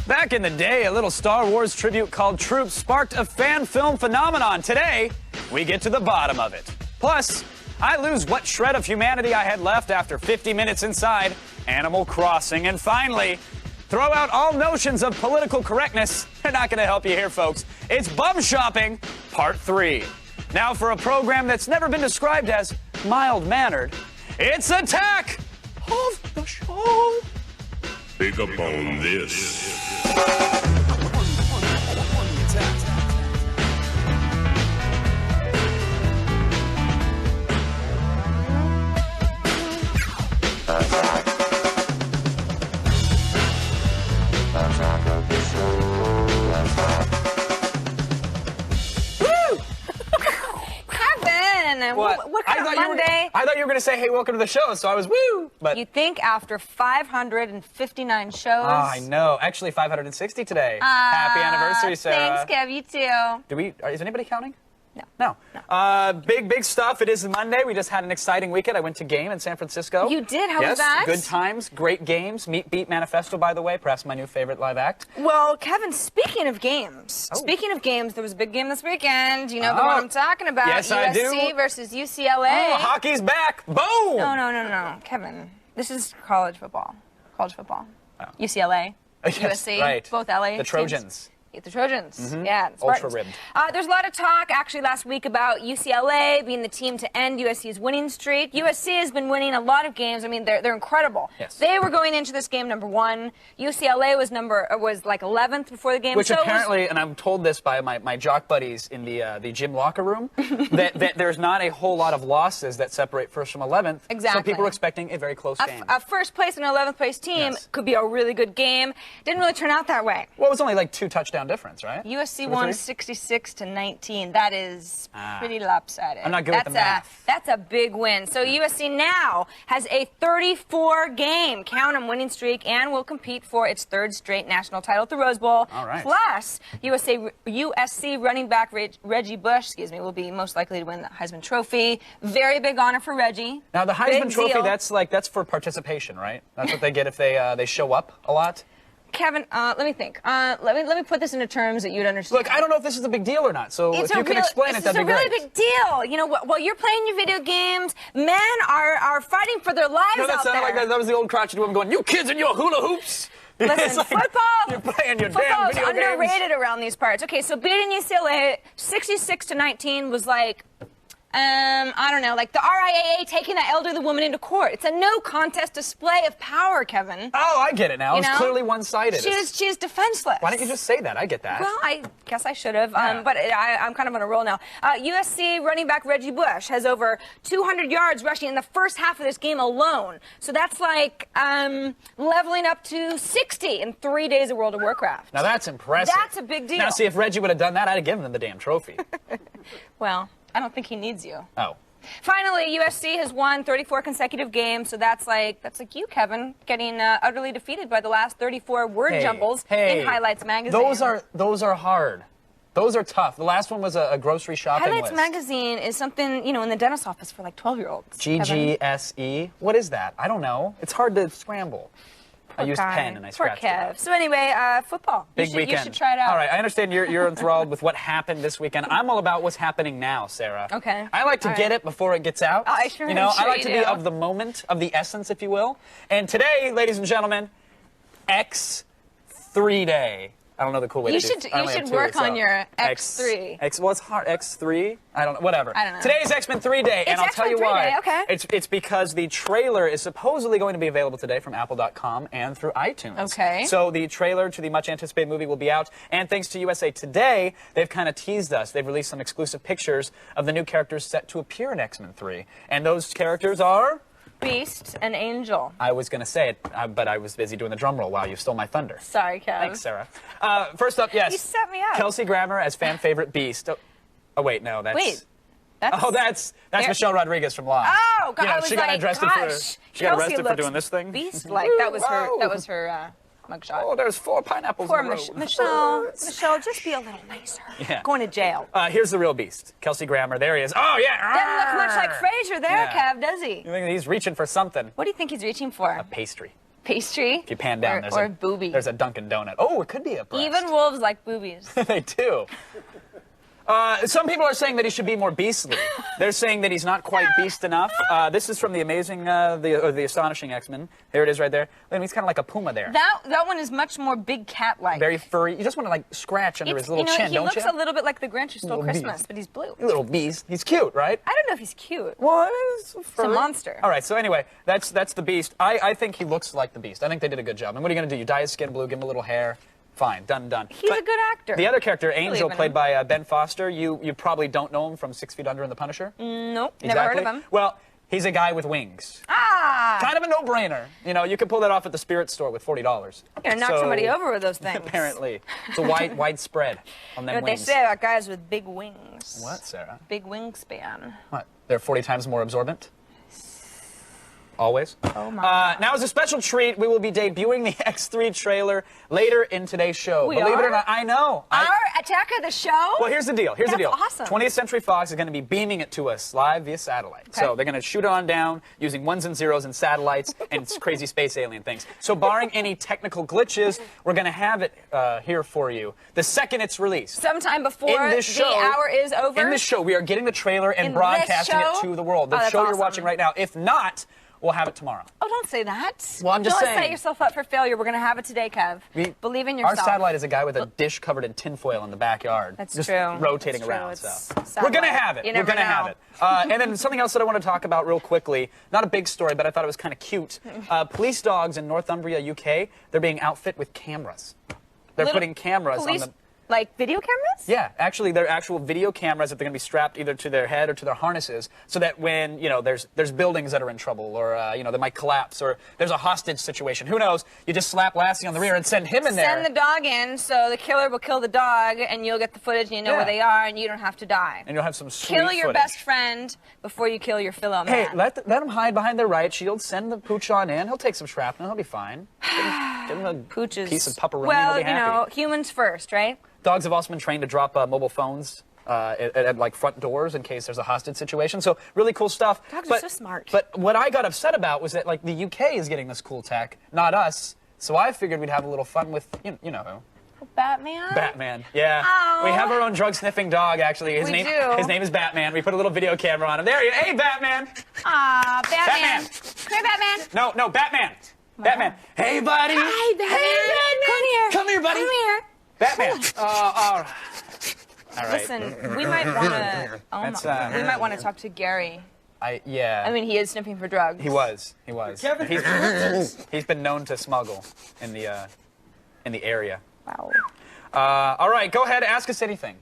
Back in the day, a little Star Wars tribute called Troops sparked a fan film phenomenon. Today, we get to the bottom of it. Plus, I lose what shred of humanity I had left after 50 minutes inside Animal Crossing. And finally, throw out all notions of political correctness. They're not going to help you here, folks. It's Bum Shopping, Part 3. Now for a program that's never been described as mild-mannered, it's Attack of the Show. Pick up on this. What kind of Monday? I thought you were going to say, hey, welcome to the show, so I was woo. But you think after 559 shows? Oh, I know. Actually, 560 today. Happy anniversary, Sarah. Thanks, Kev. You too. Is anybody counting? No. Big stuff. It is Monday. We just had an exciting weekend. I went to game in San Francisco. You did? How was that? Good times, great games. Meet Beat Manifesto, by the way, perhaps my new favorite live act. Well, Kevin, speaking of games, there was a big game this weekend. You know the one I'm talking about. Yes, I do. USC versus UCLA. Oh, hockey's back. Boom! No. Kevin, this is college football. Oh. UCLA, yes, USC, right. both LA. The Trojans. The Trojans, yeah. Ultra ribbed. There's a lot of talk, actually, last week about UCLA being the team to end USC's winning streak. USC has been winning a lot of games. I mean, they're incredible. Yes. They were going into this game number 1. UCLA was like 11th before the game. Which apparently, and I'm told this by my jock buddies in the gym locker room, that there's not a whole lot of losses that separate first from 11th. Exactly. So people are expecting a very close game. A first place and an 11th place team could be a really good game. Didn't really turn out that way. Well, it was only like 2 touchdown difference, right? USC won 66-19. That is pretty lopsided. I'm not good with the math. That's a big win. So USC now has a 34-game, count 'em, winning streak and will compete for its 3rd straight national title at the Rose Bowl. All right. Plus, USC running back Reggie Bush, will be most likely to win the Heisman Trophy. Very big honor for Reggie. Now the Heisman Big Trophy, deal. that's for participation, right? That's what they get if they show up a lot. Kevin, let me think. Let me put this into terms that you'd understand. Look, I don't know if this is a big deal or not, so if you can explain it, that'd be great. It's a really big deal. You know, while you're playing your video games, men are fighting for their lives No, that out sounded there. like that. That was the old crotchety woman going, you kids and your hula hoops. Listen, like, football. You're playing your football damn is video underrated games. around these parts. Okay, so beating UCLA 66-19 was like, I don't know, like the RIAA taking that elderly woman into court. It's a no contest display of power, Kevin. Oh, I get it now. It's clearly one-sided. She's defenseless. Why don't you just say that? I get that. Well, I guess I should have, Yeah. but I'm kind of on a roll now. USC running back Reggie Bush has over 200 yards rushing in the first half of this game alone. So that's like leveling up to 60 in 3 days of World of Warcraft. Now that's impressive. That's a big deal. Now see, if Reggie would have done that, I'd have given him the damn trophy. Well, I don't think he needs you. Oh. Finally, USC has won 34 consecutive games, so that's like you, Kevin, getting utterly defeated by the last 34 word jumbles in Highlights Magazine. Those are hard. Those are tough. The last one was a grocery shopping Highlights list. Magazine is something, in the dentist's office for like 12-year-olds. GGSE? What is that? I don't know. It's hard to scramble. I used pen and I scratched it out. So anyway, football. Big weekend. You should try it out. All right, I understand you're enthralled with what happened this weekend. I'm all about what's happening now, Sarah. Okay. I like to get it before it gets out. I I like to be of the moment, of the essence, if you will. And today, ladies and gentlemen, X3 Day. I don't know the cool way to do it. You should work on your X3. Well, it's hard. X3? I don't know. Whatever. I don't know. Today's X-Men 3 Day, and I'll tell you why. Okay. It's because the trailer is supposedly going to be available today from Apple.com and through iTunes. Okay. So the trailer to the much-anticipated movie will be out, and thanks to USA Today, they've kind of teased us. They've released some exclusive pictures of the new characters set to appear in X-Men 3, and those characters are... Beast and Angel. I was going to say it, but I was busy doing the drum roll. Wow, you stole my thunder. Sorry, Kev. Thanks, Sarah. First up, yes. You set me up. Kelsey Grammer as fan favorite Beast. Oh wait, no, that's... Wait. That's Michelle Rodriguez from Live. Oh, God, I was she got like, arrested gosh, for doing this thing. Beast-like. That was her mugshot. Oh, there's 4 pineapples Poor in a row. Michelle, just be a little nicer. Yeah. Going to jail. Here's the real Beast. Kelsey Grammer. There he is. Oh, yeah. Doesn't look much like Frasier there, Yeah. Kev, does he? You think he's reaching for something? What do you think he's reaching for? A pastry. Pastry. If you pan down, or boobies. there's a Dunkin' Donut. Oh, it could be a breast. Even wolves like boobies. They do. Some people are saying that he should be more beastly. They're saying that he's not quite beast enough. This is from the amazing, the astonishing X-Men. Here it is right there. I mean, he's kind of like a puma there. That one is much more big cat-like. Very furry. You just want to like scratch under his little chin, don't you? He looks a little bit like the Grinch who stole Christmas, beast. but he's blue. Little beast. He's cute, right? I don't know if he's cute. Well, it's a monster. All right, so anyway, that's the Beast. I think he looks like the Beast. I think they did a good job. And what are you going to do? You dye his skin blue, give him a little hair. Fine, done. He's a good actor. The other character, Angel, played by Ben Foster, you probably don't know him from 6 Feet Under and The Punisher? Nope, exactly. never heard of him. Well, he's a guy with wings. Ah! Kind of a no-brainer. You know, you could pull that off at the Spirit store with $40. You're gonna knock somebody over with those things. Apparently. It's a wide spread on them You know what wings. they say about guys with big wings. What, Sarah? Big wingspan. What? They're 40 times more absorbent? Always. Oh my. Now, as a special treat, we will be debuting the X3 trailer later in today's show. Believe it or not, I know. Our Attack of the Show? Well, here's the deal. That's awesome. 20th Century Fox is going to be beaming it to us live via satellite. Okay. So they're going to shoot it on down using ones and zeros and satellites and crazy space alien things. So barring any technical glitches, we're going to have it here for you the second it's released. Sometime before In this show, the hour is over? In this show, we are getting the trailer and In broadcasting this it show? to the world. The Oh, that's show you're awesome. watching right now. If not, we'll have it tomorrow. Oh, don't say that. Well, I'm just don't saying. set yourself up for failure. We're going to have it today, Kev. Believe in yourself. Our satellite is a guy with a dish covered in tinfoil in the backyard. That's just true. rotating That's true. around. It's So satellite. we're gonna have it. You We're never gonna have know. it. And then something else that I want to talk about real quickly. Not a big story, but I thought it was kind of cute. Police dogs in Northumbria, UK, they're being outfit with cameras. They're putting cameras on the. Like video cameras? Yeah, actually, they're actual video cameras that they're going to be strapped either to their head or to their harnesses, so that when there's buildings that are in trouble, or they might collapse, or there's a hostage situation. Who knows? You just slap Lassie on the rear and send him in there. Send the dog in, so the killer will kill the dog, and you'll get the footage, and you know where they are, and you don't have to die. And you'll have some sweet Kill your footage. best friend before you kill your fellow man. Hey, let him hide behind their riot shield. Send the pooch on in. He'll take some shrapnel. He'll be fine. Give him a Pooches. piece of pepperoni. Well, he'll be happy. humans first, right? Dogs have also been trained to drop mobile phones at like front doors in case there's a hostage situation. So really cool stuff. Dogs are so smart. But what I got upset about was that like the UK is getting this cool tech, not us. So I figured we'd have a little fun with you know who. Batman? Batman, yeah. Oh. We have our own drug-sniffing dog, actually. His We name do. His name is Batman. We put a little video camera on him. There he is. Hey, Batman! Aw, Batman. Batman. Come here, Batman. No, Batman. Batman. Hey, buddy. Hi, Batman. Hey, Batman. Come here. Come here, buddy. Come here. Batman. All right. Listen, we might want to. We might want to talk to Gary. Yeah. I mean, he is sniffing for drugs. He was. He's been known to smuggle in the area. Wow. All right, go ahead, ask us anything.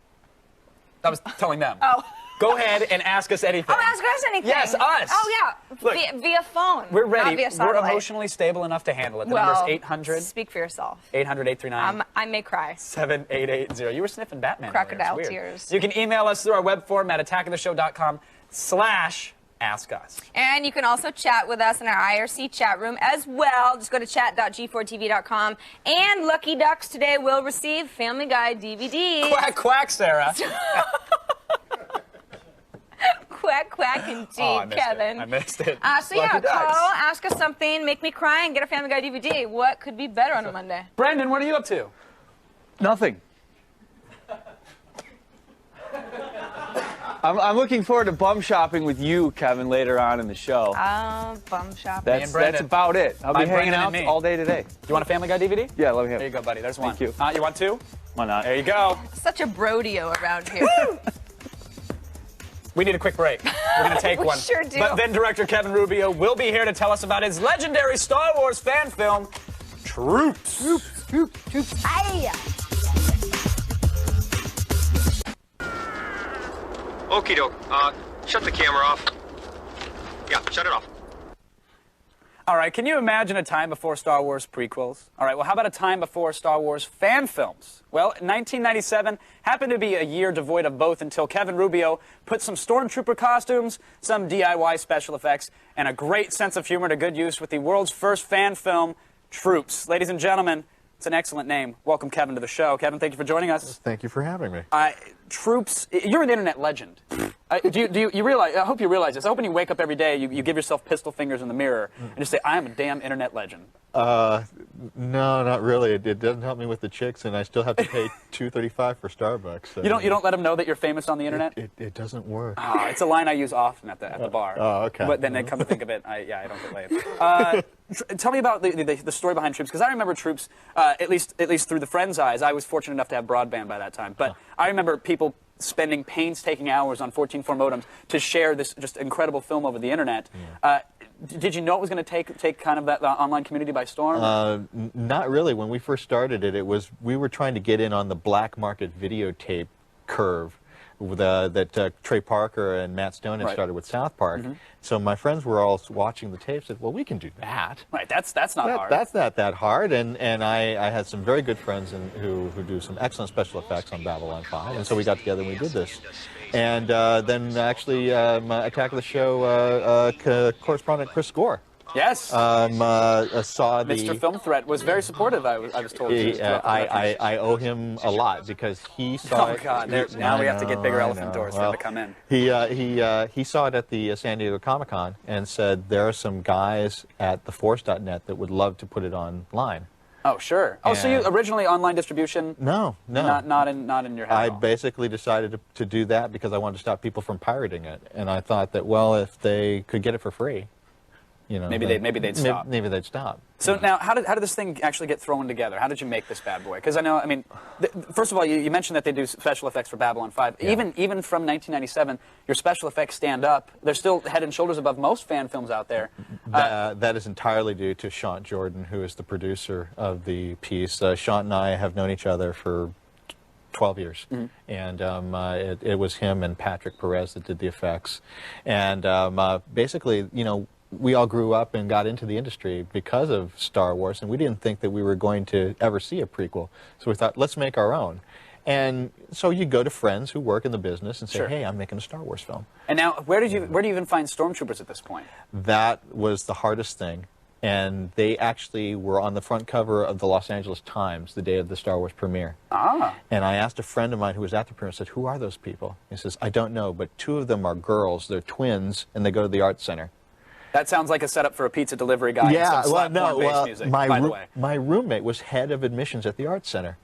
I was telling them. Oh. Go ahead and ask us anything. Oh, ask us anything. Yes, us. Oh, yeah. Look, via phone. We're ready. Not via We're satellite. emotionally stable enough to handle it. The well, number's 800. Speak for yourself. 800-839. I may cry. 7880. You were sniffing Batman. Crocodile earlier. It's weird. tears. You can email us through our web form at attackoftheshow.com/ask us. And you can also chat with us in our IRC chat room as well. Just go to chat.g4tv.com. And Lucky Ducks today will receive Family Guy DVD. Quack, quack, Sarah. Quack, quack, indeed, Oh, I missed Kevin. it. I missed it. So yeah, Lucky Ducks. call, ask us something, make me cry, and get a Family Guy DVD. What could be better on a Monday? Brandon, what are you up to? Nothing. I'm looking forward to bum shopping with you, Kevin, later on in the show. Bum shopping. That's Brendan. about it. I'll be Bye, hanging Brendan out and me. all day today. You want a Family Guy DVD? Yeah, let me have There you go, buddy. There's one. Thank you. You want two? Why not? There you go. Such a brodeo around here. We need a quick break. We're going to take We one. sure do. But then director Kevin Rubio will be here to tell us about his legendary Star Wars fan film, Troops. Troops. Hey! Okie doke. Shut the camera off. Yeah, shut it off. All right, can you imagine a time before Star Wars prequels? All right, well, how about a time before Star Wars fan films? Well, 1997 happened to be a year devoid of both until Kevin Rubio put some stormtrooper costumes, some DIY special effects, and a great sense of humor to good use with the world's first fan film, Troops. Ladies and gentlemen, it's an excellent name. Welcome, Kevin, to the show. Kevin, thank you for joining us. Thank you for having me. Troops, you're an internet legend. You realize? I hope you realize this. I hope when you wake up every day, you give yourself pistol fingers in the mirror and just say, "I am a damn internet legend." No, not really. It doesn't help me with the chicks, and I still have to pay $2.35 for Starbucks. So. You don't let them know that you're famous on the internet. It doesn't work. Oh, it's a line I use often at the bar. Oh, okay. But then they come to think of it, I don't get laid. Tell me about the story behind Troops, because I remember Troops, at least through the friend's eyes. I was fortunate enough to have broadband by that time, but I remember people spending painstaking hours on 14.4 modems to share this just incredible film over the internet. Yeah. Did you know it was going to take kind of that online community by storm? Not really. When we first started it, we were trying to get in on the black market videotape curve that Trey Parker and Matt Stone had started with South Park. So my friends were all watching the tape, said, "Well, we can do that." Right. That's not hard. That's not that hard. And I had some very good friends who do some excellent special effects on Babylon 5, and so we got together and we did this. And then actually, Attack of the Show correspondent Chris Gore. Yes. Saw the Mr. Film Threat was very supportive. I was told. I owe him a lot because he saw it. Oh God! Now we have to get bigger elephant doors for him to come in. He saw it at the San Diego Comic-Con and said there are some guys at theforce.net that would love to put it online. Oh sure. Oh, so you originally online distribution? No. Not in your head. I basically decided to do that because I wanted to stop people from pirating it, and I thought that if they could get it for free. Maybe they'd stop. Maybe they'd stop. So now, how did this thing actually get thrown together? How did you make this bad boy? Because first of all, you mentioned that they do special effects for Babylon 5. Yeah. Even from 1997, your special effects stand up. They're still head and shoulders above most fan films out there. That is entirely due to Sean Jordan, who is the producer of the piece. Sean and I have known each other for 12 years, and it was him and Patrick Perez that did the effects. And basically, we all grew up and got into the industry because of Star Wars, and we didn't think that we were going to ever see a prequel. So we thought, let's make our own. And so you go to friends who work in the business and say, sure. Hey, I'm making a Star Wars film. And now, where do you even find stormtroopers at this point? That was the hardest thing. And they actually were on the front cover of the Los Angeles Times the day of the Star Wars premiere. Ah. And I asked a friend of mine who was at the premiere, I said, who are those people? He says, I don't know, but 2 of them are girls. They're twins, and they go to the Art Center. That sounds like a setup for a pizza delivery guy. Yeah, music, by the way. My roommate was head of admissions at the Art Center.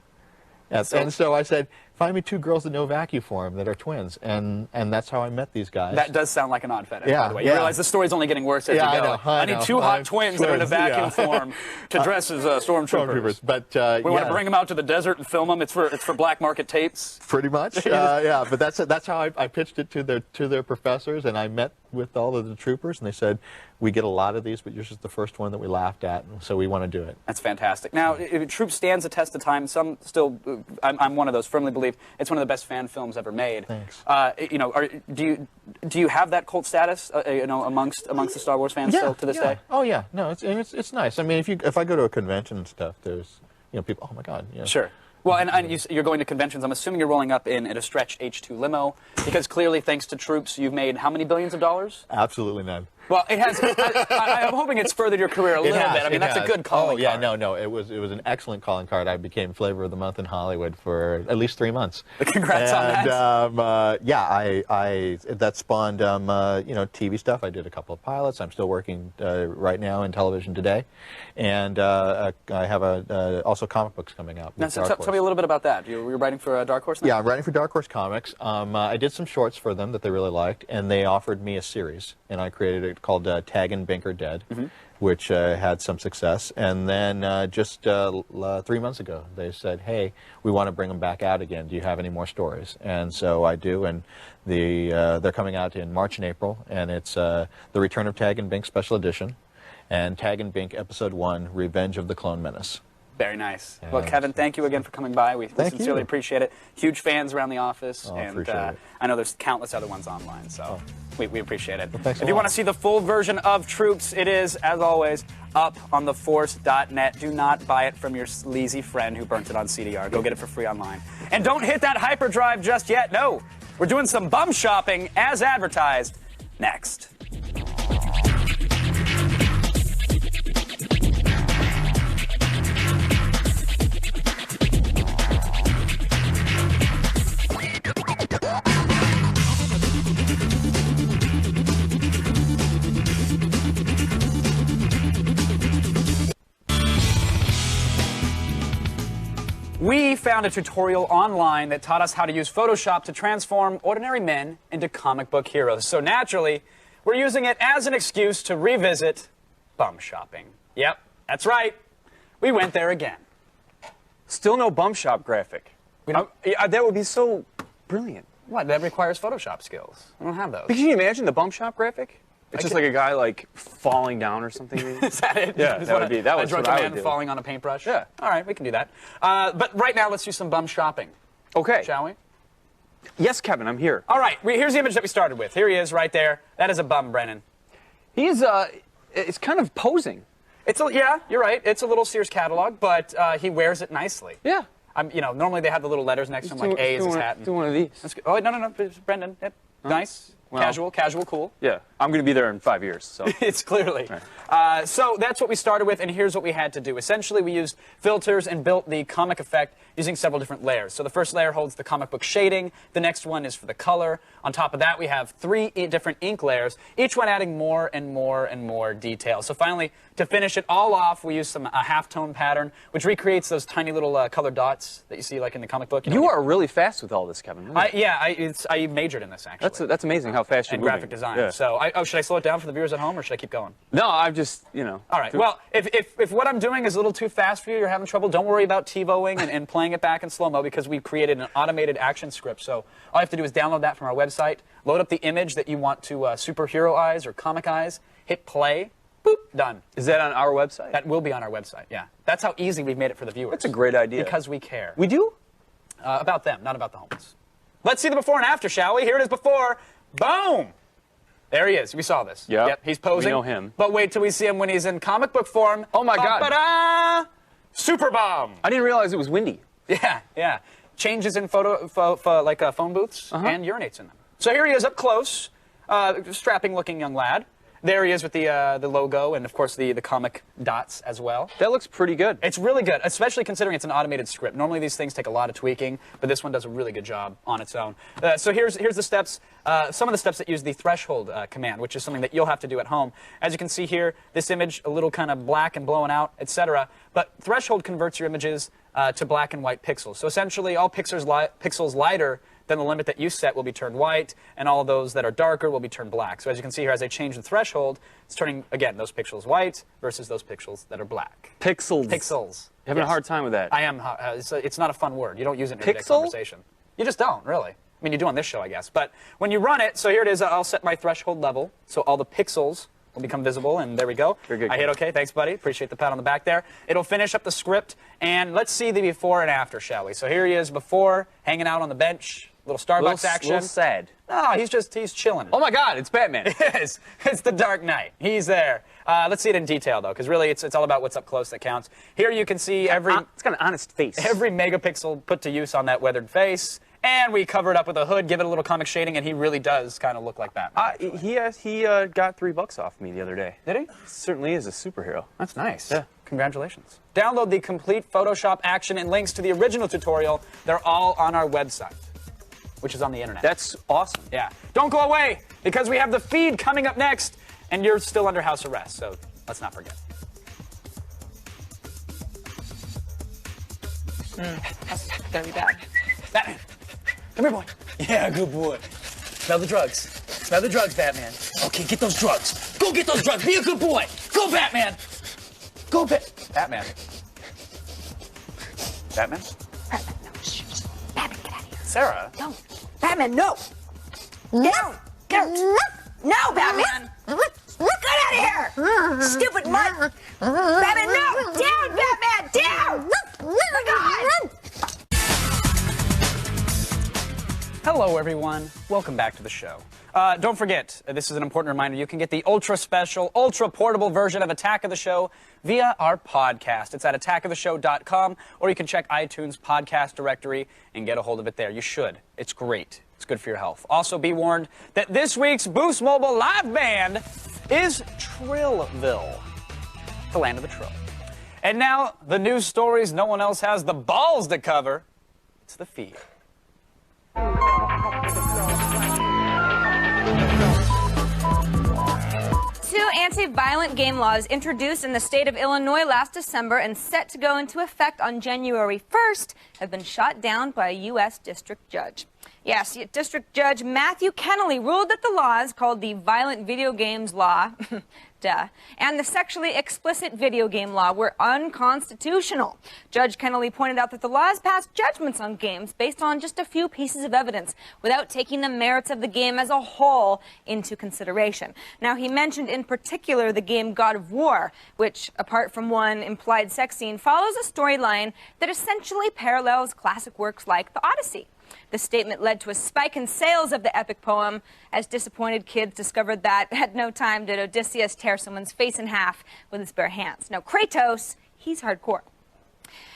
And so I said, find me 2 girls that know vacuform that are twins, and that's how I met these guys. That does sound like an odd fetish, by the way. You realize the story's only getting worse as you go. I need 2 hot twins that are in a vacuum form to dress as stormtroopers. But we want to bring them out to the desert and film them. It's for black market tapes. Pretty much, yeah. But that's how I pitched it to their professors, and I met with all of the troopers, and they said, we get a lot of these, but yours is the first one that we laughed at, and so we want to do it. That's fantastic. Now, Troops stands the test of time. Some still, I'm one of those, firmly believe it's one of the best fan films ever made. Thanks. Do you have that cult status, amongst the Star Wars fans still to this day? Oh yeah, no, it's nice. I mean, if I go to a convention and stuff, there's people, oh my God. Sure. Well, and you're going to conventions. I'm assuming you're rolling up in a stretch H2 limo, because clearly, thanks to Troops, you've made how many billions of dollars? Absolutely none. Well, it has. I'm hoping it's furthered your career a little bit. I mean, that's a good calling card. No. It was an excellent calling card. I became Flavor of the Month in Hollywood for at least 3 months. Congrats on that. That spawned TV stuff. I did a couple of pilots. I'm still working right now in television today, and I have also comic books coming out. Now, tell me a little bit about that. You're writing for Dark Horse now? Yeah, I'm writing for Dark Horse Comics. I did some shorts for them that they really liked, and they offered me a series, and I created it called Tag and Bink Are Dead, which had some success. And then just 3 months ago, they said, hey, we want to bring them back out again. Do you have any more stories? And so I do, and they're coming out in March and April, and it's The Return of Tag and Bink Special Edition, and Tag and Bink Episode 1, Revenge of the Clone Menace. Very nice. Well, Kevin, thank you again for coming by. We sincerely appreciate it. Huge fans around the office, and I know there's countless other ones online, so we appreciate it. Well, if you want to see the full version of Troops, it is, as always, up on theforce.net. Do not buy it from your sleazy friend who burnt it on CDR. Go get it for free online. And don't hit that hyperdrive just yet. No, we're doing some bum shopping as advertised next. We found a tutorial online that taught us how to use Photoshop to transform ordinary men into comic book heroes. So naturally, we're using it as an excuse to revisit bum shopping. Yep, that's right. We went there again. Still no bum shop graphic. That would be so brilliant. What? That requires Photoshop skills. I don't have those. Can you imagine the bum shop graphic? It's just like a guy like falling down or something. Is that it? Yeah, Is that would be. That was a drunken what I man would do. falling on a paintbrush. Yeah. All right, we can do that. But right now, let's do some bum shopping, Okay. shall we? Yes, Kevin, I'm here. All right. Here's the image that we started with. Here he is, right there. That is a bum, Brennan. He's it's kind of posing. Yeah, you're right. It's a little Sears catalog, but he wears it nicely. Yeah. Normally they have the little letters next to him, like A is his hat. Do one of these. That's good. Oh, no, it's Brendan. Yep. Nice. Well. Casual, cool. Yeah, I'm going to be there in 5 years. So. It's clearly. So that's what we started with, and here's what we had to do. Essentially, we used filters and built the comic effect using several different layers. So the first layer holds the comic book shading. The next one is for the color. On top of that, we have 3 different ink layers, each one adding more and more and more detail. So finally, to finish it all off, we used a halftone pattern, which recreates those tiny little colored dots that you see like in the comic book. You are really fast with all this, Kevin. I majored in this, actually. That's amazing how fast you're and moving. graphic design. Yeah. So, should I slow it down for the viewers at home, or should I keep going? No, I'm just, you know. All right. Well, if what I'm doing is a little too fast for you, you're having trouble, don't worry about TiVoing and playing it back in slow-mo, because we've created an automated action script. So all you have to do is download that from our website, load up the image that you want to superhero-ize or comic-ize, hit play, boop, done. Is that on our website? That will be on our website, yeah. That's how easy we've made it for the viewers. That's a great idea. Because we care. We do? About them, not about the homeless. Let's see the before and after, shall we? Here it is before. Boom! There he is. We saw this. Yep. Yep, he's posing. We know him. But wait till we see him when he's in comic book form. Oh, my God. Ba-ba-da! Super bomb! I didn't realize it was windy. Yeah. Changes in phone booths and urinates in them. So here he is up close, strapping-looking young lad. There he is with the logo and, of course, the comic dots as well. That looks pretty good. It's really good, especially considering it's an automated script. Normally these things take a lot of tweaking, but this one does a really good job on its own. So here's the steps, some of the steps that use the threshold command, which is something that you'll have to do at home. As you can see here, this image a little kind of black and blowing out, etc. But threshold converts your images to black and white pixels. So essentially, all pixels lighter than the limit that you set will be turned white, and all those that are darker will be turned black. So as you can see here, as I change the threshold, it's turning, again, those pixels white versus those pixels that are black. Pixels. Pixels. You're having Yes. a hard time with that. I am. It's not a fun word. You don't use it in everyday Pixel? conversation. You just don't, really. I mean, you do on this show, I guess. But when you run it, so here it is. I'll set my threshold level, so all the pixels will become visible, and there we go. Very good, I hit OK. Thanks, buddy. Appreciate the pat on the back there. It'll finish up the script, and let's see the before and after, shall we? So here he is before, hanging out on the bench, little Starbucks action. Little sad. No, he's chilling. Oh, my God, it's Batman. It is. It's the Dark Knight. He's there. Let's see it in detail, though, because really it's all about what's up close that counts. Here you can see It's got an honest face. every megapixel put to use on that weathered face. And we cover it up with a hood, give it a little comic shading, and he really does kind of look like Batman. He got $3 off me the other day. Did he? Certainly is a superhero. That's nice. Yeah. Congratulations. Download the complete Photoshop action and links to the original tutorial. They're all on our website, which is on the internet. That's awesome. Yeah. Don't go away, because we have the feed coming up next, and you're still under house arrest, so let's not forget. That's gonna be bad. Batman, come here, boy. Yeah, good boy. Smell the drugs. Smell the drugs, Batman. Okay, get those drugs. Go get those drugs. Be a good boy. Go, Batman. Go, Batman. Batman? Batman, no, shh. Batman, get out of here. Sarah? No. Batman, no. No. Get out. No, Batman. Get out of here. Stupid mutt. Batman, no. Down, Batman. Down. Oh, my God. Hello, everyone. Welcome back to the show. Don't forget, this is an important reminder, you can get the ultra special, ultra portable version of Attack of the Show via our podcast. It's at attackoftheshow.com, or you can check iTunes podcast directory and get a hold of it there. You should. It's great. It's good for your health. Also, be warned that this week's Boost Mobile live band is Trillville, the land of the Trill. And now, the news stories no one else has the balls to cover. It's the feed. Sue anti-violent game laws introduced in the state of Illinois last December and set to go into effect on January 1st have been shot down by a U.S. district judge. Yes, District Judge Matthew Kennelly ruled that the laws called the Violent Video Games Law and the Sexually Explicit Video Game Law were unconstitutional. Judge Kennelly pointed out that the laws passed judgments on games based on just a few pieces of evidence without taking the merits of the game as a whole into consideration. Now, he mentioned in particular the game God of War, which, apart from one implied sex scene, follows a storyline that essentially parallels classic works like the Odyssey. The statement led to a spike in sales of the epic poem as disappointed kids discovered that at no time did Odysseus tear someone's face in half with his bare hands. Now, Kratos, he's hardcore.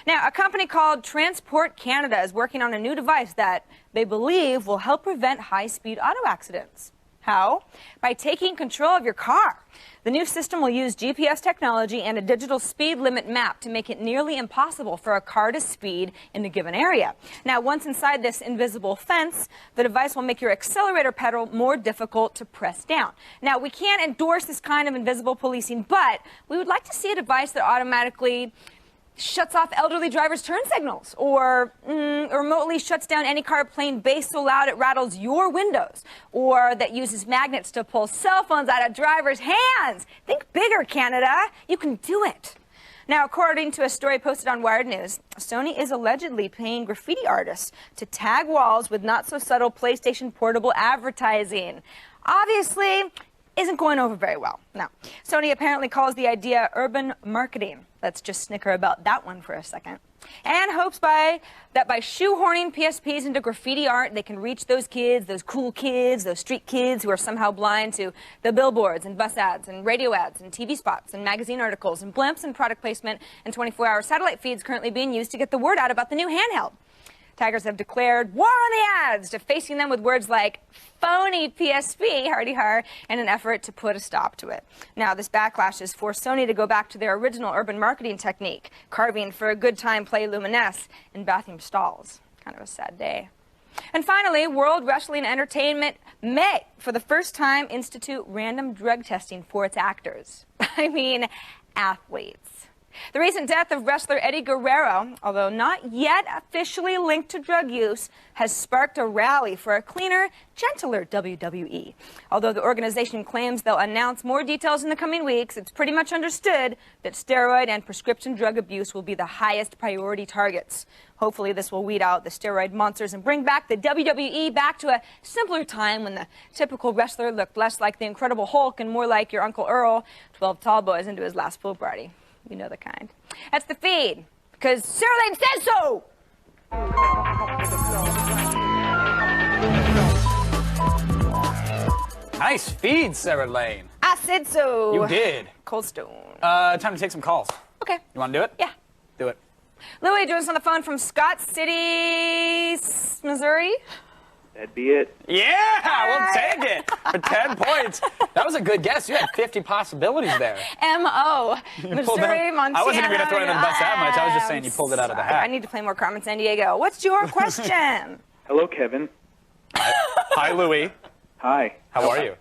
Now, a company called Transport Canada is working on a new device that they believe will help prevent high-speed auto accidents. How? By taking control of your car. The new system will use GPS technology and a digital speed limit map to make it nearly impossible for a car to speed in a given area. Now, once inside this invisible fence, the device will make your accelerator pedal more difficult to press down. Now, we can't endorse this kind of invisible policing, but we would like to see a device that automatically shuts off elderly drivers' turn signals, or remotely shuts down any car playing bass so loud it rattles your windows, or that uses magnets to pull cell phones out of drivers' hands. Think bigger, Canada. You can do it. Now, according to a story posted on Wired News, Sony is allegedly paying graffiti artists to tag walls with not-so-subtle PlayStation Portable advertising. Obviously, isn't going over very well. No. Sony apparently calls the idea urban marketing. Let's just snicker about that one for a second. And hopes that by shoehorning PSPs into graffiti art, they can reach those kids, those cool kids, those street kids who are somehow blind to the billboards and bus ads and radio ads and TV spots and magazine articles and blimps and product placement and 24-hour satellite feeds currently being used to get the word out about the new handheld. Taggers have declared war on the ads, defacing them with words like phony PSP, hardy har, in an effort to put a stop to it. Now, this backlash has forced Sony to go back to their original urban marketing technique, carving for a good time play luminesce in bathroom stalls. Kind of a sad day. And finally, World Wrestling Entertainment may, for the first time, institute random drug testing for its actors. I mean, athletes. The recent death of wrestler Eddie Guerrero, although not yet officially linked to drug use, has sparked a rally for a cleaner, gentler WWE. Although the organization claims they'll announce more details in the coming weeks, it's pretty much understood that steroid and prescription drug abuse will be the highest priority targets. Hopefully this will weed out the steroid monsters and bring back the WWE back to a simpler time when the typical wrestler looked less like the Incredible Hulk and more like your Uncle Earl, 12 tall boys into his last pool party. You know the kind. That's the feed, because Sarah Lane says so! Nice feed, Sarah Lane. I said so. You did. Cold Stone. Time to take some calls. Okay. You want to do it? Yeah. Do it. Louis joins us on the phone from Scott City, Missouri. That'd be it. Yeah, we'll take it for 10 points. That was a good guess. You had 50 possibilities there. M.O. Missouri, Montana. I wasn't even going to throw it in the bus that much. I was just saying you pulled it out of the hat. I need to play more Carmen Sandiego. What's your question? Hello, Kevin. Hi, Louis. Hi. How are you?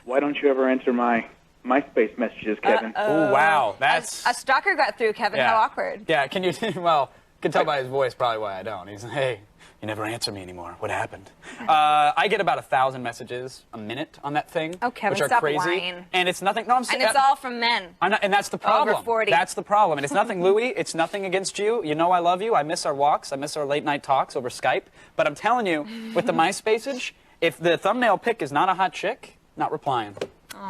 Why don't you ever answer my MySpace messages, Kevin? Oh, wow. That's... A stalker got through, Kevin. Yeah. How awkward. Yeah, can you... Well, you can tell by his voice probably why I don't. He's like, hey, you never answer me anymore. What happened? I get about 1,000 messages a minute on that thing, Oh, Kevin, which are stop crazy. lying. And it's nothing... No, I'm saying... And it's all from men. And that's the problem. Over 40. That's the problem. And it's nothing, Louis. It's nothing against you. You know I love you. I miss our walks. I miss our late-night talks over Skype. But I'm telling you, with the MySpaceage, if the thumbnail pic is not a hot chick, not replying.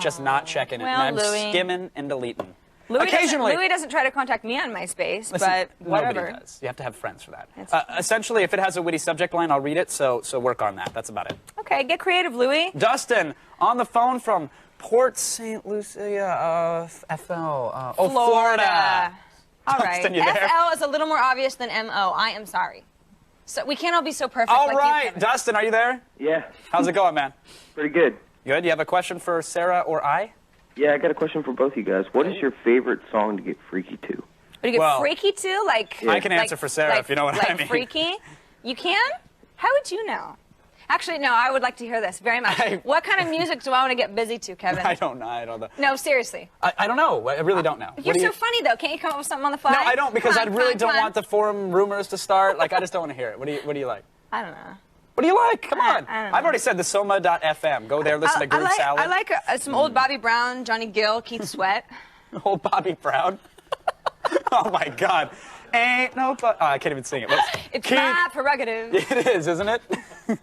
Just not checking it. Well, and I'm Louis. skimming and deleting. Occasionally. Louis doesn't try to contact me on MySpace, but whatever. Nobody does. You have to have friends for that. Essentially, if it has a witty subject line, I'll read it, so work on that. That's about it. Okay, get creative, Louis. Dustin, on the phone from Port St. Lucia, FL. Florida. All right. Dustin, you there? FL is a little more obvious than MO. I am sorry. So we can't all be so perfect All like right, you, Kevin. Dustin, are you there? Yeah. How's it going, man? Pretty good. Good. You have a question for Sarah or I? Yeah, I got a question for both of you guys. What is your favorite song to get freaky to? What do you get Well, freaky to? Like I can answer for Sarah if you know what I mean. Freaky? You can? How would you know? Actually, no, I would like to hear this very much. What kind of music do I want to get busy to, Kevin? I don't know. No, seriously. I don't know. I really don't know. You're so funny, though. Can't you come up with something on the fly? No, I don't, because I really don't want the. the forum rumors to start. Like, I just don't want to hear it. What do you like? I don't know. What do you like? Come on. I don't know. I've already said the Soma.fm. Go there, listen to Groove Salad. I like some old Bobby Brown, Johnny Gill, Keith Sweat. Old Bobby Brown. Oh, my God. Ain't no... I can't even sing it. It's my prerogative. It is, isn't it?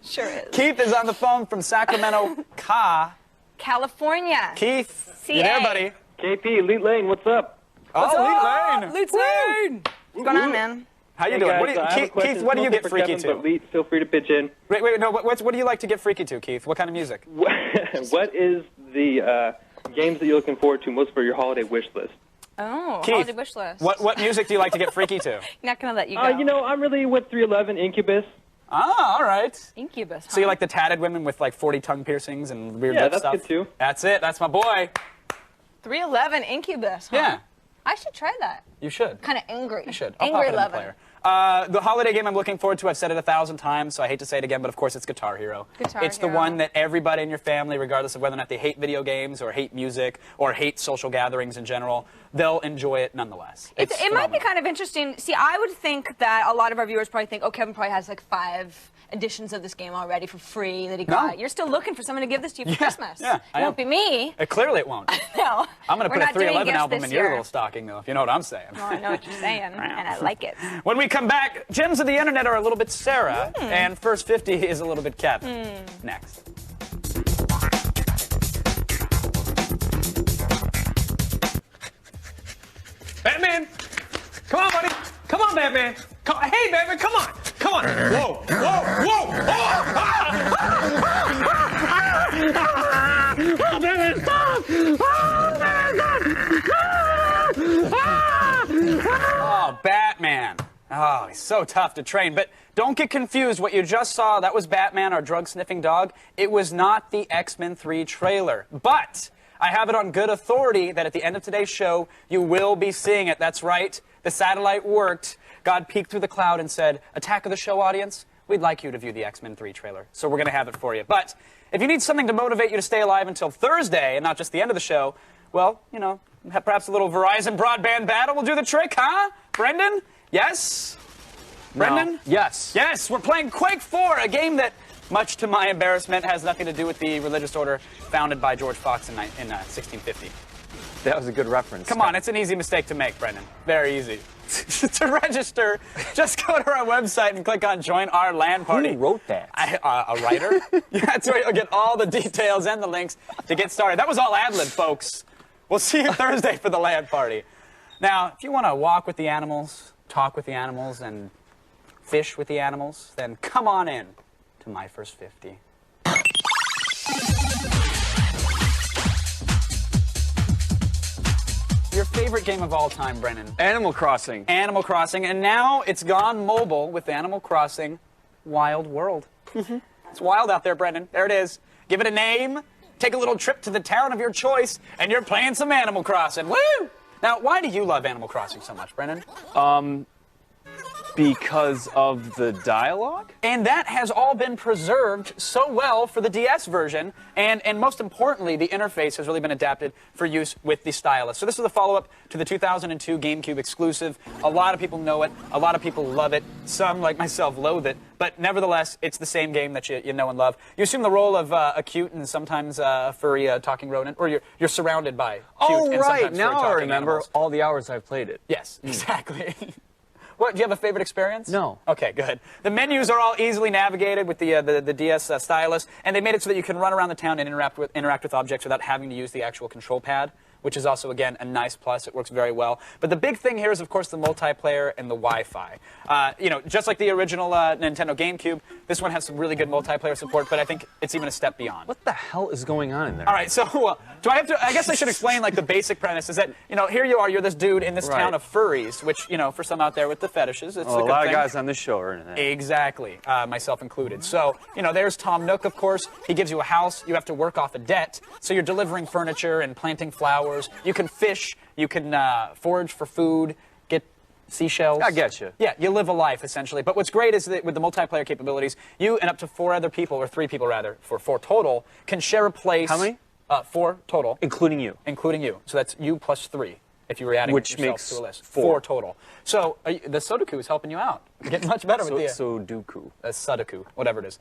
Sure is. Keith is on the phone from Sacramento, California. Keith, CA. you there, buddy? KP, Elite Lane, what's up? What's up? Lane. Leeds Lane. What's going on, man? How you Hey doing? guys, What do you, I have a Keith, question. what do you Mostly get for freaky Kevin, to? But Leet, feel free to pitch in. Wait, no, what do you like to get freaky to, Keith? What kind of music? What is the games that you're looking forward to most for your holiday wish list? Oh, Keith, holiday wish list. What music do you like to get freaky to? You're not going to let you go. I'm really with 311 Incubus. Ah, all right. Incubus, huh? So you like the tatted women with like 40 tongue piercings and weird Yeah, lip that's stuff? good too. That's it. That's my boy. 311 Incubus, huh? Yeah, I should try that. you should. Kind of angry. You should. I'll Angry pop it in the 11. player. The holiday game I'm looking forward to, I've said it 1,000 times, so I hate to say it again, but of course it's Guitar Hero. It's the one that everybody in your family, regardless of whether or not they hate video games or hate music or hate social gatherings in general, they'll enjoy it nonetheless. It might be kind of interesting. See, I would think that a lot of our viewers probably think, oh, Kevin probably has like 5 editions of this game already for free that he got. You're still looking for someone to give this to you for Christmas. Yeah, it won't be me. Clearly it won't. No. I'm going to We're put a not doing 311 gifts album this in your year. little stocking, though, if you know what I'm saying. Well, I know what you're saying, and I like it. When we come back, gems of the internet are a little bit Sarah, and First 50 is a little bit Kevin. Next. Batman! Come on, buddy! Come on, Batman! Hey, Batman, come on! Come on! Whoa! Whoa! Whoa! Oh, Batman, stop! Oh, Batman, stop! Oh, Batman. Oh, he's so tough to train. But don't get confused. What you just saw, that was Batman, our drug-sniffing dog. It was not the X-Men 3 trailer. But I have it on good authority that at the end of today's show, you will be seeing it. That's right. The satellite worked. God peeked through the cloud and said, Attack of the Show audience, we'd like you to view the X-Men 3 trailer. So we're going to have it for you. But if you need something to motivate you to stay alive until Thursday and not just the end of the show, well, you know, perhaps a little Verizon broadband battle will do the trick, huh? Brendan? Yes? Brendan? No. Yes. Yes, we're playing Quake 4, a game that, much to my embarrassment, has nothing to do with the religious order founded by George Fox in 1650. That was a good reference. Come on, it's an easy mistake to make, Brendan. Very easy. To register, just go to our website and click on Join Our LAN Party. Who wrote that? A writer. Yeah, that's where you'll get all the details and the links to get started. That was all ad-lib, folks. We'll see you Thursday for the LAN Party. Now, if you want to walk with the animals, talk with the animals, and fish with the animals, then come on in to My First 50. Your favorite game of all time, Brennan? Animal Crossing. Animal Crossing, and now it's gone mobile with Animal Crossing Wild World. It's wild out there, Brendan. There it is. Give it a name, take a little trip to the town of your choice, and you're playing some Animal Crossing. Woo! Now, why do you love Animal Crossing so much, Brendan? Because of the dialogue? And that has all been preserved so well for the DS version, and most importantly, the interface has really been adapted for use with the stylus. So this is the follow-up to the 2002 GameCube exclusive. A lot of people know it, a lot of people love it, some, like myself, loathe it, but nevertheless, it's the same game that you know and love. You assume the role of a cute and sometimes furry talking rodent, or you're surrounded by cute Oh, and right. sometimes furry Now I talking remember animals. all the hours I've played it. Yes, exactly. What, do you have a favorite experience? No. Okay, good. The menus are all easily navigated with the DS stylus, and they made it so that you can run around the town and interact with objects without having to use the actual control pad, which is also, again, a nice plus. It works very well. But the big thing here is, of course, the multiplayer and the Wi-Fi. You know, just like the original Nintendo GameCube, this one has some really good multiplayer support, but I think it's even a step beyond. What the hell is going on in there? All right, so do I have to? I guess I should explain like the basic premise is that here you are, you're this dude in this town of furries, which for some out there with the fetishes, it's a good lot thing. of guys on this show are in it. Exactly, myself included. So there's Tom Nook, of course. He gives you a house. You have to work off a debt, so you're delivering furniture and planting flowers. You can fish. You can forage for food. Get seashells. I getcha. Yeah, you live a life, essentially. But what's great is that with the multiplayer capabilities, you and up to 4 other people, or 3 people rather, for 4 total, can share a place. How many? 4 total. Including you. Including you. So that's you plus 3, if you were adding Which yourself makes to a list. 4. 4 total. So the Sudoku is helping you out. You're getting much better with the... Sudoku. Sudoku, whatever it is.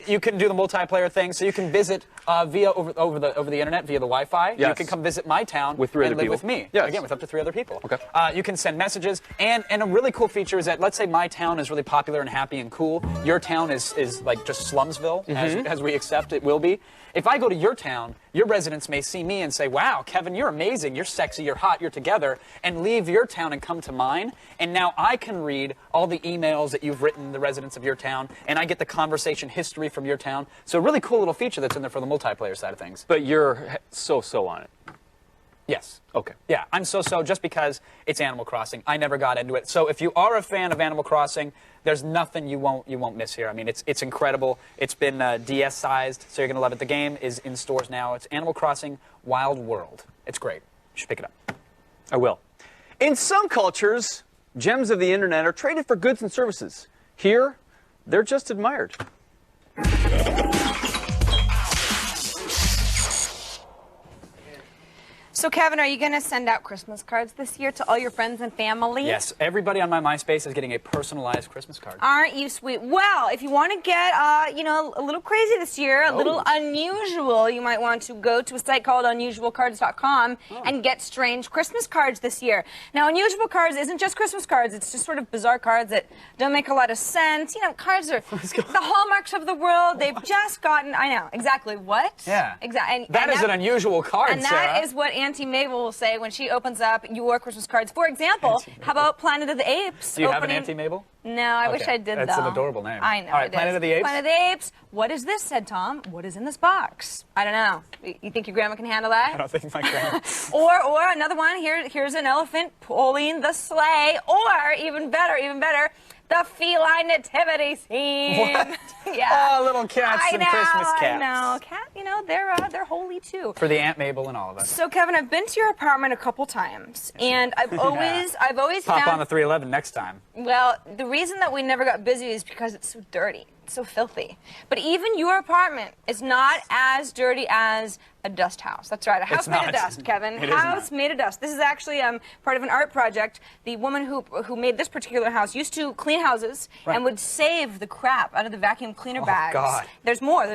You can do the multiplayer thing, so you can visit via over the internet, via the Wi-Fi. You Yes. can come visit my town With 3 and other live people. with me. Yes. Again, with up to 3 other people. Okay. You can send messages, and a really cool feature is that, let's say my town is really popular and happy and cool. Your town is like just Slumsville, as we accept it will be. If I go to your town, your residents may see me and say, wow, Kevin, you're amazing, you're sexy, you're hot, you're together, and leave your town and come to mine. And now I can read all the emails that you've written, the residents of your town, and I get the conversation history from your town. So a really cool little feature that's in there for the multiplayer side of things. But you're so on it. Yes. Okay. Yeah, I'm so just because it's Animal Crossing. I never got into it. So if you are a fan of Animal Crossing, there's nothing you won't miss here. I mean, it's incredible. It's been DS-sized, so you're gonna love it. The game is in stores now. It's Animal Crossing Wild World. It's great. You should pick it up. I will. In some cultures, gems of the internet are traded for goods and services. Here, they're just admired. So, Kevin, are you going to send out Christmas cards this year to all your friends and family? Yes, everybody on my MySpace is getting a personalized Christmas card. Aren't you sweet? Well, if you want to get, a little crazy this year, a little unusual, you might want to go to a site called unusualcards.com and get strange Christmas cards this year. Now, unusual cards isn't just Christmas cards. It's just sort of bizarre cards that don't make a lot of sense. You know, cards are the hallmarks of the world. They've just gotten, I know, exactly what? Yeah. Exactly. That is an unusual card, And Sarah. that is what Auntie Mabel will say when she opens up your Christmas cards. For example, how about Planet of the Apes? Do you have an Auntie Mabel? No, I wish Okay. I did, That's though. an adorable name. I know. All right, it Planet is. of the Apes? Planet of the Apes. What is this, said Tom. What is in this box? I don't know. You think your grandma can handle that? I don't think my grandma... Or another one. Here's an elephant pulling the sleigh. Or, even better, the feline nativity scene. What? Yeah. Oh, little cats I and know, Christmas cats. I know. Cat, they're holy, too. For the Aunt Mabel and all of us. So, Kevin, I've been to your apartment a couple times, and I've always Pop found... on the 311 next time. Well, the reason that we never got busy is because it's so dirty. It's so filthy. But even your apartment is not as dirty as a dust house. That's right, a house made of not. dust, Kevin. It is House not. made of dust. This is actually part of an art project. The woman who made this particular house used to clean houses and would save the crap out of the vacuum cleaner bags. God. There's more.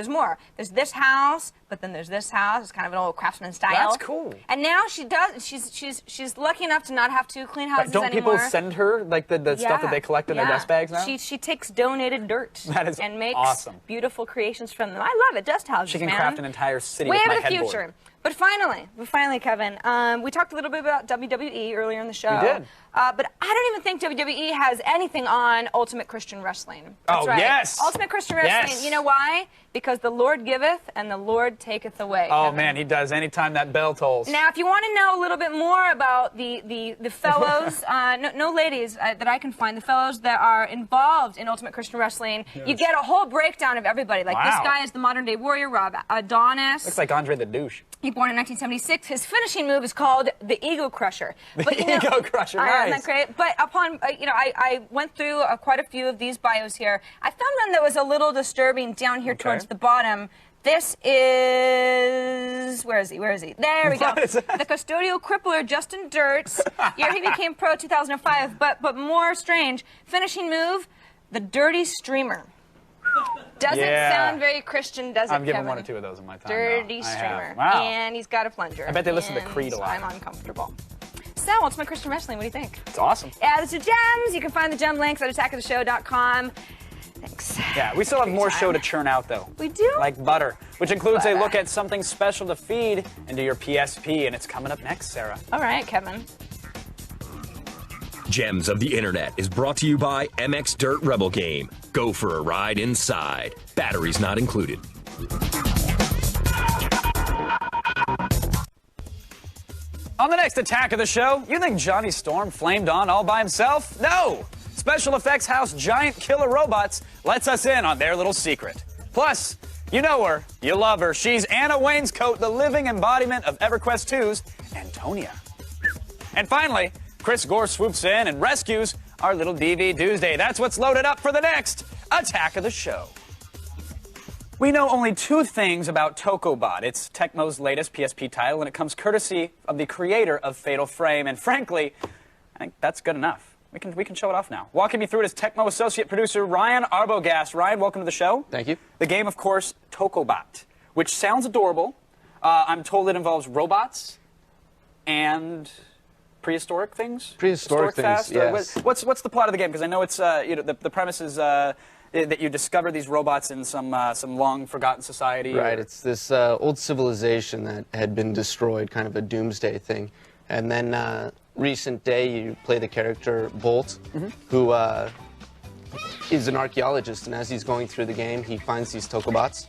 There's this house, but then there's this house. It's kind of an old craftsman style. That's cool. And now she does. She's lucky enough to not have to clean houses Don't anymore. people send her like the stuff that they collect in their dust bags now? She takes donated dirt That is and makes awesome. beautiful creations from them. I love it. Dust houses, She can man. craft an entire city Way with my of the headboard. future. But finally, Kevin, we talked a little bit about WWE earlier in the show. We did. But I don't even think WWE has anything on Ultimate Christian Wrestling. That's Oh, right. yes. Ultimate Christian Wrestling. Yes. You know why? Because the Lord giveth and the Lord taketh away. Oh, Kevin. man, he does anytime that bell tolls. Now, if you want to know a little bit more about the fellows, no ladies that I can find, the fellows that are involved in Ultimate Christian Wrestling, you get a whole breakdown of everybody. Like this Wow. guy is the modern day warrior, Rob Adonis. Looks like Andre the Douche. He born in 1976. His finishing move is called the Ego Crusher. But, you know, Ego Crusher, I know, nice. isn't that great? But upon, I went through quite a few of these bios here. I found one that was a little disturbing down here towards the bottom. This is... Where is he? There we go. What is that? The custodial crippler, Justin Dirts. Year he became pro, 2005. But more strange. Finishing move, the Dirty Streamer. Doesn't Yeah. sound very Christian, does it, I've given Kevin? one or two of those in my time. Dirty now. I streamer. have. Wow. And he's got a plunger. I bet they listen to And Creed a lot. I'm uncomfortable. So, Ultimate Christian Wrestling, what do you think? It's awesome. Yeah, this is Gems. You can find the gem links at attackoftheshow.com. Thanks. Yeah, we still have more show to churn out, though. We do? Like butter, which includes a Butter. look at something special to feed into your PSP, and it's coming up next, Sarah. All right, Kevin. Gems of the Internet is brought to you by MX Dirt Rebel Game. Go for a ride inside. Batteries not included. On the next attack of the show, you think Johnny Storm flamed on all by himself? No! Special Effects House Giant Killer Robots lets us in on their little secret. Plus, you know her, you love her. She's Anna Wainscoat, the living embodiment of EverQuest 2's Antonia. And finally, Chris Gore swoops in and rescues our little DV Doomsday. That's what's loaded up for the next Attack of the Show. We know only two things about Tokobot. It's Tecmo's latest PSP title, and it comes courtesy of the creator of Fatal Frame. And frankly, I think that's good enough. We can show it off now. Walking me through it is Tecmo associate producer Ryan Arbogast. Ryan, welcome to the show. Thank you. The game, of course, Tokobot, which sounds adorable. I'm told it involves robots and prehistoric things. Prehistoric things, fast? yes. What's the plot of the game? Because I know it's the premise is that you discover these robots in some long forgotten society. Right. It's this old civilization that had been destroyed, kind of a doomsday thing, and then recent day you play the character Bolt, who is an archaeologist, and as he's going through the game, he finds these Tokobots,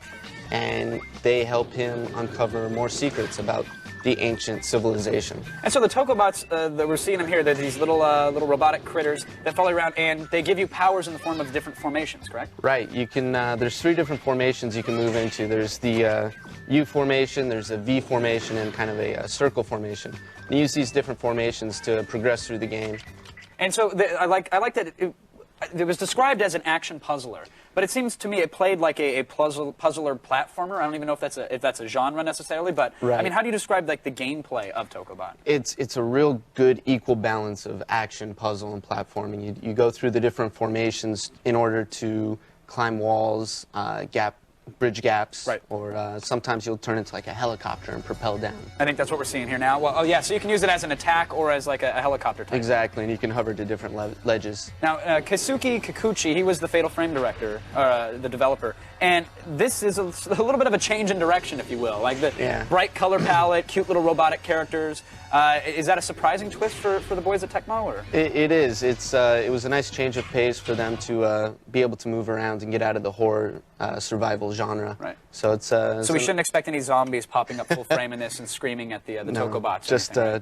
and they help him uncover more secrets about the ancient civilization. And so the Tokobots that we're seeing them here, they're these little robotic critters that follow around, and they give you powers in the form of different formations, correct? Right. You can. There's 3 different formations you can move into. There's the U formation, there's a V formation, and kind of a circle formation. You use these different formations to progress through the game. And so I like that it was described as an action puzzler, but it seems to me it played like a puzzler platformer. I don't even know if that's a genre necessarily, but right. I mean, how do you describe like the gameplay of Tokobot? It's a real good equal balance of action, puzzle, and platforming. You go through the different formations in order to climb walls, bridge gaps, right. Or sometimes you'll turn into like a helicopter and propel down. I think that's what we're seeing here now. Well, oh yeah, so you can use it as an attack or as like a helicopter type. Exactly, and you can hover to different ledges. Now, Kazuki Kikuchi, he was the Fatal Frame director, the developer, and this is a little bit of a change in direction, if you will. Like the bright color palette, cute little robotic characters. Is that a surprising twist for the boys at Tecmo? Or? It is. It was a nice change of pace for them to be able to move around and get out of the horror survival genre. Right. So it's so we shouldn't expect any zombies popping up full frame in this and screaming at the no, Tokobots.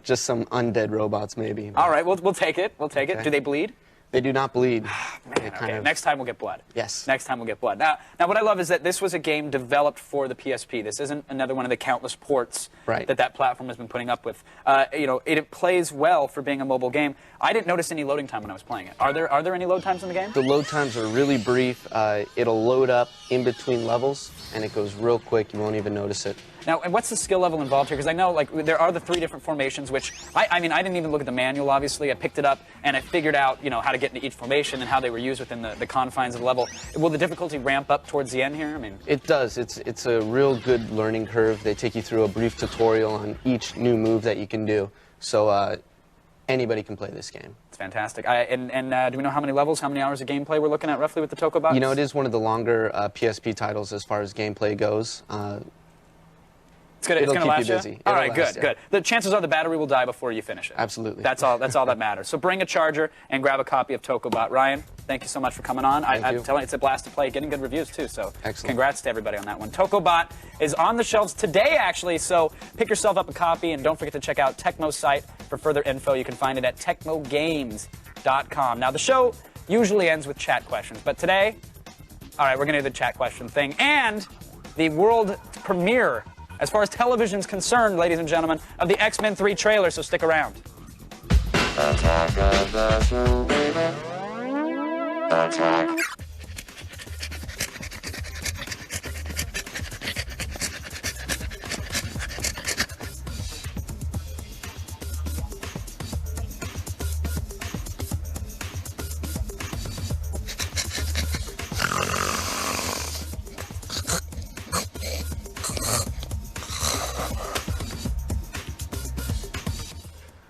Just some undead robots maybe. All right, we'll take it. We'll take it. Okay. Do they bleed? They do not bleed. Man, okay. Next time we'll get blood. Yes. Next time we'll get blood. Now what I love is that this was a game developed for the PSP. This isn't another one of the countless ports that platform has been putting up with. It plays well for being a mobile game. I didn't notice any loading time when I was playing it. Are there any load times in the game? The load times are really brief. It'll load up in between levels, and it goes real quick. You won't even notice it. Now, and what's the skill level involved here? Because I know, like, there are the 3 different formations, which, I mean, I didn't even look at the manual, obviously. I picked it up, and I figured out, how to get into each formation and how they were used within the confines of the level. Will the difficulty ramp up towards the end here? I mean, it does. It's a real good learning curve. They take you through a brief tutorial on each new move that you can do. So anybody can play this game. It's fantastic. Do we know how many levels, how many hours of gameplay we're looking at roughly with the Tokobots? It is one of the longer PSP titles as far as gameplay goes. It's gonna last you? Busy. All right, good. The chances are the battery will die before you finish it. Absolutely. That's all that matters. So bring a charger and grab a copy of Tokobot. Ryan, thank you so much for coming on. I'm telling you, it's a blast to play. Getting good reviews too. So excellent. Congrats to everybody on that one. Tokobot is on the shelves today, actually. So pick yourself up a copy and don't forget to check out Tecmo's site for further info. You can find it at tecmogames.com. Now the show usually ends with chat questions, but today, all right, we're gonna do the chat question thing and the world premiere, as far as television's concerned, ladies and gentlemen, of the X-Men 3 trailer, so stick around. Attack of the Show, baby. Attack.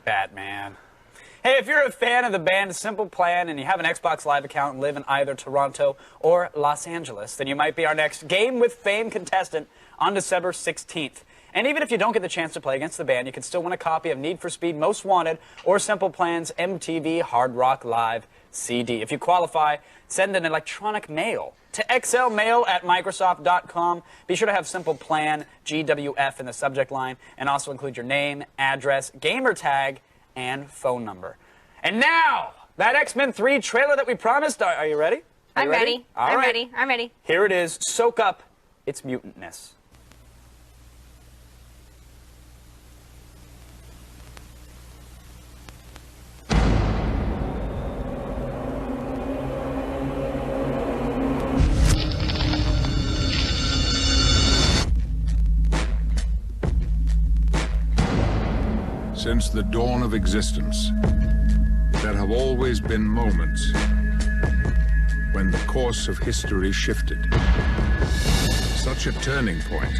Batman. Hey, if you're a fan of the band Simple Plan and you have an Xbox Live account and live in either Toronto or Los Angeles, then you might be our next Game with Fame contestant on December 16th. And even if you don't get the chance to play against the band, you can still win a copy of Need for Speed Most Wanted or Simple Plan's MTV Hard Rock Live CD. If you qualify, send an electronic mail to xlmail@microsoft.com. Be sure to have Simple Plan GWF in the subject line and also include your name, address, gamer tag, and phone number. And now, that X-Men 3 trailer that we promised. Are you ready? I'm ready. All right. Ready. I'm ready. Here it is. Soak up its mutantness. since the dawn of existence, there have always been moments when the course of history shifted. Such a turning point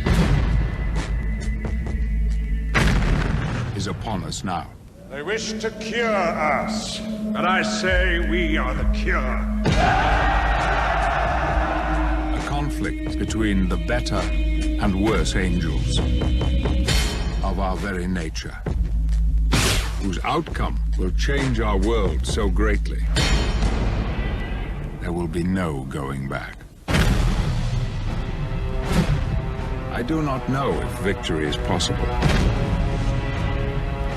is upon us now. They wish to cure us, but I say we are the cure. A conflict between the better and worse angels of our very nature, whose outcome will change our world so greatly, there will be no going back. I do not know if victory is possible.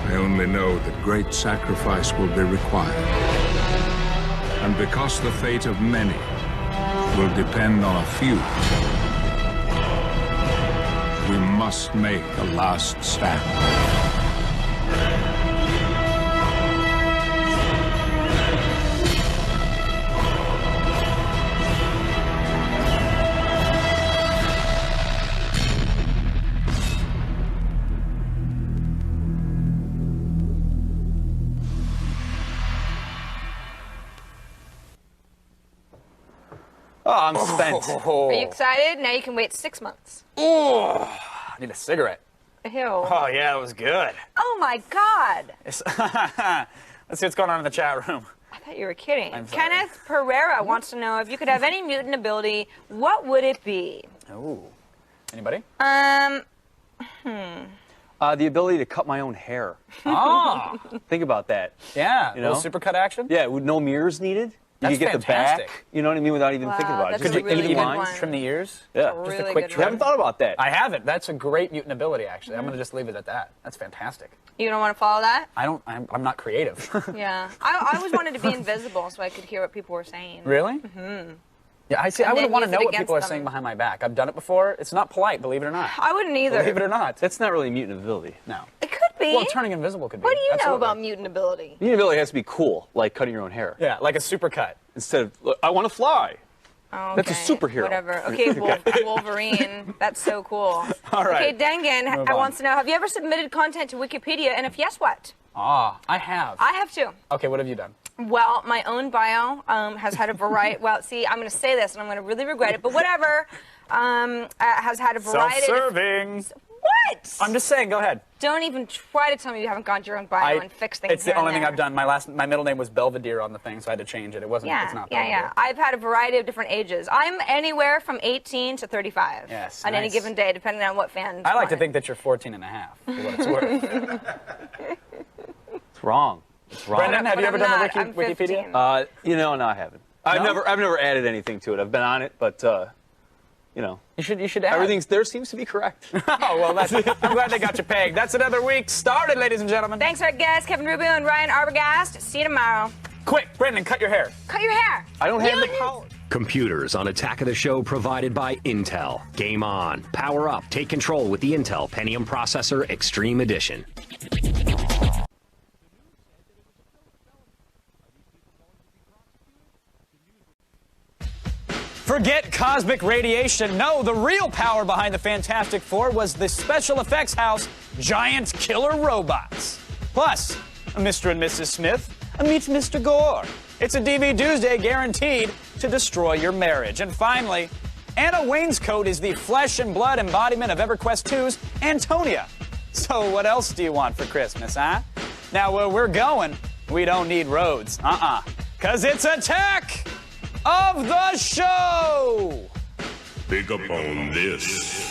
I only know that great sacrifice will be required. And because the fate of many will depend on a few, we must make a last stand. Oh, I'm spent. Are you excited? Now you can wait 6 months. Oh, I need a cigarette. Ew. Oh, yeah, that was good. Oh my God. Let's see what's going on in the chat room. I thought you were kidding. I'm sorry. Kenneth Pereira wants to know if you could have any mutant ability, what would it be? Ooh. Anybody? The ability to cut my own hair. Ah. Think about that. Yeah, You a little know? supercut action? Yeah, with no mirrors needed. You That's could get fantastic. the back, you know what I mean, without even Wow, thinking about it. that's Just a like really even good lines. one. Trim the ears? Yeah. Just Really a quick good trim. I haven't thought about that. I haven't. That's a great mutant ability, actually. I'm going to just leave it at that. That's fantastic. You don't want to follow that? I'm not creative. Yeah. I always wanted to be invisible so I could hear what people were saying. Really? Mm-hmm. Yeah, I see. And I wouldn't then want to use know it what people are against saying them. behind my back. I've done it before. It's not polite, believe it or not. I wouldn't either. Believe it or not. That's not really mutant ability. No. It could be. Well, turning invisible could be. What do you know Absolutely. about mutant ability? Mutant ability has to be cool, like cutting your own hair. Yeah, like a supercut. Instead of, look, I want to fly. Oh, That's a okay. superhero. Whatever. Okay, Wolverine. That's so cool. All right. Okay, Dangan Move on. wants to know, have you ever submitted content to Wikipedia? And if yes, what? Ah, I have. I have too. Okay, what have you done? Well, my own bio has had a variety. Well, see, I'm going to say this, and I'm going to really regret it, but whatever. Has had a variety. Self-serving. What? I'm just saying. Go ahead. Don't even try to tell me you haven't gone to your own bio and fixed things. It's the here and only thing there. I've done. My middle name was Belvedere on the thing, so I had to change it. It wasn't. Yeah, It's not yeah, Belvedere. yeah. I've had a variety of different ages. I'm anywhere from 18 to 35 Yes, on any nice. given day, depending on what fan. I like to think that you're 14 and a half, for what it's worth. It's wrong. It's wrong. Brendan, have you ever done the I'm Wikipedia? 15. You know, no, I haven't. I've No? never added anything to it. I've been on it, but you know, You should add. everything there seems to be correct. Oh, well, I'm glad they got you pegged. That's another week started, ladies and gentlemen. Thanks, our guests, Kevin Rubio and Ryan Arbogast. See you tomorrow. Quick, Brendan, cut your hair. Cut your hair. I don't have the Mutants. power. Computers on Attack of the Show provided by Intel. Game on. Power up. Take control with the Intel Pentium Processor Extreme Edition. Forget cosmic radiation. No, the real power behind the Fantastic Four was the special effects house, Giant Killer Robots. Plus, Mr. and Mrs. Smith meets Mr. Gore. It's a DV Doomsday guaranteed to destroy your marriage. And finally, Anna Wainscoat is the flesh and blood embodiment of EverQuest 2's Antonia. So what else do you want for Christmas, huh? Now, where we're going, we don't need roads. Because it's Attack of the Show! Pick up on this.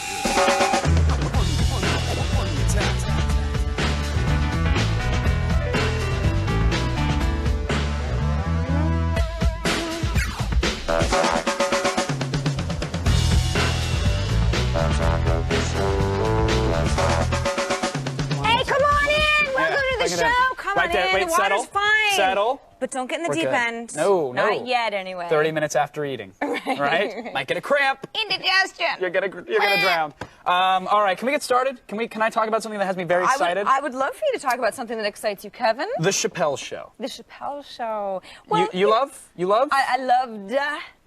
Hey, come on in. Welcome to the show. Come Right on there. in. Wait, the water's settle. fine. Settle. But don't get in the We're deep good. end. No. Not yet, anyway. 30 minutes after eating. Right? Might get a cramp. Indigestion. You're gonna drown. All right, can we get started? Can I talk about something that has me very excited? I would love for you to talk about something that excites you, Kevin. The Chappelle Show. The Chappelle Show. Well, You love? I loved.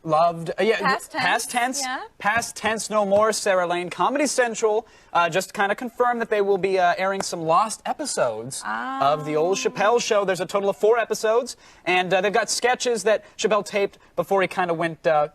Loved. Yeah. Past tense. Past tense. Yeah. Past tense no more, Sarah Lane. Comedy Central just kind of confirmed that they will be airing some lost episodes of the old Chappelle Show. There's a total of 4 episodes, and they've got sketches that Chappelle taped before he kind of went, and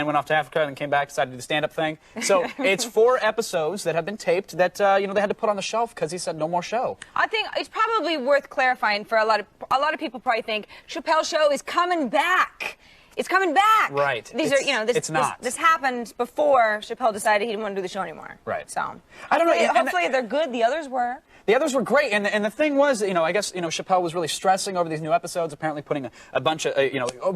went off to Africa and came back, decided to do the stand-up thing. So it's 4 episodes that have been taped that, they had to put on the shelf because he said no more show. I think it's probably worth clarifying for a lot of people probably think Chappelle Show is coming back. It's coming back. Right. It's not. This happened before Chappelle decided he didn't want to do the show anymore. Right. So I don't know. Hopefully they're good. The others were. The others were great, and the thing was, I guess, Chappelle was really stressing over these new episodes, apparently putting a bunch of,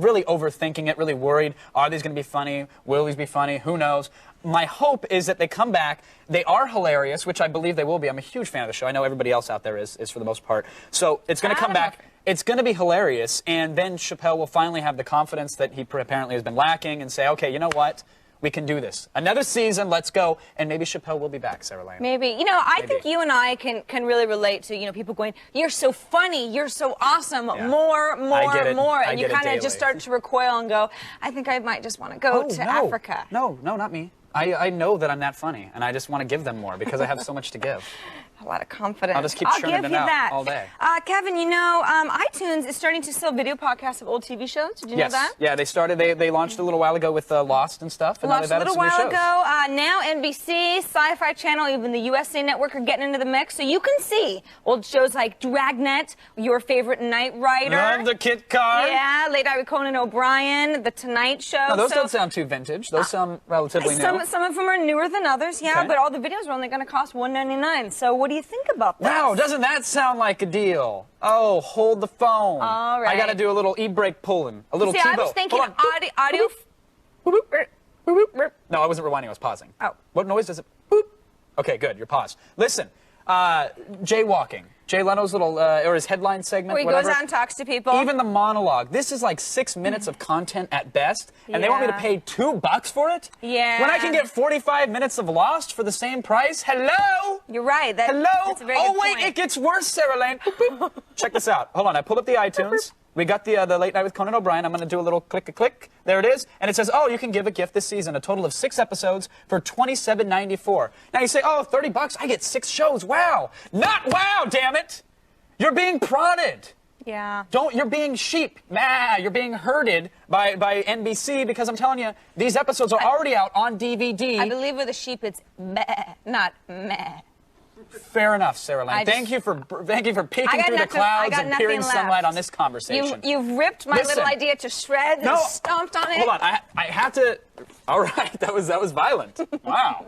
really overthinking it, really worried. Are these going to be funny? Will these be funny? Who knows? My hope is that they come back. They are hilarious, which I believe they will be. I'm a huge fan of the show. I know everybody else out there is for the most part. So it's going to come back. It's going to be hilarious, and then Chappelle will finally have the confidence that he apparently has been lacking and say, okay, you know what? We can do this. Another season, let's go. And maybe Chappelle will be back, Sarah Lane. Maybe. I think you and I can really relate to, people going, you're so funny, you're so awesome, more. And you kind of just start to recoil and go, I think I might just want to go to Africa. No, not me. I know that I'm that funny, and I just want to give them more because I have so much to give. A lot of confidence. I'll just keep churning it out all day. Kevin, iTunes is starting to sell video podcasts of old TV shows. Did you know that? Yeah, they started. They launched a little while ago with Lost and stuff. And launched a little while ago. Now NBC, Sci-Fi Channel, even the USA Network are getting into the mix, so you can see old shows like Dragnet, Your Favorite Night Rider. Love the Kit Car. Yeah, Late Night with Conan O'Brien, The Tonight Show. No, those don't sound too vintage. Those sound relatively new. Some of them are newer than others, but all the videos are only going to cost $1.99. So what do you think about that? Wow, doesn't that sound like a deal? Oh, hold the phone. All right. I got to do a little e-brake pulling, a little See, T-bow. I was thinking audio. No, I wasn't rewinding. I was pausing. Oh. What noise does it? Boop. Okay, good. You're paused. Listen, jaywalking. Jay Leno's little, or his headline segment, where he goes out and talks to people. Even the monologue. This is like 6 minutes of content at best, and they want me to pay $2 for it? Yeah. When I can get 45 minutes of Lost for the same price? Hello? You're right. Hello? That's a very good wait, point. it gets worse, Sarah Lane. Check this out. Hold on, I pulled up the iTunes. We got the Late Night with Conan O'Brien. I'm going to do a little click. There it is. And it says, you can give a gift this season. A total of 6 episodes for $27.94. Now you say, $30. I get 6 shows. Wow. Not wow, damn it. You're being prodded. Yeah. You're being sheep. You're being herded by NBC because I'm telling you, these episodes are already out on DVD. I believe with a sheep it's meh, not meh. Fair enough, Sarah Lane. Thank you for peeking through the clouds and peering sunlight on this conversation. You've ripped my little idea to shreds and stomped on it. Hold on, I have to. All right, that was violent. Wow.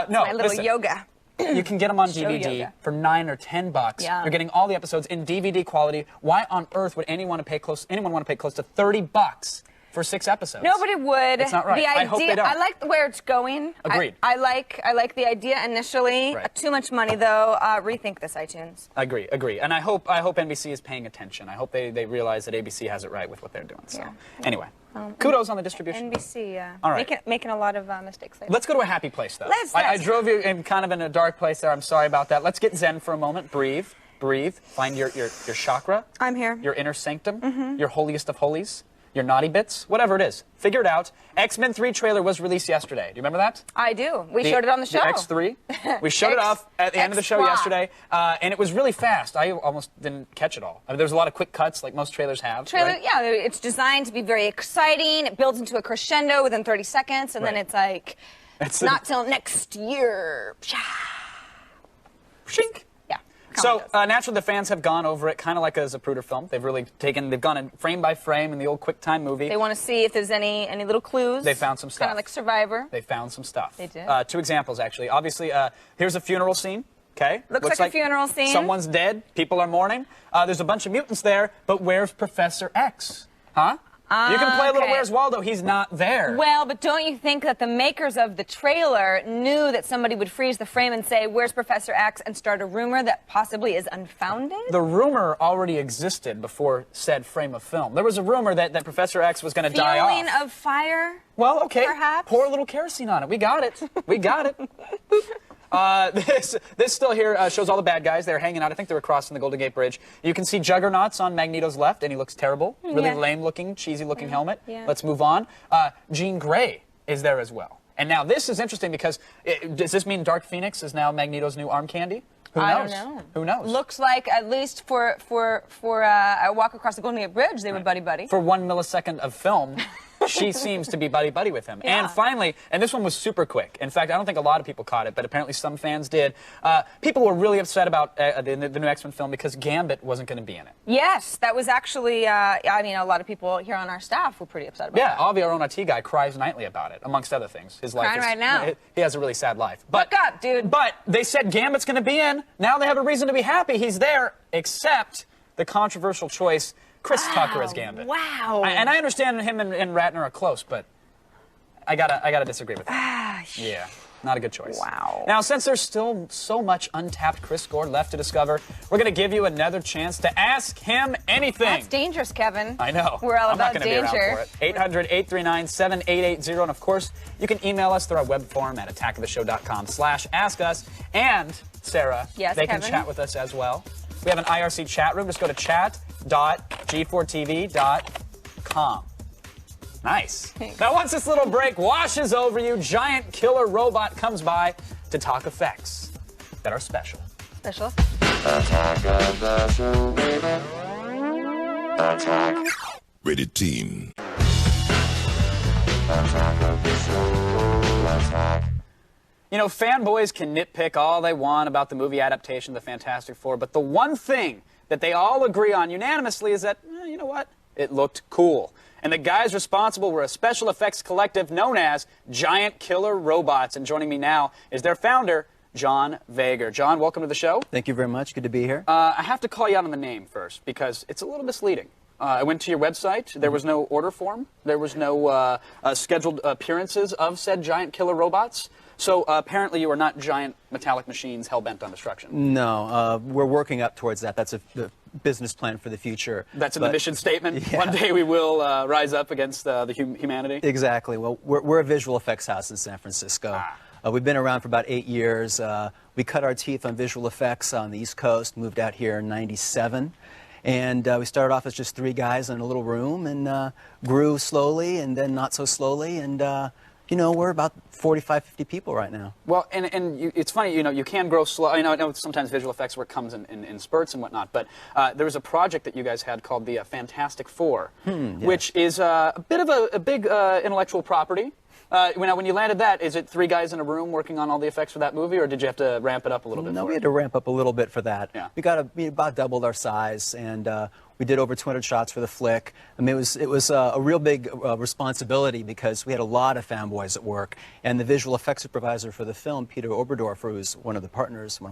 No, my little yoga. You can get them on DVD for $9 or $10. Yeah. You're getting all the episodes in DVD quality. Why on earth would anyone want to pay close to $30 for 6 episodes? Nobody would. It's not right. The idea, I hope they don't. I like where it's going. Agreed. I like the idea initially. Right. Too much money though. Rethink this, iTunes. Agree. And I hope NBC is paying attention. I hope they realize that ABC has it right with what they're doing. So anyway, kudos on the distribution. NBC, all right. making a lot of mistakes lately. Let's go to a happy place though. I drove you in kind of in a dark place there. I'm sorry about that. Let's get zen for a moment. Breathe. Find your chakra. I'm here. Your inner sanctum. Your holiest of holies. Your naughty bits, whatever it is. Figure it out. X-Men 3 trailer was released yesterday. Do you remember that? I do. We showed it on the show. The X3. We showed it off at the end of the show yesterday, and it was really fast. I almost didn't catch it all. I mean, there's a lot of quick cuts, like most trailers have. Right? Yeah, it's designed to be very exciting. It builds into a crescendo within 30 seconds, and then it's like, not till next year. Shink. So naturally, the fans have gone over it kind of like a Zapruder film. They've gone in frame by frame in the old QuickTime movie. They want to see if there's any little clues. They found some stuff. Kind of like Survivor. They found some stuff. They did. 2 examples, actually. Obviously, here's a funeral scene. Okay. Looks like a funeral scene. Someone's dead. People are mourning. There's a bunch of mutants there, but where's Professor X? Huh? You can play a little Okay. Where's Waldo. He's not there. Well, but don't you think that the makers of the trailer knew that somebody would freeze the frame and say, "Where's Professor X?" and start a rumor that possibly is unfounded? The rumor already existed before said frame of film. There was a rumor that Professor X was going to die off. Feeling of fire? Well, okay. Perhaps? Pour a little kerosene on it. We got it. We got it. This still here shows all the bad guys. They're hanging out. I think they were crossing the Golden Gate Bridge. You can see Juggernauts on Magneto's left, and he looks terrible. Really Yeah. lame-looking, cheesy-looking helmet. Yeah. Let's move on. Jean Grey is there as well. And now this is interesting because does this mean Dark Phoenix is now Magneto's new arm candy? Who knows? I don't know. Who knows? Looks like, at least for a walk across the Golden Gate Bridge, they were buddy-buddy. For 1 millisecond of film, she seems to be buddy-buddy with him. Yeah. And finally, and this one was super quick. In fact, I don't think a lot of people caught it, but apparently some fans did. People were really upset about the new X-Men film because Gambit wasn't going to be in it. Yes, that was actually, I mean, a lot of people here on our staff were pretty upset about Yeah, that. Avi, our own IT guy, cries nightly about it, amongst other things. His life Crying is, right now. He has a really sad life. But, Look up, dude. But they said Gambit's going to be in. Now they have a reason to be happy. He's there, except the controversial choice, Chris Tucker as Gambit. Wow. And I understand him and Ratner are close, but I gotta disagree with that. Yeah, not a good choice. Wow. Now, since there's still so much untapped Chris Gore left to discover, we're gonna give you another chance to ask him anything. That's dangerous, Kevin. I know. We're all I'm about not going to be danger. around for it. 800-839-7880. And, of course, you can email us through our web form at attackoftheshow.com/askus. And, Sarah, Yes, they can Kevin? chat with us as well. We have an IRC chat room. Just go to chat.g4tv.com. Nice. Thanks. Now, once this little break washes over you, giant killer robot comes by to talk effects that are special. Special. Attack of the Show, baby. Attack. Rated teen. Attack of the Show. Attack. You know, fanboys can nitpick all they want about the movie adaptation of the Fantastic Four, but the one thing that they all agree on unanimously is that, you know what? It looked cool. And the guys responsible were a special effects collective known as Giant Killer Robots. And joining me now is their founder, John Vager. John, welcome to the show. Thank you very much. Good to be here. I have to call you out on the name first because it's a little misleading. I went to your website. There was no order form. There was no scheduled appearances of said Giant Killer Robots. So apparently you are not giant metallic machines hell-bent on destruction. No, we're working up towards that. That's the business plan for the future. That's in the mission statement. Yeah. One day we will rise up against the humanity. Exactly. Well, we're a visual effects house in San Francisco. We've been around for about 8 years. We cut our teeth on visual effects on the East Coast, moved out here in '97. And we started off as just 3 guys in a little room and grew slowly and then not so slowly. And, you know, we're about 45, 50 people right now. Well, and it's funny, you know, you can grow slow. I know sometimes visual effects work comes in spurts and whatnot, but there was a project that you guys had called the Fantastic Four, which is a bit of a big intellectual property. When you landed that, is it 3 guys in a room working on all the effects for that movie, or did you have to ramp it up a little bit? No, for we it? had to ramp up a little bit for that. Yeah. We about doubled our size, and we did over 200 shots for the flick. I mean, it was a real big responsibility because we had a lot of fanboys at work, and the visual effects supervisor for the film, Peter Oberdorfer, who's one of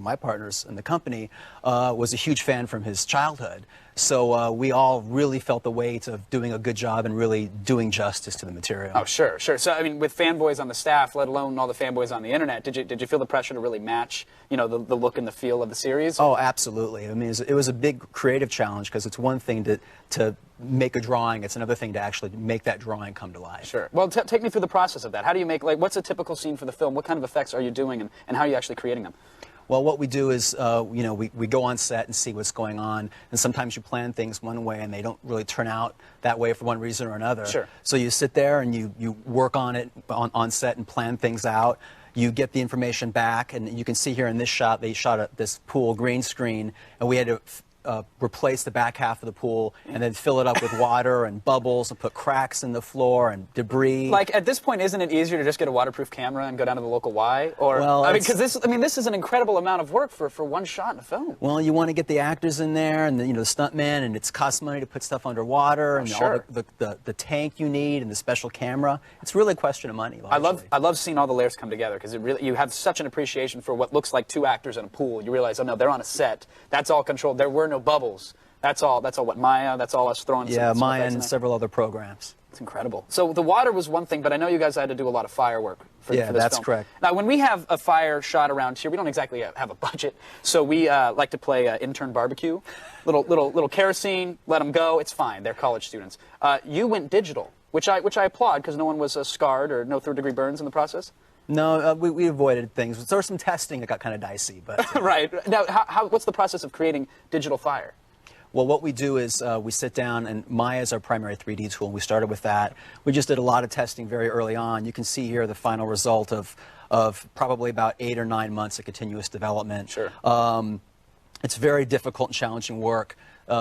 my partners in the company, was a huge fan from his childhood. So we all really felt the weight of doing a good job and really doing justice to the material. Oh, sure. So, I mean, with fanboys on the staff, let alone all the fanboys on the internet, did you feel the pressure to really match, you know, the look and the feel of the series? Oh, absolutely. I mean, it was a big creative challenge because it's one thing to make a drawing, it's another thing to actually make that drawing come to life. Sure. Well, take me through the process of that. How do you make, like, what's a typical scene for the film? What kind of effects are you doing, and how are you actually creating them? Well, what we do is, you know, we go on set and see what's going on, and sometimes you plan things one way and they don't really turn out that way for one reason or another. Sure. So you sit there and you work on it on set and plan things out. You get the information back, and you can see here in this shot, they shot this pool green screen, and we had to replace the back half of the pool and then fill it up with water and bubbles and put cracks in the floor and debris. Like, at this point, isn't it easier to just get a waterproof camera and go down to the local Y? Or, well, I mean, because this is an incredible amount of work for one shot in a film. Well, you want to get the actors in there and the stuntmen, and it costs money to put stuff underwater and sure. all the tank you need and the special camera. It's really a question of money. Largely. I love seeing all the layers come together because you have such an appreciation for what looks like 2 actors in a pool. You realize, oh no, they're on a set. That's all controlled. There were no bubbles. That's all. That's all. What Maya? That's all us throwing. Yeah, some Maya effects in and there? several other programs. It's incredible. So the water was one thing, but I know you guys had to do a lot of firework for Yeah, for this that's film. correct. Now, when we have a fire shot around here, we don't exactly have a budget, so we like to play intern barbecue. Little kerosene, let them go. It's fine. They're college students. You went digital, which I applaud because no one was scarred or no third-degree burns in the process. No, we avoided things. There was some testing that got kind of dicey, but Right. Now, what's the process of creating digital fire? well, what we do is we sit down, and Maya is our primary 3D tool, and we started with that. We just did a lot of testing very early on. You can see here the final result of probably about 8 or 9 months of continuous development. Sure. It's very difficult and challenging work.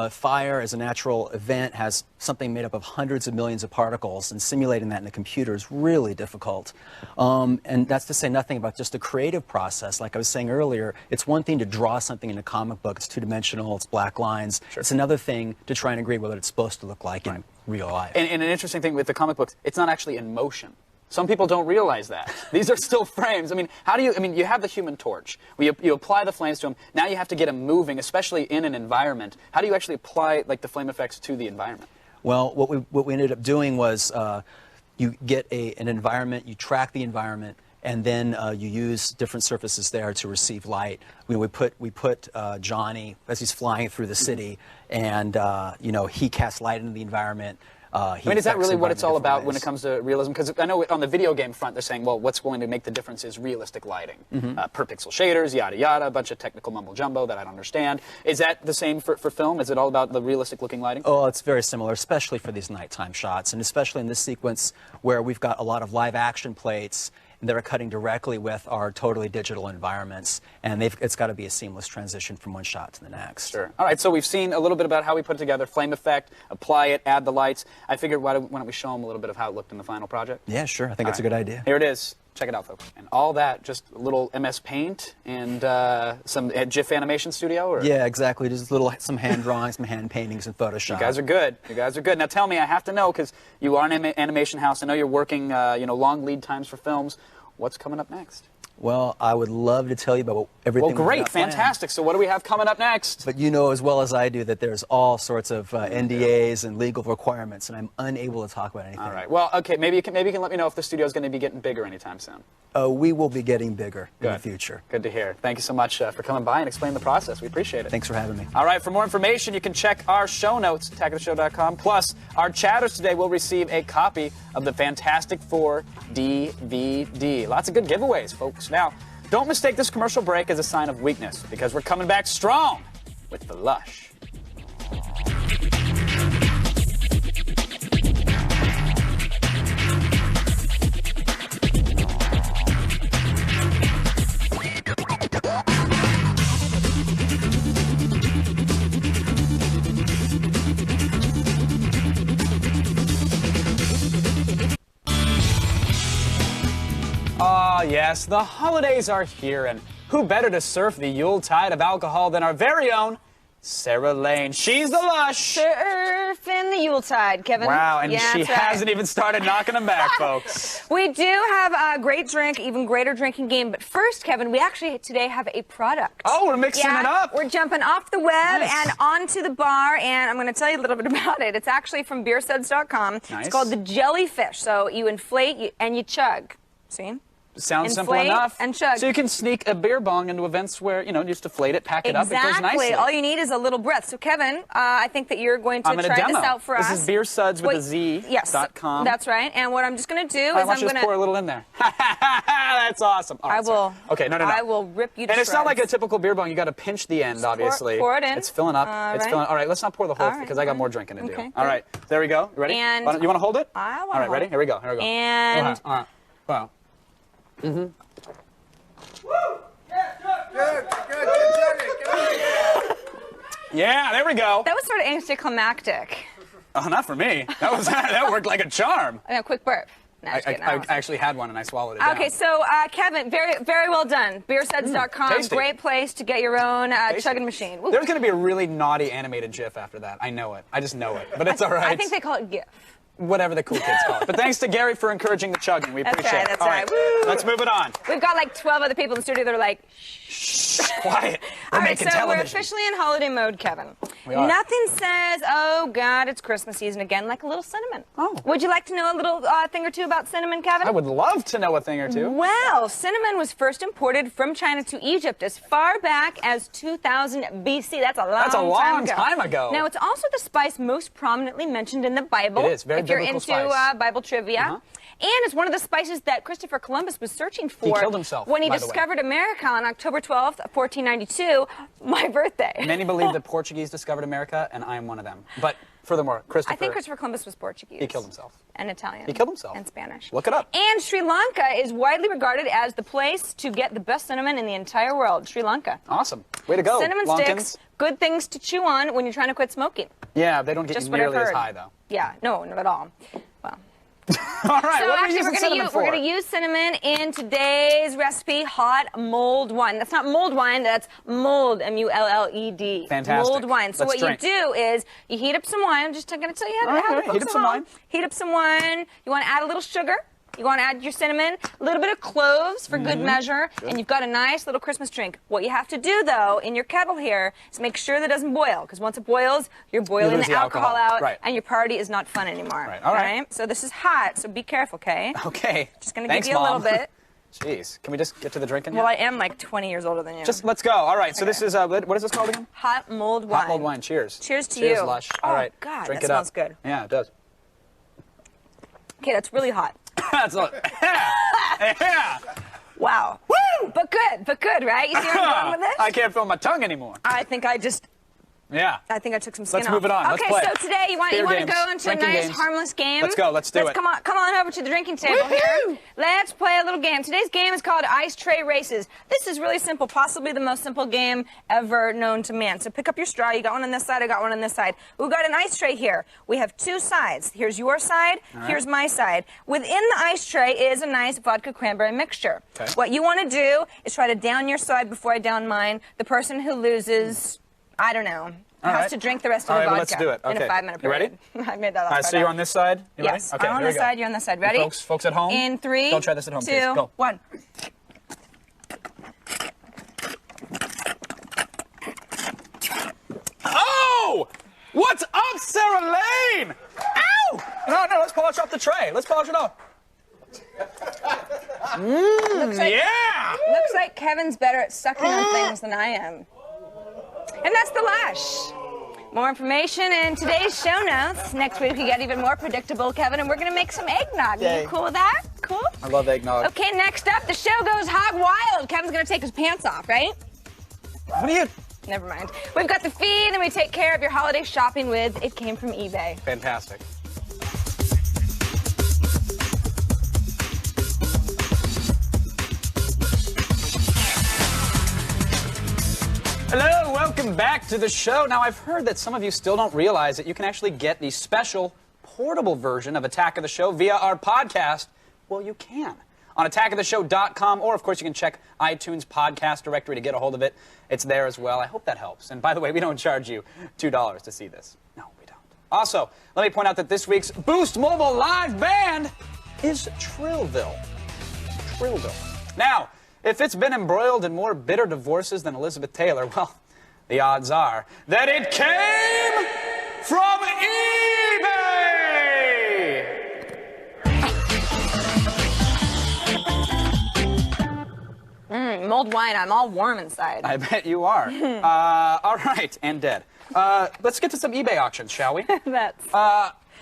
Fire, as a natural event, has something made up of hundreds of millions of particles, and simulating that in a computer is really difficult. And that's to say nothing about just the creative process. Like I was saying earlier, it's one thing to draw something in a comic book. It's two-dimensional, it's black lines. Sure. It's another thing to try and agree what it's supposed to look like in real life. And an interesting thing with the comic books, it's not actually in motion. Some people don't realize that. These are still frames. I mean, you have the Human Torch. You apply the flames to him. Now you have to get him moving, especially in an environment. How do you actually apply like the flame effects to the environment? Well, what we ended up doing was you get an environment, you track the environment, and then you use different surfaces there to receive light. We put Johnny as he's flying through the city, and he casts light into the environment. I mean, is that really what it's all about when it comes to realism? Because I know on the video game front, they're saying, well, what's going to make the difference is realistic lighting. Per pixel shaders, yada, yada, a bunch of technical mumbo-jumbo that I don't understand. Is that the same for film? Is it all about the realistic-looking lighting? Oh, it's very similar, especially for these nighttime shots, and especially in this sequence where we've got a lot of live-action plates that are cutting directly with our totally digital environments, and it's got to be a seamless transition from one shot to the next. Sure. All right, so we've seen a little bit about how we put together flame effect, apply it, add the lights. I figured why don't we show them a little bit of how it looked in the final project? Yeah, sure. I think it's a good idea. Here it is. Check it out, folks. And all that, just a little MS Paint and some GIF Animation Studio? Or? Yeah, exactly. Just some hand drawings, some hand paintings in Photoshop. You guys are good. You guys are good. Now tell me, I have to know, because you are an animation house. I know you're working, long lead times for films. What's coming up next? Well, I would love to tell you about everything. Well, great, fantastic. So what do we have coming up next? But you know as well as I do that there's all sorts of NDAs and legal requirements, and I'm unable to talk about anything. All right. Well, okay. Maybe you can let me know if the studio is going to be getting bigger anytime soon. We will be getting bigger in the future. Good to hear. Thank you so much for coming by and explaining the process. We appreciate it. Thanks for having me. All right. For more information, you can check our show notes, attackoftheshow.com. Plus, our chatters today will receive a copy of the Fantastic Four DVD. Lots of good giveaways, folks. Now, don't mistake this commercial break as a sign of weakness, because we're coming back strong with the Lush. Ah, yes, the holidays are here, and who better to surf the Yuletide of alcohol than our very own Sarah Lane. She's the Lush. Surfing the Yuletide, Kevin. Wow, and Yeah, she that's right. hasn't even started knocking them back, folks. We do have a great drink, even greater drinking game. But first, Kevin, we actually today have a product. Oh, we're mixing it up. We're jumping off the web Nice. and onto the bar, and I'm going to tell you a little bit about it. It's actually from beersuds.com. Nice. It's called the Jellyfish. So you inflate and you chug. See? Sounds simple Inflate enough. and chug. So you can sneak a beer bong into events where, just deflate it, pack it up, it goes nicely. Exactly. All you need is a little breath. So, Kevin, I think that you're going to I'm gonna try demo. this out for us. This is beersuds with a Z. Yes, .com. that's right. And what I'm just going to do All right, is why I'm don't you going just pour a little in there. That's awesome. All right, I will. sorry. Okay, no. I will rip you to And it's not like a shreds. typical beer bong. You got to pinch the end, obviously. Pour it in. It's filling up. All It's right. filling. All right, let's not pour the whole All thing right, because I got all more right. drinking to do. Okay, All good. right, there we go. You ready? And you want to hold it? I want All right, ready? Here we go. Here we go. And all right. Wow. Mm-hmm. Yeah, there we go. that was sort of anticlimactic. Oh, not for me. That worked like a charm. A quick burp. No, just kidding. I actually had one and I swallowed it down. Okay, so Kevin, very, very well done. Beersuds.com, tasty. great place to get your own chugging machine. Woo. There's going to be a really naughty animated GIF after that. I know it. I just know it. But it's all right. I think they call it GIF. whatever the cool kids call it. But thanks to Gary for encouraging the chugging. We That's appreciate right, it. that's All right. Woo! Let's move it on. We've got like 12 other people in the studio that are like, Quiet. We're all right, making so television. we're officially in holiday mode, Kevin. We are. Nothing says, oh, God, it's Christmas season again, like a little cinnamon. Oh. Would you like to know a little thing or two about cinnamon, Kevin? I would love to know a thing or two. Well, cinnamon was first imported from China to Egypt as far back as 2000 BC. That's a long time ago. Now, it's also the spice most prominently mentioned in the Bible. It is, very if you're biblical into spice. Bible trivia. Uh-huh. And it's one of the spices that Christopher Columbus was searching for. He killed himself, when he by the way. discovered America on October 12th, 1492, my birthday. Many believe that Portuguese discovered America, and I am one of them. But furthermore, Christopher... I think Christopher Columbus was Portuguese. He killed himself. And Italian. He killed himself. And Spanish. Look it up. And Sri Lanka is widely regarded as the place to get the best cinnamon in the entire world. Sri Lanka. Awesome. Way to go, Cinnamon Lankans. sticks, good things to chew on when you're trying to quit smoking. Yeah, they don't get Just you what I've nearly as heard. high, though. Yeah, no, not at all. Well. All right, So what are we actually, using cinnamon for? we're going to use cinnamon in today's recipe, hot mulled wine. That's not mulled wine, that's mulled, M-U-L-L-E-D. Fantastic. Mulled wine. So Let's what drink. you do is you heat up some wine. I'm just going to tell you how to All right, cook heat up some wine. Heat up some wine. You want to add a little sugar. You want to add your cinnamon, a little bit of cloves for good measure, and you've got a nice little Christmas drink. What you have to do, though, in your kettle here is make sure that it doesn't boil, because once it boils, you're boiling lose the the alcohol alcohol. out, Right. and your party is not fun anymore. Right. All right. So this is hot, so be careful, okay? Okay. Just going to Thanks, give you a little Mom. bit. Jeez. Can we just get to the drinking Well, yet? I am like 20 years older than you. Just let's go. All right, so this is, what is this called again? hot mulled wine. Hot mulled wine. Cheers. Cheers to Cheers, you. Lush. Oh, All right. God, Drink that it up. smells good. Yeah, it does. Okay, that's really hot. That's all. Yeah. Wow. Woo! But good, right? You see where I'm going with this? I can't feel my tongue anymore. I think I took some skin Let's off. move it on. Let's Okay, play. so today you want Beer to games. go into a Drinking nice games. harmless game. Let's go. Let's do it. Come on over to the drinking table here. Let's play a little game. Today's game is called Ice Tray Races. This is really simple, possibly the most simple game ever known to man. So pick up your straw. You got one on this side. I got one on this side. We've got an ice tray here. We have two sides. Here's your side. right. Here's my side. Within the ice tray is a nice vodka cranberry mixture. Okay. What you want to do is try to down your side before I down mine. The person who loses, I don't know, All has right. to drink the rest of All the right, vodka well, let's do it. in a Okay. 5-minute You period. ready? I made that All last right, part so you're up. on this side? You Yes, ready? Okay, I'm on here we this go. side, you're on this side. Ready? Hey, folks at home. In 3, Don't try this at home, 2, kids. Go. 1. Oh! What's up, Sarah Lane? Ow! No, let's polish off the tray. Let's polish it off. Yeah! Looks like Kevin's better at sucking on things than I am. And that's the Lush. More information in today's show notes. Next week we get even more predictable, Kevin, and we're going to make some eggnog. Are Yay. you cool with that? Cool? I love eggnog. Okay, next up, the show goes hog wild. Kevin's going to take his pants off, right? What are you... Never mind. We've got the feed, and we take care of your holiday shopping with It Came From eBay. Fantastic. Hello, welcome back to the show. Now, I've heard that some of you still don't realize that you can actually get the special portable version of Attack of the Show via our podcast. Well, you can. On attackoftheshow.com, or, of course, you can check iTunes podcast directory to get a hold of it. It's there as well. I hope that helps. And by the way, we don't charge you $2 to see this. No, we don't. Also, let me point out that this week's Boost Mobile live band is Trillville. Trillville. Now, if it's been embroiled in more bitter divorces than Elizabeth Taylor, well, the odds are that it came from eBay! Mulled wine, I'm all warm inside. I bet you are. All right, and dead. Let's get to some eBay auctions, shall we? That's...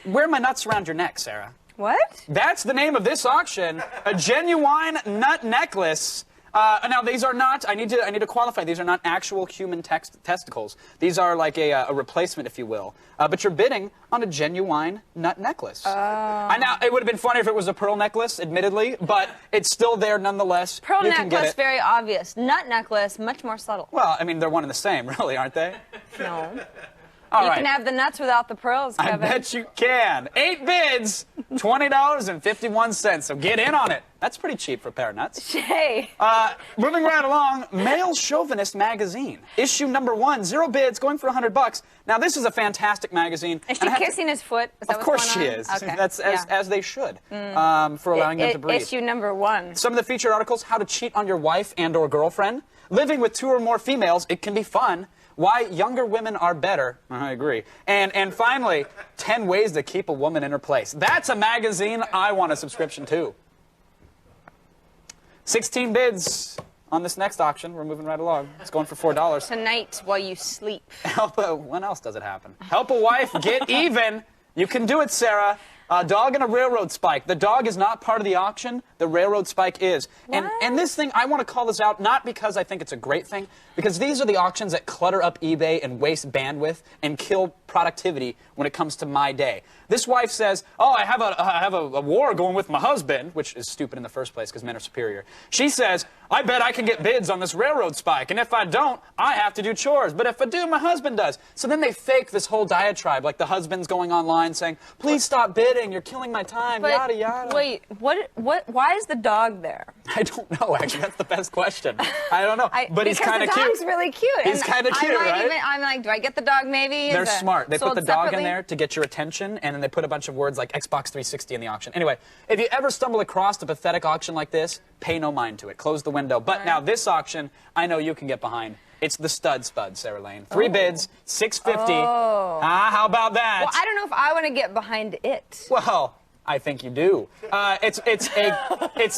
Wear my nuts around your neck, Sarah. What? That's the name of this auction, a genuine nut necklace. Now, these are not, I need to qualify, these are not actual human testicles. These are like a replacement, if you will. But you're bidding on a genuine nut necklace. I know, it would have been funny if it was a pearl necklace, admittedly, but it's still there nonetheless. Pearl You can get necklace, it. very obvious. Nut necklace, much more subtle. Well, I mean, they're one and the same, really, aren't they? No. All you right. can have the nuts without the pearls, I Kevin. bet you can. 8 bids, $20.51. So get in on it. That's pretty cheap for a pair of nuts. Hey. Moving right along, Male Chauvinist Magazine. Issue number 1, 0 bids, going for $100. Now, this is a fantastic magazine. Is she kissing his foot? Is that Of what's course she going on? is. Okay. That's as they should, for allowing them to breathe. Issue number 1. Some of the featured articles: how to cheat on your wife and or girlfriend, living with 2 or more females, it can be fun, why younger women are better, I agree, and finally, 10 ways to keep a woman in her place. That's a magazine I want a subscription to. 16 bids on this next auction. We're moving right along. It's going for $4. Tonight while you sleep. When else does it happen? Help a wife get even. You can do it, Sarah. A dog and a railroad spike. The dog is not part of the auction. The railroad spike is. And this thing, I want to call this out, not because I think it's a great thing, because these are the auctions that clutter up eBay and waste bandwidth and kill productivity when it comes to my day. This wife says, oh, I have a war going with my husband, which is stupid in the first place because men are superior. She says, I bet I can get bids on this railroad spike, and if I don't, I have to do chores. But if I do, my husband does. So then they fake this whole diatribe, like the husband's going online saying, please stop bidding, you're killing my time, But yada, yada. wait, why is the dog there? I don't know, actually. That's the best question. I don't know. But he's kind of cute. Because the dog's really cute. He's and kind of cute, right? I'm like, do I get the dog maybe? They're smart. They put sold the dog separately? in there to get your attention, and then they put a bunch of words like Xbox 360 in the auction. Anyway, if you ever stumble across a pathetic auction like this, pay no mind to it. Close the window. But now this auction, I know you can get behind. It's the Stud Spud, Sarah Lane. 3 bids, $6.50. Oh. How about that? Well, I don't know if I want to get behind it. Well, I think you do. It's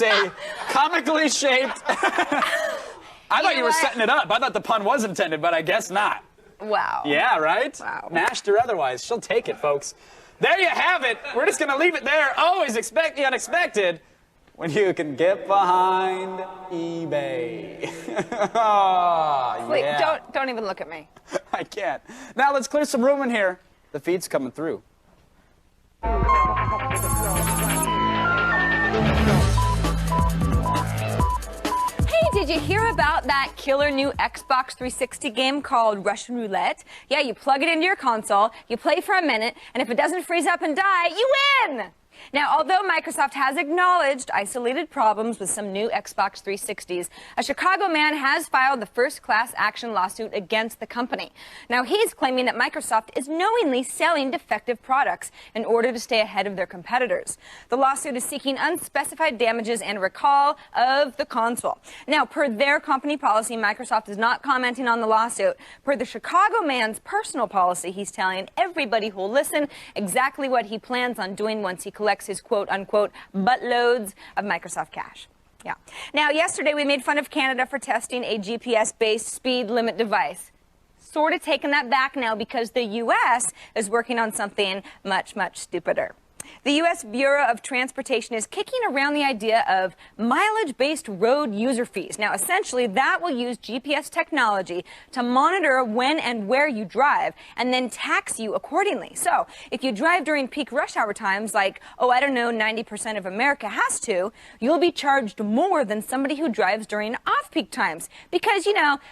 a comically shaped. I thought you were setting it up. I thought the pun was intended, but I guess not. Wow. Yeah, right? Wow. Mashed or otherwise. She'll take it, folks. There you have it. We're just going to leave it there. Always expect the unexpected when you can get behind eBay. Oh, Wait, yeah. don't even look at me. I can't. Now let's clear some room in here. The feed's coming through. Did you hear about that killer new Xbox 360 game called Russian Roulette? Yeah, you plug it into your console, you play for a minute, and if it doesn't freeze up and die, you win! Now, although Microsoft has acknowledged isolated problems with some new Xbox 360s, a Chicago man has filed the first class action lawsuit against the company. Now, he's claiming that Microsoft is knowingly selling defective products in order to stay ahead of their competitors. The lawsuit is seeking unspecified damages and recall of the console. Now, per their company policy, Microsoft is not commenting on the lawsuit. Per the Chicago man's personal policy, he's telling everybody who will listen exactly what he plans on doing once he collects his quote-unquote buttloads of Microsoft cash. Yeah. Now, yesterday we made fun of Canada for testing a GPS-based speed limit device. Sort of taking that back now because the U.S. is working on something much, much stupider. The U.S. Bureau of Transportation is kicking around the idea of mileage-based road user fees. Now, essentially, that will use GPS technology to monitor when and where you drive and then tax you accordingly. So, if you drive during peak rush hour times, like, 90% of America has to, you'll be charged more than somebody who drives during off-peak times because,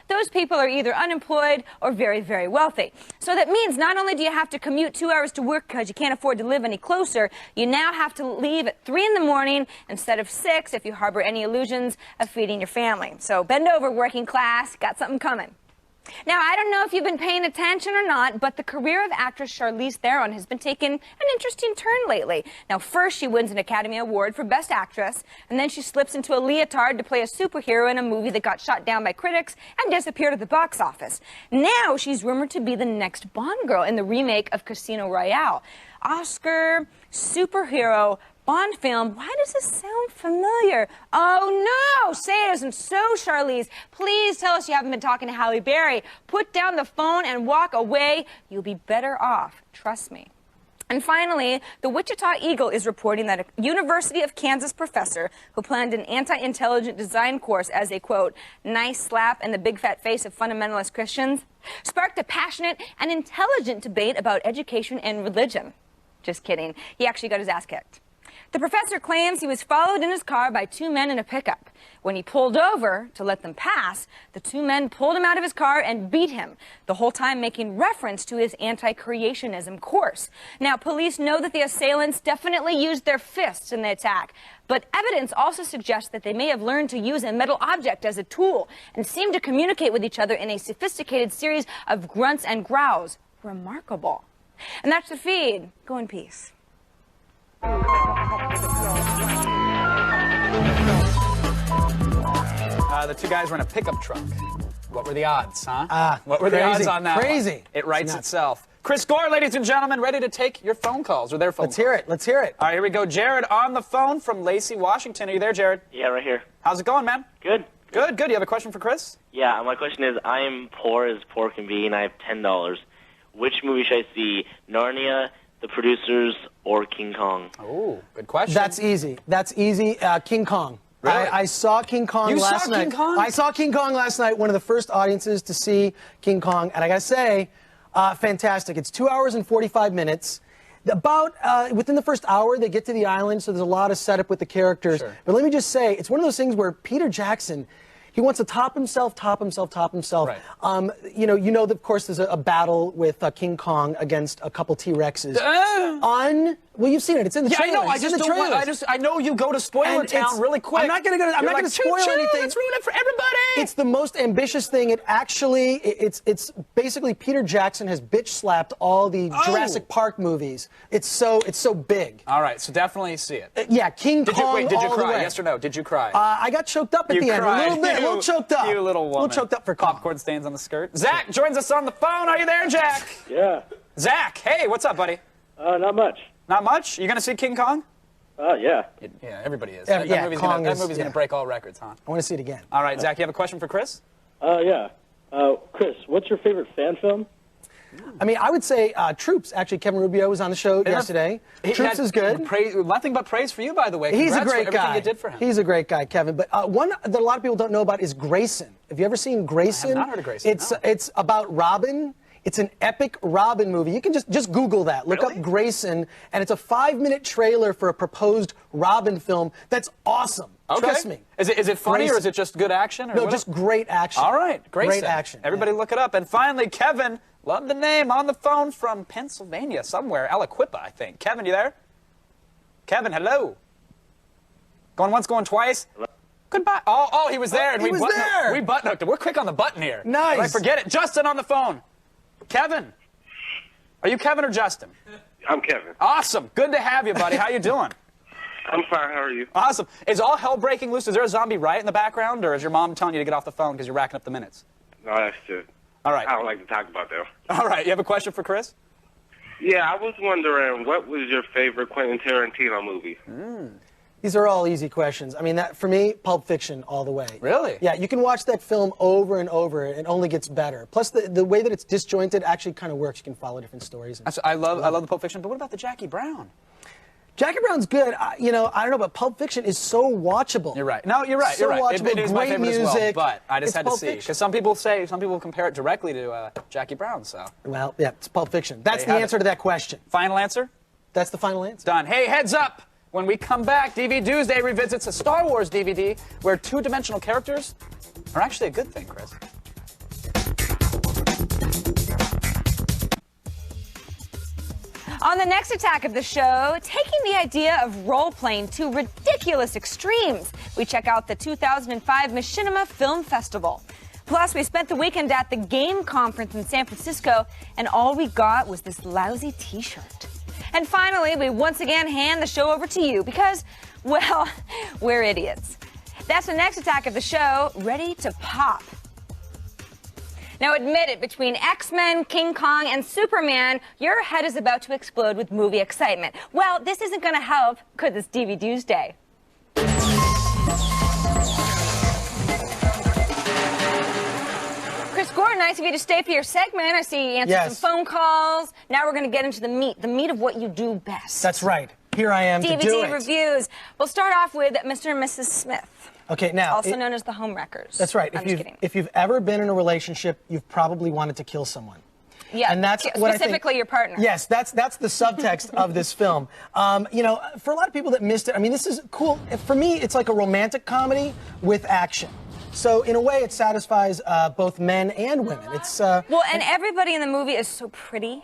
those people are either unemployed or very, very wealthy. So that means not only do you have to commute 2 hours to work because you can't afford to live any closer, you now have to leave at 3 in the morning instead of 6 if you harbor any illusions of feeding your family. So bend over, working class, got something coming. Now, I don't know if you've been paying attention or not, but the career of actress Charlize Theron has been taking an interesting turn lately. Now, first she wins an Academy Award for Best Actress, and then she slips into a leotard to play a superhero in a movie that got shot down by critics and disappeared at the box office. Now she's rumored to be the next Bond girl in the remake of Casino Royale. Oscar, superhero, Bond film. Why does this sound familiar? Oh, no! Say it isn't so, Charlize. Please tell us you haven't been talking to Halle Berry. Put down the phone and walk away. You'll be better off. Trust me. And finally, the Wichita Eagle is reporting that a University of Kansas professor who planned an anti-intelligent design course as a, quote, nice slap in the big fat face of fundamentalist Christians, sparked a passionate and intelligent debate about education and religion. Just kidding. He actually got his ass kicked. The professor claims he was followed in his car by two men in a pickup. When he pulled over to let them pass, the two men pulled him out of his car and beat him, the whole time making reference to his anti-creationism course. Now, police know that the assailants definitely used their fists in the attack, but evidence also suggests that they may have learned to use a metal object as a tool and seem to communicate with each other in a sophisticated series of grunts and growls. Remarkable. And that's the feed. Go in peace. The two guys were in a pickup truck. What were the odds, huh? What were the odds on that? Crazy. One? It writes itself. Chris Gore, ladies and gentlemen, ready to take your phone calls or their phone calls. Let's hear it. Let's hear it. All right, here we go. Jared on the phone from Lacey, Washington. Are you there, Jared? Yeah, right here. How's it going, man? Good. Good, good. You have a question for Chris? Yeah, my question is, I am poor as poor can be, and I have $10. Which movie should I see? Narnia, The Producers, or King Kong? Oh, good question. That's easy. That's easy. King Kong. Really? I saw King Kong last night. You saw King Kong? I saw King Kong last night, one of the first audiences to see King Kong, and I gotta say, fantastic. It's 2 hours and 45 minutes. About within the first hour, they get to the island, so there's a lot of setup with the characters. Sure. But let me just say, it's one of those things where Peter Jackson, he wants to top himself. Right. You know, of course, there's a battle with King Kong against a couple T-Rexes. Well, you've seen it. It's in the Yeah, I trailer. know. I It's in just the don't want. trailers. I know you go to spoiler And town it's- really quick. I'm not going to spoil anything. Let's ruin it for everybody. It's the most ambitious thing. It's basically Peter Jackson has bitch slapped all the Jurassic Park movies. It's so big. All right, so definitely see it. Yeah, King Kong. Did you all the cry? way. Yes or no? Did you cry? I got choked up at the end. A little bit. A little choked up. You little woman. A little choked up for Kong. Popcorn stains on the skirt. Zach joins us on the phone. Are you there, Jack? Yeah. Zach, hey, what's up, buddy? Not much. Not much? You gonna see King Kong? Yeah. Yeah, everybody is. Yeah, that movie's Kong gonna, is- that movie's yeah. gonna break all records, huh? I want to see it again. All right, Zach, you have a question for Chris? Yeah. Chris, what's your favorite fan film? I mean, I would say Troops. Actually, Kevin Rubio was on the show yesterday. Troops is good. Nothing but praise for you, by the way. He's a Congrats great for guy. everything you did for him. He's a great guy, Kevin. But one that a lot of people don't know about is Grayson. Have you ever seen Grayson? I have not heard of Grayson, no. It's about Robin. It's an epic Robin movie. You can just Google that. Look up Grayson, and it's a 5-minute trailer for a proposed Robin film that's awesome. Okay. Trust me. Is it funny Grayson. or is it just good action? Or No, what? just great action. All right, Great action. Everybody look it up. And finally, Kevin, love the name, on the phone from Pennsylvania somewhere, Aliquippa, I think. Kevin, you there? Kevin, hello. Going once, going twice. Hello. Goodbye. Oh, he was there. And he was there. We button hooked him. We're quick on the button here. Nice. I forget it. Justin on the phone. Kevin. Are you Kevin or Justin? I'm Kevin. Awesome. Good to have you, buddy. How you doing? I'm fine. How are you? Awesome. Is all hell breaking loose? Is there a zombie riot in the background, or is your mom telling you to get off the phone because you're racking up the minutes? No, that's just. All right. I don't like to talk about that. All right. You have a question for Chris? Yeah, I was wondering, what was your favorite Quentin Tarantino movie? These are all easy questions. I mean, for me, Pulp Fiction all the way. Really? Yeah, you can watch that film over and over. It only gets better. Plus, the way that it's disjointed actually kind of works. You can follow different stories. I love the Pulp Fiction, but what about the Jackie Brown? Jackie Brown's good. I don't know, but Pulp Fiction is so watchable. You're right. No, you're right. So You're right. watchable, It is my great favorite as well, music. but I just It's had to Pulp see Fiction. because some people compare it directly to Jackie Brown. So Well, yeah, it's Pulp Fiction. That's There the you have answer to that question. final answer. That's the final answer. Done. Hey, heads up. When we come back, DVD Tuesday revisits a Star Wars DVD where two-dimensional characters are actually a good thing, Chris. On the next attack of the show, taking the idea of role-playing to ridiculous extremes, we check out the 2005 Machinima Film Festival. Plus, we spent the weekend at the Game Conference in San Francisco, and all we got was this lousy T-shirt. And finally, we once again hand the show over to you because, well, we're idiots. That's the next attack of the show, ready to pop. Now admit it, between X-Men, King Kong, and Superman, your head is about to explode with movie excitement. Well, this isn't going to help because it's DVD Tuesday. Chris Gore, nice of you to stay for your segment. I see you answered some phone calls. Now we're going to get into the meat of what you do best. That's right. Here I am to do DVD it. reviews. We'll start off with Mr. and Mrs. Smith. Okay, now Also known as the Homewreckers. That's right. I'm just kidding. If you've ever been in a relationship, you've probably wanted to kill someone. Yeah, and that's what I think. specifically your partner. Yes, that's the subtext of this film. You know, for a lot of people that missed it, I mean, this is cool. For me, it's like a romantic comedy with action. So in a way, it satisfies both men and women. It's well, and everybody in the movie is so pretty.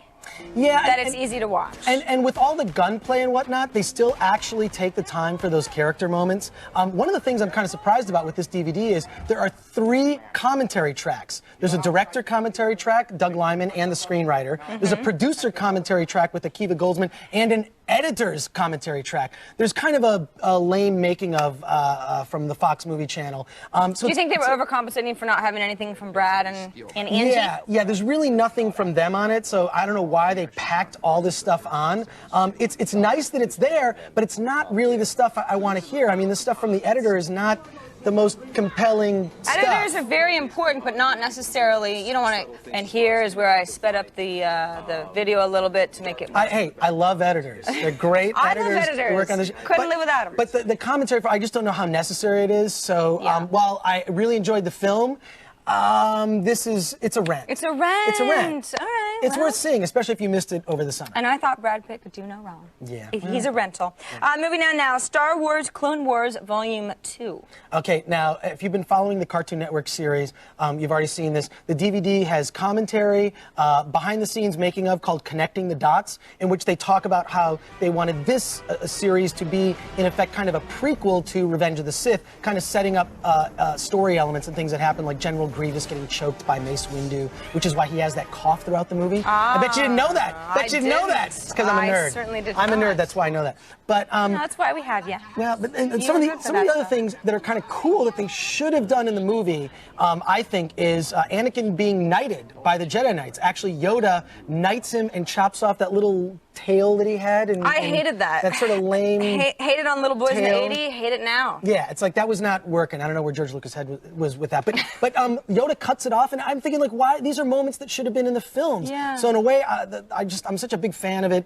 Yeah, that it's easy to watch. And with all the gunplay and whatnot, they still actually take the time for those character moments. One of the things I'm kind of surprised about with this DVD is there are 3 commentary tracks. There's a director commentary track, Doug Liman, and the screenwriter. There's a producer commentary track with Akiva Goldsman, and an editor's commentary track. There's kind of a lame making of from the Fox Movie Channel. Do you think they were overcompensating for not having anything from Brad and Angie? Yeah, there's really nothing from them on it, so I don't know why they packed all this stuff on. It's nice that it's there, but it's not really the stuff I want to hear. I mean, the stuff from the editor is not the most compelling stuff. Editors are very important, but not necessarily. You don't want to. And here is where I sped up the video a little bit to make it. Hey, I love editors. They're great editors. I love editors. Who work on this. Couldn't live without them. But the commentary, I just don't know how necessary it is. So while I really enjoyed the film, it's a rent. It's a rent. It's a rent. All right. It's worth seeing, especially if you missed it over the summer. And I thought Brad Pitt could do no wrong. Yeah. He's a rental. Moving on now, Star Wars Clone Wars Volume 2. Okay, now, if you've been following the Cartoon Network series, you've already seen this. The DVD has commentary, behind-the-scenes making-of called Connecting the Dots, in which they talk about how they wanted this series to be, in effect, kind of a prequel to Revenge of the Sith, kind of setting up story elements and things that happen, like General Grievous getting choked by Mace Windu, which is why he has that cough throughout the movie. I bet you didn't know that. I bet you didn't know that. It's because I'm a nerd. I certainly did I'm a not. nerd, that's why I know that. But no, that's why we have you. Yeah, but and some of the other things that are kind of cool that they should have done in the movie, I think, is Anakin being knighted by the Jedi Knights. Actually, Yoda knights him and chops off that little tail that he had. And I hated that. That sort of lame. Hated on Little Boys tail. in the 80s. Hate it now. Yeah, it's like that was not working. I don't know where George Lucas' head was with that, but Yoda cuts it off, and I'm thinking like, why? These are moments that should have been in the films. Yeah. So in a way, I'm such a big fan of it.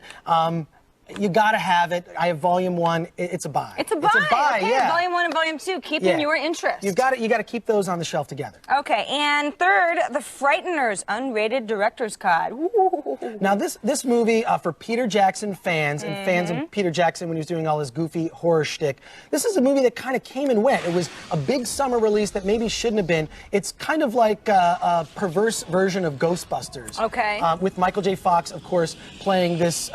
You gotta have it. I have Volume 1. It's a buy. It's a buy. It's a buy. Okay, Yeah. Volume 1 and Volume 2. Keeping your interest. You got to keep those on the shelf together. Okay, and third, The Frighteners Unrated Director's Cut. Ooh. Now this movie for Peter Jackson fans and fans of Peter Jackson when he was doing all his goofy horror shtick, this is a movie that kind of came and went. It was a big summer release that maybe shouldn't have been. It's kind of like a perverse version of Ghostbusters. Okay. With Michael J. Fox, of course, playing this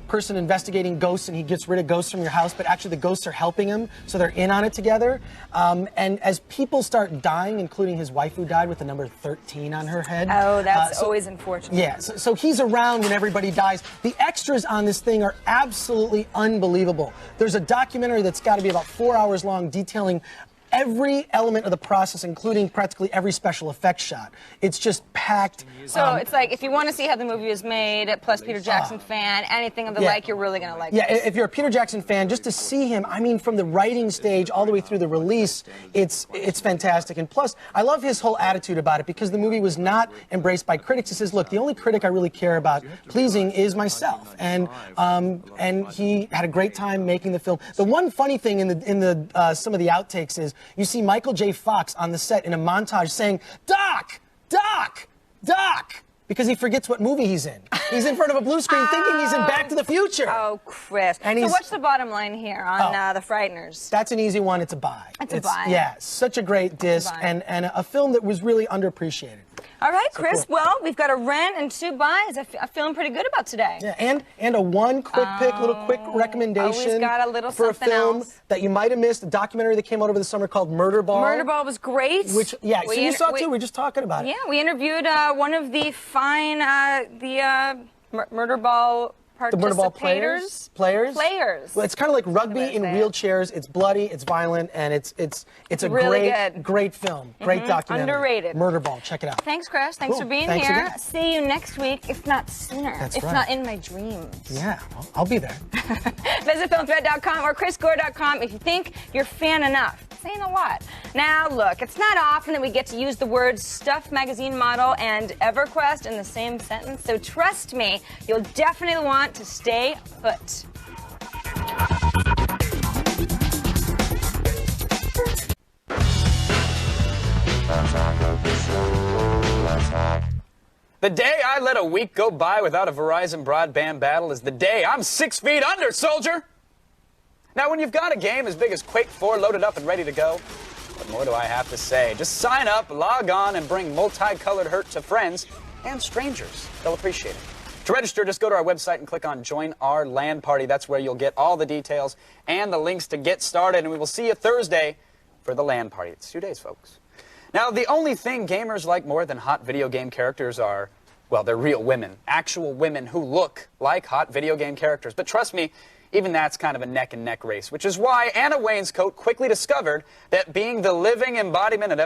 person investigating ghosts, and he gets rid of ghosts from your house, but actually the ghosts are helping him, so they're in on it together. And as people start dying, including his wife who died with the number 13 on her head. Oh, that's always unfortunate. Yeah, so he's around when everybody dies. The extras on this thing are absolutely unbelievable. There's a documentary that's got to be about 4 hours long detailing every element of the process, including practically every special effects shot. It's just packed. So it's like, if you want to see how the movie was made, plus Peter Jackson fan, anything of the like, you're really going to like Yeah, this. if you're a Peter Jackson fan, just to see him, I mean, from the writing stage all the way through the release, it's fantastic. And plus, I love his whole attitude about it, because the movie was not embraced by critics. He says, look, the only critic I really care about pleasing is myself. And he had a great time making the film. The one funny thing in the some of the outtakes is you see Michael J. Fox on the set in a montage saying, Doc, Doc, Doc, because he forgets what movie he's in. He's in front of a blue screen thinking he's in Back to the Future. Oh, Chris. And so what's the bottom line here on The Frighteners? That's an easy one. It's a buy. It's a buy. Yeah, such a great disc, and a film that was really underappreciated. All right, Chris. Cool. Well, we've got a rent and 2 buys. I'm feeling pretty good about today. Yeah, and a one quick pick, little quick recommendation always got a little for a something film else that you might have missed. A documentary that came out over the summer called Murder Ball. Murder Ball was great. Which, yeah, so you saw it too. We were just talking about it. Yeah, we interviewed one of the fine Murder Ball The Murder Ball players. Well, it's kind of like rugby in wheelchairs. It's bloody, it's violent, and it's a really great film, great documentary. Underrated. Murder Ball, check it out. Thanks, Chris. Thanks Cool. for being Thanks here. again. See you next week, if not sooner. That's if right. not in my dreams. Yeah, well, I'll be there. Visit filmthread.com or chrisgore.com if you think you're fan enough. Saying a lot. Now, look, it's not often that we get to use the words Stuff Magazine model and EverQuest in the same sentence, so trust me, you'll definitely want to stay put. Attack of the Show. Attack. The day I let a week go by without a Verizon broadband battle is the day I'm 6 feet under, soldier! Now, when you've got a game as big as Quake 4 loaded up and ready to go, what more do I have to say? Just sign up, log on, and bring multicolored hurt to friends and strangers. They'll appreciate it. To register, just go to our website and click on Join Our LAN Party. That's where you'll get all the details and the links to get started. And we will see you Thursday for the LAN Party. It's 2 days, folks. Now, the only thing gamers like more than hot video game characters are, well, they're real women. Actual women who look like hot video game characters. But trust me, even that's kind of a neck-and-neck race, which is why Anna Wainscoat quickly discovered that being the living embodiment of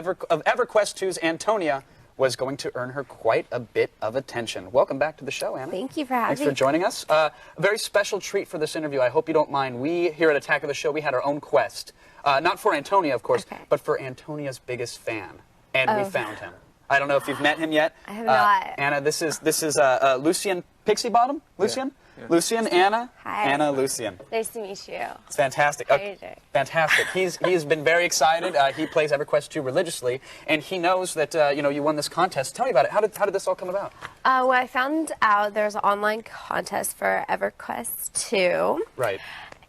EverQuest 2's Antonia was going to earn her quite a bit of attention. Welcome back to the show, Anna. Thank you for having me. Thanks for joining us. A very special treat for this interview. I hope you don't mind. We, here at Attack of the Show, we had our own quest. Not for Antonia, of course, but for Antonia's biggest fan. And we found him. I don't know if you've met him yet. I have not. Anna, this is Lucian Pixie Bottom? Lucian? Yeah. Lucian, Anna? Hi. Anna, Lucian. Nice to meet you. It's fantastic. How are you doing? Fantastic. He's been very excited. He plays EverQuest 2 religiously, and he knows that you won this contest. Tell me about it. How did this all come about? Well, I found out there's an online contest for EverQuest 2. Right.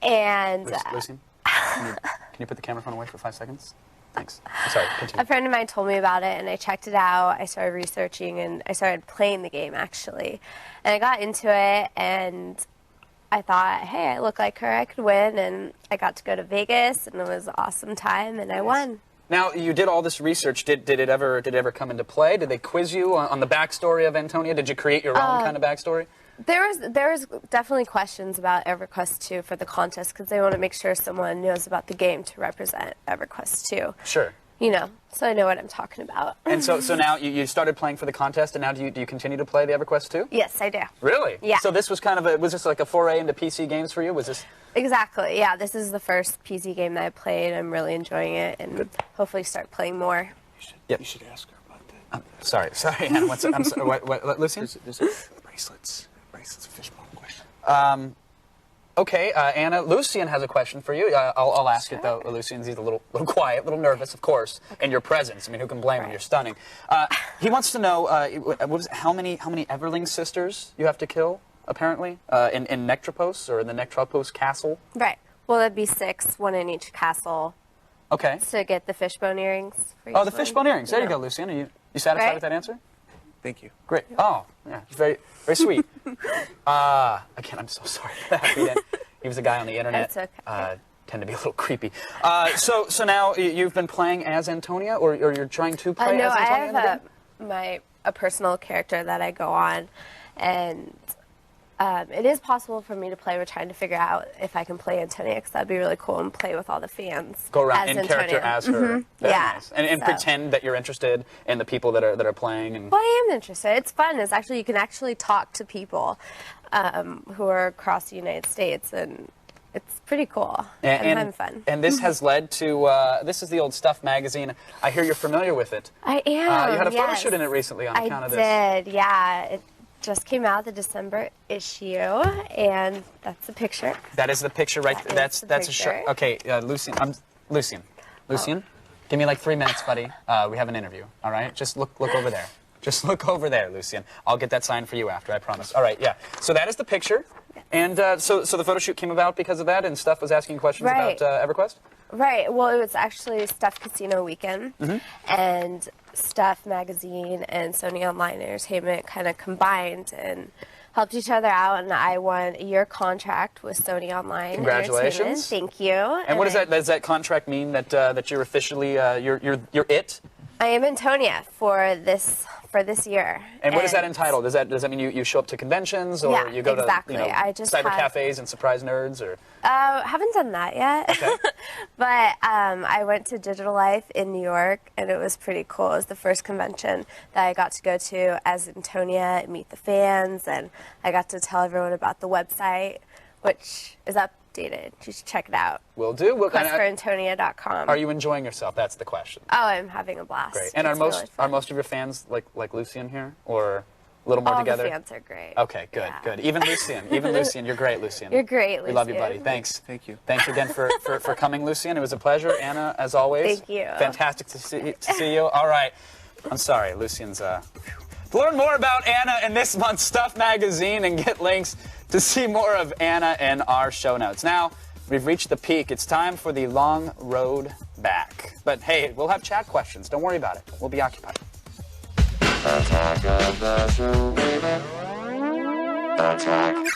And Lucian, can you put the camera phone away for 5 seconds? Thanks. Sorry, continue. A friend of mine told me about it, and I checked it out. I started researching, and I started playing the game, actually. And I got into it, and I thought, hey, I look like her. I could win. And I got to go to Vegas, and it was an awesome time, and I won. Now, you did all this research. Did it ever come into play? Did they quiz you on the backstory of Antonia? Did you create your own kind of backstory? There was definitely questions about EverQuest 2 for the contest because they want to make sure someone knows about the game to represent EverQuest 2. Sure. You know, so I know what I'm talking about. And so now you started playing for the contest, and now do you continue to play the EverQuest 2? Yes, I do. Really? Yeah. So this was was this like a foray into PC games for you? Was this? Exactly. Yeah, this is the first PC game that I played. I'm really enjoying it, and hopefully start playing more. You should ask her about that. Sorry, Anna. I'm sorry. What, Lucian? There's bracelets. Bracelets, fishbone question. Okay, Anna, Lucian has a question for you. I'll ask it, though. Lucian's he's a little quiet, a little nervous, of course, in your presence. I mean, who can blame him? You're stunning. He wants to know how many Everling sisters you have to kill, apparently, in Nectropos, or in the Nectropos castle? Right. Well, that'd be 6, 1 in each castle. Okay. To get the fishbone earrings. For the fishbone earrings. There you go, Lucian. Are you satisfied with that answer? Thank you. Great. Oh, yeah, very, very sweet. Again, I'm so sorry for that. He was a guy on the internet. That's okay. Tend to be a little creepy. So now you've been playing as Antonia, or you're trying to play as Antonia? No, I have a personal character that I go on, and it is possible for me to play. We're trying to figure out if I can play Antonia, because that'd be really cool, and play with all the fans. Go around as in character as her. Mm-hmm. That's yeah. nice. And pretend that you're interested in the people that are playing. And well, I am interested. It's fun. It's actually, you can actually talk to people who are across the United States, and it's pretty cool. And having fun. And this has led to this is the old Stuff magazine. I hear you're familiar with it. I am. You had a photo shoot in it recently on account of this. I did. Yeah. It just came out, the December issue, and that's the picture. That is the picture, right? That's a shot. Okay, Lucian. Lucian. Give me like 3 minutes, buddy. We have an interview. All right, just look over there. Just look over there, Lucian. I'll get that signed for you after, I promise. All right, yeah. So that is the picture, and so the photo shoot came about because of that, and Stuff was asking questions about EverQuest. Right. Well, it was actually Stuff Casino Weekend, and Stuff Magazine and Sony Online Entertainment kind of combined and helped each other out, and I won a year contract with Sony Online. Congratulations! Thank you. And what does that contract mean? That you're officially you're it? I am Antonia for this year. And what does that entitle? Does that mean you show up to conventions, or you go to cyber cafes and surprise nerds, or? Haven't done that yet. Okay. But I went to Digital Life in New York, and it was pretty cool. It was the first convention that I got to go to as Antonia and meet the fans, and I got to tell everyone about the website, which is updated. You should check it out. Will do. QuestForAntonia.com. Are you enjoying yourself? That's the question. Oh, I'm having a blast. Great. And are most of your fans like Lucian here, or a little more together? All the fans are great. Okay, good, good. Even Lucian, you're great, Lucian. You're great, Lucian. We love you, buddy. Thanks. Thank you. Thanks again for coming, Lucian. It was a pleasure. Anna, as always. Thank you. Fantastic to see you. All right. I'm sorry, Lucian's To learn more about Anna in this month's Stuff magazine and get links to see more of Anna in our show notes. Now, we've reached the peak. It's time for the long road back. But hey, we'll have chat questions. Don't worry about it. We'll be occupied. Attack of the Show Baby. Attack.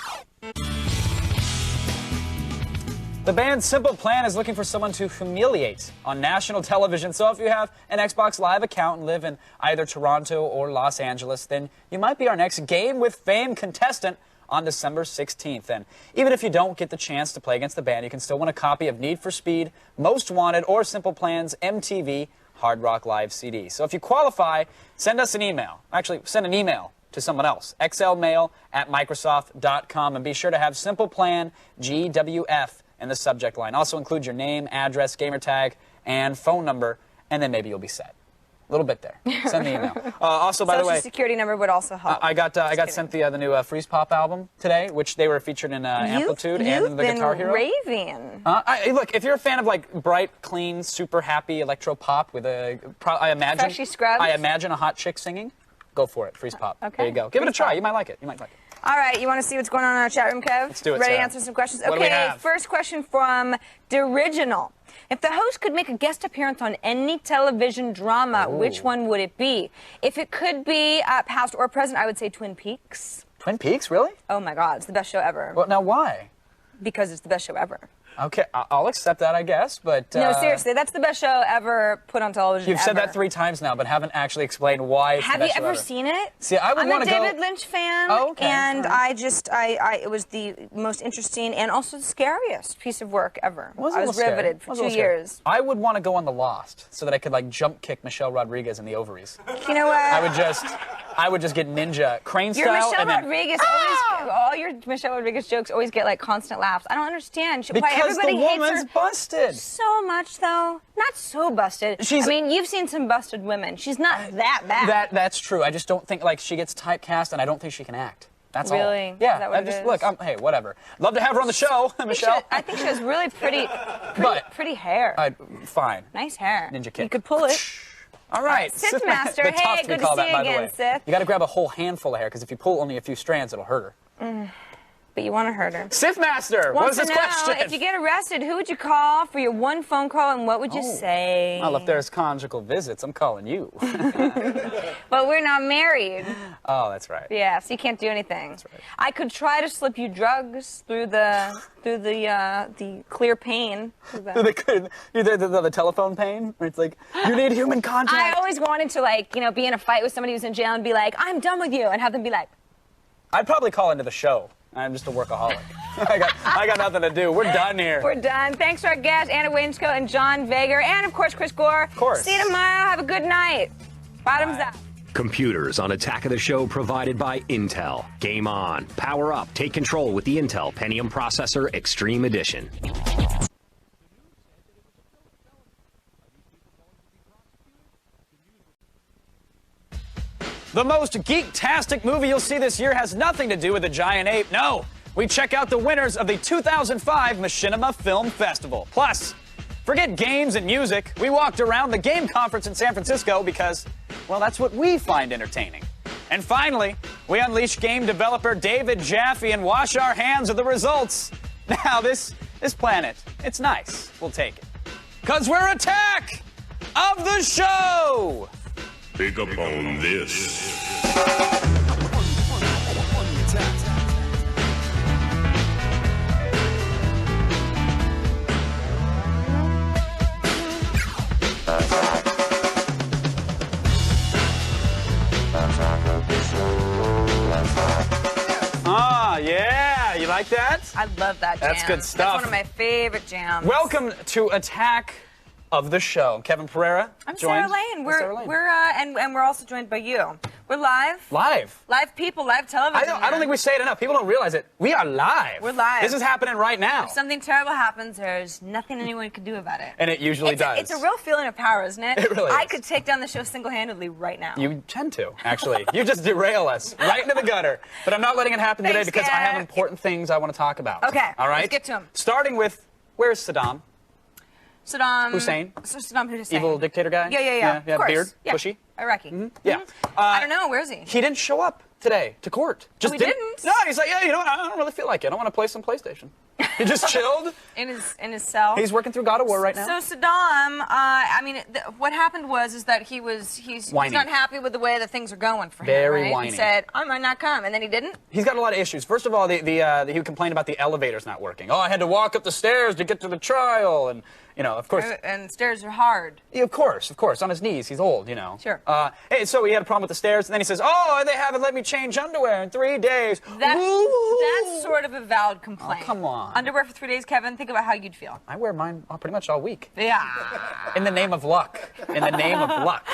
The band Simple Plan is looking for someone to humiliate on national television. So if you have an Xbox Live account and live in either Toronto or Los Angeles, then you might be our next Game with Fame contestant on December 16th. And even if you don't get the chance to play against the band, you can still win a copy of Need for Speed, Most Wanted, or Simple Plan's MTV Hard Rock Live CD. So if you qualify, send us an email. Actually, send an email to someone else. xlmail@microsoft.com. And be sure to have Simple Plan GWF in the subject line. Also include your name, address, gamer tag, and phone number, and then maybe you'll be set. A little bit there. Send the email. Also, by the way, Social security number would also help. I got sent the new Freeze Pop album today, which they were featured in Amplitude and in the Guitar Hero. You've been raving. Look, if you're a fan of like bright, clean, super happy electro pop with I imagine Freshly scrubbed. I imagine a hot chick singing. Go for it. Freeze Pop. Okay. There you go. Give it a try. You might like it. You might like it. All right, you want to see what's going on in our chat room, Kev? Let's do it, Ready to Sarah. answer some questions? What do we Okay, have? first question from Doriginal. If the host could make a guest appearance on any television drama, which one would it be? If it could be past or present, I would say Twin Peaks. Twin Peaks, really? Oh my God, it's the best show ever. Well, now why? Because it's the best show ever. Okay, I'll accept that, I guess, but... No, seriously, that's the best show ever put on television. You've said that 3 times now, but haven't actually explained why it's the Have you best show ever ever. seen it? See, I would want to go... I'm a David Lynch fan, Oh, okay. and All right. it was the most interesting and also the scariest piece of work ever. It was a I little was scary. riveted It for was a 2 little scary. years. I would want to go on The Lost so that I could like jump kick Michelle Rodriguez in the ovaries. You know what? I would just get ninja crane Your style. Michelle and then, Rodriguez all your Michelle Rodriguez jokes always get like constant laughs. I don't understand. Why Because everybody the hates woman's her busted. so much, though. Not so busted. I mean, you've seen some busted women. She's not that bad. That's true. I just don't think like she gets typecast, and I don't think she can act. That's all. Really? Yeah. Is that what I it just is? look. Hey, whatever. Love to have her on the show, Michelle. I think she has really pretty hair. Fine. Nice hair. Ninja kick. You could pull it. All right. Sith Master. The Hey, tuft, we good to call see that, you by the again, way. Sith. You got to grab a whole handful of hair because if you pull only a few strands, it'll hurt her. But you want to hurt her. Sith Master, what was Wants this to know, question? if you get arrested, who would you call for your one phone call, and what would you say? Well, if there's conjugal visits, I'm calling you. But we're not married. Oh, that's right. Yeah, so you can't do anything. That's right. I could try to slip you drugs through the clear pane. The telephone pane, where it's like, you need human contact. I always wanted to be in a fight with somebody who's in jail and be like, I'm done with you, and have them be like, I'd probably call into the show. I'm just a workaholic. I got nothing to do. We're done here. We're done. Thanks to our guests, Anna Wainscoat and John Vager, and of course, Chris Gore. Of course. See you tomorrow. Have a good night. Bottoms up. Computers on Attack of the Show provided by Intel. Game on. Power up. Take control with the Intel Pentium Processor Extreme Edition. The most geek-tastic movie you'll see this year has nothing to do with the giant ape. No, we check out the winners of the 2005 Machinima Film Festival. Plus, forget games and music. We walked around the game conference in San Francisco because, well, that's what we find entertaining. And finally, we unleash game developer David Jaffe and wash our hands of the results. Now, this planet, it's nice. We'll take it. Because we're Attack of the Show! Pick up on this. Ah, yeah, you like that? I love that jam. That's good stuff. That's one of my favorite jams. Welcome to Attack of the Show. Kevin Pereira. I'm joined. Sarah Lane. Sarah Lane. And we're also joined by you. We're live. Live. Live people, live television. I don't think we say it enough. People don't realize it. We are live. We're live. This is happening right now. If something terrible happens, there's nothing anyone can do about it. And it usually does. It's a real feeling of power, isn't it? It really I is. could take down the show single-handedly right now. You tend to, actually. You just derail us right into the gutter. But I'm not letting it happen today Thanks, because I have Garrett. important things I want to talk about. Okay, All right? let's get to 'em. Starting with, where's Saddam? Saddam Hussein. Saddam Hussein. Evil dictator guy? Yeah. Yeah, Of course. beard, Yeah. bushy. Iraqi. Yeah. I don't know. Where is he? He didn't show up today to court. Just he didn't? No, he's like, yeah, you know what? I don't really feel like it. I want to play some PlayStation. He just chilled. In his cell. He's working through God of War right now. So Saddam, I mean, what happened was that he's Whiny. not happy with the way that things are going for him. Very right? whiny. He said, I might not come, and then he didn't. He's got a lot of issues. First of all, he complained about the elevators not working. Oh, I had to walk up the stairs to get to the trial, and of course. And stairs are hard. Yeah, of course, on his knees. He's old, Sure. Hey, so he had a problem with the stairs, and then he says, "Oh, they haven't let me change underwear in 3 days." That's sort of a valid complaint. Oh, come on. Underwear for 3 days, Kevin. Think about how you'd feel. I wear mine pretty much all week. Yeah. In the name of luck. In the name of luck.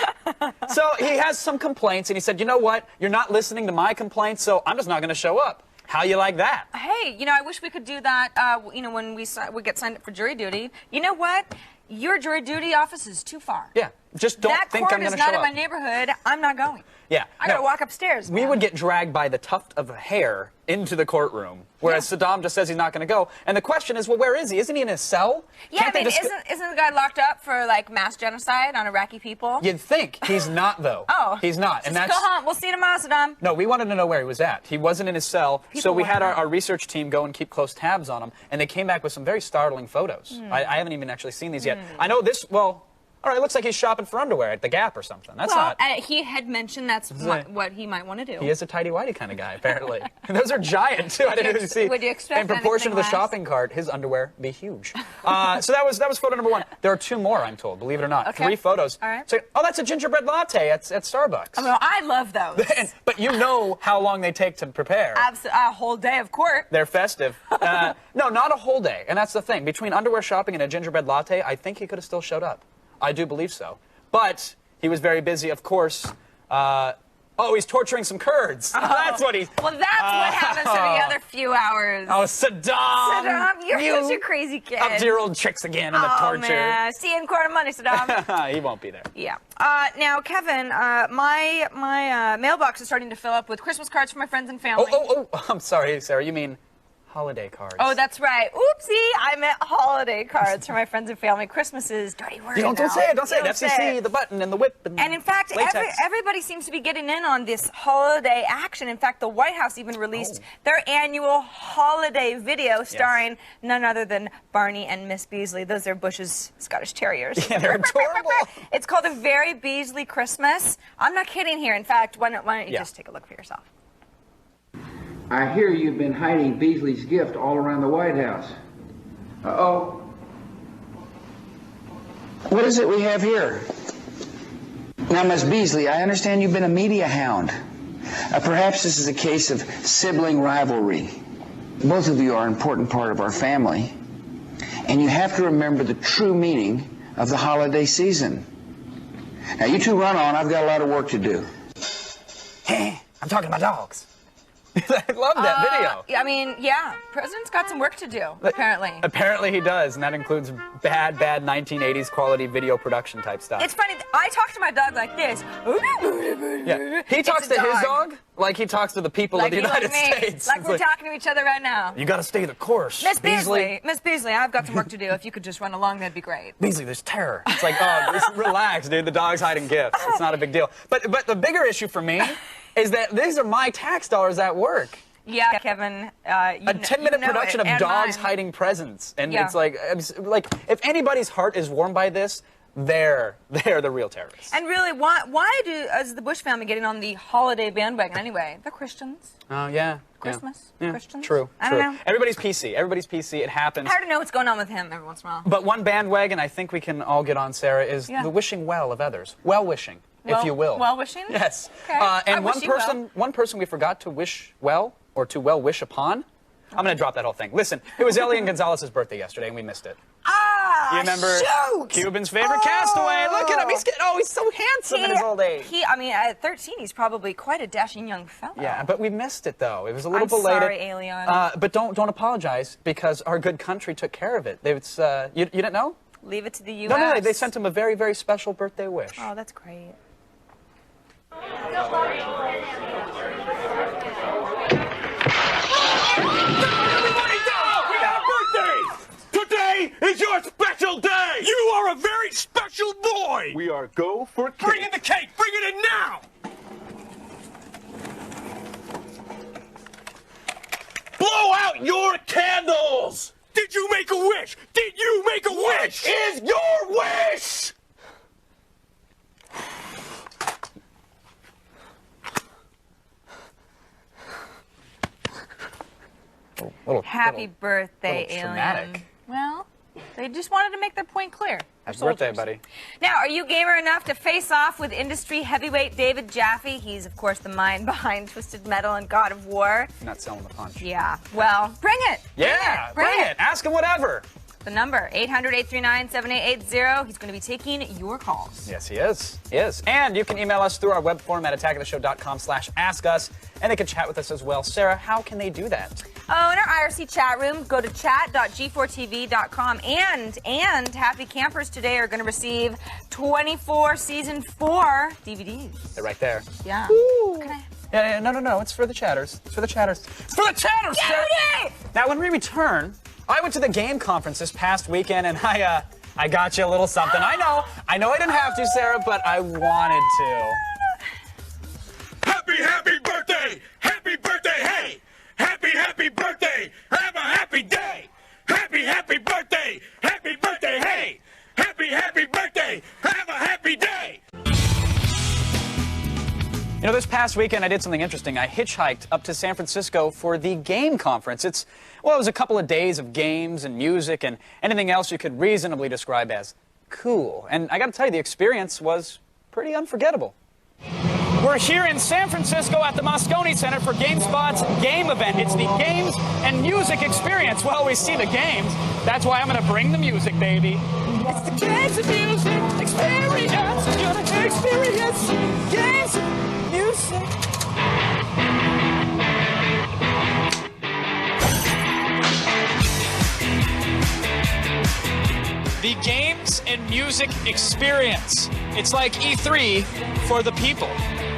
So he has some complaints, and he said, "You know what? You're not listening to my complaints, so I'm just not going to show up." How you like that? Hey, I wish we could do that. When we get signed up for jury duty. You know what? Your jury duty office is too far. Yeah, just don't think I'm going to show up. That court is not in my neighborhood. I'm not going. Yeah, I got to walk upstairs. We would get dragged by the tuft of hair into the courtroom, whereas Saddam just says he's not going to go. And the question is, well, where is he? Isn't he in his cell? Yeah, Can't I mean, they isn't the guy locked up for mass genocide on Iraqi people? You'd think. He's not, though. Oh. He's not. Just go home. We'll see you tomorrow, Saddam. No, we wanted to know where he was at. He wasn't in his cell, so we had our research team go and keep close tabs on him, and they came back with some very startling photos. I haven't even actually seen these yet. I know this, all right, it looks like he's shopping for underwear at the Gap or something. That's not... he had mentioned that's what he might want to do. He is a tighty-whitey kind of guy, apparently. And those are giant, too. I didn't even see. Would you expect in proportion to the less? shopping cart, his underwear be huge. So that was photo number 1. There are 2 more, I'm told, believe it or not. Okay. 3 photos. All right. So, that's a gingerbread latte at Starbucks. I love those. But you know how long they take to prepare. A whole day of court. They're festive. No, not a whole day. And that's the thing. Between underwear shopping and a gingerbread latte, I think he could have still showed up. I do believe so. But he was very busy, of course. He's torturing some Kurds. That's what he's... Well, that's what happens for the other few hours. Oh, Saddam! You're such a crazy kid. Up to your old tricks again and the torture. Man. See you in court on Monday, Saddam. He won't be there. Yeah. Now, Kevin, my mailbox is starting to fill up with Christmas cards for my friends and family. Oh, I'm sorry, Sarah. You mean holiday cards. Oh, that's right. Oopsie, I meant holiday cards for my friends and family. Christmas is dirty word. Don't say it. Don't say it. FCC, the button, and the whip. And in fact, everybody seems to be getting in on this holiday action. In fact, the White House even released their annual holiday video starring none other than Barney and Miss Beasley. Those are Bush's Scottish Terriers. Yeah, they're adorable. It's called A Very Beasley Christmas. I'm not kidding here. In fact, why don't you just take a look for yourself? I hear you've been hiding Beasley's gift all around the White House. Uh-oh. What is it we have here? Now, Miss Beasley, I understand you've been a media hound. Perhaps this is a case of sibling rivalry. Both of you are an important part of our family, and you have to remember the true meaning of the holiday season. Now, you two run on. I've got a lot of work to do. Hey, I'm talking about dogs. I love that video. I mean, yeah, President's got some work to do, apparently. Apparently he does, and that includes bad 1980s quality video production type stuff. It's funny, I talk to my dog like this. Yeah. He talks to his dog like he talks to the people of the United States. Like we're talking to each other right now. You got to stay the course. Miss Beasley, I've got some work to do. If you could just run along, that'd be great. Beasley, there's terror. It's like, just relax, dude. The dog's hiding gifts. It's not a big deal. But the bigger issue for me is that these are my tax dollars at work. Yeah, Kevin. A 10-minute production of dogs hiding presents, and it's like if anybody's heart is warmed by this, they're the real terrorists. And really, why is the Bush family getting on the holiday bandwagon anyway? They're Christians. Oh yeah. Christmas. Yeah. Christians. True. I don't know. Everybody's PC. It happens. Hard to know what's going on with him every once in a while. But one bandwagon I think we can all get on, Sarah, is the wishing well of others. Well-wishing, if you will. Well-wishing? Yes. Okay. And one person we forgot to wish well, or to well wish upon. I'm going to drop that whole thing. Listen, it was Elian Gonzalez's birthday yesterday, and we missed it. You remember Cuban's favorite castaway? Look at him. He's so handsome in his old age. At 13, he's probably quite a dashing young fellow. Yeah, but we missed it, though. It was a little belated. I'm sorry, Elian. But don't apologize, because our good country took care of it. You didn't know? Leave it to the U.S. No, they sent him a very, very special birthday wish. Oh, that's great. Today is your special day! You boy! We are go for cake. Bring in the cake! Bring it in now! Blow out your candles! Did you make a wish? Did you make a wish? What is your wish? Happy birthday, little alien. traumatic. Well, they just wanted to make their point clear. Happy They're birthday, soldiers. buddy. Now, are you gamer enough to face off with industry heavyweight David Jaffe? He's, of course, the mind behind Twisted Metal and God of War. You're not selling the punch. Yeah, well, bring it. Yeah, bring it. Ask him whatever. The number, 800-839-7880. He's going to be taking your calls. Yes, he is. He is. And you can email us through our web form at attackoftheshow.com/askus, and they can chat with us as well. Sarah, how can they do that? Oh, in our IRC chat room, go to chat.g4tv.com. And Happy Campers today are going to receive 24 Season 4 DVDs. They're right there. Yeah. Can I... Yeah, no. It's for the chatters. It's for the chatters. It's for the chatters, Sarah! Now, when we return, I went to the game conference this past weekend, and I got you a little something. I know I didn't have to, Sarah, but I wanted to. Happy birthday! Happy birthday, hey! Happy birthday! Have a happy day! Happy birthday! Happy birthday, hey! Happy birthday! Have a happy day! You know, this past weekend I did something interesting. I hitchhiked up to San Francisco for the game conference. It was a couple of days of games and music and anything else you could reasonably describe as cool. And I got to tell you, the experience was pretty unforgettable. We're here in San Francisco at the Moscone Center for GameSpot's game event. It's the games and music experience. Well, we see the games. That's why I'm going to bring the music, baby. It's the games and music experience. You're going to experience games and music. The games and music experience. It's like E3 for the people.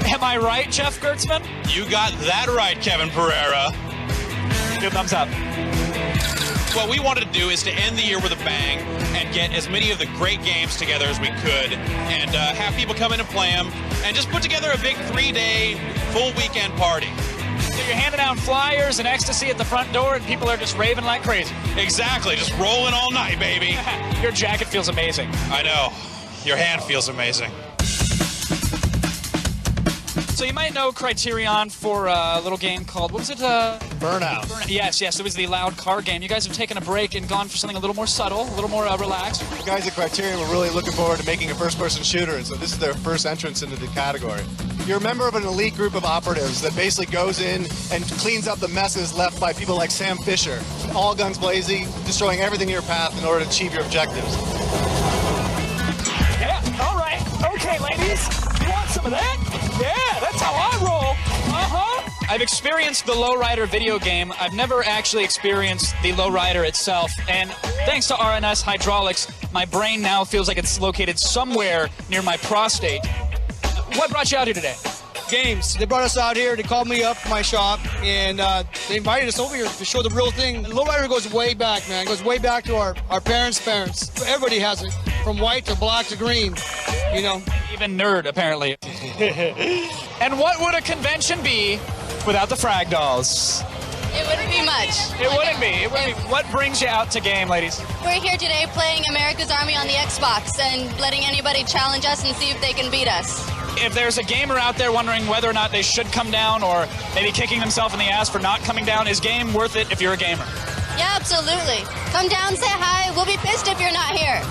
Am I right, Jeff Gertzman? You got that right, Kevin Pereira. Good thumbs up. What we wanted to do is to end the year with a bang and get as many of the great games together as we could and have people come in and play them and just put together a big 3-day full weekend party. So you're handing out flyers and ecstasy at the front door and people are just raving like crazy. Exactly, just rolling all night, baby. Your jacket feels amazing. I know. Your hand feels amazing. So you might know Criterion for a little game called, what was it? Burnout. Yes, it was the loud car game. You guys have taken a break and gone for something a little more subtle, a little more relaxed. The guys at Criterion were really looking forward to making a first-person shooter, and so this is their first entrance into the category. You're a member of an elite group of operatives that basically goes in and cleans up the messes left by people like Sam Fisher, all guns blazing, destroying everything in your path in order to achieve your objectives. Yeah, all right. Okay, ladies. You want some of that? Yeah, that's how I roll. Uh-huh. I've experienced the Lowrider video game. I've never actually experienced the Lowrider itself. And thanks to RNS Hydraulics, my brain now feels like it's located somewhere near my prostate. What brought you out here today? Games. They brought us out here. They called me up from my shop, and they invited us over here to show the real thing. And Lowrider goes way back, man. It goes way back to our parents' parents. Everybody has it, from white to black to green, you know. Even nerd, apparently. And what would a convention be without the Frag Dolls? It wouldn't be much. It wouldn't be. What brings you out to game, ladies? We're here today playing America's Army on the Xbox and letting anybody challenge us and see if they can beat us. If there's a gamer out there wondering whether or not they should come down or maybe kicking themselves in the ass for not coming down, is game worth it if you're a gamer? Yeah, absolutely. Come down, say hi. We'll be pissed if you're not here.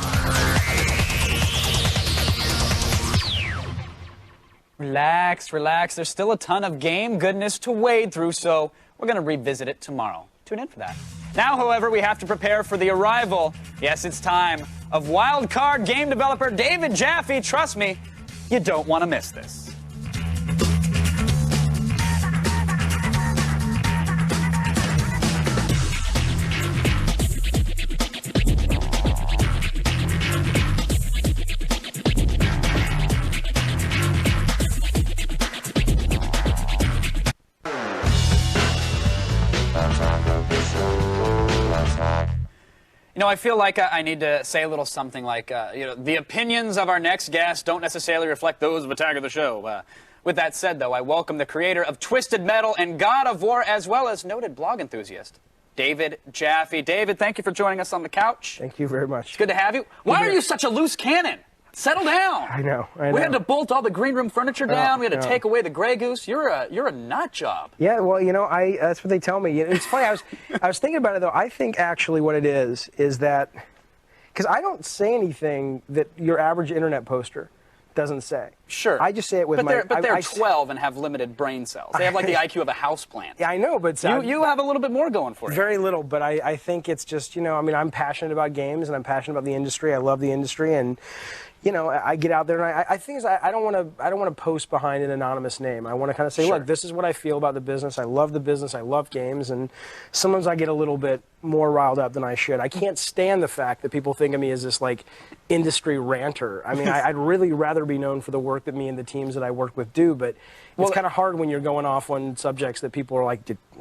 Relax, relax. There's still a ton of game goodness to wade through, so we're going to revisit it tomorrow. Tune in for that. Now, however, we have to prepare for the arrival, yes, it's time, of wild card game developer David Jaffe. Trust me, you don't want to miss this. You know, I feel like I need to say a little something like, the opinions of our next guest don't necessarily reflect those of Attack of the Show. With that said, though, I welcome the creator of Twisted Metal and God of War, as well as noted blog enthusiast, David Jaffe. David, thank you for joining us on the couch. Thank you very much. It's good to have you. Why are you such a loose cannon? Settle down. I know. We had to bolt all the green room furniture down. We had to take away the Grey Goose. You're a nut job. Yeah, well, that's what they tell me. It's funny. I was thinking about it though. I think actually what it is that because I don't say anything that your average internet poster doesn't say. Sure. I just say it with But they're 12 and have limited brain cells. They have like the IQ of a houseplant. Yeah, I know, but you have a little bit more going for you. Very little, but I think it's just I'm passionate about games and I'm passionate about the industry. I love the industry and. I get out there and I think I don't want to post behind an anonymous name. I want to kind of say, look, this is what I feel about the business. I love the business. I love games, and sometimes I get a little bit more riled up than I should. I can't stand the fact that people think of me as this like industry ranter. I mean, I'd really rather be known for the work that me and the teams that I work with do, but it's kind of hard when you're going off on subjects that people are like,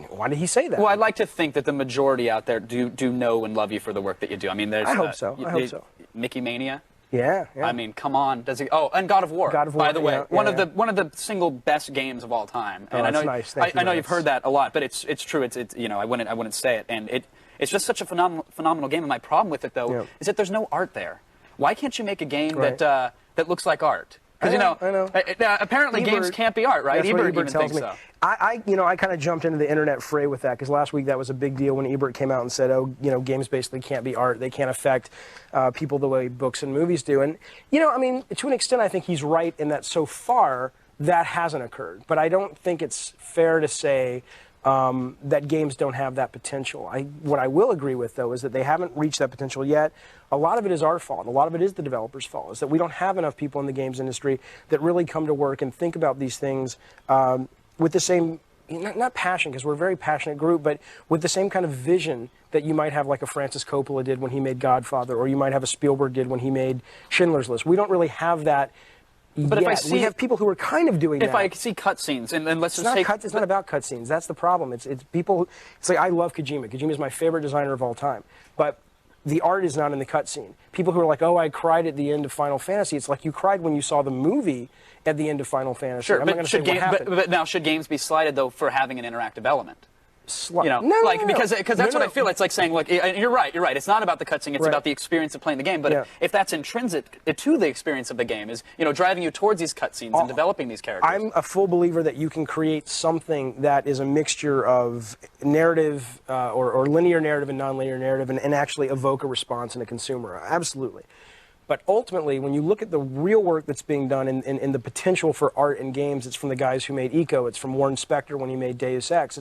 why did he say that? Well, I'd like to think that the majority out there do know and love you for the work that you do. I mean, there's I hope so. Mickey Mania. Yeah. I mean, come on. Does he? Oh, and God of War. God of War. By the way, one of the single best games of all time. And I know, nice. I know you've heard that a lot, but it's true. It's I wouldn't say it, and it's just such a phenomenal game. And my problem with it though is that there's no art there. Why can't you make a game that looks like art? Because I know. Apparently Ebert, games can't be art, right? That's Ebert what Ebert tells me. So. I kind of jumped into the internet fray with that because last week that was a big deal when Ebert came out and said, games basically can't be art. They can't affect people the way books and movies do. And, to an extent, I think he's right in that so far that hasn't occurred. But I don't think it's fair to say that games don't have that potential. What I will agree with, though, is that they haven't reached that potential yet. A lot of it is our fault. A lot of it is the developers' fault, is that we don't have enough people in the games industry that really come to work and think about these things with the same, not passion, because we're a very passionate group, but with the same kind of vision that you might have like a Francis Coppola did when he made Godfather, or you might have a Spielberg did when he made Schindler's List. We don't really have that. But if I see, we have people who are kind of doing that. If I see cutscenes, and let's just take... It's not about cutscenes. That's the problem. It's people... It's like, I love Kojima. Kojima is my favorite designer of all time. But the art is not in the cutscene. People who are like, oh, I cried at the end of Final Fantasy. It's like you cried when you saw the movie at the end of Final Fantasy. Sure, I'm not going to say what happened. But now, should games be slighted, though, for having an interactive element? No. Because that's what I feel. It's like saying, look, you're right. It's not about the cutscene. It's about the experience of playing the game. But if that's intrinsic to the experience of the game, is driving you towards these cutscenes and developing these characters. I'm a full believer that you can create something that is a mixture of narrative or linear narrative and nonlinear narrative, and actually evoke a response in a consumer. Absolutely. But ultimately, when you look at the real work that's being done in the potential for art in games, it's from the guys who made Ico, it's from Warren Spector when he made Deus Ex,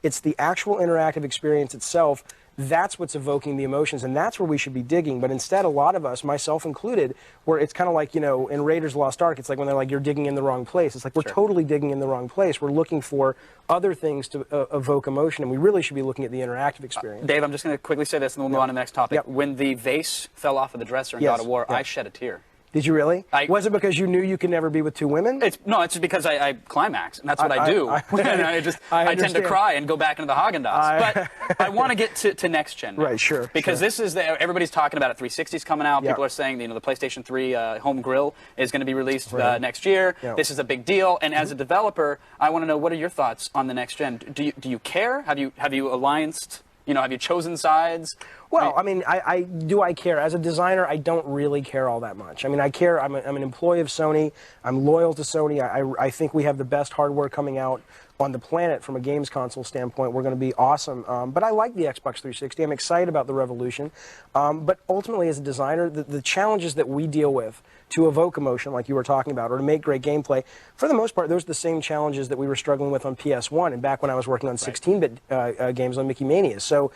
it's the actual interactive experience itself. That's what's evoking the emotions, and that's where we should be digging. But instead, a lot of us, myself included, where it's kind of like, in Raiders Lost Ark, it's like when they're like, you're digging in the wrong place. It's like, we're totally digging in the wrong place. We're looking for other things to evoke emotion, and we really should be looking at the interactive experience. Dave, I'm just going to quickly say this, and then we'll move on to the next topic. When the vase fell off of the dresser in God of War, I shed a tear. Did you really? Was it because you knew you could never be with two women? No, it's because I climax, and that's what I do. I tend to cry and go back into the Haagen-Dazs. But I want to get to next gen. Right, sure. Because this is everybody's talking about it. 360's coming out. People are saying the PlayStation 3 home grill is going to be released next year. This is a big deal. And as a developer, I want to know, what are your thoughts on the next gen? Do you care? Have you allianced? Have you chosen sides? Well, I mean, I care. As a designer, I don't really care all that much. I mean, I care. I'm an employee of Sony. I'm loyal to Sony. I think we have the best hardware coming out on the planet from a games console standpoint. We're going to be awesome. But I like the Xbox 360. I'm excited about the revolution. But ultimately, as a designer, the challenges that we deal with to evoke emotion, like you were talking about, or to make great gameplay, for the most part, those are the same challenges that we were struggling with on PS1 and back when I was working on 16-bit games on Mickey Mania. So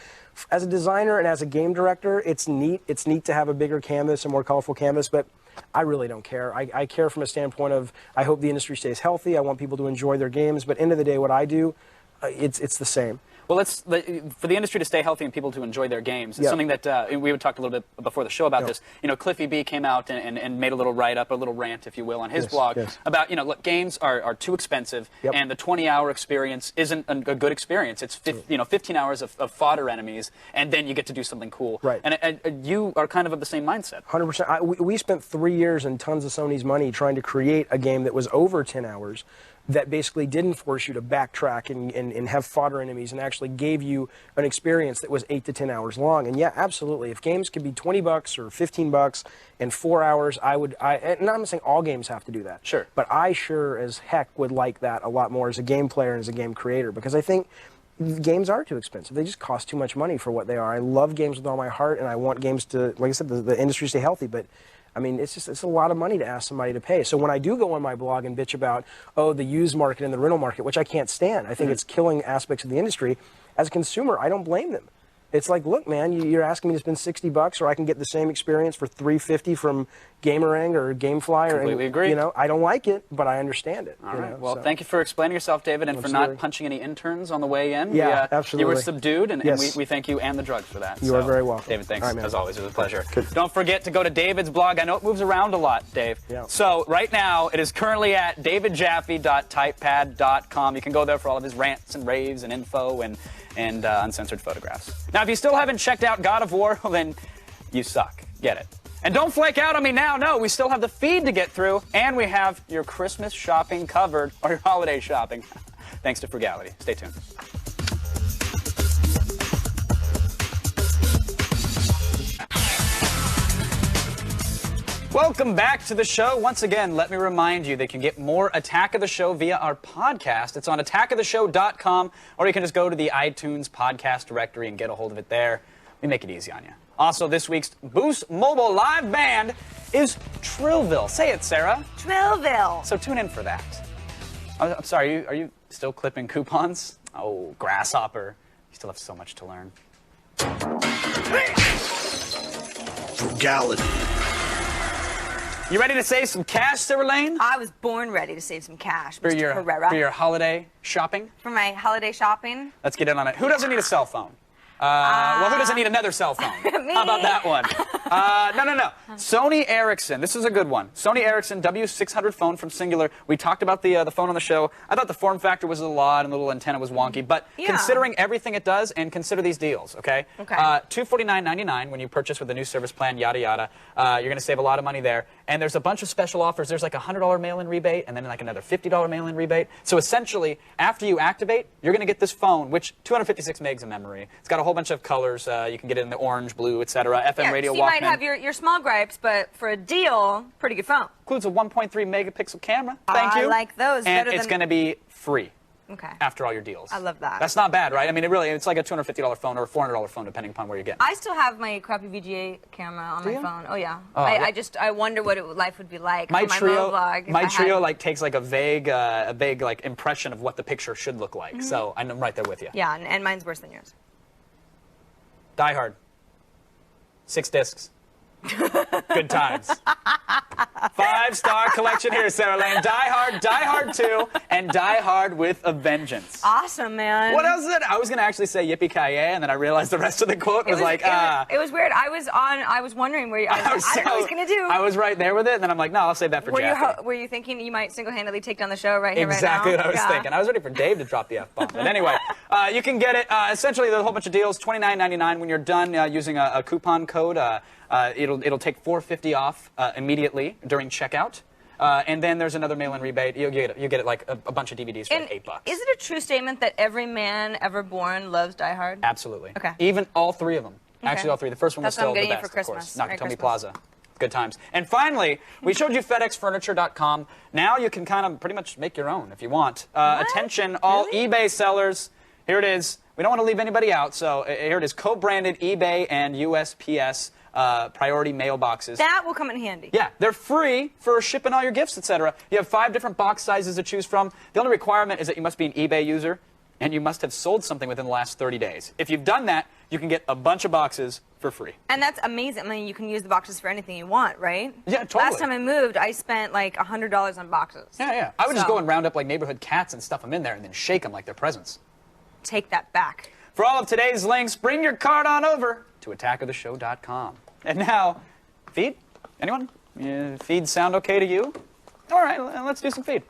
as a designer and as a game director, it's neat. It's neat to have a bigger canvas, a more colorful canvas, but I really don't care. I care from a standpoint of, I hope the industry stays healthy. I want people to enjoy their games, but end of the day, what I do, it's the same. Well, for the industry to stay healthy and people to enjoy their games, it's Yeah. something that we had talked a little bit before the show about this. You know, Cliffy B came out and made a little write-up, a little rant, if you will, on his blog about, you know, look, games are too expensive, and the 20-hour experience isn't a good experience. It's 15 hours of fodder enemies, and then you get to do something cool. Right. And you are kind of the same mindset. 100%. We spent 3 years and tons of Sony's money trying to create a game that was over 10 hours that basically didn't force you to backtrack and have fodder enemies and actually gave you an experience that was 8 to 10 hours long. And yeah, absolutely. If games could be $20 or $15 in 4 hours, and I'm not saying all games have to do that. Sure. But I sure as heck would like that a lot more as a game player and as a game creator, because I think games are too expensive. They just cost too much money for what they are. I love games with all my heart, and I want games to, like I said, the industry stay healthy, but I mean, it's a lot of money to ask somebody to pay. So when I do go on my blog and bitch about, the used market and the rental market, which I can't stand, I think it's killing aspects of the industry, as a consumer, I don't blame them. It's like, look, man, you're asking me to spend $60, or I can get the same experience for $3.50 from Gamerang or GameFly. Completely agree. You know, I don't like it, but I understand it. All right. Well, thank you for explaining yourself, David, and for not punching any interns on the way in. Yeah, absolutely. You were subdued, and Yes. we thank you and the drugs for that. You are very welcome. David, thanks. All right, man. As always, it was a pleasure. Don't forget to go to David's blog. I know it moves around a lot, Dave. Yeah. So right now, it is currently at davidjaffe.typepad.com. You can go there for all of his rants and raves and info and uncensored photographs. Now, if you still haven't checked out God of War, well, then you suck. Get it. And don't flake out on me now. No, we still have the feed to get through, and we have your Christmas shopping covered, or your holiday shopping, thanks to Frugality. Stay tuned. Welcome back to the show. Once again, let me remind you that you can get more Attack of the Show via our podcast. It's on attackoftheshow.com, or you can just go to the iTunes podcast directory and get a hold of it there. We make it easy on you. Also, this week's Boost Mobile live band is Trillville. Say it, Sarah. Trillville. So tune in for that. I'm sorry, are you still clipping coupons? Oh, grasshopper. You still have so much to learn. Frugality. You ready to save some cash, Sarah Lane? I was born ready to save some cash, For Mr. your, Herrera. for your holiday shopping? For my holiday shopping. Let's get in on it. Who doesn't need a cell phone? Well, who doesn't need another cell phone? Me. How about that one? No. Sony Ericsson. This is a good one. Sony Ericsson W600 phone from Singular. We talked about the phone on the show. I thought the form factor was a lot and the little antenna was wonky. But considering everything it does, and consider these deals, okay? Okay. $249.99 when you purchase with the new service plan, yada, yada. You're going to save a lot of money there. And there's a bunch of special offers. There's like a $100 mail-in rebate and then like another $50 mail-in rebate. So essentially, after you activate, you're going to get this phone, which 256 megs of memory. It's got a whole bunch of colors. You can get it in the orange, blue, etc. FM radio, so you Walkman. might have your small gripes, but for a deal, pretty good phone. Includes a 1.3 megapixel camera. Thank you. I like those. And better it's than... going to be free. Okay. After all your deals. I love that. That's not bad, right? I mean, it's like a $250 phone or a $400 phone, depending upon where you're getting. I still have my crappy VGA camera on my phone. Oh yeah. Oh, I wonder what life would be like. My for Trio, vlog, my Trio like takes like a vague like impression of what the picture should look like. Mhm. So I'm right there with you. Yeah, and mine's worse than yours. Die Hard. 6 discs. Good times. 5-star collection here, Sarah Lane. Die Hard 2, and Die Hard with a Vengeance. Awesome, man. What else is it? I was going to actually say yippee-ki-yay, and then I realized the rest of the quote was like, It was weird. I was wondering where you. I don't know what I was going to do. I was right there with it, and then I'm like, no, I'll save that for Jaffe. Were you thinking you might single-handedly take down the show right here, Exactly right now? what I was thinking. I was ready for Dave to drop the F-bomb. But anyway, you can get it. Essentially, there's a whole bunch of deals. $29.99 when you're done using a coupon code. It'll take $4.50 off immediately during checkout. And then there's another mail-in rebate. You get it like a bunch of DVDs for like $8. Is it a true statement that every man ever born loves Die Hard? Absolutely. Okay. Even all three of them. Okay. Actually, all three. The first one was That's what still I'm the getting best, you for of course. Christmas. Merry Nakatomi Christmas. Plaza. Good times. And finally, we showed you FedExFurniture.com. Now you can kind of pretty much make your own if you want. Attention, all eBay sellers. Here it is. We don't want to leave anybody out, so here it is. Co-branded eBay and USPS priority mailboxes. That will come in handy. Yeah, they're free for shipping all your gifts, etc. You have 5 different box sizes to choose from. The only requirement is that you must be an eBay user and you must have sold something within the last 30 days. If you've done that, you can get a bunch of boxes for free. And that's amazing. I mean, you can use the boxes for anything you want, right? Yeah, totally. Last time I moved, I spent like $100 on boxes. Yeah. I would just go and round up like neighborhood cats and stuff them in there and then shake them like they're presents. Take that back. For all of today's links, bring your card on over to attackoftheshow.com. And now, feed? Anyone? Feed sound okay to you? All right, let's do some feed.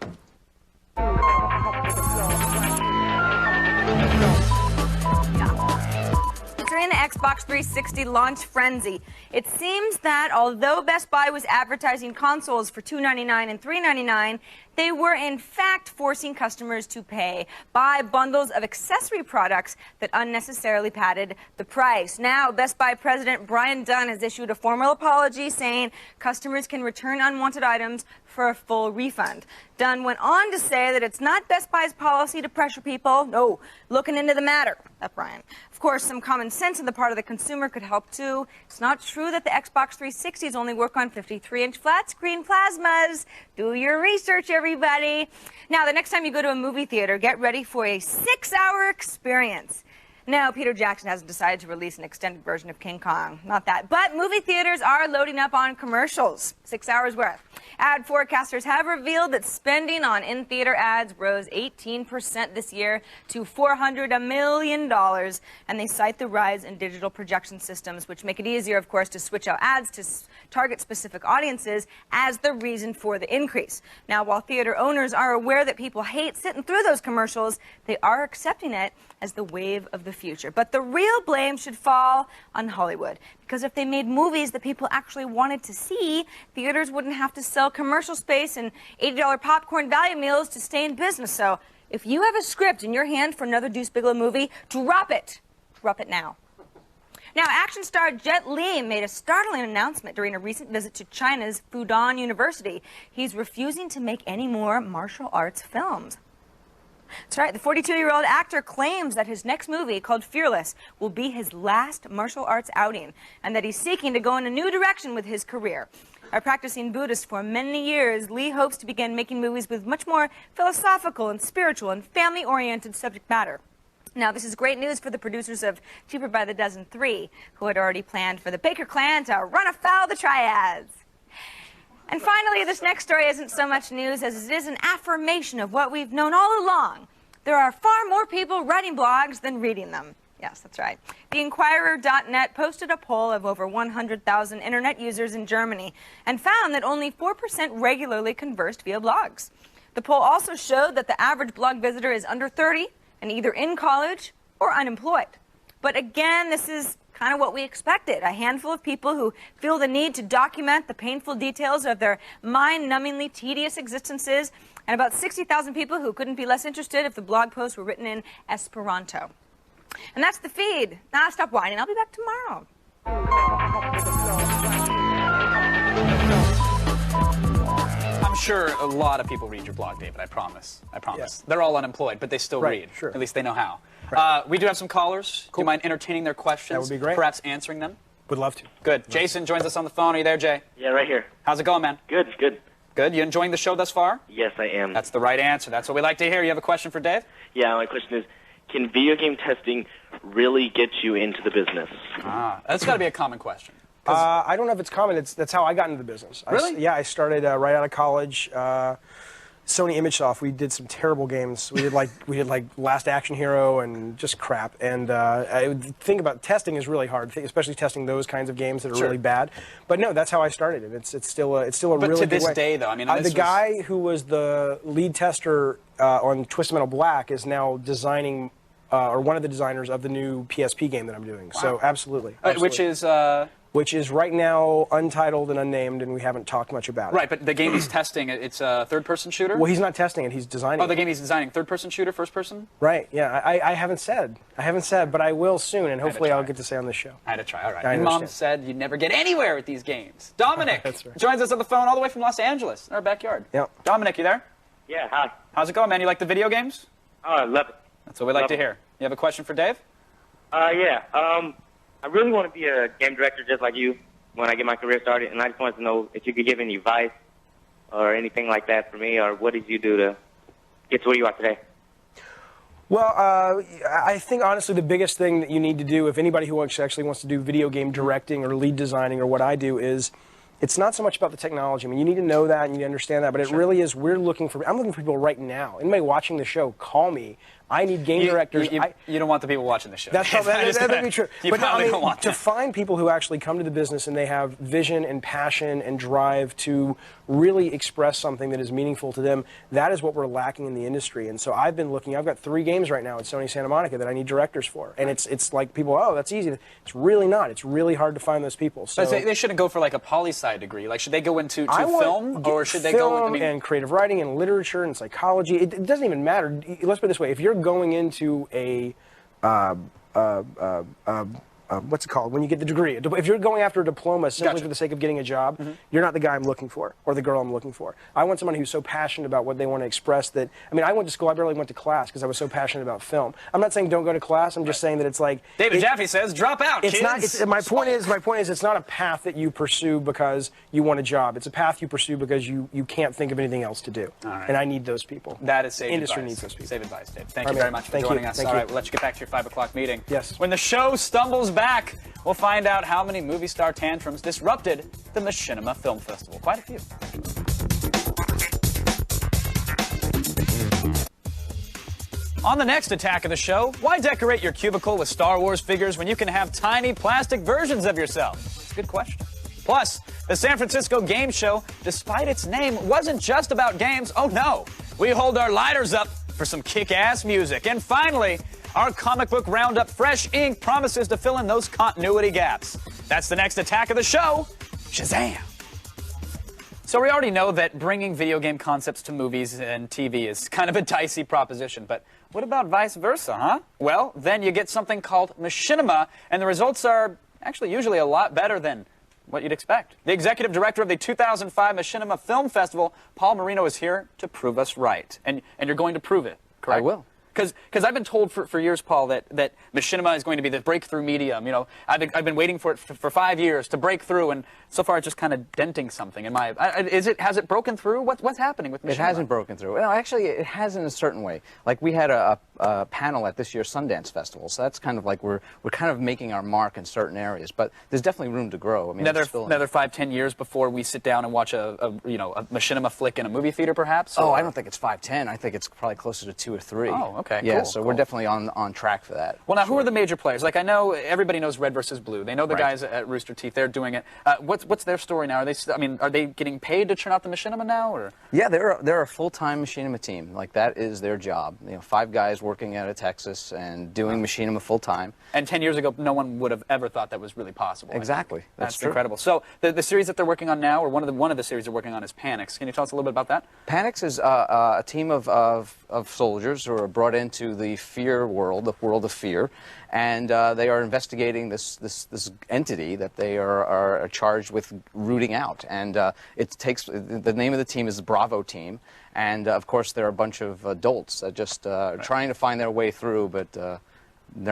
During the Xbox 360 launch frenzy, it seems that although Best Buy was advertising consoles for $299 and $399, they were in fact forcing customers to buy bundles of accessory products that unnecessarily padded the price. Now, Best Buy President Brian Dunn has issued a formal apology saying customers can return unwanted items for a full refund. Dunn went on to say that it's not Best Buy's policy to pressure people. No, looking into the matter. That's Brian. Of course, some common sense on the part of the consumer could help too. It's not true that the Xbox 360s only work on 53-inch flat screen plasmas. Do your research, everybody. Now, the next time you go to a movie theater, get ready for a 6-hour experience. No, Peter Jackson hasn't decided to release an extended version of King Kong. Not that. But movie theaters are loading up on commercials. 6 hours worth. Ad forecasters have revealed that spending on in-theater ads rose 18% this year to $400 million. And they cite the rise in digital projection systems, which make it easier, of course, to switch out ads to target specific audiences as the reason for the increase. Now, while theater owners are aware that people hate sitting through those commercials, they are accepting it as the wave of the future. But the real blame should fall on Hollywood, because if they made movies that people actually wanted to see, theaters wouldn't have to sell commercial space and $80 popcorn value meals to stay in business. So if you have a script in your hand for another Deuce Bigalow movie, drop it. Drop it now. Now, action star Jet Li made a startling announcement during a recent visit to China's Fudan University. He's refusing to make any more martial arts films. That's right. The 42-year-old actor claims that his next movie, called Fearless, will be his last martial arts outing, and that he's seeking to go in a new direction with his career. A practicing Buddhist for many years, Lee hopes to begin making movies with much more philosophical and spiritual and family-oriented subject matter. Now, this is great news for the producers of Cheaper by the Dozen 3, who had already planned for the Baker clan to run afoul the triads. And finally, this next story isn't so much news as it is an affirmation of what we've known all along. There are far more people writing blogs than reading them. Yes, that's right. TheInquirer.net posted a poll of over 100,000 internet users in Germany and found that only 4% regularly conversed via blogs. The poll also showed that the average blog visitor is under 30 and either in college or unemployed. But again, this is kind of what we expected. A handful of people who feel the need to document the painful details of their mind-numbingly tedious existences, and about 60,000 people who couldn't be less interested if the blog posts were written in Esperanto. And that's the feed. Now stop whining. I'll be back tomorrow. I'm sure a lot of people read your blog, David. I promise. I promise. Yeah. They're all unemployed, but they still read. Sure. At least they know how. Right. We do have some callers. Cool. Do you mind entertaining their questions? That would be great. Perhaps answering them? Would love to. Good. Jason joins us on the phone. Are you there, Jay? Yeah, right here. How's it going, man? Good, good. Good. You enjoying the show thus far? Yes, I am. That's the right answer. That's what we like to hear. You have a question for Dave? Yeah, my question is, can video game testing really get you into the business? That's got to be a common question. I don't know if it's common. That's how I got into the business. Really? I started right out of college. Sony ImageSoft. We did some terrible games. We did like Last Action Hero and just crap. And I would think about testing is really hard, especially testing those kinds of games that are really bad. But no, that's how I started it. It's still a really good way. But to this day, though, I mean, the guy who was the lead tester on Twisted Metal Black is now designing. Or one of the designers of the new PSP game that I'm doing. Wow. So absolutely. Which is right now untitled and unnamed, and we haven't talked much about it. Right, but the game he's testing, it's a third-person shooter? Well, he's not testing it, he's designing it. Oh, the game he's designing, third-person shooter, first-person? Right, yeah. I haven't said, but I will soon, and hopefully I'll get to say on this show. I had to try, all right. Your mom said you'd never get anywhere with these games. Dominic joins us on the phone all the way from Los Angeles, in our backyard. Yep. Dominic, you there? Yeah, hi. How's it going, man? You like the video games? Oh, I love it. That's what we like to hear. You have a question for Dave? Yeah. I really want to be a game director just like you when I get my career started, and I just wanted to know if you could give any advice or anything like that for me, or what did you do to get to where you are today? Well, I think, honestly, the biggest thing that you need to do, if anybody who actually wants to do video game directing or lead designing or what I do, is it's not so much about the technology. I mean, you need to know that and you need to understand that, but it really is, I'm looking for people right now. Anybody watching the show, call me. I need game directors. You don't want the people watching the show. That's that may be true. You but no, probably don't want to that. find people who actually come to the business and they have vision and passion and drive to really express something that is meaningful to them, that is what we're lacking in the industry. And so I've been looking. I've got 3 games right now at Sony Santa Monica that I need directors for, and it's like people, oh, that's easy. It's really not. It's really hard to find those people. So But they shouldn't go for like a poli-sci degree. Like, should they go into film, or should they go? Film and creative writing and literature and psychology. It doesn't even matter. Let's put it this way: if you're going into a what's it called when you get the degree? If you're going after a diploma simply for the sake of getting a job, you're not the guy I'm looking for or the girl I'm looking for. I want somebody who's so passionate about what they want to express that, I mean, I went to school, I barely went to class because I was so passionate about film. I'm not saying don't go to class, I'm just saying that it's like... David Jaffe says, drop out, it's kids. Not, my point is it's not a path that you pursue because you want a job. It's a path you pursue because you can't think of anything else to do. All right. And I need those people. That is sage Industry advice. needs those people. Save advice, Dave. Thank All you right, very much for joining us. Thank All you. right, we'll let you get back to your 5 o'clock meeting. Yes. When the show stumbles back, we'll find out how many movie star tantrums disrupted the Machinima Film Festival. Quite a few. On the next attack of the show, why decorate your cubicle with Star Wars figures when you can have tiny plastic versions of yourself? It's a good question. Plus, the San Francisco Game Show, despite its name, wasn't just about games. Oh no, we hold our lighters up for some kick-ass music. And finally, our comic book roundup, Fresh Ink, promises to fill in those continuity gaps. That's the next attack of the show. Shazam! So we already know that bringing video game concepts to movies and TV is kind of a dicey proposition, but what about vice versa, huh? Well, then you get something called Machinima, and the results are actually usually a lot better than what you'd expect. The executive director of the 2005 Machinima Film Festival, Paul Marino, is here to prove us right. And you're going to prove it, correct? I will. Because I've been told for years, Paul, that Machinima is going to be the breakthrough medium. You know, I've been waiting for it for 5 years to break through, and so far it's just kind of denting something. Has it broken through? What's happening with Machinima? It hasn't broken through. Well, actually, it has in a certain way. Like, we had a panel at this year's Sundance Festival, so that's kind of like we're kind of making our mark in certain areas. But there's definitely room to grow. I mean, another 5-10 years before we sit down and watch a Machinima flick in a movie theater, perhaps. Oh, I don't think it's 5-10. I think it's probably closer to 2 or 3. Oh, okay. Yeah, cool, so cool. we're definitely on track for that. Well, now, who are the major players? Like, I know everybody knows Red vs. Blue. They know the Right. guys at Rooster Teeth. They're doing it. What's their story now? Are they getting paid to churn out the Machinima now, or? Yeah, they're a full-time Machinima team. Like, that is their job. You know, 5 guys working out of Texas and doing Machinima full-time. And 10 years ago, no one would have ever thought that was really possible. Exactly. That's true. incredible. So the series that they're working on now, or one of the series they're working on, is Panix. Can you tell us a little bit about that? Panix is a team of soldiers who are brought into the fear world, the world of fear, and they are investigating this entity that they are charged with rooting out. And it takes the name of the team is the Bravo Team, and of course there are a bunch of adults that just trying to find their way through, but they're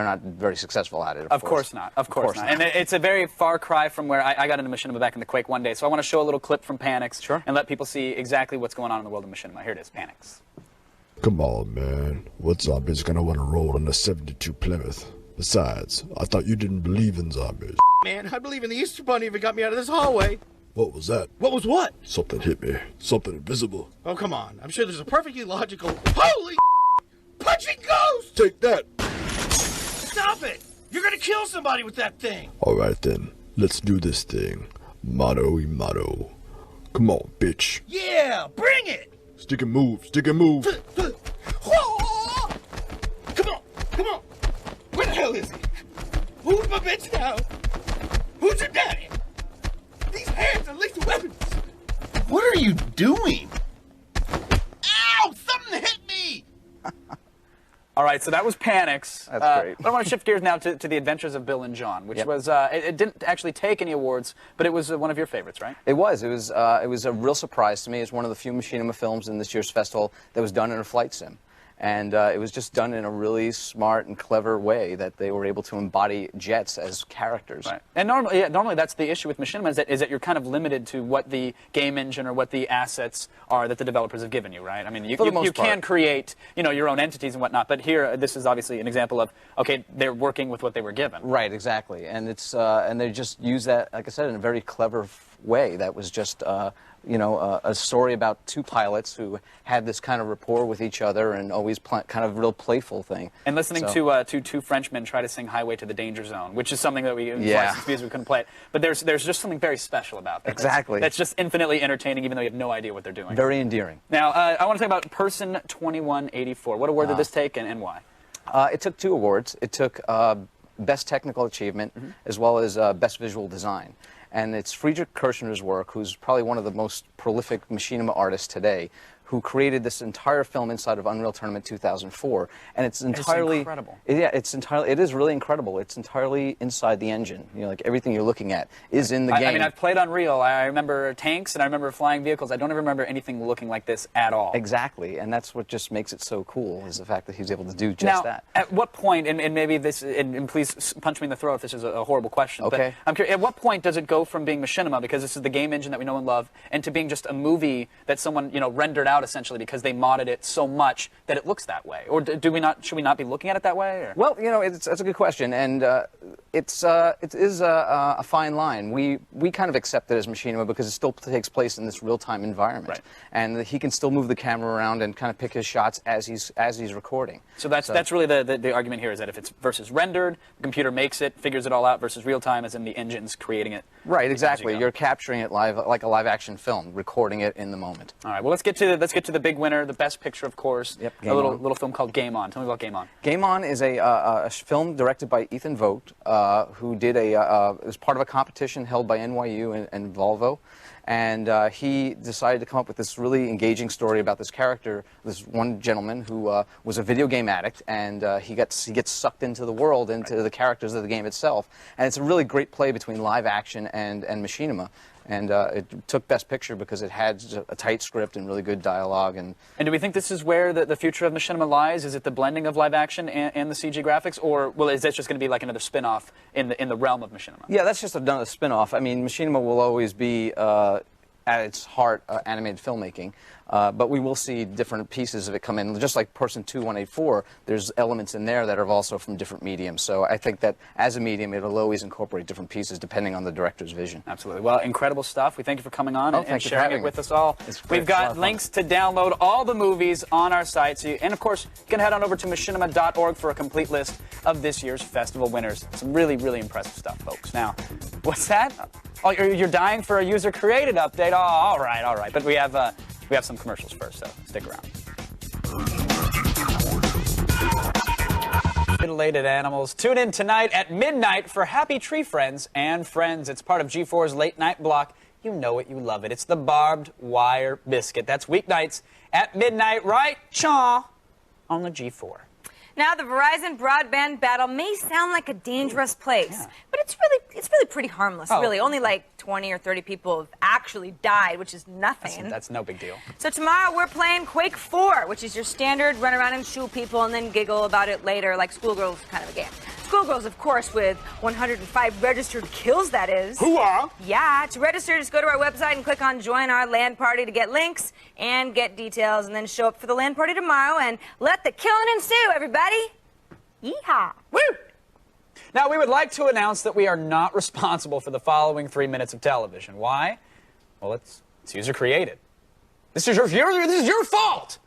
not very successful at it. Of course not. Of course not. And it's a very far cry from where I got into Machinima back in the Quake one day. So I want to show a little clip from Panix and let people see exactly what's going on in the world of Machinima. Here it is, Panix. Come on, man. What zombie's gonna want to roll in a 72 Plymouth? Besides, I thought you didn't believe in zombies. Man, I believe in the Easter Bunny if it got me out of this hallway. What was that? What was what? Something hit me. Something invisible. Oh, come on. I'm sure there's a perfectly logical... Holy punching ghost! Take that! Stop it! You're gonna kill somebody with that thing! Alright then, let's do this thing. Mano y mano. Come on, bitch. Yeah, bring it! Stick and move, stick and move. Come on, come on. Where the hell is he? Who's my bitch now? Who's your daddy? These hands are lethal weapons. What are you doing? Ow! Something hit me! All right, so that was Panix. That's great. But I want to shift gears now to The Adventures of Bill and John, which was, it didn't actually take any awards, but it was one of your favorites, right? It was a real surprise to me. It's one of the few Machinima films in this year's festival that was done in a flight sim. And it was just done in a really smart and clever way that they were able to embody jets as characters. Right. And normally that's the issue with Machinima is that you're kind of limited to what the game engine or what the assets are that the developers have given you, right? I mean, you can create, your own entities and whatnot, but here this is obviously an example of, okay, they're working with what they were given. Right, exactly. And it's and they just use that, like I said, in a very clever way. That was just, a story about two pilots who had this kind of rapport with each other and always kind of real playful thing. And listening to two Frenchmen try to sing Highway to the Danger Zone, which is something that we, in licensed music, we couldn't play it. But there's just something very special about that. Exactly. That's just infinitely entertaining, even though you have no idea what they're doing. Very endearing. Now, I want to talk about Person 2184. What award did this take, and why? It took 2 awards. It took Best Technical Achievement, as well as Best Visual Design. And it's Friedrich Kirchner's work, who's probably one of the most prolific machinima artists today, who created this entire film inside of Unreal Tournament 2004, and it's entirely incredible. It is really incredible. It's entirely inside the engine. Like everything you're looking at is in the game. I mean, I've played Unreal. I remember tanks and I remember flying vehicles. I don't even remember anything looking like this at all. Exactly, and that's what just makes it so cool, is the fact that he's able to do just that. At what point, and maybe this, and please punch me in the throat if this is a horrible question, okay. But I'm curious, at what point does it go from being machinima, because this is the game engine that we know and love, and to being just a movie that someone rendered out essentially because they modded it so much that it looks that way? Or should we not be looking at it that way? Or? Well, that's a good question, and it is a fine line. We kind of accept it as machinima because it still takes place in this real-time environment, right. And he can still move the camera around and kind of pick his shots as he's recording. So that's really the argument here, is that if it's versus rendered, the computer makes it, figures it all out, versus real-time, as in the engine's creating it. Right, exactly. You're capturing it live, like a live-action film, recording it in the moment. All right. Well, let's get to the big winner, the Best Picture, of course. Yep. A little film called Game On. Tell me about Game On. Game On is a film directed by Ethan Vogt, who did it was part of a competition held by NYU and Volvo. And he decided to come up with this really engaging story about this character, this one gentleman who was a video game addict, and he gets sucked into the world, into the characters of the game itself. And it's a really great play between live action and machinima. And it took Best Picture because it had a tight script and really good dialogue. And do we think this is where the future of machinima lies? Is it the blending of live action and the CG graphics, or is that just going to be like another spin-off in the realm of machinima? Yeah, that's just another spin-off. I mean, machinima will always be at its heart animated filmmaking, but we will see different pieces of it come in. Just like Person 2184, there's elements in there that are also from different mediums. So I think that as a medium, it'll always incorporate different pieces depending on the director's vision. Absolutely. Well, incredible stuff. We thank you for coming on and sharing it with us all. We've It's a lot got of links to download all the movies on our site. And of course, you can head on over to machinima.org for a complete list of this year's festival winners. Some really, really impressive stuff, folks. Now, what's that? Oh, you're dying for a user-created update? Oh, all right. But we have some commercials first, so stick around. Mutilated animals. Tune in tonight at midnight for Happy Tree Friends and Friends. It's part of G4's late night block. You know it, you love it. It's the barbed wire biscuit. That's weeknights at midnight, right, Chaw, on the G4. Now, the Verizon broadband battle may sound like a dangerous place, but it's really pretty harmless, really. Only like 20 or 30 people have actually died, which is nothing. That's no big deal. So tomorrow we're playing Quake 4, which is your standard run around and shoot people and then giggle about it later, like Schoolgirls kind of a game. Schoolgirls, of course, with 105 registered kills, that is. Hooah! Yeah, to register, just go to our website and click on Join Our LAN Party to get links and get details, and then show up for the LAN Party tomorrow and let the killing ensue, everybody. Yeehaw! Woo! Now, we would like to announce that we are not responsible for the following 3 minutes of television. Why? Well, it's user-created. This is your fault!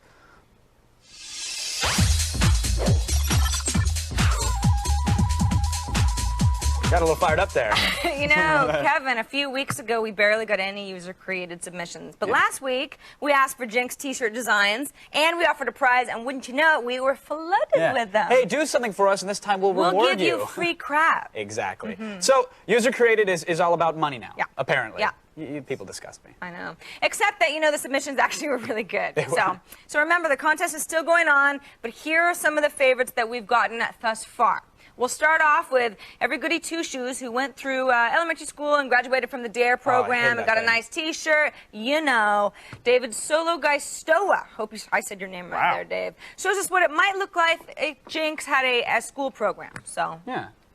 Got a little fired up there. You know, Kevin, a few weeks ago, we barely got any user-created submissions. But last week, we asked for Jinx t-shirt designs, and we offered a prize, and wouldn't you know it, we were flooded with them. Hey, do something for us, and this time we'll reward you. We'll give you free crap. Exactly. So, user-created is all about money now, apparently. Yeah. You people disgust me. I know. Except that, the submissions actually were really good. They were. So remember, the contest is still going on, but here are some of the favorites that we've gotten thus far. We'll start off with Every Goody Two Shoes, who went through elementary school and graduated from the DARE program and got a nice T-shirt. David Sologaistoa. Hope I said your name right there, Dave. Shows us what it might look like if Jinx had a school program. So,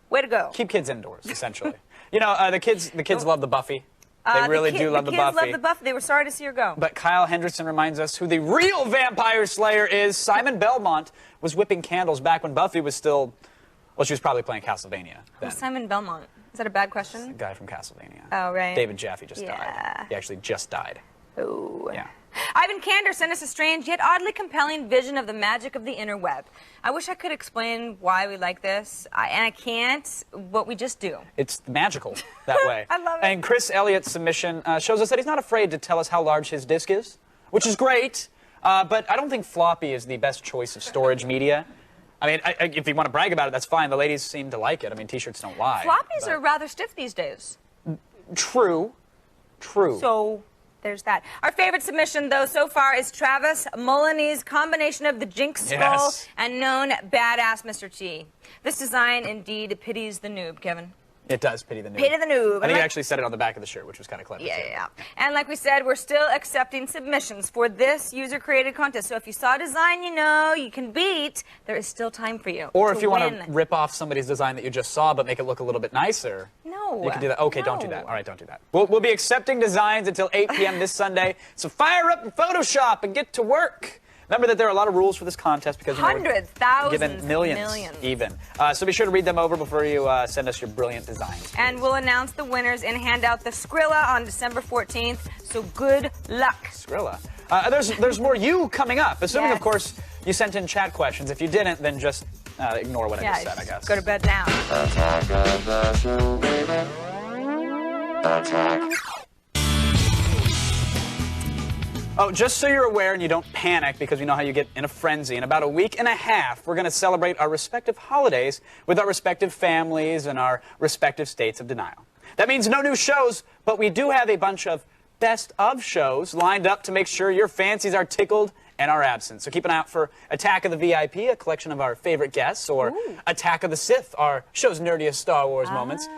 way to go. Keep kids indoors, essentially. The kids love the Buffy. They really do love the Buffy. The kids love the Buffy. They were sorry to see her go. But Kyle Hendrickson reminds us who the real vampire slayer is. Simon Belmont was whipping candles back when Buffy was still... Well, she was probably playing Castlevania then. Simon Belmont? Is that a bad question? The guy from Castlevania. Oh, right. David Jaffe just died. He actually just died. Oh. Yeah. Ivan Kander sent us a strange yet oddly compelling vision of the magic of the interweb. I wish I could explain why we like this, and I can't, but we just do. It's magical that way. I love it. And Chris Elliott's submission shows us that he's not afraid to tell us how large his disc is, which is great, but I don't think floppy is the best choice of storage media. I mean, if you want to brag about it, that's fine. The ladies seem to like it. I mean, T-shirts don't lie. Floppies are rather stiff these days. True. So there's that. Our favorite submission, though, so far is Travis Mullany's combination of the Jinx skull and known badass Mr. T. This design indeed pities the noob, Kevin. It does pity the noob. Pity the noob. I think he actually said it on the back of the shirt, which was kind of clever. Yeah. And like we said, we're still accepting submissions for this user-created contest. So if you saw a design you know you can beat, there is still time for you. Or to if you want win. to rip off somebody's design that you just saw but make it look a little bit nicer. No. You can do that. Okay, don't do that. All right, don't do that. We'll be accepting designs until 8 p.m. this Sunday. So fire up your Photoshop and get to work. Remember that there are a lot of rules for this contest because hundreds, we're thousands, given millions. Even. So be sure to read them over before you send us your brilliant designs. And we'll announce the winners and hand out the Skrilla on December 14th. So good luck. Skrilla. There's more you coming up, assuming, of course, you sent in chat questions. If you didn't, then just ignore what I just said, I guess. Go to bed now. Attack of the show, baby. Attack. Oh, just so you're aware and you don't panic because we know how you get in a frenzy. In about a week and a half, we're going to celebrate our respective holidays with our respective families and our respective states of denial. That means no new shows, but we do have a bunch of best of shows lined up to make sure your fancies are tickled and are absent. So keep an eye out for Attack of the VIP, a collection of our favorite guests, or Attack of the Sith, our show's nerdiest Star Wars moments.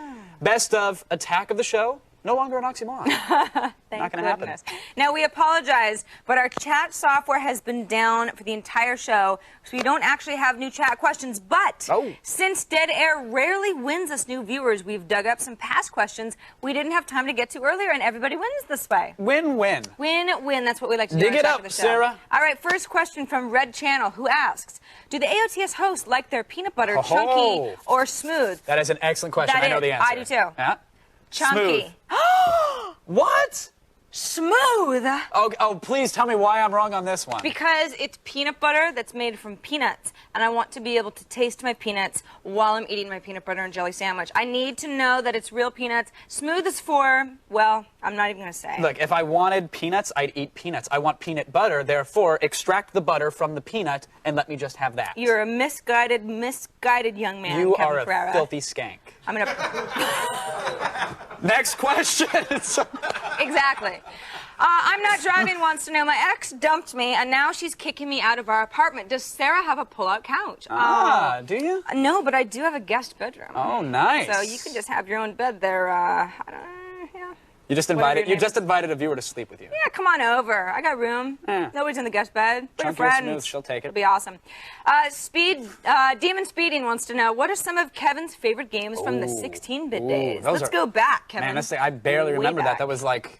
Best of Attack of the Show. No longer an oxymoron. Not going to happen. Now, we apologize, but our chat software has been down for the entire show, so we don't actually have new chat questions. But since Dead Air rarely wins us new viewers, we've dug up some past questions we didn't have time to get to earlier, and everybody wins this way. Win-win. Win-win. That's what we like to do. Dig it on up, Attack of the Show. Sarah. All right, first question from Red Channel, who asks, do the AOTS hosts like their peanut butter chunky or smooth? That is an excellent question. That I know is- the answer. I do too. Yeah? Chunky. Smooth. What? Smooth. Oh, please tell me why I'm wrong on this one. Because it's peanut butter that's made from peanuts, and I want to be able to taste my peanuts while I'm eating my peanut butter and jelly sandwich. I need to know that it's real peanuts. Smooth is for, well, I'm not even going to say. Look, if I wanted peanuts, I'd eat peanuts. I want peanut butter, therefore, extract the butter from the peanut and let me just have that. You're a misguided young man, You Kevin are a Ferreira. filthy skank. I'm going to... Next question. Exactly. I'm not driving wants to know, my ex dumped me, and now she's kicking me out of our apartment. Does Sarah have a pull-out couch? Do you? No, but I do have a guest bedroom. Oh, nice. So you can just have your own bed there. I don't know. Yeah. You just Whatever invited your name is. invited a viewer to sleep with you. Yeah, come on over. I got room. Nobody's in the guest bed. Bring a Chunky or friend. smooth, she'll take it. It'll be awesome. Demon Speeding wants to know, what are some of Kevin's favorite games from the 16-bit days? those Let's are- go back, Kevin. Man, let's say I barely Way remember back. that. That was like,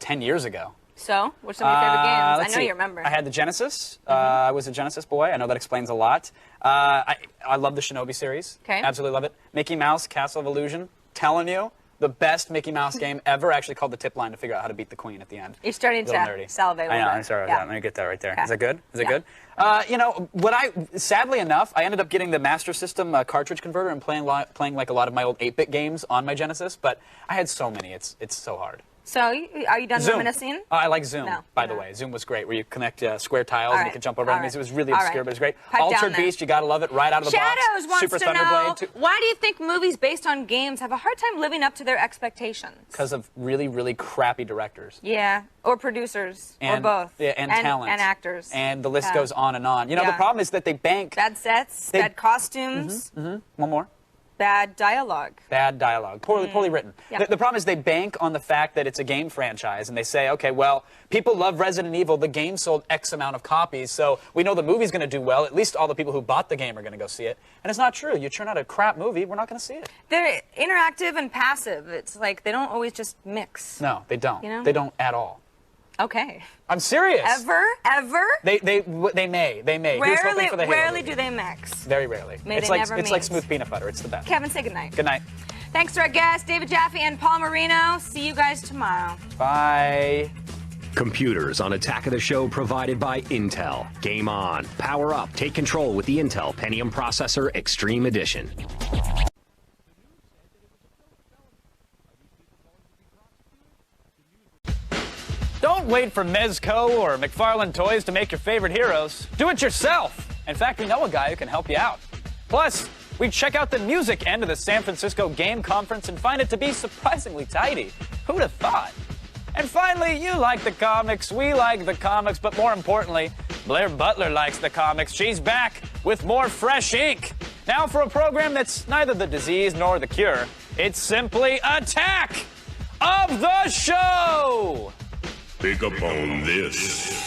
10 years ago. So, what's some of your favorite games? I Let's know see. you remember. I had the Genesis. I was a Genesis boy. I know that explains a lot. I love the Shinobi series. Okay. Absolutely love it. Mickey Mouse, Castle of Illusion. Telling you, the best Mickey Mouse game ever. Actually called the tip line to figure out how to beat the queen at the end. You're starting to Little nerdy. salivate a I know. little bit. I'm sorry. Yeah. Let me get that right there. Okay. Is that good? Is it Yeah. good? Sadly enough, I ended up getting the Master System cartridge converter and playing like a lot of my old 8-bit games on my Genesis, but I had so many. It's so hard. So, are you done Zoom. reminiscing? I like Zoom, No. by the way. Zoom was great, where you connect square tiles All and you right. can jump over All enemies. right. It was really All obscure, right. but it's great. Pipe Altered down there. Beast, you gotta love it right out of the Shadows box. wants Super to Thunderblade, know, too. why do you think movies based on games have a hard time living up to their expectations? Because of really, really crappy directors. Yeah, or producers, And, or both. Yeah, and talent. And actors. And the list Yeah. goes on and on. The Yeah. problem is that they bank Bad sets, bad costumes, one more. bad dialogue. Bad dialogue, poorly written. Yeah. The problem is they bank on the fact that it's a game franchise, and they say, okay, well, people love Resident Evil. The game sold X amount of copies, so we know the movie's going to do well. At least all the people who bought the game are going to go see it. And it's not true. You churn out a crap movie, we're not going to see it. They're interactive and passive. It's like they don't always just mix. No, they don't. You know? They don't at all. Okay. I'm serious. Ever? They may. Here's hoping for the Halo Rarely movie. do they mix. Very rarely. May it's they like never it's like meet. smooth peanut butter. It's the best. Kevin, say goodnight. Good night. Thanks to our guests, David Jaffe and Paul Marino. See you guys tomorrow. Bye. Computers on Attack of the Show provided by Intel. Game on. Power up. Take control with the Intel Pentium Processor Extreme Edition. Don't wait for Mezco or McFarlane Toys to make your favorite heroes. Do it yourself. In fact, we know a guy who can help you out. Plus, we check out the music end of the San Francisco Game Conference and find it to be surprisingly tidy. Who'd have thought? And finally, you like the comics, we like the comics, but more importantly, Blair Butler likes the comics. She's back with more fresh ink. Now for a program that's neither the disease nor the cure. It's simply Attack of the Show! Pick up on this.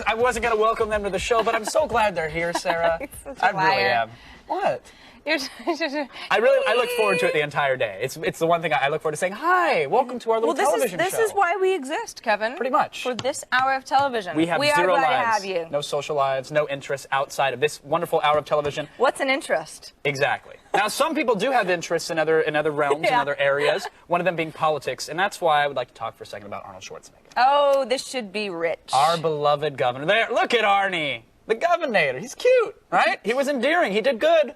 I wasn't gonna welcome them to the show, but I'm so glad they're here, Sarah. I really am. What? I look forward to it the entire day. It's the one thing I look forward to saying, hi, welcome to our little television show. This is why we exist, Kevin. Pretty much. For this hour of television. We have are zero glad lives, to have you. no social lives, no interests outside of this wonderful hour of television. What's an interest? Exactly. Now, some people do have interests in other realms, in other areas, one of them being politics, and that's why I would like to talk for a second about Arnold Schwarzenegger. Oh, this should be rich. Our beloved governor. There, look at Arnie, the governor. He's cute, right? He was endearing. He did good.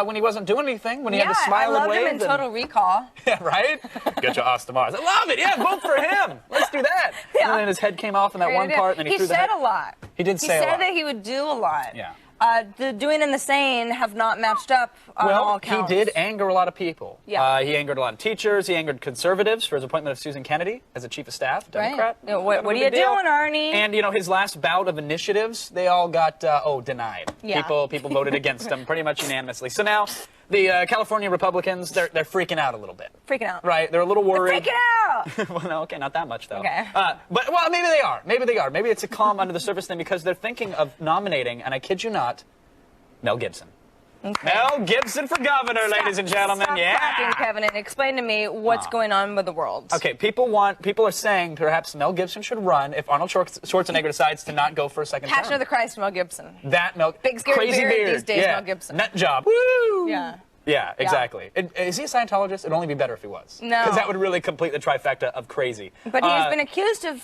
When he wasn't doing anything, when he had to smile and wave. I loved him in Total Recall. Yeah, right? Get your ass to Mars. I love it. Yeah, vote for him. Let's do that. Yeah. And then his head came off in that one part, and then he threw the head. He said a lot. He did say a lot. He said that he would do a lot. Yeah. The doing and the saying have not matched up on all accounts. He did anger a lot of people. Yeah. He angered a lot of teachers. He angered conservatives for his appointment of Susan Kennedy as a chief of staff, Democrat. Right. What are you doing, Arnie? And, his last bout of initiatives, they all got, denied. Yeah. People voted against him pretty much unanimously. So now, the California Republicans, they're freaking out a little bit. Freaking out. Right. They're a little worried. They're freaking out! Well, no, okay, not that much, though. Okay. But maybe they are. Maybe they are. Maybe it's a calm under the surface thing because they're thinking of nominating, and I kid you not, Mel Gibson. Okay. Mel Gibson for governor, ladies and gentlemen. Stop yeah. clapping, Kevin, and explain to me what's going on with the world. Okay, people are saying perhaps Mel Gibson should run if Arnold Schwarzenegger decides to not go for a second Passion term. of the Christ, Mel Gibson. Big scary crazy beard these days, Mel Gibson. Nut job. Woo! Yeah. Yeah, exactly. Is he a Scientologist? It'd only be better if he was. No. Because that would really complete the trifecta of crazy. But he's been accused of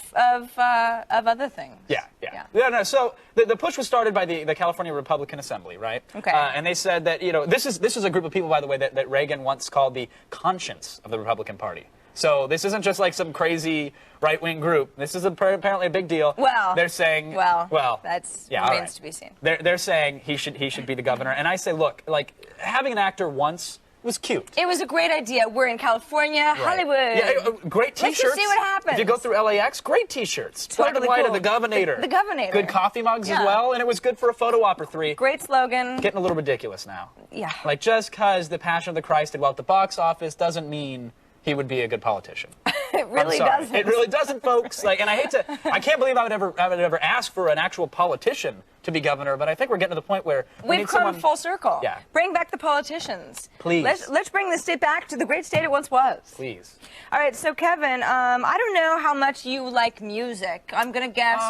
other things. Yeah. No, so the push was started by the California Republican Assembly, right? Okay. And they said that, this is a group of people, by the way, that Reagan once called the conscience of the Republican Party. So this isn't just like some crazy right-wing group. This is apparently a big deal. Well, they're saying, that's remains to be seen. They're saying he should be the governor, and I say, look, like having an actor once was cute. It was a great idea. We're in California, Right. Hollywood. Yeah, great T-shirts. Let's just see what happens. If you go through LAX, great T-shirts. Totally Black and white cool. of the governor. The governor. Good coffee mugs as Yeah. well, and it was good for a photo op or three. Great slogan. Getting a little ridiculous now. Yeah. Like just because the Passion of the Christ did well at the box office doesn't mean he would be a good politician. It really doesn't. It really doesn't, folks. Like, and I can't believe I would ever ask for an actual politician to be governor, but I think we're getting to the point where we've come full circle. Yeah. Bring back the politicians. Please. Let's bring the state back to the great state it once was. Please. All right, so Kevin, I don't know how much you like music. I'm gonna guess,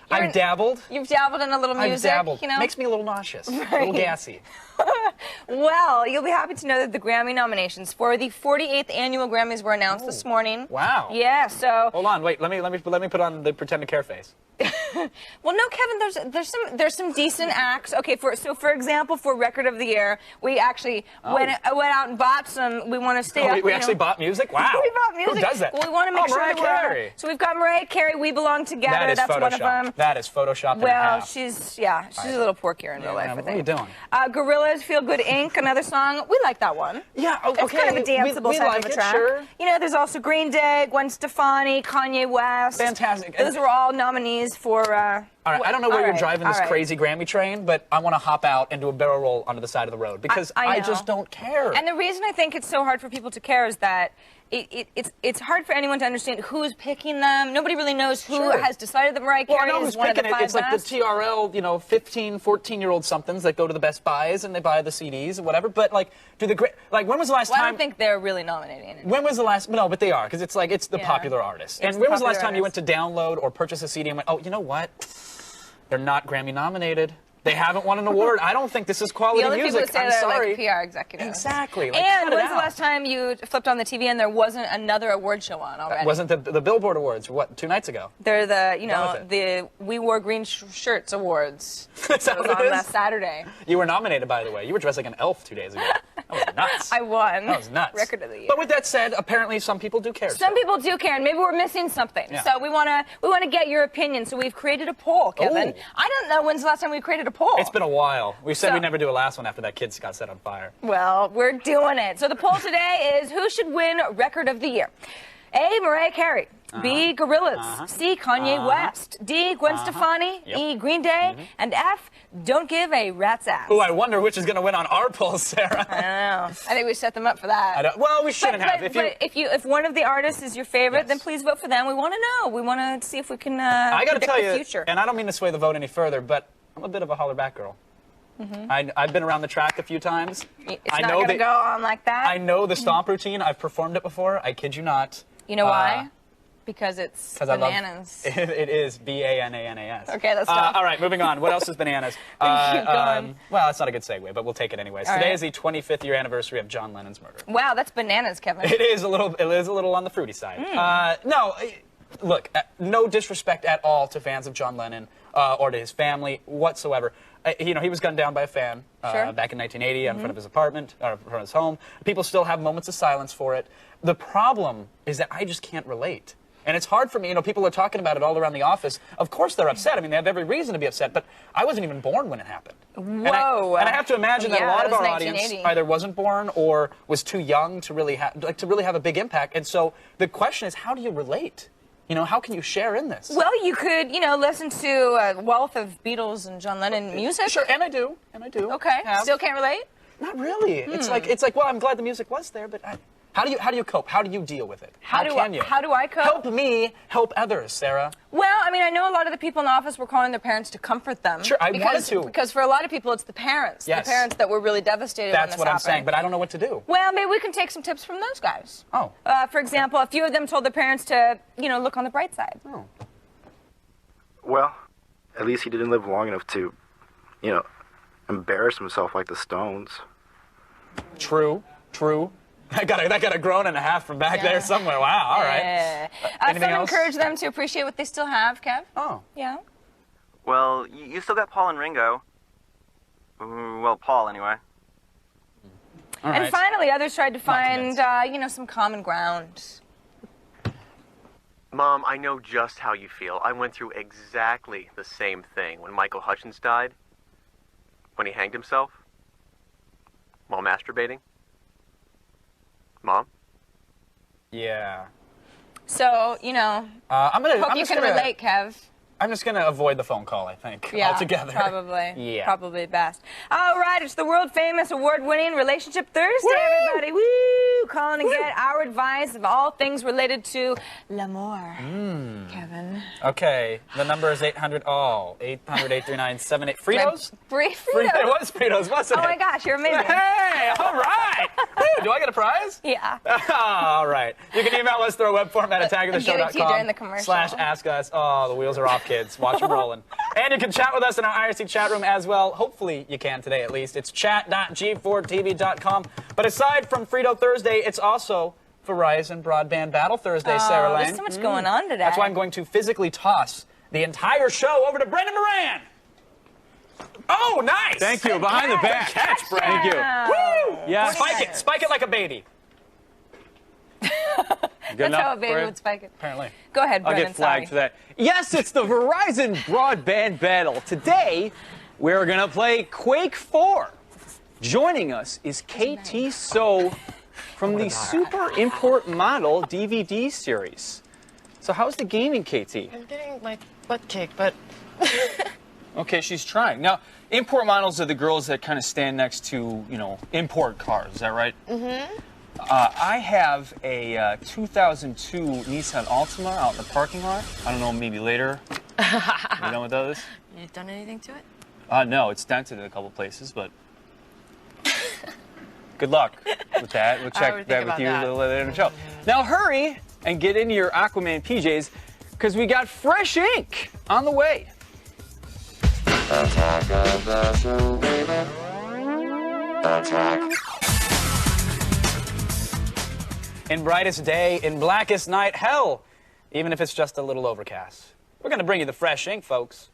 I've dabbled. You've dabbled in a little music. I've dabbled. Makes me a little nauseous, a little gassy. Well, you'll be happy to know that the Grammy nominations for the 48th annual Grammys were announced this morning. Wow. Yeah. So. Hold on. Wait. Let me put on the pretend to care face. Well, no, Kevin. There's some decent acts. Okay. For example, for Record of the Year, we actually went out and bought some. We want to stay up. We actually bought music. Wow. We bought music. Who does that? Well, we want to make sure Mariah that Carey. So we've got Mariah Carey. We Belong Together. That's one of them. That is Photoshopped. Well, she's a little porkier in real life. I think. What are you doing? Gorillaz, Feel Good Inc. Another song. We like that one. Yeah. Okay. It's kind of a danceable we type like of a it, track. Sure. There's also Green Day, Gwen Stefani, Kanye West. Fantastic. Those are all nominees for. All right, I don't know where you're driving this crazy Grammy train, but I want to hop out and do a barrel roll onto the side of the road because I just don't care. And the reason I think it's so hard for people to care is that it's hard for anyone to understand who's picking them. Nobody really knows who Sure. has decided that Mariah Well, I Carey know is who's one of the picking it. 5 It's like the best. TRL, 15, 14-year-old somethings that go to the Best Buys and they buy the CDs or whatever. But when was the last Well, I time? don't think they're really nominating it. When was the last? No, but they are because it's the popular artist. It's And the when was the last popular time you went to download or purchase a CD and went, oh, you know what? They're not Grammy nominated. They haven't won an award. I don't think this is quality The only music. people who say I'm that sorry. are like PR executives. Exactly. Like, And cut it when's the out. last time you flipped on the TV and there wasn't another award show on already? Wasn't the Billboard Awards, 2 nights ago? They're the, was it? the We Wore Green Shirts Awards. Is that It was what it on is? last Saturday. You were nominated, by the way. You were dressed like an elf 2 days ago. That was nuts. I won. That was nuts. Record of the year. But with that said, apparently some people do care. Some people do care, and maybe we're missing something. Yeah. So we want to get your opinion. So we've created a poll, Kevin. Ooh. I don't know when's the last time we created a poll. It's been a while. We said So- we'd never do a last one after that kid got set on fire. Well, we're doing it. So the poll today is who should win Record of the Year? A, Mariah Carey. B, Gorillaz. C, Kanye West. D, Gwen Stefani. Yep. E, Green Day. And F, don't give a rat's ass. Ooh, I wonder which is going to win on our poll, Sarah. I don't know. I think we set them up for that. Well, we shouldn't have. But if one of the artists is your favorite, then please vote for them. We want to know. We want to see if we can I got to predict tell the you, future. and I don't mean to sway the vote any further, but I'm a bit of a holler back girl. I've been around the track a few times. It's I not know going to that- go on like that. I know the stomp routine. I've performed it before. I kid you not. You know why? Because it's 'Cause I love- bananas. It is BANANAS. Okay, let's stop. All right, moving on. What else is bananas? Keep going. Well, that's not a good segue, but we'll take it anyways. All Today right. is the 25th year anniversary of John Lennon's murder. Wow, that's bananas, Kevin. It is a little on the fruity side. Look, no disrespect at all to fans of John Lennon or to his family whatsoever. He was gunned down by a fan Sure. back in 1980 in front of his apartment, or in front of his home. People still have moments of silence for it. The problem is that I just can't relate. And it's hard for me. People are talking about it all around the office. Of course they're upset. I mean, they have every reason to be upset, but I wasn't even born when it happened. Whoa. And I have to imagine that a Yeah, lot that of our was audience 1980. either wasn't born or was too young to really have a big impact. And so the question is, how do you relate? How can you share in this? Well, you could, listen to a wealth of Beatles and John Lennon music. Sure, and I do. Okay. Have. Still can't relate? Not really. It's like, well, I'm glad the music was there, but how do you cope? How do you deal with it? How can you? How do I cope? Help me help others, Sarah. Well, I know a lot of the people in the office were calling their parents to comfort them. Sure, I wanted to. Because for a lot of people, it's the parents. Yes. The parents that were really devastated when That's this what I'm happened. saying, but I don't know what to do. Well, maybe we can take some tips from those guys. Oh. For example, a few of them told their parents to, look on the bright side. Oh. Well, at least he didn't live long enough to, embarrass himself like the Stones. True. That got a groan and a half from back there somewhere. Wow, all right. Yeah. Anything Some else? encourage them to appreciate what they still have, Kev. Oh. Yeah. Well, you still got Paul and Ringo. Well, Paul, anyway. All And right. finally, others tried to find, some common ground. Mom, I know just how you feel. I went through exactly the same thing when Michael Hutchins died, when he hanged himself, while masturbating. Mom? Yeah. So, I'm hope you just can gonna- relate, Kev. I'm just gonna avoid the phone call, I think, Yeah, altogether. probably. Yeah. Probably best. All right, it's the world-famous, award-winning Relationship Thursday, everybody. Woo! Calling to get our advice of all things related to l'amour. Kevin. Okay, the number is 800-839-78. Fritos? Fritos. It was Fritos, wasn't Oh it? my gosh, you're amazing. Hey, all right. Woo, do I get a prize? Yeah. All right. You can email us through our web form at I'll give it to you during the commercial. attackoftheshow.com/ask-us. Oh, the wheels are off, kids. Watch them rolling. And you can chat with us in our IRC chat room as well. Hopefully you can today at least. It's chat.g4tv.com. But aside from Frito Thursday, it's also Verizon Broadband Battle Thursday, Sarah Lane. There's so much going on today. That's why I'm going to physically toss the entire show over to Brendan Moran. Oh, nice! Thank you. Behind the back. Catch, Brendan. Thank you. Woo! Yeah. Spike it like a baby. Good That's how a enough baby for you? would spike it. Apparently. Go ahead, I'll Brendan. get flagged sorry. for that. Yes, it's the Verizon Broadband Battle. Today, we're going to play Quake 4. Joining us is KT So from the Super Import Model DVD series. So how's the gaming, KT? I'm getting my butt kicked, but Okay, she's trying. Now, import models are the girls that kind of stand next to, import cars. Is that right? mm-hmm. I have a 2002 Nissan Altima out in the parking lot. I don't know, maybe later. You know what that is? You done anything to it? No, it's dented in a couple places, but good luck with that. We'll check that with you a little later in the show. Now hurry and get into your Aquaman PJs, because we got fresh ink on the way. Attack of the show, baby. Attack. In brightest day, in blackest night, hell, even if it's just a little overcast. We're going to bring you the fresh ink, folks.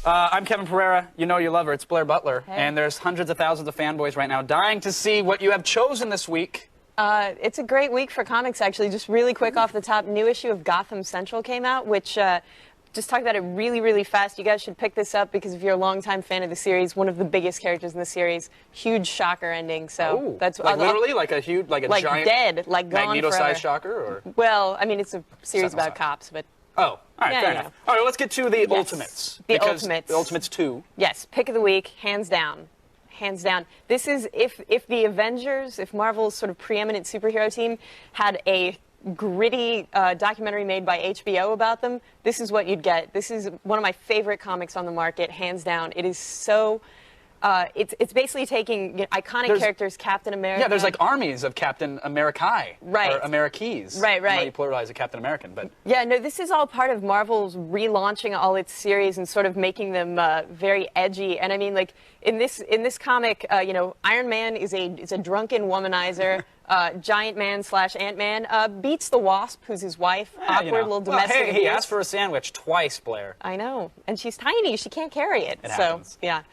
I'm Kevin Pereira. You know you love her. It's Blair Butler. Hey. And there's hundreds of thousands of fanboys right now dying to see what you have chosen this week. It's a great week for comics, actually. Just really quick off the top, new issue of Gotham Central came out, which just talk about it really, really fast. You guys should pick this up because if you're a longtime fan of the series, one of the biggest characters in the series, huge shocker ending. So Ooh, that's like literally like a huge, like a like giant, dead, like gone Magneto-sized forever. shocker, or well, I mean, it's a series Sentinel about cops, but oh, all right, yeah, fair yeah. enough. All right, let's get to the Ultimates. The because Ultimates. The Ultimates 2. yes, pick of the week, hands down. Hands down. This is, if the Avengers, if Marvel's sort of preeminent superhero team had a gritty documentary made by HBO about them, this is what you'd get. This is one of my favorite comics on the market, hands down. It is so... it's basically taking iconic characters, Captain America. Yeah, there's like armies of Captain Americae. Right. Or Americas. Right, right. How you pluralize a Captain American, but... Yeah, no, this is all part of Marvel's relaunching all its series and sort of making them very edgy. And I mean, like, in this comic, Iron Man is a drunken womanizer. Giant Man / Ant-Man beats the Wasp, who's his wife. Awkward little domestic Well, hey, he abuse. asked for a sandwich twice, Blair. I know, and she's tiny. She can't carry it. It so happens. yeah,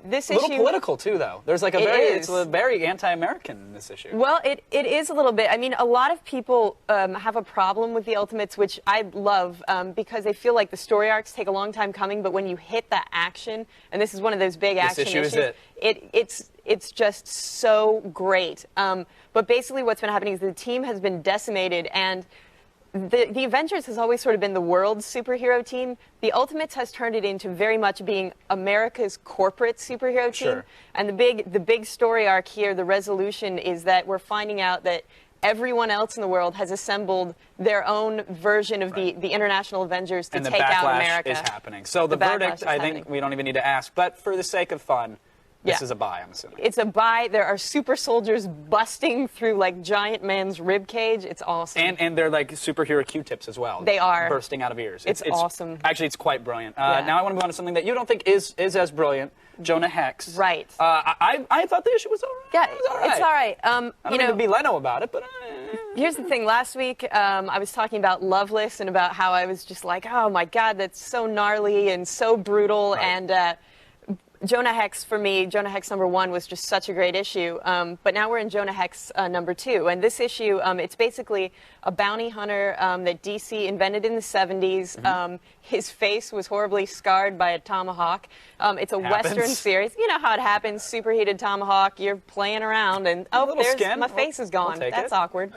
this A little issue political too, though. There's like it's a very anti-American in this issue. Well, it is a little bit. I mean, a lot of people have a problem with the Ultimates, which I love because they feel like the story arcs take a long time coming, but when you hit the action, and this is one of those big This action issue is issues, it's just so great. But basically what's been happening is the team has been decimated, and the Avengers has always sort of been the world's superhero team. The Ultimates has turned it into very much being America's corporate superhero team. Sure. And the big story arc here, the resolution, is that we're finding out that everyone else in the world has assembled their own version of the International Avengers to And the take out backlash America. is happening. So the backlash verdict, is I think happening. we don't even need to ask, but for the sake of fun, this Yeah. is a buy, I'm assuming. It's a buy. There are super soldiers busting through like Giant Man's rib cage. It's awesome. And they're like superhero Q-tips as well. They are. Bursting out of ears. It's awesome. Actually, it's quite brilliant. Yeah. Now I want to move on to something that you don't think is as brilliant, Jonah Hex. Right. I thought the issue was all right. Yeah, It was all right. it's all right. I don't mean to be Leno about it, but... Here's the thing. Last week, I was talking about Loveless and about how I was just like, oh, my God, that's so gnarly and so brutal. Right. And Jonah Hex, for me, Jonah Hex #1 was just such a great issue. But now we're in Jonah Hex #2. And this issue, it's basically a bounty hunter that DC invented in the 70s. His face was horribly scarred by a tomahawk. It's a Happens. Western series. You know how it happens. Superheated tomahawk. You're playing around and, oh, little there's skin. my face is gone. take That's it. awkward.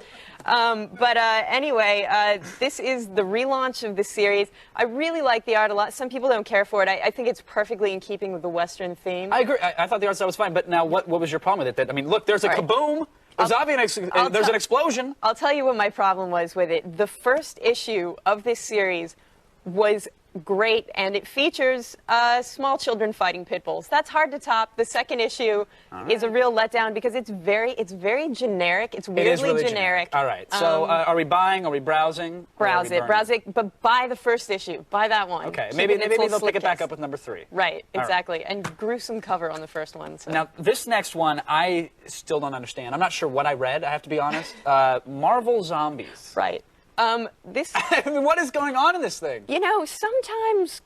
Anyway, this is the relaunch of the series. I really like the art a lot. Some people don't care for it. I think it's perfectly in keeping with the Western theme. I agree. I thought the art style was fine, but now what was your problem with it? I mean, look, there's a All right. kaboom. There's obviously there's an explosion. I'll tell you what my problem was with it. The first issue of this series was great, and it features small children fighting pit bulls. That's hard to top. The second issue is a real letdown because it's very generic. It's weirdly It is really generic. All right. So are we buying? Are we browsing? Or are Browse we it, burning? browse it, but buy the first issue. Buy that one. Okay. Keep Maybe it in its they'll little pick it back slipcase. up with #3. Right, All exactly. And gruesome cover on the first one. So. Now, this next one, I still don't understand. I'm not sure what I read, I have to be honest. Marvel Zombies. Right. This. I mean, what is going on in this thing? You know, sometimes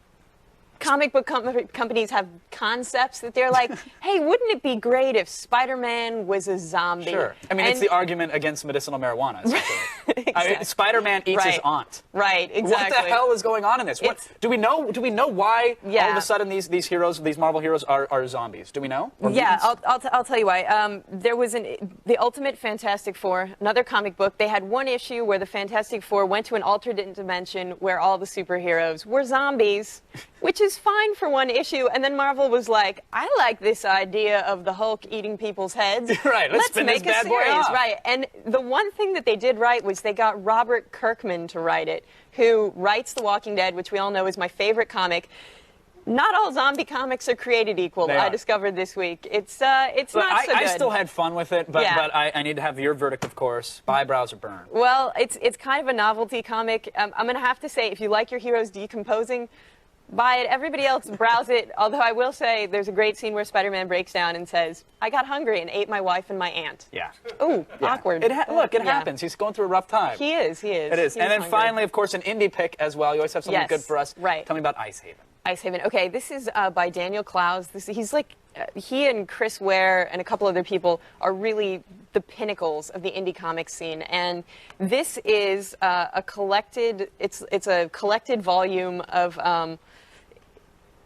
comic book companies have concepts that they're like, hey, wouldn't it be great if Spider-Man was a zombie? Sure. I mean, it's the argument against medicinal marijuana, essentially. I mean, Spider-Man eats his aunt. Right, exactly. What the hell is going on in this? What, do we know why all of a sudden these heroes, these Marvel heroes, are zombies? Do we know? Or Yeah, mutants? I'll tell you why. There was the Ultimate Fantastic Four, another comic book. They had one issue where the Fantastic Four went to an alternate dimension where all the superheroes were zombies, which is was fine for one issue, and then Marvel was like, I like this idea of the Hulk eating people's heads. Right, let's spin make this bad a boy series. off. Right, and the one thing that they did right was they got Robert Kirkman to write it, who writes The Walking Dead, which we all know is my favorite comic. Not all zombie comics are created equal. I discovered this week. It's not so good. I still had fun with it, but, Yeah. but I need to have your verdict, of course. Buy, browse, or burn. Well, it's kind of a novelty comic. I'm going to have to say, if you like your heroes decomposing, buy it. Everybody else, browse it. Although I will say, there's a great scene where Spider-Man breaks down and says, I got hungry and ate my wife and my aunt. Yeah. Ooh, awkward. Look, it happens. He's going through a rough time. He is. It is. And then finally, of course, an indie pick as well. You always have something Yes, good for us. right. Tell me about Icehaven. Icehaven. Okay, this is by Daniel Clowes. He's like, he and Chris Ware and a couple other people are really the pinnacles of the indie comics scene. And this is a collected, it's a collected volume of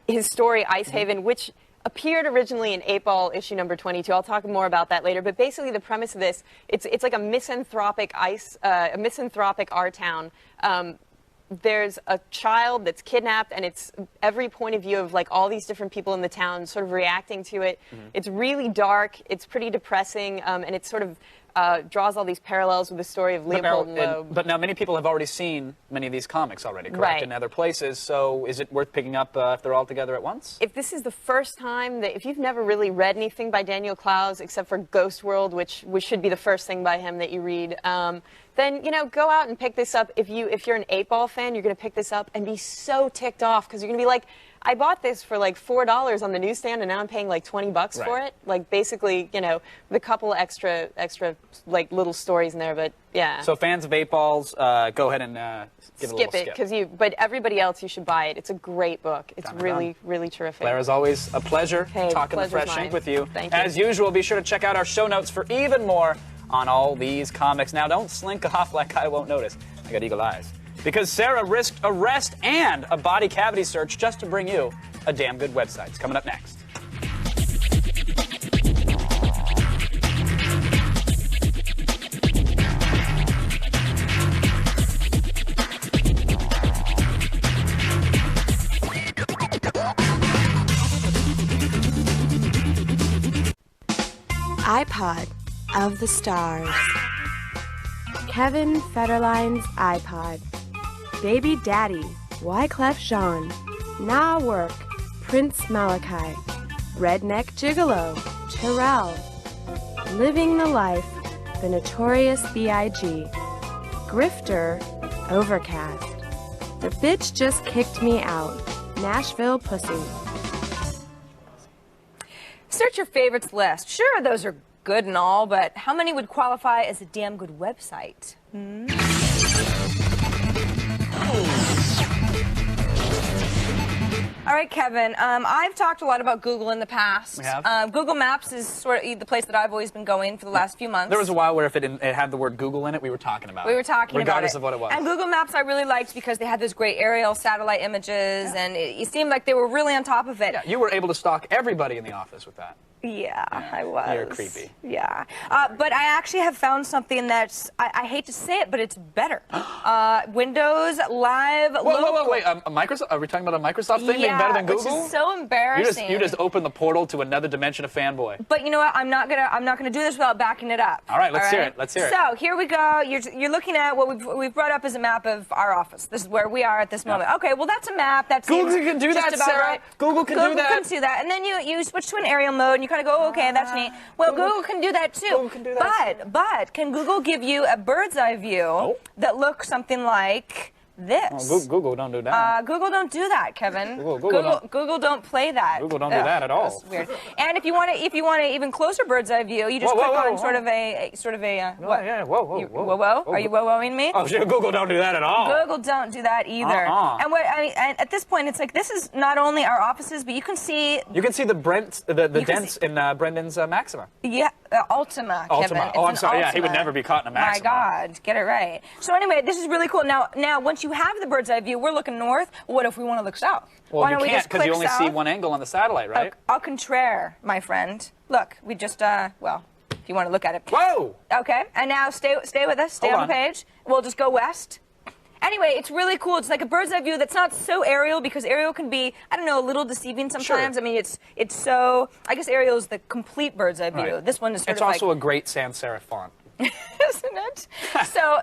his story, Icehaven, which appeared originally in 8-Ball issue number 22. I'll talk more about that later. But basically, the premise of this, it's like a misanthropic R-Town. There's a child that's kidnapped, and it's every point of view of like all these different people in the town sort of reacting to it. It's really dark. It's pretty depressing, and it sort of draws all these parallels with the story of Leopold and Loeb. But now many people have already seen many of these comics already, correct? Right. In other places. So is it worth picking up if they're all together at once? If this is the first time that, if you've never really read anything by Daniel Clowes except for Ghost World, which should be the first thing by him that you read, then go out and pick this up. If you're an 8-Ball fan, you're going to pick this up and be so ticked off because you're going to be like, I bought this for like $4 on the newsstand, and now I'm paying like 20 bucks for it. Like basically, with a couple extra like little stories in there, but yeah. So fans of 8-Balls, go ahead and give it a little skip. But everybody else, you should buy it. It's a great book. It's really terrific. Claire, as always, a pleasure talking the Fresh Ink with you. Thank you. As usual, be sure to check out our show notes for even more on all these comics. Now, don't slink off like I won't notice. I got eagle eyes. Because Sarah risked arrest and a body cavity search just to bring you a damn good website. It's coming up next. iPod of the Stars. Kevin Federline's iPod. Baby Daddy, Wyclef Jean. Nah Work, Prince Malachi. Redneck Gigolo, Terrell. Living the Life, The Notorious B.I.G. Grifter, Overcast. The Bitch Just Kicked Me Out, Nashville Pussy. Search your favorites list. Sure, those are good and all, but how many would qualify as a damn good website? All right, Kevin, I've talked a lot about Google in the past. We have. Google Maps is sort of the place that I've always been going for the last few months. There was a while where if it had the word Google in it, we were talking about it. We were talking about it. Regardless of what it was. And Google Maps I really liked because they had those great aerial satellite images, and it seemed like they were really on top of it. Yeah, you were able to stalk everybody in the office with that. Yeah, I was. You're creepy. Yeah. But I actually have found something that's, I hate to say it, but it's better. Windows Live Local. Wait. Microsoft? Are we talking about a Microsoft thing being better than Google? Which is so embarrassing. You just opened the portal to another dimension of fanboy. But you know what? I'm not gonna do this without backing it up. All right, let's hear it. Let's hear it. So here we go. You're looking at what we've brought up as a map of our office. This is where we are at this moment. Okay, well that's a map. That's Google can do that, Sarah. Right. Google can do that. Google can do that. And then you switch to an aerial mode, and you kind of go, okay, that's neat. Well, Google can do that too. Google can do that But can Google give you a bird's eye view that looks something like this? Oh, Google don't do that. Google don't do that, Kevin. Google don't play that. Google don't do that at all. That's weird. And if you want to even closer bird's eye view, you just click on sort of a what? Yeah, whoa. Are you whoa-whoing me? Oh, sure, Google don't do that at all. Google don't do that either. And and at this point, it's like this is not only our offices, but you can see the dents in Brendan's Maxima. Yeah, Ultima, Kevin. Ultima. Oh, I'm sorry. Yeah, he would never be caught in a Maxima. My God, get it right. So anyway, this is really cool. Now, once you have the bird's eye view, we're looking north. What if we want to look south? Well, Why you don't we can't just because you click only see south? one angle on the satellite, right? Au contraire, my friend. Look, we just well, if you want to look at it. Whoa! Okay, and now stay with us. Stay Hold on the page. We'll just go west. Anyway, it's really cool. It's like a bird's eye view that's not so aerial, because aerial can be, I don't know, a little deceiving sometimes. Sure. I mean, it's so, I guess aerial is the complete bird's eye view. Right. This one is sort It's of also like, a great sans serif font. isn't it? So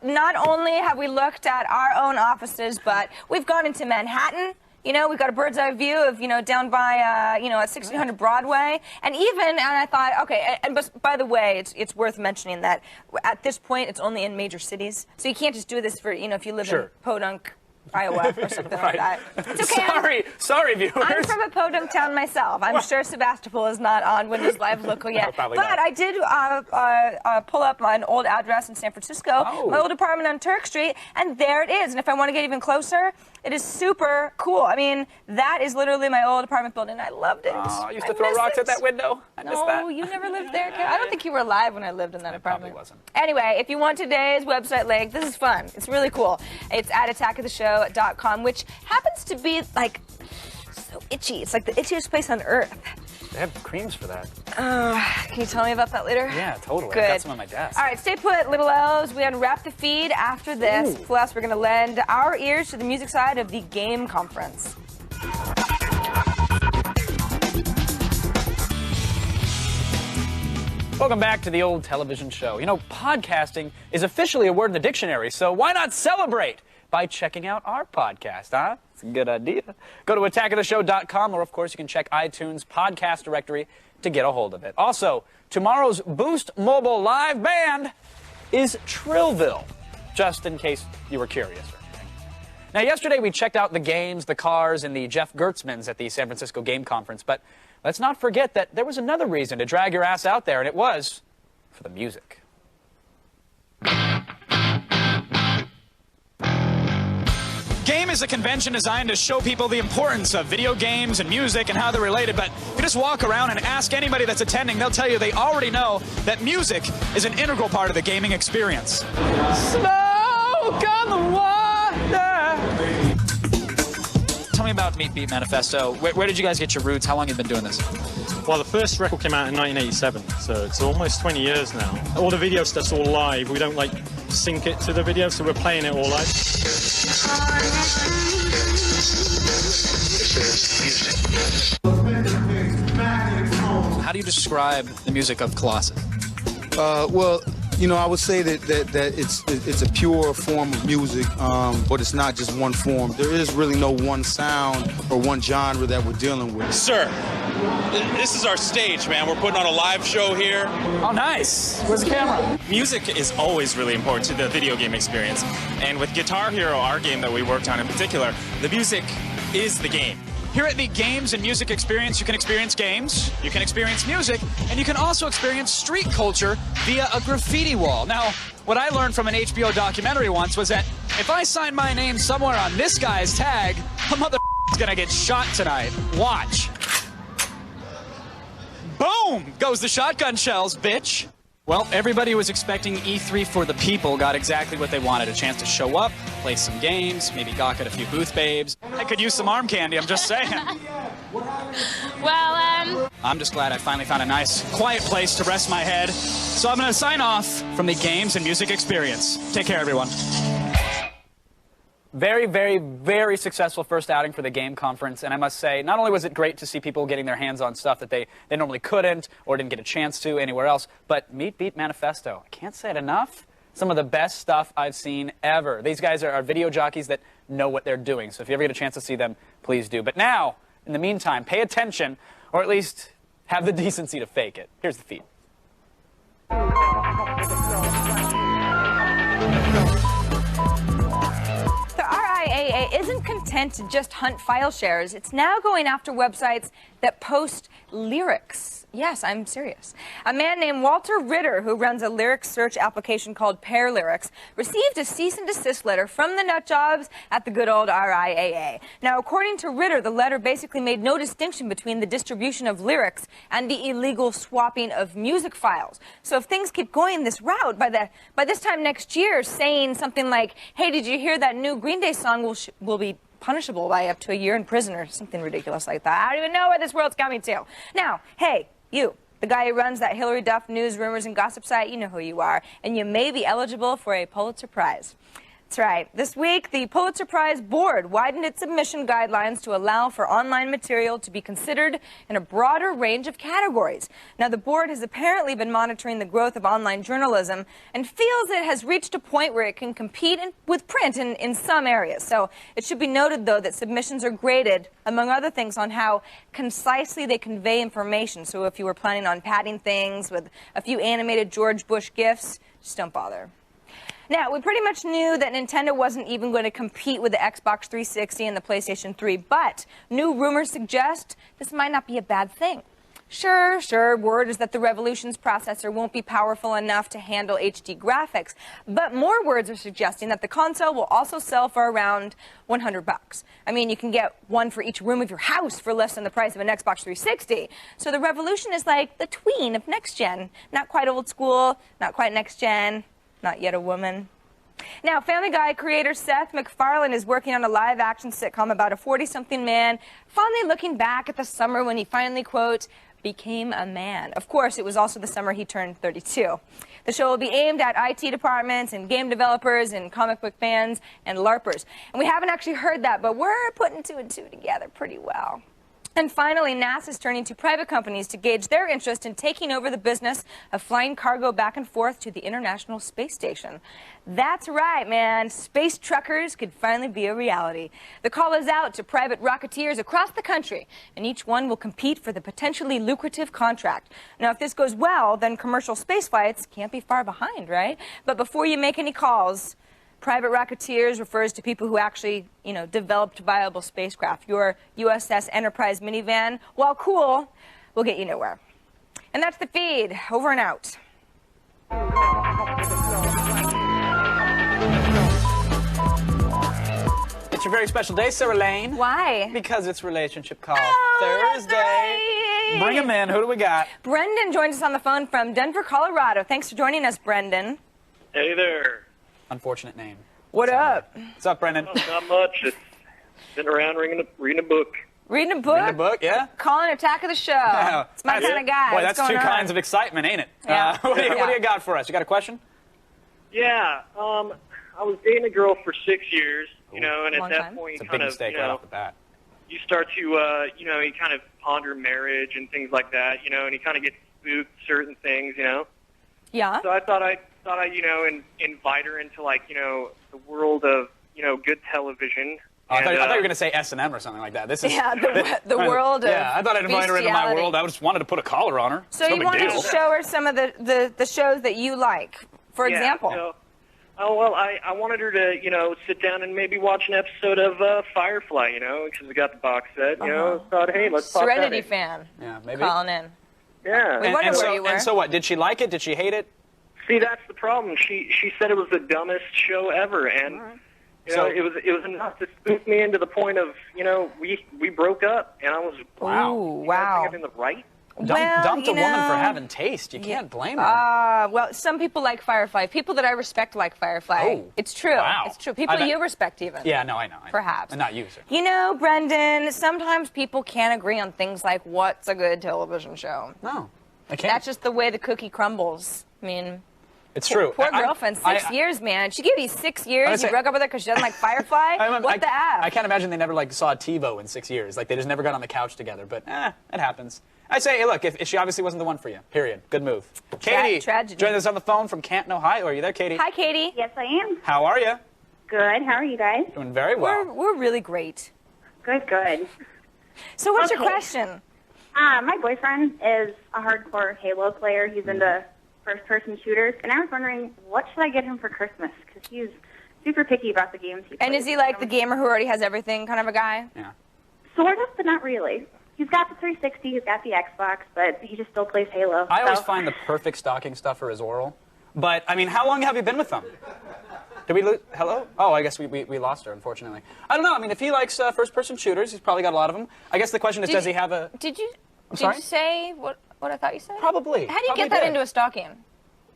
not only have we looked at our own offices, but we've gone into Manhattan. You know, we've got a bird's eye view of, you know, down by, at 1600 Broadway. And I thought, okay, and by the way, it's worth mentioning that at this point, it's only in major cities. So you can't just do this for, you know, if you live in Podunk, Iowa, or something like that. It's okay. Sorry, viewers. I'm from a podunk town myself. I'm sure Sebastopol is not on Windows Live Local yet. Probably but not. I did pull up an old address in San Francisco, my old apartment on Turk Street, and there it is. And if I want to get even closer, it is super cool. I mean, that is literally my old apartment building. I loved it. I used to throw rocks at that window. I missed that. No, you never lived there, Kat. I don't think you were alive when I lived in that apartment. Probably wasn't. Anyway, if you want today's website link, this is fun. It's really cool. It's at attackoftheshow.com, which happens to be, like, so itchy. It's like the itchiest place on earth. They have creams for that. Can you tell me about that later? Yeah, totally. Good. I got some on my desk. All right, stay put, little elves. We unwrap the feed after this. Plus, we're going to lend our ears to the music side of the game conference. Welcome back to the old television show. You know, podcasting is officially a word in the dictionary, so why not celebrate by checking out our podcast, huh? It's a good idea. Go to attackoftheshow.com, or of course you can check iTunes podcast directory to get a hold of it. Also, tomorrow's Boost Mobile live band is Trillville, just in case you were curious or anything. Now, yesterday we checked out the games, the cars, and the Jeff Gertzmans at the San Francisco Game Conference, but let's not forget that there was another reason to drag your ass out there, and it was for the music. Game is a convention designed to show people the importance of video games and music and how they're related, but if you just walk around and ask anybody that's attending, they'll tell you they already know that music is an integral part of the gaming experience. Smoke on the water. Tell me about Meat Beat Manifesto. Where did you guys get your roots? How long have you been doing this? Well, the first record came out in 1987, so it's almost 20 years now. All the video stuff's all live. We don't, like, sync it to the video, so we're playing it all live. How do you describe the music of Colossus? Well, you know, I would say that it's a pure form of music, but it's not just one form. There is really no one sound or one genre that we're dealing with. Sir, this is our stage, man. We're putting on a live show here. Oh, nice. Where's the camera? Music is always really important to the video game experience. And with Guitar Hero, our game that we worked on in particular, the music is the game. Here at the Games and Music Experience, you can experience games, you can experience music, and you can also experience street culture via a graffiti wall. Now, what I learned from an HBO documentary once was that if I sign my name somewhere on this guy's tag, a mother is gonna get shot tonight. Watch. Boom! Goes the shotgun shells, bitch. Well, everybody who was expecting E3 for the people got exactly what they wanted. A chance to show up, play some games, maybe gawk at a few booth babes. I could use some arm candy, I'm just saying. Well, I'm just glad I finally found a nice, quiet place to rest my head. So I'm going to sign off from the Games and Music Experience. Take care, everyone. Very, very, very successful first outing for the game conference, and I must say, not only was it great to see people getting their hands on stuff that they normally couldn't or didn't get a chance to anywhere else, but Meat Beat Manifesto, I can't say it enough, some of the best stuff I've seen ever. These guys are video jockeys that know what they're doing, so if you ever get a chance to see them, please do. But now, in the meantime, pay attention, or at least have the decency to fake it. Here's the feed. RIAA isn't content to just hunt file shares. It's now going after websites that post lyrics. Yes, I'm serious. A man named Walter Ritter, who runs a lyrics search application called Pear Lyrics, received a cease and desist letter from the nutjobs at the good old RIAA. Now, according to Ritter, the letter basically made no distinction between the distribution of lyrics and the illegal swapping of music files. So if things keep going this route, by this time next year, saying something like, hey, did you hear that new Green Day song will be punishable by up to a year in prison or something ridiculous like that. I don't even know where this world's coming to. Now, hey, you, the guy who runs that Hillary Duff news, rumors, and gossip site, you know who you are, and you may be eligible for a Pulitzer Prize. That's right. This week, the Pulitzer Prize Board widened its submission guidelines to allow for online material to be considered in a broader range of categories. Now, the board has apparently been monitoring the growth of online journalism and feels it has reached a point where it can compete with print in some areas. So it should be noted, though, that submissions are graded, among other things, on how concisely they convey information. So if you were planning on padding things with a few animated George Bush gifs, just don't bother. Now, we pretty much knew that Nintendo wasn't even going to compete with the Xbox 360 and the PlayStation 3, but new rumors suggest this might not be a bad thing. Sure, word is that the Revolution's processor won't be powerful enough to handle HD graphics, but more words are suggesting that the console will also sell for around $100. I mean, you can get one for each room of your house for less than the price of an Xbox 360. So the Revolution is like the tween of next gen. Not quite old school, not quite next gen. Not yet a woman. Now, Family Guy creator Seth MacFarlane is working on a live-action sitcom about a 40-something man finally looking back at the summer when he finally, quote, became a man. Of course, it was also the summer he turned 32. The show will be aimed at IT departments and game developers and comic book fans and LARPers. And we haven't actually heard that, but we're putting two and two together pretty well. And finally, NASA is turning to private companies to gauge their interest in taking over the business of flying cargo back and forth to the International Space Station. That's right, man. Space truckers could finally be a reality. The call is out to private rocketeers across the country, and each one will compete for the potentially lucrative contract. Now, if this goes well, then commercial space flights can't be far behind, right? But before you make any calls, private rocketeers refers to people who actually, developed viable spacecraft. Your USS Enterprise minivan, while cool, will get you nowhere. And that's the feed. Over and out. It's your very special day, Sarah Lane. Why? Because it's Relationship Call Thursday. Bring him in. Who do we got? Brendan joins us on the phone from Denver, Colorado. Thanks for joining us, Brendan. Hey there. Unfortunate name. What up? What's up, Brendan? Oh, not much. Just sitting around reading a book. Reading a book? Reading a book, yeah. Calling Attack of the Show. Yeah. It's my kind of guy. Boy, that's two kinds of excitement, ain't it? Yeah. What do you got for us? You got a question? Yeah. I was dating a girl for 6 years, and at that point, it's a kind big of, mistake right off the bat. You start to, you kind of ponder marriage and things like that, and you kind of get spooked certain things, Yeah. So I thought I'd invite her into the world of good television. Oh, I thought you were going to say S&M or something like that. This is the world of I thought I'd invite her into my world. I just wanted to put a collar on her. So you wanted to show her some of the shows that you like, for example. So, I wanted her to sit down and maybe watch an episode of Firefly, because we got the box set. Thought, hey, let's pop that Serenity in. fan. Yeah, maybe. Calling in. Yeah. We wonder where you were. And so what? Did she like it? Did she hate it? See, that's the problem. She said it was the dumbest show ever, and it was enough to spook me into the point of we broke up, and I was wow. I think I'm in the right. Dumped a woman for having taste. You can't blame her. Well, some people like Firefly. People that I respect like Firefly. Oh, it's true. Wow. It's true. People you respect even. Yeah, no, I know. Perhaps. And not you, sir. Brendan, sometimes people can't agree on things like what's a good television show. No, I can't. That's just the way the cookie crumbles. I mean... It's true. Poor girlfriend, 6 years, man. She gave you 6 years. You broke up with her because she doesn't like Firefly? What the F? I can't imagine they never saw TiVo in 6 years. They just never got on the couch together. But it happens. I say, hey, look, if she obviously wasn't the one for you. Period. Good move. Katie, tragedy. join us on the phone from Canton, Ohio. Are you there, Katie? Hi, Katie. Yes, I am. How are you? Good. How are you guys? Doing very well. We're really great. Good. So what's your question? My boyfriend is a hardcore Halo player. He's into first-person shooters, and I was wondering, what should I get him for Christmas? Because he's super picky about the games he plays. And is he like the gamer who already has everything kind of a guy? Yeah. Sort of, but not really. He's got the 360, he's got the Xbox, but he just still plays Halo. I always find the perfect stocking stuffer is Oral. But, I mean, how long have you been with them? Did we lose? Hello? Oh, I guess we lost her, unfortunately. I don't know. I mean, if he likes first-person shooters, he's probably got a lot of them. I guess the question is, does he have a... Did you sorry? say what I thought you said? Probably. How do you get that into a stocking?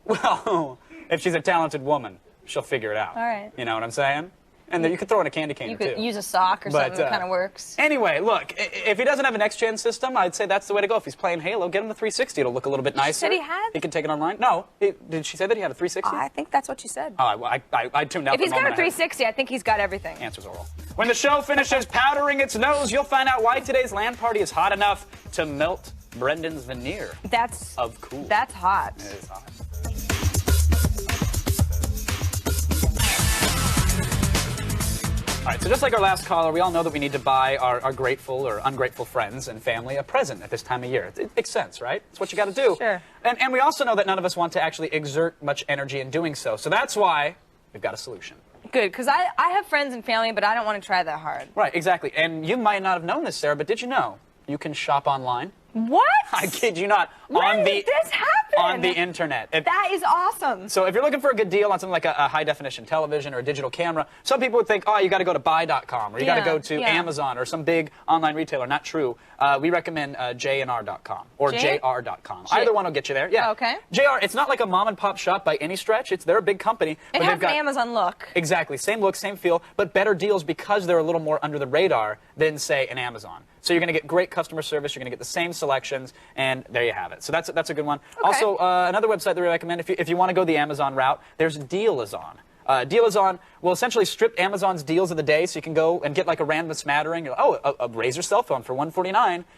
Well, if she's a talented woman, she'll figure it out. All right. You know what I'm saying? And then you could throw in a candy cane You or could two. use a sock or something that kind of works. Anyway, look, if he doesn't have a next-gen system, I'd say that's the way to go. If he's playing Halo, get him the 360. It'll look a little bit nicer. She said he had? He can take it online. No. Did she say that he had a 360? I think that's what she said. Oh, I tuned out. If he's got a 360, I think he's got everything. Answers oral. When the show finishes powdering its nose, you'll find out why today's LAN party is hot enough to melt Brendan's veneer. That's of cool. That's hot. It is hot. All right, so just like our last caller, we all know that we need to buy our grateful or ungrateful friends and family a present at this time of year. It makes sense, right? It's what you got to do. Sure. And we also know that none of us want to actually exert much energy in doing so. So that's why we've got a solution. Good, because I have friends and family, but I don't want to try that hard. Right, exactly. And you might not have known this, Sarah, but did you know you can shop online? What? I kid you not. When did this happen? On the internet. That is awesome. So if you're looking for a good deal on something like a high-definition television or a digital camera, some people would think, oh, you got to go to buy.com or you got to go to Amazon or some big online retailer. Not true. We recommend JNR.com or JR.com. Either one will get you there. Yeah. Okay. JR, it's not like a mom-and-pop shop by any stretch. They're a big company. It has an Amazon look. Exactly. Same look, same feel, but better deals because they're a little more under the radar than, say, an Amazon. So you're going to get great customer service. You're going to get the same selections, and there you have it. So that's a good one. Okay. Also, another website that we recommend, if you want to go the Amazon route, there's Dealazon. Dealazon will essentially strip Amazon's deals of the day, so you can go and get like a random smattering. You're like, oh, a Razer cell phone for $149.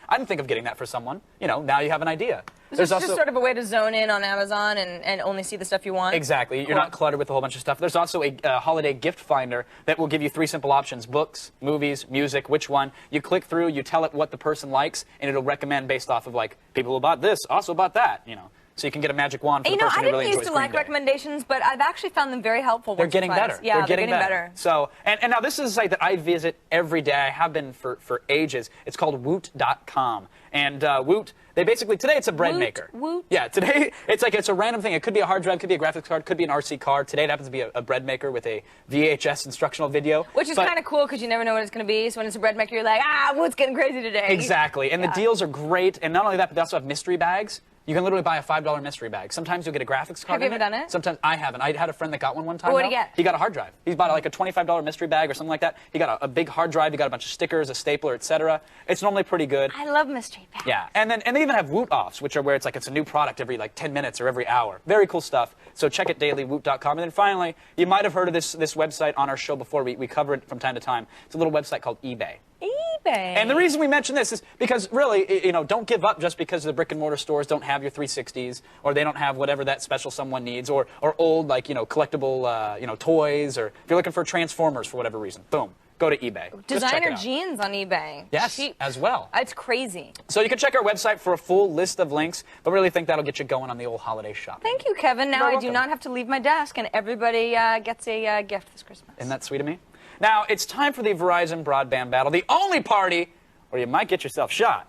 I didn't think of getting that for someone. You know, now you have an idea. There's also just sort of a way to zone in on Amazon and only see the stuff you want. Exactly. Cool. You're not cluttered with a whole bunch of stuff. There's also a holiday gift finder that will give you 3 simple options: books, movies, music, which one. You click through, you tell it what the person likes, and it'll recommend based off of like people who bought this also bought that, you know. So you can get a magic wand for the person who really enjoys I didn't used to like recommendations, but I've actually found them very helpful. They're getting better. Yeah, they're getting better. So, and now this is a site that I visit every day. I have been for ages. It's called Woot.com. And Woot, they basically, today it's a bread maker. Woot? Yeah, today it's a random thing. It could be a hard drive, could be a graphics card, could be an RC card. Today it happens to be a bread maker with a VHS instructional video. Which is kind of cool because you never know what it's going to be. So when it's a bread maker, you're like, Woot's getting crazy today. Exactly. And the deals are great. And not only that, but they also have mystery bags. You can literally buy a $5 mystery bag. Sometimes you'll get a graphics card. Have you ever done it? Sometimes I haven't. I had a friend that got one time. What did he get? He got a hard drive. He bought like a $25 mystery bag or something like that. He got a big hard drive. He got a bunch of stickers, a stapler, etc. It's normally pretty good. I love mystery bags. Yeah, and they even have Woot offs, which are where it's a new product every like 10 minutes or every hour. Very cool stuff. So check it daily, Woot.com. And then finally, you might have heard of this website on our show before. We cover it from time to time. It's a little website called eBay. eBay. And the reason we mention this is because really, don't give up just because the brick and mortar stores don't have your 360s or they don't have whatever that special someone needs or old collectible toys, or if you're looking for Transformers for whatever reason, boom, go to eBay. Designer jeans on eBay. Yes, as well. It's crazy. So you can check our website for a full list of links, but really think that'll get you going on the old holiday shopping. Thank you, Kevin. Now You're I do welcome. not have to leave my desk, and everybody gets a gift this Christmas. Isn't that sweet of me? Now, it's time for the Verizon Broadband Battle, the only party where you might get yourself shot.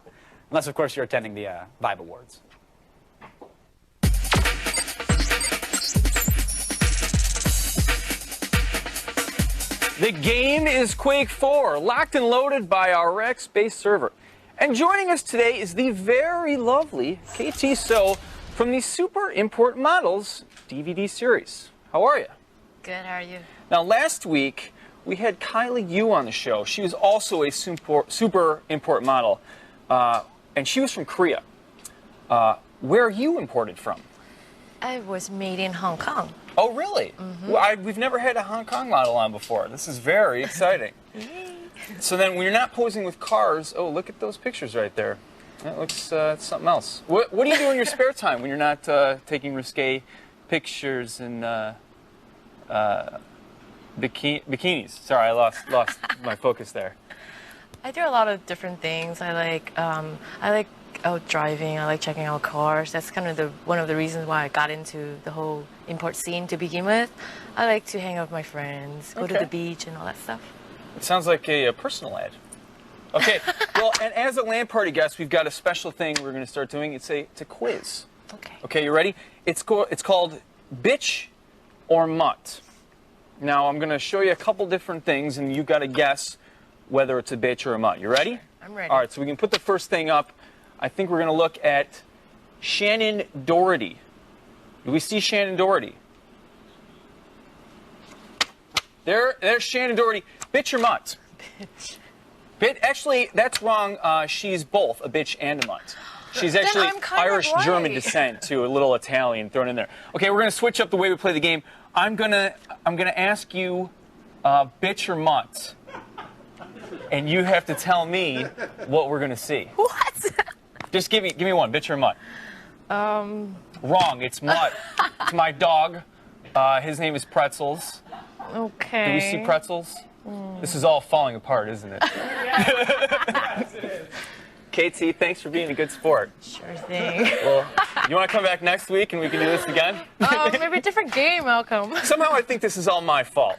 Unless, of course, you're attending the Vibe Awards. The game is Quake 4, locked and loaded by our RX-based server. And joining us today is the very lovely KT So from the Super Import Models DVD series. How are you? Good, how are you? Now, last week, we had Kylie Yu on the show. She was also a super import model, and she was from Korea. Where are you imported from? I was made in Hong Kong. Oh, really? Mm-hmm. Well, we've never had a Hong Kong model on before. This is very exciting. So then, when you're not posing with cars, oh, look at those pictures right there. That looks something else. What do you do in your spare time when you're not taking risque pictures and bikinis? Sorry, I lost my focus there. I do a lot of different things. I like out driving. I like checking out cars. That's kind of one of the reasons why I got into the whole import scene to begin with. I like to hang out with my friends, go to the beach and all that stuff. It sounds like a personal ad. Okay, well, and as a LAN party guest, we've got a special thing we're going to start doing. It's a quiz. Okay. Okay, you ready? It's called Bitch or Mutt. Now, I'm going to show you a couple different things, and you've got to guess whether it's a bitch or a mutt. You ready? I'm ready. All right, so we can put the first thing up. I think we're going to look at Shannon Doherty. Do we see Shannon Doherty? There's Shannon Doherty. Bitch or mutt? Bitch. Actually, that's wrong. She's both a bitch and a mutt. She's actually Irish-German descent to a little Italian thrown in there. Okay, we're gonna switch up the way we play the game. I'm gonna ask you, bitch or mutt, and you have to tell me what we're gonna see. What? Just give me one, bitch or mutt. Wrong. It's mutt. It's my dog. His name is Pretzels. Okay. Do we see Pretzels? This is all falling apart, isn't it? KT, thanks for being a good sport. Sure thing. Well, you want to come back next week and we can do this again? Maybe a different game, Malcolm. Somehow I think this is all my fault.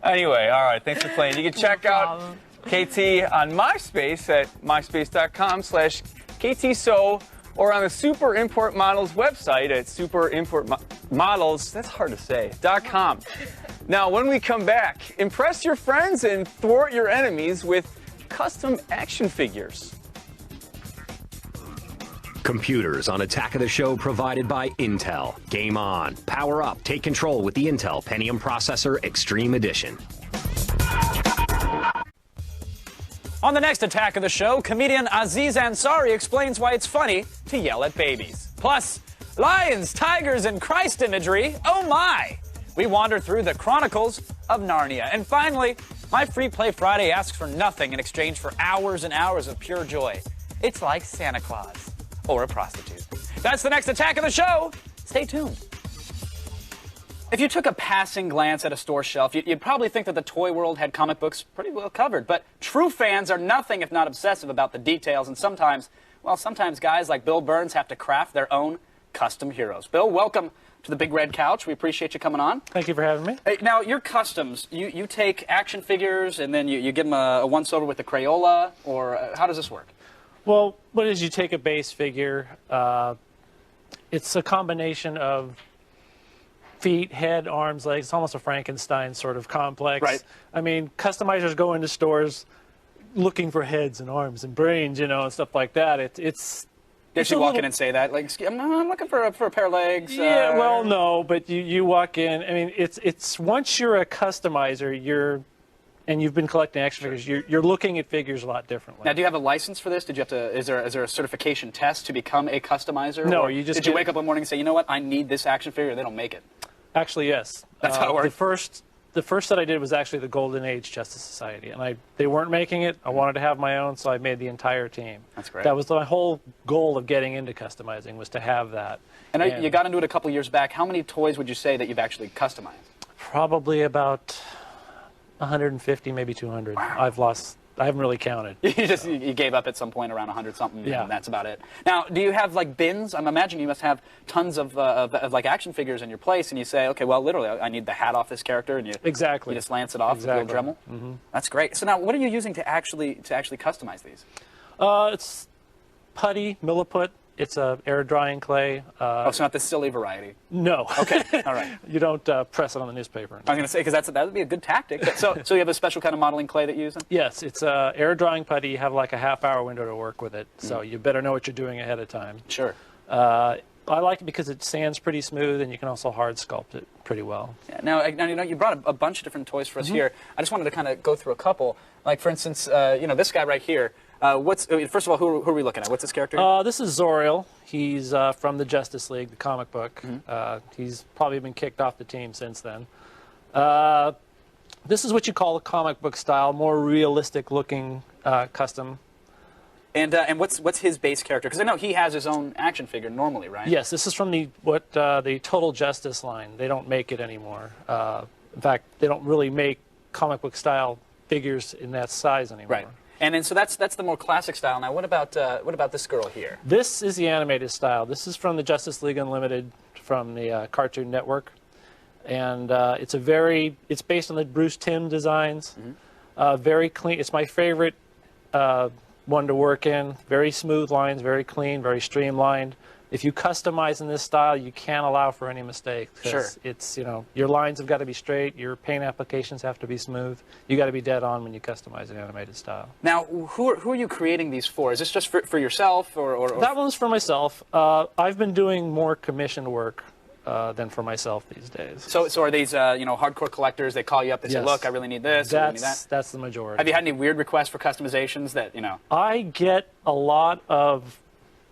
Anyway, all right, thanks for playing. You can check out KT on MySpace at myspace.com/KTSO or on the Super Import Models website at superimportmodels, that's hard to say, .com. Now, when we come back, impress your friends and thwart your enemies with custom action figures. Computers on Attack of the Show provided by Intel. Game on. Power up. Take control with the Intel Pentium Processor Extreme Edition. On the next Attack of the Show, comedian Aziz Ansari explains why it's funny to yell at babies. Plus, lions, tigers, and Christ imagery. Oh my! We wander through the Chronicles of Narnia. And finally, my Free Play Friday asks for nothing in exchange for hours and hours of pure joy. It's like Santa Claus or a prostitute. That's the next Attack of the Show. Stay tuned. If you took a passing glance at a store shelf, you'd probably think that the toy world had comic books pretty well covered. But true fans are nothing if not obsessive about the details. And sometimes guys like Bill Burns have to craft their own custom heroes. Bill, welcome to the Big Red Couch. We appreciate you coming on. Thank you for having me. Hey, now, your customs, you take action figures and then you give them a once-over with the Crayola, or how does this work? Well, what is you take a base figure. It's a combination of feet, head, arms, legs. It's almost a Frankenstein sort of complex. Right. I mean, customizers go into stores looking for heads and arms and brains, you know, and stuff like that. It's Did she walk in and say that? Like, I'm looking for a pair of legs. Yeah, well, no, but you walk in. I mean, it's once you're a customizer, and you've been collecting action figures, you're looking at figures a lot differently. Now, do you have a license for this? Did you have to? Is there a certification test to become a customizer? No, or you just did you wake up one morning and say, you know what, I need this action figure? They don't make it. Actually, yes. That's how it works. The first that I did was actually the Golden Age Justice Society, and they weren't making it. I wanted to have my own, so I made the entire team. That's great. That was my whole goal of getting into customizing, was to have that. And you got into it a couple years back. How many toys would you say that you've actually customized? Probably about 150, maybe 200. Wow. I haven't really counted. You gave up at some point around 100 something. Yeah. And that's about it. Now, do you have like bins? I'm imagining you must have tons of like action figures in your place, and you say, okay, well, literally, I need the hat off this character, and you just lance it off with Bill Dremel. Mm-hmm. That's great. So now, what are you using to actually customize these? It's putty, milliput. It's a air drying clay. So not the silly variety. No. Okay. All right. You don't press it on the newspaper. I was going to say, because that would be a good tactic. So you have a special kind of modeling clay that you use? Yes, it's air drying putty. You have like a half-hour window to work with it, so you better know what you're doing ahead of time. Sure. I like it because it sands pretty smooth, and you can also hard sculpt it pretty well. Yeah. Now you brought a bunch of different toys for us here. I just wanted to kind of go through a couple. Like, for instance, this guy right here. First of all, who are we looking at? What's this character? This is Zor-El. He's from the Justice League, the comic book. He's probably been kicked off the team since then. This is what you call a comic book style, more realistic looking custom. And what's his base character? Because I know he has his own action figure normally, right? Yes, this is from the Total Justice line. They don't make it anymore. In fact, they don't really make comic book style figures in that size anymore. Right. And then so that's the more classic style. Now, what about this girl here? This is the animated style. This is from the Justice League Unlimited from the Cartoon Network, and it's based on the Bruce Timm designs. Very clean. It's my favorite one to work in. Very smooth lines, very clean, very streamlined. If you customize in this style, you can't allow for any mistakes. Sure. It's, your lines have got to be straight, your paint applications have to be smooth. You got to be dead on when you customize an animated style. Now, who are you creating these for? Is this just for yourself or? That one's for myself. I've been doing more commissioned work than for myself these days. So are these hardcore collectors? They call you up. They say, Yes. "Look, I really need this. I really need that." That's the majority. Have you had any weird requests for customizations that I get a lot of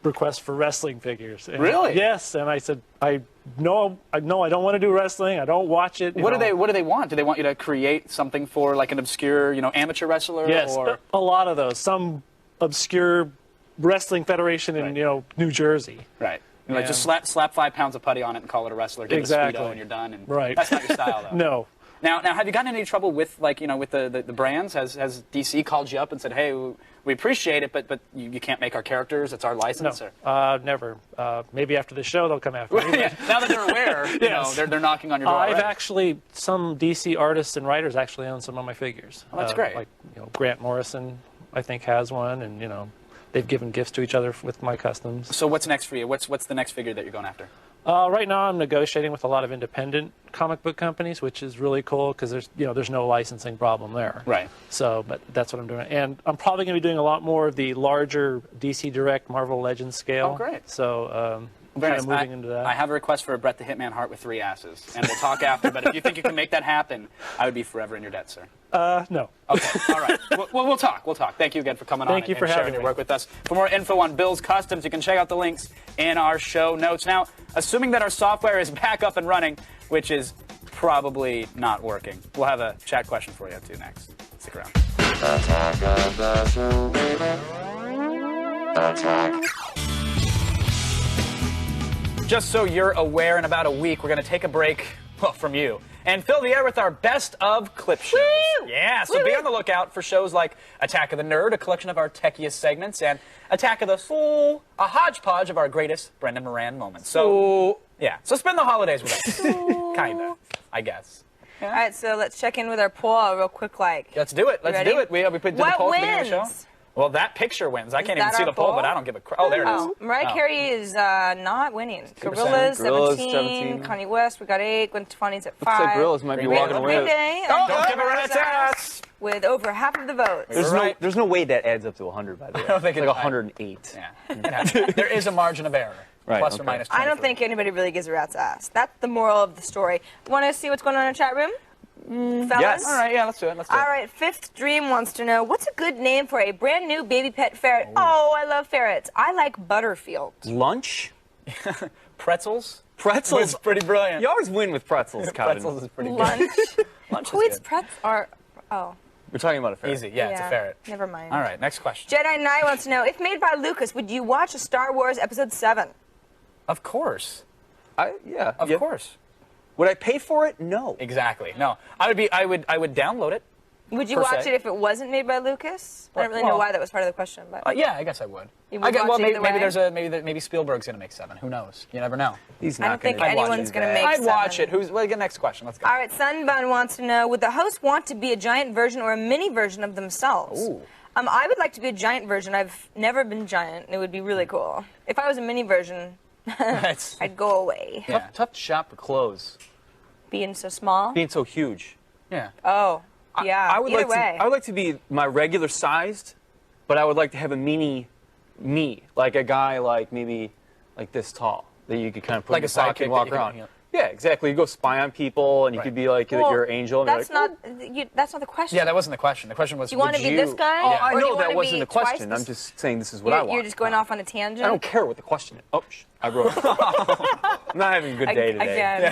requests for wrestling figures. And Really? Yes, and I said I don't want to do wrestling. I don't watch it. What do they want? Do they want you to create something for like an obscure amateur wrestler? Yes, Or a lot of those. Some obscure wrestling federation in New Jersey. Right. Like just slap 5 pounds of putty on it and call it a wrestler. Give Exactly. it a speedo and you're done. And Right. That's not your style, though. No. Now, have you gotten into any trouble with with the brands? Has DC called you up and said, "Hey, we appreciate it, but you can't make our characters. It's our license." No, Or? never. Maybe after the show they'll come after me. Yeah, now that they're aware, Yes. they're knocking on your door. I've already. actually, some DC artists and writers actually own some of my figures. Oh, that's great. Like Grant Morrison, I think, has one, and they've given gifts to each other with my customs. So what's next for you? What's the next figure that you're going after? Right now, I'm negotiating with a lot of independent comic book companies, which is really cool because there's no licensing problem there. Right. So, but that's what I'm doing, and I'm probably going to be doing a lot more of the larger DC Direct Marvel Legends scale. Oh, great. So, Very kind of nice. moving into that. I have a request for a Bret the Hitman Hart with 3 asses, and we'll talk after. But if you think you can make that happen, I would be forever in your debt, sir. No. Okay. All right. We'll talk. We'll talk. Thank you again for coming on. Thank you for and sharing having your me. work with us. For more info on Bill's Customs, you can check out the links in our show notes. Now, assuming that our software is back up and running, which is probably not working, we'll have a chat question for you too next. Stick around. Attack of the show, baby. Attack. Just so you're aware, in about a week, we're going to take a break, from you, and fill the air with our best of clip shows. Woo! Yeah, so be on the lookout for shows like Attack of the Nerd, a collection of our techiest segments, and Attack of the Soul, a hodgepodge of our greatest Brendan Moran moments. So, so spend the holidays with us. Kinda, I guess. All right, so let's check in with our poll real quick. Let's do it. Let's Ready? do it. We did the What poll at the beginning of the wins? show. Well, that picture wins. I can't Is even that see our the poll, poll? but I don't give a crap. Oh, there it is. Mariah Oh. Carey is not winning. 2%. Gorillaz, Gorillaz, 17. 17. Kanye West, we got 8. Gwen Stefani's at 5. Looks like Gorillaz might be Green walking away with it. Day, Don't give a rat's ass. with over half of the votes. There's no way that adds up to 100, by the way. I don't think it's it- like 108. Yeah. There is a margin of error. Right, Plus or okay. minus I don't 23. think anybody really gives a rat's ass. That's the moral of the story. Want to see what's going on in our chat room? Fellas? Yes. All right, yeah, let's do it. All right, Fifth Dream wants to know, what's a good name for a brand new baby pet ferret? Oh, I love ferrets. I like Butterfield. Lunch? Pretzels? Pretzels? Was pretty brilliant. You always win with pretzels, Calvin. Pretzels is pretty good. Lunch? Lunch Who is eats good. pretzels? Oh, We're talking about a ferret. Easy, yeah, it's a ferret. never mind. All right, next question. Jedi Knight wants to know, if made by Lucas, would you watch a Star Wars Episode 7? Of course. Yeah. Of course. Would I pay for it? No. Exactly. No. I would download it. Would you Per watch se. it if it wasn't made by Lucas? I don't really know Well- why that was part of the question, but Yeah, I guess I would. You would I guess, watch well, it maybe, either maybe way? maybe Spielberg's gonna make 7. Who knows? You never know. He's I don't not think gonna anyone's going to make I'd watch 7. it. Well, next question. Let's go. All right, Sunbun wants to know, would the host want to be a giant version or a mini version of themselves? Ooh. I would like to be a giant version. I've never been giant. It would be really cool. If I was a mini version, I'd go away. Tough to shop for clothes. Being so small? Being so huge. Yeah. Oh, yeah. I would Either like way. to. I would like to be my regular sized, but I would like to have a mini me, like a guy like maybe like this tall that you could kind of put Like in a your pocket sidekick and walk that you can- around. yeah. Yeah, exactly. You go spy on people, and you could be like Well, your angel. And That's be like, not. That's not the question. Yeah, that wasn't the question. The question was, You want would to be this guy? Oh, or I do you know wanna that wasn't be the twice question. the I'm just saying this is what you're, I want. You're just going off on a tangent. I don't care what the question is. Oh, I wrote it. I'm not having a good day today.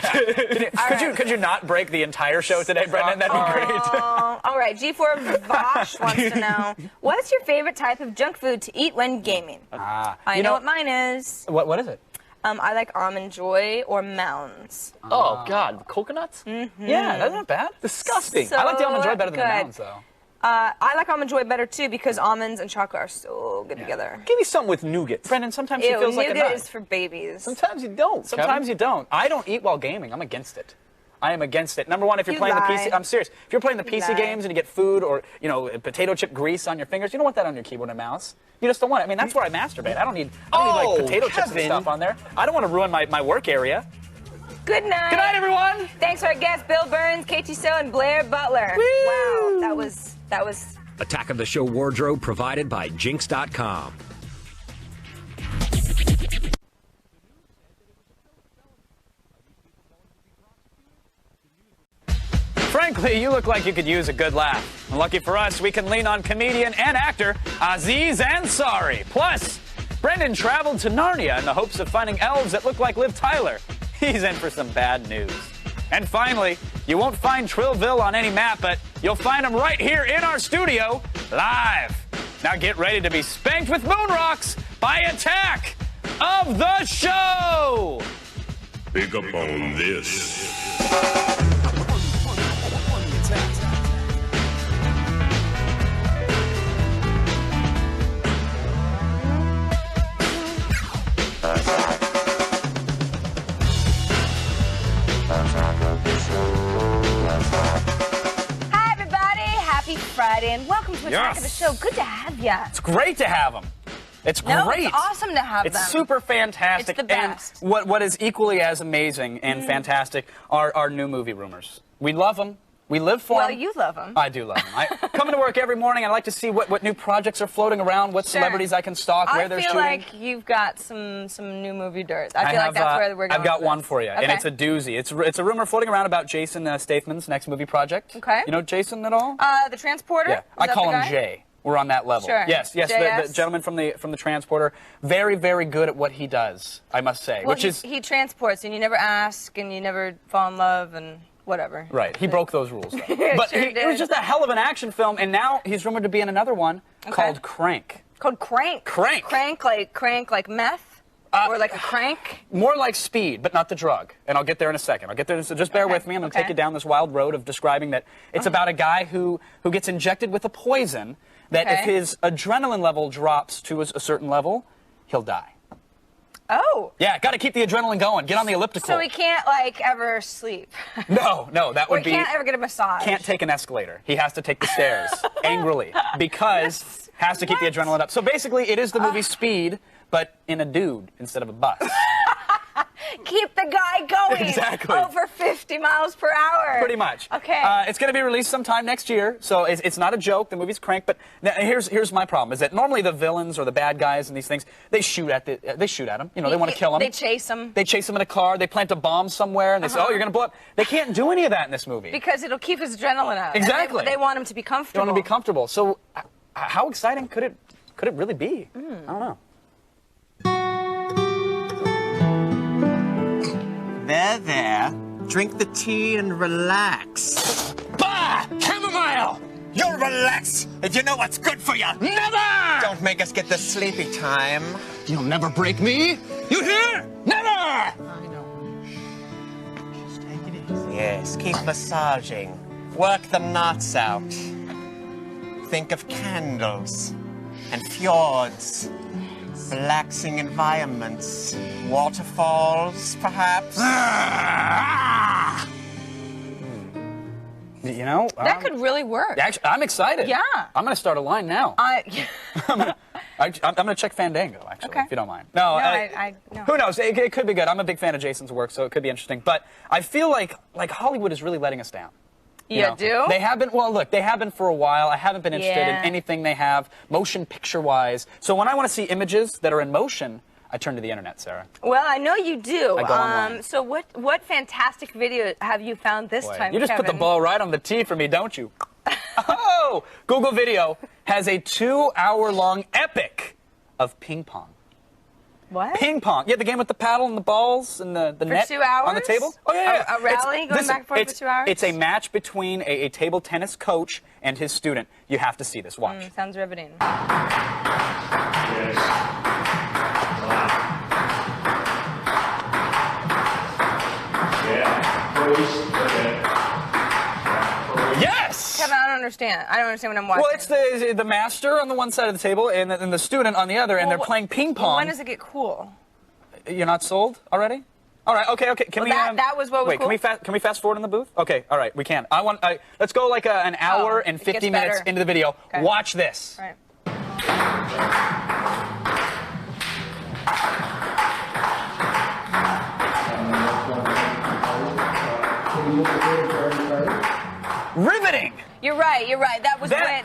Again. Could you not break the entire show today, Brendan? That'd be great. All right, G4 Vosh wants to know, what's your favorite type of junk food to eat when gaming? I know what mine is. What is it? I like Almond Joy or Mounds. Oh God, coconuts? Mm-hmm. Yeah, that's not bad. Disgusting. I like the Almond Joy better than the good. Mounds, though. I like Almond Joy better too because almonds and chocolate are so good together. Give me something with nougat. Brendan, sometimes Ew, she feels like a nougat nut. is for babies. Sometimes you don't. Sometimes you don't. I don't eat while gaming. I'm against it. I am against it. Number one, if you're You playing lie. the PC, I'm serious. If you're playing the You PC lie. games and you get food or potato chip grease on your fingers, you don't want that on your keyboard and mouse. You just don't want it. I mean, that's where I masturbate. I don't need like potato chips and Kevin. stuff on there. I don't want to ruin my work area. Good night. Good night, everyone. Thanks to our guests, Bill Burns, KT So, and Blair Butler. Wow, that was. Attack of the Show wardrobe provided by Jinx.com. frankly, you look like you could use a good laugh. And lucky for us, we can lean on comedian and actor Aziz Ansari. Plus, Brendan traveled to Narnia in the hopes of finding elves that look like Liv Tyler. He's in for some bad news. And finally, you won't find Trillville on any map, but you'll find him right here in our studio, live. Now get ready to be spanked with moon rocks by Attack of the Show! Pick up on this. Hi, everybody. Happy Friday, and welcome to Attack of the Show. Good to have ya. It's great to have them. It's great. No, it's awesome to have them. It's super fantastic. It's the best. And what is equally as amazing and fantastic are our new movie rumors. We love them. We live for them. Well, you love them. I do love them. I come into work every morning. I like to see what new projects are floating around, what celebrities I can stalk, where they're shooting. I feel like you've got some new movie dirt. I feel like that's where we're going. I've got with one this. for you, Okay. and it's a doozy. It's a rumor floating around about Jason Statham's next movie project. Okay. You know Jason at all? The Transporter? Yeah. I call him Jay. We're on that level. Sure. Yes, the gentleman from the Transporter, very, very good at what he does, I must say. Well, he transports, and you never ask, and you never fall in love, and whatever. Right. He broke those rules, though. But Sure it was just a hell of an action film, and now he's rumored to be in another one called Crank. Called Crank? Crank. Crank like meth? Or like a crank? More like Speed, but not the drug. And I'll get there in a second. So just bear with me. I'm going to take you down this wild road of describing that it's about a guy who gets injected with a poison that if his adrenaline level drops to a certain level, he'll die. Oh. Yeah, got to keep the adrenaline going. Get on the elliptical. So he can't, like, ever sleep? No, that would be... Or he can't ever get a massage? Can't take an escalator. He has to take the stairs, angrily, because has to keep the adrenaline up. So basically, it is the movie Speed, but in a dude instead of a bus. Keep the guy going. Exactly. Over 50 miles per hour. Pretty much. Okay. It's going to be released sometime next year, so it's not a joke. The movie's Crank, but now here's my problem: is that normally the villains or the bad guys in these things they shoot at them. You know, they want to kill them. They chase them. They chase them in a car. They plant a bomb somewhere, and they say, "Oh, you're going to blow up." They can't do any of that in this movie because it'll keep his adrenaline up. Exactly. They want him to be comfortable. They want him to be comfortable. So, how exciting could it really be? I don't know. There. Drink the tea and relax. Bah! Chamomile! You'll relax if you know what's good for you. Never! Don't make us get the sleepy time. You'll never break me. You hear? Never! I know. Just take it easy. Yes, keep massaging. Work the knots out. Think of candles and fjords. Relaxing environments. Waterfalls, perhaps? You know? That could really work. Actually, I'm excited. Yeah. I'm going to start a line now. I'm going to check Fandango, actually, if you don't mind. No, who knows? It could be good. I'm a big fan of Jason's work, so it could be interesting. But I feel like Hollywood is really letting us down. You do? They have been, well, look, they have been for a while. I haven't been interested in anything they have, motion picture-wise. So when I want to see images that are in motion, I turn to the internet, Sarah. Well, I know you do. I go online. So what fantastic video have you found this time, You just Kevin? put the ball right on the tee for me, don't you? Oh! Google Video has a 2-hour-long epic of ping pong. What? Ping pong. Yeah, the game with the paddle and the balls and the net 2 hours? on the table. Oh, yeah. A rally going back and forth for 2 hours? It's a match between a table tennis coach and his student. You have to see this. Watch. Sounds riveting. Yes! Kevin, I don't understand. I don't understand what I'm watching. Well, it's the master on the one side of the table and the student on the other, and they're playing ping pong. When does it get cool? You're not sold already? All right, okay. Can we? That was what was wait, cool? can we fast forward in the booth? Okay, all right, we can. Let's go like an hour and 50 minutes into the video. Okay. Watch this. All right. Riveting. You're right.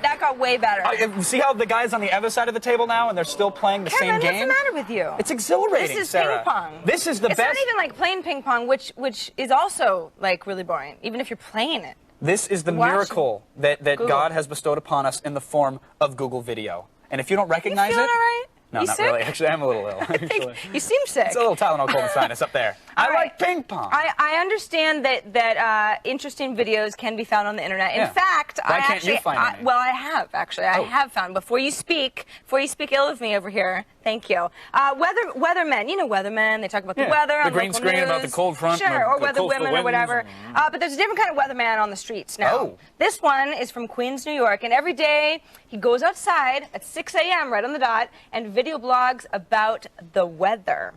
That got way better. See how the guy's on the other side of the table now, and they're still playing the same game? What's the matter with you? It's exhilarating, This is Sarah. ping pong. This is the it's best. It's not even like playing ping pong, which is also like really boring, even if you're playing it. This is the Watch. miracle that Google. God has bestowed upon us in the form of Google Video. And if you don't recognize You feeling it, all right? no, You not sick? really. Actually, I'm a little ill. Actually. You seem sick. It's a little Tylenol cold and sinus up there. I like ping pong. I understand that interesting videos can be found on the internet. In Yeah. fact, Why I can't actually, you find any? well, I have actually. I have found. Before you speak ill of me over here, thank you. Weathermen, you know weathermen. They talk about the weather. The on green local screen about news. the cold front. Sure, and or the weather coastal women or winds. whatever. But there's a different kind of weatherman on the streets now. Oh. This one is from Queens, New York, and every day he goes outside at 6 a.m. right on the dot and video blogs about the weather.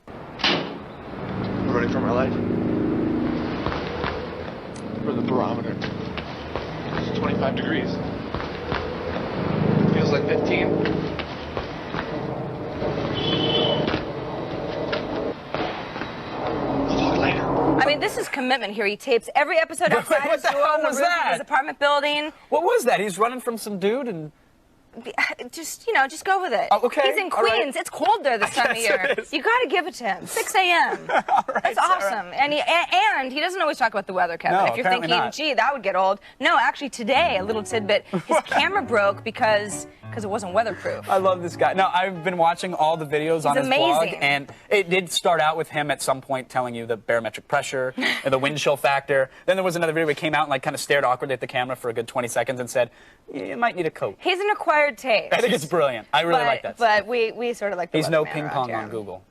I'm running for my life. For the barometer. It's 25 degrees. Feels like 15. I mean, this is commitment here. He tapes every episode outside his door on the roof of his apartment building. What was that? He's running from some dude and... Just go with it. Oh, okay. He's in All right. Queens. It's cold there this time of Yes, year. it is. You got to give it to him. 6 a.m. That's awesome. And he doesn't always talk about the weather, Kevin. No, if you're apparently thinking, not. gee, that would get old. No, actually today, a little tidbit, his camera broke because it wasn't weatherproof. I love this guy. No, I've been watching all the videos on his blog, amazing. and it did start out with him at some point telling you the barometric pressure and the wind chill factor. Then there was another video where he came out and like kind of stared awkwardly at the camera for a good 20 seconds and said, you might need a coat. He's an acquired taste. I think it's brilliant. I really like that. But we sort of like the He's no weatherman ping around pong here. on Google.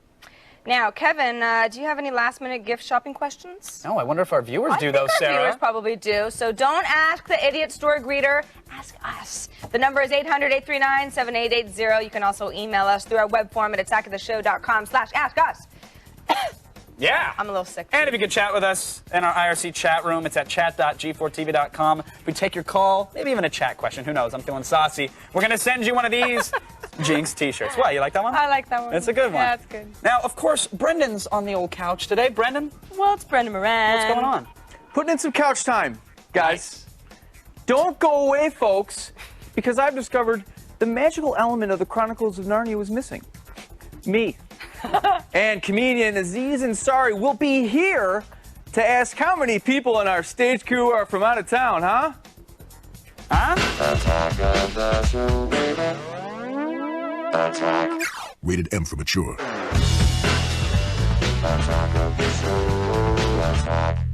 Now, Kevin, do you have any last-minute gift shopping questions? No, I wonder if our viewers I do think those, our Sarah. viewers probably do. So don't ask the idiot store greeter. Ask us. The number is 800-839-7880. You can also email us through our web form at attackoftheshow.com/askus. Yeah. I'm a little sick. And if you can chat with us in our IRC chat room, it's at chat.g4tv.com. We take your call, maybe even a chat question. Who knows? I'm feeling saucy. We're going to send you one of these Jinx t-shirts. Why, you like that one? I like that one. It's a good one. Yeah, it's good. Now, of course, Brendan's on the old couch today. Brendan? Well, it's Brendan Moran. What's going on? Putting in some couch time, guys. Don't go away, folks, because I've discovered the magical element of the Chronicles of Narnia was missing. Me. And comedian Aziz Ansari will be here to ask how many people in our stage crew are from out of town, huh? Attack of the show, baby. Attack. Rated M for mature. Attack of the show. Attack.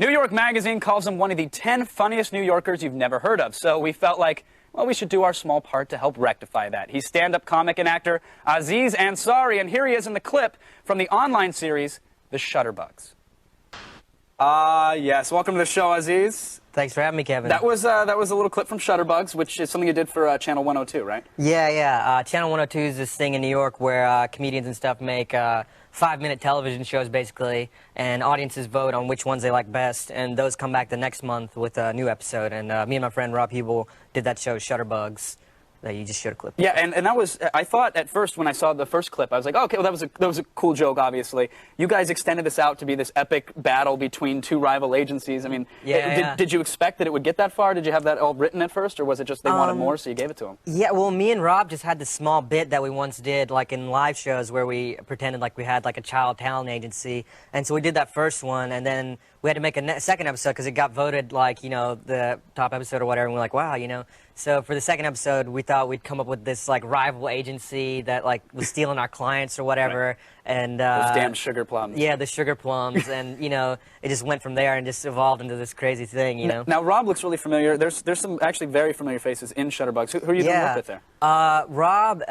New York Magazine calls him one of the 10 funniest New Yorkers you've never heard of. So we felt like, well, we should do our small part to help rectify that. He's stand-up comic and actor Aziz Ansari, and here he is in the clip from the online series, The Shutterbugs. Yes. Welcome to the show, Aziz. Thanks for having me, Kevin. That was a little clip from Shutterbugs, which is something you did for Channel 102, right? Yeah. Channel 102 is this thing in New York where comedians and stuff make 5-minute television shows, basically, and audiences vote on which ones they like best, and those come back the next month with a new episode. And me and my friend Rob Hebel did that show, Shutterbugs, that you just showed a clip. Yeah, and that was, I thought at first when I saw the first clip, I was like, oh, okay, well, that was a cool joke, obviously. You guys extended this out to be this epic battle between two rival agencies. I mean, did you expect that it would get that far? Did you have that all written at first, or was it just they wanted more, so you gave it to them? Yeah, well, me and Rob just had this small bit that we once did, like in live shows, where we pretended like we had like a child talent agency, and so we did that first one, and then we had to make a second episode because it got voted like, you know, the top episode or whatever, and we're like, wow, you know. So for the second episode, we thought we'd come up with this like rival agency that like was stealing our clients or whatever, Right. And Those damn sugar plums. Yeah, the sugar plums, and you know, it just went from there and just evolved into this crazy thing, you know. Now Rob looks really familiar. There's some actually very familiar faces in Shutterbugs. Who are you doing work with there? Rob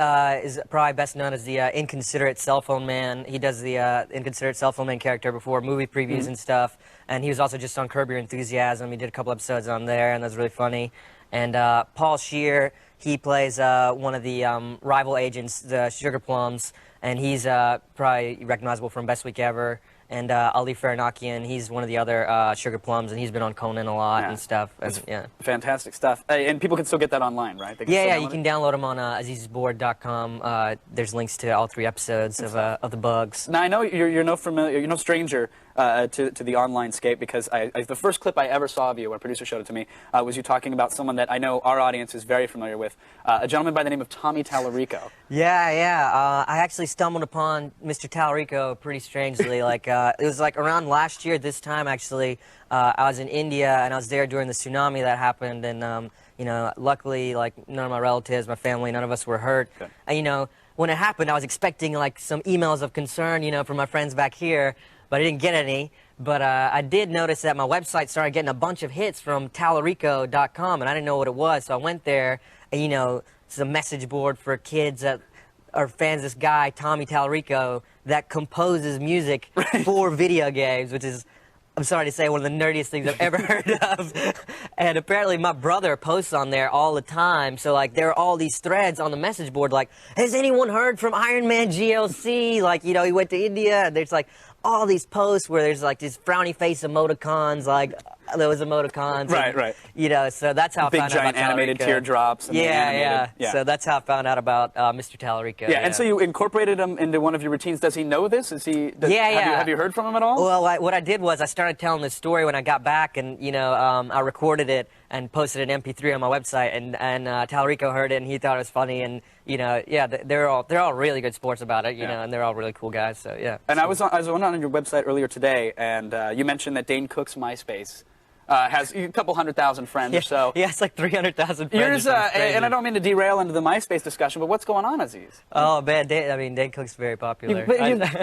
is probably best known as the Inconsiderate Cell Phone Man. He does the Inconsiderate Cell Phone Man character before movie previews and stuff. And he was also just on Curb Your Enthusiasm. He did a couple episodes on there, and that was really funny. And Paul Scheer, he plays one of the rival agents, the Sugar Plums, and he's probably recognizable from Best Week Ever. And Ali Faranakian, he's one of the other Sugar Plums, and he's been on Conan a lot and stuff. And, yeah. Fantastic stuff. And people can still get that online, right? They can Yeah, still you download can download them on azizboard.com. There's links to all 3 episodes of the Bugs. Now I know you're no stranger to the online scape, because the first clip I ever saw of you, when a producer showed it to me, was you talking about someone that I know our audience is very familiar with, a gentleman by the name of Tommy Tallarico. Yeah. I actually stumbled upon Mr. Tallarico pretty strangely. Like it was like around last year, this time actually. I was in India and I was there during the tsunami that happened, and you know, luckily, like none of my relatives, my family, none of us were hurt. Good. And you know, when it happened, I was expecting like some emails of concern, you know, from my friends back here, but I didn't get any. But I did notice that my website started getting a bunch of hits from Tallarico.com, and I didn't know what it was, so I went there, and you know, it's a message board for kids that are fans of this guy, Tommy Tallarico, that composes music for video games, which is, I'm sorry to say, one of the nerdiest things I've ever heard of. And apparently my brother posts on there all the time. So, like, there are all these threads on the message board, like, has anyone heard from Iron Man GLC? Like, you know, he went to India, and there's, like, all these posts where there's, like, these frowny face emoticons, like, those emoticons. Right, and, right. You know, so that's how I Big found out about giant animated Tallarico. teardrops. And Yeah. So that's how I found out about Mr. Tallarico. Yeah, and so you incorporated him into one of your routines. Does he know this? Have you heard from him at all? Well, what I did was I started telling this story when I got back, and you know, I recorded it and posted an MP3 on my website, and Tallarico heard it and he thought it was funny, and you know, yeah, they're all really good sports about it, you know, and they're all really cool guys. So yeah. And I was on your website earlier today, and you mentioned that Dane Cook's MySpace has a couple 100,000 friends or so. Yeah, it's like 300,000 friends. Yours, and I don't mean to derail into the MySpace discussion, but what's going on, Aziz? Oh man, Dane Cook's very popular.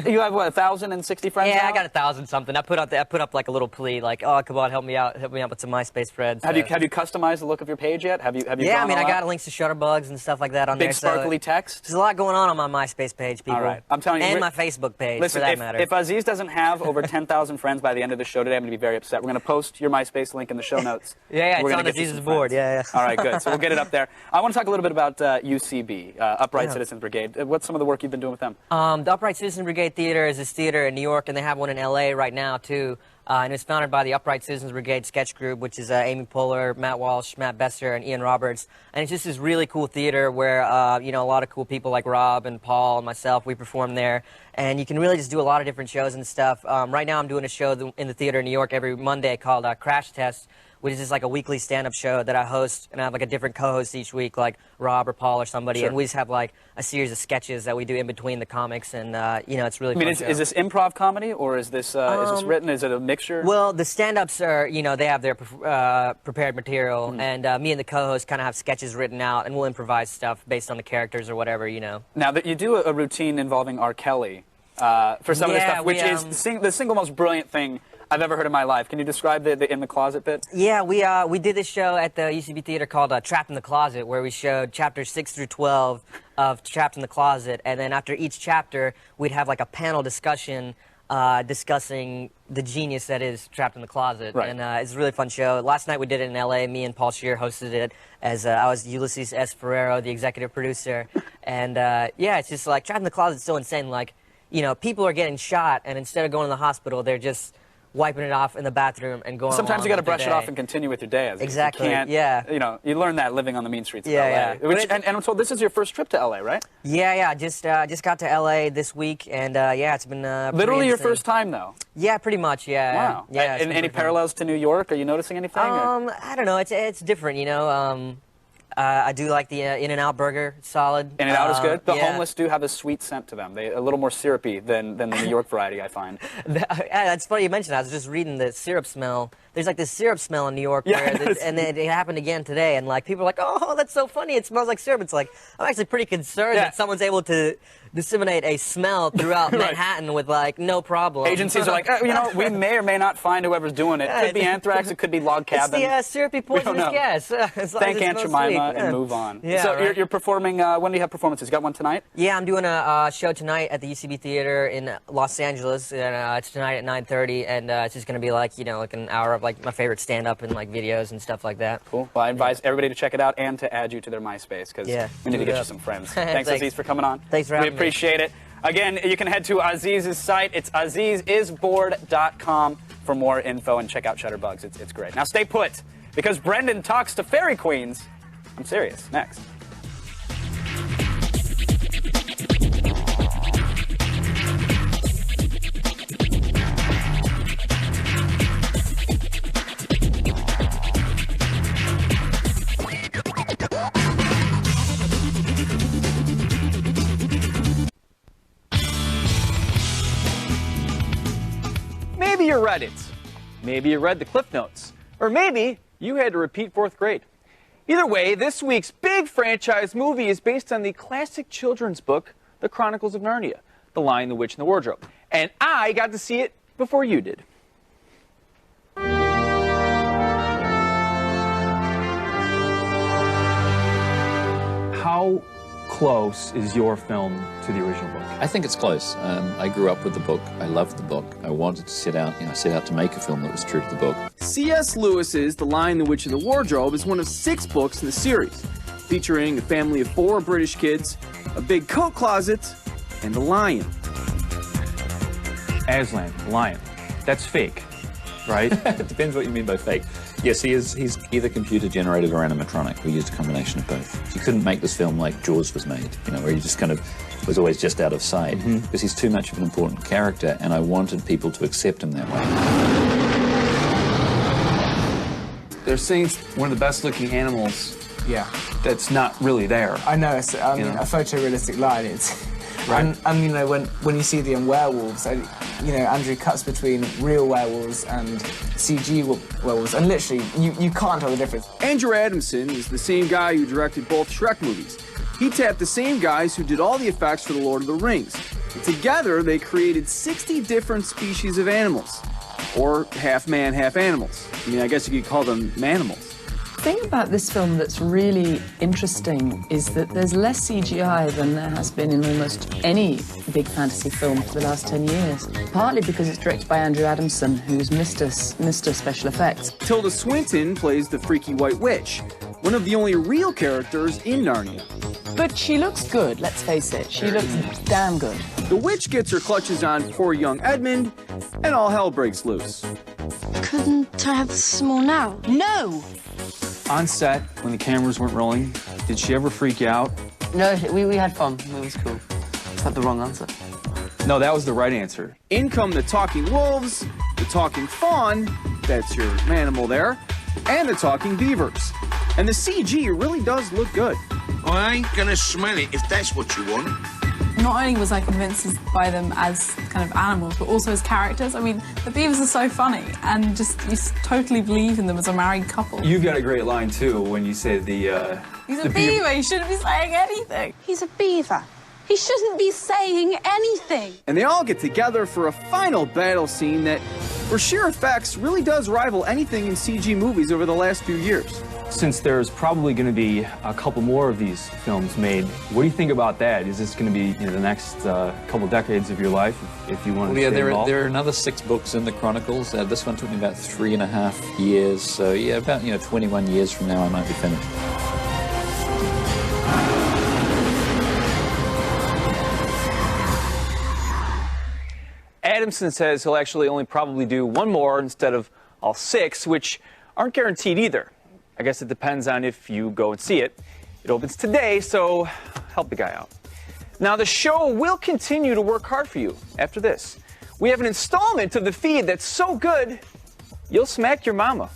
You have what, 1,060 friends? Yeah, now? I got 1,000 something. I put up like a little plea, like, oh come on, help me out with some MySpace friends. Have you customized the look of your page yet? Have you? Yeah, I mean, I got links to Shutterbugs and stuff like that on there. Big sparkly text. There's a lot going on my MySpace page, people. All right, I'm telling you, and my Facebook page, listen, for that matter. If Aziz doesn't have over 10,000 friends by the end of the show today, I'm going to be very upset. We're going to post your MySpace link in the show notes. Yeah, We're it's gonna on get you Aziz's some board. friends. Yeah. All right, good. So we'll get it up there. I want to talk a little bit about UCB, Upright Citizens Brigade. What's some of the work you've been doing with them? The Upright Citizens Brigade Theater is this theater in New York, and they have one in LA right now too. And it was founded by the Upright Citizens Brigade sketch group, which is Amy Poehler, Matt Walsh, Matt Besser, and Ian Roberts. And it's just this really cool theater where, you know, a lot of cool people like Rob and Paul and myself, we perform there. And you can really just do a lot of different shows and stuff. Right now I'm doing a show in the theater in New York every Monday called Crash Test, which is just like a weekly stand-up show that I host, and I have like a different co-host each week, like Rob or Paul or somebody, Sure. and we just have like a series of sketches that we do in between the comics, and you know, it's really fun. Is this improv comedy, or is this written? Is it a mixture? Well, the stand-ups are, you know, they have their prepared material, and me and the co-host kind of have sketches written out, and we'll improvise stuff based on the characters or whatever, you know. Now, that you do a routine involving R. Kelly for some of the stuff, which is the single most brilliant thing I've ever heard in my life. Can you describe the in the closet bit? Yeah, we did this show at the UCB Theater called Trapped in the Closet, where we showed chapters 6 through 12 of Trapped in the Closet, and then after each chapter, we'd have like a panel discussion discussing the genius that is Trapped in the Closet. Right. And it's a really fun show. Last night we did it in LA. Me and Paul Scheer hosted it as I was Ulysses S. Ferrero, the executive producer. And yeah, it's just like Trapped in the Closet is so insane. Like, you know, people are getting shot, and instead of going to the hospital, they're just wiping it off in the bathroom and going. Sometimes you got to brush it off and and continue with your day. Exactly. You can't, yeah. You know, you learn that living on the mean streets of Yeah, LA. yeah. Which, and I'm told this is your first trip to LA, right? Yeah. Just got to LA this week, and yeah, it's been literally your first time, though. Yeah, pretty much. Yeah. Wow. Yeah. And any parallels to New York? Are you noticing anything? I don't know. It's different, you know. I do like the In-N-Out burger. It's solid. In-N-Out is good. The yeah. homeless do have a sweet scent to them. They a little more syrupy than the New York variety, I find. That's funny you mentioned that. I was just reading the syrup smell. There's like this syrup smell in New York, and it happened again today. And like people are like, "Oh, that's so funny! It smells like syrup." It's like I'm actually pretty concerned that someone's able to disseminate a smell throughout Manhattan with like no problem. Agencies are like, you know, we may or may not find whoever's doing it. Could be anthrax. It could be log cabin. It's the syrupy poisonous gas. Thank Aunt Jemima and move on. Yeah, so right. you're performing. When do you have performances? You got one tonight? Yeah, I'm doing a show tonight at the UCB Theater in Los Angeles, and it's tonight at 9:30, and it's just gonna be like, you know, like an hour of like my favorite stand-up and like videos and stuff like that. Cool. Well, I advise everybody to check it out and to add you to their MySpace, because we need to get you some friends. Thanks, Aziz, for coming on. Thanks for having me. We appreciate it. Again, you can head to Aziz's site. It's azizisboard.com for more info, and check out Shutterbugs. It's great. Now stay put, because Brendan talks to fairy queens. I'm serious. Next. you read it. Maybe you read the Cliff Notes. Or maybe you had to repeat 4th grade. Either way, this week's big franchise movie is based on the classic children's book, The Chronicles of Narnia, The Lion, the Witch, and the Wardrobe. And I got to see it before you did. How close is your film to the original book? I think it's close. I grew up with the book. I loved the book. I wanted to set out to make a film that was true to the book. C.S. Lewis's The Lion, the Witch, and the Wardrobe is one of 6 books in the series, featuring a family of 4 British kids, a big coat closet, and a lion. Aslan, lion. That's fake, right? It depends what you mean by fake. Yes, he's either computer generated or animatronic. We used a combination of both. You couldn't make this film like Jaws was made, where he just kind of was always just out of sight, because he's too much of an important character, and I wanted people to accept him that way. They're saying it's one of the best looking animals. Yeah. That's not really there. I know, it's a photorealistic lion. It's right. And when you see the werewolves, Andrew cuts between real werewolves and CG werewolves, and literally you can't tell the difference. Andrew Adamson is the same guy who directed both Shrek movies. He tapped the same guys who did all the effects for The Lord of the Rings. And together, they created 60 different species of animals, or half man, half animals. I guess you could call them manimals. The thing about this film that's really interesting is that there's less CGI than there has been in almost any big fantasy film for the last 10 years. Partly because it's directed by Andrew Adamson, who's Mr. Special Effects. Tilda Swinton plays the freaky white witch, one of the only real characters in Narnia. But she looks good, let's face it. She looks damn good. The witch gets her clutches on poor young Edmund, and all hell breaks loose. Couldn't I have some more now? No! On set, when the cameras weren't rolling, did she ever freak you out? No, we had fun. It was cool. Is that the wrong answer? No, that was the right answer. In come the talking wolves, the talking fawn, that's your manimal there, and the talking beavers. And the CG really does look good. I ain't gonna smell it if that's what you want. Not only was I convinced by them as kind of animals, but also as characters. The beavers are so funny, and just you totally believe in them as a married couple. You got a great line, too, when you say He's a beaver, he shouldn't be saying anything. He's a beaver. He shouldn't be saying anything. And they all get together for a final battle scene that, for sheer effects, really does rival anything in CG movies over the last few years. Since there's probably going to be a couple more of these films made, what do you think about that? Is this going to be the next couple decades of your life if you want to stay involved? There are another 6 books in the Chronicles. This one took me about 3.5 years. So yeah, about 21 years from now I might be finished. Adamson says he'll actually only probably do 1 more instead of all 6, which aren't guaranteed either. I guess it depends on if you go and see it. It opens today, so help the guy out. Now, the show will continue to work hard for you after this. We have an installment of the feed that's so good, you'll smack your mama.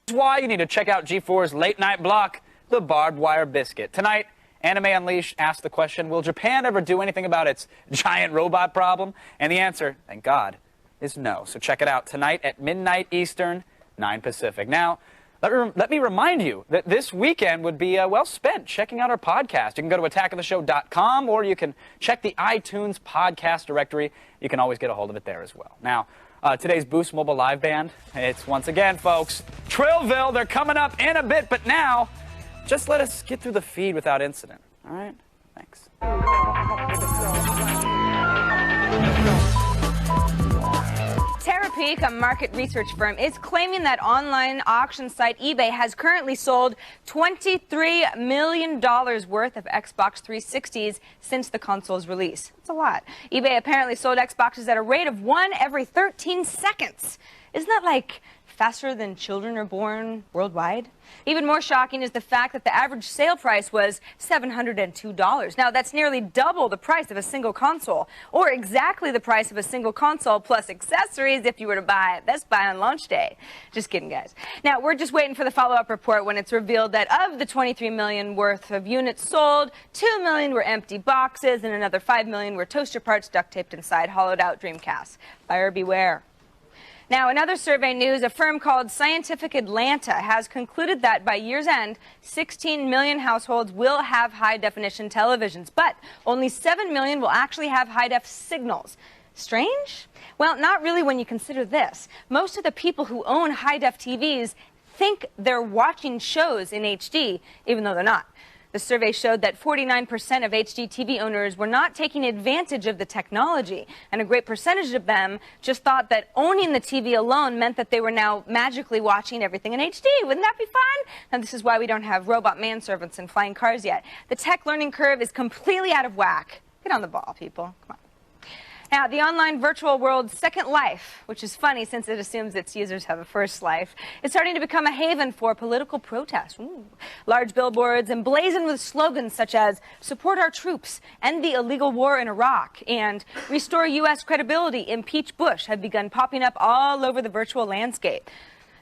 That's why you need to check out G4's late night block, The Barbed Wire Biscuit. Tonight, Anime Unleashed asked the question, will Japan ever do anything about its giant robot problem? And the answer, thank God, is no. So check it out tonight at midnight Eastern, 9 Pacific. Now, let me remind you that this weekend would be well spent checking out our podcast. You can go to attackoftheshow.com, or you can check the iTunes podcast directory. You can always get a hold of it there as well. Now, today's Boost Mobile Live Band, it's once again, folks, Trillville. They're coming up in a bit, but now, just let us get through the feed without incident. All right? Thanks. Terapeak, a market research firm, is claiming that online auction site eBay has currently sold $23 million worth of Xbox 360s since the console's release. That's a lot. eBay apparently sold Xboxes at a rate of 1 every 13 seconds. Isn't that like faster than children are born worldwide? Even more shocking is the fact that the average sale price was $702. Now, that's nearly double the price of a single console, or exactly the price of a single console plus accessories if you were to buy at Best Buy on launch day. Just kidding, guys. Now, we're just waiting for the follow-up report when it's revealed that of the 23 million worth of units sold, 2 million were empty boxes and another 5 million were toaster parts duct taped inside hollowed-out Dreamcasts. Buyer beware. Now, in other survey news, a firm called Scientific Atlanta has concluded that by year's end, 16 million households will have high-definition televisions, but only 7 million will actually have high-def signals. Strange? Well, not really when you consider this. Most of the people who own high-def TVs think they're watching shows in HD, even though they're not. The survey showed that 49% of HD TV owners were not taking advantage of the technology, and a great percentage of them just thought that owning the TV alone meant that they were now magically watching everything in HD. Wouldn't that be fun? And this is why we don't have robot manservants and flying cars yet. The tech learning curve is completely out of whack. Get on the ball, people. Come on. Now, the online virtual world Second Life, which is funny since it assumes its users have a first life, is starting to become a haven for political protest. Ooh. Large billboards emblazoned with slogans such as "Support our troops," "End the illegal war in Iraq," and "Restore U.S. credibility," "Impeach Bush" have begun popping up all over the virtual landscape.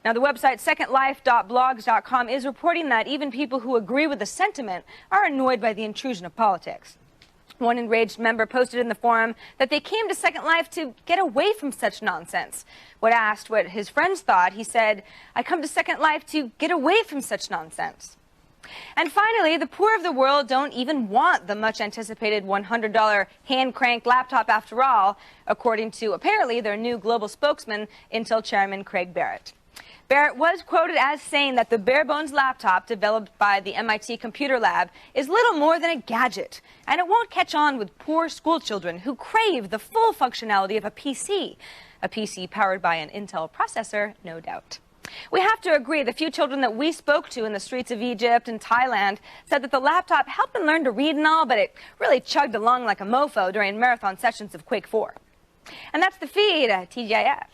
Now, the website secondlife.blogs.com is reporting that even people who agree with the sentiment are annoyed by the intrusion of politics. One enraged member posted in the forum that they came to Second Life to get away from such nonsense. When asked what his friends thought, he said, "I come to Second Life to get away from such nonsense." And finally, the poor of the world don't even want the much-anticipated $100 hand-cranked laptop after all, according to apparently their new global spokesman, Intel chairman Craig Barrett. Barrett was quoted as saying that the bare-bones laptop developed by the MIT Computer Lab is little more than a gadget, and it won't catch on with poor schoolchildren who crave the full functionality of a PC. A PC powered by an Intel processor, no doubt. We have to agree, the few children that we spoke to in the streets of Egypt and Thailand said that the laptop helped them learn to read and all, but it really chugged along like a mofo during marathon sessions of Quake 4. And that's the feed at TGIF.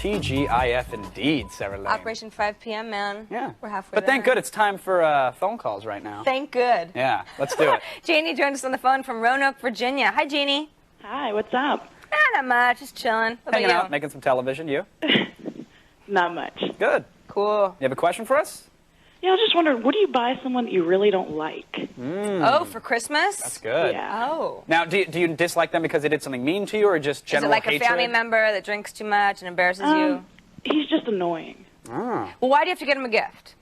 TGIF indeed, Sarah Lane. Operation 5 p.m., man. Yeah. We're halfway But thank there. good, it's time for phone calls right now. Thank good. Yeah, let's do it. Janie joined us on the phone from Roanoke, Virginia. Hi, Janie. Hi, what's up? Not much, just chilling. What Hanging about you? out, making some television. You? Not much. Good. Cool. You have a question for us? Yeah, I was just wondering, what do you buy someone that you really don't like? Oh, for Christmas? That's good. Yeah. Oh. Now, do you dislike them because they did something mean to you, or just Is it general like hatred? a family member that drinks too much and embarrasses you? He's just annoying. Oh. Well, why do you have to get him a gift?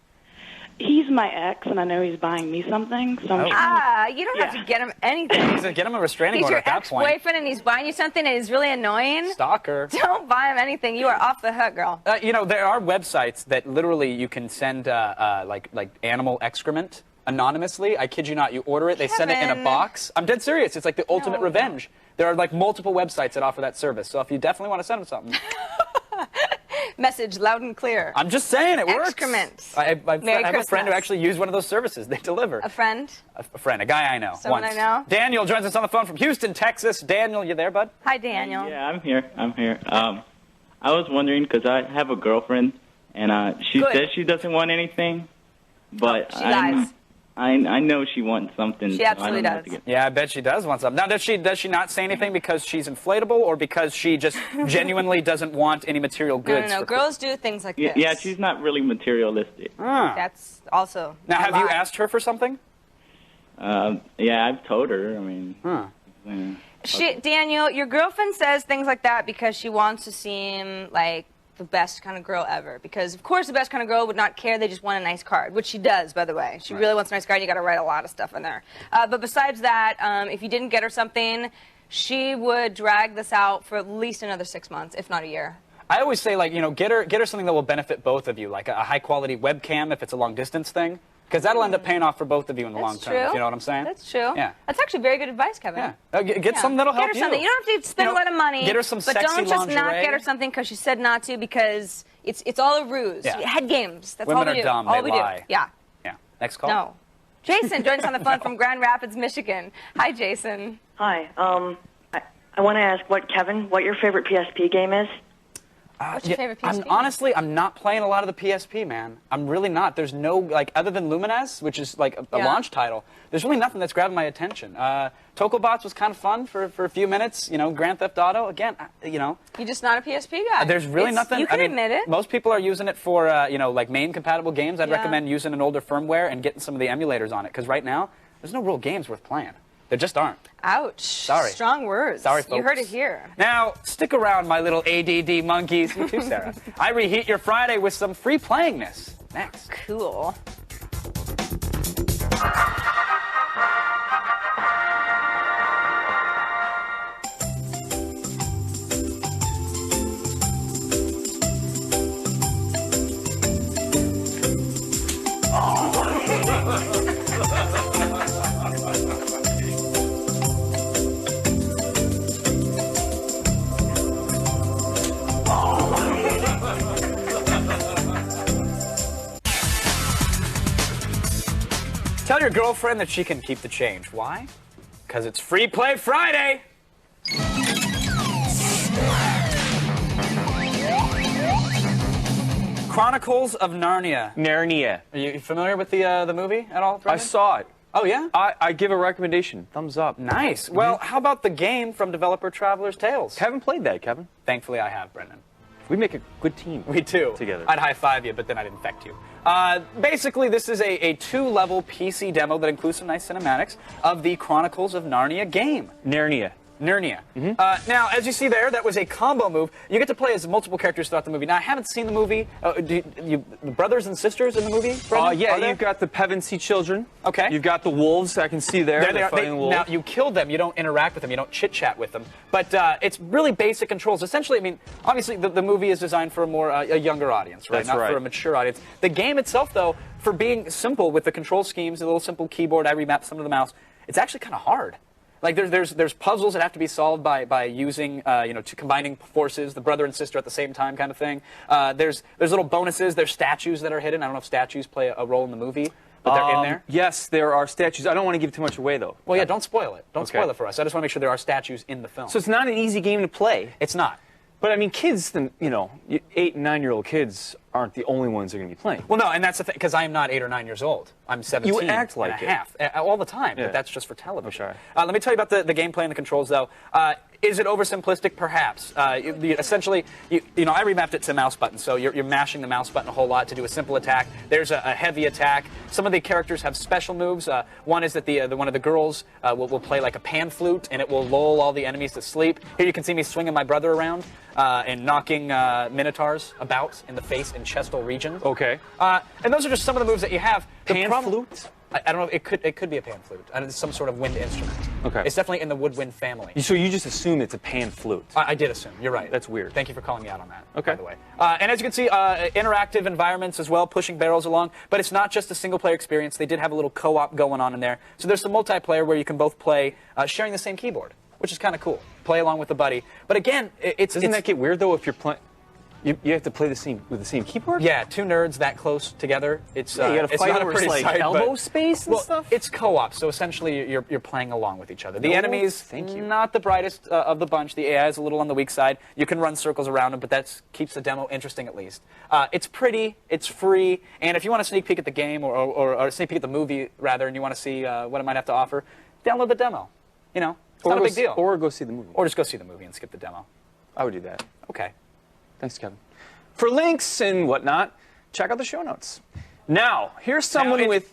He's my ex, and I know he's buying me something, so I'm You don't have to get him anything. Get him a restraining He's order your at that point. ex-boyfriend and he's buying you something and he's really annoying. Stalker. Don't buy him anything. You are off the hook, girl. You know, there are websites that literally you can send like animal excrement anonymously. I kid you not. You order it, they send it in a Kevin. box. I'm dead serious. It's like the ultimate revenge. There are like multiple websites that offer that service. So if you definitely want to send them something, Message loud and clear. I'm just saying it works. Excrement. I have Merry a friend who Christmas. actually used one of those services. They deliver. A friend? A friend, a guy I know. Someone once. I know? Daniel joins us on the phone from Houston, Texas. Daniel, you there, bud? Hi, Daniel. Yeah, I'm here. I was wondering because I have a girlfriend, and she Good. says she doesn't want anything, but She lies. I know she wants something. She so I absolutely don't know what does. to get. Yeah, I bet she does want something. Now, does she not say anything because she's inflatable, or because she just genuinely doesn't want any material No, goods? no, no. Girls do things like this. Yeah, she's not really materialistic. That's also Now, a have you lie. asked her for something? Yeah, I've told her. I mean, Daniel, your girlfriend says things like that because she wants to seem like the best kind of girl ever. Because, of course, the best kind of girl would not care. They just want a nice card, which she does, by the way. She really wants a nice card, and you got to write a lot of stuff in there. But besides that, if you didn't get her something, she would drag this out for at least another 6 months, if not a year. I always say, like, you know, get her something that will benefit both of you, like a high-quality webcam if it's a long-distance thing, because that'll end up paying off for both of you in the long term. True. If you know what I'm saying? That's true. Yeah. That's actually very good advice, Kevin. Yeah. Get something that'll help Get her you. something. You don't have to spend a lot of money. Get her some but sexy don't just not lingerie. get her something because she said not to, because it's all a ruse. Yeah. Head games. That's Women all we are do. dumb. All They we lie. do. Yeah. Yeah. Next call. No. Jason joins us on the phone from Grand Rapids, Michigan. Hi, Jason. Hi. I want to ask what your favorite PSP game is? What's your favorite PSP? Honestly, I'm not playing a lot of the PSP, man. I'm really not. There's no, like, other than Lumines, which is like a launch title, there's really nothing that's grabbing my attention. Tokobots was kind of fun for a few minutes. You know, Grand Theft Auto, again, you know. You're just not a PSP guy. There's really nothing. You can admit it. Most people are using it for, you know, like MAME-compatible games. I'd recommend using an older firmware and getting some of the emulators on it, because right now, there's no real games worth playing. There just aren't. Ouch. Sorry. Strong words. Sorry, folks. You heard it here. Now, stick around, my little ADD monkeys. You too, Sarah. I reheat your Friday with some free playingness. Next. Cool. Tell your girlfriend that she can keep the change. Why? Because it's Free Play Friday! Chronicles of Narnia. Narnia. Are you familiar with the movie at all, Brendan? I saw it. Oh, yeah? I give a recommendation. Thumbs up. Nice. Well, how about the game from developer Traveler's Tales? Haven't played that, Kevin. Thankfully, I have, Brendan. We make a good team. We do. Together. I'd high-five you, but then I'd infect you. Basically, this is a two-level PC demo that includes some nice cinematics of the Chronicles of Narnia game. Narnia. Now, as you see there, that was a combo move. You get to play as multiple characters throughout the movie. Now, I haven't seen the movie. The brothers and sisters in the movie, Brendan? Yeah, you've got the Pevensey children. Okay. You've got the wolves I can see there. There they are. Now, you kill them. You don't interact with them. You don't chit-chat with them. But it's really basic controls. Essentially, I mean, obviously, the movie is designed for a younger audience, right? That's right. For a mature audience. The game itself, though, for being simple with the control schemes, the little simple keyboard, I remapped some of the mouse, it's actually kind of hard. Like there's puzzles that have to be solved by using combining forces, the brother and sister at the same time kind of thing. There's little bonuses. There's statues that are hidden. I don't know if statues play a role in the movie, but they're in there. Yes, there are statues. I don't want to give too much away though. Well, yeah, don't spoil it. Don't spoil it for us. I just want to make sure there are statues in the film. So it's not an easy game to play. It's not. But I mean, kids, 8 and 9-year-old kids aren't the only ones that are going to be playing. Well, no, and that's the thing, because I am not 8 or 9 years old. I'm 17 You act like and a half all the time, Yeah. but that's just for television. Okay. Let me tell you about the gameplay and the controls, though. Is it oversimplistic? Perhaps. Essentially, I remapped it to mouse button, so you're mashing the mouse button a whole lot to do a simple attack. There's a heavy attack. Some of the characters have special moves. One is that one of the girls will play like a pan flute, and it will lull all the enemies to sleep. Here you can see me swinging my brother around and knocking minotaurs about in the face and chestal region. Okay. And those are just some of the moves that you have. Pan flute? I don't know. It could be a pan flute. It's some sort of wind instrument. Okay. It's definitely in the woodwind family. So you just assume it's a pan flute? I did assume. You're right. That's weird. Thank you for calling me out on that. Okay. By the way. And as you can see, interactive environments as well, pushing barrels along. But it's not just a single-player experience. They did have a little co-op going on in there. So there's some multiplayer where you can both play sharing the same keyboard, which is kind of cool. Play along with a buddy. But again, Doesn't that get weird though if you're playing? You have to play with the same keyboard? Yeah, two nerds that close together. It's you gotta it's fight not a over pretty like sight, elbow but- space and well, stuff. It's co-op, so essentially you're playing along with each other. The No, enemies, thank you. not the brightest of the bunch. The AI is a little on the weak side. You can run circles around them, but that keeps the demo interesting at least. It's pretty, it's free, and if you want to sneak peek at the game or sneak peek at the movie rather, and you want to see what it might have to offer, download the demo. It's not a big deal. Or go see the movie. Or just go see the movie and skip the demo. I would do that. Okay. Thanks, Kevin. For links and whatnot, check out the show notes. Now, here's someone with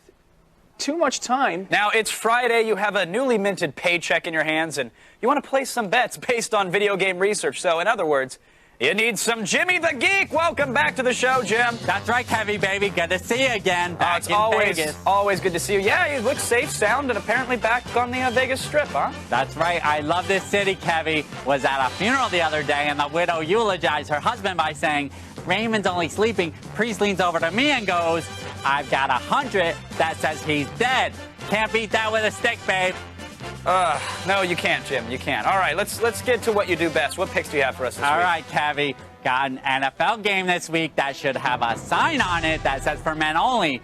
too much time. Now, it's Friday. You have a newly minted paycheck in your hands, and you want to place some bets based on video game research. So, in other words, you need some Jimmy the Geek. Welcome back to the show, Jim. That's right, Kevy, baby. Good to see you again. Back It's in Vegas. always good to see you. Yeah, you look safe, sound, and apparently back on the Vegas Strip, huh? That's right. I love this city, Kevy. Was at a funeral the other day, and the widow eulogized her husband by saying, Raymond's only sleeping. Priest leans over to me and goes, I've got 100 that says he's dead. Can't beat that with a stick, babe. No, you can't, Jim. You can't. All right, let's get to what you do best. What picks do you have for us this week? All right, Kevy. Got an NFL game this week that should have a sign on it that says for men only.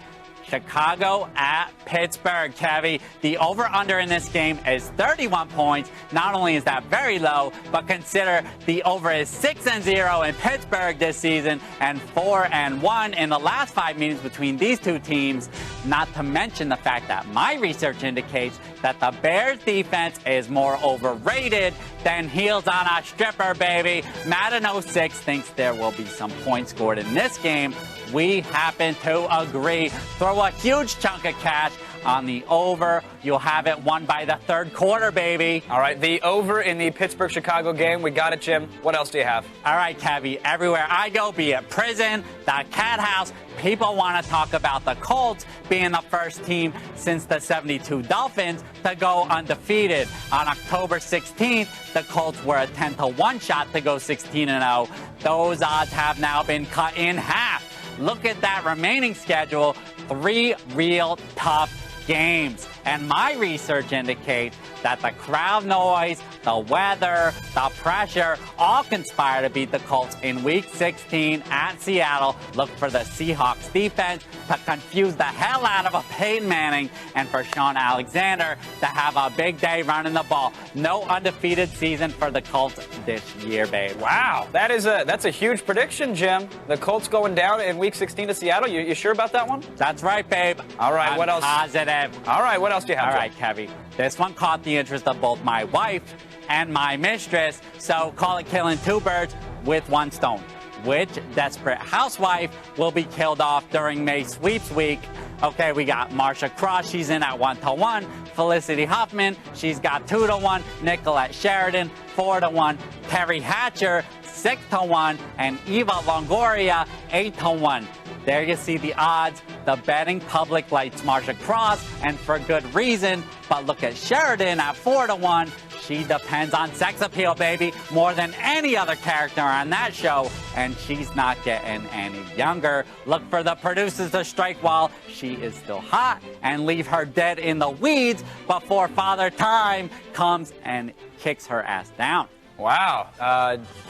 Chicago at Pittsburgh, Kevy. The over-under in this game is 31 points. Not only is that very low, but consider the over is 6-0 in Pittsburgh this season and 4-1 in the last 5 meetings between these two teams. Not to mention the fact that my research indicates that the Bears defense is more overrated than heels on a stripper, baby. Madden06 thinks there will be some points scored in this game. We happen to agree. Throw a huge chunk of cash on the over. You'll have it won by the third quarter, baby. All right, the over in the Pittsburgh-Chicago game. We got it, Jim. What else do you have? All right, Kevy. Everywhere I go, be it prison, the cat house, people want to talk about the Colts being the first team since the 72 Dolphins to go undefeated. On October 16th, the Colts were a 10-1 shot to go 16-0. Those odds have now been cut in half. Look at that remaining schedule. 3 real tough games. And my research indicates that the crowd noise, the weather, the pressure all conspire to beat the Colts in Week 16 at Seattle. Look for the Seahawks defense to confuse the hell out of a Peyton Manning and for Sean Alexander to have a big day running the ball. No undefeated season for the Colts this year, babe. Wow, that's a huge prediction, Jim. The Colts going down in Week 16 to Seattle. You sure about that one? That's right, babe. All right, what else? Positive. All right, what else do you have? All right, Kevy. This one caught the interest of both my wife and my mistress, so call it killing 2 birds with 1 stone. Which desperate housewife will be killed off during May Sweeps Week? Okay, we got Marsha Cross, she's in at 1-1. Felicity Huffman, she's got 2-1. Nicolette Sheridan, 4-1. Terry Hatcher, 6-1. And Eva Longoria, 8-1. There you see the odds. The betting public likes Marsha Cross, and for good reason. But look at Sheridan at 4-1. She depends on sex appeal, baby, more than any other character on that show, and she's not getting any younger. Look for the producers to strike while she is still hot and leave her dead in the weeds before Father Time comes and kicks her ass down. Wow.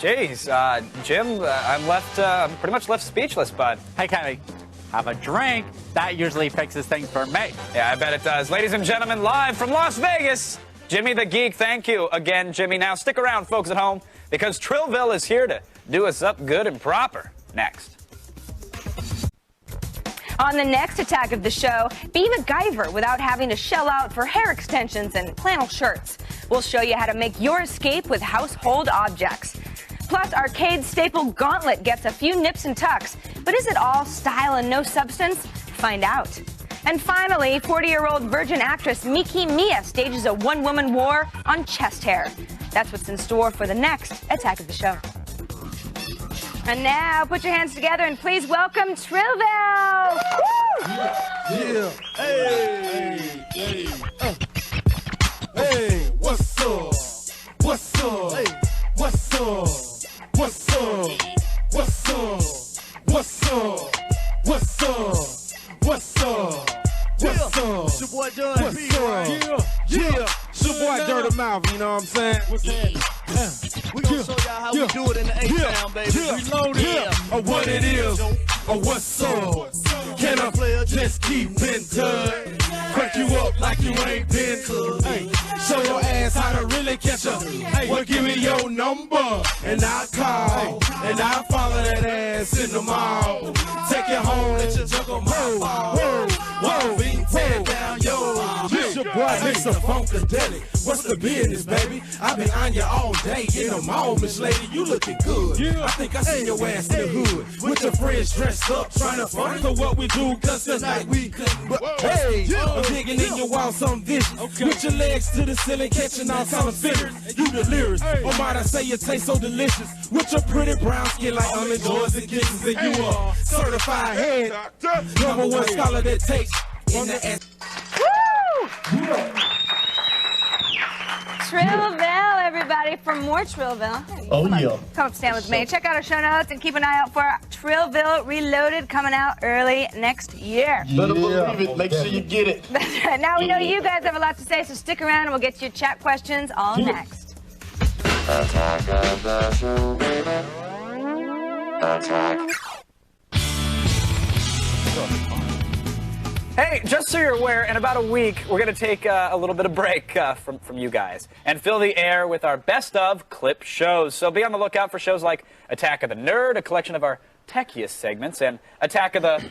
Jim, I'm pretty much left speechless, bud. Hey, Kevin, have a drink. That usually fixes things for me. Yeah, I bet it does. Ladies and gentlemen, live from Las Vegas, Jimmy the Geek. Thank you again, Jimmy. Now, stick around, folks at home, because Trillville is here to do us up good and proper. Next. On the next attack of the show, be MacGyver without having to shell out for hair extensions and flannel shirts. We'll show you how to make your escape with household objects. Plus, Arcade staple Gauntlet gets a few nips and tucks. But is it all style and no substance? Find out. And finally, 40-year-old virgin actress Miki Mia stages a one-woman war on chest hair. That's what's in store for the next attack of the show. And now, put your hands together and please welcome Trillville! Yeah. Hey. Hey. What's up? What's up? Hey. What's up? What's up? What's up? What's up? What's up? What's up? What's up? It's your boy Dirty What's up? Yeah. It's your boy Dirty Mouth, you know what I'm saying? What's happening? We gonna show y'all how we do it in the A-Town, baby. Reloaded. Or what it is, or what's up. Can a player just keep in touch? Crack you up like you ain't been to. Hey, show your ass how to really catch up. Hey, well, give me your number, and I'll call. And I'll follow that ass in the mall. Take it home, let you juggle my ball. Whoa, beat tear down, yo. This your boy, Mr. Funkadelic. What's the business, baby? I've been on you all day in the mall, Miss Lady. You looking good. I think I seen your ass in the hood with your friends dressed up, trying to fun. So what we do, cause tonight we couldn't. But hey, I'm digging in your wall, some vision. With your legs to the ceiling, catching all kind of feelings. You delirious, or might I say you taste so delicious. With your pretty brown skin like Ellen Joys and Kisses, and you are certified head. #1 scholar that takes in the ass. Trillville, everybody, for more Trillville. Come up, stand with me. Check out our show notes and keep an eye out for Trillville Reloaded coming out early next year. Better believe it. Make sure you get it. That's right. Now we know you guys have a lot to say, so stick around and we'll get to your chat questions all next. Attack of the show, baby. Attack. Hey, just so you're aware, in about a week, we're going to take a little bit of break from you guys and fill the air with our best of clip shows. So be on the lookout for shows like Attack of the Nerd, a collection of our techiest segments, and Attack of the...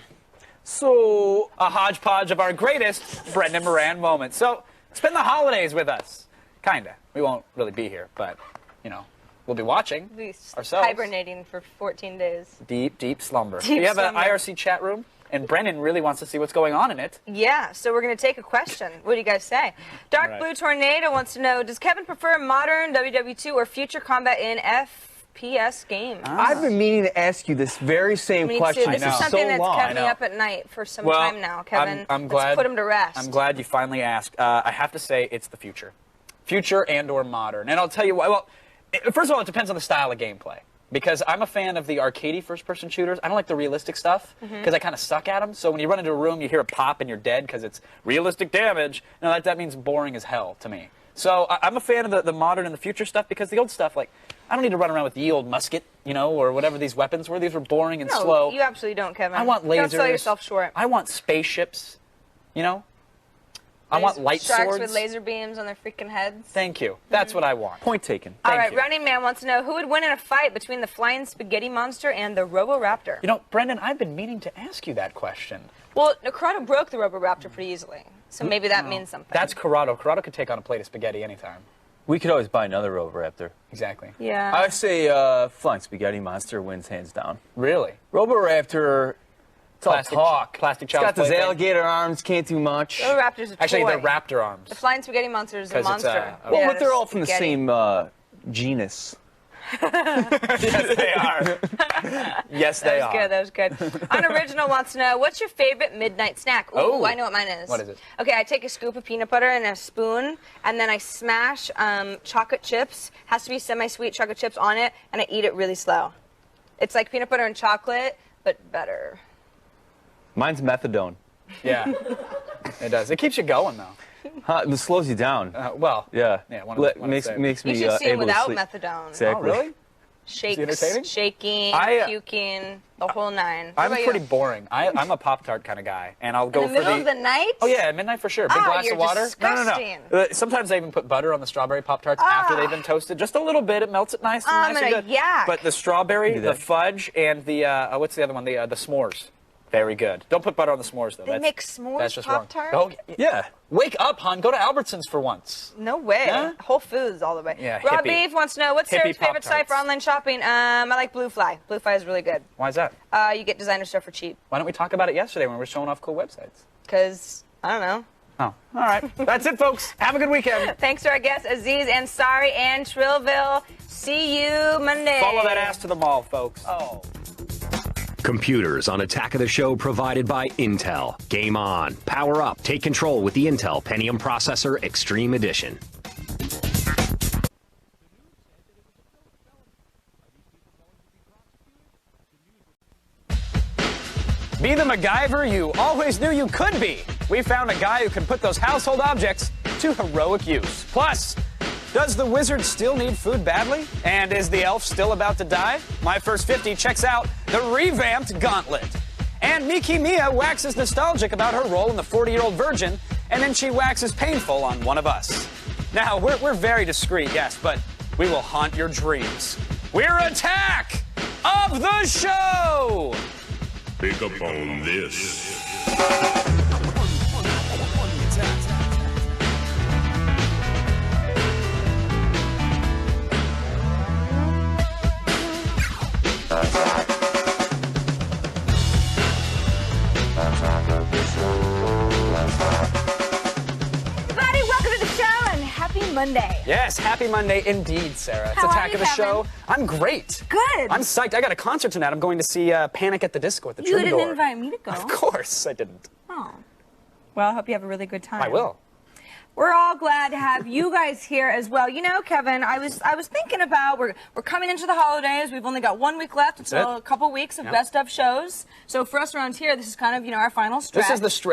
a hodgepodge of our greatest Brendan Moran moments. So spend the holidays with us. Kinda. We won't really be here, but, you know, we'll be watching ourselves. Hibernating for 14 days. Deep, deep slumber. Deep We have slumber. an IRC chat room, and Brendan really wants to see what's going on in it. Yeah, so we're going to take a question. What do you guys say? Dark All right. Blue Tornado wants to know, does Kevin prefer modern WW2 or future combat in FPS games? I've been meaning to ask you this very same Me question too. This for is something so that's long. kept me up at night for some Well, time now, Kevin. I'm glad. Let's put him to rest. I'm glad you finally asked. I have to say it's the future. Future and or modern. And I'll tell you why. Well, first of all, it depends on the style of gameplay. Because I'm a fan of the arcadey first-person shooters. I don't like the realistic stuff because I kind of suck at them. So when you run into a room, you hear a pop and you're dead because it's realistic damage. No, that means boring as hell to me. So I'm a fan of the modern and the future stuff because the old stuff, like, I don't need to run around with the old musket, you know, or whatever these weapons were. These were boring and No, slow. you absolutely don't, Kevin. I want lasers. Don't sell yourself short. I want spaceships, you know? I want light Sharks swords. with laser beams on their freaking heads. Thank you. That's what I want. Point taken. All Thank right, you. Running Man wants to know who would win in a fight between the flying spaghetti monster and the Roboraptor. You know, Brendan, I've been meaning to ask you that question. Well, Necrata broke the Roboraptor pretty easily, so maybe that means something. That's Corrado. Corrado could take on a plate of spaghetti anytime. We could always buy another Roboraptor. Exactly. Yeah. I say Flying Spaghetti Monster wins hands down. Really? Roboraptor, it's all Plastic- talk. plastic It's got child's those play thing. alligator arms, can't do much. Roboraptor's a Actually, toy. they're raptor arms. The flying spaghetti monster is a 'Cause it's, monster. well, Well, Yeah, but they're all from the spaghetti. same genus. Yes, they are. Yes, they That was good. That was good. Unoriginal wants to know, what's your favorite midnight snack? Ooh, Oh. I know what mine is. What is it? Okay, I take a scoop of peanut butter and a spoon, and then I smash chocolate chips. Has to be semi-sweet chocolate chips on it, and I eat it really slow. It's like peanut butter and chocolate, but better. Mine's methadone. Yeah, it does. It keeps you going, though. It slows you down. Well, Yeah. one of the makes me You should see it able to without sleep. methadone. Exactly. Oh, really? Shakes, entertaining? shaking, I, puking, the whole nine. What I'm about pretty you? boring. I'm a Pop-Tart kind of guy, and I'll go In the for middle of the night? Oh yeah, at midnight for sure. Big Ah, glass you're of water. disgusting. No. Sometimes I even put butter on the strawberry Pop-Tarts after they've been toasted, just a little bit. It melts it nice and I'm nice and gonna good. yak. But the strawberry, Do the that. fudge, and the what's the other one? The s'mores. Very good. Don't put butter on the s'mores though. They That's, make s'mores that's just wrong. Pop-Tart? Oh, Yeah. wake up, hon. Go to Albertsons for once. No way. Yeah? Whole Foods all the way. Yeah, Rob hippie. Beef wants to know, what's Hippie Sarah's favorite Pop-Tarts. site for online shopping? I like Bluefly. Bluefly is really good. Why is that? You get designer stuff for cheap. Why don't we talk about it yesterday when we were showing off cool websites? Because, I don't know. Oh, all right. That's it, folks. Have a good weekend. Thanks to our guests, Aziz Ansari and Trillville. See you Monday. Follow that ass to the mall, folks. Oh. Computers on Attack of the Show provided by Intel. Game on. Power up. Take control with the Intel Pentium Processor Extreme Edition. Be the MacGyver you always knew you could be. We found a guy who can put those household objects to heroic use. Plus, does the wizard still need food badly? And is the elf still about to die? My First 50 checks out the revamped Gauntlet. And Miki Mia waxes nostalgic about her role in The 40-Year-Old Virgin, and then she waxes painful on one of us. Now, we're very discreet, yes, but we will haunt your dreams. We're Attack of the Show! Pick up on this. Everybody, welcome to the show and happy Monday. Yes, happy Monday indeed, Sarah. It's How are Attack you, of the Kevin? Show. I'm great. Good. I'm psyched. I got a concert tonight. I'm going to see Panic at the Disco at the You Troubadour. didn't invite me to go. Of course, I didn't. Oh. Well, I hope you have a really good time. I will. we're all glad to have you guys here as well. You know, Kevin, I was thinking about we're coming into the holidays. We've only got 1 week left until a couple weeks of best of shows. So for us around here, this is kind of our final stretch.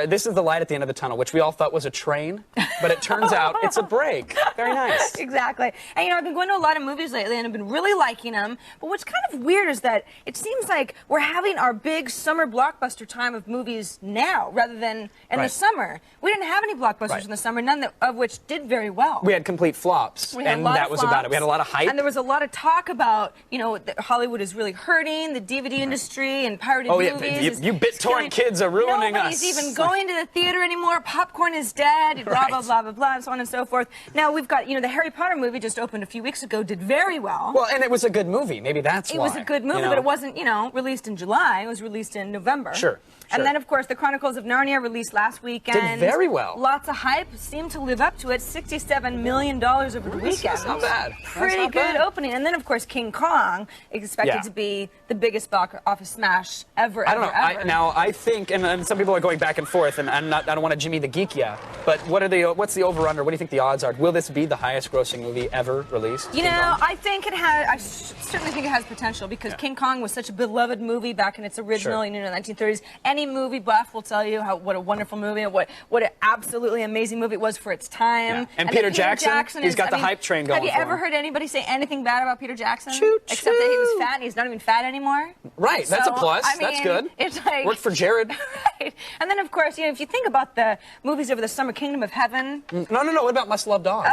This is the light at the end of the tunnel, which we all thought was a train, but it turns out it's a break. Very nice. Exactly. And I've been going to a lot of movies lately, and I've been really liking them. But what's kind of weird is that it seems like we're having our big summer blockbuster time of movies now, rather than in the summer. We didn't have any blockbusters in the summer, none of which did very well. We had complete flops, and that was about it. We had a lot of hype. And there was a lot of talk about, that Hollywood is really hurting, the DVD industry and pirated movies. You BitTorrent kids are ruining us. Nobody's even going to the theater anymore. Popcorn is dead, blah, blah, blah, blah, blah, and so on and so forth. Now we've got, the Harry Potter movie just opened a few weeks ago, did very well. Well, and it was a good movie. Maybe that's why. It was a good movie, but it wasn't, released in July. It was released in November. Sure. And then, of course, The Chronicles of Narnia released last weekend. Did very well. Lots of hype. Seemed to live up to it. $67 million over the weekend. That's not bad. Pretty good opening. And then, of course, King Kong expected to be the biggest box office smash ever. I don't know. I think, and some people are going back and forth, and I don't want to Jimmy the Geek ya, but what's the over-under? What do you think the odds are? Will this be the highest-grossing movie ever released? I think it has. I certainly think it has potential because King Kong was such a beloved movie back in its original, in the 1930s. Any movie buff will tell you what a wonderful movie, what an absolutely amazing movie it was for its time. Yeah. And Peter Jackson, he's got the hype train going. Have you ever heard anybody say anything bad about Peter Jackson? Except that he was fat and he's not even fat anymore. Right, that's a plus. That's good. It's like worked for Jared. Right. And then of course, if you think about the movies over the summer, Kingdom of Heaven. No. What about Must Love Dogs?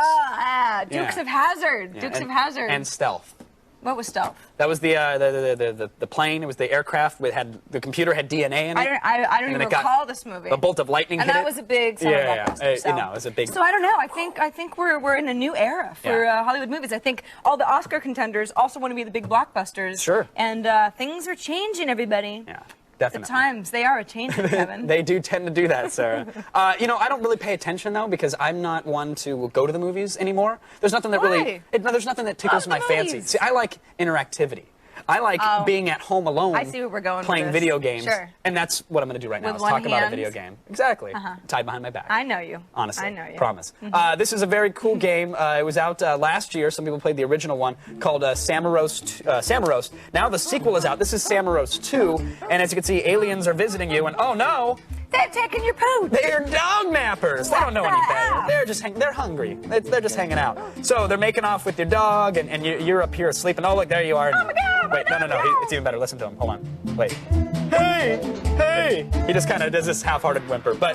Dukes of Hazzard. Dukes of Hazzard. And Stealth. What was Stealth? That was the plane. It was the aircraft. The computer had DNA in it. I don't even recall this movie. A bolt of lightning hit it. And that was a big summer blockbuster. It was a big. So I don't know. I think we're in a new era for Hollywood movies. I think all the Oscar contenders also want to be the big blockbusters. Sure. And things are changing, everybody. Yeah. Definitely. The times, they are changing, Kevin. They do tend to do that, Sarah. I don't really pay attention, though, because I'm not one to go to the movies anymore. There's nothing that there's nothing that tickles my fancy. See, I like interactivity. I like being at home alone. I see where we're going playing with this. video games. Sure. And that's what I'm going to do right now. With Is talk about a video game. Exactly. Tied behind my back. I know you. Honestly. I know you. Promise. This is a very cool game. It was out last year. Some people played the original one called Samaros. Now the sequel is out. This is Samaros 2. And as you can see, aliens are visiting you. And oh no! They're taking your poo. They're dog nappers. They don't know any better. They're just they're hungry. They're just hanging out. So they're making off with your dog, and you're up here sleeping. Oh look, there you are. Oh my God! Wait, no. It's even better. Listen to him. Hold on. Wait. Hey! He just kind of does this half-hearted whimper, but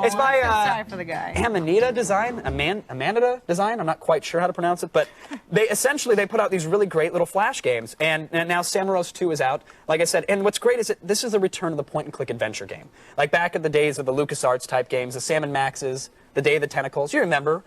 it's by sorry for the guy. Amanita Design. Amanita Design. I'm not quite sure how to pronounce it, but they put out these really great little flash games, and now Samaros 2 is out. Like I said, and what's great is that this is the return of the point-and-click adventure game. Like back in the days of the LucasArts type games, the Sam & Max's, the Day of the Tentacles. You remember?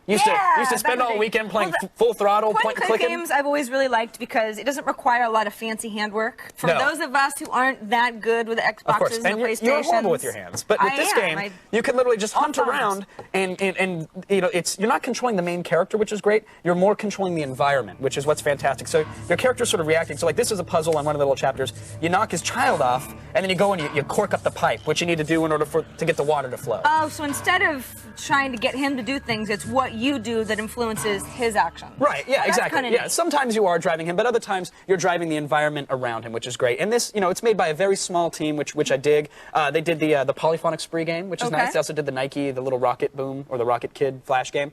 Used to spend all weekend playing full throttle, point-and-click games I've always really liked because it doesn't require a lot of fancy handwork. For those of us who aren't that good with Xboxes of course. and PlayStations. You're horrible with your hands. But with this game, you can literally just hunt around and you're not controlling the main character, which is great. You're more controlling the environment, which is what's fantastic. So your character's sort of reacting. So like this is a puzzle on one of the little chapters. You knock his child off, and then you go and you cork up the pipe, which you need to do in order to get the water to flow. Oh, so instead of trying to get him to do things, it's what you do that influences his action. Right, yeah, exactly. Yeah, sometimes you are driving him, but other times you're driving the environment around him, which is great. And this, it's made by a very small team, which I dig. They did the Polyphonic Spree game, which is nice. They also did the Nike, the little Rocket Boom, or the Rocket Kid Flash game.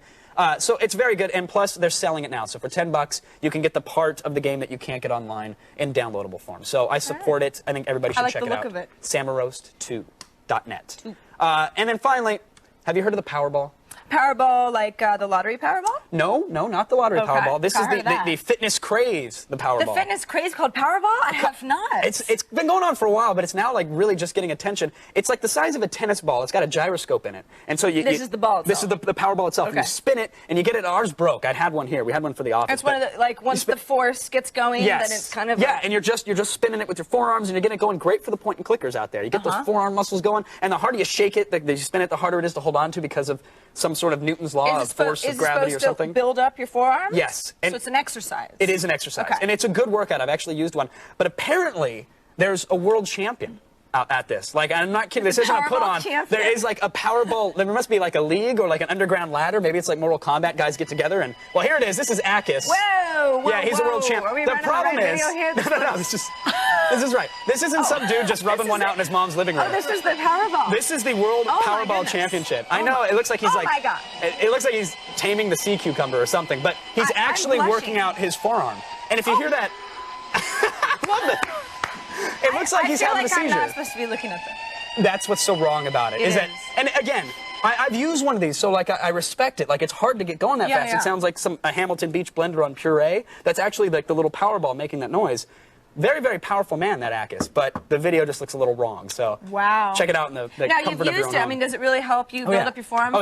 So it's very good, and plus they're selling it now. So for $10, you can get the part of the game that you can't get online in downloadable form. So I support it. I think everybody should check it out. I like the look of it. Samarost2.net. And then finally, have you heard of the Powerball? Powerball, like the lottery Powerball? No, not the lottery Powerball. This is the fitness craze, the Powerball. The fitness craze called Powerball? I have not. It's been going on for a while, but it's now like really just getting attention. It's like the size of a tennis ball. It's got a gyroscope in it, and so this is the ball itself. This is the Powerball itself. And you spin it, and you get it. Ours broke. I had one here. We had one for the office. It's one of the once the force gets going, then it's kind of and you're just spinning it with your forearms, and you're getting it going great for the point and clickers out there. You get those forearm muscles going, and the harder you shake it, you spin it, the harder it is to hold on to because of some sort of Newton's law of force of gravity or something. To build up your forearms? Yes. So it's an exercise. It is an exercise. And it's a good workout. I've actually used one. But apparently, there's a world champion out at this. Like, I'm not kidding. This isn't a put on. There is like a Powerball. There must be like a league or like an underground ladder. Maybe it's like Mortal Kombat guys get together and, well, here it is. This is Akis. Whoa, yeah, he's a world champ. The problem is, no, this is right. This isn't some dude just rubbing one out in his mom's living room. Oh, this is the Powerball. This is the World Powerball Championship. I know, it looks like he's like, my God. It looks like he's taming the sea cucumber or something, but he's actually working out his forearm. And if you hear that, love it. It looks like he's having a seizure. I'm not supposed to be looking at that. That's what's so wrong about it. That, and again, I've used one of these, so like I respect it. Like it's hard to get going that fast. It sounds like a Hamilton Beach blender on puree. That's actually like the little Powerball making that noise. Very, very powerful man, that Akis, but the video just looks a little wrong. So check it out in the comfort of your own home. Now you've used it. I mean, does it really help you build up your forearm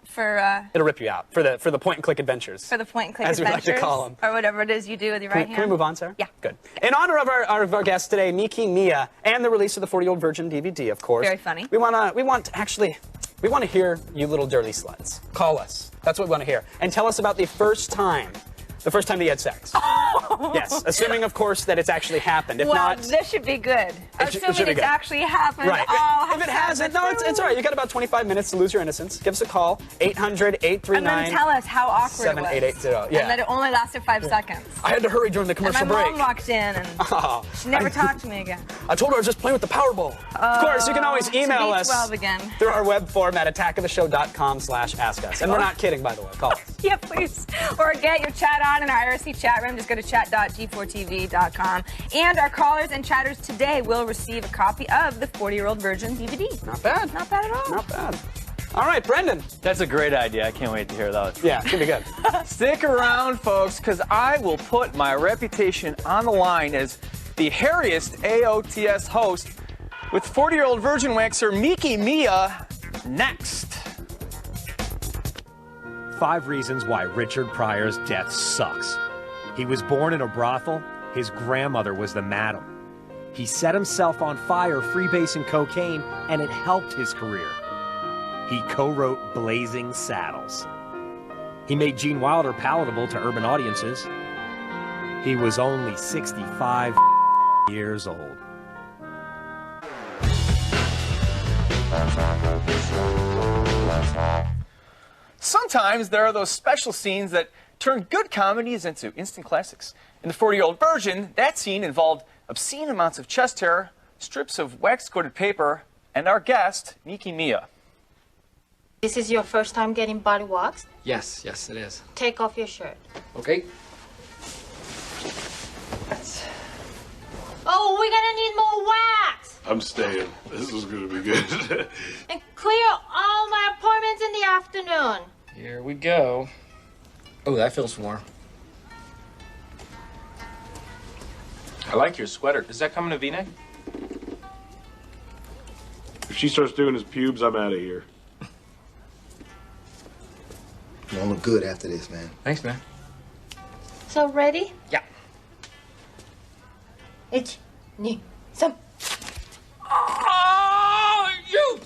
for It'll rip you out for the point and click adventures. For the point and click as adventures, we like to call them, or whatever it is you do with your right hand. Can we move on, Sarah? Yeah. Good. In honor of our guest today, Miki Mia, and the release of the 40-Year-Old Virgin DVD, of course. Very funny. We want to hear you little dirty sluts. Call us. That's what we want to hear, and tell us about the first time that you had sex. Yes, assuming, of course, that it's actually happened. If not, this should be good. Assuming it's actually happened. Right. If it hasn't, no, it's all right. You got about 25 minutes to lose your innocence. Give us a call, 800-839. And then tell us how awkward it was. 7880. Yeah. And that it only lasted 5 seconds. I had to hurry during the commercial break. And my mom walked in and she never talked to me again. I told her I was just playing with the Powerball. Of course, you can always email us through our web form at attackoftheshow.com/askus. And we're not kidding, by the way. Call us. Yeah, please. Or get your chat on in our IRC chat room. Just go to chat.g4tv.com. And our callers and chatters today will receive a copy of the 40-Year-Old Virgin DVD. Not bad. Not bad at all. Not bad. All right, Brendan. That's a great idea. I can't wait to hear those. Yeah, it's going to be good. Stick around, folks, because I will put my reputation on the line as the hairiest AOTS host with 40-Year-Old Virgin waxer Miki Mia next. 5 reasons why Richard Pryor's death sucks. He was born in a brothel. His grandmother was the madam. He set himself on fire freebasing cocaine, and it helped his career. He co-wrote Blazing Saddles. He made Gene Wilder palatable to urban audiences. He was only 65 years old. Sometimes there are those special scenes that turn good comedies into instant classics. In the 40-Year-Old Virgin, that scene involved obscene amounts of chest hair, strips of wax-coated paper, and our guest, Miki Mia. This is your first time getting body waxed? Yes, it is. Take off your shirt. Okay. Oh, we're gonna need more wax! I'm staying. This is gonna be good. And clear all my appointments in the afternoon. Here we go. Oh, that feels warm. I like your sweater. Does that come in a V-neck? If she starts doing his pubes, I'm out of here. You all look good after this, man. Thanks, man. So ready? Yeah. 1, 2, 3. Oh, you!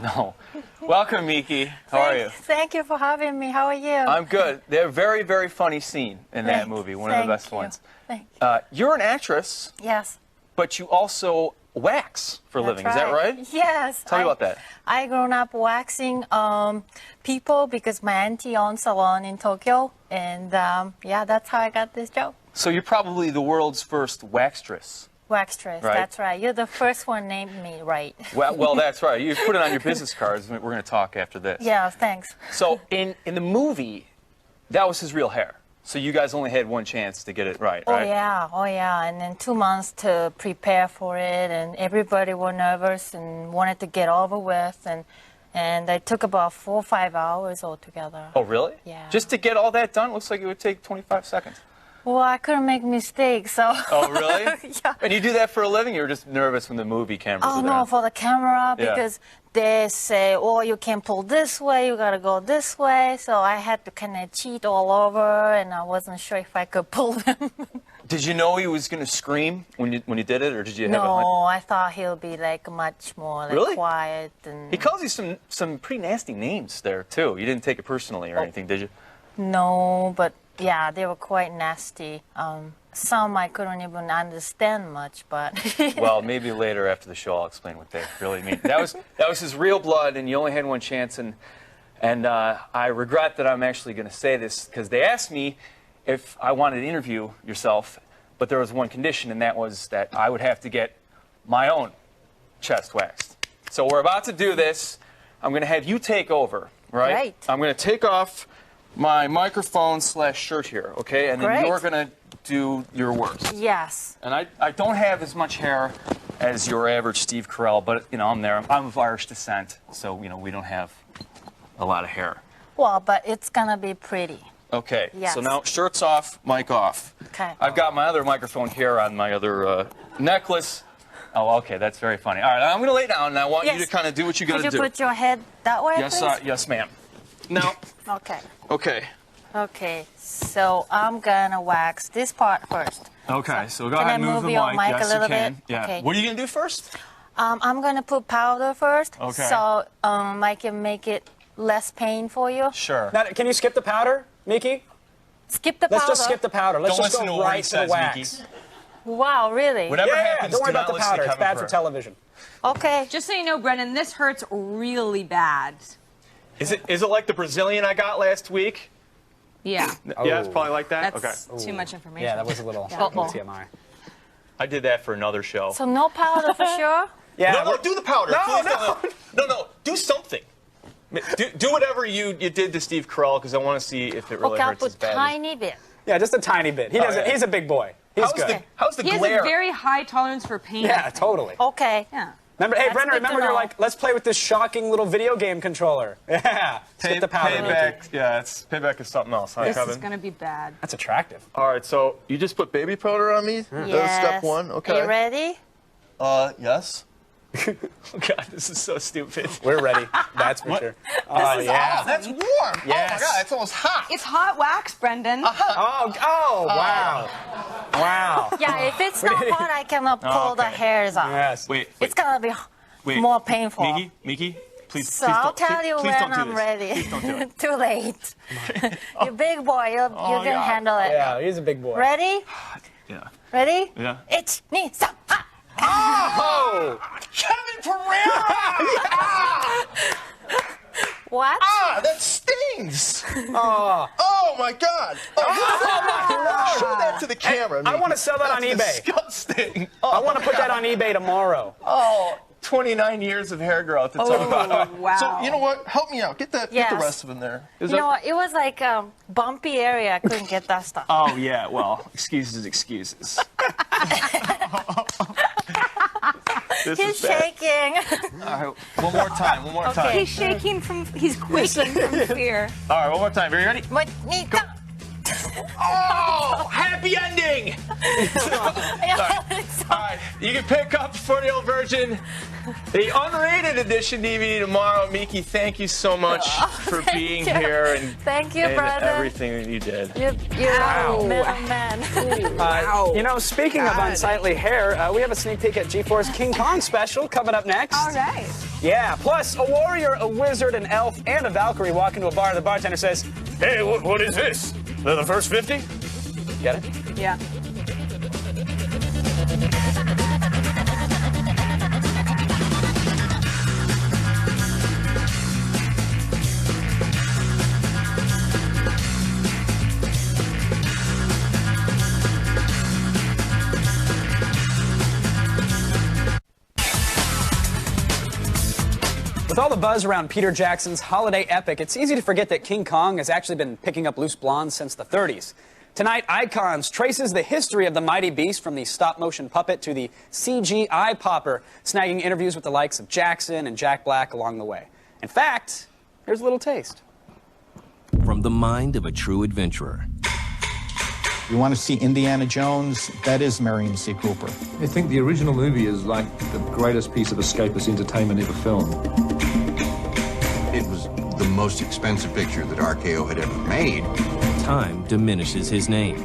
No. Welcome, Miki. How are you? Thank you for having me. How are you? I'm good. They're a very, very funny scene in that movie. One of the best ones. Thank you. You're an actress. Yes. But you also wax for a living. Is that right? Yes. Tell me about that. I grown up waxing people because my auntie owns a salon in Tokyo. And yeah, that's how I got this job. So you're probably the world's first waxtress. Waxtress, right? That's right. You're the first one named me, right? Well, that's right. You put it on your business cards. We're going to talk after this. Yeah, thanks. So in the movie, that was his real hair. So you guys only had one chance to get it right, right? Oh yeah. And then 2 months to prepare for it, and everybody were nervous and wanted to get over with, and it took about 4 or 5 hours altogether. Oh, really? Yeah. Just to get all that done, looks like it would take 25 seconds. Well, I couldn't make mistakes, so. Oh, really? Yeah. And you do that for a living? You were just nervous when the movie cameras Oh, are there? no, for the camera, because they say, oh, you can pull this way, you gotta go this way. So I had to kind of cheat all over, and I wasn't sure if I could pull them. Did you know he was going to scream when you did it, or did you have a hunch? No, I thought he'll be like much more like Really? quiet. And He calls you some pretty nasty names there, too. You didn't take it personally or anything, did you? No, but yeah, they were quite nasty. some I couldn't even understand much, but Well, maybe later after the show I'll explain what they really mean. That was his real blood, and you only had one chance. And I regret that I'm actually going to say this because they asked me if I wanted to interview yourself, but there was one condition, and that was that I would have to get my own chest waxed. So we're about to do this. I'm going to have you take over, right? Great. I'm going to take off my microphone/shirt here, okay? And then Great. you're going to do your worst. yes. And I don't have as much hair as your average Steve Carell, but, you know, I'm there. I'm of Irish descent, so, you know, we don't have a lot of hair. Well, but it's gonna be pretty. Okay, Yes. so now shirt's off, mic off. Okay. I've got my other microphone here on my other necklace. Oh, okay, that's very funny. All right, I'm going to lay down, and I want you Yes. to kind of do what you got to Could do. you put your head that way, Yes, please? yes, ma'am. Now, Okay. okay. Okay. So I'm gonna wax this part first. Okay, so go Can ahead I and move move the your mic. mic Yes, a little you can. bit? Yeah. Okay. What are you going to do first? I'm gonna put powder first. Okay. So I can make it less pain for you. Sure. Now, can you skip the powder, Miki? Skip the Let's powder. just skip the powder. Let's Don't just listen to go what he right to the says, wax. Miki. Wow, really? Whatever Yeah, happens, don't worry do about not the listen to powder. It's Kevin bad for Pereira. television. Okay. Just so you know, Brendan, this hurts really bad. Is it like the Brazilian I got last week? Yeah. Yeah, it's probably like that? That's okay. too much information. Yeah, that was a little Uh-oh. TMI. I did that for another show. So no powder for sure? Yeah, no, do the powder. No, Please no. No, do something. Do whatever you did to Steve Carell, because I want to see if it really Okay, I'll hurts as put bad. tiny bit. Yeah, just a tiny bit. He doesn't. yeah. He's a big boy. He's good. How's the He has glare? a very high tolerance for pain. Yeah, totally. Okay. Yeah. Remember, hey, That's Brendan, good to remember you're know. like, let's play with this shocking little video game controller. Yeah. Skip the powder. Miki. Payback. Yeah, payback is something else, huh, This Kevin? is going to be bad. That's attractive. All right, so you just put baby powder on me? That was step one? Okay. You ready? Yes. Oh, God, this is so stupid. We're ready. That's for sure. Oh, yeah. That's warm. Yes. Oh my God, it's almost hot. It's hot wax, Brendan. Oh, wow. Wow. Yeah, if it's not hot, I cannot pull the hairs off. Yes. Wait. It's gonna be more painful. Miki, please. So I'll tell you please when don't do I'm this. ready. Please don't do it. Too late. You're big boy. You can God. handle it. Yeah, he's a big boy. Ready? Yeah. Ready? Yeah. It's me. Stop. Oh! Kevin Pereira! What? That stings! Oh. Oh my God! Oh, show that to the camera. I want to sell that on eBay. Disgusting. I want to put that on eBay tomorrow. Oh, 29 years of hair growth. It's all about. Wow. So you know what? Help me out. Get the Yes. rest of them there. You know what? It was like a bumpy area. I couldn't get that stuff. Oh, yeah, well, excuses. This He's is bad. shaking. All right, one more time. Okay. He's shaking he's quaking from fear. All right, one more time. Are you ready? But Go. Oh, happy ending! All right, you can pick up for the old version the unrated edition DVD tomorrow. Miki, thank you so much for being you. here and Thank you, and brother. everything that you did. You're a middleman. You know, speaking of unsightly hair, we have a sneak peek at G4's King Kong special coming up next. All right. Yeah, plus a warrior, a wizard, an elf, and a Valkyrie walk into a bar. The bartender says, "Hey, what is this? The first 50? Get it? Yeah. With all the buzz around Peter Jackson's holiday epic, it's easy to forget that King Kong has actually been picking up loose blondes since the 30s. Tonight, Icons traces the history of the mighty beast from the stop-motion puppet to the CGI popper, snagging interviews with the likes of Jackson and Jack Black along the way. In fact, here's a little taste. From the mind of a true adventurer. You want to see Indiana Jones? That is Marion C. Cooper. I think the original movie is like the greatest piece of escapist entertainment ever filmed. It was the most expensive picture that RKO had ever made. Time diminishes his name.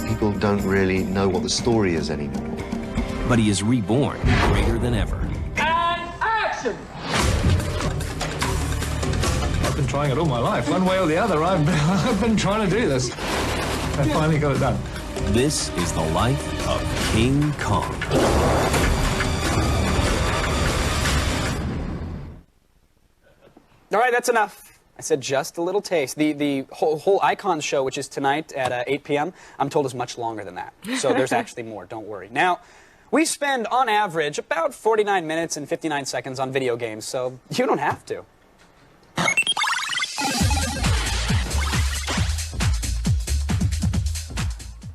People don't really know what the story is anymore. But he is reborn greater than ever. And action! I've been trying it all my life. One way or the other, I've been trying to do this. I finally got it done. This is the life of King Kong. All right, that's enough. I said just a little taste. The whole Icons show, which is tonight at 8 p.m., I'm told is much longer than that. So there's actually more, don't worry. Now, we spend, on average, about 49 minutes and 59 seconds on video games, so you don't have to.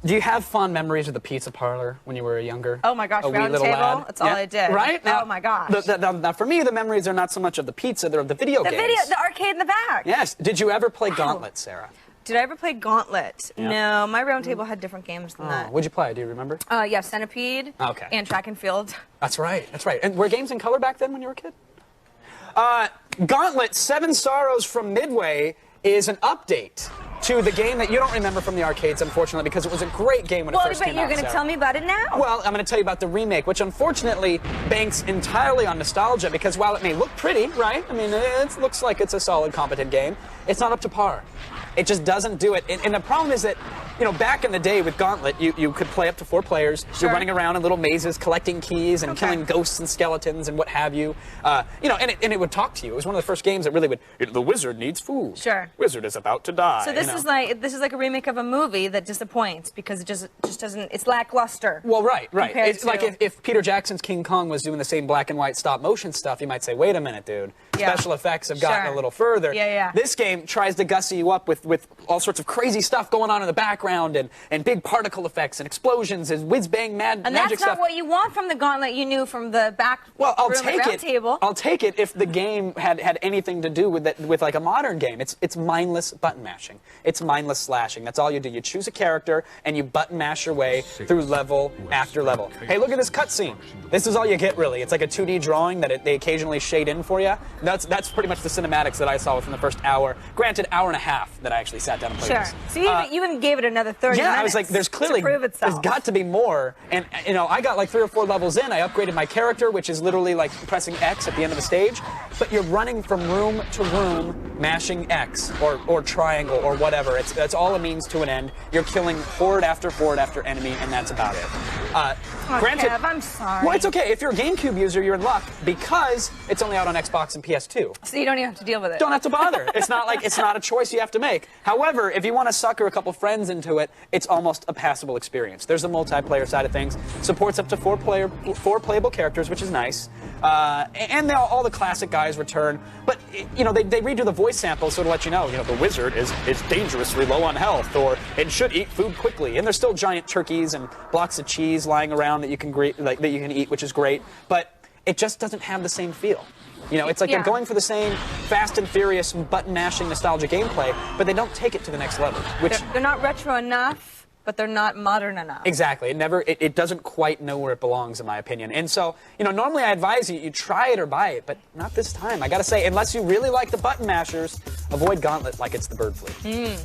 Do you have fond memories of the pizza parlor when you were younger? Oh my gosh, a wee round little table? lad? That's all I did. Right? Now, oh my gosh. Now, for me, the memories are not so much of the pizza, they're of the video games. The arcade in the back. Yes. Did you ever play Gauntlet, Sarah? Did I ever play Gauntlet? Yeah. No, my round table had different games than that. What'd you play? Do you remember? Yeah, Centipede. Okay. And Track and Field. That's right. That's right. And were games in color back then when you were a kid? Gauntlet 7 Sorrows from Midway is an update to the game that you don't remember from the arcades, unfortunately, because it was a great game when it first came out. Well, you're going to tell me about it now. Well, I'm going to tell you about the remake, which unfortunately banks entirely on nostalgia, because while it may look pretty, right? I mean, it looks like it's a solid, competent game. It's not up to par. It just doesn't do it. And the problem is that, you know, back in the day with Gauntlet, you could play up to 4 players. Sure. You're running around in little mazes, collecting keys and killing ghosts and skeletons and what have you. You know, and it would talk to you. It was one of the first games that really would. The wizard needs food. Sure. Wizard is about to die. So this is like a remake of a movie that disappoints because it just doesn't. It's lackluster. Well, right. It's to... like if Peter Jackson's King Kong was doing the same black and white stop motion stuff, you might say, wait a minute, dude. Yeah. Special effects have gotten a little further. Yeah. This game tries to gussy you up with all sorts of crazy stuff going on in the background and big particle effects and explosions and whiz-bang magic stuff. And that's not what you want from the Gauntlet you knew from the back room round table. I'll take it if the game had anything to do with like a modern game. It's mindless button mashing. It's mindless slashing. That's all you do. You choose a character and you button mash your way through level after level. Hey, look at this cutscene. This is all you get, really. It's like a 2D drawing that they occasionally shade in for you. That's pretty much the cinematics that I saw within the first hour. Granted, hour and a half that I actually sat down and played this. So you even gave it another 30 minutes. Yeah, I was like, there's clearly, to prove itself. there's got to be more. And, you know, I got like 3 or 4 levels in. I upgraded my character, which is literally like pressing X at the end of the stage. But you're running from room to room, mashing X or triangle or whatever. That's all a means to an end. You're killing horde after enemy, and that's about it. Granted, Kev, I'm sorry. Well, it's okay. If you're a GameCube user, you're in luck because it's only out on Xbox and PS2. So you don't even have to deal with it. Don't have to bother. It's not like it's not a choice you have to make. However, if you want to sucker a couple friends into it, it's almost a passable experience. There's a multiplayer side of things. Supports up to 4 playable characters, which is nice. And all the classic guys return. But you know, they redo the voice samples so to let you know, the wizard is dangerously low on health, or it should eat food quickly. And there's still giant turkeys and blocks of cheese lying around that you can eat, which is great. But it just doesn't have the same feel. You know, it's like they're going for the same Fast and Furious button-mashing nostalgia gameplay, but they don't take it to the next level. Which they're not retro enough, but they're not modern enough. Exactly. It doesn't quite know where it belongs, in my opinion. And so, normally I advise you try it or buy it, but not this time. I gotta say, unless you really like the button mashers, avoid Gauntlet like it's the bird flu.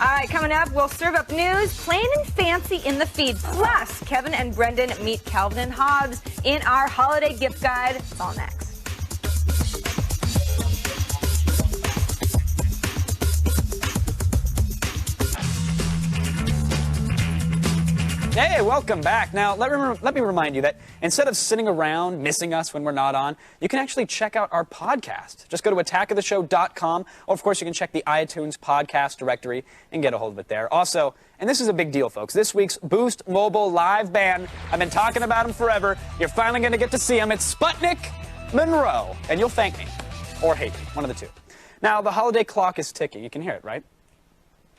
All right, coming up, we'll serve up news, plain and fancy in the feed. Plus, Kevin and Brendan meet Calvin and Hobbes in our holiday gift guide. It's all next. Hey, welcome back. Now, let me remind you that instead of sitting around missing us when we're not on, you can actually check out our podcast. Just go to attackoftheshow.com, or of course you can check the iTunes podcast directory and get a hold of it there. Also, and this is a big deal, folks, this week's Boost Mobile live band, I've been talking about them forever. You're finally going to get to see them. It's Sputnik Monroe, and you'll thank me, or hate me, one of the two. Now, the holiday clock is ticking. You can hear it, right?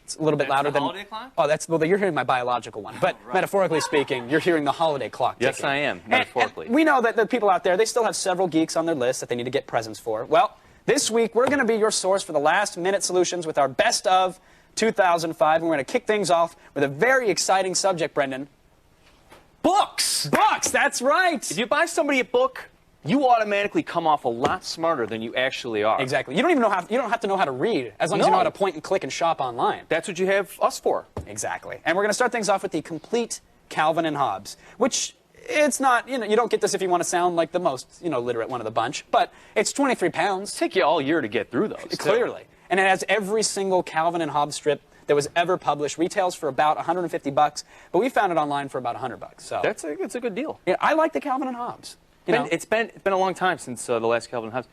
It's a little bit louder than... holiday clock? Oh, well, you're hearing my biological one. But metaphorically speaking, you're hearing the holiday clock ticking. Yes, I am, metaphorically. And we know that the people out there, they still have several geeks on their list that they need to get presents for. Well, this week, we're going to be your source for the last-minute solutions with our Best of 2005. And we're going to kick things off with a very exciting subject, Brendan. Books! Books, that's right! If you buy somebody a book, you automatically come off a lot smarter than you actually are. Exactly. You don't have to know how to read, as long as you know how to point and click and shop online. That's what you have us for. Exactly. And we're going to start things off with the complete Calvin and Hobbes, which it's not, you don't get this if you want to sound like the most, literate one of the bunch, but it's 23 pounds. It'll take you all year to get through those. Clearly. And it has every single Calvin and Hobbes strip that was ever published. Retails for about $150, but we found it online for about $100. So That's a good deal. yeah, I like the Calvin and Hobbes. You know, It's been a long time since the last Calvin and Hobbes.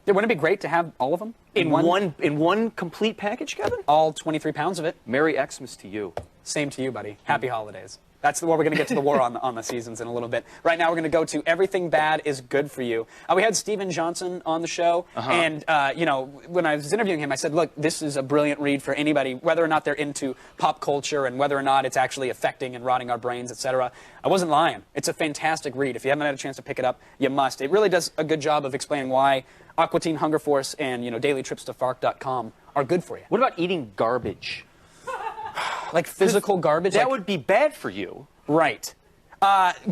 yeah, wouldn't it be great to have all of them In one complete package, Kevin? all 23 pounds of it? Merry Xmas to you. Same to you, buddy. Happy holidays. That's the war. We're going to get to the war on the seasons in a little bit. Right now, we're going to go to Everything Bad is Good for You. We had Steven Johnson on the show, and you know, when I was interviewing him, I said, "Look, this is a brilliant read for anybody, whether or not they're into pop culture and whether or not it's actually affecting and rotting our brains, etc." I wasn't lying. It's a fantastic read. If you haven't had a chance to pick it up, you must. It really does a good job of explaining why Aqua Teen Hunger Force and daily trips to FARC.com are good for you. What about eating garbage? Like physical garbage? That would be bad for you. Right.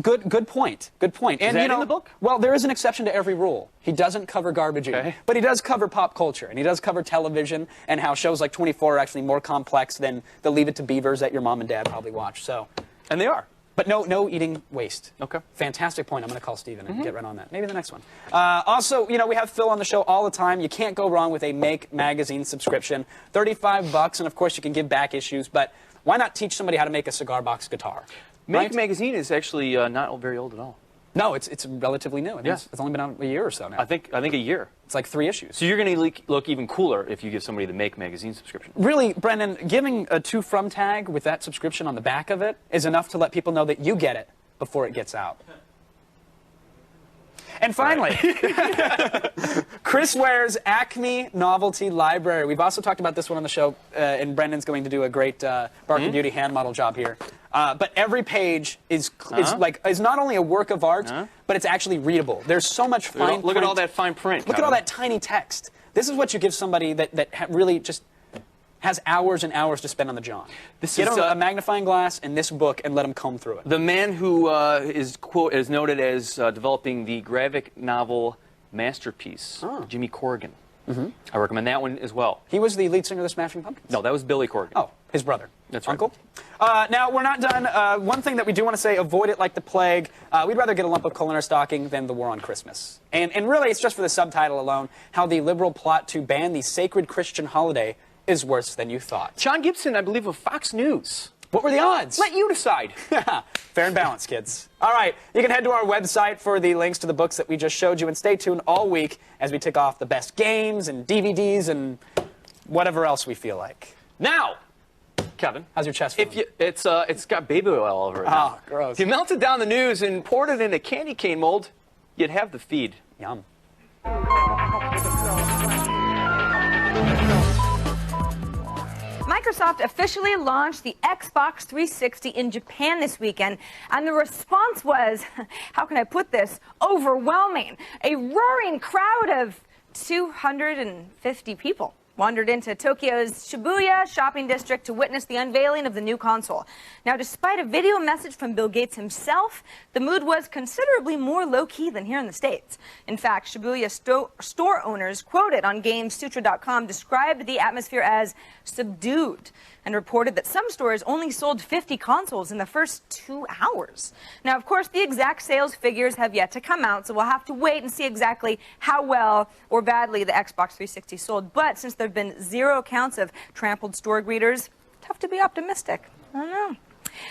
Good point. Good point. And that you know, in the book? Well, there is an exception to every rule. He doesn't cover garbage eating, but he does cover pop culture, and he does cover television and how shows like 24 are actually more complex than the Leave It to Beavers that your mom and dad probably watch. So, and they are. But no eating waste. Okay. Fantastic point. I'm going to call Steven and get right on that. Maybe the next one. Also, you know, we have Phil on the show all the time. You can't go wrong with a Make magazine subscription. $35, and of course you can give back issues, but why not teach somebody how to make a cigar box guitar? Make magazine is actually not very old at all. No, it's relatively new. It's only been out a year or so now. I think a year. It's like 3 issues. So you're going to look even cooler if you give somebody the Make magazine subscription. Really, Brendan, giving a To From tag with that subscription on the back of it is enough to let people know that you get it before it gets out. And finally, Chris Ware's Acme Novelty Library. We've also talked about this one on the show, and Brendan's going to do a great Bark Beauty hand model job here. But every page is not only a work of art, but it's actually readable. There's so much fine print. Look at all that fine print. Look at all that tiny text. This is what you give somebody that really just has hours and hours to spend on the John. Get them a magnifying glass and this book and let them comb through it. The man who is noted as developing the graphic novel masterpiece, Jimmy Corrigan. I recommend that one as well. He was the lead singer of the Smashing Pumpkins? No, that was Billy Corrigan. Oh, his brother. That's right. Uncle? Now, we're not done. One thing that we do want to say, avoid it like the plague. We'd rather get a lump of coal in our stocking than the war on Christmas. And really, it's just for the subtitle alone, how the liberal plot to ban the sacred Christian holiday is worse than you thought. John Gibson, I believe, of Fox News. What were the odds? Let you decide. Fair and balanced, kids. All right, you can head to our website for the links to the books that we just showed you, and stay tuned all week as we tick off the best games and DVDs and whatever else we feel like. Now, Kevin, how's your chest feeling? It's got baby oil all over it now. Oh, gross. If you melted down the news and poured it in a candy cane mold, you'd have the feed. Yum. Microsoft officially launched the Xbox 360 in Japan this weekend, and the response was, how can I put this, overwhelming. A roaring crowd of 250 people wandered into Tokyo's Shibuya shopping district to witness the unveiling of the new console. Now, despite a video message from Bill Gates himself, the mood was considerably more low-key than here in the States. In fact, Shibuya store owners quoted on GameSutra.com described the atmosphere as subdued and reported that some stores only sold 50 consoles in the first 2 hours. Now, of course, the exact sales figures have yet to come out, so we'll have to wait and see exactly how well or badly the Xbox 360 sold. But since there have been 0 accounts of trampled store greeters, tough to be optimistic. I don't know.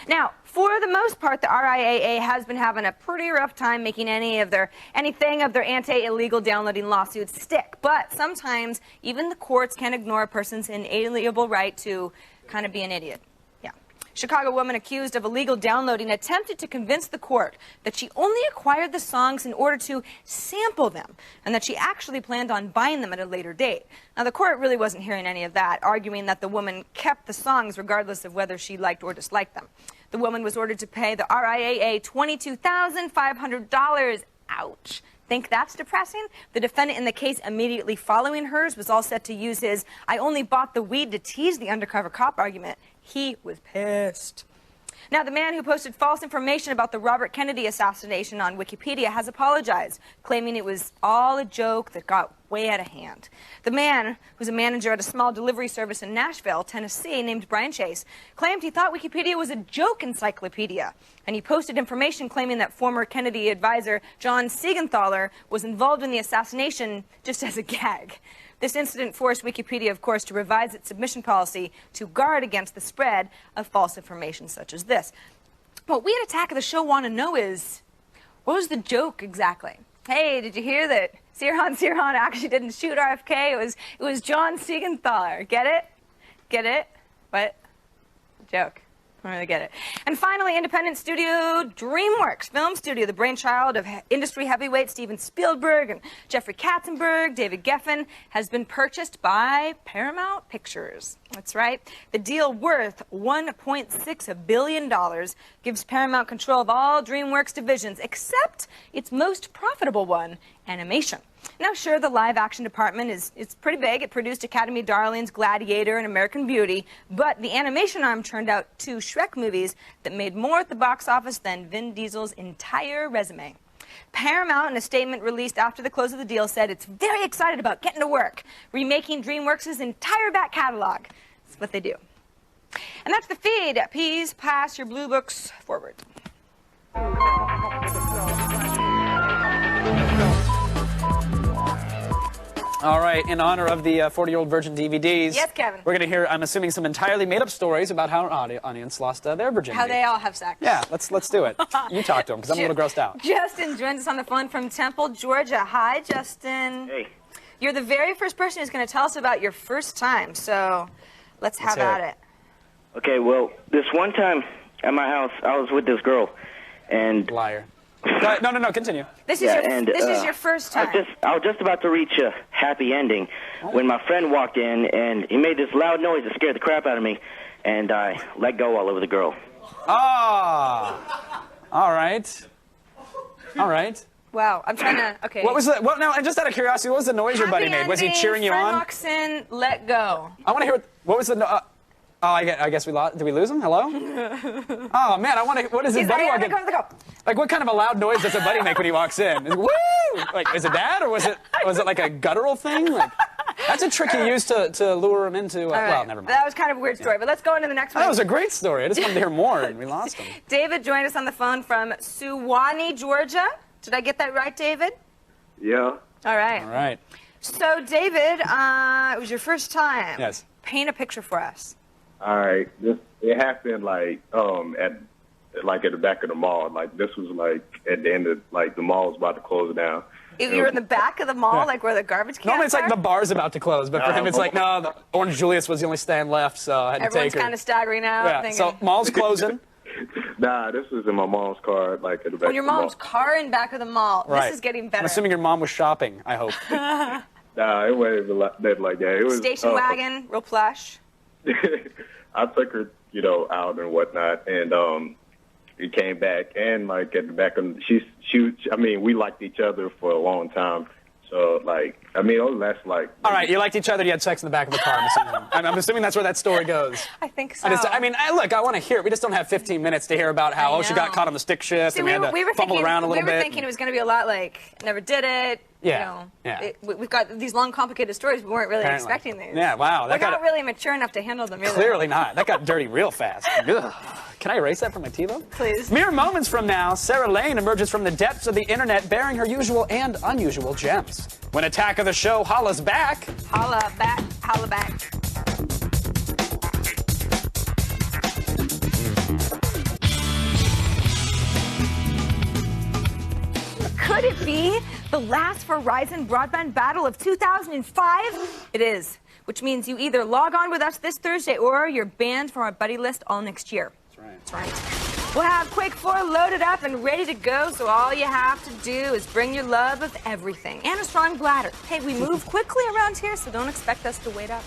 Now, for the most part, the RIAA has been having a pretty rough time making anything of their anti-illegal downloading lawsuits stick. But sometimes even the courts can't ignore a person's inalienable right to kind of be an idiot. Yeah. Chicago woman accused of illegal downloading attempted to convince the court that she only acquired the songs in order to sample them, and that she actually planned on buying them at a later date. Now, the court really wasn't hearing any of that, arguing that the woman kept the songs regardless of whether she liked or disliked them. The woman was ordered to pay the RIAA $22,500. Ouch. Think that's depressing? The defendant in the case immediately following hers was all set to use his "I only bought the weed to tease the undercover cop" argument. He was pissed. Now, the man who posted false information about the Robert Kennedy assassination on Wikipedia has apologized, claiming it was all a joke that got way out of hand. The man, who's a manager at a small delivery service in Nashville, Tennessee, named Brian Chase, claimed he thought Wikipedia was a joke encyclopedia. And he posted information claiming that former Kennedy advisor John Siegenthaler was involved in the assassination just as a gag. This incident forced Wikipedia, of course, to revise its submission policy to guard against the spread of false information such as this. What we at Attack of the Show want to know is, what was the joke exactly? Hey, did you hear that Sirhan actually didn't shoot RFK? It was John Siegenthaler. Get it? Get it? What? Joke. I don't really get it. And finally, independent studio DreamWorks Film Studio, the brainchild of industry heavyweight Steven Spielberg and Jeffrey Katzenberg, David Geffen, has been purchased by Paramount Pictures. That's right. The deal, worth $1.6 billion, gives Paramount control of all DreamWorks divisions, except its most profitable one, animation. Now, sure, the live-action department is pretty big. It produced Academy darlings Gladiator and American Beauty, but the animation arm turned out 2 Shrek movies that made more at the box office than Vin Diesel's entire resume. Paramount, in a statement released after the close of the deal, said it's very excited about getting to work, remaking DreamWorks' entire back catalog. That's what they do. And that's the feed. Please pass your blue books forward. All right, in honor of the 40-year-old virgin DVDs, yes, Kevin, we're going to hear, I'm assuming, some entirely made-up stories about how an audience lost their virginity. How they all have sex. Yeah, let's do it. You talk to him, because I'm a little grossed out. Justin joins us on the phone from Temple, Georgia. Hi, Justin. Hey. You're the very first person who's going to tell us about your first time, so let's have at it. Okay, well, this one time at my house, I was with this girl, and... Liar. No, continue. This is your first time. I was just about to reach a happy ending when my friend walked in, and he made this loud noise that scared the crap out of me, and I let go all over the girl. Ah. All right. All right. Wow, I'm trying to, okay. What was the, well, now, just out of curiosity, what was the noise your buddy made? Was he cheering you friend on? Walks in, let go. I want to hear, what was the, I guess we lost, did we lose him? Hello? Oh, man, I want to, what is his buddy walking? Like, what kind of a loud noise does a buddy make when he walks in? Woo! Like, is it that, or was it like a guttural thing? Like, that's a trick you use to lure him into, well, never mind. That was kind of a weird story, but let's go into the next one. That was a great story. I just wanted to hear more, and we lost him. David joined us on the phone from Suwanee, Georgia. Did I get that right, David? Yeah. All right. All right. So, David, it was your first time. Yes. Paint a picture for us. All right. It happened at the back of the mall. Like, this was like at the end of, like, the mall was about to close down. You were in the back of the mall, like where the garbage cans Normally it's like are? the bar's about to close, but for him it's like, no, the Orange Julius was the only stand left, so I had to take her. Everyone's kind of staggering out. Yeah, thinking, so mall's closing. Nah, this was in my mom's car, like at the back your of the mall. mom's car in back of the mall. Right. This is getting better. I'm assuming your mom was shopping, I hope. Nah, it wasn't even like that. It was station wagon, real plush. I took her, out and whatnot, and we came back, and like at the back of we liked each other for a long time. So, like, it was less like... All right, you liked each other, you had sex in the back of the car, I'm assuming that's where that story goes. I think so. Look, I want to hear it. We just don't have 15 minutes to hear about how, she got caught on the stick shift, and we had to fumble around a little bit. We were thinking it was going to be a lot like, never did it. Yeah. We've got these long, complicated stories. We weren't really expecting these. Yeah, wow. We're not really mature enough to handle them, really. Clearly not. That got dirty real fast. Ugh. Can I erase that from my TiVo? Please. Mere moments from now, Sarah Lane emerges from the depths of the internet bearing her usual and unusual gems. When Attack of the Show holla's back. Holla back, holla back. Could it be the last Verizon broadband battle of 2005? It is, which means you either log on with us this Thursday or you're banned from our buddy list all next year. That's right. We'll have Quake 4 loaded up and ready to go, so all you have to do is bring your love of everything and a strong bladder. Hey, we move quickly around here, so don't expect us to wait up.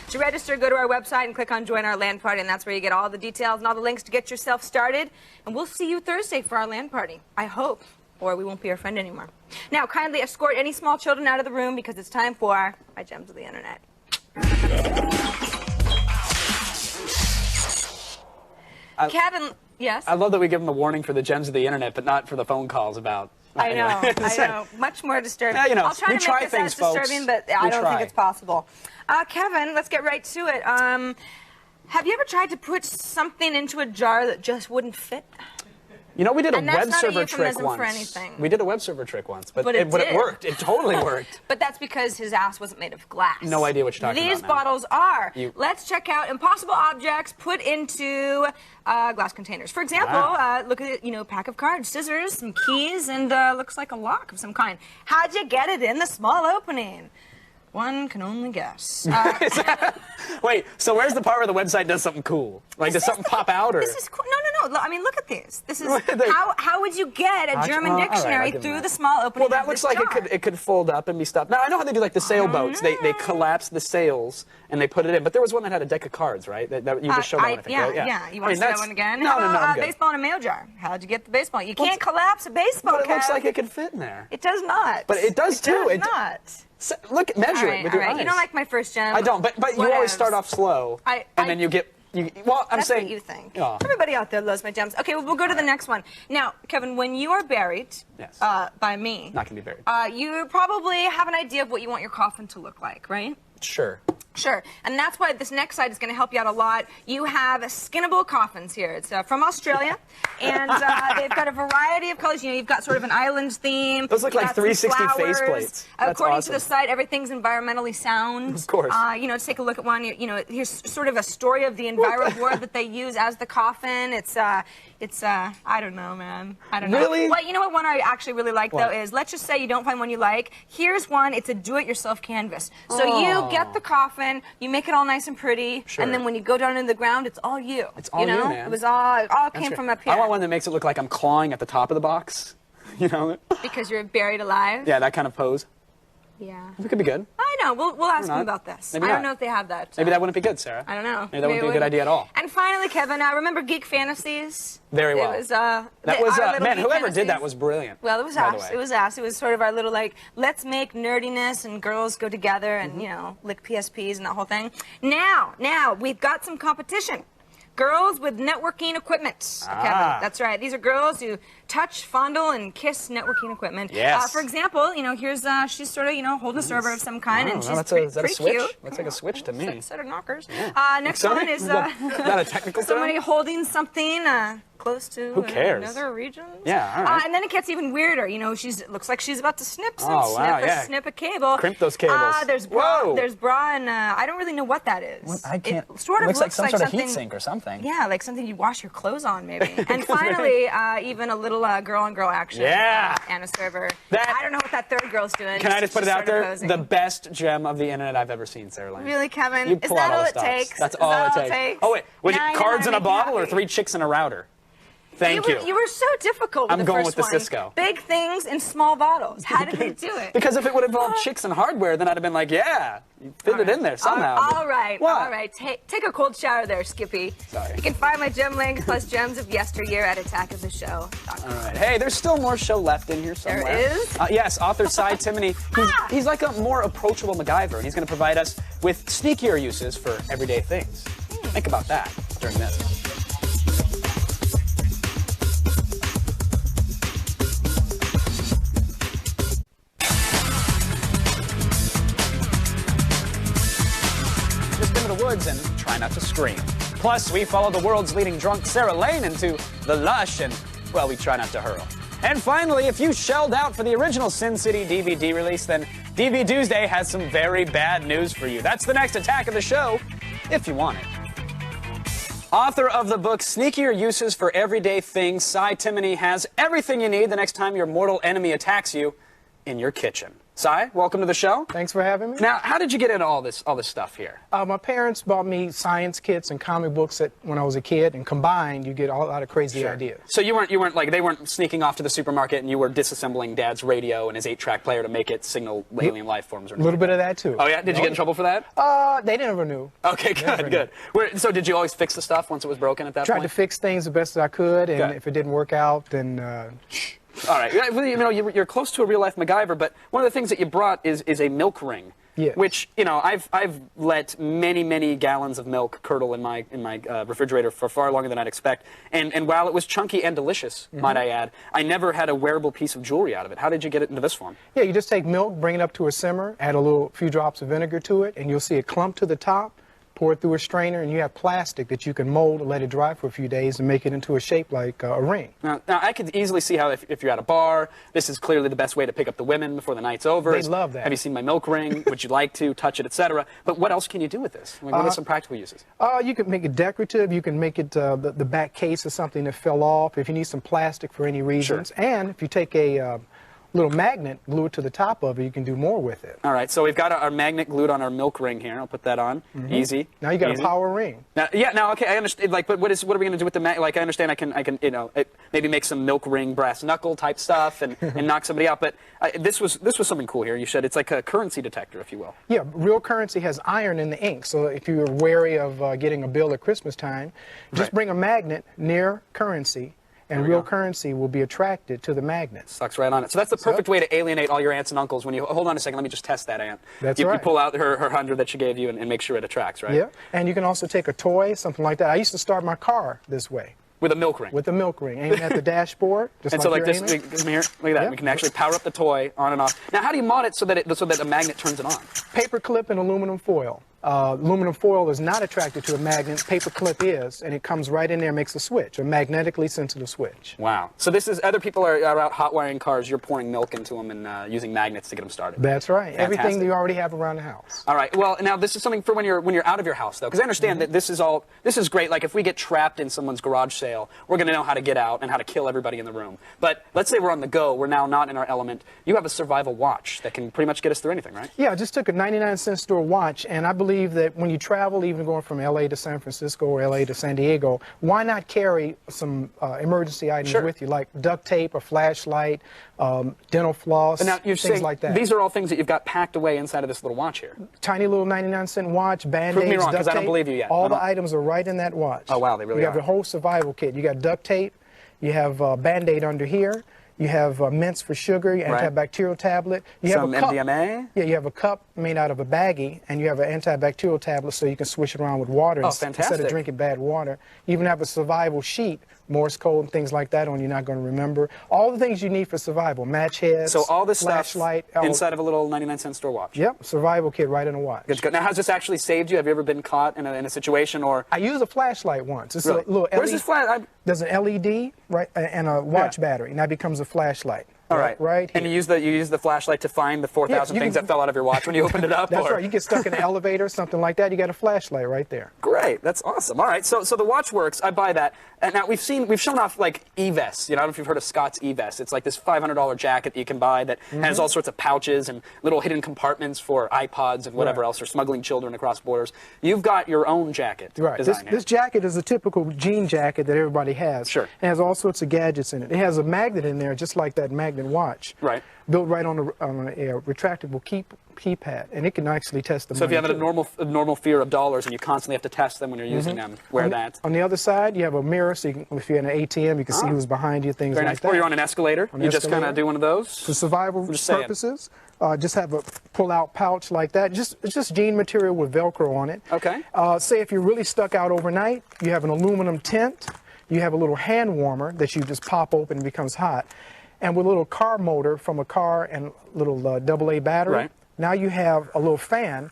To register, go to our website and click on Join Our LAN Party, and that's where you get all the details and all the links to get yourself started. And we'll see you Thursday for our LAN Party, I hope, or we won't be your friend anymore. Now, kindly escort any small children out of the room because it's time for My Gems of the Internet. Kevin, yes? I love that we give them a warning for the gems of the internet, but not for the phone calls about... I know. Much more disturbing. Yeah, I'll try to make this as disturbing, but I don't think it's possible. Kevin, let's get right to it. Have you ever tried to put something into a jar that just wouldn't fit? You know, we did a And that's web not a server trick euphemism once. for anything. We did a web server trick once, but it did. worked. It totally worked. But that's because his ass wasn't made of glass. No idea what you're talking These about. bottles are. You- Let's check out impossible objects put into glass containers. For example, Wow. look at a pack of cards, scissors, some keys, and looks like a lock of some kind. How'd you get it in the small opening? One can only guess. Wait, so where's the part where the website does something cool? Like, does something pop out, or? This is cool. No. I mean, look at these. This is They- how would you get a German all right, dictionary I'll give them through that. the small opening? Well, that of looks this like jar? it could fold up and be stuff. Now I know how they do like the sailboats. They collapse the sails and they put it in. But there was one that had a deck of cards, right? That you just showed that one, I think, right? Yeah. You want to see that one again? No, How about, I'm good. baseball in a mail jar. How'd you get the baseball? You can't collapse a baseball. But it looks Kev. like it could fit in there. It does not. But it does too. It does not. Look, measure All it with all your eyes. You don't like my first gem. I don't. But you always start off slow, and then you get. Well, I'm That's saying. what you think. Oh. Everybody out there loves my gems. Okay, well, we'll go to the next one. Now, Kevin, when you are buried by me, Not gonna be buried. you probably have an idea of what you want your coffin to look like, right? Sure. Sure, and that's why this next site is going to help you out a lot. You have skinnable coffins here. It's from Australia, and they've got a variety of colors. You know, you've got sort of an island theme. Those look You've like got some 360 flowers. faceplates. That's According awesome. to the site, everything's environmentally sound. Of course. You know, let's take a look at one. You know, here's sort of a story of the EnviroBoard that they use as the coffin. It's I don't know, man. I don't know. Really? Well, you know what one I actually really like, What? though, is let's just say you don't find one you like. Here's one. It's a do-it-yourself canvas. So you get the coffin, you make it all nice and pretty, Sure. and then when you go down into the ground, it's all you. It's all you, know? man. It was all, it all That's came great. from up here. I want one that makes it look like I'm clawing at the top of the box. You know? Because you're buried alive. Yeah, that kind of pose. Yeah. It could be good. I know. We'll ask them not. about this. Maybe I don't not. know if they have that. Maybe that wouldn't be good, Sarah. I don't know. Maybe that wouldn't be a good idea at all. And finally, Kevin, remember Geek Fantasies? Very well. It was, That our was little man. Geek Whoever did that Fantasies. was brilliant. Well, it was by the us. way. It was us. It was sort of our little let's make nerdiness and girls go together and lick PSPs and that whole thing. Now we've got some competition. Girls with networking equipment, Kevin. That's right. These are girls who touch, fondle, and kiss networking equipment. Yes. For example, here's she's sort of holding a server of some kind, and Oh, she's that's pretty, is that a pretty switch? cute. Looks like a switch to me. Set of knockers. Yeah. Next Sorry? one is Is that a technical term? somebody holding something close to Who cares? another region. Yeah, all right. And then it gets even weirder. Looks like she's about to snip some, Oh, wow, yeah. snip a cable. Crimp those cables. There's bra. Whoa. There's bra, and I don't really know what that is. I can't. It sort of looks like some sort of something, heat sink or something. Yeah, like something you wash your clothes on, maybe. And finally, even a little girl-on-girl action. Yeah. And a server. That- I don't know what that third girl's doing. Can I just put it She's out sort of there? posing. The best gem of the internet I've ever seen, Sarah Lane. Really, Kevin? You Is pull that out all all the it stops. takes? That's Is all that it all takes. it takes? Oh wait, was Now it you know cards how in to a make bottle me or happy. 3 chicks in a router? Thank you. You were so difficult with I'm the going first with the one. Cisco. Big things in small bottles. How did they do it? Because if it would involve chicks and hardware, then I'd have been like, yeah, you fit it in there somehow. All right. What? All right. Take a cold shower there, Skippy. Sorry. You can find my gem link plus gems of yesteryear at attackoftheshow.com. All right. Hey, there's still more show left in here somewhere. There is? Yes, author Cy Timoney. He's like a more approachable MacGyver, and he's going to provide us with sneakier uses for everyday things. Think about that during this. Just into the woods and try not to scream. Plus, we follow the world's leading drunk Sarah Lane into the lush and, well, we try not to hurl. And finally, if you shelled out for the original Sin City DVD release, then DV Tuesday has some very bad news for you. That's the next attack of the show, if you want it. Author of the book Sneakier Uses for Everyday Things, Cy Timoney has everything you need the next time your mortal enemy attacks you in your kitchen. Cy, welcome to the show. Thanks for having me. Now, how did you get into all this stuff here? My parents bought me science kits and comic books when I was a kid, and combined, you get a lot of crazy ideas. So you weren't like, they weren't sneaking off to the supermarket and you were disassembling Dad's radio and his 8-track player to make it signal alien life forms or A little bit of that, too. Oh, yeah? Did you get in trouble for that? They never knew. Okay, good. So did you always fix the stuff once it was broken at that Tried point? to fix things the best I could, and Good. if it didn't work out, then... All right. You're close to a real-life MacGyver, but one of the things that you brought is a milk ring. Yes. Which, I've let many gallons of milk curdle in my refrigerator for far longer than I'd expect. And while it was chunky and delicious, might I add, I never had a wearable piece of jewelry out of it. How did you get it into this form? Yeah, you just take milk, bring it up to a simmer, add a few drops of vinegar to it, and you'll see a clump to the top. pour it through a strainer, and you have plastic that you can mold and let it dry for a few days and make it into a shape like a ring. Now, I could easily see how if you're at a bar, this is clearly the best way to pick up the women before the night's over. They love that. Have you seen my milk ring? Would you like to touch it, etc.? But what else can you do with this? What are some practical uses? You can make it decorative. You can make it the back case of something that fell off. If you need some plastic for any reasons, and if you take a little magnet, glue it to the top of it, you can do more with it. All right, so we've got our magnet glued on our milk ring here. I'll put that on. Easy. Now you got Easy. a power ring. Now, okay, I understand. Like, but what are we going to do with the magnet? Like, I understand I can, maybe make some milk ring brass knuckle type stuff and knock somebody out. But this was something cool here. You said it's like a currency detector, if you will. Yeah, real currency has iron in the ink. So if you're wary of getting a bill at Christmas time, just bring a magnet near currency, and real currency will be attracted to the magnet. Sucks right on it. So that's the perfect way to alienate all your aunts and uncles. When you hold on a second, let me just test that aunt. That's you, right. You pull out her 100 that she gave you and make sure it attracts, right? Yeah, and you can also take a toy, something like that. I used to start my car this way. With a milk ring. With a milk ring, aiming at the dashboard. Just and like so like this, aiming. come here, look at that. We can actually power up the toy on and off. Now, how do you mod it so that a magnet turns it on? Paper clip and aluminum foil. Aluminum foil is not attracted to a magnet. Paper clip is, and it comes right in there and makes a switch, a magnetically sensitive switch. Wow. So this is, other people are out hot wiring cars, you're pouring milk into them and using magnets to get them started. That's right. Fantastic. Everything that you already have around the house. All right. Well, now this is something for when you're out of your house, though, because I understand that this is great. Like if we get trapped in someone's garage sale, we're going to know how to get out and how to kill everybody in the room. But let's say we're on the go, we're now not in our element. You have a survival watch that can pretty much get us through anything, right? Yeah, I just took a 99-cent store watch, and I believe that when you travel, even going from LA to San Francisco or LA to San Diego, why not carry some emergency items with you, like duct tape, a flashlight, dental floss, now you're things saying like that. These are all things that you've got packed away inside of this little watch here. Tiny little 99-cent watch, Band-Aids, Prove me wrong, duct because I don't tape, believe you yet. all the items are right in that watch. Oh, wow, they really You have are. the whole survival kit. You got duct tape, you have Band-Aid under here, you have mints for sugar, your antibacterial tablet. You Some have a cup. MDMA? Yeah, you have a cup made out of a baggie, and you have an antibacterial tablet so you can swish it around with water instead fantastic. of drinking bad water. You even have a survival sheet, Morse code and things like that on you're not going to remember. All the things you need for survival, match heads, So all this stuff flashlight. inside of a little 99-cent store watch. Yep, survival kit right in a watch. Good to go. Now, has this actually saved you? Have you ever been caught in a situation or? I used a flashlight once. It's Really? a little Where's LED. this flash? There's an LED right and a watch battery, and that becomes a flashlight. All right. Right here. And you use the flashlight to find the 4,000 you things can- that fell out of your watch when you opened it up? That's or? right. You get stuck in an elevator, something like that, you got a flashlight right there. Great, that's awesome. All right, so the watch works. I buy that. And now we've shown off like e-vests. I don't know if you've heard of Scott's e-vest. It's like this $500 jacket that you can buy that has all sorts of pouches and little hidden compartments for iPods and whatever else, or smuggling children across borders. You've got your own jacket. Right. This jacket is a typical jean jacket that everybody has. Sure. It has all sorts of gadgets in it. It has a magnet in there, just like that magnet watch. Right. Built right on a retractable keypad, and it can actually test the So if you money, have a normal fear of dollars and you constantly have to test them when you're using them, wear that. On the other side, you have a mirror, so you can, if you're in an ATM, you can see who's behind you, things Very like nice. that. Or you're on an escalator. On You an just kind of escalator. do one of those. For survival purposes, just have a pull-out pouch like that. It's just jean material with Velcro on it. Okay. Say if you're really stuck out overnight, you have an aluminum tent. You have a little hand warmer that you just pop open and becomes hot. And with a little car motor from a car and little AA battery, Right. now you have a little fan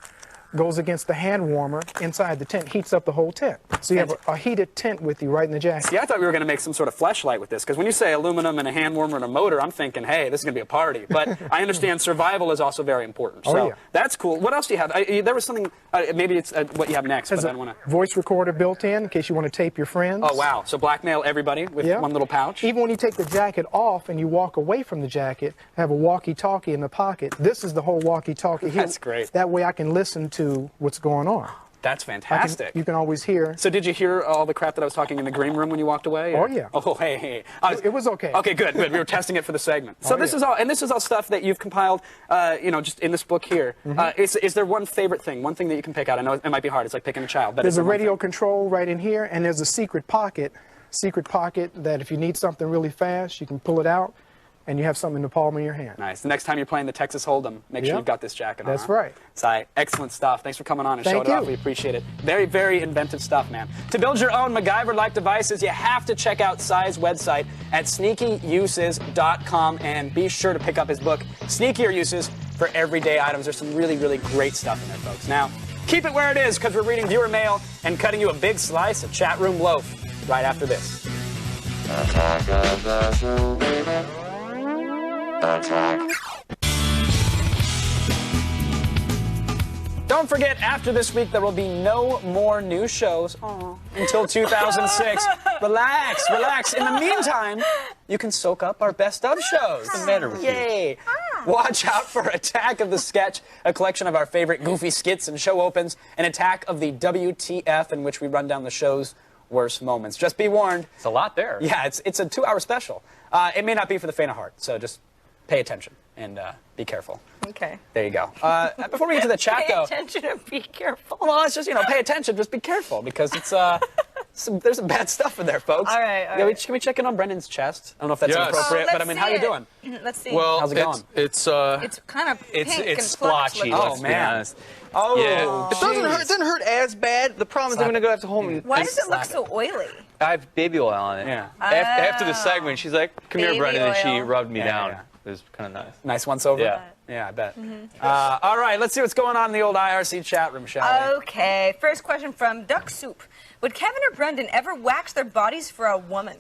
goes against the hand warmer inside the tent, heats up the whole tent. So you have a heated tent with you right in the jacket. See, I thought we were going to make some sort of flashlight with this, because when you say aluminum and a hand warmer and a motor, I'm thinking, hey, this is going to be a party. But I understand survival is also very important. So yeah. that's cool. What else do you have? There was something, maybe it's what you have next, but I don't want to. Voice recorder built in case you want to tape your friends. Oh, wow. So blackmail everybody with one little pouch? Even when you take the jacket off and you walk away from the jacket, have a walkie-talkie in the pocket. This is the whole walkie-talkie here. That's great. That way I can listen to what's going on. That's fantastic. You can always hear. So did you hear all the crap that I was talking in the green room when you walked away? Oh, yeah. Oh, hey. It was okay. Okay, good. We were testing it for the segment. So this is all stuff that you've compiled, just in this book here. Is there one favorite thing, one thing that you can pick out? I know it might be hard. It's like picking a child. But There's a radio control right in here, and there's a secret pocket that if you need something really fast, you can pull it out, and you have something in the palm of your hand. Nice. The next time you're playing the Texas Hold'em, make sure you've got this jacket on. That's right. Si, excellent stuff. Thanks for coming on and Thank showing it off. you. We appreciate it. Very, very inventive stuff, man. To build your own MacGyver-like devices, you have to check out Si's website at sneakyuses.com and be sure to pick up his book, Sneakier Uses for Everyday Items. There's some really, really great stuff in there, folks. Now, Keep it where it is, because we're reading viewer mail and cutting you a big slice of chat room loaf right after this. Attack of the show, baby. Attack. Don't forget, after this week, there will be no more new shows until 2006. Relax, relax. In the meantime, you can soak up our best of shows. What's the matter with you? Yay. Watch out for Attack of the Sketch, a collection of our favorite goofy skits and show opens, and Attack of the WTF, in which we run down the show's worst moments. Just be warned. It's a lot there. Yeah, it's a 2-hour special. It may not be for the faint of heart, so just pay attention and be careful. Okay. There you go. Before we get to the chat, though. Pay attention and be careful. Well, it's just, pay attention, just be careful, because it's, there's some bad stuff in there, folks. All right, all right. Can we check in on Brendan's chest? I don't know if that's appropriate, but I mean, how you doing? Let's see. Well, how's it going? It's kind of pink and splotchy. Oh, man. Oh, yeah. It doesn't hurt. It doesn't hurt as bad. The problem is I'm going to go have to home and. Why does it look so oily? I have baby oil on it. Yeah. After the segment, she's like, "Come here, Baby Brendan," and she oil. rubbed me down. Yeah. It was kind of nice. Nice once over? Yeah. Yeah, I bet. All right, let's see what's going on in the old IRC chat room, shall we? Okay. First question from Duck Soup. Would Kevin or Brendan ever wax their bodies for a woman?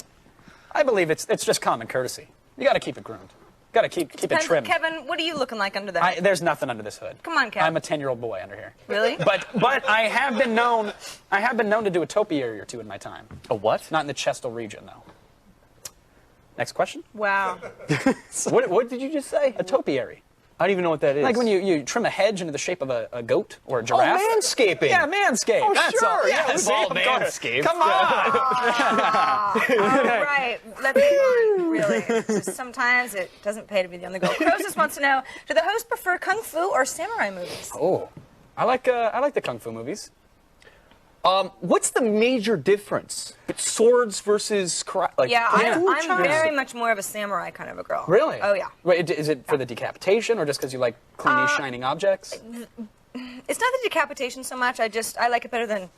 I believe it's just common courtesy. You got to keep it groomed. Got to keep it trimmed. Kevin, what are you looking like under there? There's nothing under this hood. Come on, Kevin. I'm a 10-year-old boy under here. Really? But I have been known to do a topiary or two in my time. A what? Not in the chestal region, though. Next question. Wow. What did you just say? A topiary. I don't even know what that is. Like when you trim a hedge into the shape of a goat or a giraffe. Oh, manscaping. Yeah, manscape. Oh, That's sure. all. Yeah, we've see, all of course. manscaped. Come on. All right. Let's move on, really. Just sometimes it doesn't pay to be the only girl. Croesus wants to know, do the hosts prefer kung fu or samurai movies? Oh, I like the kung fu movies. What's the major difference? Swords versus karate? I'm very much more of a samurai kind of a girl. Really? Oh, yeah. Wait, is it for the decapitation or just because you like clean, shining objects? It's not the decapitation so much. I like it better than.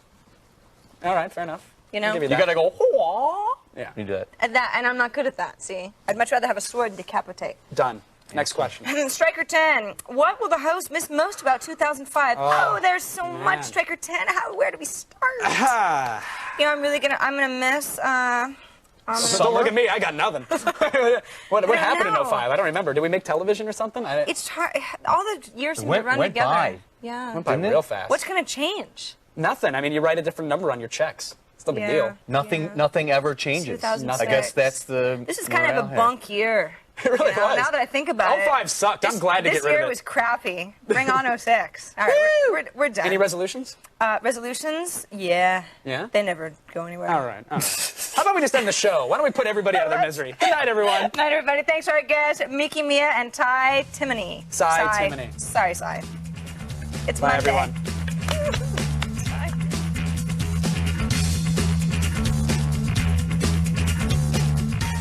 All right, fair enough. You know? You gotta go, Hwah! Yeah. You do that. And I'm not good at that, see? I'd much rather have a sword and decapitate. Done. Next question. Striker 10. What will the host miss most about 2005? Oh, there's so much, Striker 10. Where do we start? I'm really I'm gonna miss. Don't look at me. I got nothing. What happened in 05? I don't remember. Did we make television or something? It's hard. All the years seem to run together. By. Yeah. Went by real fast. What's gonna change? Nothing. I mean, you write a different number on your checks. It's no big deal. Nothing ever changes. 2006. I guess that's the. This is kind of a bunk year. It really was. Now that I think about it. 05 sucked. I'm glad to get rid of it. This year was crappy. Bring on 06. All right, we're done. Any resolutions? Resolutions? Yeah. Yeah? They never go anywhere. All right. How about we just end the show? Why don't we put everybody out of their misery? Good night, everyone. Good night, everybody. Thanks to our guests, Mickey Mia and Ty Timoney. Cy Timoney. Sorry, Cy. It's Bye, Monday. everyone.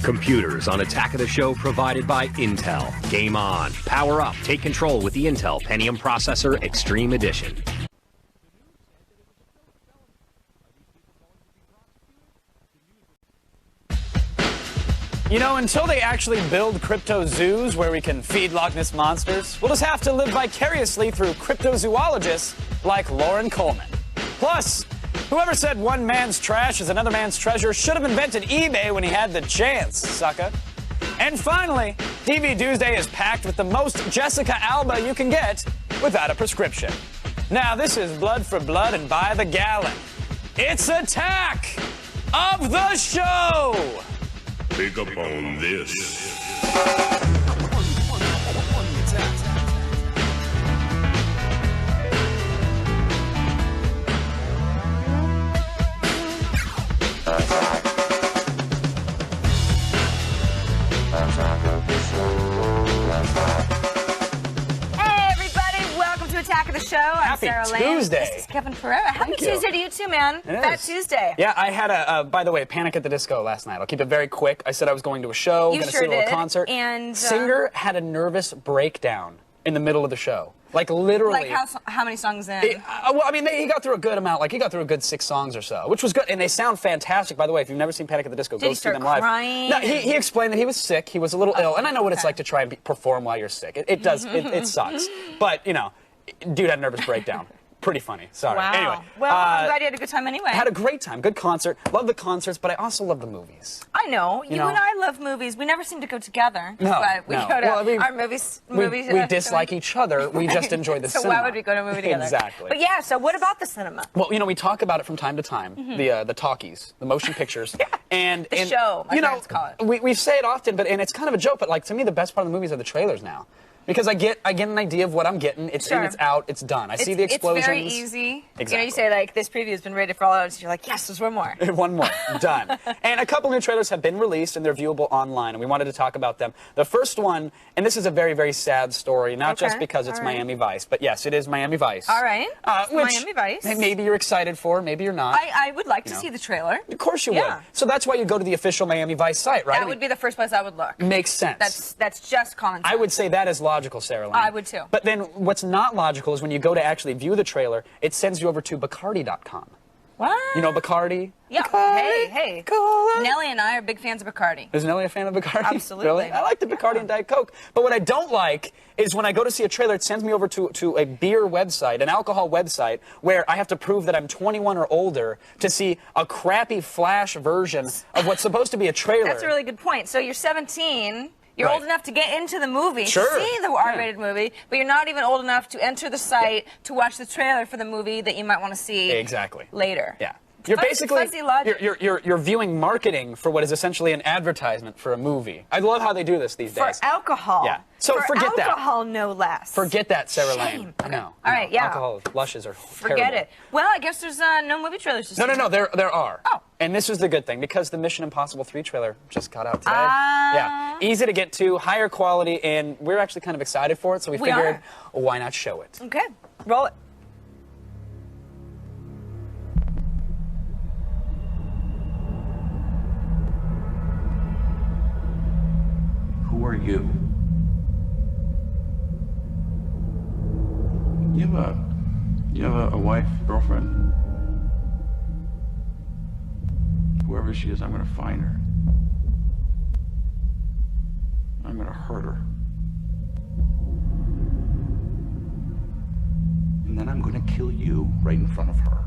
Computers on Attack of the Show provided by Intel. Game on. Power up. Take control with the Intel Pentium Processor Extreme Edition. Until they actually build crypto zoos where we can feed Loch Ness monsters, we'll just have to live vicariously through cryptozoologists like Lauren Coleman. Plus, whoever said one man's trash is another man's treasure should have invented eBay when he had the chance, sucker. And finally, TV Tuesday is packed with the most Jessica Alba you can get without a prescription. Now, this is blood for blood and by the gallon. It's Attack of the Show! Pick up on this. Hey, everybody. Welcome to Attack of the Show. I'm Happy Sarah Lane. Tuesday. This is Kevin Pereira. Happy Thank you. Tuesday to you, too, man. It Fat is. Tuesday. Yeah, I had by the way, Panic at the Disco last night. I'll keep it very quick. I said I was going to a show, You going to sure see a little did. concert. And, Singer had a nervous breakdown in the middle of the show. Like, literally. Like how many songs in? Well, I mean, he got through a good amount. Like, he got through a good 6 songs or so, which was good. And they sound fantastic, by the way. If you've never seen Panic at the Disco, Did go he see start them live. crying? No, he explained that he was sick. He was a little ill. And I know what it's like to try and perform while you're sick. It does. It sucks. But, dude had a nervous breakdown. pretty funny. Sorry. Wow. Anyway. Well, I'm glad you had a good time anyway. I had a great time. Good concert. Love the concerts, but I also love the movies. I know. You know? and I love movies. We never seem to go together. No, But we no. go to Well, I mean, our movies. We dislike each other. We just enjoy the so cinema. why would we go to a movie together? Exactly. But yeah, so what about the cinema? Well, you know, we talk about it from time to time. The talkies, the motion pictures, and The show, my you know, parents call it. we say it often, but it's kind of a joke. But like to me, the best part of the movies are the trailers now. Because I get an idea of what I'm getting. It's in, it's out, it's done. I see the explosions. It's very easy. Exactly. You know, you say like this preview has been rated for all out, so you're like, yes, there's one more. One more. Done. And a couple new trailers have been released and they're viewable online, and we wanted to talk about them. The first one, and this is a very, very sad story, not just because it's Miami Vice, but yes, it is Miami Vice. All right. Which Miami Vice. Maybe you're excited for, maybe you're not. I would like to see the trailer. Of course you Yeah. would. So that's why you go to the official Miami Vice site, right? That would be the first place I would look. Makes sense. That's just common sense. I would say that is logical, Sarah Lane. I would too. But then what's not logical is when you go to actually view the trailer, it sends you over to Bacardi.com. What? You know Bacardi? Yeah. Bacardi, Hey. Nelly and I are big fans of Bacardi. Is Nelly a fan of Bacardi? Absolutely. Really? I like the Bacardi and Diet Coke. But what I don't like is when I go to see a trailer, it sends me over to a beer website, an alcohol website, where I have to prove that I'm 21 or older to see a crappy flash version of what's supposed to be a trailer. That's a really good point. So you're 17. You're Right. old enough to get into the movie, Sure. to see the R-rated movie, but you're not even old enough to enter the site to watch the trailer for the movie that you might want to see Exactly. later. Yeah. You're basically fuzzy logic. you're viewing marketing for what is essentially an advertisement for a movie. I love how they do this these For days. alcohol. Yeah. So for forget that. alcohol, no less. Forget that, Sarah Shame. Lane. I know. All right, yeah. Alcohol lushes are Forget terrible. it. Well, I guess there's no movie trailers to see. No, there are. Oh. And this is the good thing, because the Mission Impossible 3 trailer just got out today. Yeah. Easy to get to, higher quality, and we're actually kind of excited for it, so we figured, why not show it? Okay, roll it. Who are you? You have a wife, girlfriend? Whoever she is, I'm gonna find her. I'm gonna hurt her. And then I'm gonna kill you right in front of her.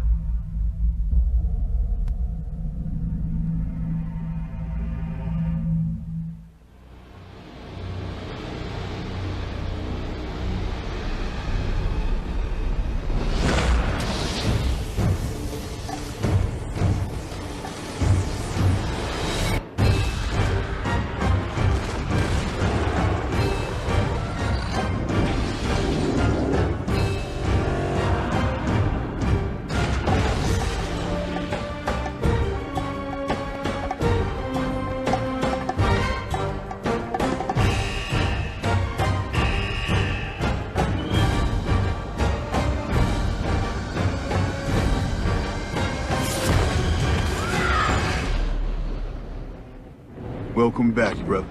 Welcome back, brother.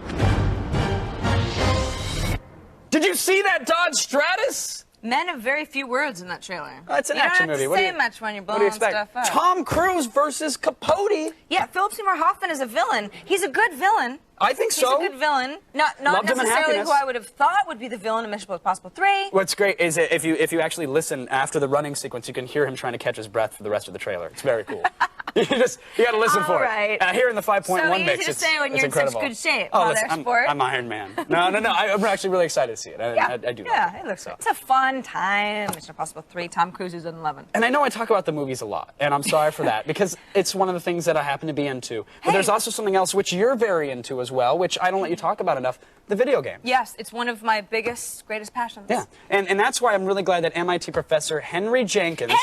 Did you see that Dodge Stratus? Men have very few words in that trailer. It's an you action don't have movie. to What do say you- much when you're What do you blowing expect? stuff up. Tom Cruise versus Capote. Yeah, Philip Seymour Hoffman is a villain. He's a good villain. I think so. He's a good villain. Not Loved him in necessarily Happiness. who I would have thought would be the villain in Mission Impossible 3. What's great is that if you actually listen after the running sequence, you can hear him trying to catch his breath for the rest of the trailer. It's very cool. you got to listen for All right. it. Here in the 5.1 So easy mix, to it's, say when it's you're in such incredible. good shape. Oh, Father listen, Sport. I'm Iron Man. No. I'm actually really excited to see it. I do. Yeah, like it. it looks good. It's a fun time. Mission Impossible 3. Tom Cruise is in 11. And I know I talk about the movies a lot, and I'm sorry for that, because it's one of the things that I happen to be into. But there's also something else which you're very into as well, which I don't let you talk about enough, the video game. Yes, it's one of my biggest, greatest passions. Yeah, and that's why I'm really glad that MIT professor Henry Jenkins...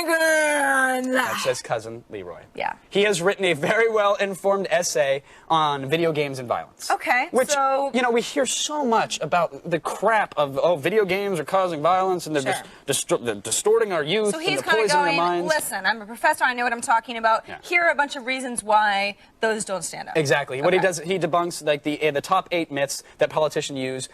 That's his cousin, Leroy. Yeah. He has written a very well-informed essay on video games and violence. Okay, Which, so... you know, we hear so much about the crap of, video games are causing violence, and they're they're distorting our youth, So and he's they're kind of poisoning going, our minds. listen, I'm a professor, I know what I'm talking about. Yeah. Here are a bunch of reasons why those don't stand up. Exactly. What he does, he debunks like the top 8 myths that politicians use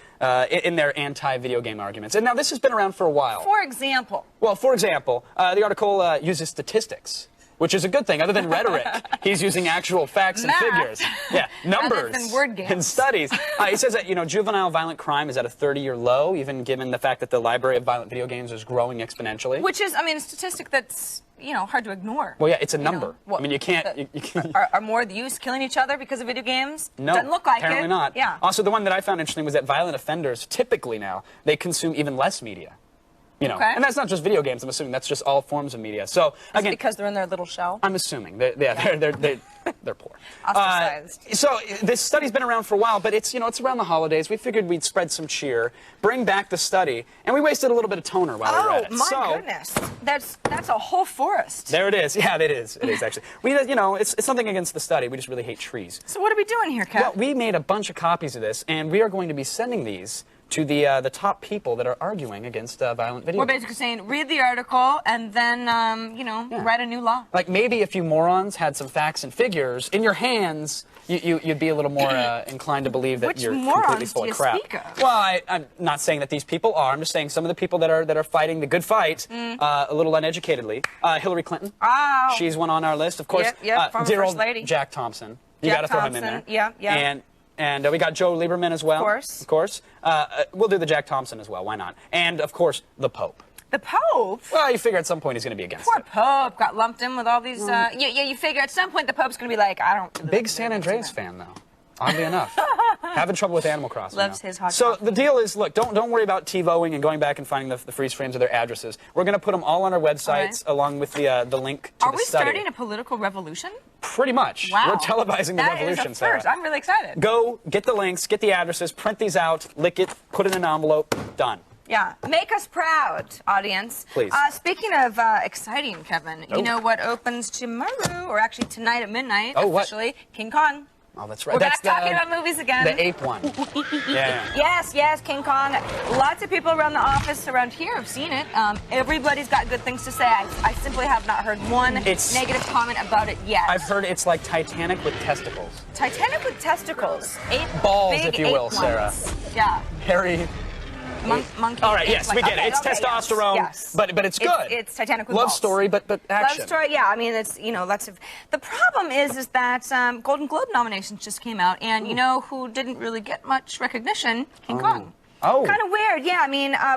in their anti-video game arguments. And now this has been around for a while. For example. Well, for example, the article uses statistics. which is a good thing. Other than rhetoric, he's using actual facts and Math. figures. Yeah, numbers than word games. and studies. He says that, juvenile violent crime is at a 30-year low, even given the fact that the library of violent video games is growing exponentially. Which is, a statistic that's, hard to ignore. Well, yeah, it's a number. You can't... You can't are more of the youth killing each other because of video games? No, Doesn't look like apparently it. not. Yeah. Also, the one that I found interesting was that violent offenders, typically now, they consume even less media. Okay. And that's not just video games. I'm assuming that's just all forms of media. So again, because they're in their little shell. I'm assuming they're poor. Ostracized. So this study's been around for a while, but it's around the holidays. We figured we'd spread some cheer, bring back the study, and we wasted a little bit of toner while we were at it. Oh my goodness, that's a whole forest. There it is. Yeah, it is. It is actually. It's something against the study. We just really hate trees. So what are we doing here, Kev? Well, we made a bunch of copies of this, and we are going to be sending these to the top people that are arguing against violent video We're games. basically saying, read the article and then, write a new law. Like maybe if you morons had some facts and figures in your hands, you'd be a little more inclined to believe that you're completely full of crap. Speak of? Well, I'm not saying that these people are. I'm just saying some of the people that are fighting the good fight a little uneducatedly. Hillary Clinton. Oh. She's one on our list, of course. Yep, former dear First old Lady. Jack Thompson. You Jack got to throw him in there. Yeah. And we got Joe Lieberman as well. Of course. We'll do the Jack Thompson as well. Why not? And, of course, the Pope. The Pope? Well, you figure at some point he's going to be against Poor it. Pope got lumped in with all these... you figure at some point the Pope's going to be like, I don't... Big San Andreas fan, though. Oddly enough. Having trouble with Animal Crossing. Loves his hot So chocolate. the deal is, look, don't worry about TiVoing and going back and finding the freeze frames of their addresses. We're going to put them all on our websites along with the link to Are the we study. starting a political revolution? Pretty much. Wow. We're televising the revolution, That is a Sarah. first. I'm really excited. Go, get the links, get the addresses, print these out, lick it, put it in an envelope, done. Yeah. Make us proud, audience. Please. Speaking of exciting, Kevin, you know what opens tomorrow, or actually tonight at midnight, officially? What? King Kong. Oh, that's right. We're That's back talking about movies again. The ape one. Yeah. Yes, King Kong. Lots of people around the office around here have seen it. Everybody's got good things to say. I simply have not heard one negative comment about it yet. I've heard it's like Titanic with testicles. Titanic with testicles. Balls, big if you will, ape Sarah. ones. Yeah. Hairy. Monkey. All right, yes, we get it. It's testosterone, yes. but it's good. It's Titanic with love balls. story, but action. Love story, yeah. It's lots of. The problem is that Golden Globe nominations just came out, and you know who didn't really get much recognition? King Kong. Oh. Kind of weird, yeah.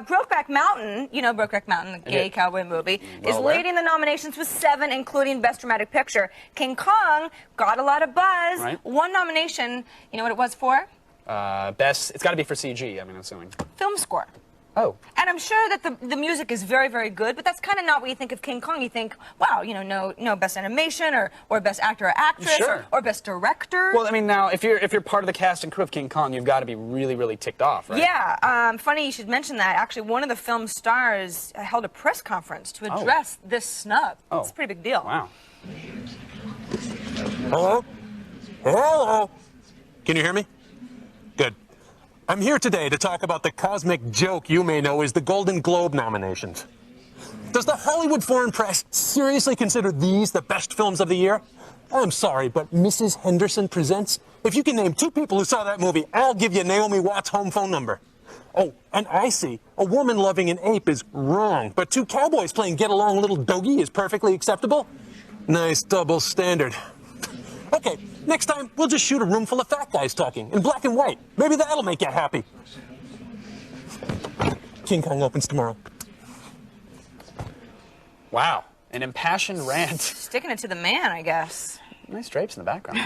Brokeback Mountain, Brokeback Mountain, the gay cowboy movie, is leading the nominations with 7, including Best Dramatic Picture. King Kong got a lot of buzz. Right. One nomination. You know what it was for? Best. It's got to be for CG. I'm assuming. Film score. Oh. And I'm sure that the music is very, very good, but that's kind of not what you think of King Kong. You think, wow, no best animation or best actor or actress Sure. or best director. Well, now if you're part of the cast and crew of King Kong, you've got to be really, really ticked off, right? Yeah. Funny you should mention that. Actually, one of the film's stars held a press conference to address this snub. Oh. It's a pretty big deal. Wow. Hello? Hello? Can you hear me? Good. I'm here today to talk about the cosmic joke you may know as the Golden Globe nominations. Does the Hollywood Foreign Press seriously consider these the best films of the year? I'm sorry, but Mrs. Henderson Presents, if you can name 2 people who saw that movie, I'll give you Naomi Watts' home phone number. Oh, and I see. A woman loving an ape is wrong, but 2 cowboys playing Get Along Little Doggy is perfectly acceptable? Nice double standard. Okay, next time, we'll just shoot a room full of fat guys talking in black and white. Maybe that'll make you happy. King Kong opens tomorrow. Wow. An impassioned rant. Sticking it to the man, I guess. Nice drapes in the background.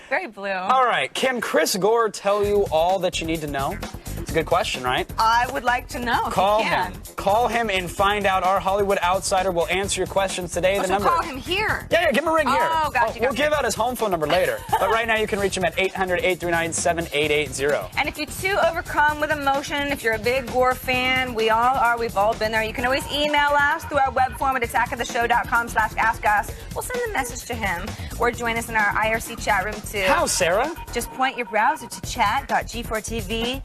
Very blue. All right. Can Chris Gore tell you all that you need to know? It's a good question, right? I would like to know. Call him. Call him and find out. Our Hollywood Outsider will answer your questions today. The number. Call him here. Yeah, give him a ring here. Oh, gotcha. We'll give out his home phone number later. But right now you can reach him at 800-839-7880. And if you're too overcome with emotion, if you're a big Gore fan, we all are. We've all been there. You can always email us through our web form at attackoftheshow.com/askus. We'll send a message to him or join us in our IRC chat room too. How, Sarah? Just point your browser to chat.g4tv.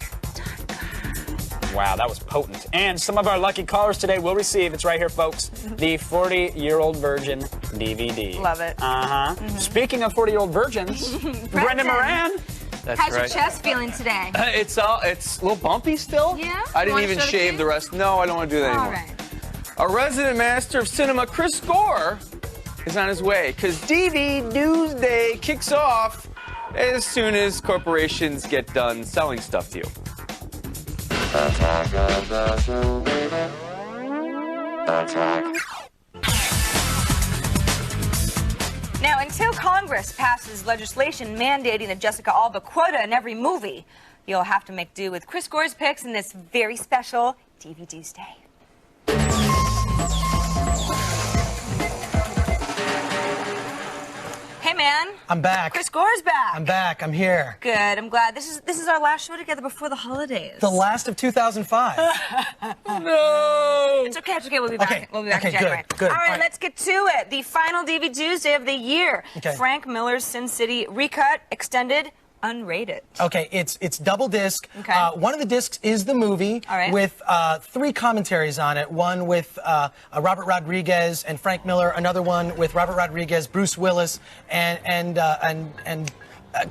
Wow, that was potent. And some of our lucky callers today will receive, it's right here, folks, the 40-Year-Old Virgin DVD. Love it. Speaking of 40-year-old virgins, Brendan Moran. That's How's right. your chest feeling today? It's a little bumpy still. Yeah? I You didn't wanna even show the shave kid? the rest. No, I don't want to do that All anymore. right. Our resident master of cinema, Chris Gore, is on his way, because DV Doomsday kicks off as soon as corporations get done selling stuff to you. Attack of the Show, baby. Attack. Now, until Congress passes legislation mandating a Jessica Alba quota in every movie, you'll have to make do with Chris Gore's picks in this very special DV Tuesday. Hey, man. I'm back. Chris Gore's back. I'm back. I'm here. Good. I'm glad. This is our last show together before the holidays. The last of 2005. No. It's okay. It's okay. We'll be back. Okay. We'll be back in Okay, January. good. All right, let's get to it. The final DV Tuesday of the year. Okay. Frank Miller's Sin City recut, extended, unrated. Okay, it's double disc. Okay. One of the discs is the movie with 3 commentaries on it. One with Robert Rodriguez and Frank Miller. Another one with Robert Rodriguez, Bruce Willis, and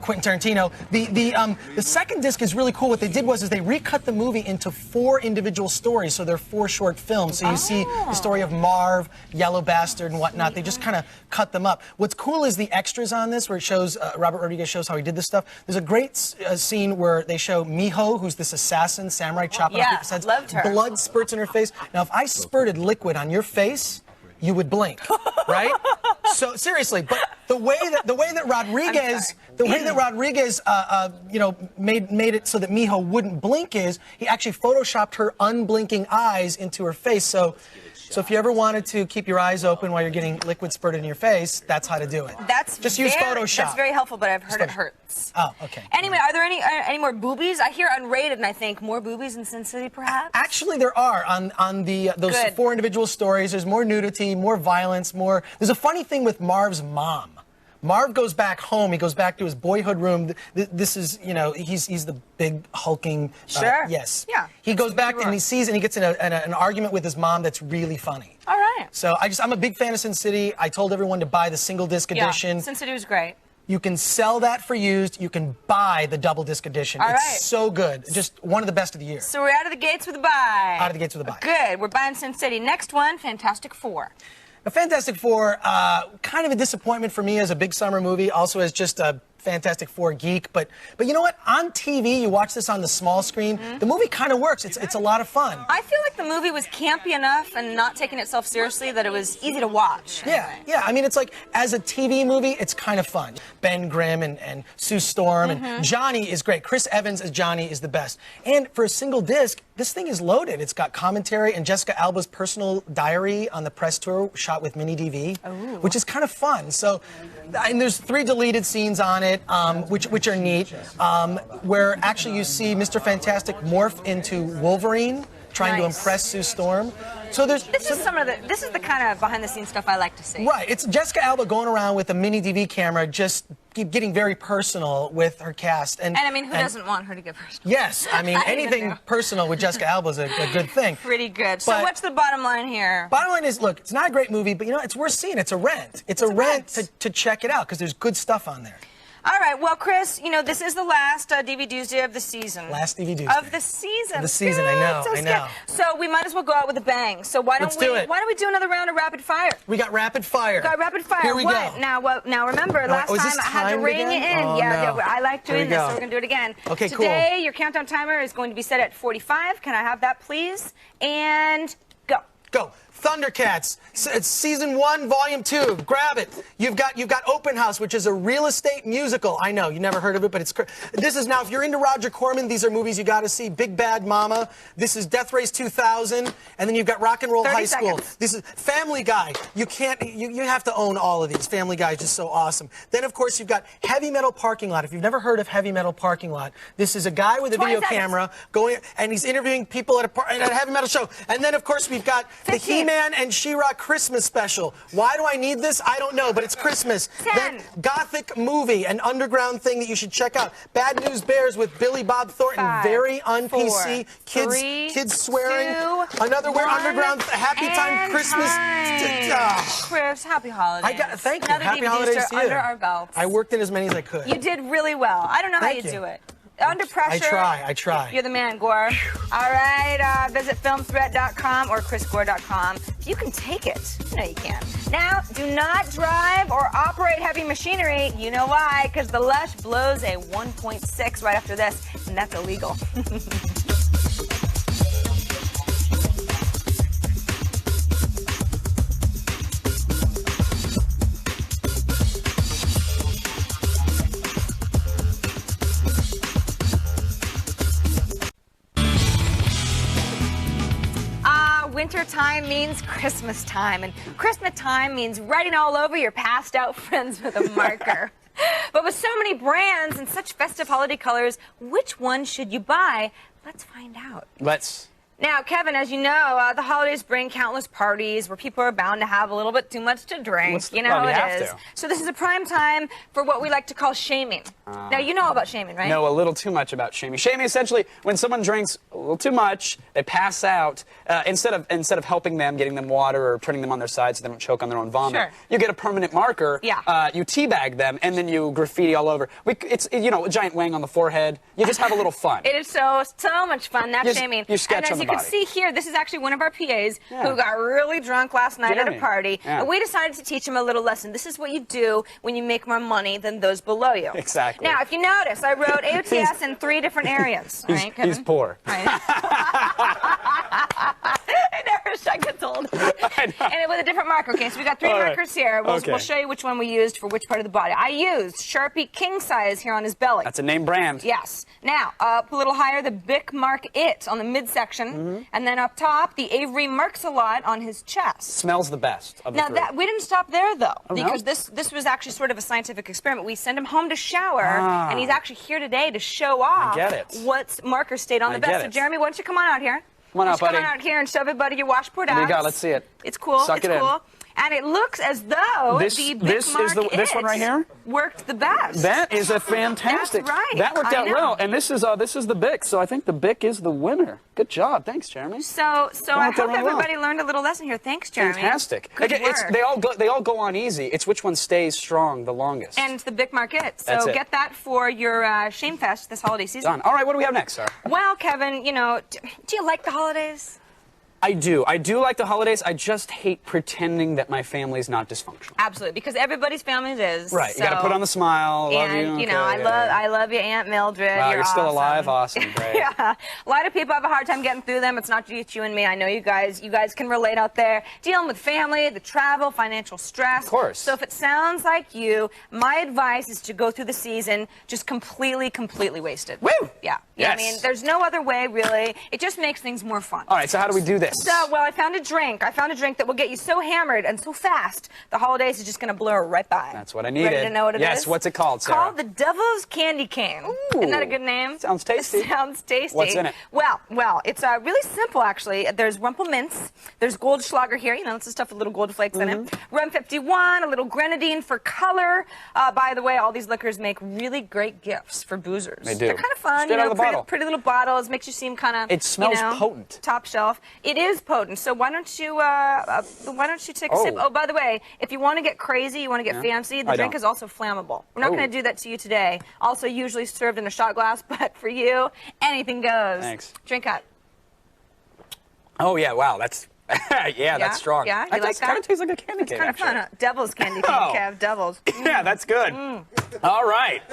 Quentin Tarantino. The second disc is really cool. What they did was they recut the movie into 4 individual stories, so they're 4 short films. So you see the story of Marv, Yellow Bastard, and whatnot. They just kind of cut them up. What's cool is the extras on this, where it shows Robert Rodriguez shows how he did this stuff. There's a great scene where they show Miho, who's this assassin samurai chopping off people's heads. Loved her. Blood spurts in her face. Now, if I spurted liquid on your face, you would blink, right? So seriously, but the way that Rodriguez, made it so that Miho wouldn't blink is he actually photoshopped her unblinking eyes into her face. So if you ever wanted to keep your eyes open while you're getting liquid spurted in your face, that's how to do it. Just use Photoshop. That's very helpful, but I've heard it hurts. Oh, okay. Anyway, are there any more boobies? I hear unrated, and I think more boobies in Sin City, perhaps? Actually, there are on those 4 individual stories. There's more nudity, more violence, more. There's a funny thing with Marv's mom. Marv goes back home. He goes back to his boyhood room. This is, he's the big hulking. Sure. Yes. Yeah. He goes back and he sees and he gets in an argument with his mom that's really funny. All right. So I'm a big fan of Sin City. I told everyone to buy the single disc edition. Yeah, Sin City was great. You can sell that for used. You can buy the double disc edition. All it's right. so good. Just one of the best of the year. So we're out of the gates with a buy. Out of the gates with a buy. Good. We're buying Sin City. Next one, Fantastic Four. Now, Fantastic Four, kind of a disappointment for me as a big summer movie, also as just a Fantastic Four geek. But you know what? On TV, you watch this on the small screen, the movie kind of works. It's a lot of fun. I feel like the movie was campy enough and not taking itself seriously that it was easy to watch. Yeah. I mean, it's like, as a TV movie, it's kind of fun. Ben Grimm and Sue Storm and Johnny is great. Chris Evans as Johnny is the best. And for a single disc, this thing is loaded. It's got commentary and Jessica Alba's personal diary on the press tour shot with mini DV, which is kind of fun. So, and there's 3 deleted scenes on it, which are neat, where actually you see Mr. Fantastic morph into Wolverine, trying to impress Sue Storm. So this is the kind of behind the scenes stuff I like to see. Right. It's Jessica Alba going around with a mini DV camera, just getting very personal with her cast. And I mean, who doesn't want her to get personal? Yes. I mean, anything personal with Jessica Alba is a good thing. Pretty good. So what's the bottom line here? Bottom line is, look, it's not a great movie, but it's worth seeing. It's a rent. It's a rent to check it out because there's good stuff on there. All right, well, Chris, this is the last DV Tuesday of the season. Last DV Tuesday. Of the season. Of the season, Good. I know. So we might as well go out with a bang. So why don't we do another round of rapid fire? We got rapid fire. We got rapid fire. Here we go. Now remember, last time I had to rein you in. Oh, yeah, I like doing this, so we're going to do it again. Okay, cool. Today, your countdown timer is going to be set at 45. Can I have that, please? And go. Go. Thundercats, it's season 1, volume 2. Grab it. You've got Open House, which is a real estate musical. I know you never heard of it, but this is now. If you're into Roger Corman, these are movies you got to see. Big Bad Mama. This is Death Race 2000, and then you've got Rock and Roll High School. This is Family Guy. You have to own all of these. Family Guy is just so awesome. Then of course you've got Heavy Metal Parking Lot. If you've never heard of Heavy Metal Parking Lot, this is a guy with a video camera going and he's interviewing people at a heavy metal show. And then of course we've got the He-Man and She-Ra Christmas special. Why do I need this? I don't know, but it's Christmas. 10. Then Gothic Movie, an underground thing that you should check out. Bad News Bears with Billy Bob Thornton. 5, very un-PC. 4, 3, kids swearing. 2, Another weird underground Happy Time Christmas. Chris, happy holidays. Thank you. Another Happy DVD holidays to you. under our belts. I worked in as many as I could. You did really well. I don't know how you do it. Under pressure. I try. You're the man, Gore. All right, visit filmthreat.com or chrisgore.com. You can take it. You know you can. Now, do not drive or operate heavy machinery. You know why? Because the Lush blows a 1.6 right after this, and that's illegal. Winter time means Christmas time, and Christmas time means writing all over your passed out friends with a marker. But with so many brands and such festive holiday colors, which one should you buy? Let's find out. Now, Kevin, as you know, the holidays bring countless parties where people are bound to have a little bit too much to drink. You know how it is. So this is a prime time for what we like to call shaming. Now, you know about shaming, right? Know a little too much about shaming. Shaming, essentially, when someone drinks a little too much, they pass out. Instead of helping them, getting them water or putting them on their side so they don't choke on their own vomit, you get a permanent marker. Yeah. You teabag them, and then you graffiti all over. It's a giant wang on the forehead. You just have a little fun. It is so much fun. That's shaming. You sketch on the body. And as you can see here, this is actually one of our PAs who got really drunk last night at a party. Yeah. And we decided to teach him a little lesson. This is what you do when you make more money than those below you. Exactly. Now, if you notice, I wrote AOTS in 3 different areas. He's poor. I never wish I could told. And with a different marker. Okay, so we got 3 markers here. We'll show you which one we used for which part of the body. I used Sharpie King Size here on his belly. That's a name brand. Yes. Now, up a little higher, the Bic Mark It on the midsection. And then up top, the Avery Marks-a-Lot on his chest. Smells the best of the Now, 3. we didn't stop there, though, Oh, because no? this was actually sort of a scientific experiment. We send him home to shower, and he's actually here today to show off what marker stayed on the vest. So, Jeremy, why don't you come on out here? Come on out, buddy. Come on out here and show everybody your washboard abs. There you go. Let's see it. It's cool. Suck it in. And it looks as though this one right here worked the best. That is a fantastic. That's right. That worked out well. And this is the Bic. So I think the Bic is the winner. Good job. Thanks, Jeremy. So I hope everybody learned a little lesson here. Thanks, Jeremy. Fantastic. Good work. They all go on easy. It's which one stays strong the longest. And it's the Bic Mark It. So That's it. get that for your Shame Fest this holiday season. Done. All right. What do we have next, Sarah? Well, Kevin, do you like the holidays? I do. I do like the holidays. I just hate pretending that my family's not dysfunctional. Absolutely, because everybody's family is. Right. So, you got to put on the smile. Love and, you. I love you, Aunt Mildred. Wow, you're still awesome. alive. Awesome. Great. Yeah. A lot of people have a hard time getting through them. It's not just you and me. I know you guys can relate out there. Dealing with family, the travel, financial stress. Of course. So if it sounds like you, my advice is to go through the season just completely wasted. Woo! Yeah. Yes. I mean, there's no other way, really. It just makes things more fun. All right, so how do we do this? So, well, I found a drink. I found a drink that will get you so hammered and so fast, the holidays is just going to blur right by. That's what I needed. Ready to know what it is? Yes, what's it called, Sarah? Called the Devil's Candy Cane. Ooh. Isn't that a good name? Sounds tasty. Sounds tasty. What's in it? Well, it's really simple, actually. There's Rumple Mints. There's Goldschlager here. It's the stuff with little gold flakes in it. Rum 51, a little grenadine for color. By the way, all these liquors make really great gifts for boozers. They do. They're kind of fun. Straight out of the bottle. Pretty little bottles. Makes you seem kind of, It smells potent. Top shelf. It is potent. So why don't you take a sip? Oh, by the way, if you want to get crazy, you want to get fancy, the drink is also flammable. We're not going to do that to you today. Also usually served in a shot glass, but for you, anything goes. Thanks. Drink up. Oh, yeah, wow, that's... that's strong. Yeah, you like that? Kind of tastes like a candy cane. It's kind of fun. Huh? Devil's candy cane, Kev. Devil's. Yeah, that's good. All right.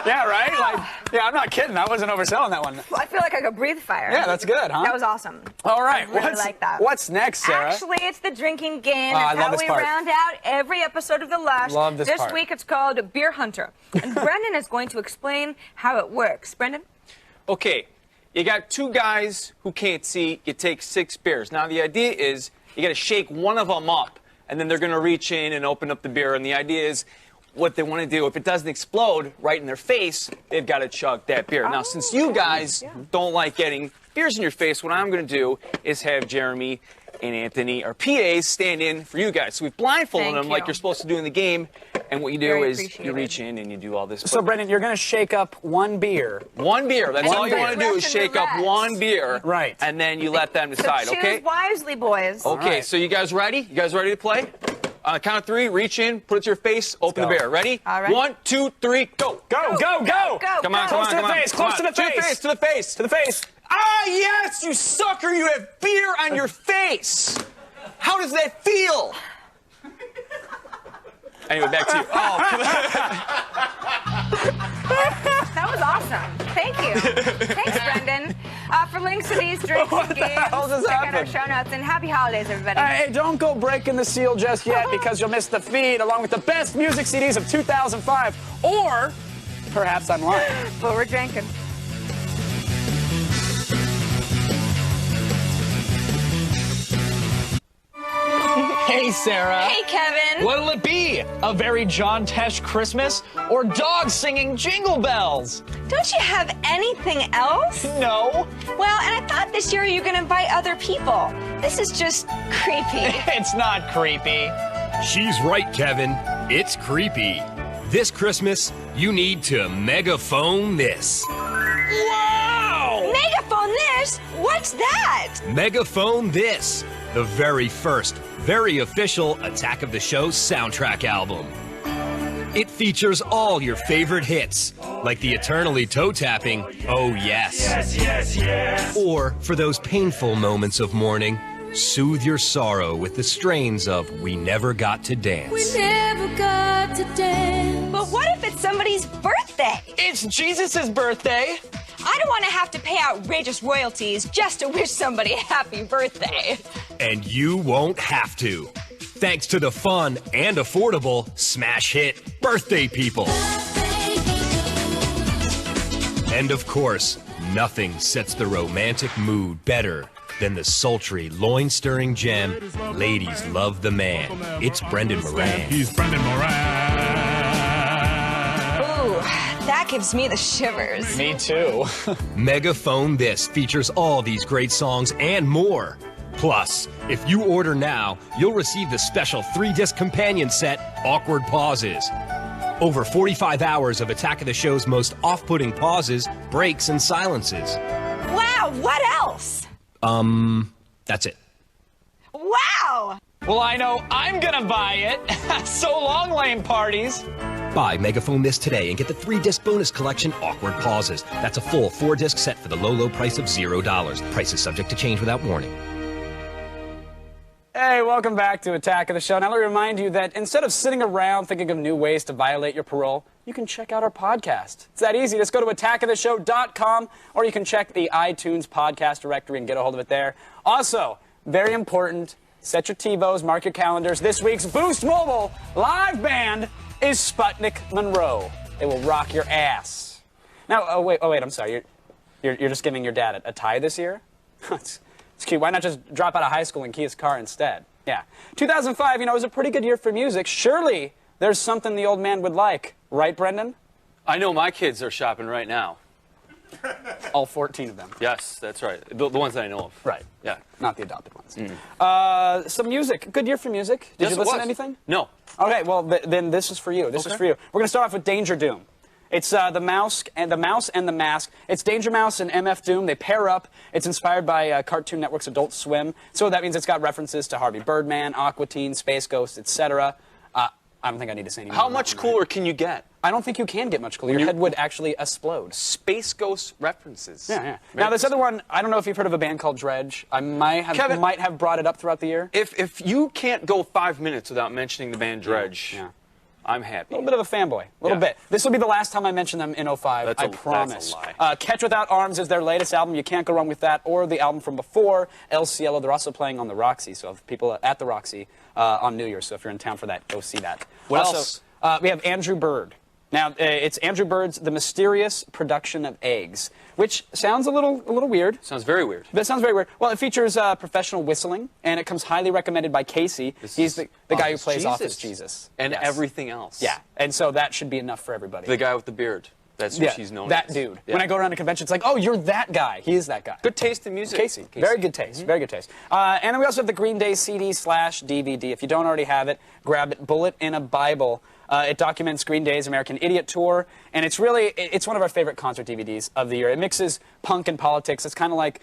Yeah, right? I'm not kidding. I wasn't overselling that one. I feel like I could breathe fire. Yeah, that's good, huh? That was awesome. All right. I really like that. What's next, Sarah? Actually, it's the drinking game. I It's love how this we part. round out every episode of The Lush. Love this part. Week it's called Beer Hunter. And Brendan is going to explain how it works. Brendan? Okay. You got 2 guys who can't see. You take 6 beers. Now, the idea is you got to shake one of them up, and then they're going to reach in and open up the beer. And the idea is what they want to do, if it doesn't explode right in their face, they've got to chug that beer. Now, since you guys don't like getting beers in your face, what I'm going to do is have Jeremy and Anthony, our PAs, stand in for you guys. So we've blindfolded them like you're supposed to do in the game. And what you do is you reach in and you do all this. So, Brendan, you're going to shake up 1 beer. 1 beer. That's all you want to do is shake up 1 beer. Right. And then you let them decide, so choose okay? wisely, boys. Okay, so you guys ready? You guys ready to play? Count of 3, reach in, put it to your face, open the bear. Ready? All right. 1, 2, 3, go. Go, go, go! Come on, Close to the face, close to the To the face. face, to the face. To the face. Ah, yes, you sucker, you have beer on your face. How does that feel? Anyway, back to you. That was awesome. Thank you. Thanks, Brendan. For links to these drinks and games, check out our show notes. And happy holidays, everybody. Hey, don't go breaking the seal just yet because you'll miss the feed along with the best music CDs of 2005. Or perhaps I'm lying. But we're drinking. Hey, Sarah. Hey, Kevin. What'll it be? A very John Tesh Christmas or dogs singing Jingle Bells? Don't you have anything else? No. Well, and I thought this year you were going to invite other people. This is just creepy. It's not creepy. She's right, Kevin. It's creepy. This Christmas, you need to megaphone this. Wow! Megaphone this? What's that? Megaphone this. The very first, very official Attack of the Show soundtrack album. It features all your favorite hits, like the eternally toe-tapping, Oh Yes. Yes, yes, yes. Or, for those painful moments of mourning, soothe your sorrow with the strains of We Never Got to Dance. We never got to dance. But what if it's somebody's birthday? It's Jesus' birthday. I don't want to have to pay outrageous royalties just to wish somebody a happy birthday. And you won't have to. Thanks to the fun and affordable smash hit Birthday People. And of course, nothing sets the romantic mood better than the sultry, loin-stirring gem, Ladies Love the Man. It's Brendan Moran. He's Brendan Moran. Ooh, that gives me the shivers. Me too. Megaphone This features all these great songs and more. Plus, if you order now, you'll receive the special 3-disc companion set, Awkward Pauses. Over 45 hours of Attack of the Show's most off-putting pauses, breaks, and silences. Wow, what else? That's it. Wow! Well, I know I'm gonna buy it. So long, lame parties. Buy Megaphone This today and get the 3-disc bonus collection, Awkward Pauses. That's a full 4-disc set for the low, low price of $0. Price is subject to change without warning. Hey, welcome back to Attack of the Show. Now, let me remind you that instead of sitting around thinking of new ways to violate your parole, you can check out our podcast. It's that easy. Just go to attackoftheshow.com, or you can check the iTunes podcast directory and get a hold of it there. Also, very important, set your TiVos, mark your calendars. This week's Boost Mobile live band is Sputnik Monroe. They will rock your ass. Now, oh wait, I'm sorry. You're just giving your dad a tie this year? It's cute. Why not just drop out of high school and key his car instead? Yeah. 2005, was a pretty good year for music. Surely there's something the old man would like. Right, Brendan? I know my kids are shopping right now. All 14 of them. Yes, that's right. The ones that I know of. Right. Yeah. Not the adopted ones. Some music. Good year for music. Did Yes, you listen it to was. anything? No. Okay, well, then this is for you. This is for you. We're going to start off with Danger Doom. It's the Mouse and the Mask. It's Danger Mouse and MF Doom. They pair up. It's inspired by Cartoon Network's Adult Swim. So that means it's got references to Harvey Birdman, Aqua Teen, Space Ghost, etc. I don't think I need to say anything. How much cooler can you get? I don't think you can get much cooler. Your head would actually explode. Space Ghost references. Yeah. Now, this other one, I don't know if you've heard of a band called Dredge. I might have brought it up throughout the year. If you can't go 5 minutes without mentioning the band Dredge, I'm happy. A little bit of a fanboy. A little bit. This will be the last time I mention them in 05. I promise. That's a lie. Catch Without Arms is their latest album. You can't go wrong with that. Or the album from before, El Cielo. They're also playing on the Roxy. So if people at the Roxy on New Year's. So if you're in town for that, go see that. What else? We have Andrew Bird. Now, it's Andrew Bird's The Mysterious Production of Eggs, which sounds a little weird. Sounds very weird. That sounds very weird. Well, it features professional whistling, and it comes highly recommended by Casey. He's the guy who plays Office Jesus. And everything else. Yeah, and so that should be enough for everybody. The guy with the beard. That's who she's known that as. dude. Yeah. When I go around to conventions, it's like, oh, you're that guy. He is that guy. Good taste in music. Casey. Very good taste. Very good taste. And then we also have the Green Day CD/DVD. If you don't already have it, grab it. Bullet in a Bible. It documents Green Day's American Idiot Tour, and it's one of our favorite concert DVDs of the year. It mixes punk and politics. It's kind of like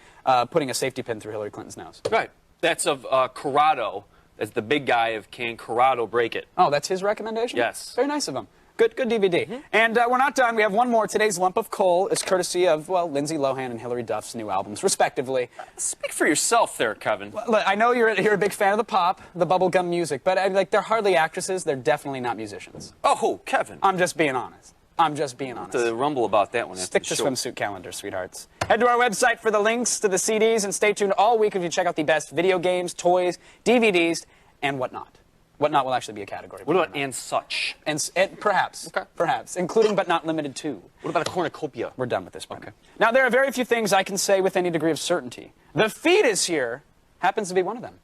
putting a safety pin through Hillary Clinton's nose. Right. That's of Corrado, as the big guy of Can Corrado Break It? Oh, that's his recommendation? Yes. Very nice of him. Good DVD. And we're not done. We have one more. Today's Lump of Coal is courtesy of, well, Lindsay Lohan and Hilary Duff's new albums, respectively. Speak for yourself there, Kevin. Well, look, I know you're a big fan of the pop, the bubblegum music, but like they're hardly actresses. They're definitely not musicians. Oh, Kevin. I'm just being honest. To rumble about that one. Stick to swimsuit calendar, sweethearts. Head to our website for the links to the CDs, and stay tuned all week if you check out the best video games, toys, DVDs, and whatnot. Whatnot will actually be a category. What about and such? And perhaps. Okay. Perhaps. Including but not limited to. What about a cornucopia? We're done with this one. Okay. Now, there are very few things I can say with any degree of certainty. The fetus here happens to be one of them.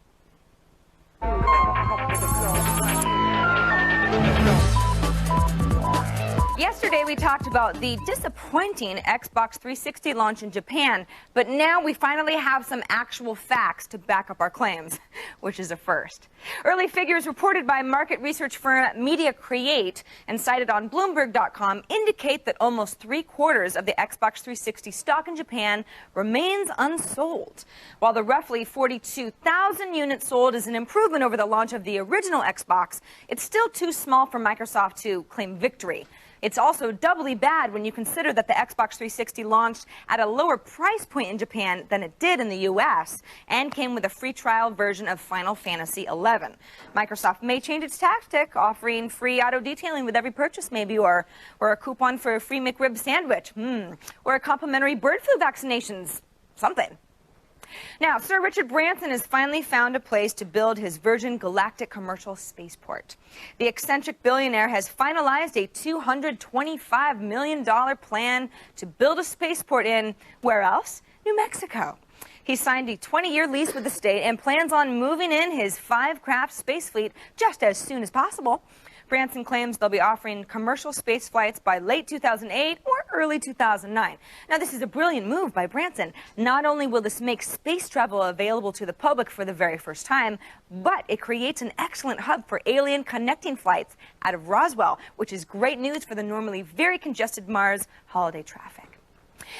Yesterday, we talked about the disappointing Xbox 360 launch in Japan, but now we finally have some actual facts to back up our claims, which is a first. Early figures reported by market research firm Media Create and cited on Bloomberg.com indicate that almost 3/4 of the Xbox 360 stock in Japan remains unsold. While the roughly 42,000 units sold is an improvement over the launch of the original Xbox, it's still too small for Microsoft to claim victory. It's also doubly bad when you consider that the Xbox 360 launched at a lower price point in Japan than it did in the US and came with a free trial version of Final Fantasy XI. Microsoft may change its tactic, offering free auto detailing with every purchase maybe, or a coupon for a free McRib sandwich, or a complimentary bird flu vaccinations, something. Now, Sir Richard Branson has finally found a place to build his Virgin Galactic commercial spaceport. The eccentric billionaire has finalized a $225 million plan to build a spaceport in, where else? New Mexico. He signed a 20-year lease with the state and plans on moving in his 5-craft space fleet just as soon as possible. Branson claims they'll be offering commercial space flights by late 2008 or early 2009. Now, this is a brilliant move by Branson. Not only will this make space travel available to the public for the very first time, but it creates an excellent hub for alien connecting flights out of Roswell, which is great news for the normally very congested Mars holiday traffic.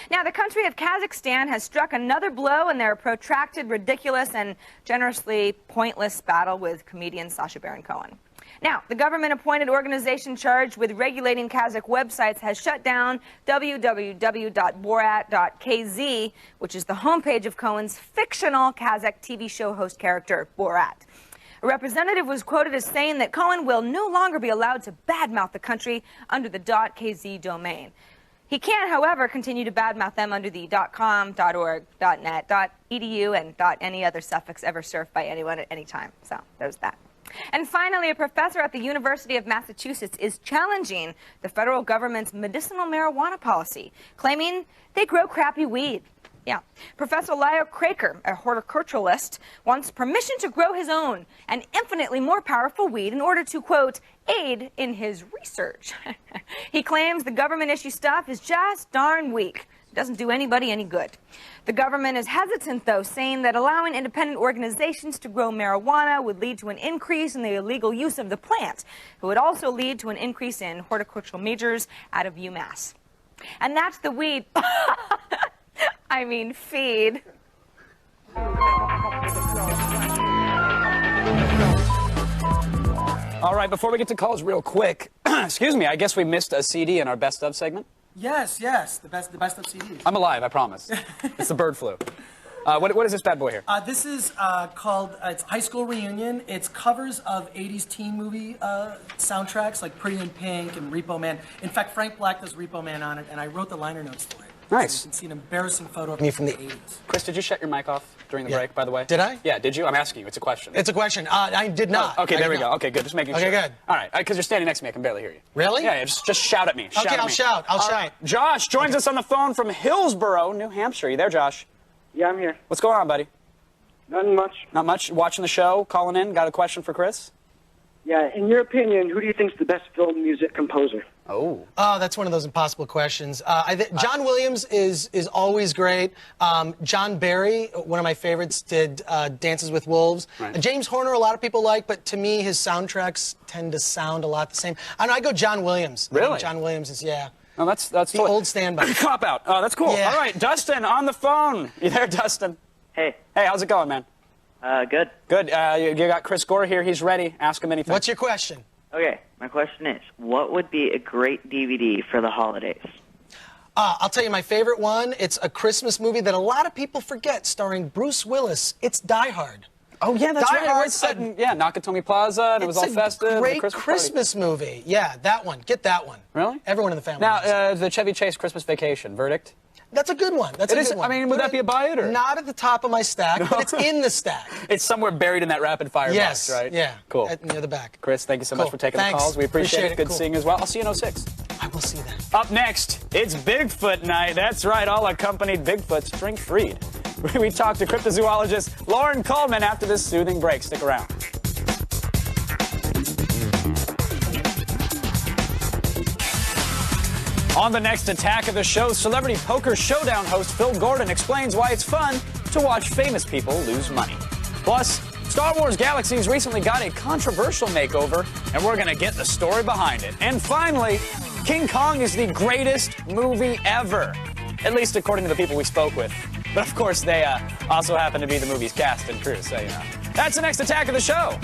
Now, the country of Kazakhstan has struck another blow in their protracted, ridiculous, and generously pointless battle with comedian Sacha Baron Cohen. Now, the government-appointed organization charged with regulating Kazakh websites has shut down www.borat.kz, which is the homepage of Cohen's fictional Kazakh TV show host character, Borat. A representative was quoted as saying that Cohen will no longer be allowed to badmouth the country under the .kz domain. He can, however, continue to badmouth them under the .com, .org, .net, .edu, and .any other suffix ever served by anyone at any time. So there's that. And finally, a professor at the University of Massachusetts is challenging the federal government's medicinal marijuana policy, claiming they grow crappy weed. Yeah. Professor Lyle Craker, a horticulturalist, wants permission to grow his own and infinitely more powerful weed in order to, quote, aid in his research. He claims the government-issue stuff is just darn weak. It doesn't do anybody any good. The government is hesitant, though, saying that allowing independent organizations to grow marijuana would lead to an increase in the illegal use of the plant. It would also lead to an increase in horticultural majors out of UMass. And that's the weed. I mean, feed. All right, before we get to calls real quick, excuse me, I guess we missed a CD in our Best Of segment. Yes, the best of CDs. I'm alive, I promise. It's the bird flu. What is this bad boy here? This is called, it's High School Reunion. It's covers of 80s teen movie soundtracks like Pretty in Pink and Repo Man. In fact, Frank Black does Repo Man on it, and I wrote the liner notes for it. Nice. So you can see an embarrassing photo of me from the 80s. Chris, did you shut your mic off during the break, by the way? Did I? Yeah, did you? I'm asking you. It's a question. It's a question. I did not. Oh, okay, there we go. Okay, good. Just making sure. Okay, good. All right, because you're standing next to me. I can barely hear you. Really? Yeah, just shout at me. Okay, I'll shout. I'll shout. Josh joins us on the phone from Hillsborough, New Hampshire. You there, Josh? Yeah, I'm here. What's going on, buddy? Nothing much. Not much? Watching the show, calling in, got a question for Chris? Yeah, in your opinion, who do you think is the best film music composer? Oh, that's one of those impossible questions. John Williams is always great. John Barry, one of my favorites, did Dances with Wolves. Right. James Horner, a lot of people like, but to me, his soundtracks tend to sound a lot the same. I go John Williams. Really? I think John Williams is, yeah. Oh, that's the old standby. Cop out. Oh, that's cool. Yeah. All right, Dustin on the phone. You there, Dustin? Hey. Hey, how's it going, man? Good. Good. You got Chris Gore here. He's ready. Ask him anything. What's your question? Okay, my question is, what would be a great DVD for the holidays? I'll tell you my favorite one. It's a Christmas movie that a lot of people forget, starring Bruce Willis. It's Die Hard. Oh, yeah, that's Die right. Hard, It was set in, Nakatomi Plaza, and it was all festive. It's a great Christmas Christmas movie. Yeah, that one. Get that one. Really? Everyone in the family. Now, the Chevy Chase Christmas Vacation, verdict? That's a good one. That's a good one. I mean, would that be a buy it, or? Not at the top of my stack, but it's in the stack. It's somewhere buried in that rapid fire box, right? Yeah. Cool. Near the back. Chris, thank you so much for taking Thanks. the calls. We appreciate it. Good Cool. seeing you as well. I'll see you in 06. I will see that. Up next, it's Bigfoot night. That's right, all accompanied Bigfoots drink freed. We talk to cryptozoologist Lauren Coleman after this soothing break. Stick around. On the next attack of the show, Celebrity Poker Showdown host Phil Gordon explains why it's fun to watch famous people lose money. Plus, Star Wars Galaxies recently got a controversial makeover, and we're going to get the story behind it. And finally, King Kong is the greatest movie ever, at least according to the people we spoke with. But of course, they also happen to be the movie's cast and crew, so you know. That's the next attack of the show.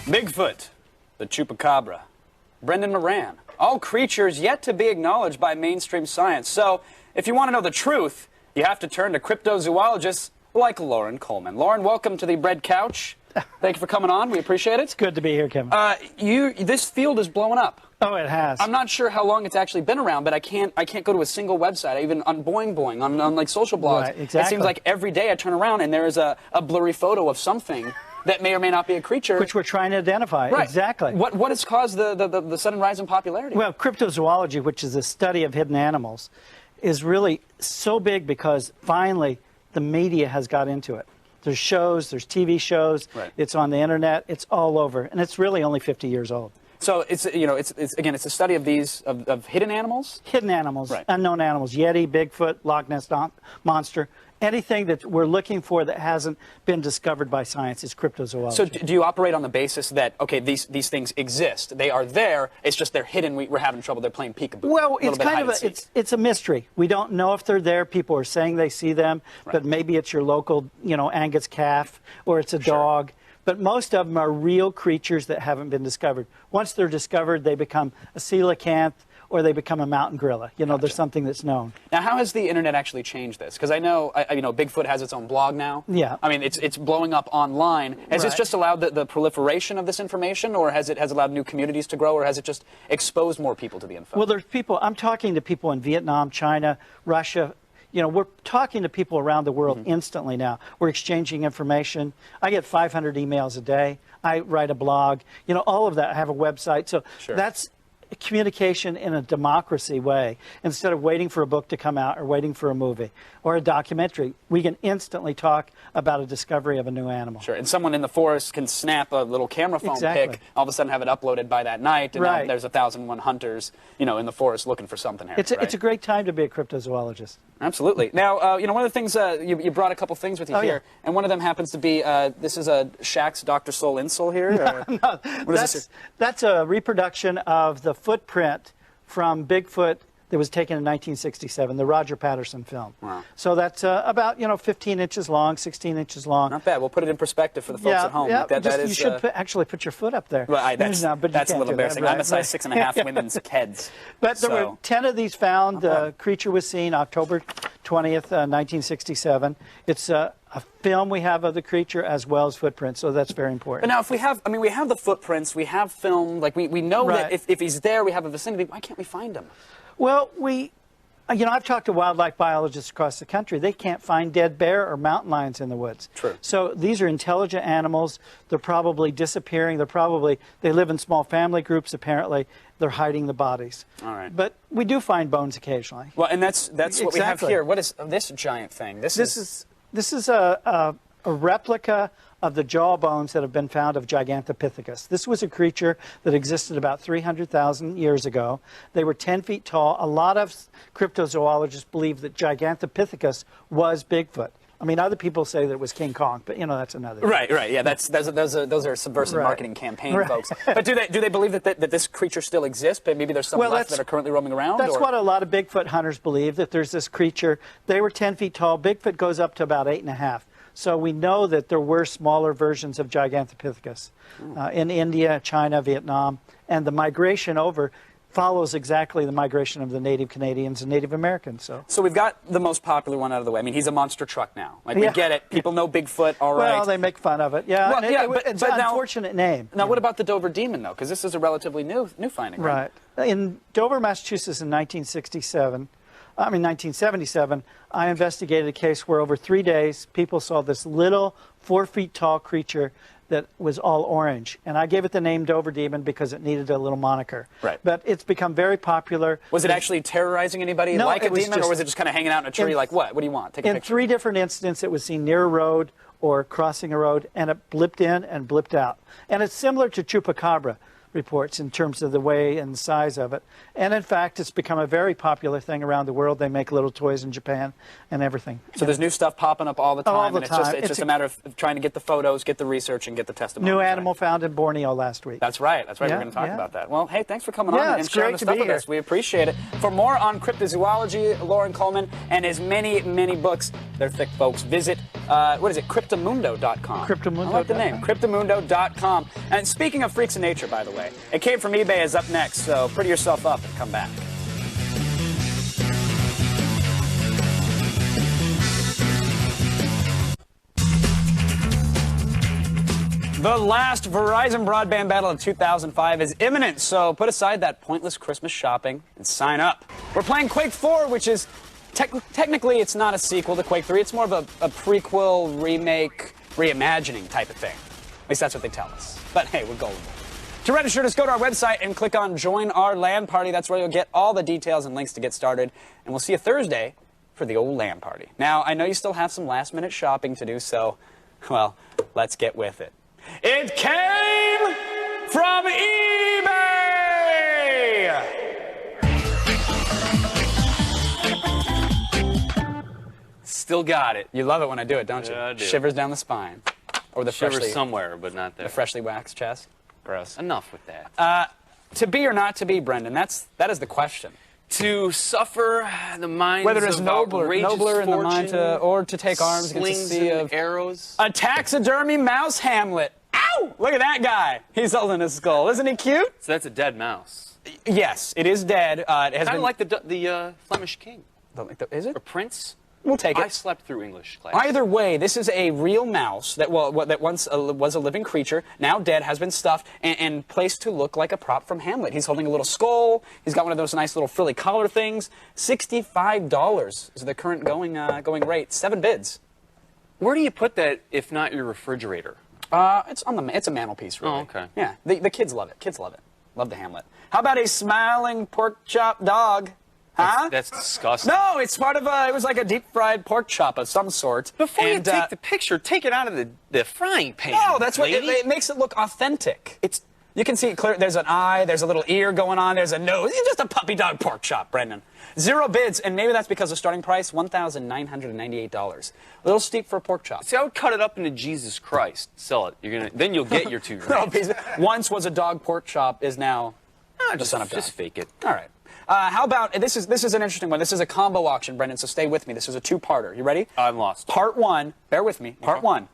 Bigfoot, the Chupacabra, Brendan Moran, all creatures yet to be acknowledged by mainstream science. So, if you want to know the truth, you have to turn to cryptozoologists like Lauren Coleman. Lauren, welcome to the Bread Couch. Thank you for coming on. We appreciate it. It's good to be here, Kevin. This field is blowing up. Oh, it has. I'm not sure how long it's actually been around, but I can't go to a single website, even on Boing Boing, on like social blogs. Right, exactly. It seems like every day I turn around and there is a blurry photo of something that may or may not be a creature. Which we're trying to identify. Right. Exactly. What has caused the sudden rise in popularity? Well, cryptozoology, which is the study of hidden animals, is really so big because finally the media has got into it. There's shows, there's TV shows, Right. It's on the internet, it's all over, and it's really only 50 years old. So it's it's a study of these of hidden animals. Hidden animals, Right. unknown animals, Yeti, Bigfoot, Loch Ness Monster, anything that we're looking for that hasn't been discovered by science is cryptozoology. So do you operate on the basis that, okay, these things exist, they are there, it's just they're hidden, we're having trouble, they're playing peekaboo? Well, a little it's bit kind hide of and seek. it's a mystery. We don't know if they're there. People are saying they see them, but maybe it's your local, Angus calf, or it's a dog. But most of them are real creatures that haven't been discovered. Once they're discovered, they become a coelacanth, or they become a mountain gorilla. There's something that's known. Now, how has the internet actually changed this? Because I know, Bigfoot has its own blog now. Yeah. I mean, it's blowing up online. Has this Right. just allowed the proliferation of this information, or has it allowed new communities to grow, or has it just exposed more people to the info? Well, there's people. I'm talking to people in Vietnam, China, Russia. We're talking to people around the world instantly now. We're exchanging information. I get 500 emails a day. I write a blog. All of that. I have a website. So that's communication in a democracy way. Instead of waiting for a book to come out or waiting for a movie or a documentary, we can instantly talk about a discovery of a new animal. Sure, and someone in the forest can snap a little camera phone pic, all of a sudden have it uploaded by that night, and now there's 1,001 hunters, in the forest looking for something here. It's a great time to be a cryptozoologist. Absolutely. Now, one of the things, you brought a couple things with you here, and one of them happens to be, this is a Shaq's Dr. Soul Insole here? That's a reproduction of the footprint from Bigfoot that was taken in 1967, the Roger Patterson film. Wow. So that's about 15 inches long, 16 inches long. Not bad. We'll put it in perspective for the folks at home. Yeah, You should actually put your foot up there. Well, that's No, but you a can't little do that, embarrassing. right? I'm a size 6.5 women's kids. But there were 10 of these found. The creature was seen October 20th, 1967. It's a film we have of the creature as well as footprints, so that's very important. But now, if we have, we have the footprints, we have film, like we know that if he's there, we have a vicinity. Why can't we find him? Well, I've talked to wildlife biologists across the country. They can't find dead bear or mountain lions in the woods. True. So these are intelligent animals. They're probably disappearing. They live in small family groups, apparently. They're hiding the bodies. All right. But we do find bones occasionally. Well, and that's what we have here. What is this giant thing? This is a replica of the jaw bones that have been found of Gigantopithecus. This was a creature that existed about 300,000 years ago. They were 10 feet tall. A lot of cryptozoologists believe that Gigantopithecus was Bigfoot. Other people say that it was King Kong, but that's another thing. Right. Yeah, those are subversive marketing campaign folks. But do they believe that this creature still exists? But maybe there's some left that are currently roaming around. That's what a lot of Bigfoot hunters believe, that there's this creature. They were 10 feet tall. Bigfoot goes up to about 8.5. So we know that there were smaller versions of Gigantopithecus in India, China, Vietnam, and the migration over follows exactly the migration of the native Canadians and Native Americans. So we've got the most popular one out of the way. I mean, he's a monster truck now. Like, we get it. People know Bigfoot, all right. Well, they make fun of it. Yeah, well, it's an unfortunate name. Now, what about the Dover Demon, though? Because this is a relatively new finding, right? In Dover, Massachusetts in 1977, I investigated a case where over 3 days, people saw this little 4 feet tall creature that was all orange. And I gave it the name Dover Demon because it needed a little moniker. Right. But it's become very popular. Was it actually terrorizing anybody like a demon, or was it just kind of hanging out in a tree like, what? What do you want? Take a picture. In 3 different incidents, it was seen near a road or crossing a road, and it blipped in and blipped out. And it's similar to Chupacabra reports in terms of the way and size of it. And in fact, it's become a very popular thing around the world. They make little toys in Japan and everything. So there's new stuff popping up all the time. All the and time. It's just a matter of trying to get the photos, get the research, and get the testimony. New animal found in Borneo last week. That's right. That's right. Yeah, We're going to talk yeah. about that. Well, hey, thanks for coming on and it's sharing great the to stuff be with here. us. We appreciate it. For more on cryptozoology, Lauren Coleman, and his many, many books, they're thick, folks, visit, Cryptomundo.com. Cryptomundo.com. I like the name. Cryptomundo.com. And speaking of freaks of nature, by the way, It Came From eBay is up next, so pretty yourself up and come back. The last Verizon broadband battle of 2005 is imminent, so put aside that pointless Christmas shopping and sign up. We're playing Quake 4, which is technically it's not a sequel to Quake 3. It's more of a prequel, remake, reimagining type of thing. At least that's what they tell us. But hey, we're gullible. To register, just go to our website and click on Join Our LAN Party. That's where you'll get all the details and links to get started. And we'll see you Thursday for the old LAN Party. Now, I know you still have some last-minute shopping to do, so, well, let's get with it. It came from eBay! Still got it. You love it when I do it, don't you? Yeah, I do. Shivers down the spine. Or the Shivers freshly, somewhere, but not there. the freshly waxed chest. Gross. Enough with that. To be or not to be, Brendan, that is the question. To suffer the minds Whether it's of nobler in the mind or to take arms against a slings sea and of arrows. A taxidermy mouse Hamlet. Ow! Look at that guy. He's holding his skull. Isn't he cute? So that's a dead mouse. Yes, it is dead. It has Kind been of like the Flemish king. Is it? Or prince. We'll take it. I slept through English class. Either way, this is a real mouse that once was a living creature, now dead, has been stuffed and placed to look like a prop from Hamlet. He's holding a little skull. He's got one of those nice little frilly collar things. $65 is the current going rate. 7 bids. Where do you put that if not your refrigerator? It's a mantelpiece, really. Oh, okay. Yeah, the kids love it. Kids love it. Love the Hamlet. How about a smiling pork chop dog? Huh? That's disgusting. No, it's part of it was like a deep fried pork chop of some sort. Before you take the picture, take it out of the frying pan. No, that's what it makes it look authentic. You can see it clear. There's an eye, there's a little ear going on, there's a nose. It's just a puppy dog pork chop, Brendan. 0 bids, and maybe that's because the starting price, $1,998. A little steep for a pork chop. See, I would cut it up into Jesus Christ. Sell it. Then you'll get your 2 grand. Once was a dog pork chop, is now just fake it. All right. How about, this is an interesting one. This is a combo auction, Brendan, so stay with me. This is a 2-parter. You ready? I'm lost. Part 1, bear with me. Part 1,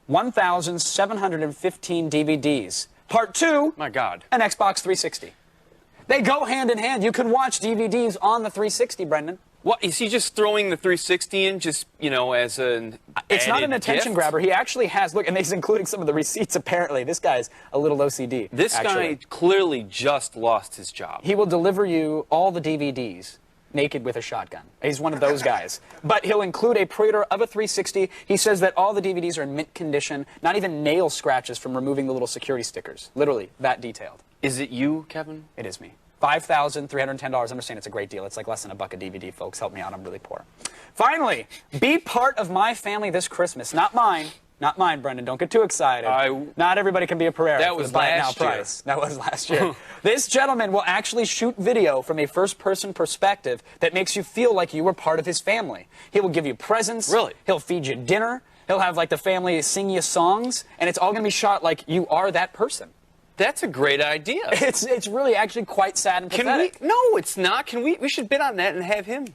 1,715 DVDs. Part 2, my God, an Xbox 360. They go hand in hand. You can watch DVDs on the 360, Brendan. What, is he just throwing the 360 in just, as an It's not an attention gift? grabber. He actually has, look, and he's including some of the receipts, apparently. This guy's a little OCD. This guy clearly just lost his job. He will deliver you all the DVDs naked with a shotgun. He's one of those guys. But he'll include a pre-order of a 360. He says that all the DVDs are in mint condition, not even nail scratches from removing the little security stickers. Literally, that detailed. Is it you, Kevin? It is me. $5,310. I'm saying it's a great deal. It's like less than $1 a DVD, folks. Help me out. I'm really poor. Finally, be part of my family this Christmas. Not mine. Not mine, Brendan. Don't get too excited. Not everybody can be a Pereira. That was last year. Price. That was last year. This gentleman will actually shoot video from a first-person perspective that makes you feel like you were part of his family. He will give you presents. Really? He'll feed you dinner. He'll have like the family sing you songs, and it's all going to be shot like you are that person. That's a great idea. It's really actually quite sad and pathetic. No, it's not. We should bid on that and have him.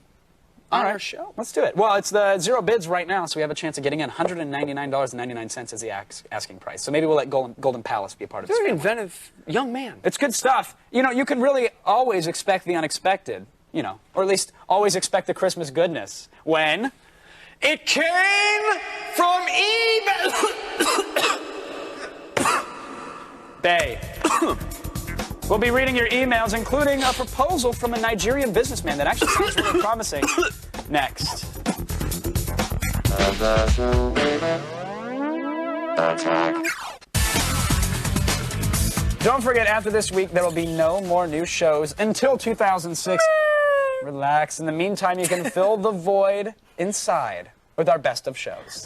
on our show. Let's do it. Well, it's the 0 bids right now, so we have a chance of getting in. $199.99 is the asking price. So maybe we'll let Golden Palace be a part of this. Very inventive young man. It's good stuff. You know, you can really always expect the unexpected, you know, or at least always expect the Christmas goodness when it came from eBay. Bay. We'll be reading your emails, including a proposal from a Nigerian businessman that actually sounds really promising. Next. Don't forget, after this week, there will be no more new shows until 2006. Relax. In the meantime, you can fill the void inside with our best of shows.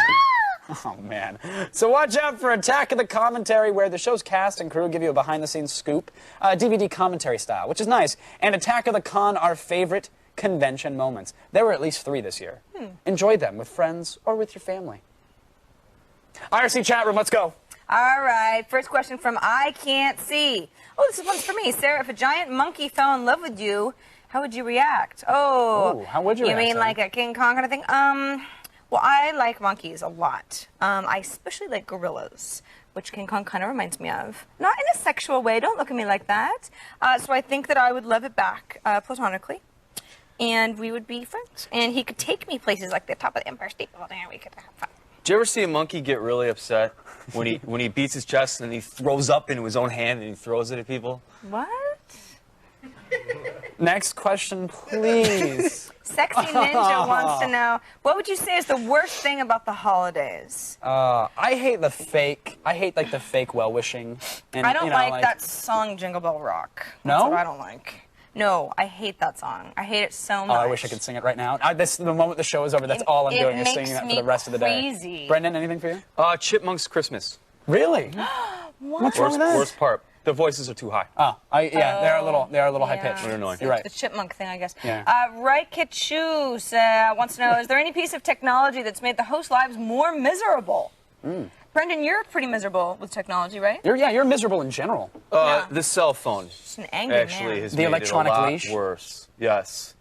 Oh, man. So watch out for Attack of the Commentary, where the show's cast and crew give you a behind-the-scenes scoop, DVD commentary style, which is nice. And Attack of the Con, our favorite convention moments. There were at least 3 this year. Enjoy them with friends or with your family. IRC chat room, let's go. All right, first question from I Can't See. Oh, this one's for me. Sarah, if a giant monkey fell in love with you, how would you react? Oh, how would you react? You mean like a King Kong kind of thing? Well, I like monkeys a lot. I especially like gorillas, which King Kong kind of reminds me of. Not in a sexual way. Don't look at me like that. So I think that I would love it back platonically, and we would be friends. And he could take me places like the top of the Empire State Building, and we could have fun. Do you ever see a monkey get really upset when he beats his chest and he throws up into his own hand and he throws it at people? What? Next question, please. Sexy Ninja wants to know, what would you say is the worst thing about the holidays? I hate the fake well-wishing. And, I don't like that song, Jingle Bell Rock. That's No? what I don't like. No, I hate that song. I hate it so much. Oh, I wish I could sing it right now. The moment the show is over, that's all I'm doing is singing that for the rest of the day. Crazy. Brendan, anything for you? Chipmunks Christmas. Really? What? What's wrong with that? Worst part. The voices are too high. Yeah, they're a little high pitched. They're annoying. You're right. The chipmunk thing, I guess. Yeah. Right Kitschus wants to know, is there any piece of technology that's made the host lives more miserable? Brendan, you're pretty miserable with technology, right? You're miserable in general. The cell phone. Just an angry actually man. has The made electronic it a lot leash? worse. Yes.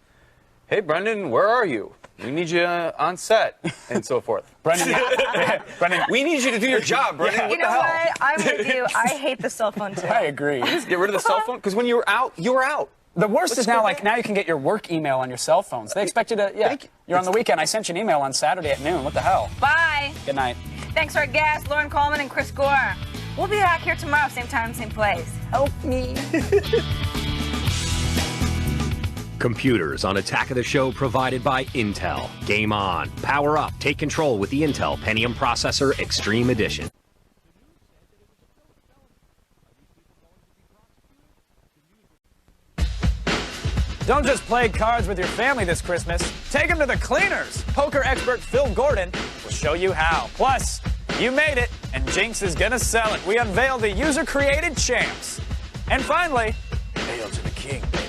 Hey, Brendan, where are you? We need you on set, and so forth. Brendan, we need you to do your job, Brendan. You know what? I'm with you. I hate the cell phone, too. I agree. Just get rid of the cell phone, because when you were out, you were out. The worst is now, now you can get your work email on your cell phones. They expect you to, you're on the weekend. I sent you an email on Saturday at noon. What the hell? Bye. Good night. Thanks to our guests, Lauren Coleman and Chris Gore. We'll be back here tomorrow, same time, same place. Help me. Computers on Attack of the Show provided by Intel. Game on. Power up. Take control with the Intel Pentium Processor Extreme Edition. Don't just play cards with your family this Christmas. Take them to the cleaners. Poker expert Phil Gordon will show you how. Plus, you made it, and Jinx is gonna sell it. We unveil the user-created champs. And finally, hail to the king, baby.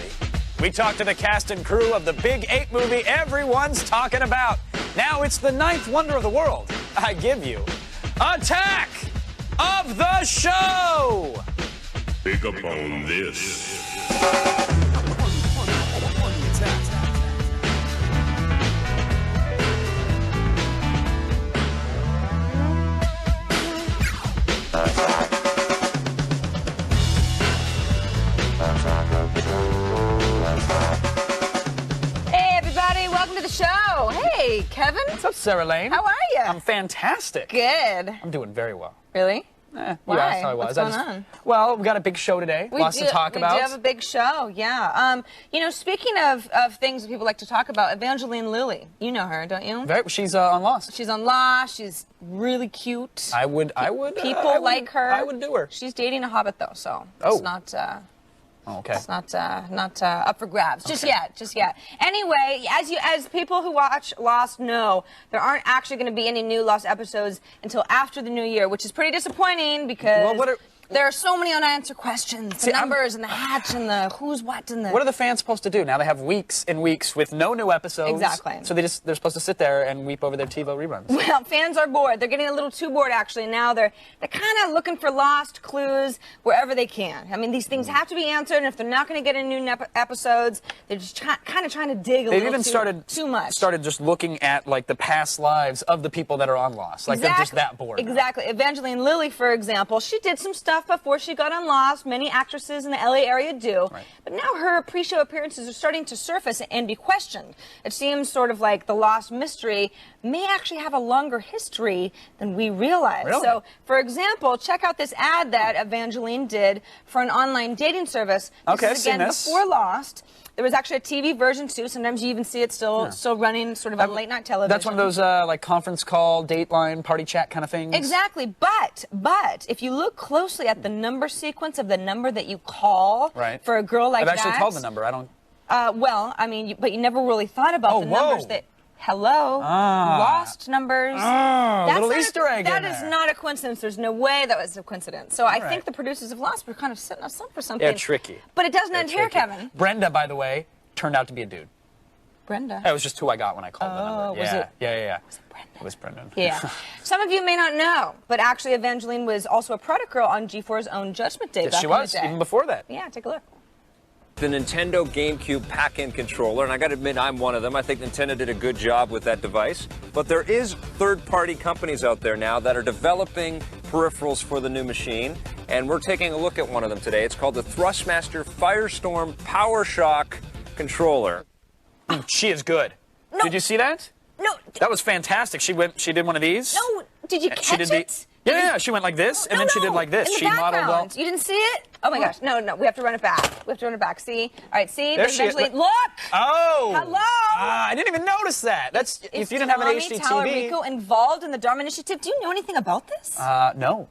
We talk to the cast and crew of the Big 8 movie everyone's talking about. Now it's the 9th wonder of the world. I give you Attack of the Show! Pick up on this. Hey, everybody, welcome to the show. Hey, Kevin. What's up, Sarah Lane? How are you? I'm fantastic. Good. I'm doing very well. Really? You Why? asked how I was. What's going on? Well, we got a big show today. Lots to talk about. We do have a big show, yeah. You know, speaking of things that people like to talk about, Evangeline Lilly. You know her, don't you? She's on Lost. She's on Lost. She's really cute. I would. People like her. I would do her. She's dating a Hobbit, though, so Oh. it's not. Okay. It's not up for grabs just yet. Anyway, as people who watch Lost know, there aren't actually going to be any new Lost episodes until after the new year, which is pretty disappointing because There are so many unanswered questions. The numbers and the hatch and the who's what and the... What are the fans supposed to do? Now they have weeks and weeks with no new episodes. Exactly. So they're supposed to sit there and weep over their TiVo reruns. Well, fans are bored. They're getting a little too bored, actually. Now they're kind of looking for lost clues wherever they can. I mean, these things have to be answered, and if they're not going to get any new episodes, they're just kind of trying to dig a They've little even too much. started just looking at like the past lives of the people that are on Lost. Like they're just that bored. Exactly. Evangeline Lilly, for example, she did some stuff before she got on Lost. Many actresses in the LA area do. Right. But now her pre-show appearances are starting to surface and be questioned. It seems sort of like the Lost mystery may actually have a longer history than we realize. Really? So, for example, check out this ad that Evangeline did for an online dating service. This is again before Lost. There was actually a TV version too. Sometimes you even see it still running sort of on late night television. That's one of those like conference call, Dateline, party chat kind of things. Exactly, but if you look closely at the number sequence of the number that you call for a girl like that. I've actually called the number. I don't. Well, I mean, but you never really thought about the numbers that. Hello, Lost numbers. That's little Easter egg. That is not a coincidence. There's no way that was a coincidence. So I think the producers of Lost were kind of setting us up for something. They're tricky. But it doesn't end here, Kevin. Brenda, by the way, turned out to be a dude. Brenda. That was just who I got when I called the number. Was it? Yeah. Was it Brenda? It was Brendan. Yeah. Some of you may not know, but actually Evangeline was also a product girl on G4's Own Judgment Day. Yes, she was, even before that. Yeah, take a look. The Nintendo GameCube pack-in controller, and I gotta admit I'm one of them. I think Nintendo did a good job with that device. But there is third-party companies out there now that are developing peripherals for the new machine, and we're taking a look at one of them today. It's called the Thrustmaster Firestorm PowerShock controller. She is good. No. Did you see that? No. That was fantastic. She did one of these. No. Did you catch it? Yeah, she went like this, and then she did like this. In the She modeled well. You didn't see it? Oh my gosh. No, we have to run it back. See? All right, see? There she is. Look! Oh! Hello! I didn't even notice that. That's if you didn't have an HD TV. Tallarico involved in the Dharma Initiative. Do you know anything about this? No.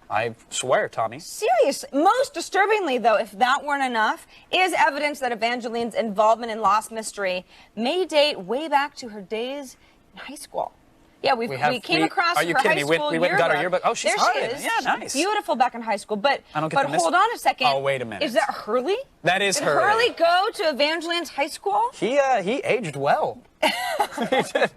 I swear, Tommy. Seriously. Most disturbingly, though, if that weren't enough, is evidence that Evangeline's involvement in Lost Mystery may date way back to her days in high school. Yeah, we came across her high school we went and got her yearbook. Oh, she's there hot. She is. Yeah, nice. Beautiful back in high school. But hold on a second. Oh, wait a minute. Is that Hurley? That is Did Hurley. Hurley go to Evangeline's high school? He aged well. A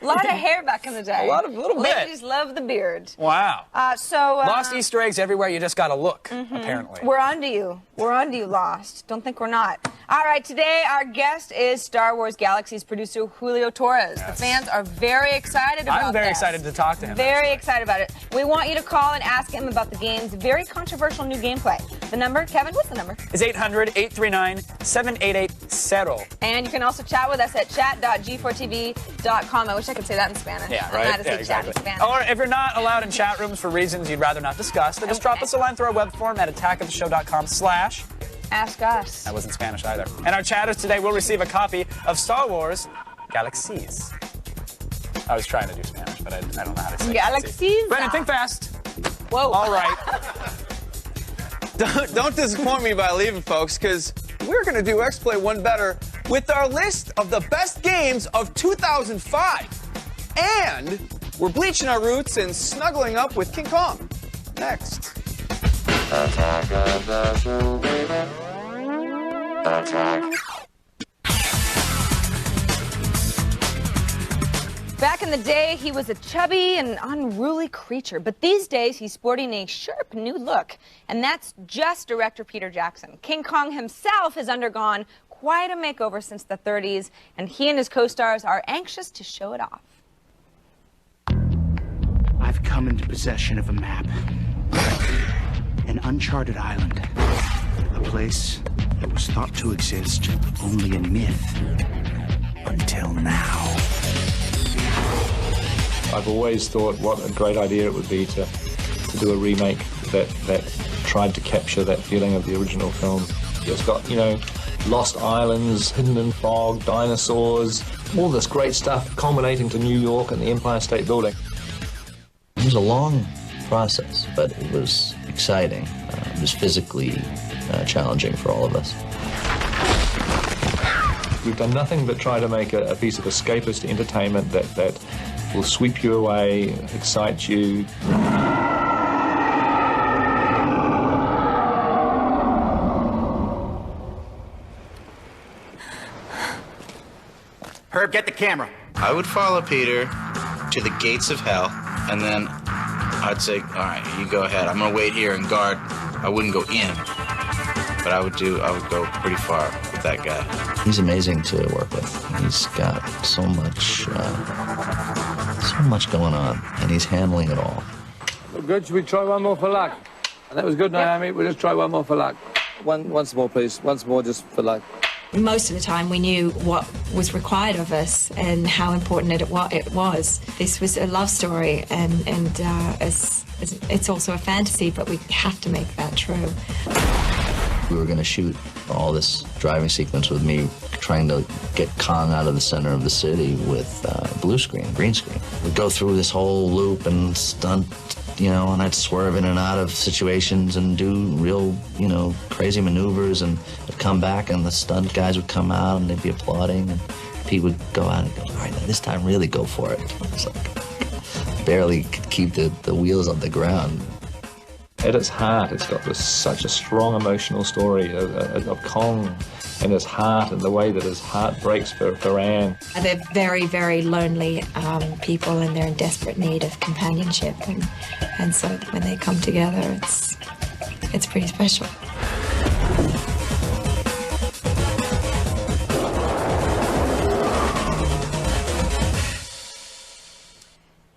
lot of hair back in the day. A little bit. Ladies love the beard. Wow. Lost Easter eggs everywhere. You just got to look, apparently. We're on to you. Lost. Don't think we're not. All right, today our guest is Star Wars Galaxy's producer, Julio Torres. Yes. The fans are very excited about I'm very excited to talk to him. Very excited about it. We want you to call and ask him about the game's very controversial new gameplay. The number, Kevin, what's the number? It's 800-839-7880. And you can also chat with us at chat.g4tv.com. I wish I could say that in Spanish. Yeah, I right? know how to say Exactly. chat in Spanish. Or if you're not allowed in chat rooms for reasons you'd rather not discuss, then just drop us a line through our web form at attackoftheshow.com/ Ask us. That wasn't Spanish either. And our chatters today will receive a copy of Star Wars Galaxies. I was trying to do Spanish, but I don't know how to say Galaxies? Brendan, think fast. Whoa. All right. Don't disappoint me by leaving, folks, because we're going to do X-Play One Better with our list of the best games of 2005. And we're bleaching our roots and snuggling up with King Kong. Next. Attack of the Show, baby. Attack. Back in the day, he was a chubby and unruly creature, but these days he's sporting a sharp new look, and that's just director Peter Jackson. King Kong himself has undergone quite a makeover since the 30s, and he and his co-stars are anxious to show it off. I've come into possession of a map. An uncharted island. A place that was thought to exist only in myth. Until now. I've always thought what a great idea it would be to do a remake that tried to capture that feeling of the original film. It's got, lost islands, hidden in fog, dinosaurs, all this great stuff culminating to New York and the Empire State Building. It was a long process, but it was exciting. It was physically challenging for all of us. We've done nothing but try to make a piece of escapist entertainment that will sweep you away, excite you. get the camera. I would follow Peter to the gates of hell, and then I'd say, all right, you go ahead. I'm gonna wait here and guard. I wouldn't go in, but I would go pretty far with that guy. He's amazing to work with. He's got so much going on, and he's handling it all. Good. Should we try one more for luck? That was good, Naomi. We'll just try one more for luck. Once more, please. Once more, just for luck. Most of the time we knew what was required of us and how important it was. This was a love story, and it's also a fantasy, but we have to make that true. We were going to shoot all this driving sequence with me trying to get Kong out of the center of the city with green screen. We'd go through this whole loop and stunt, and I'd swerve in and out of situations and do real, crazy maneuvers, and I'd come back and the stunt guys would come out and they'd be applauding, and Pete would go out and go, all right, now this time really go for it. It's like, barely could keep the wheels on the ground. At its heart, it's got such a strong emotional story of Kong and his heart and the way that his heart breaks for Anne. They're very, very lonely people, and they're in desperate need of companionship, and so when they come together, it's pretty special.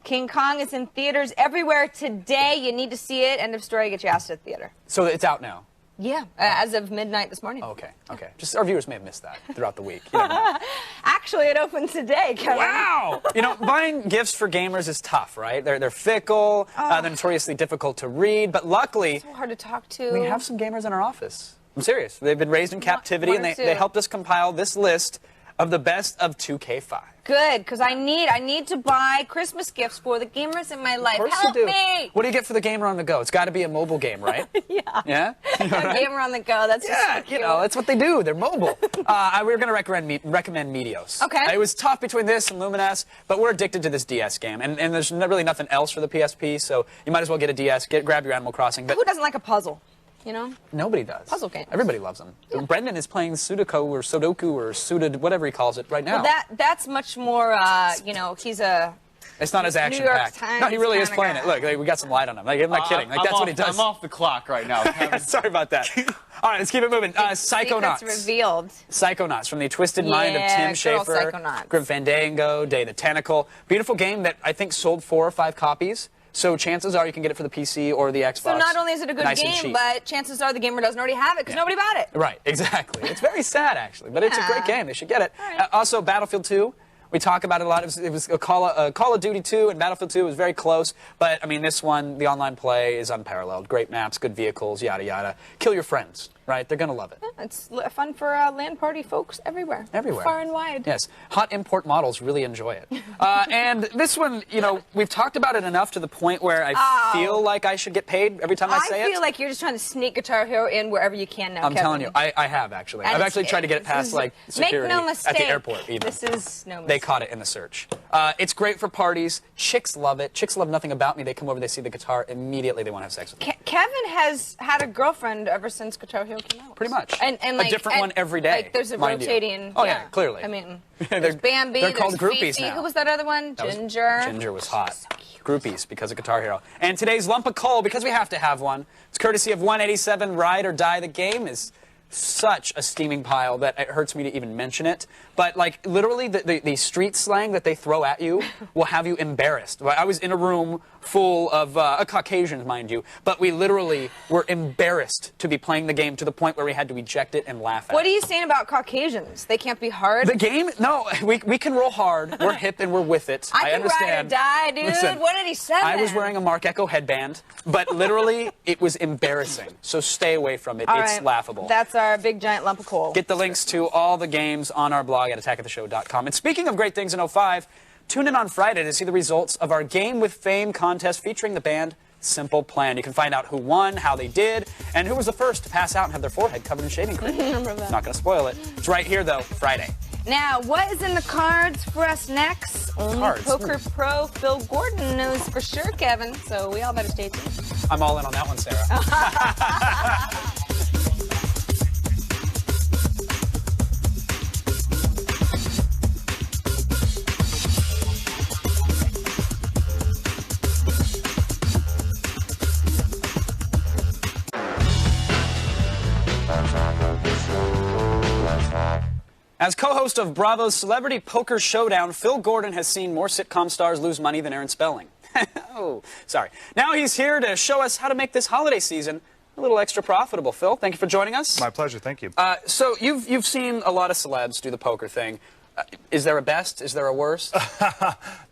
King Kong is in theaters everywhere today. You need to see it. End of story. Get your ass to the theater. So it's out now? Yeah, as of midnight this morning. Oh, okay. Just our viewers may have missed that throughout the week. You never know. Actually, it opened today, Kevin. Wow! Buying gifts for gamers is tough, right? They're fickle, they're notoriously difficult to read, but luckily... So hard to talk to. We have some gamers in our office. I'm serious. They've been raised in captivity, and they helped us compile this list of the best of 2K5. Good, because I need to buy Christmas gifts for the gamers in my life. Of course Help you do. me! What do you get for the gamer on the go? It's got to be a mobile game, right? Yeah? A gamer on the go. That's just so cute. That's what they do. They're mobile. We're going to recommend Meteos. Okay. It was tough between this and Lumines, but we're addicted to this DS game, and there's really nothing else for the PSP, so you might as well get a DS. Grab your Animal Crossing. But who doesn't like a puzzle? Nobody does. Puzzle games. Everybody loves them. Yeah. Brendan is playing Sudoku or Suda, whatever he calls it right now. Well, that's much more, he's a... It's not as action-packed. No, he really is playing it. Look, we got some light on him. I'm not kidding. That's what he does. I'm off the clock right now. Sorry about that. All right, let's keep it moving. Psychonauts. Revealed. Psychonauts from the twisted mind of Tim Schafer. Grim Fandango, Day of the Tentacle. Beautiful game that I think sold 4 or 5 copies. So chances are you can get it for the PC or the Xbox. So not only is it a good game, but chances are the gamer doesn't already have it because nobody bought it. Right, exactly. It's very sad, actually, but it's a great game. They should get it. Right. Also, Battlefield 2. We talk about it a lot. It was a Call of Duty 2 and Battlefield 2 was very close. But, I mean, this one, the online play is unparalleled. Great maps, good vehicles, yada, yada. Kill your friends, right? They're going to love it. Yeah, it's fun for LAN party folks everywhere. Everywhere. Far and wide. Yes. Hot import models really enjoy it. And this one, we've talked about it enough to the point where I feel like I should get paid every time I say it. I feel like you're just trying to sneak Guitar Hero in wherever you can now, I'm telling you, I have, actually. I've actually tried to get it past, security at the airport, even. This is no mistake. They caught it in the search. It's great for parties. Chicks love it. Chicks love nothing about me. They come over, they see the guitar, immediately they want to have sex with me. Kevin has had a girlfriend ever since Guitar Hero came out. Pretty much. And a different one every day. Like there's a rotating. Oh yeah, clearly. I mean, there's Bambi. They're called there's groupies Fifi. now. Who was that other one? Ginger. Ginger was hot. So groupies because of Guitar Hero. And today's lump of coal, because we have to have one, it's courtesy of 187 Ride or Die. The game is such a steaming pile that it hurts me to even mention it. But, like, literally, the street slang that they throw at you will have you embarrassed. I was in a room full of Caucasians, mind you, but we literally were embarrassed to be playing the game to the point where we had to eject it and laugh at it. What are you saying about Caucasians? They can't be hard? The game? No, we can roll hard. We're hip and we're with it. I can understand. Ride or die, dude. Listen, 187. I was wearing a Mark Echo headband, but literally, it was embarrassing. So stay away from it. It's laughable. That's our big giant lump of coal. Get the links to all the games on our blog at attackoftheshow.com. And speaking of great things in 05, tune in on Friday to see the results of our Game with Fame contest featuring the band Simple Plan. You can find out who won, how they did, and who was the first to pass out and have their forehead covered in shaving cream. Remember that. Not going to spoil it. It's right here, though, Friday. Now, what is in the cards for us next? Only Poker Pro Phil Gordon knows for sure, Kevin, so we all better stay tuned. I'm all in on that one, Sarah. As co-host of Bravo's Celebrity Poker Showdown, Phil Gordon has seen more sitcom stars lose money than Aaron Spelling. Oh, sorry. Now he's here to show us how to make this holiday season a little extra profitable. Phil, thank you for joining us. My pleasure, thank you. So you've seen a lot of celebs do the poker thing. Is there a best? Is there a worst?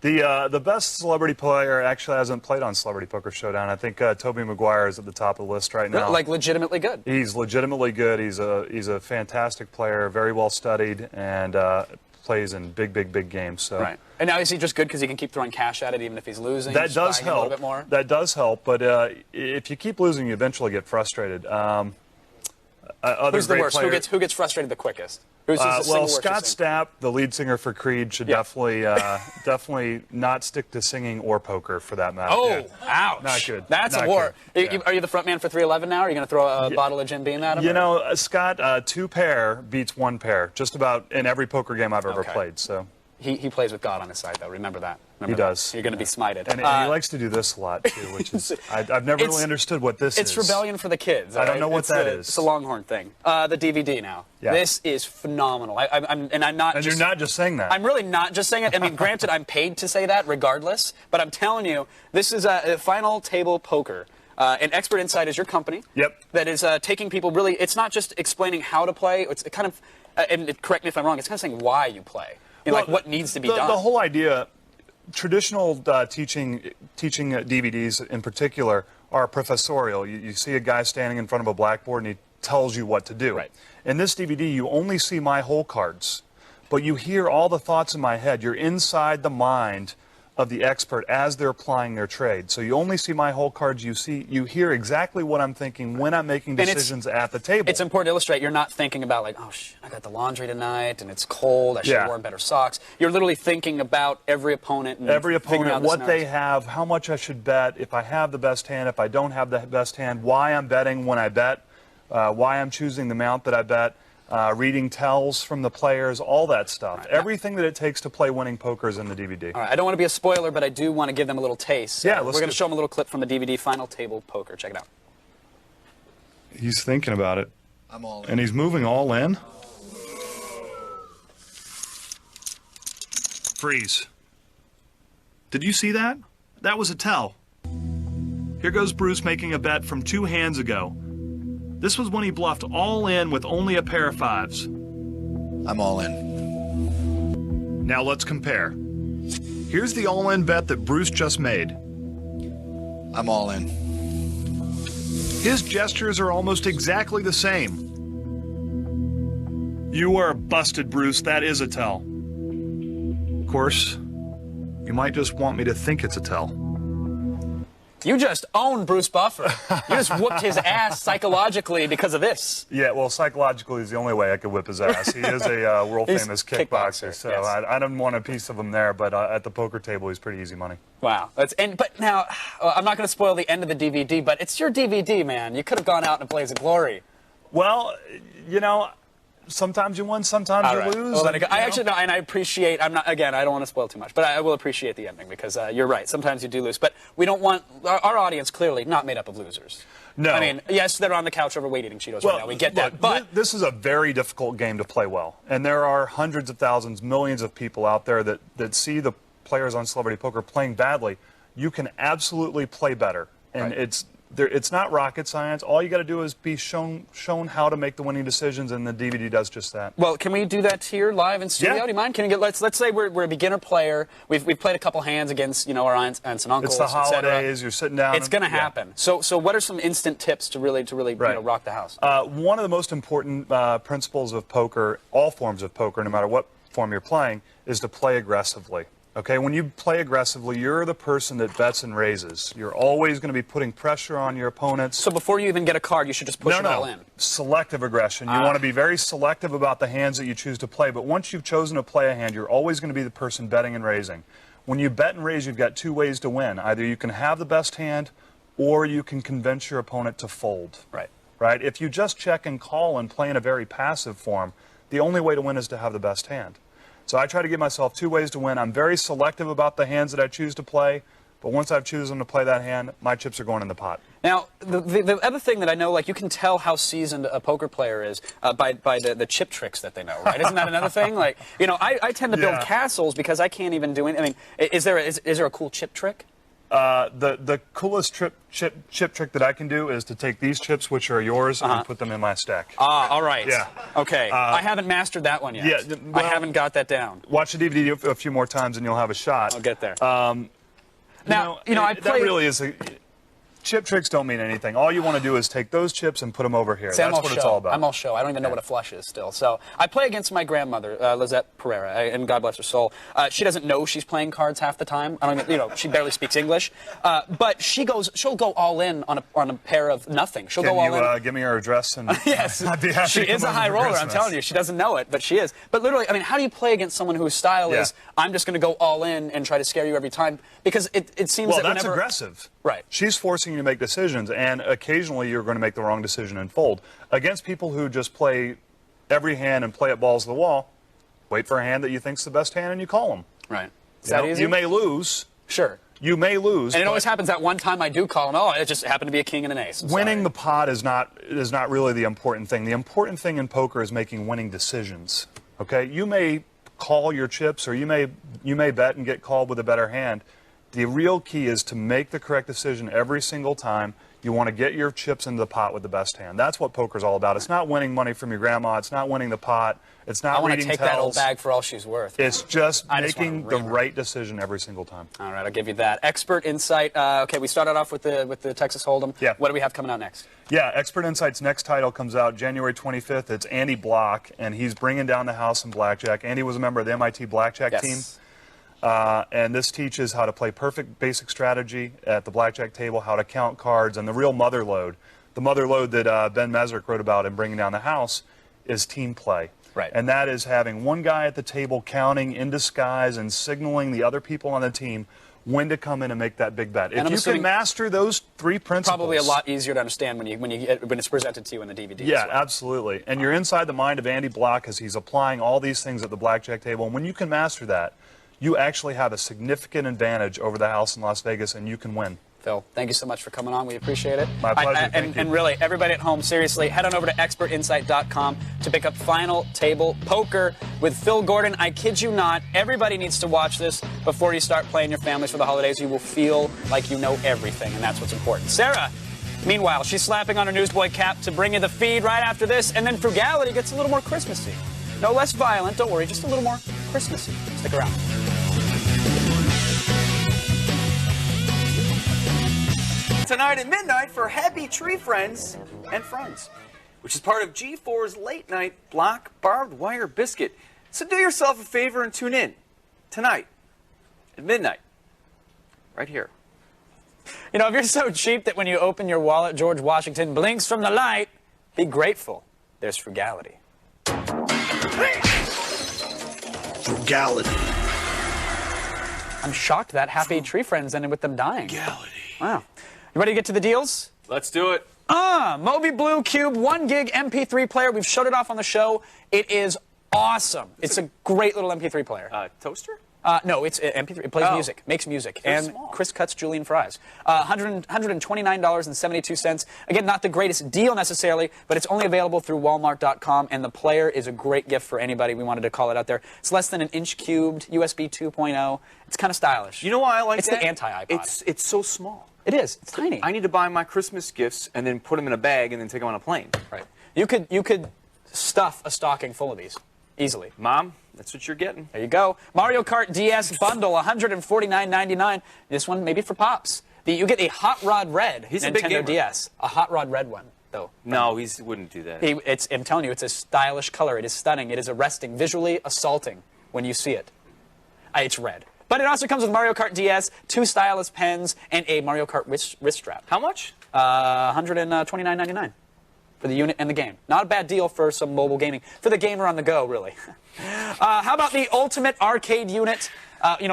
The best celebrity player actually hasn't played on Celebrity Poker Showdown. I think Tobey Maguire is at the top of the list right now. Like legitimately good. He's legitimately good. He's a fantastic player, very well studied, and plays in big games. So. Right. And now is he just good because he can keep throwing cash at it even if he's losing? That does help. A little bit more? That does help, but if you keep losing, you eventually get frustrated. Who's the worst? Who gets frustrated the quickest? Well, Scott Stapp, the lead singer for Creed, should definitely not stick to singing or poker for that matter. Oh, ouch. Not good. That's not a war. Good. Are you the front man for 311 now? Are you going to throw a bottle of Jim Beam at him? You know, Scott, 2 pair beats 1 pair just about in every poker game I've ever played. So. He plays with God on his side, though. Remember that. He does. You're going to be smited. And he likes to do this a lot, too, which is, I've never really understood what this is. It's rebellion for the kids. I don't know what that is. It's a Longhorn thing. The DVD now. Yeah. This is phenomenal. I'm not. And you're not just saying that. I'm really not just saying it. I mean, granted, I'm paid to say that regardless, but I'm telling you, this is a Final Table Poker. And Expert Insight is your company. Yep. That is taking people really. It's not just explaining how to play. It's kind of, and correct me if I'm wrong. It's kind of saying why you play. Like what needs to be done. The whole idea, traditional teaching DVDs in particular are professorial. You see a guy standing in front of a blackboard and he tells you what to do. Right. In this DVD, you only see my hole cards, but you hear all the thoughts in my head. You're inside the mind of the expert as they're applying their trade. So you only see my hole cards. You hear exactly what I'm thinking when I'm making decisions at the table. It's important to illustrate you're not thinking about like, oh, I got the laundry tonight and it's cold. I should have worn better socks. You're literally thinking about every opponent. And what they have, how much I should bet, if I have the best hand, if I don't have the best hand, why I'm betting when I bet, why I'm choosing the amount that I bet. Reading tells from the players, all that stuff. Right. Everything that it takes to play winning poker is in the DVD. All right, I don't want to be a spoiler, but I do want to give them a little taste. Yeah, we're going to show them a little clip from the DVD Final Table Poker. Check it out. He's thinking about it. I'm all in. And he's moving all in. Freeze. Did you see that? That was a tell. Here goes Bruce making a bet from 2 hands ago. This was when he bluffed all in with only a pair of 5s. I'm all in. Now let's compare. Here's the all-in bet that Bruce just made. I'm all in. His gestures are almost exactly the same. You are busted, Bruce. That is a tell. Of course, you might just want me to think it's a tell. You just owned Bruce Buffer. You just whooped his ass psychologically because of this. Yeah, well, psychologically is the only way I could whip his ass. He is a world-famous kickboxer, so yes. I didn't want a piece of him there, but at the poker table, he's pretty easy money. Wow. But now, I'm not going to spoil the end of the DVD, but it's your DVD, man. You could have gone out in a blaze of glory. Well, you know, sometimes you win, sometimes you lose. Well, I actually know, and I appreciate. I don't want to spoil too much, but I will appreciate the ending because you're right. Sometimes you do lose, but we don't want our audience clearly not made up of losers. No, I mean, yes, they're on the couch overweight eating Cheetos right now. We get that, but this is a very difficult game to play well, and there are hundreds of thousands, millions of people out there that see the players on Celebrity Poker playing badly. You can absolutely play better, and it's not rocket science. All you got to do is be shown how to make the winning decisions, and the DVD does just that. Well, can we do that here live in studio? Yeah. Do you mind? Can you get? Let's say we're a beginner player. We've played a couple hands against our aunts and uncles. It's the holidays. You're sitting down. It's going to happen. So what are some instant tips to really rock the house? One of the most important principles of poker, all forms of poker, no matter what form you're playing, is to play aggressively. Okay, when you play aggressively, you're the person that bets and raises. You're always going to be putting pressure on your opponents. So before you even get a card, you should just push it all in. Selective aggression. You want to be very selective about the hands that you choose to play, but once you've chosen to play a hand, you're always going to be the person betting and raising. When you bet and raise, you've got 2 ways to win. Either you can have the best hand, or you can convince your opponent to fold. Right? If you just check and call and play in a very passive form, the only way to win is to have the best hand. So I try to give myself 2 ways to win. I'm very selective about the hands that I choose to play, But once I've chosen to play that hand, my chips are going in the pot. Now, the other thing that I know, like, you can tell how seasoned a poker player is by the chip tricks that they know, right? Isn't that another thing? Like, you know, I tend to build castles because I can't even do anything. I mean, is there a cool chip trick? The coolest chip trick that I can do is to take these chips, which are yours, and put them in my stack. Ah, all right. Yeah. Okay. I haven't mastered that one yet. Yeah, well, I haven't got that down. Watch the DVD a few more times, and you'll have a shot. I'll get there. Now, I play. That really is chip tricks don't mean anything. All you want to do is take those chips and put them over here. That's what it's all about. I'm all show. I don't even know what a flush is still. So I play against my grandmother, Lizette Pereira, and God bless her soul. She doesn't know she's playing cards half the time. I don't even, you know, she barely speaks English. But she'll go all in on a pair of nothing. She'll go all in. Can you give me her address? And yes. I'd be happy she is a high roller, I'm telling you. She doesn't know it, but she is. But literally, I mean, how do you play against someone whose style is, I'm just going to go all in and try to scare you every time? Because it seems that that's whenever... aggressive. Right. She's forcing you to make decisions, and occasionally you're going to make the wrong decision and fold. Against people who just play every hand and play it balls to the wall, wait for a hand that you think's the best hand and you call them. Right. Is that easy? You may lose. Sure. You may lose. And it always happens that one time I do call them, oh, it just happened to be a king and an ace. Winning the pot is not really the important thing. The important thing in poker is making winning decisions. Okay? You may call your chips, or you may bet and get called with a better hand. The real key is to make the correct decision every single time. You want to get your chips into the pot with the best hand. That's what poker's all about. It's not winning money from your grandma. It's not winning the pot. It's not reading tells. I want to take that old bag for all she's worth. It's just making the right decision every single time. All right, I'll give you that. Expert Insight. Okay, we started off with the Texas Hold'em. Yeah. What do we have coming out next? Yeah, Expert Insight's next title comes out January 25th. It's Andy Block, and he's bringing down the house in blackjack. Andy was a member of the MIT blackjack team. And this teaches how to play perfect basic strategy at the blackjack table, how to count cards, and the real mother lode. The mother lode that Ben Mesrick wrote about in Bringing Down the House is team play. Right. And that is having one guy at the table counting in disguise and signaling the other people on the team when to come in and make that big bet. If you can master those three principles, probably a lot easier to understand when it's presented to you in the DVD. Yeah, as well. absolutely. And you're inside the mind of Andy Block as he's applying all these things at the blackjack table. And when you can master that, you actually have a significant advantage over the house in Las Vegas, and you can win. Phil, thank you so much for coming on. We appreciate it. My pleasure. Thank you. And really, everybody at home, seriously, head on over to expertinsight.com to pick up Final Table Poker with Phil Gordon. I kid you not, everybody needs to watch this before you start playing your families for the holidays. You will feel like you know everything, and that's what's important. Sarah, meanwhile, she's slapping on her newsboy cap to bring you the feed right after this, and then Frugality gets a little more Christmassy. No less violent, don't worry, just a little more Christmassy. Stick around. Tonight at midnight for Happy Tree Friends and Friends, which is part of G4's late night block barbed wire biscuit. So do yourself a favor and tune in tonight at midnight, right here. You know, if you're so cheap that when you open your wallet, George Washington blinks from the light, be grateful. There's Frugality. Frugality. I'm shocked that Happy Tree Friends ended with them dying. Frugality. Wow. You ready to get to the deals? Let's do it. Moby Blue Cube 1 gig MP3 player. We've showed it off on the show. It is awesome. It's a great little MP3 player. Toaster? No, it's MP3. It plays music, makes music, and small. Chris cuts julienne fries. $129.72. Again, not the greatest deal necessarily, but it's only available through Walmart.com, and the player is a great gift for anybody. We wanted to call it out there. It's less than an inch cubed, USB 2.0. It's kind of stylish. You know why I like that? It's the anti-iPod. It's so small. It is. It's tiny. I need to buy my Christmas gifts and then put them in a bag and then take them on a plane. Right. You could stuff a stocking full of these easily. Mom, that's what you're getting. There you go. Mario Kart DS bundle, $149.99. This one maybe for Pops. You get a Hot Rod Red He's Nintendo a big gamer. DS. A Hot Rod Red one, though. No, he wouldn't do that. I'm telling you, it's a stylish color. It is stunning. It is arresting, visually assaulting when you see it. It's red. But it also comes with Mario Kart DS, 2 stylus pens, and a Mario Kart wrist strap. How much? $129.99 for the unit and the game. Not a bad deal for some mobile gaming. For the gamer on the go, really. How about the Ultimate Arcade Unit?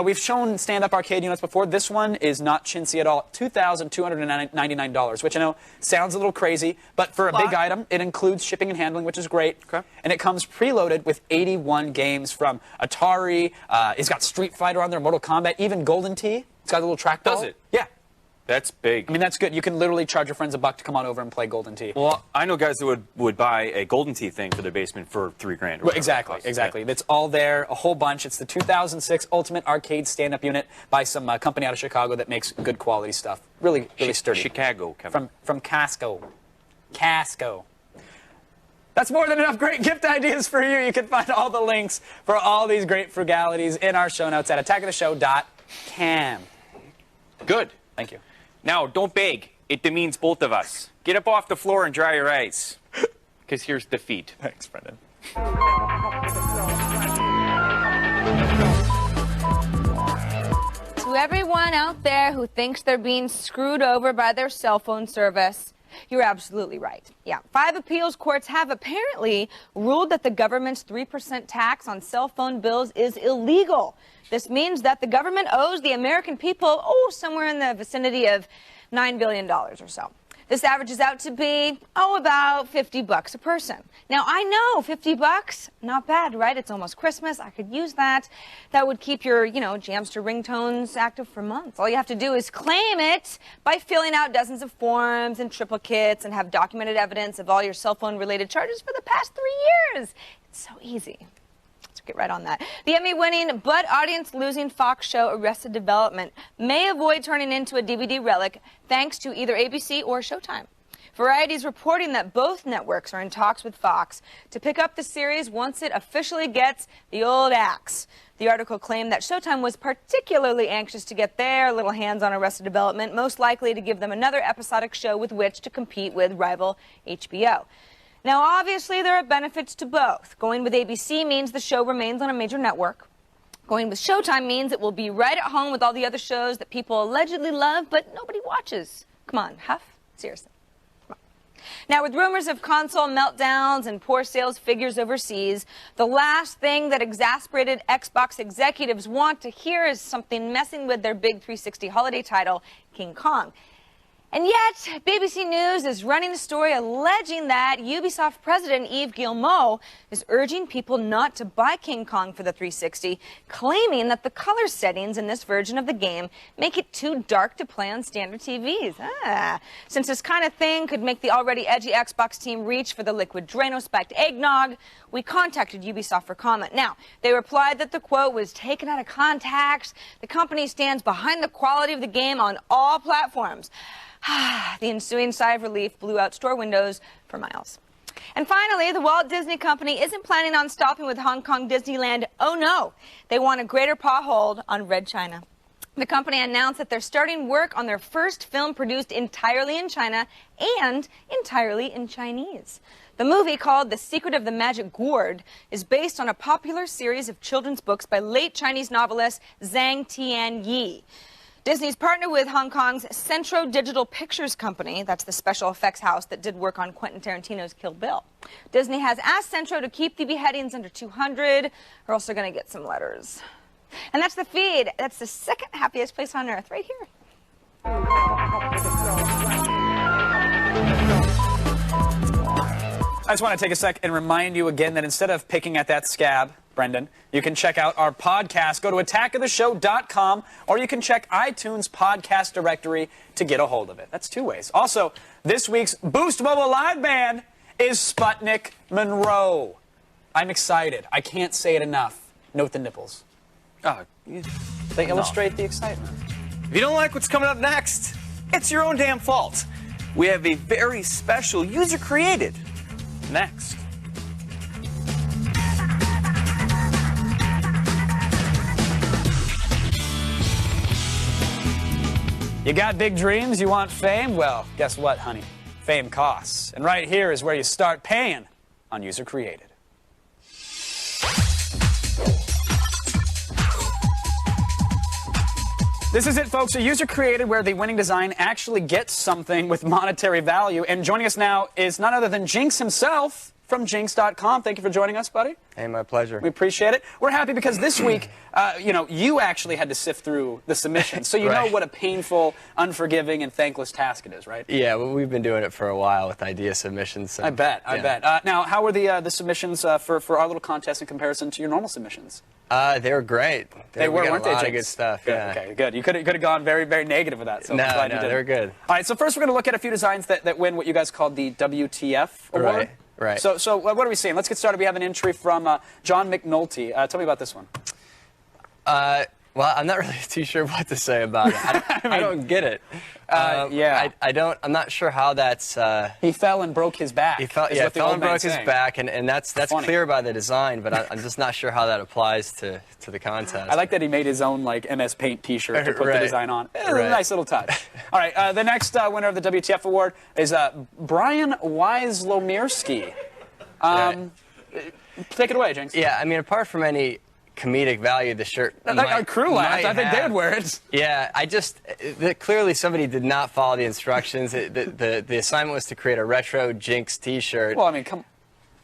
We've shown stand-up arcade units before. This one is not chintzy at all. $2,299, which I know sounds a little crazy, but for a big item, it includes shipping and handling, which is great. Okay. And it comes preloaded with 81 games from Atari. It's got Street Fighter on there, Mortal Kombat, even Golden Tee. It's It's got a little trackball. Does it? Yeah. That's big. I mean, that's good. You can literally charge your friends $1 to come on over and play Golden Tee. Well, I know guys that would buy a Golden Tee thing for their basement for $3 grand. Well, exactly. It's all there, a whole bunch. It's the 2006 Ultimate Arcade Stand-Up Unit by some company out of Chicago that makes good quality stuff. Really sturdy. Chicago, Kevin. From Casco. Casco. That's more than enough great gift ideas for you. You can find all the links for all these great frugalities in our show notes at attackoftheshow.com. Good. Thank you. Now, don't beg. It demeans both of us. Get up off the floor and dry your eyes. Because here's the feed. Thanks, Brendan. To everyone out there who thinks they're being screwed over by their cell phone service, you're absolutely right. Yeah, 5 appeals courts have apparently ruled that the government's 3% tax on cell phone bills is illegal. This means that the government owes the American people, somewhere in the vicinity of $9 billion or so. This averages out to be, about $50 a person. Now, I know, $50, not bad, right? It's almost Christmas. I could use that. That would keep your, Jamster ringtones active for months. All you have to do is claim it by filling out dozens of forms and triplicates and have documented evidence of all your cell phone-related charges for the past 3 years. It's so easy. Let's get right on that. The Emmy-winning but audience-losing Fox show Arrested Development may avoid turning into a DVD relic thanks to either ABC or Showtime. Variety's reporting that both networks are in talks with Fox to pick up the series once it officially gets the old axe. The article claimed that Showtime was particularly anxious to get their little hands on Arrested Development, most likely to give them another episodic show with which to compete with rival HBO. Now, obviously, there are benefits to both. Going with ABC means the show remains on a major network. Going with Showtime means it will be right at home with all the other shows that people allegedly love, but nobody watches. Come on, Huff? Seriously. Come on. Now, with rumors of console meltdowns and poor sales figures overseas, the last thing that exasperated Xbox executives want to hear is something messing with their big 360 holiday title, King Kong. And yet, BBC News is running a story alleging that Ubisoft president Yves Guillemot is urging people not to buy King Kong for the 360, claiming that the color settings in this version of the game make it too dark to play on standard TVs. Since this kind of thing could make the already edgy Xbox team reach for the liquid Drano-spiked eggnog, we contacted Ubisoft for comment. Now, they replied that the quote was taken out of context. The company stands behind the quality of the game on all platforms. The ensuing sigh of relief blew out store windows for miles. And finally, the Walt Disney Company isn't planning on stopping with Hong Kong Disneyland. Oh no, they want a greater paw hold on Red China. The company announced that they're starting work on their first film produced entirely in China and entirely in Chinese. The movie, called The Secret of the Magic Gourd, is based on a popular series of children's books by late Chinese novelist Zhang Tianyi. Disney's partnered with Hong Kong's Centro Digital Pictures Company. That's the special effects house that did work on Quentin Tarantino's Kill Bill. Disney has asked Centro to keep the beheadings under 200, or else they're going to get some letters. And that's the feed. That's the second happiest place on earth, right here. I just want to take a sec and remind you again that instead of picking at that scab, Brendan, you can check out our podcast. Go to attackoftheshow.com, or you can check iTunes podcast directory to get a hold of it. That's 2 ways. Also, this week's Boost Mobile Live band is Sputnik Monroe. I'm excited. I can't say it enough. Note the nipples. They illustrate the excitement. If you don't like what's coming up next, it's your own damn fault. We have a very special user-created next. You got big dreams? You want fame? Well, guess what, honey? Fame costs. And right here is where you start paying on user created. This is it, folks. A user created where the winning design actually gets something with monetary value. And joining us now is none other than Jinx himself from Jinx.com. Thank you for joining us, buddy. Hey, my pleasure. We appreciate it. We're happy because this week, you actually had to sift through the submissions. So you know what a painful, unforgiving, and thankless task it is, right? Yeah, well, we've been doing it for a while with idea submissions. So, I bet. Now, how were the submissions for our little contest in comparison to your normal submissions? They were great. They were, got weren't a they, lot of James? good stuff. Good, Yeah. okay, good. You could have gone very, very negative with that. So No, I'm glad you no, didn't. they were good. All right, so first we're going to look at a few designs that win what you guys called the WTF award. Right. So what are we seeing? Let's get started. We have an entry from John McNulty. Tell me about this one. Well, I'm not really too sure what to say about it. I don't get it. Yeah. I'm not sure how that's. He fell and broke his back. He fell and broke his back, and that's Funny. clear by the design, but I'm just not sure how that applies to the contest. I like that he made his own like MS Paint T-shirt to put the Right. design on. Right. A nice little touch. All right, the next winner of the WTF award is Brian Wyslomirski. Take it away, Jinx. Yeah, I mean, apart from any comedic value, the shirt. Like crew lads, I think they'd wear it. Yeah, clearly somebody did not follow the instructions. The assignment was to create a retro Jinx T-shirt. Well, I mean, come.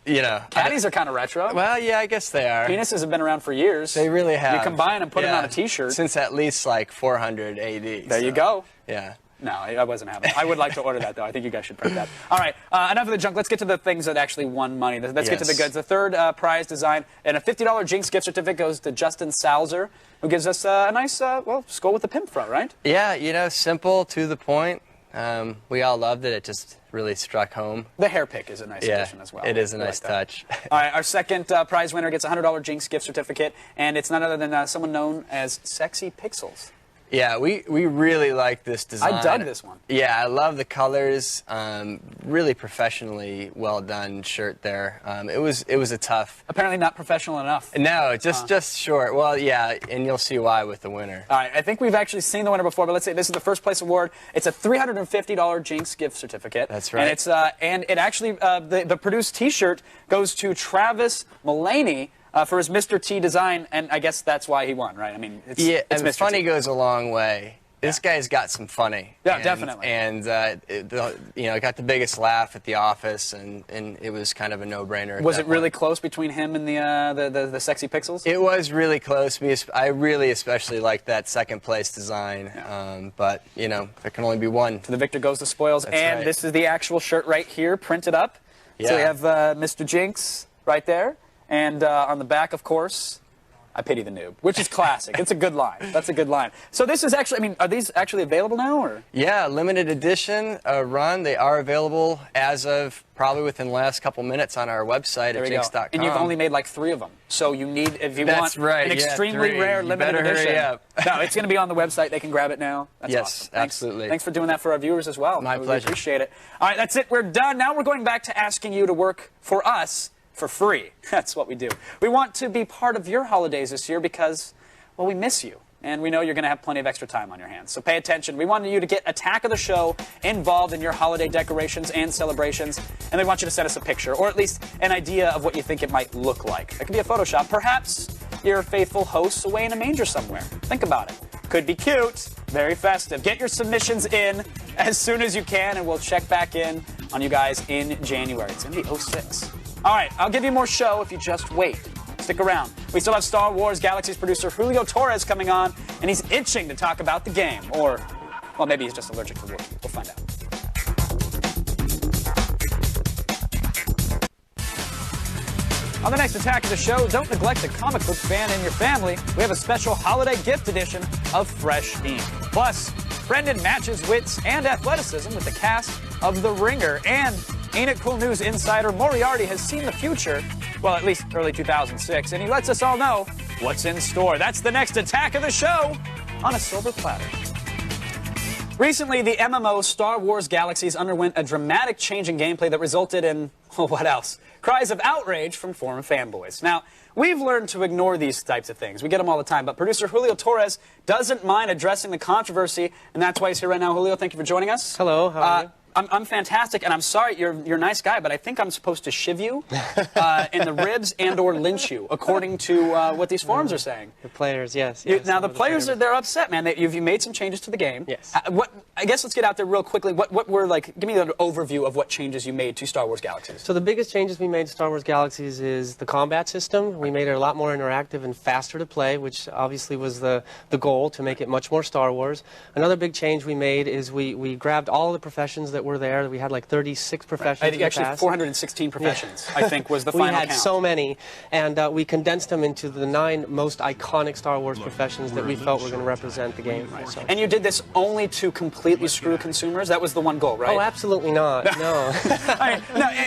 You know, Caddies are kind of retro. Well, yeah, I guess they are. Penises have been around for years. They really have. You combine and put it on a T-shirt. Since at least like 400 AD. There you go. Yeah. No, I wasn't having it. I would like to order that, though. I think you guys should print that. All right, enough of the junk. Let's get to the things that actually won money. Let's get to the goods. The third prize design and a $50 Jinx gift certificate goes to Justin Salzer, who gives us a nice, skull with the pimp fro, right? Yeah, you know, simple, to the point. We all loved it. It just really struck home. The hair pick is a nice addition as well. It is a nice touch. All right, our second prize winner gets a $100 Jinx gift certificate, and it's none other than someone known as Sexy Pixels. Yeah, we really like this design. I dug this one. Yeah, I love the colors. Really professionally well done shirt there. It was a tough. Apparently not professional enough. No, just short. Well, yeah, and you'll see why with the winner. All right, I think we've actually seen the winner before, but let's say this is the first place award. It's a $350 Jinx gift certificate. That's right. And it's and it actually the produced T-shirt goes to Travis Mullaney. For his Mr. T design, and I guess that's why he won, right? I mean, it's and Mr. funny T. goes a long way. This guy's got some funny. Yeah, definitely. And got the biggest laugh at the office, and it was kind of a no-brainer. Was it really close between him and the Sexy Pixels? It was really close. I really especially liked that second place design. Yeah. But there can only be one. To the victor goes the spoils. That's and right. This is the actual shirt right here, printed up. Yeah. So we have Mr. Jinx right there. And on the back, of course, I pity the noob, which is classic. It's a good line. That's a good line. So this is actually, I mean, are these actually available now? Or? Yeah, limited edition run. They are available as of probably within the last couple minutes on our website at jinx.com. And you've only made like 3 of them. So you need, if you That's want right, an extremely 3. rare You limited better edition. hurry up. No, it's going to be on the website. They can grab it now. That's Yes, awesome. absolutely. Thanks for doing that for our viewers as well. My We pleasure. appreciate it. All right, that's it. We're done. Now we're going back to asking you to work for us for free. That's what we do. We want to be part of your holidays this year because, well, we miss you. And we know you're going to have plenty of extra time on your hands. So pay attention. We wanted you to get Attack of the Show involved in your holiday decorations and celebrations. And we want you to send us a picture, or at least an idea of what you think it might look like. It could be a Photoshop. Perhaps your faithful hosts away in a manger somewhere. Think about it. Could be cute. Very festive. Get your submissions in as soon as you can, and we'll check back in on you guys in January. It's going to be 06. All right, I'll give you more show if you just wait. Stick around. We still have Star Wars Galaxy's producer Julio Torres coming on, and he's itching to talk about the game. Or, well, maybe he's just allergic to wood. We'll find out. On the next Attack of the Show, don't neglect the comic book fan in your family. We have a special holiday gift edition of Fresh Ink. Plus, Brendan matches wits and athleticism with the cast of The Ringer. And Ain't It Cool News insider Moriarty has seen the future, well, at least early 2006, and he lets us all know what's in store. That's the next Attack of the Show on a silver platter. Recently, the MMO Star Wars Galaxies underwent a dramatic change in gameplay that resulted in, well, what else? Cries of outrage from forum fanboys. Now, we've learned to ignore these types of things. We get them all the time, but producer Julio Torres doesn't mind addressing the controversy, and that's why he's here right now. Julio, thank you for joining us. Hello, how are you? I'm fantastic, and I'm sorry, you're a nice guy, but I think I'm supposed to shiv you in the ribs and or lynch you, according to what these forums are saying. The players, yes. Now, the players, they're upset, man. You've made some changes to the game. Yes. I guess let's get out there real quickly. What were, like, give me an overview of what changes you made to Star Wars Galaxies. So the biggest changes we made to Star Wars Galaxies is the combat system. We made it a lot more interactive and faster to play, which obviously was the goal, to make it much more Star Wars. Another big change we made is we grabbed all of the professions that were there. We had like 36 professions. I think in the actually past. 416 professions, I think, was the final count. We had so many, and we condensed them into the 9 most iconic Star Wars professions that we felt were going to represent the game. So. And you did this only to completely screw consumers? That was the one goal, right? Oh, absolutely not. No.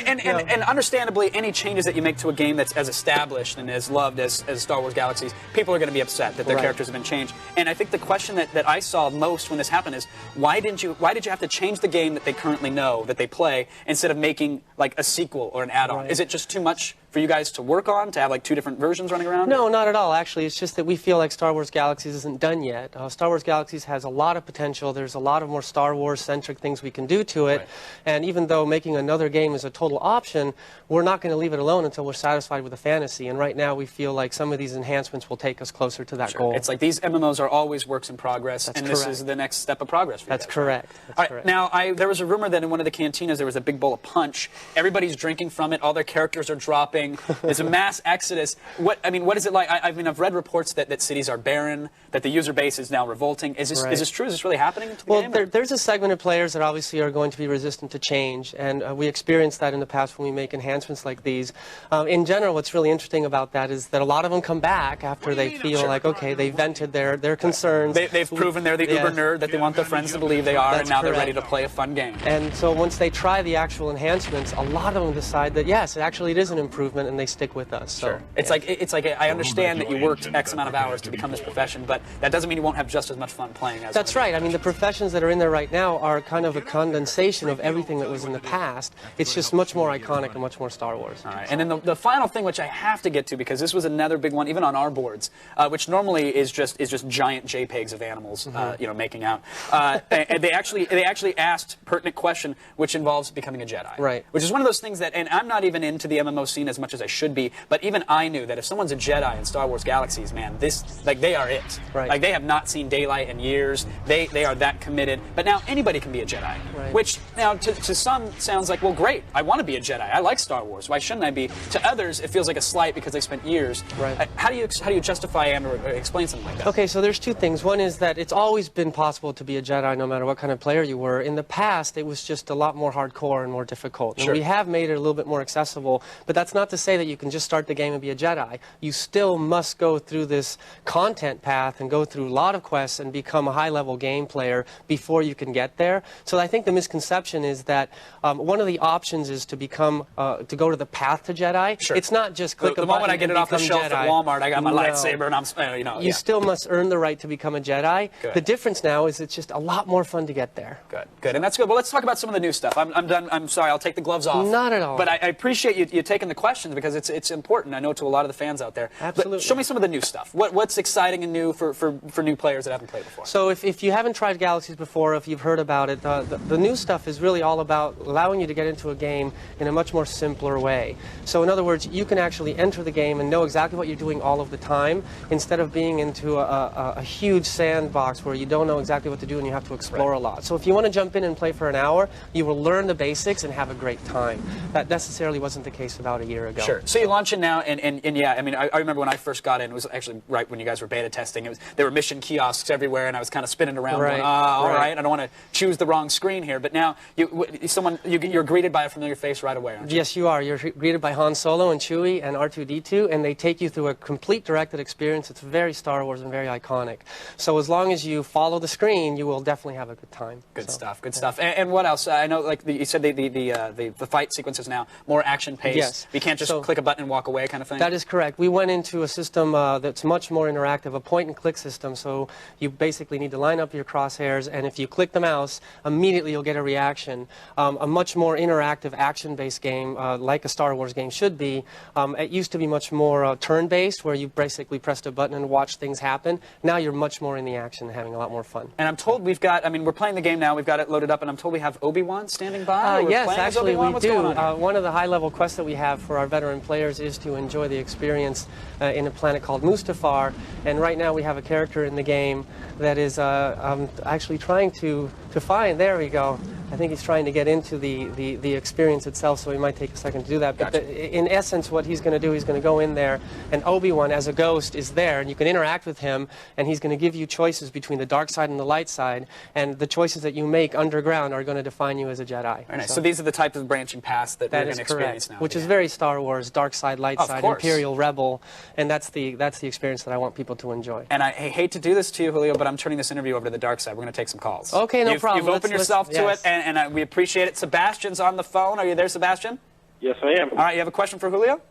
And understandably, any changes that you make to a game that's as established and as loved as Star Wars Galaxies, people are going to be upset that their characters have been changed. And I think the question that I saw most when this happened is, why did you have to change the game that they currently know, that they play, instead of making like a sequel or an add-on? Is it just too much for you guys to work on, to have like 2 different versions running around? No, not at all, actually. It's just that we feel like Star Wars Galaxies isn't done yet. Star Wars Galaxies has a lot of potential. There's a lot of more Star Wars-centric things we can do to it. And even though making another game is a total option, we're not going to leave it alone until we're satisfied with the fantasy. And right now we feel like some of these enhancements will take us closer to that goal. It's like these MMOs are always works in progress, and this is the next step of progress for you That's guys, correct. Right? All right. Now, there was a rumor that in one of the cantinas there was a big bowl of punch. Everybody's drinking from it. All their characters are dropping. There's a mass exodus. What is it like? I've read reports that cities are barren, that the user base is now revolting. Is this true? Is this really happening to the game? There's a segment of players that obviously are going to be resistant to change, and we experienced that in the past when we make enhancements like these. In general, what's really interesting about that is that a lot of them come back after they feel like, okay, they vented their concerns. They've proven they're the uber nerd that they want their friends to believe they are, and now they're ready to play a fun game. And so once they try the actual enhancements, a lot of them decide that, yes, it is an improvement, and they stick with us. So, sure. It's like I understand that you worked X amount of hours to become this profession, but that doesn't mean you won't have just as much fun playing as. That's right. I mean, the professions that are in there right now are kind of a condensation of everything that was in the past. It's just much more iconic and much more Star Wars. All right. And then the final thing, which I have to get to, because this was another big one, even on our boards, which normally is just giant JPEGs of animals, making out. And they actually asked pertinent question, which involves becoming a Jedi. Right. Which is one of those things that, and I'm not even into the MMO scene as much as I should be, but even I knew that if someone's a Jedi in Star Wars Galaxies, man, they are it. Right. Like, they have not seen daylight in years. They are that committed. But now anybody can be a Jedi. Right. Which now to some sounds like, well, great, I want to be a Jedi. I like Star Wars. Why shouldn't I be? To others, it feels like a slight because they spent years. Right. How do you justify and or explain something like that? Okay, so there's 2 things. One is that it's always been possible to be a Jedi no matter what kind of player you were. In the past, it was just a lot more hardcore and more difficult. And we have made it a little bit more accessible, but that's not to say that you can just start the game and be a Jedi. You still must go through this content path and go through a lot of quests and become a high-level game player before you can get there. So I think the misconception is that one of the options is to become to go to the path to Jedi. Sure. It's not just click the a button moment I get it off the shelf Jedi. at Walmart, I got my lightsaber and I'm You still must earn the right to become a Jedi. Good. The difference now is it's just a lot more fun to get there. Good, and that's good. Well, let's talk about some of the new stuff. I'm done. I'm sorry. I'll take the gloves off. Not at all. But I appreciate you taking the questions because it's important. I know to a lot of the fans out there. Absolutely. But show me some of the new stuff. What's exciting and new for new players that haven't played before? So if you haven't tried Galaxies before, if you've heard about it, the new stuff is really all about allowing you to get into a game in a much more simpler way. So in other words, you can actually enter the game and know exactly what you're doing all of the time instead of being into a huge sandbox where you don't know exactly what to do and you have to explore a lot. So if you want to jump in and play for an hour, you will learn the basics and have a great time. That necessarily wasn't the case about a year ago. Sure. So you launch it now, and yeah, I mean, I remember when I first got in, it was actually right when you guys were beta testing. There were mission kiosks everywhere, and I was kind of spinning around going, all right, I don't want to choose the wrong screen here. But now you're greeted by a familiar face right away, aren't you? Yes, you are. You're greeted by Han Solo and Chewie and R2-D2, and they take you through a complete directed experience. It's very Star Wars and very iconic. So as long as you follow the screen, you will definitely have a good time. Good stuff. Good stuff. And what else? I know, like you said, the fight sequences now more action paced. Yes. You can't just click a button and walk away, kind of thing. That is correct. We went into a system that's much more interactive, a point-and-click system. So you basically need to line up your crosshairs, and if you click the mouse, immediately you'll get a reaction. A much more interactive, action-based game, like a Star Wars game should be. It used to be much more turn-based, where you basically pressed a button and watched things happen. Now you're much more in the action and having a lot more fun. And I'm told we've got, I mean, we're playing the game now, we've got it loaded up, and I'm told we have Obi-Wan standing by? Yes, actually we do. One of the high-level quests that we have for our veteran players is to enjoy the experience in a planet called Mustafar. And right now we have a character in the game that is actually trying to find, there we go. I think he's trying to get into the experience itself, so he might take a second to do that. But in essence, what he's going to do, he's going to go in there, and Obi-Wan, as a ghost, is there, and you can interact with him, and he's going to give you choices between the dark side and the light side, and the choices that you make underground are going to define you as a Jedi. Very nice. So these are the types of branching paths that we're going to experience now. Which is very Star Wars, dark side, light side, Imperial, Rebel, and that's the experience that I want people to enjoy. And I hate to do this to you, Julio, but I'm turning this interview over to the dark side. We're going to take some calls. Okay, no problem. You've opened yourself to it, and we appreciate it. Sebastian's on the phone. Are you there, Sebastian? Yes, I am. All right, you have a question for Julio?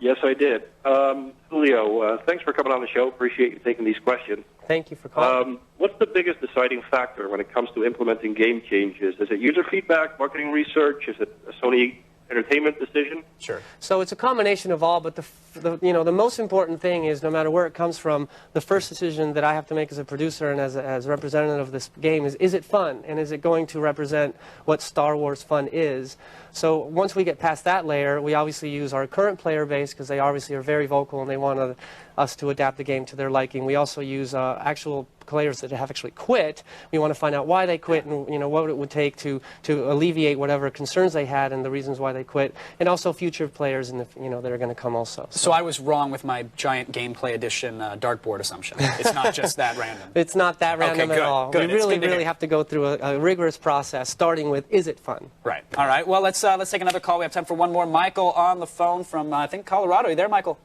Yes, I did. Julio, thanks for coming on the show. Appreciate you taking these questions. Thank you for calling. What's the biggest deciding factor when it comes to implementing game changes? Is it user feedback, marketing research? Is it a Sony entertainment decision? Sure. So it's a combination of all, but the most important thing is, no matter where it comes from, the first decision that I have to make as a producer and as a representative of this game is it fun, and is it going to represent what Star Wars fun is? So once we get past that layer, we obviously use our current player base, because they obviously are very vocal and they want us to adapt the game to their liking. We also use actual players that have actually quit. We want to find out why they quit, and what it would take to alleviate whatever concerns they had and the reasons why they quit, and also future players that are going to come also. So I was wrong with my giant gameplay edition dartboard assumption. It's not just that random. It's not that random at all. Good. We really have to go through a rigorous process, starting with, is it fun? Right. All right. Well, let's take another call. We have time for one more. Michael on the phone from I think Colorado. Are you there, Michael?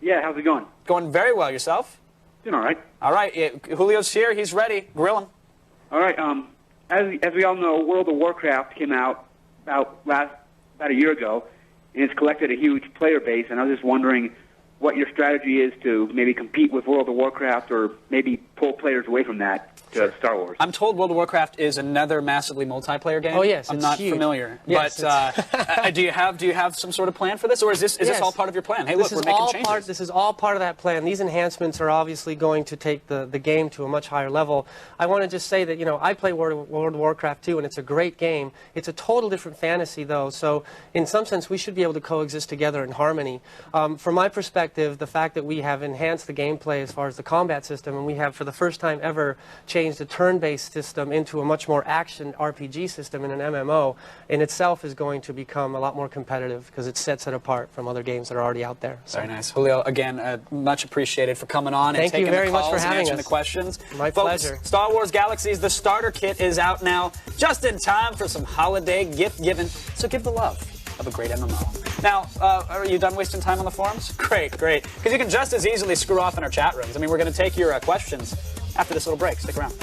Yeah. How's it going? Going very well. Yourself? Doing all right. All right. Yeah, Julio's here. He's ready. Grill him. All right. As we all know, World of Warcraft came out about a year ago, and it's collected a huge player base. And I was just wondering what your strategy is to maybe compete with World of Warcraft, or maybe pull players away from that to Star Wars. I'm told World of Warcraft is another massively multiplayer game. Oh yes, I'm not huge. familiar. Yes, but do you have some sort of plan for this, or is this all part of your plan? Hey, look, we're making changes. This is all part of that plan. These enhancements are obviously going to take the game to a much higher level. I want to just say that I play World of Warcraft 2, and it's a great game. It's a total different fantasy though, so in some sense we should be able to coexist together in harmony. From my perspective, the fact that we have enhanced the gameplay as far as the combat system, and we have for the first time ever changed a turn-based system into a much more action RPG system in an MMO, in itself is going to become a lot more competitive, because it sets it apart from other games that are already out there. So. Very nice. Julio, again, much appreciated for coming on and taking the calls and answering the questions. My Folks, pleasure. Star Wars Galaxies, the starter kit is out now, just in time for some holiday gift giving. So give the love of a great MMO. Now, are you done wasting time on the forums? Great, great. Because you can just as easily screw off in our chat rooms. I mean, we're going to take your questions after this little break. Stick around.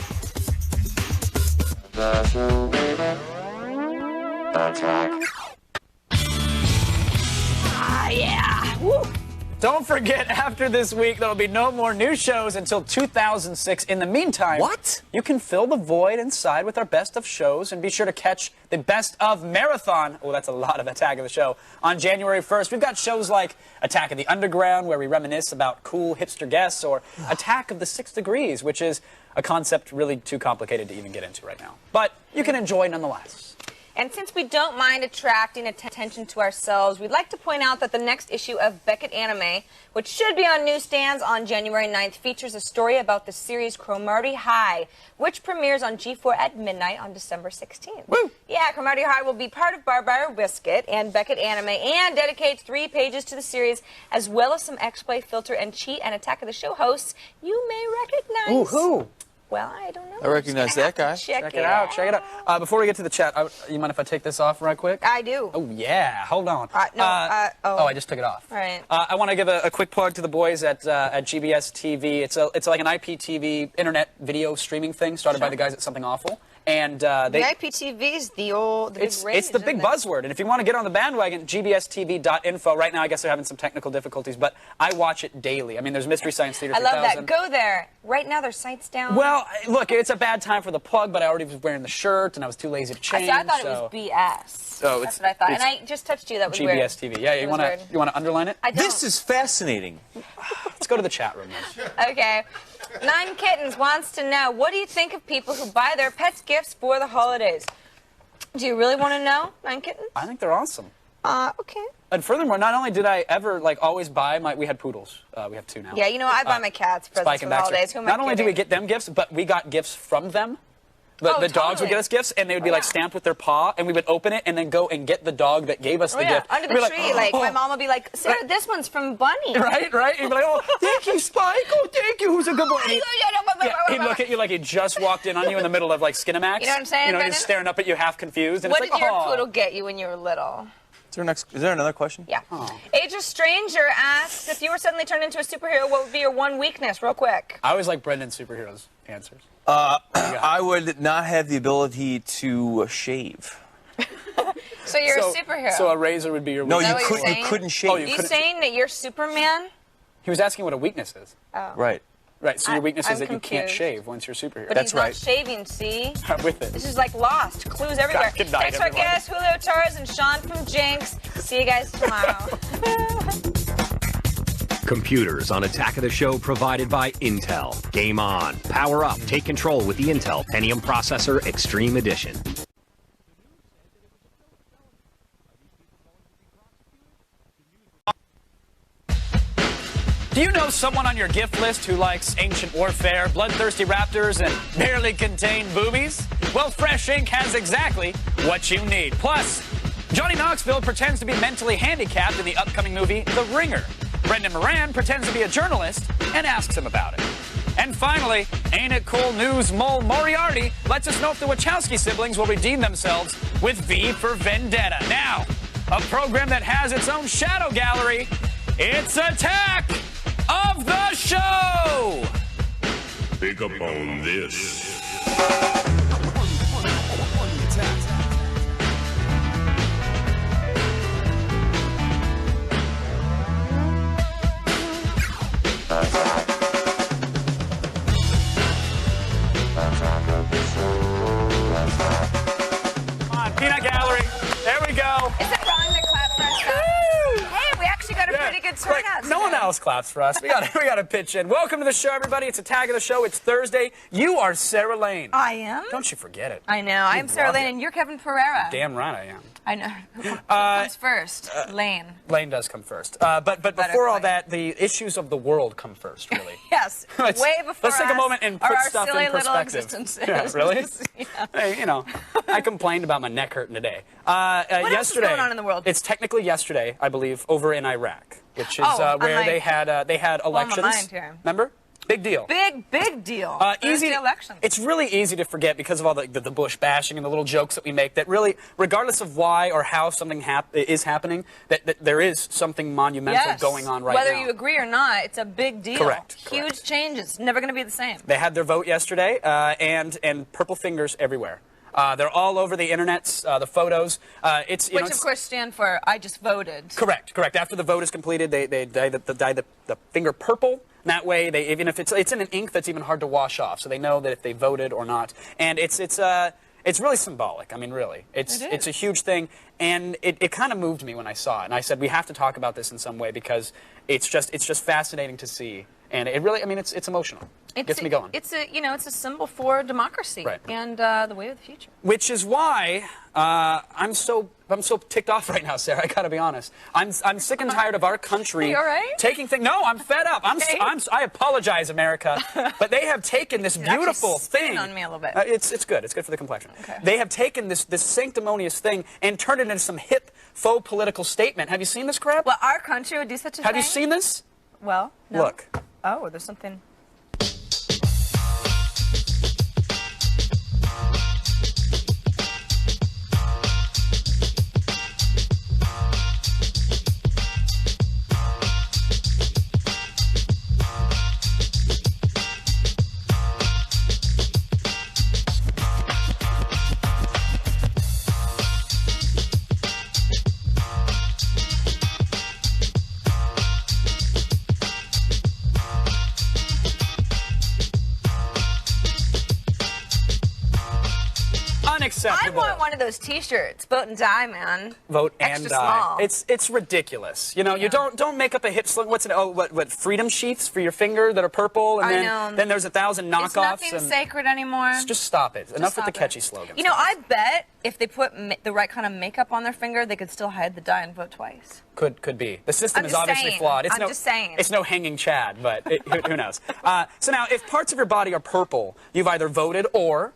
Yeah. Woo. Don't forget, after this week, there will be no more new shows until 2006. In the meantime, you can fill the void inside with our best of shows, and be sure to catch the best of marathon. Oh, that's a lot of Attack of the Show. On January 1st, we've got shows like Attack of the Underground, where we reminisce about cool hipster guests, or Attack of the 6 Degrees, which is a concept really too complicated to even get into right now. But you can enjoy nonetheless. And since we don't mind attracting attention to ourselves, we'd like to point out that the next issue of Beckett Anime, which should be on newsstands on January 9th, features a story about the series Cromartie High, which premieres on G4 at midnight on December 16th. Woo! Yeah, Cromartie High will be part of Barbara Biscuit and Beckett Anime, and dedicates 3 pages to the series, as well as some X-Play, Filter, and Cheat and Attack of the Show hosts you may recognize. Ooh, who? Well, I don't know. I recognize that guy. Check it out. Check it out. Before we get to the chat, you mind if I take this off right quick? I do. Oh, yeah. Hold on. Oh, I just took it off. All right. I want to give a quick plug to the boys at GBS TV. It's like an IPTV internet video streaming thing started by the guys at Something Awful. And the IPTV is the big rage, it's the big buzzword. And if you want to get on the bandwagon, gbstv.info. Right now, I guess they're having some technical difficulties, but I watch it daily. I mean, there's Mystery Science Theater 3000. I love that. Go there. Right now, their site's down. Well, look, it's a bad time for the plug, but I already was wearing the shirt, and I was too lazy to change. I thought it was BS. Oh, that's what I thought. And I just touched you. That was weird. GBS TV. Yeah, you want to underline it? I don't. This is fascinating. Let's go to the chat room then. Okay. 9 Kittens wants to know, what do you think of people who buy their pets gifts for the holidays? Do you really want to know, 9 Kittens? I think they're awesome. Okay. And furthermore, not only did I ever always buy we had poodles. We have 2 now. Yeah, I buy my cats presents Spike for and the Baxter. holidays. Who am I Not only do we get them gifts, but we got gifts from them. The dogs would get us gifts, and they would be stamped with their paw, and we would open it and then go and get the dog that gave us the gift. Under the tree. My mom would be like, Sarah, this one's from Bunny. Right? And you'd be like, oh, thank you, Spike. Oh, thank you. Who's a good boy? And he'd look at you like he just walked in on you in the middle of Skinamax. You know what I'm saying? He's staring up at you half confused. And What it's did your poodle get you when you were little? Is there another question? Yeah. Age of Stranger asks, if you were suddenly turned into a superhero, what would be your one weakness, real quick? I always like Brendan's superheroes answers. I would not have the ability to shave. So you're a superhero. So a razor would be your No, weakness. you couldn't shave. Are you saying that you're Superman? He was asking what a weakness is. Oh. Right. Right, so your weakness is I'm that you can't confused. shave once you're a superhero. But he's not shaving, see? I'm with it. This is like Lost. Clues everywhere. Good night, Thanks for our everyone. guests, Julio Torres and Sean from Jinx. See you guys tomorrow. Computers on Attack of the Show provided by Intel. Game on. Power up. Take control with the Intel Pentium Processor Extreme Edition. Do you know someone on your gift list who likes ancient warfare, bloodthirsty raptors, and barely contained boobies? Well, Fresh Ink has exactly what you need. Plus, Johnny Knoxville pretends to be mentally handicapped in the upcoming movie The Ringer. Brendan Moran pretends to be a journalist and asks him about it. And finally, Ain't It Cool News Mole Moriarty lets us know if the Wachowski siblings will redeem themselves with V for Vendetta. Now, a program that has its own shadow gallery. It's Attack of the Show! Pick up on this. Come on, Peanut Gallery. There we go. Is it wrong to clap for us? Hey, we actually got a pretty good turnout. No one else claps for us. We got to pitch in. Welcome to the show, everybody. It's Attack of the Show. It's Thursday. You are Sarah Lane. I am? Don't you forget it. I know. I'm Sarah Lane, and you're Kevin Pereira. Damn right I am. I know. Who comes first? Lane. Lane does come first. But before all that, the issues of the world come first, really. Yes. Way before Let's take a moment and put our stuff silly in little perspective. existences. Yeah, really? Yeah. Hey, I complained about my neck hurting today. What yesterday, else is going on in the world? It's technically yesterday, I believe, over in Iraq, which is where they had elections. my mind here. Remember? Big deal. Big deal. Easy elections. It's really easy to forget because of all the Bush bashing and the little jokes that we make. That really, regardless of why or how something is happening, that there is something monumental going on right Whether now. you agree or not, it's a big deal. Correct. Huge changes. Never going to be the same. They had their vote yesterday, and purple fingers everywhere. They're all over the internets, the photos. Which, of course, stand for I just voted. Correct. After the vote is completed, they dye the finger purple. That way, even if it's in an ink that's even hard to wash off, so they know that if they voted or not. And it's really symbolic. I mean, really, it's a huge thing, and it kind of moved me when I saw it. And I said, we have to talk about this in some way because it's just fascinating to see. And it really, I mean, it's emotional. It gets me going. It's a symbol for democracy and the way of the future. Which is why I'm so ticked off right now, Sarah. I got to be honest. I'm sick and tired of our country Are you all right? taking things. No, I'm fed up. I apologize, America, but they have taken this beautiful thing. On me a little bit. It's good. It's good for the complexion. Okay. They have taken this sanctimonious thing and turned it into some hip faux political statement. Have you seen this crap? Well, our country would do such a thing. Have you seen this? Well, no. Look. Oh, there's something. unacceptable. I want one of those T-shirts. Vote and die, man. Vote and Extra die. small. It's ridiculous. You know, you don't make up a hip sling. What's it? Oh, what freedom sheaths for your finger that are purple, and I know. then there's 1,000 knockoffs. It's nothing and sacred anymore. just stop it. Enough with the stop catchy it. slogans. You know, I bet if they put the right kind of makeup on their finger, they could still hide the die and vote twice. Could be. The system I'm is just obviously saying. flawed. I'm just saying. It's no hanging Chad, but who knows? So now, if parts of your body are purple, you've either voted or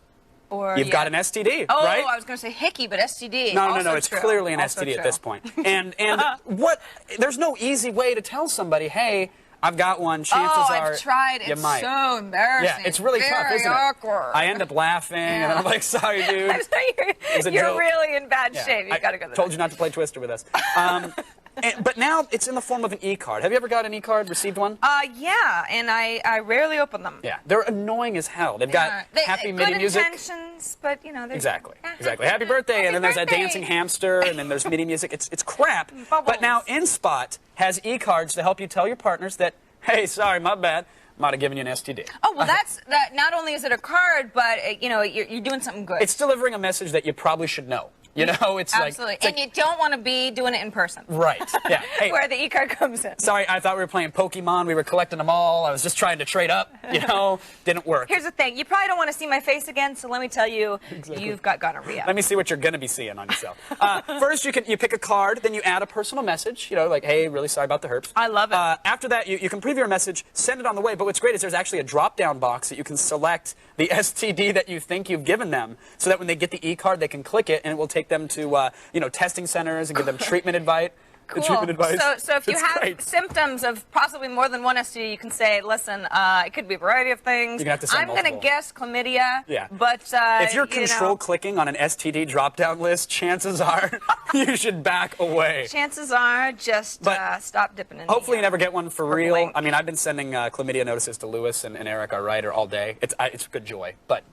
you've got an STD, oh, right? I was going to say hickey, but STD. No. It's true. clearly an Also STD true. at this point. And what? There's no easy way to tell somebody, hey, I've got one. Chances are I've tried. you It's might. so embarrassing. Yeah, it's really tough, Very isn't it? awkward. I end up laughing, and then I'm like, sorry, dude. I'm sorry, It was a you're joke. really in bad Yeah, shape. You've got to go to the told you not to play Twister with us. But now it's in the form of an e-card. Have you ever got an e-card, received one? Yeah, and I rarely open them. Yeah, they're annoying as hell. They've got happy good MIDI music. intentions, but you know, they're Exactly. Happy birthday, and then there's that birthday. dancing hamster, and then there's MIDI music. It's crap. But now InSpot has e-cards to help you tell your partners that, hey, sorry, my bad, might have given you an STD. Oh well, that. Not only is it a card, but you know, you're doing something good. It's delivering a message that you probably should know. You know, it's absolutely, like, and you don't want to be doing it in person. Right. Yeah. Hey, where the e-card comes in. Sorry, I thought we were playing Pokemon. We were collecting them all. I was just trying to trade up. You know, didn't work. Here's the thing: you probably don't want to see my face again, so let me tell you, you've got gonorrhea. Let me see what you're going to be seeing on yourself. First, you pick a card, then you add a personal message. You know, like, hey, really sorry about the herpes. I love it. After that, you can preview your message, send it on the way. But what's great is there's actually a drop-down box that you can select the STD that you think you've given them, so that when they get the e-card, they can click it, and it will take them to testing centers and give them treatment advice. Cool. Treatment advice. So if you It's have great. symptoms of possibly more than one STD, you can say, listen, it could be a variety of things. You're gonna have to send I'm going to multiple. guess chlamydia. Yeah. But if you're control clicking on an STD drop-down list, chances are you should back away. chances are just stop dipping in. Hopefully you never get one for real. I mean, I've been sending chlamydia notices to Lewis and Eric, our writer, all day. It's good joy, but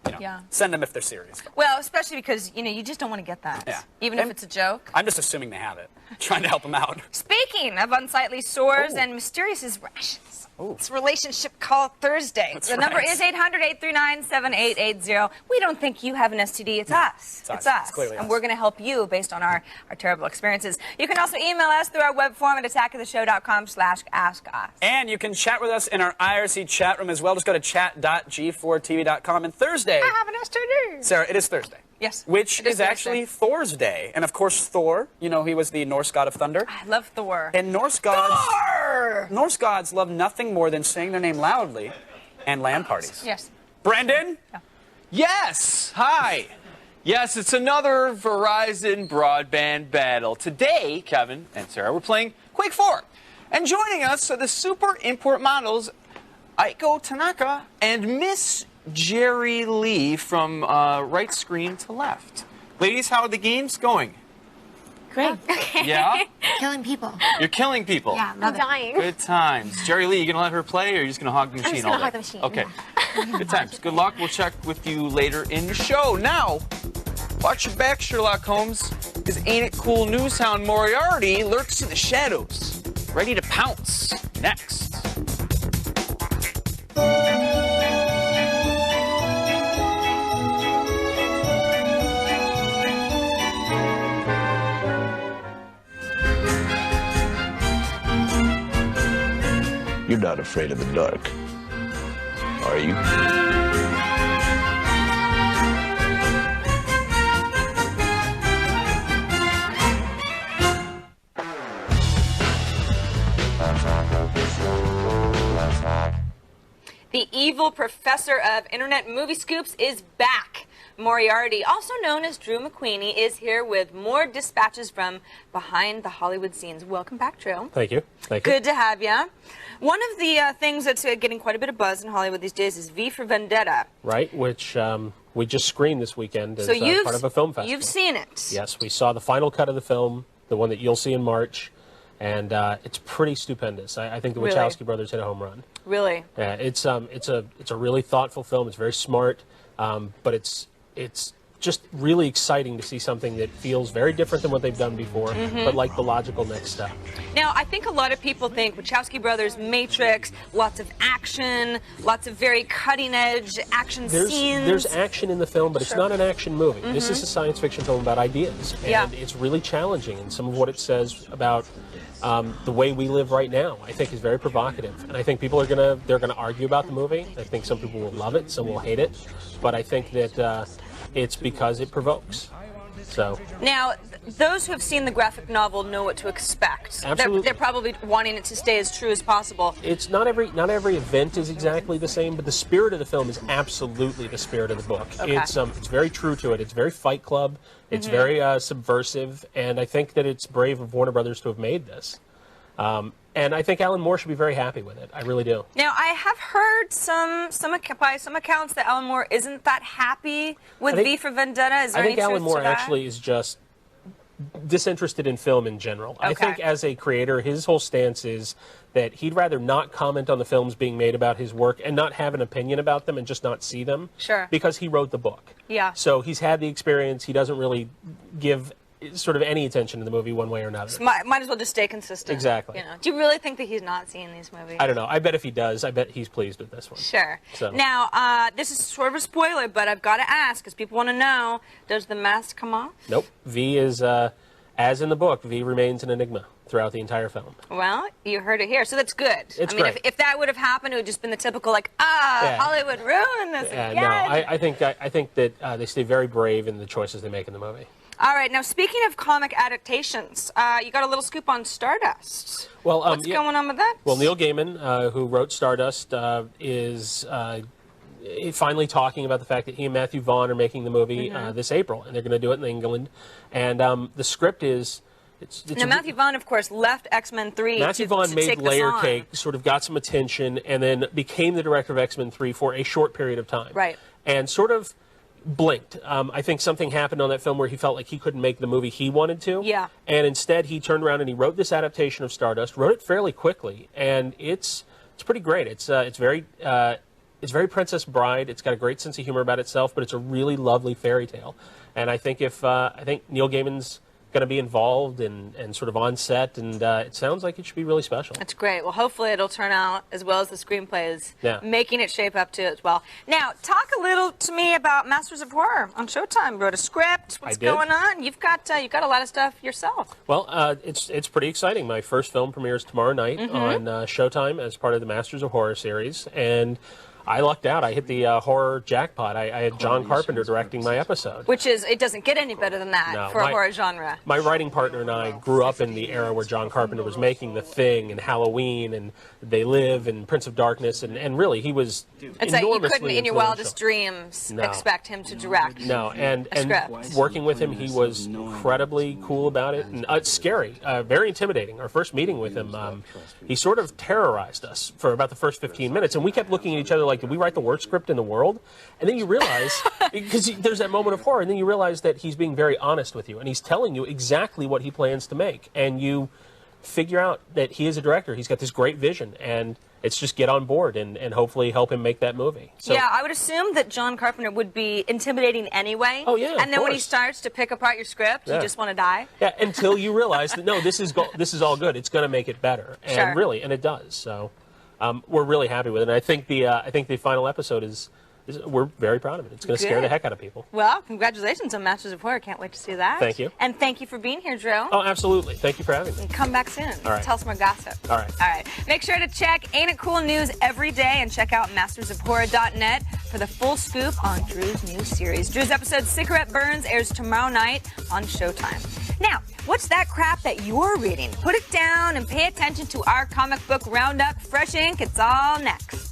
send them if they're serious. Well, especially because you just don't want to get that. Yeah. Even if it's a joke. I'm just assuming they have it. Trying to help them out. Speaking of unsightly sores and mysterious rashes, it's Relationship Call Thursday. That's the number right. is 800-839-7880. We don't think you have an STD. It's us. It's us. It's clearly and us. we're going to help you based on our terrible experiences. You can also email us through our web form at attackoftheshow.com/askus. And you can chat with us in our IRC chat room as well. Just go to chat.g4tv.com. And Thursday, I have an STD. Sarah, it is Thursday. Yes. Which is actually Thor's day. And of course, Thor, he was the Norse god of thunder. I love Thor. And Norse gods love nothing more than saying their name loudly and LAN parties. Yes. Brendan? Yes. Hi. Yes, it's another Verizon broadband battle. Today, Kevin and Sarah, we're playing Quake 4. And joining us are the super import models, Aiko Tanaka and Miss Jerry Lee from right screen to left. Ladies, how are the games going? Great. Yeah? Killing people. You're killing people. Yeah, I'm dying. Good times. Jerry Lee, you gonna let her play, or are you just gonna hog the I'm machine just gonna all hog day? the machine, Okay. Good times. Good luck. We'll check with you later in the show. Now, watch your back, Sherlock Holmes, because ain't it cool Newshound Moriarty lurks in the shadows, ready to pounce. Next. You're not afraid of the dark, are you? The evil professor of internet movie scoops is back. Moriarty, also known as Drew McQueenie, is here with more dispatches from behind the Hollywood scenes. Welcome back, Drew. Thank you. Thank you. Good to have you. One of the things that's getting quite a bit of buzz in Hollywood these days is V for Vendetta. Right, which we just screened this weekend as So you've part of a film festival. You've seen it. Yes, we saw the final cut of the film, the one that you'll see in March, and it's pretty stupendous. I think the Really? Wachowski brothers hit a home run. Really? Yeah, it's a really thoughtful film. It's very smart, but it's just really exciting to see something that feels very different than what they've done before, Mhm. but like the logical next step. Now, I think a lot of people think Wachowski Brothers, Matrix, lots of action, lots of very cutting-edge action scenes. There's action in the film, but it's Sure. not an action movie. This Mhm. is a science fiction film about ideas, and Yeah. it's really challenging. And some of what it says about the way we live right now, I think, is very provocative. And I think people are they're gonna argue about the movie. I think some people will love it, some will hate it, but I think that it's because it provokes. So. Now, those who have seen the graphic novel know what to expect. Absolutely. They're probably wanting it to stay as true as possible. It's not every event is exactly the same, but the spirit of the film is absolutely the spirit of the book. Okay. It's very true to it. It's very Fight Club. It's Mhm. very subversive, and I think that it's brave of Warner Brothers to have made this. And I think Alan Moore should be very happy with it. I really do. Now, I have heard by some accounts that Alan Moore isn't that happy with V for Vendetta. Is there I think any Alan truth Moore to that? actually is just disinterested in film in general. I Okay. think as a creator, his whole stance is that he'd rather not comment on the films being made about his work and not have an opinion about them and just not see them. Sure. Because he wrote the book. Yeah. So he's had the experience. He doesn't really give sort of any attention to the movie one way or another. Might as well just stay consistent. Exactly. You know. Do you really think that he's not seeing these movies? I don't know. I bet if he does, I bet he's pleased with this one. Sure. So. Now, this is sort of a spoiler, but I've got to ask because people want to know: does the mask come off? Nope. V is, as in the book, V remains an enigma throughout the entire film. Well, you heard it here, so that's good. It's I mean, great. if that would have happened, it would have just been the typical Yeah. Hollywood ruined this Yeah, again. no, I think that they stay very brave in the choices they make in the movie. All right, now speaking of comic adaptations, you got a little scoop on Stardust. Well, What's going on with that? Well, Neil Gaiman, who wrote Stardust, is finally talking about the fact that he and Matthew Vaughn are making the movie this April, and they're going to do it in England. And the script is... Now, Matthew Vaughn, of course, left X-Men 3 Matthew to Vaughn made take this Layer on. Cake, sort of got some attention, and then became the director of X-Men 3 for a short period of time. Right. And sort of blinked. I think something happened on that film where he felt like he couldn't make the movie he wanted to. Yeah. And instead, he turned around and he wrote this adaptation of Stardust, wrote it fairly quickly, and it's pretty great. It's very Princess Bride. It's got a great sense of humor about itself, but it's a really lovely fairy tale. And I think I think Neil Gaiman's going to be involved and sort of on set, and it sounds like it should be really special. That's great. Well, hopefully it'll turn out as well as the screenplay is making it shape up to as well. Now, talk a little to me about Masters of Horror on Showtime. Wrote a script. What's did. going on? You've got a lot of stuff yourself. Well, it's pretty exciting. My first film premieres tomorrow night on Showtime as part of the Masters of Horror series, and I lucked out. I hit the horror jackpot. I had John Carpenter directing my episode. Which is, it doesn't get any better than that No, for a horror genre. My writing partner and I grew up in the era where John Carpenter was making The Thing and Halloween and They Live and Prince of Darkness, and really he was It's like you enormously couldn't, in your wildest dreams, No. expect him to direct. No, and a script. working with him, he was incredibly cool about it. And it's scary, very intimidating. Our first meeting with him, he sort of terrorized us for about the first 15 minutes, and we kept looking at each other like, did we write the worst script in the world? And then you realize, because there's that moment of horror, and then you realize that he's being very honest with you, and he's telling you exactly what he plans to make, and you figure out that he is a director. He's got this great vision, and it's just get on board and hopefully help him make that movie. So, yeah, I would assume that John Carpenter would be intimidating anyway. Oh, yeah, And then of when he course. starts to pick apart your script, you Yeah. just want to die. Yeah, until you realize that, no, this is all good. It's going to make it better. And Sure. really, and it does. So we're really happy with it. And I think the final episode is we're very proud of it. It's going to scare Good. the heck out of people. Well, congratulations on Masters of Horror. Can't wait to see that. Thank you. And thank you for being here, Drew. Oh, absolutely. Thank you for having me. Come back soon. All right. Tell us more gossip. All right. All right. Make sure to check Ain't It Cool News every day and check out mastersofhorror.net for the full scoop on Drew's new series. Drew's episode Cigarette Burns airs tomorrow night on Showtime. Now, what's that crap that you're reading? Put it down and pay attention to our comic book roundup. Fresh ink, it's all next.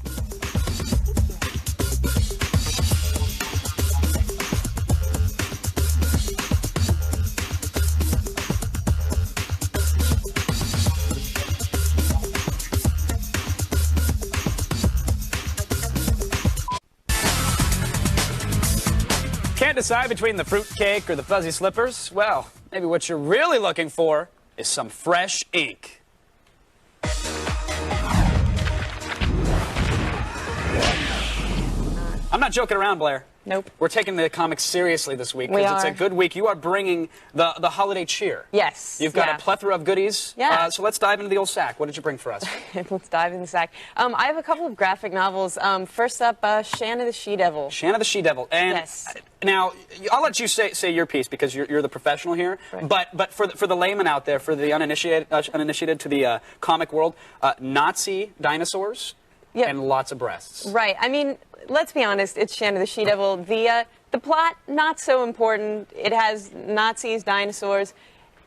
Can't decide between the fruitcake or the fuzzy slippers? Well, maybe what you're really looking for is some fresh ink. I'm not joking around, Blair. Nope. We're taking the comics seriously this week We because it's are. a good week. You are bringing the holiday cheer. Yes. You've got yeah. a plethora of goodies. Yeah. So let's dive into the old sack. What did you bring for us? Let's dive in the sack. I have a couple of graphic novels. First up, Shanna the She-Devil. Shanna the She-Devil. And yes. Now, I'll let you say your piece because you're the professional here. Right. But for the layman out there, for the uninitiated to the comic world, Nazi dinosaurs and lots of breasts. Right. I mean, let's be honest. It's Shanna the She-Devil. The plot, not so important. It has Nazis, dinosaurs,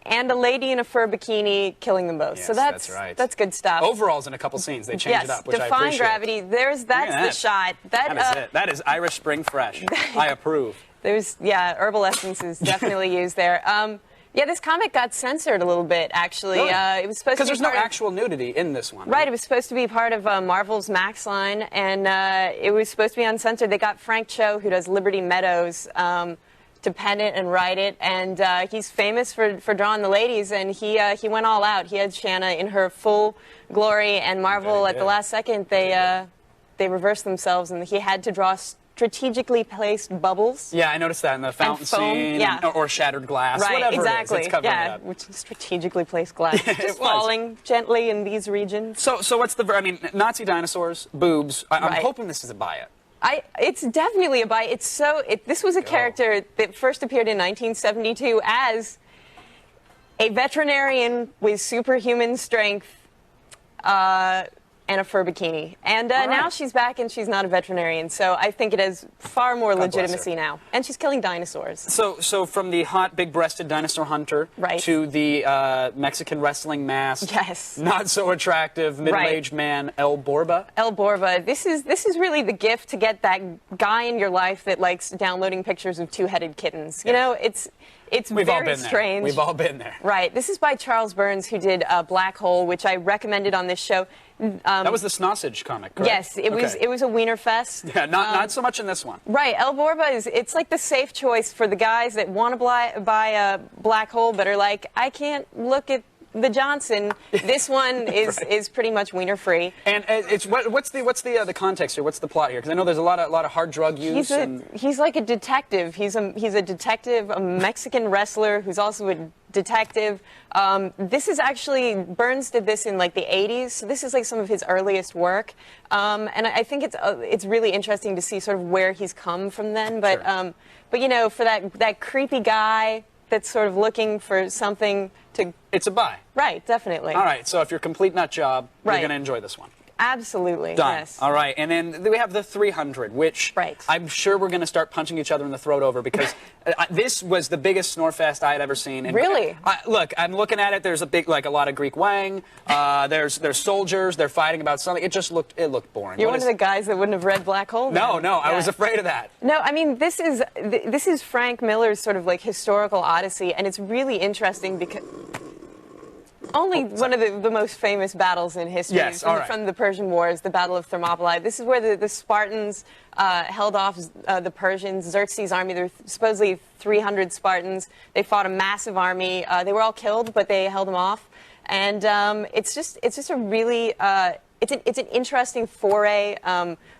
and a lady in a fur bikini killing them both. Yes, so that's right. That's good stuff. Overalls in a couple scenes. They change it up, which I Defying appreciate. Gravity. That's that. the shot. That is it. That is Irish Spring Fresh. I approve. Herbal essence is definitely used there. Yeah, this comic got censored a little bit, actually. Really? It was supposed to be because there's no part of- actual nudity in this one. Right, it was supposed to be part of Marvel's Max line, and it was supposed to be uncensored. They got Frank Cho, who does Liberty Meadows, to pen it and write it, and he's famous for drawing the ladies, and he went all out. He had Shanna in her full glory, and Marvel, at the last second, they reversed themselves, and he had to draw strategically placed bubbles. Yeah, I noticed that in the fountain foam, scene, yeah. or shattered glass, Right, whatever exactly. it is. It's covering it up. Which is strategically placed glass, It just was. falling gently in these regions. So what's the? I mean, Nazi dinosaurs, boobs. I'm Right. hoping this is a buy it. It's definitely a buy. This was a character that first appeared in 1972 as a veterinarian with superhuman strength and a fur bikini. And now she's back and she's not a veterinarian. So I think it has far more God bless legitimacy her. now. And she's killing dinosaurs. So from the hot, big-breasted dinosaur hunter to the Mexican wrestling mask, not so attractive middle-aged man El Borba. El Borba, this is really the gift to get that guy in your life that likes downloading pictures of two-headed kittens. You know, it's We've all very been there. strange. We've all been there. Right. This is by Charles Burns, who did Black Hole, which I recommended on this show. That was the Snossage comic, correct? Yes, it was. Okay. It was a wiener fest. Yeah, not so much in this one. Right, El Borba it's like the safe choice for the guys that want to buy a Black Hole, but are like, I can't look at the Johnson. This one is pretty much wiener free. And it's what's the context here? What's the plot here? Because I know there's a lot of hard drug use. He's like a detective. He's a detective, a Mexican wrestler who's also a detective. This is actually Burns did this in like the 80s. So this is like some of his earliest work, and I think it's really interesting to see sort of where he's come from then. But but you know, for that creepy guy that's sort of looking for something to. It's a buy. Right, definitely. All right, so if you're complete nut job, you're Right. going to enjoy this one. Absolutely. Done. Yes. All right, and then we have the 300, which I'm sure we're going to start punching each other in the throat over because this was the biggest Snorfest I had ever seen. And Really? Look, I'm looking at it. There's a lot of Greek wang. There's soldiers. They're fighting about something. It looked boring. You're one of the guys that wouldn't have read Black Hole. No, then. I Yeah. was afraid of that. No, I mean this is Frank Miller's sort of like historical odyssey, and it's really interesting because only one of the most famous battles in history Yes, all right. from the Persian Wars, the Battle of Thermopylae. This is where the Spartans held off the Persians, Xerxes' army. There were supposedly 300 Spartans. They fought a massive army. They were all killed, but they held them off. And it's just a really it's an interesting foray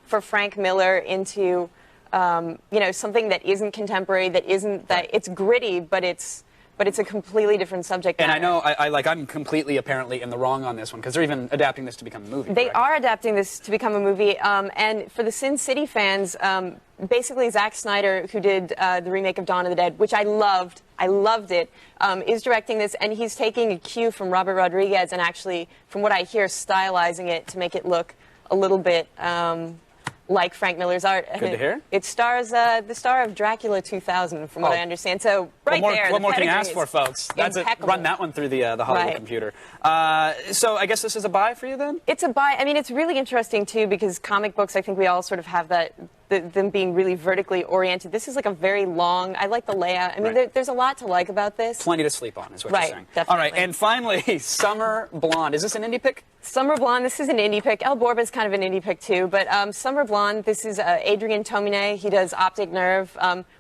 for Frank Miller into something that isn't contemporary, that it's gritty, but it's a completely different subject And matter. I know I'm completely apparently in the wrong on this one because they're even adapting this to become a movie. They are adapting this to become a movie, and for the Sin City fans, basically Zack Snyder, who did the remake of Dawn of the Dead, which I loved it, is directing this, and he's taking a cue from Robert Rodriguez and actually, from what I hear, stylizing it to make it look a little bit like Frank Miller's art. Good to hear. It stars the star of Dracula 2000, from what I understand. So right there, What more can you pedigree ask for, is folks? That's it. impeccable. Run that one through the Hollywood Right. computer. So I guess this is a buy for you then? It's a buy. I mean, it's really interesting, too, because comic books, I think we all sort of have them being really vertically oriented. This is like a very long, I like the layout. I mean, there's a lot to like about this. Plenty to sleep on is what Right, you're saying. definitely. All right, and finally, Summer Blonde. Is this an indie pick? Summer Blonde, this is an indie pick. El Borba is kind of an indie pick, too. But Summer Blonde, this is Adrian Tomine. He does Optic Nerve.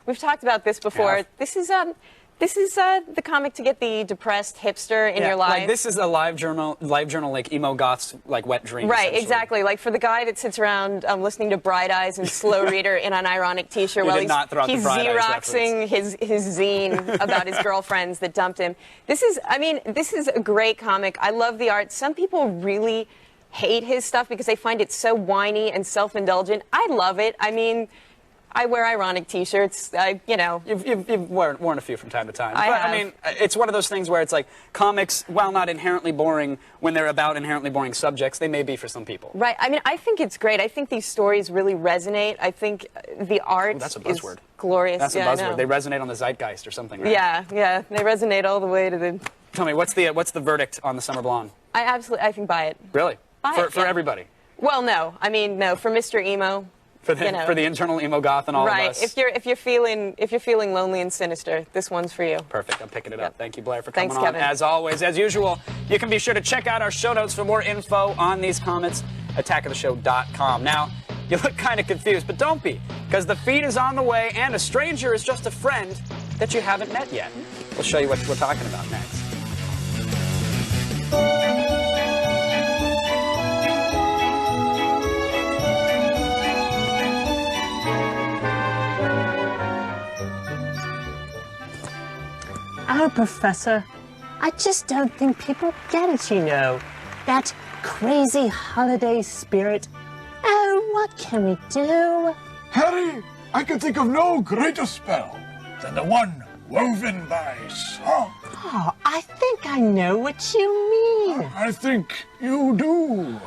We've talked about this before. Yeah. This is This is the comic to get the depressed hipster in your life. Like this is a live journal like emo goth's like wet dream. Right, exactly. Like for the guy that sits around listening to Bright Eyes and Slow Reader in an ironic T-shirt while he's Xeroxing his zine about his girlfriends that dumped him. This is a great comic. I love the art. Some people really hate his stuff because they find it so whiny and self-indulgent. I love it. I mean, I wear ironic T-shirts. You've worn a few from time to time. I mean, it's one of those things where it's like comics, while not inherently boring, when they're about inherently boring subjects, they may be for some people. Right. I mean, I think it's great. I think these stories really resonate. I think the art that's a buzzword. Is glorious. That's a buzzword. They resonate on the zeitgeist or something, right? Yeah. They resonate all the way to the... Tell me, what's the verdict on the Summer Blonde? I think buy it. Really? Buy it, for everybody? Well, no. I mean, no. For Mr. Emo. For the internal emo goth and all of us. Right. If you're feeling lonely and sinister, this one's for you. Perfect. I'm picking it up. Thank you, Blair, for coming Thanks, on. Kevin. As always, as usual, you can be sure to check out our show notes for more info on these comics. attackoftheshow.com. Now, you look kind of confused, but don't be, because the feed is on the way, and a stranger is just a friend that you haven't met yet. We'll show you what we're talking about next. Oh, Professor, I just don't think people get it, you know. That crazy holiday spirit. Oh, what can we do? Harry, I can think of no greater spell than the one woven by song. Oh, I think I know what you mean. I think you do.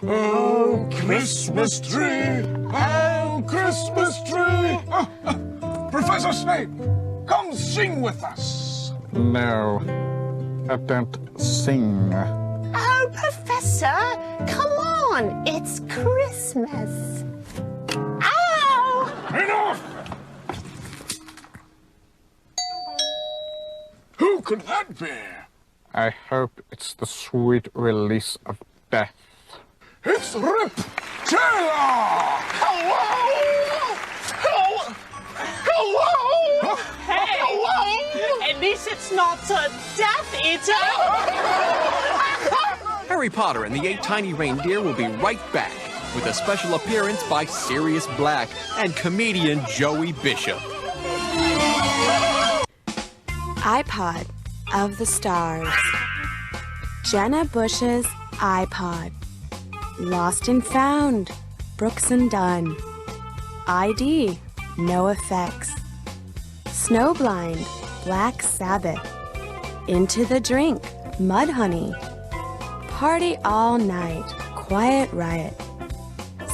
Oh, Christmas tree, oh, Christmas tree. Professor Snape, come sing with us. No, I don't sing. Oh, Professor, come on, it's Christmas. Ow! Enough! Who could that be? I hope it's the sweet release of death. It's Rip Taylor! Hello! Hello! Hey! Hello! At least it's not a Death Eater! Harry Potter and the 8 Tiny Reindeer will be right back with a special appearance by Sirius Black and comedian Joey Bishop. iPod of the Stars. Jenna Bush's iPod. Lost and Found, Brooks and Dunn. ID, No Effects. Snowblind, Black Sabbath. Into the Drink, Mudhoney. Party All Night, Quiet Riot.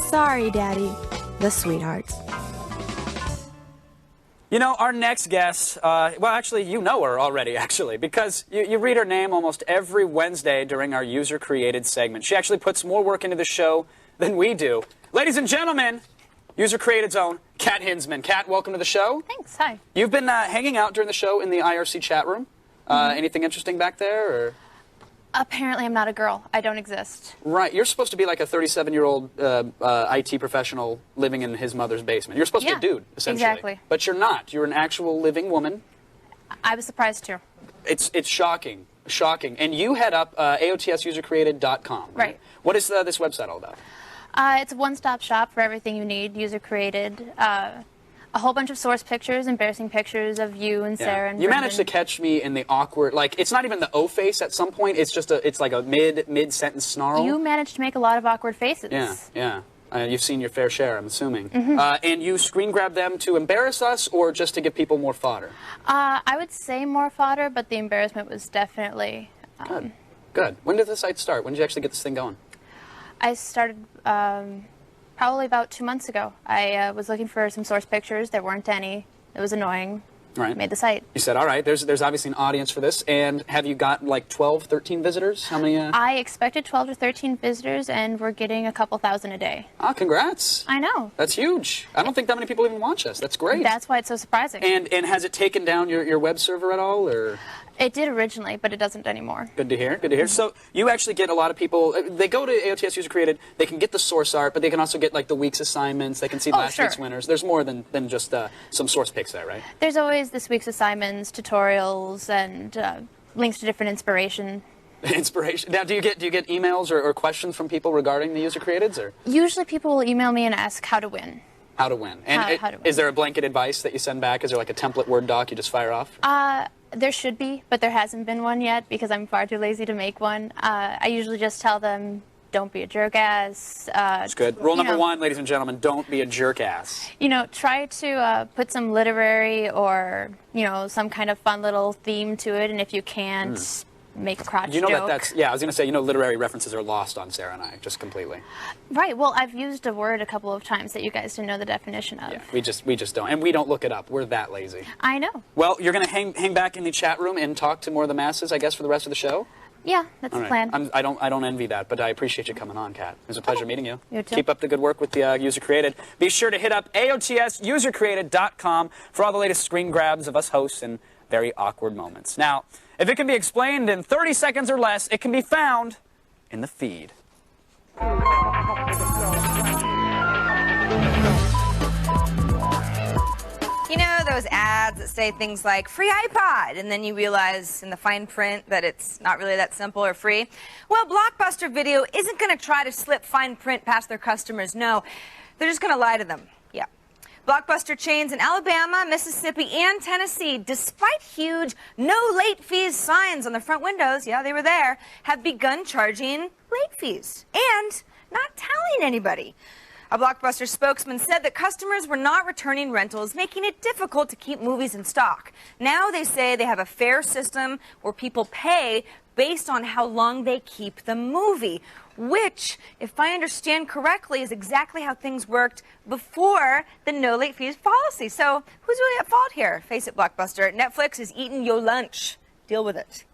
Sorry, Daddy, The Sweethearts. You know, our next guest, well, actually, you know her already, actually, because you read her name almost every Wednesday during our user-created segment. She actually puts more work into the show than we do. Ladies and gentlemen, user-created's own Kat Hinsman. Kat, welcome to the show. Thanks. Hi. You've been hanging out during the show in the IRC chat room. Anything interesting back there? Or? Apparently, I'm not a girl. I don't exist. Right. You're supposed to be like a 37-year-old IT professional living in his mother's basement. You're supposed to be a dude, essentially. Exactly. But you're not. You're an actual living woman. I was surprised, too. It's shocking. Shocking. And you head up AOTSuserCreated.com. Right. What is this website all about? It's a one-stop shop for everything you need, user-created. A whole bunch of source pictures, embarrassing pictures of you and Sarah and You Brendan. managed to catch me in the awkward, like, it's not even the O face at some point, it's just it's like a mid-sentence snarl. You managed to make a lot of awkward faces. Yeah. You've seen your fair share, I'm assuming. Mhm. And you screen grab them to embarrass us or just to give people more fodder? I would say more fodder, but the embarrassment was definitely... Good. When did the site start? When did you actually get this thing going? I started probably about 2 months ago. I was looking for some source pictures. There weren't any. It was annoying. Right. Made the site. You said, all right, there's obviously an audience for this. And have you got like 12, 13 visitors? How many? I expected 12 to 13 visitors, and we're getting a couple thousand a day. Ah, congrats. I know. That's huge. I don't think that many people even watch us. That's great. That's why it's so surprising. And has it taken down your web server at all? Or It did originally, but it doesn't anymore. Good to hear. Good to hear. So you actually get a lot of people. They go to AOTS User Created. They can get the source art, but they can also get like the week's assignments. They can see last week's winners. There's more than just some source picks there, right? There's always this week's assignments, tutorials, and links to different inspiration. Inspiration. Now, do you get emails or questions from people regarding the User Createds, or? Usually, people will email me and ask how to win. How to win. And how to win. Is there a blanket advice that you send back? Is there like a template Word doc you just fire off? There should be, but there hasn't been one yet because I'm far too lazy to make one. I usually just tell them, don't be a jerk-ass. That's good. Rule number one, ladies and gentlemen, don't be a jerk-ass. You know, try to put some literary or, some kind of fun little theme to it, and if you can't, make a crotch joke. I was going to say, literary references are lost on Sarah and I, just completely. Right, well, I've used a word a couple of times that you guys didn't know the definition of. Yeah, we just don't. And we don't look it up. We're that lazy. I know. Well, you're going to hang back in the chat room and talk to more of the masses, I guess, for the rest of the show? Yeah, that's the plan. I don't envy that, but I appreciate you coming on, Kat. It was a pleasure meeting you. You too. Keep up the good work with the User Created. Be sure to hit up AOTSUserCreated.com for all the latest screen grabs of us hosts and very awkward moments. Now, if it can be explained in 30 seconds or less, it can be found in the feed. You know those ads that say things like free iPod, and then you realize in the fine print that it's not really that simple or free? Well, Blockbuster Video isn't going to try to slip fine print past their customers. No, they're just going to lie to them. Yeah. Blockbuster chains in Alabama, Mississippi, and Tennessee, despite huge no late fees signs on the front windows, yeah, they were there, have begun charging late fees and not telling anybody. A Blockbuster spokesman said that customers were not returning rentals, making it difficult to keep movies in stock. Now they say they have a fair system where people pay based on how long they keep the movie, which, if I understand correctly, is exactly how things worked before the no late fees policy. So who's really at fault here? Face it, Blockbuster. Netflix is eating your lunch. Deal with it.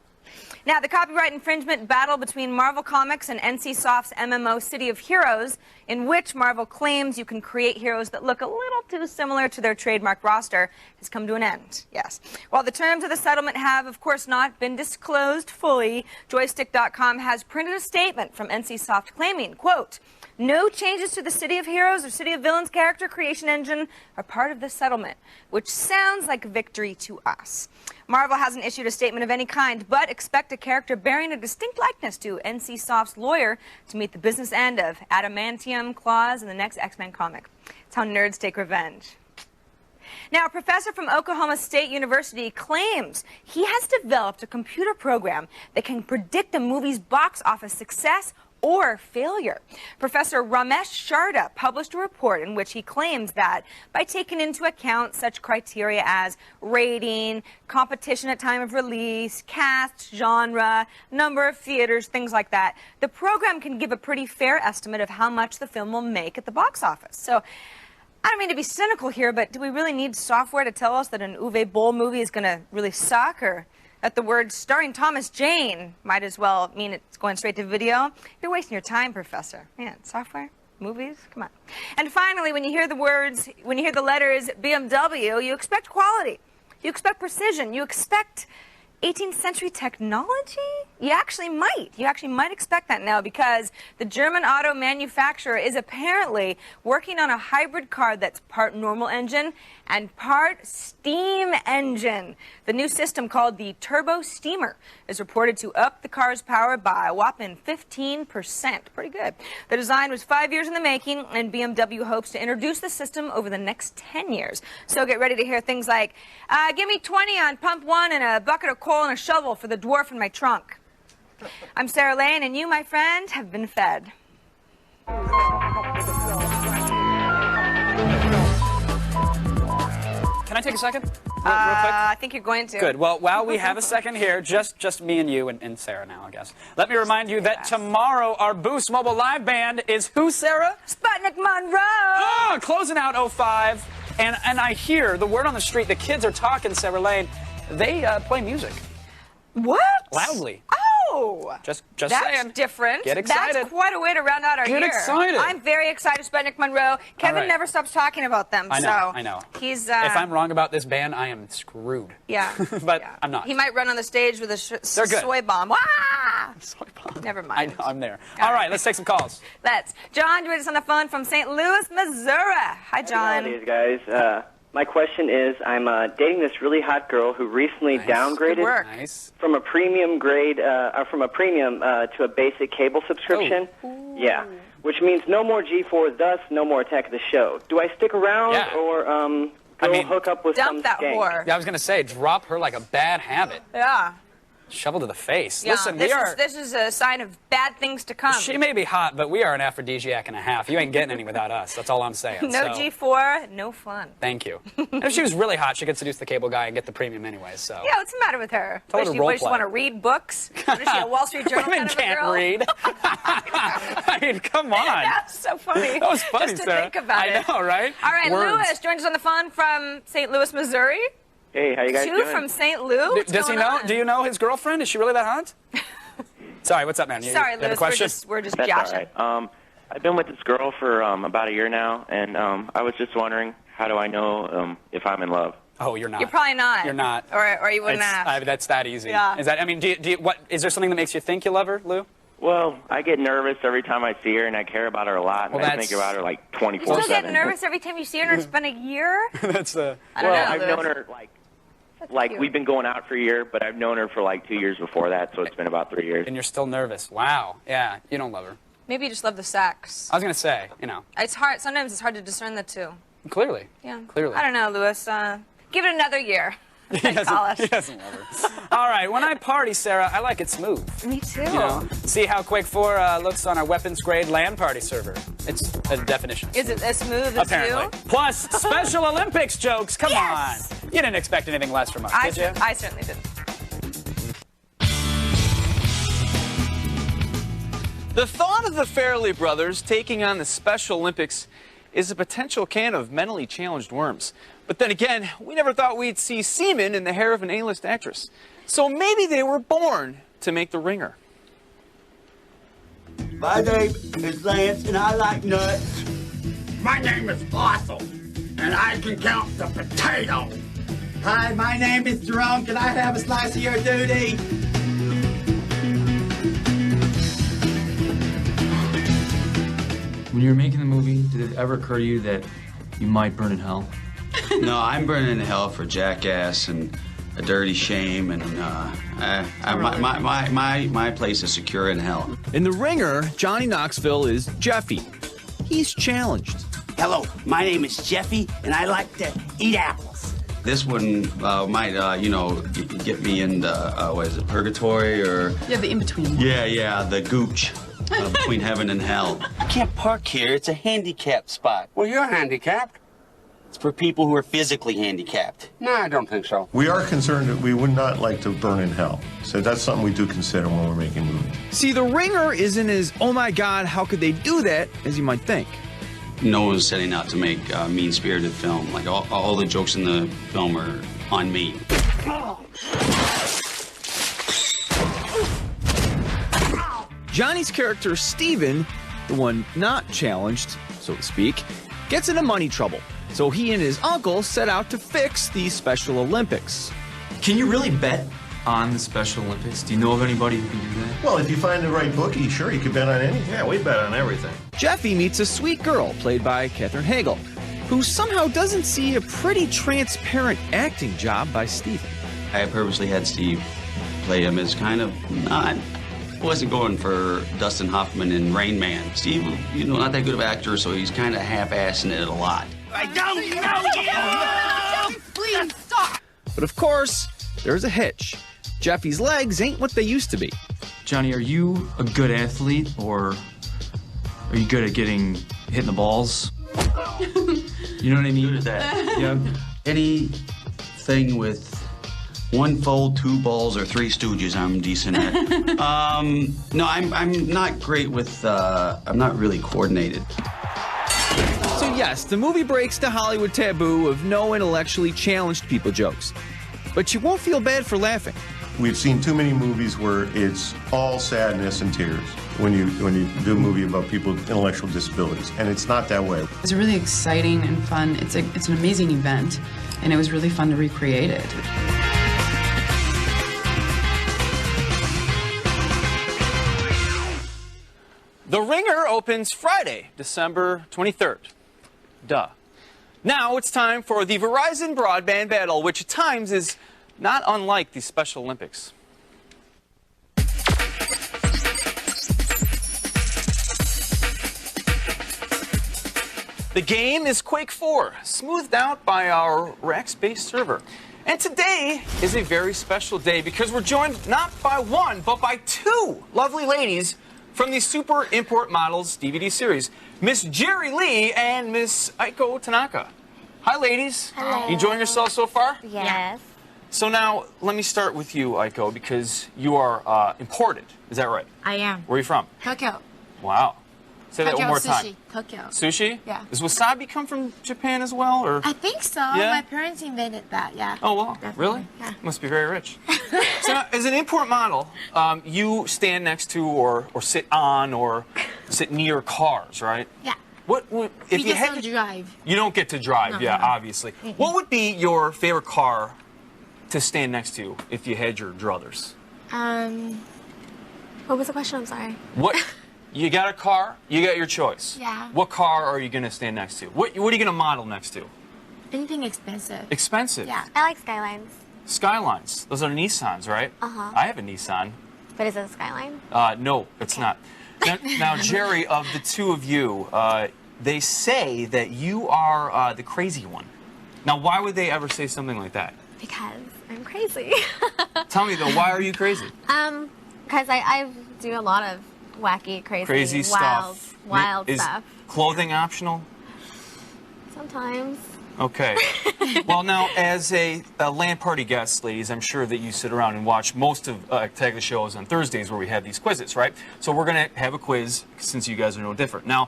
Now, the copyright infringement battle between Marvel Comics and NCSoft's MMO City of Heroes, in which Marvel claims you can create heroes that look a little too similar to their trademark roster, has come to an end. Yes. While the terms of the settlement have, of course, not been disclosed fully, Joystick.com has printed a statement from NCSoft claiming, quote, no changes to the City of Heroes or City of Villains character creation engine are part of this settlement, which sounds like a victory to us. Marvel hasn't issued a statement of any kind, but expect a character bearing a distinct likeness to NCSoft's lawyer to meet the business end of adamantium clause in the next X-Men comic. It's how nerds take revenge. Now, a professor from Oklahoma State University claims he has developed a computer program that can predict a movie's box office success or failure. Professor Ramesh Sharda published a report in which he claims that by taking into account such criteria as rating, competition at time of release, cast, genre, number of theaters, things like that, the program can give a pretty fair estimate of how much the film will make at the box office. So, I don't mean to be cynical here, but do we really need software to tell us that an Uwe Boll movie is going to really suck, or that the word starring Thomas Jane might as well mean it's going straight to video? You're wasting your time, Professor. Man, software, movies, come on. And finally, when you hear the letters BMW, you expect quality. You expect precision. You expect 18th century technology? You actually might expect that now, because the German auto manufacturer is apparently working on a hybrid car that's part normal engine and part steam engine. The new system, called the Turbo Steamer, is reported to up the car's power by a whopping 15%. Pretty good. The design was 5 years in the making, and BMW hopes to introduce the system over the next 10 years. So get ready to hear things like, give me 20 on pump one and a bucket of coal and a shovel for the dwarf in my trunk. I'm Sarah Lane, and you, my friend, have been fed. Can I take a second? Real quick? I think you're going to. Good. Well, while we have a second here, just me and you and Sarah now, I guess. Let me remind you that tomorrow our Boost Mobile Live Band is who, Sarah? Sputnik Monroe! Oh, closing out 05. And I hear the word on the street, the kids are talking, Sarah Lane. They play music. What? Loudly. Oh, Oh! Just That's saying. different. Get excited. That's quite a way to round out our Get year. excited. I'm very excited about Nick Monroe. Kevin right. never stops talking about them. I know, so I know. He's. If I'm wrong about this band, I am screwed. Yeah. But I'm not. He might run on the stage with a They're good. soy bomb. Wah! Soy bomb. Never I mind. know, I'm there. All right, let's take some calls. Let's. John joined us on the phone from St. Louis, Missouri. Hi, John. Howdy, guys. My question is, I'm dating this really hot girl who recently downgraded from a premium grade, from a premium to a basic cable subscription. Oh. Yeah, which means no more G4, thus no more Attack of the Show. Do I stick around or go hook up with some skank? Yeah, I was going to say, drop her like a bad habit. Yeah. Shovel to the face. Yeah, Listen, this is a sign of bad things to come. She may be hot, but we are an aphrodisiac and a half. You ain't getting any without us. That's all I'm saying. No so, G4, no fun. Thank you. And if she was really hot, she could seduce the cable guy and get the premium anyway. So. Yeah, what's the matter with her? Tell her Does to she, role what, does she play. want to read books? What is she, a Wall Street Journal Women kind of a can't girl? read. I mean, come on. That's so funny. That was funny, Just to Sarah. think about it. I know, right? All right, Words. Lewis joins us on the phone from St. Louis, Missouri. Hey, how you guys Two doing? from St. Louis. What's Does he going know? on? Do you know his girlfriend? Is she really that hot? Sorry, what's up, man? Sorry, you have a Lewis, question? we're just That's joshing. all right. I've been with this girl for about a year now, and I was just wondering, how do I know if I'm in love? Oh, you're not. You're probably not. You're not. Or you wouldn't have. That's that easy. Yeah. Is that? I mean, what? Is there something that makes you think you love her, Lou? Well, I get nervous every time I see her, and I care about her a lot, and Well, I think about her like You still 24/7. get nervous every time you see her and it's been a year? That's the. I don't Well, know, I've Lewis. known her like we've been going out for a year, but I've known her for like 2 years before that, so it's been about 3 years. And you're still nervous. Wow. Yeah, you don't love her. Maybe you just love the sex. I was gonna say, It's hard. Sometimes it's hard to discern the two. Clearly. Yeah. Clearly. I don't know, Lewis. Give it another year. Call us. He doesn't love her. All right, when I party, Sarah, I like it smooth. Me too. See how Quake 4 looks on our weapons-grade LAN party server. It's a definition. Is it as smooth as Apparently. you? Plus, Special Olympics jokes. Come on. You didn't expect anything less from us, did you? I certainly didn't. The thought of the Farrelly brothers taking on the Special Olympics is a potential can of mentally challenged worms. But then again, we never thought we'd see semen in the hair of an A-list actress. So maybe they were born to make the ringer. My name is Lance, and I like nuts. My name is Fossil, and I can count the potato. Hi, my name is Jerome. Can I have a slice of your duty? When you were making the movie, did it ever occur to you that you might burn in hell? No, I'm burning in hell for Jackass and A Dirty Shame, and my place is secure in hell. In The Ringer, Johnny Knoxville is Jeffy. He's challenged. Hello, my name is Jeffy, and I like to eat apples. This one might, get me into, what is it, purgatory or? Yeah, the in-between. Yeah, the gooch between heaven and hell. I can't park here. It's a handicapped spot. Well, you're handicapped. It's for people who are physically handicapped. No, I don't think so. We are concerned that we would not like to burn in hell. So that's something we do consider when we're making movies. See, The Ringer isn't as, oh my God, how could they do that, as you might think. No one's setting out to make a mean-spirited film. Like, all the jokes in the film are on me. Johnny's character, Steven, the one not challenged, so to speak, gets into money trouble. So he and his uncle set out to fix the Special Olympics. Can you really bet on the Special Olympics? Do you know of anybody who can do that? Well, if you find the right bookie, sure, you could bet on anything. Yeah, we bet on everything. Jeffy meets a sweet girl, played by Katherine Hagel, who somehow doesn't see a pretty transparent acting job by Steven. I purposely had Steve play him as kind of not... I wasn't going for Dustin Hoffman in Rain Man. Steve, not that good of an actor, so he's kind of half-assing it a lot. I don't know you! Please stop! But of course, there's a hitch. Jeffy's legs ain't what they used to be. Johnny, are you a good athlete, or are you good at getting hit in the balls? You know what I mean? Good at that. Yeah. Anything with one fold, two balls, or three stooges, I'm decent at. No, I'm not great with, I'm not really coordinated. So yes, the movie breaks the Hollywood taboo of no intellectually challenged people jokes. But you won't feel bad for laughing. We've seen too many movies where it's all sadness and tears when you do a movie about people with intellectual disabilities, and it's not that way. It's really exciting and fun. It's an amazing event, and it was really fun to recreate it. The Ringer opens Friday, December 23rd. Duh. Now it's time for the Verizon Broadband Battle, which at times is not unlike the Special Olympics. The game is Quake 4, smoothed out by our Rackspace server. And today is a very special day because we're joined not by one, but by two lovely ladies from the Super Import Models DVD series, Miss Jerry Lee and Miss Aiko Tanaka. Hi, ladies. Hello. You enjoying yourselves so far? Yes. So now, let me start with you, Aiko, because you are imported. Is that right? I am. Where are you from? Tokyo. Wow. Say that one more sushi. time. Tokyo. Sushi? Yeah. Does wasabi come from Japan as well, or? I think so. Yeah? My parents invented that, yeah. Oh, wow. Definitely. Really? Yeah. Must be very rich. So now, as an import model, you stand next to or sit on or sit near cars, right? Yeah. What if you you just had don't to, drive. You don't get to drive, No, yeah, no. obviously. What would be your favorite car to stand next to if you had your druthers? What was the question? I'm sorry. What? You got a car, you got your choice. Yeah. What car are you going to stand next to? What are you going to model next to? Anything expensive. Expensive? Yeah. I like Skylines. Skylines. Those are Nissans, right? Uh-huh. I have a Nissan. But is it a Skyline? No, it's not. Now, Jerry, of the two of you, they say that you are the crazy one. Now, why would they ever say something like that? Because I'm crazy. Tell me, though, why are you crazy? Because I do a lot of wacky, crazy, stuff. wild Is stuff. clothing optional? Sometimes. Okay. Well, now, as a LAN party guest, ladies, I'm sure that you sit around and watch most of Tag the Shows on Thursdays where we have these quizzes, right? So we're going to have a quiz since you guys are no different. Now,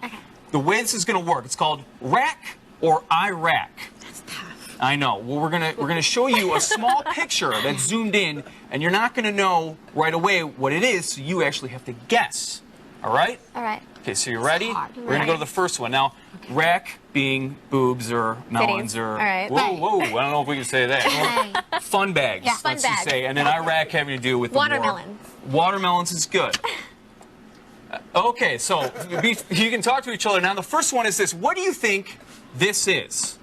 the way this is going to work, it's called Rack or Iraq. That's tough. I know. Well, we're gonna show you a small picture that's zoomed in, and you're not going to know right away what it is, so you actually have to guess. All right? All right. Okay, so you ready? We're going to go to the first one. Now, rack being boobs or melons or... All right. Whoa, I don't know if we can say that. Or fun bags, Yeah, fun let's just bags. say. And then Iraq having to do with the war. Watermelons. Watermelons is good. Okay, so you can talk to each other. Now, the first one is this. What do you think this is?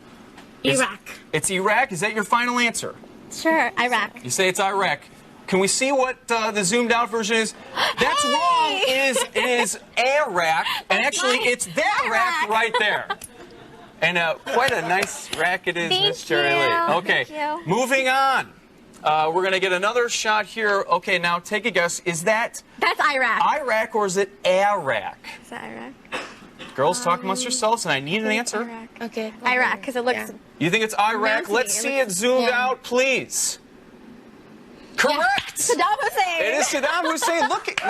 Iraq. It's Iraq? Is that your final answer? Sure, Iraq. You say it's Iraq. Can we see what the zoomed out version is? That's wrong. It is Iraq, and actually it's that rack right there. And quite a nice rack it is, Miss Jerry Lee. Okay, Thank you. moving on. We're gonna get another shot here. Okay, now take a guess. Is that That's Iraq. Iraq or is it Iraq? Is that Iraq? Girls, talk amongst yourselves, and I need an answer. Okay. Iraq, because it looks. You think it's Iraq? Mountainy. Let's see it zoomed out, please. Correct. Saddam Hussein. It is Saddam Hussein. Look,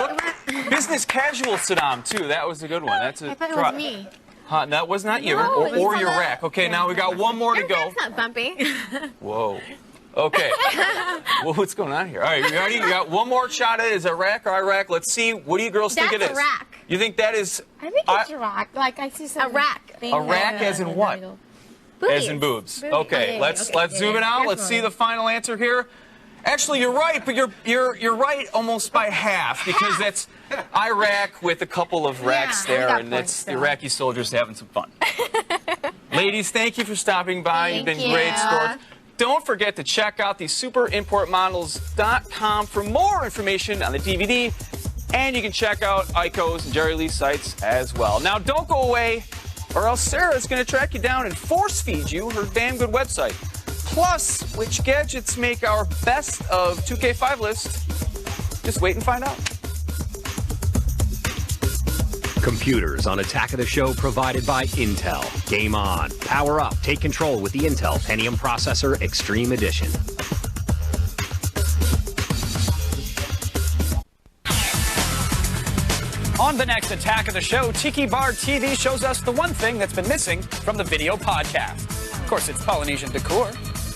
business casual Saddam too. That was a good one. That's a I thought it try. was me. Huh, that was not you, No, you or said your that. rack. Okay, now we got one more to go. It's not bumpy. Whoa. Okay. Well, what's going on here? All right, you ready? You got one more shot at it. Is it Iraq or Iraq? Let's see. What do you girls think it is? That's Iraq. You think that is I think it's Iraq. Like I see some Iraq. Iraq as in what? As in boobs. Okay, let's zoom it out. Let's see the final answer here. Actually, you're right, but you're right almost by half because that's Iraq with a couple of racks there, and that's the Iraqi soldiers having some fun. Ladies, thank you for stopping by. You've been great sports. Don't forget to check out the superimportmodels.com for more information on the DVD, and you can check out Aiko's and Jerry Lee's sites as well. Now, don't go away, or else Sarah's going to track you down and force feed you her damn good website. Plus, which gadgets make our best of 2K5 list? Just wait and find out. Computers on Attack of the Show provided by Intel. Game on. Power up. Take control with the Intel Pentium Processor Extreme Edition. On the next Attack of the Show, Tiki Bar TV shows us the one thing that's been missing from the video podcast. Of course, it's Polynesian decor.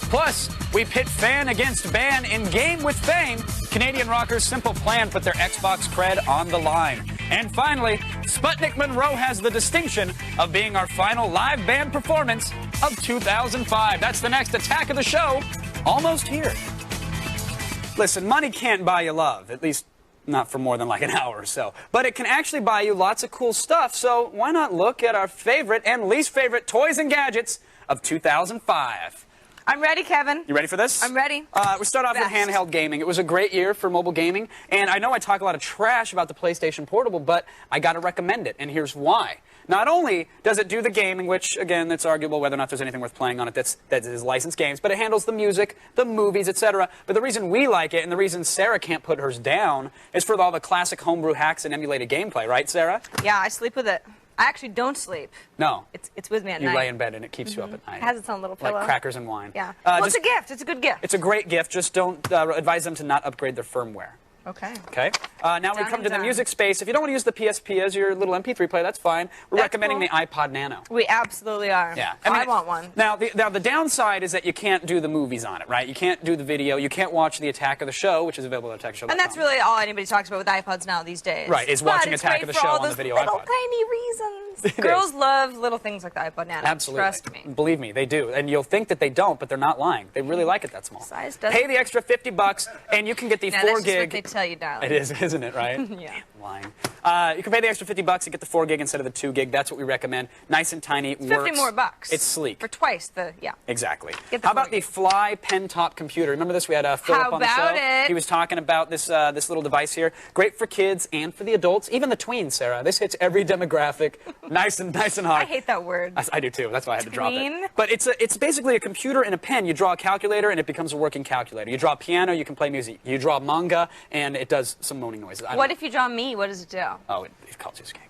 Plus, we pit fan against ban in Game with Fame. Canadian rockers Simple Plan put their Xbox cred on the line. And finally, Sputnik Monroe has the distinction of being our final live band performance of 2005. That's the next attack of the show, almost here. Listen, money can't buy you love, at least not for more than like an hour or so. But it can actually buy you lots of cool stuff, so why not look at our favorite and least favorite toys and gadgets of 2005. I'm ready, Kevin. You ready for this? I'm ready. We start off with handheld gaming. It was a great year for mobile gaming, and I know I talk a lot of trash about the PlayStation Portable, but I got to recommend it, and here's why. Not only does it do the gaming, which, again, it's arguable whether or not there's anything worth playing on it that is licensed games, but it handles the music, the movies, etc. But the reason we like it, and the reason Sarah can't put hers down, is for all the classic homebrew hacks and emulated gameplay, right, Sarah? Yeah, I sleep with it. I actually don't sleep. No. It's with me at night. You lay in bed and it keeps you up at night. It has its own little pillow. Like crackers and wine. Yeah. Well, it's a gift. It's a good gift. It's a great gift. Just don't advise them to not upgrade their firmware. Okay. Okay. Now we come to the music space. If you don't want to use the PSP as your little MP3 player, that's fine. We're recommending the iPod Nano. We absolutely are. Yeah. I want one. Now the downside is that you can't do the movies on it, right? You can't do the video. You can't watch the Attack of the Show, which is available at AttackOfTheShow.com. And that's really all anybody talks about with iPods now these days. Right, is watching Attack of the Show on the video little iPod. tiny reasons. Girls love little things like the iPod Nano. Absolutely. Trust me. Believe me, they do. And you'll think that they don't, but they're not lying. They really like it that small. Size doesn't. Pay the extra $50 and you can get the 4 That's gig. just what they tell you, darling. It is, isn't it, right? Yeah. Lying. You can pay the extra $50 to get the 4 gig instead of the 2 gig. That's what we recommend. Nice and tiny. It works. 50 more bucks. It's sleek. For twice the, yeah. Exactly. Get the How about the Fly pen top computer? Remember this? We had Philip on the show. How about it? He was talking about this this little device here. Great for kids and for the adults, even the tweens, Sarah. This hits every demographic. Nice and hard. I hate that word. I do too. That's why I had to drop Tween? it. But it's basically a computer and a pen. You draw a calculator and it becomes a working calculator. You draw a piano, you can play music. You draw manga and it does some moaning noises. What if you draw me? What does it do? Oh, it calls you a skank.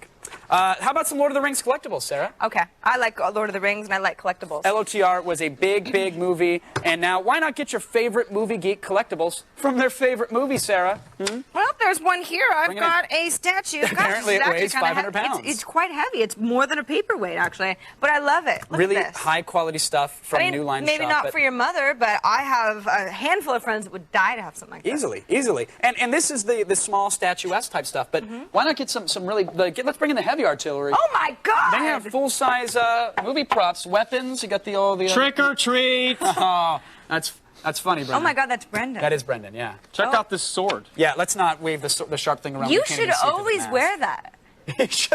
How about some Lord of the Rings collectibles, Sarah? Okay. I like Lord of the Rings and I like collectibles. LOTR was a big movie, and now why not get your favorite movie geek collectibles from their favorite movie, Sarah? Well, there's one here. I've got a statue. Gosh, Apparently it weighs 500 pounds. It's quite heavy. It's more than a paperweight, actually. But I love it. Look Really at this. high quality stuff from New Line maybe Shop. not for your mother, but I have a handful of friends that would die to have something like that. Easily. And this is the small statuesque type stuff, but why not get some really, let's bring in the heavy artillery. Oh my God! They have full-size movie props, weapons. You got the Trick or treat! Oh, that's funny, Brendan. Oh my God, that's Brendan. That is Brendan, yeah. Check out this sword. Yeah, let's not wave the sharp thing around. You We can't should even see through the always mask. wear that. You should.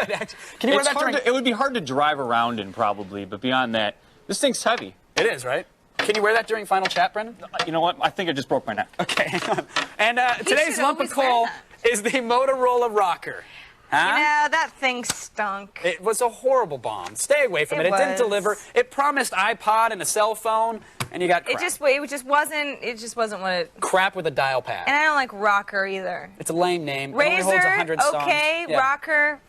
Can you wear that during... It would be hard to drive around in, probably, but beyond that, this thing's heavy. It is, right? Can you wear that during Final Chat, Brendan? You know what? I think I just broke my neck. Okay, hang on. And today's lump of coal is the Motorola Rocker. Huh? You know, that thing stunk. It was a horrible bomb. Stay away from it. It didn't was. deliver. It promised iPod and a cell phone, and you got crap. It just wasn't what it... Crap with a dial pad. And I don't like Rocker either. It's a lame name. It only holds Razor, 100 songs. okay, Yeah. Rocker.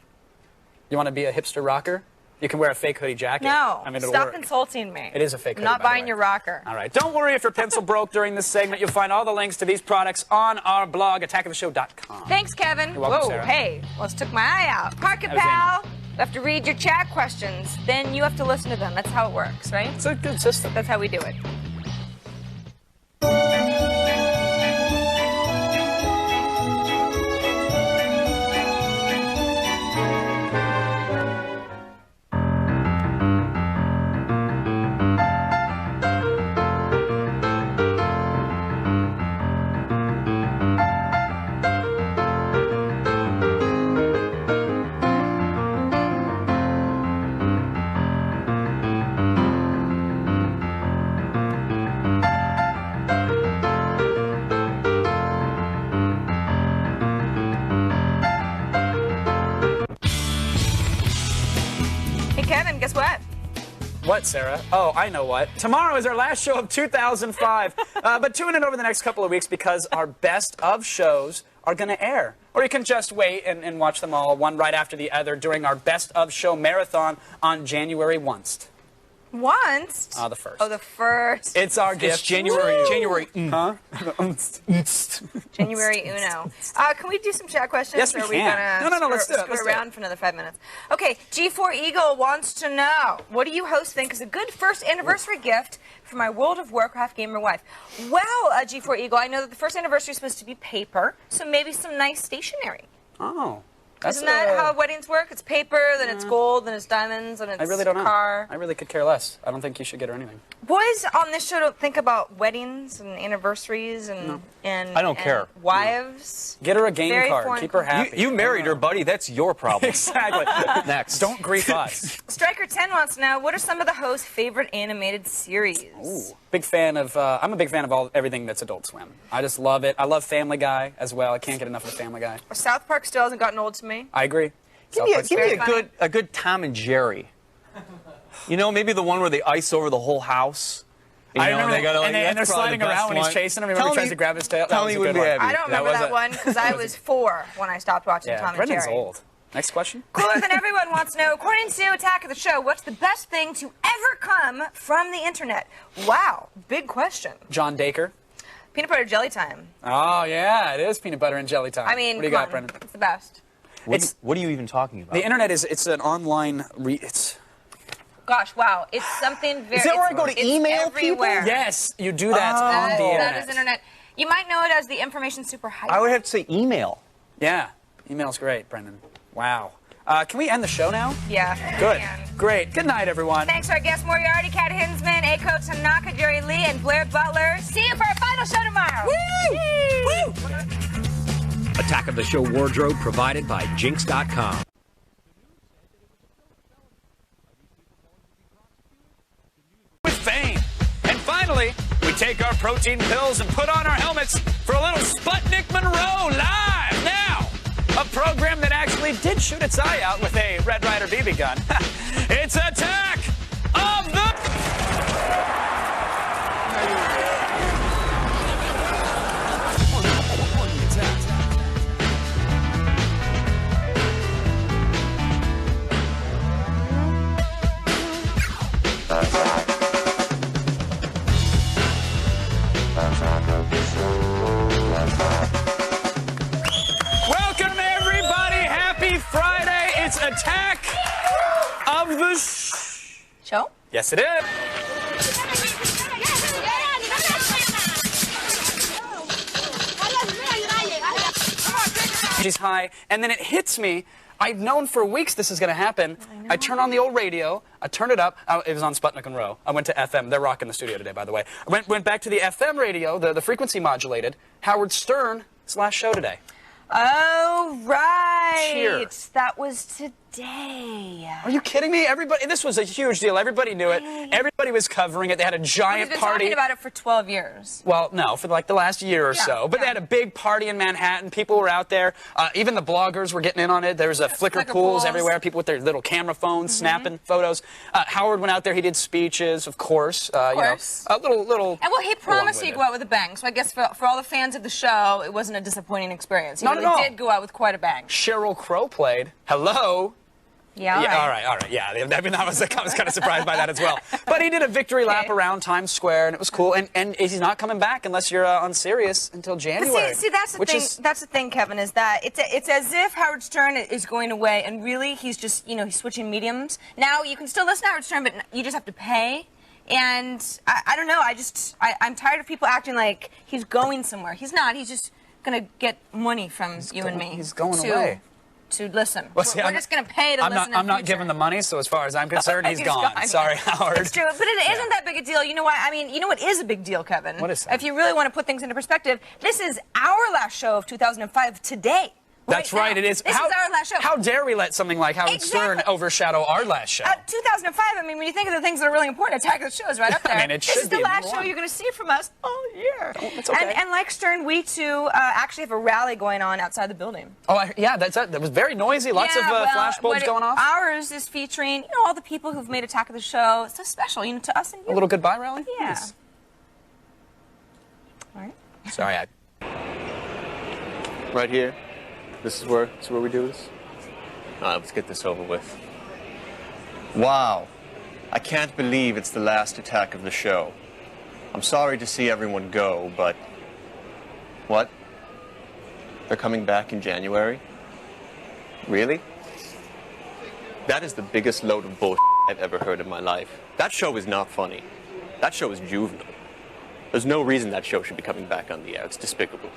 You want to be a hipster rocker? You can wear a fake hoodie jacket. No, I mean, it'll stop work. insulting me. It is a fake hoodie, I'm not by the buying way. your Rocker. All right. Don't worry if your pencil broke during this segment. You'll find all the links to these products on our blog, attackoftheshow.com. Thanks, Kevin. You're welcome, Whoa, Sarah. hey, let's took my eye out. Park it, That was pal. You have to read your chat questions. Then you have to listen to them. That's how it works, right? It's a good system. That's how we do it. Hey, Kevin, guess what? What, Sarah? Oh, I know what. Tomorrow is our last show of 2005. But tune in over the next couple of weeks because our best of shows are going to air. Or you can just wait and watch them all, one right after the other, during our best of show marathon on January 1st. Once? The first. Oh, the first. It's our gift. It's January. January. Huh? January Uno. Can we do some chat questions? Yes, we or are can. We gonna No, let's do it. screw around for another 5 minutes. Okay, G4 Eagle wants to know, what do you hosts think is a good first anniversary gift for my World of Warcraft gamer wife? Well, G4 Eagle, I know that the first anniversary is supposed to be paper, so maybe some nice stationery. Oh. Isn't that how weddings work? It's paper, then it's gold, then it's diamonds, then it's I really don't know. car. I really could care less. I don't think you should get her anything. Boys on this show don't think about weddings and anniversaries and I don't care. Wives. Get her a game Very card. foreign Keep her happy. You married her, buddy. That's your problem. Exactly. Next. Don't grief us. Striker 10 wants to know, what are some of the hosts' favorite animated series? Ooh. Big fan of. I'm a big fan of everything that's Adult Swim. I just love it. I love Family Guy as well. I can't get enough of Family Guy. South Park still hasn't gotten old to me. I agree. Give me a good Tom and Jerry. You know, maybe the one where they ice over the whole house. You I know, remember, they gotta, like, and they're sliding around when he's chasing him. Remember he tries to grab his tail? Tell me when we have you. I don't remember that one because I was 4 when I stopped watching Tom and Brendan's Jerry. old. Next question. Cooler Than Everyone wants to know, according to Attack of the Show, what's the best thing to ever come from the internet? Wow, big question. John Dacre. Peanut butter jelly time. Oh, yeah, it is peanut butter and jelly time. I mean, what do you come got, on, Brendan? it's the best. What are you even talking about? The internet it's an online. It's. Gosh, wow, it's something very. Is that where I go to it's email everywhere. people? Yes, you do that on the internet. That is internet. You might know it as the information superhighway. I would have to say email. Yeah, email's great, Brendan. Wow. Can we end the show now? Yeah. Good. Great. Good night, everyone. Thanks to our guests Moriarty, Kat Hinsman, Aiko Tanaka, Jerry Lee, and Blair Butler. See you for our final show tomorrow. Woo! Woo! Attack of the Show wardrobe provided by Jinx.com. With fame. And finally, we take our protein pills and put on our helmets for a little Sputnik Monroe live now. A program that actually did shoot its eye out with a Red Ryder BB gun. It's Attack of the... Welcome, everybody. Happy Friday. It's Attack of the Show? Yes, it is. She's high, and then it hits me. I've known for weeks this is going to happen. I turn on the old radio. I turn it up. It was on Sputnik and Row. I went to FM. They're rocking the studio today, by the way. I went back to the FM radio, the frequency modulated. Howard Stern's last show today. Oh, right. Cheer. That was today. Are you kidding me? Everybody, this was a huge deal. Everybody knew it. Everybody was covering it. They had a giant We've been party. talking about it for 12 years. Well, no, for like the last year or so. But they had a big party in Manhattan. People were out there. Even the bloggers were getting in on it. There was a Flickr pools everywhere. People with their little camera phones snapping photos. Howard went out there. He did speeches, of course. Of course. You know, a little. And well, he promised he'd go out with a bang. So I guess for all the fans of the show, it wasn't a disappointing experience. He Not really at all. did go out with quite a bang. Sheryl Crow played. Hello. Yeah, all right. Yeah, I mean, I was kind of surprised by that as well. But he did a victory lap around Times Square, and it was cool. And he's not coming back unless you're on Sirius until January. But see, that's the thing. That's the thing, Kevin, is that it's as if Howard Stern is going away, and really he's just he's switching mediums. Now you can still listen to Howard Stern, but you just have to pay. And I don't know. I'm tired of people acting like he's going somewhere. He's not. He's just going to get money from you and me. He's going away. To listen. Well, see, we're just going to pay to listen. I'm not giving the money, so as far as I'm concerned, he's gone. Sorry, Howard. It's true, but it isn't that big a deal. You know why? I mean, you know what is a big deal, Kevin? What is that? If you really want to put things into perspective, this is our last show of 2005 today. That's right, it is. This is our last show. How dare we let something like Howard Stern overshadow our last show? 2005, I mean, when you think of the things that are really important, Attack of the Show is right up there. I mean, it this should is the be last one. show you're going to see from us all year. It's okay. And like Stern, we too actually have a rally going on outside the building. Oh, yeah, that was very noisy. Lots of flash bulbs going off. Ours is featuring, all the people who've made Attack of the Show so special, to us and you. A little goodbye rally? Yeah. Nice. All right. Sorry, Right here. This is where we do this. All right, let's get this over with. Wow. I can't believe it's the last attack of the show. I'm sorry to see everyone go, but... What? They're coming back in January? Really? That is the biggest load of bullshit I've ever heard in my life. That show is not funny. That show is juvenile. There's no reason that show should be coming back on the air. It's despicable.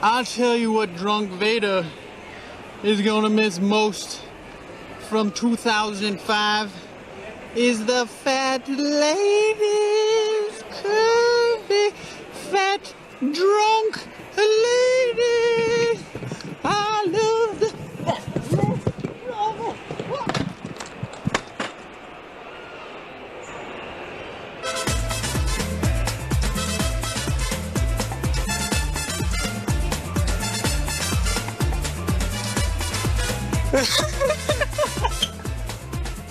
I'll tell you what Drunk Vader is gonna miss most from 2005 is the fat ladies, curvy, fat, drunk lady. I love the...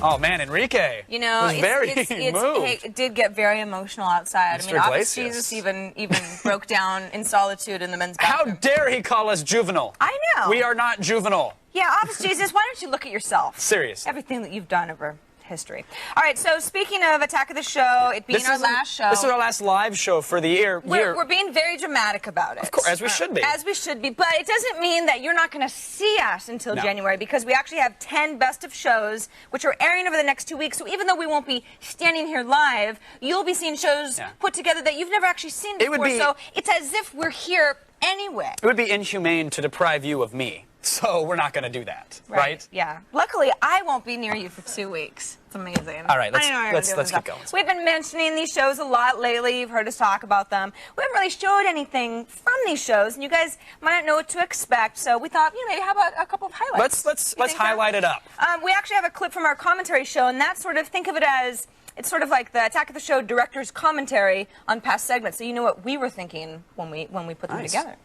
Oh man, Enrique. You know, was very moved. Hey, it did get very emotional outside. Mr. I mean, Office Iglesias. Jesus even broke down in solitude in the men's bathroom. How dare he call us juvenile? I know. We are not juvenile. Yeah, Office Jesus, why don't you look at yourself? Serious. Everything that you've done over history. All right, so speaking of Attack of the Show, it being our last show. This is our last live show for the year. We're being very dramatic about it. Of course, as we should be. As we should be. But it doesn't mean that you're not going to see us until No. January, because we actually have 10 best of shows, which are airing over the next 2 weeks. So even though we won't be standing here live, you'll be seeing shows put together that you've never actually seen before. It would be- so it's as if we're here anyway. It would be inhumane to deprive you of me. So we're not going to do that, right? Yeah. Luckily, I won't be near you for 2 weeks. It's amazing. All right, let's I know how you're doing keep stuff. going. We've been mentioning these shows a lot lately. You've heard us talk about them. We haven't really showed anything from these shows, and you guys might not know what to expect. So we thought, maybe how about a couple of highlights? Let's highlight it up. We actually have a clip from our commentary show, and that's sort of, think of it as, it's sort of like the Attack of the Show director's commentary on past segments, so you know what we were thinking when we put them together.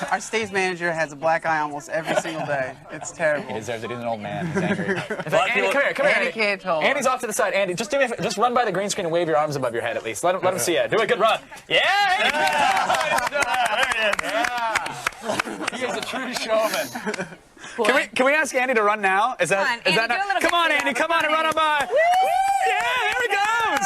Our stage manager has a black eye almost every single day. It's terrible. He deserves it. He's an old man. He's angry. Andy, come here, Andy can't hold. Andy's off to the side. Andy, just just run by the green screen and wave your arms above your head at least. Let him see it. Do a good run. Yeah! He is a true showman. Can we ask Andy to run now? Is that Come on, is Andy, that do a not? little Come on, bit. Andy, come on and run on by. Yeah, there he goes.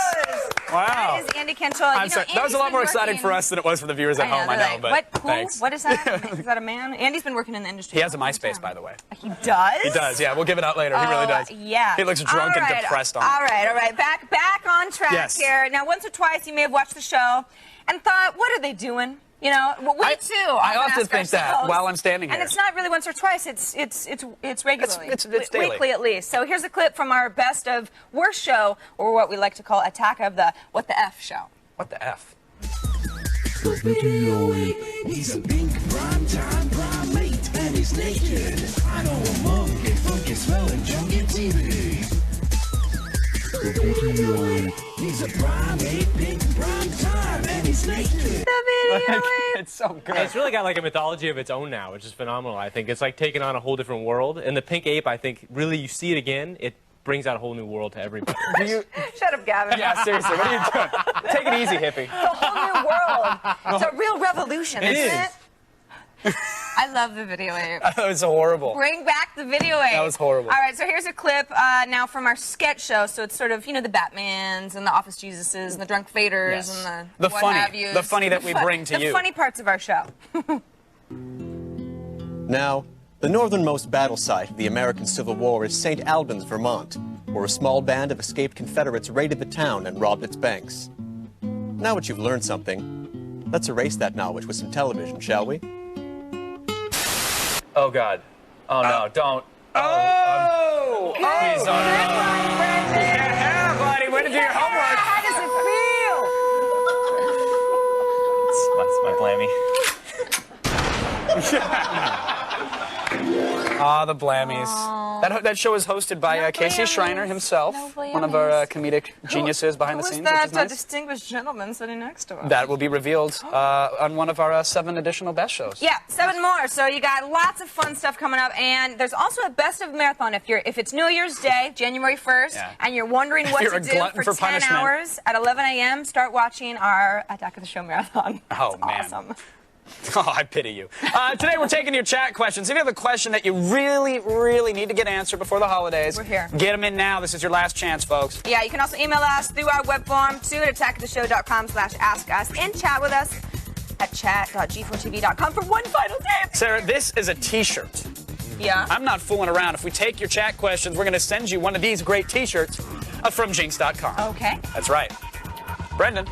Wow. That is Andy Kenchel. I'm sorry. That was a lot more exciting for us than it was for the viewers at home. I know, but what? Who? thanks. What is that? Is that a man? Andy's been working in the industry. He has a MySpace, by the way. He does? He does. Yeah, we'll give it out later. He really does. Yeah. He looks drunk All and right, depressed on it. All right. Back on track Yes. here. Now, once or twice you may have watched the show and thought, what are they doing? You know, well, we too. I often ask think that ourselves. while I'm standing here. And it's not really once or twice. It's regularly. It's daily. Weekly at least. So here's a clip from our best of worst show, or what we like to call Attack of the What the F show. What the F? He's a pink prime-time primate, and he's naked. I know a monkey, funky, smelling junky TV. He's a primate, pink prime-time, and he's naked. It's so good. It's really got like a mythology of its own now, which is phenomenal. I think it's like taking on a whole different world. And the pink ape, I think, really you see it again, it brings out a whole new world to everybody. Shut up, Gavin. Yeah, seriously. What are you doing? Take it easy, hippie. It's a whole new world. It's a real revolution, It isn't is. it? I love the video ape. That was horrible. Bring back the video ape. That was horrible. All right, so here's a clip now from our sketch show. So it's sort of, the Batmans and the Office Jesuses and the Drunk Vaders Yes. and The what funny- have yous. the funny that we bring to the you. The funny parts of our show. Now, the northernmost battle site of the American Civil War is St. Albans, Vermont, where a small band of escaped Confederates raided the town and robbed its banks. Now that you've learned something, let's erase that knowledge with some television, shall we? Oh, God. Oh, no, don't. Oh! Please don't. Yeah, buddy. Way to do your homework. How does it feel? That's my blammy. Ah, the blammies. That show is hosted by Casey Schreiner himself, one of our comedic geniuses behind the scenes. Who was which is that nice. distinguished gentleman sitting next to us? That will be revealed on one of our 7 additional best shows. Yeah, 7 more. So you got lots of fun stuff coming up, and there's also a best of marathon if it's New Year's Day, January 1st, and you're wondering what You're to a do glutton for for 10 punishment. hours at 11 a.m. Start watching our Attack of the Show marathon. Oh, man. Awesome. Oh, I pity you. Today we're taking your chat questions. If you have a question that you really, really need to get answered before the holidays, we're here. Get them in now. This is your last chance, folks. Yeah, you can also email us through our web form to attackoftheshow.com/askus and chat with us at chat.g4tv.com for one final day. Sarah, this is a T-shirt. Yeah. I'm not fooling around. If we take your chat questions, we're going to send you one of these great T-shirts from Jinx.com. Okay. That's right. Brendan,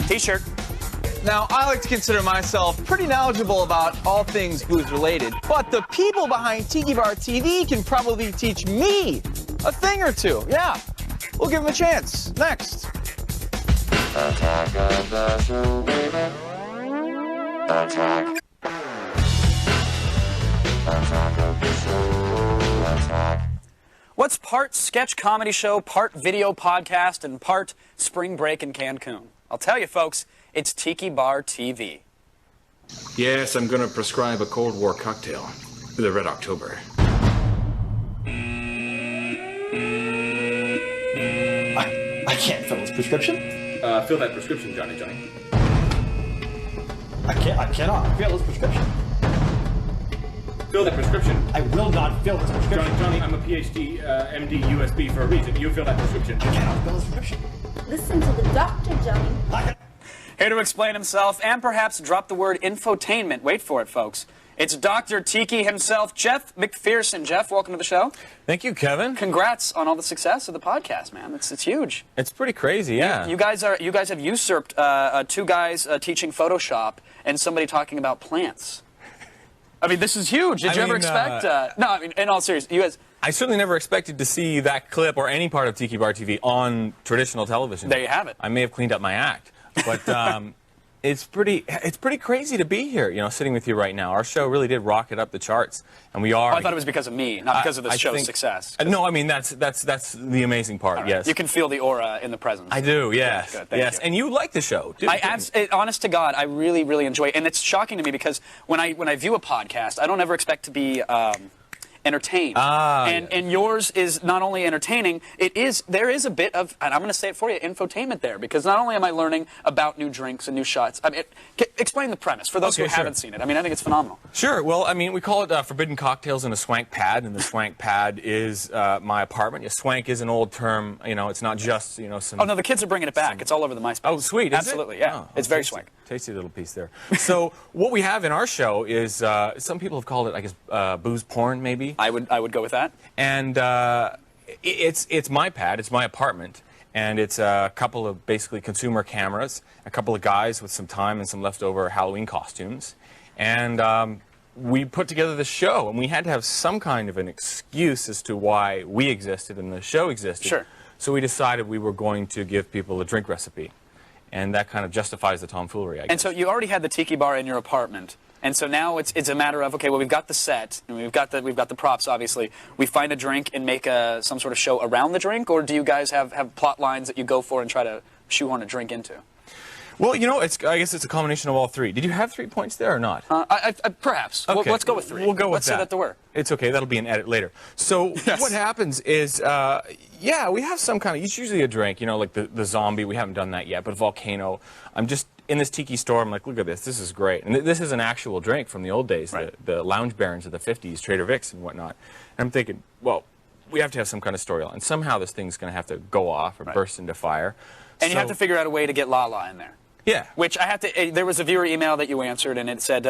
T-shirt. Now, I like to consider myself pretty knowledgeable about all things booze related, but the people behind Tiki Bar TV can probably teach me a thing or two. Yeah, we'll give them a chance. Next. Attack of the Show, baby. Attack. Attack of the Show, attack. What's part sketch comedy show, part video podcast, and part spring break in Cancun? I'll tell you, folks, it's Tiki Bar TV. Yes, I'm going to prescribe a Cold War cocktail. The Red October. I can't fill this prescription. Fill that prescription, Johnny. I cannot fill this prescription. Fill that prescription. I will not fill this prescription. Johnny, I'm a PhD, MD, USB for a reason. You fill that prescription. I cannot fill this prescription. Listen to the doctor, Johnny. Here to explain himself and perhaps drop the word infotainment. Wait for it, folks. It's Dr. Tiki himself, Jeff McPherson. Jeff, welcome to the show. Thank you, Kevin. Congrats on all the success of the podcast, man. It's huge. It's pretty crazy, yeah. You guys have usurped 2 guys teaching Photoshop and somebody talking about plants. I mean, this is huge. Did you ever expect? No, I mean, in all seriousness, you guys. I certainly never expected to see that clip or any part of Tiki Bar TV on traditional television. There you have it. I may have cleaned up my act, but it's pretty crazy to be here. You know, sitting with you right now. Our show really did rocket up the charts, and we are. Oh, I thought it was because of me, not because of the show's success. No, I mean that's the amazing part. Right. Yes, you can feel the aura in the presence. I do. Yes. Good, yes, you. And you like the show. Honest to God, I really, really enjoy it, and it's shocking to me because when I view a podcast, I don't ever expect to be entertained. And yours is not only entertaining, there is a bit of, and I'm going to say it for you, infotainment there, because not only am I learning about new drinks and new shots, I mean, explain the premise for those who haven't seen it. I mean, I think it's phenomenal. Sure. Well, I mean, we call it Forbidden Cocktails in a Swank Pad, and the Swank Pad is my apartment. Yeah, swank is an old term. You know, it's not just, some... Oh, no, the kids are bringing it back. It's all over the MySpace. Oh, sweet. Absolutely, is it? yeah. Oh, it's very swank. Tasty little piece there. So what we have in our show is, some people have called it, I guess, booze porn, maybe. I would go with that. And it's my pad, it's my apartment, and it's a couple of basically consumer cameras, a couple of guys with some time and some leftover Halloween costumes, and we put together the show, and we had to have some kind of an excuse as to why we existed and the show existed. Sure. So we decided we were going to give people a drink recipe, and that kind of justifies the tomfoolery, I guess. And so you already had the Tiki Bar in your apartment. And so now it's a matter of, okay, well, we've got the set, and we've got the props, obviously. We find a drink and make some sort of show around the drink, or do you guys have plot lines that you go for and try to shoehorn a drink into? Well, I guess it's a combination of all 3. Did you have 3 points there or not? Perhaps. Okay. Let's go with 3. We'll go with Let's that. say that there were. It's okay. That'll be an edit later. So what happens is, we have some kind of, it's usually a drink, like the zombie. We haven't done that yet, but volcano. I'm just in this tiki store. I'm like, look at this. This is great. And this is an actual drink from the old days, right. the lounge barons of the 50s, Trader Vic's and whatnot. And I'm thinking, well, we have to have some kind of storyline. And somehow this thing's going to have to go off or burst into fire. And you have to figure out a way to get Lala in there. Yeah. Which I have to. There was a viewer email that you answered, and it said,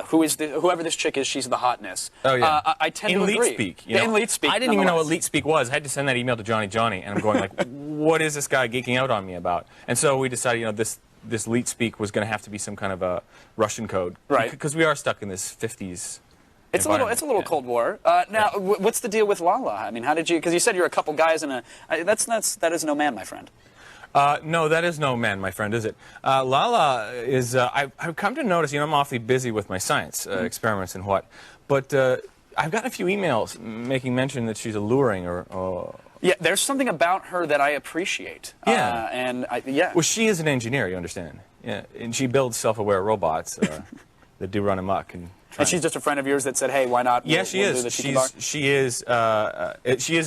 "Whoever this chick is, she's the hotness." Oh yeah. I tend in to agree. Leet speak. In Leet speak. I didn't even know what Leet speak was. I had to send that email to Johnny, and I'm going like, "What is this guy geeking out on me about?" And so we decided, this Leet speak was going to have to be some kind of a Russian code, right? Because we are stuck in this 50s. It's a little Cold War. Now, what's the deal with Lala? I mean, how did you? Because you said you're a couple guys in a. That is no man, my friend. No, that is no man, my friend, is it? Lala is, I've come to notice, I'm awfully busy with my science experiments and what, but I've gotten a few emails making mention that she's alluring or Yeah, there's something about her that I appreciate. Yeah. Yeah. Well, she is an engineer, you understand. Yeah, and she builds self-aware robots that do run amok. And she's just a friend of yours that said, hey, why not? Yeah, she is. She is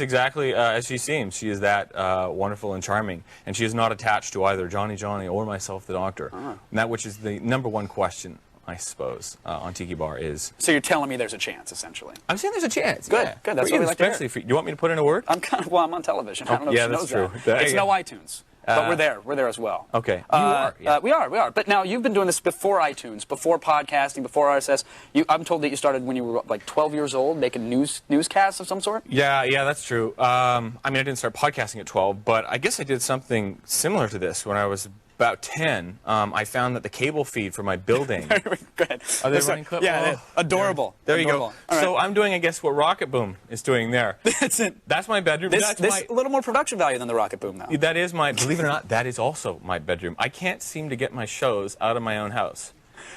exactly as she seems. She is that wonderful and charming, and she is not attached to either Johnny or myself, the doctor. And that, which is the #1 question, I suppose, on Tiki Bar is. So you're telling me there's a chance, essentially? I'm saying there's a chance. Good, yeah. good. That's for what we you, like to hear. especially for you. Do you want me to put in a word? I'm on television. I don't know if yeah, she knows that's that. true. It's no iTunes. But we're there. We're there as well. Okay. You are. Yeah. We are. But now you've been doing this before iTunes, before podcasting, before RSS. I'm told that you started when you were like 12 years old, making newscasts of some sort. Yeah, that's true. I mean, I didn't start podcasting at 12, but I guess I did something similar to this when I was about 10. I found that the cable feed for my building. Go ahead. Are they running clip? Yeah, adorable. There you go. All right. So I'm doing, I guess, what Rocket Boom is doing there. That's it. That's my bedroom. This a little more production value than the Rocket Boom, though. That is my, believe it or not, that is also my bedroom. I can't seem to get my shows out of my own house.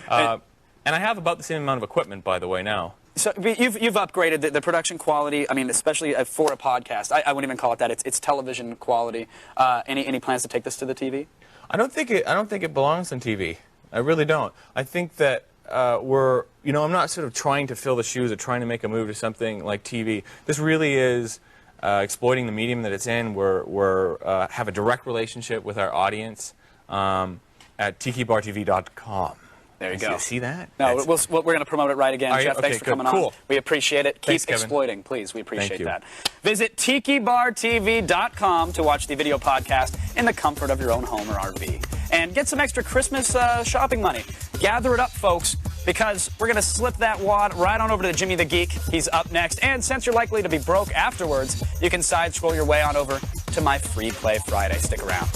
And I have about the same amount of equipment, by the way, now. So you've upgraded the production quality. I mean, especially for a podcast. I wouldn't even call it that. It's television quality. Any plans to take this to the TV? I don't think it belongs on TV. I really don't. I think that I'm not sort of trying to fill the shoes or trying to make a move to something like TV. This really is exploiting the medium that it's in. We're have a direct relationship with our audience at tikibartv.com. There you go. See that? No, we're going to promote it right again. Jeff, thanks for coming on. We appreciate it. Keep exploiting, please. We appreciate that. Visit tikibartv.com to watch the video podcast in the comfort of your own home or RV. And get some extra Christmas shopping money. Gather it up, folks, because we're going to slip that wad right on over to Jimmy the Geek. He's up next. And since you're likely to be broke afterwards, you can side scroll your way on over to my Free Play Friday. Stick around.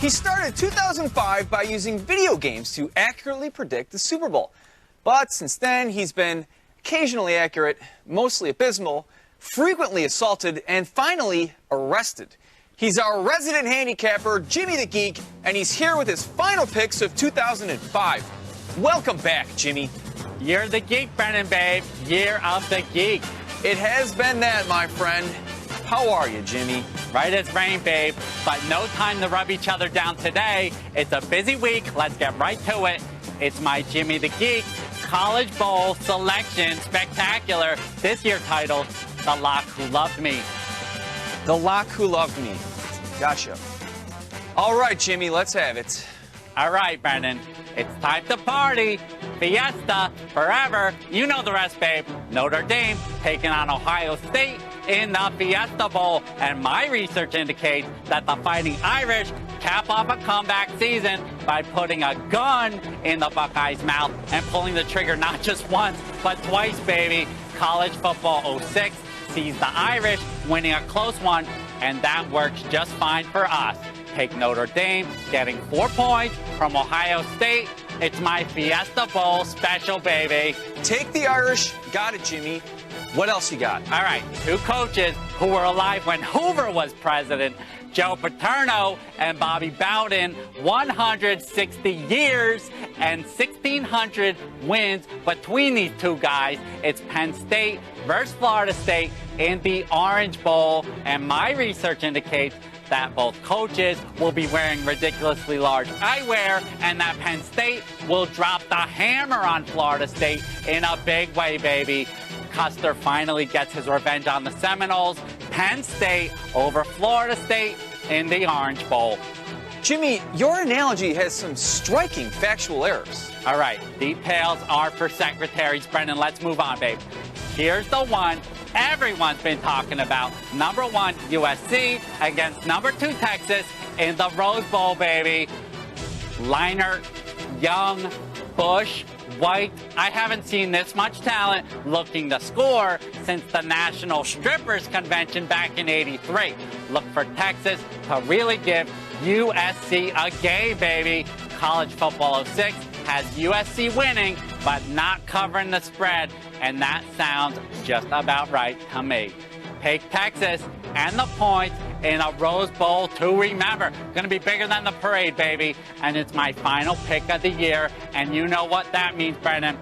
He started 2005 by using video games to accurately predict the Super Bowl. But since then, he's been occasionally accurate, mostly abysmal, frequently assaulted, and finally arrested. He's our resident handicapper, Jimmy the Geek, and he's here with his final picks of 2005. Welcome back, Jimmy. You're the geek, Brennan, babe. Year of the geek. It has been that, my friend. How are you, Jimmy? Right as rain, babe, but no time to rub each other down today. It's a busy week. Let's get right to it. It's my Jimmy the Geek College Bowl Selection Spectacular. This year titled, The Lock Who Loved Me. The Lock Who Loved Me. Gotcha. All right, Jimmy, let's have it. All right, Brennan. It's time to party. Fiesta forever. You know the rest, babe. Notre Dame taking on Ohio State in the Fiesta Bowl. And my research indicates that the Fighting Irish cap off a comeback season by putting a gun in the Buckeyes' mouth and pulling the trigger not just once, but twice, baby. College football 06 sees the Irish winning a close one, and that works just fine for us. Take Notre Dame getting 4 points from Ohio State. It's my Fiesta Bowl special, baby. Take the Irish. Got it, Jimmy. What else you got? All right, 2 coaches who were alive when Hoover was president, Joe Paterno and Bobby Bowden, 160 years and 1,600 wins between these 2 guys. It's Penn State versus Florida State in the Orange Bowl, and my research indicates that both coaches will be wearing ridiculously large eyewear, and that Penn State will drop the hammer on Florida State in a big way, baby. Custer finally gets his revenge on the Seminoles. Penn State over Florida State in the Orange Bowl. Jimmy, your analogy has some striking factual errors. All right, details are for secretaries. Brendan, let's move on, babe. Here's the one everyone's been talking about. Number 1, USC against number 2, Texas in the Rose Bowl, baby. Leinart, Young, Bush, White. I haven't seen this much talent looking to score since the National Strippers Convention back in '83. Look for Texas to really give USC a game, baby. College football 06 has USC winning, but not covering the spread, and that sounds just about right to me. Take Texas and the points in a Rose Bowl to remember. Gonna be bigger than the parade, baby. And it's my final pick of the year, and you know what that means, Brendan.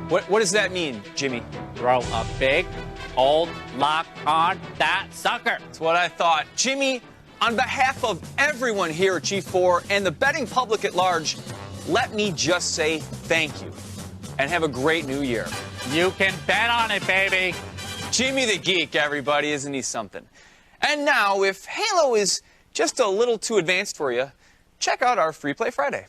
What does that mean, Jimmy? Throw a big old lock on that sucker. That's what I thought. Jimmy, on behalf of everyone here at G4 and the betting public at large, let me just say thank you and have a great new year. You can bet on it, baby. Jimmy the Geek, everybody, isn't he something? And now, if Halo is just a little too advanced for you, check out our Free Play Friday.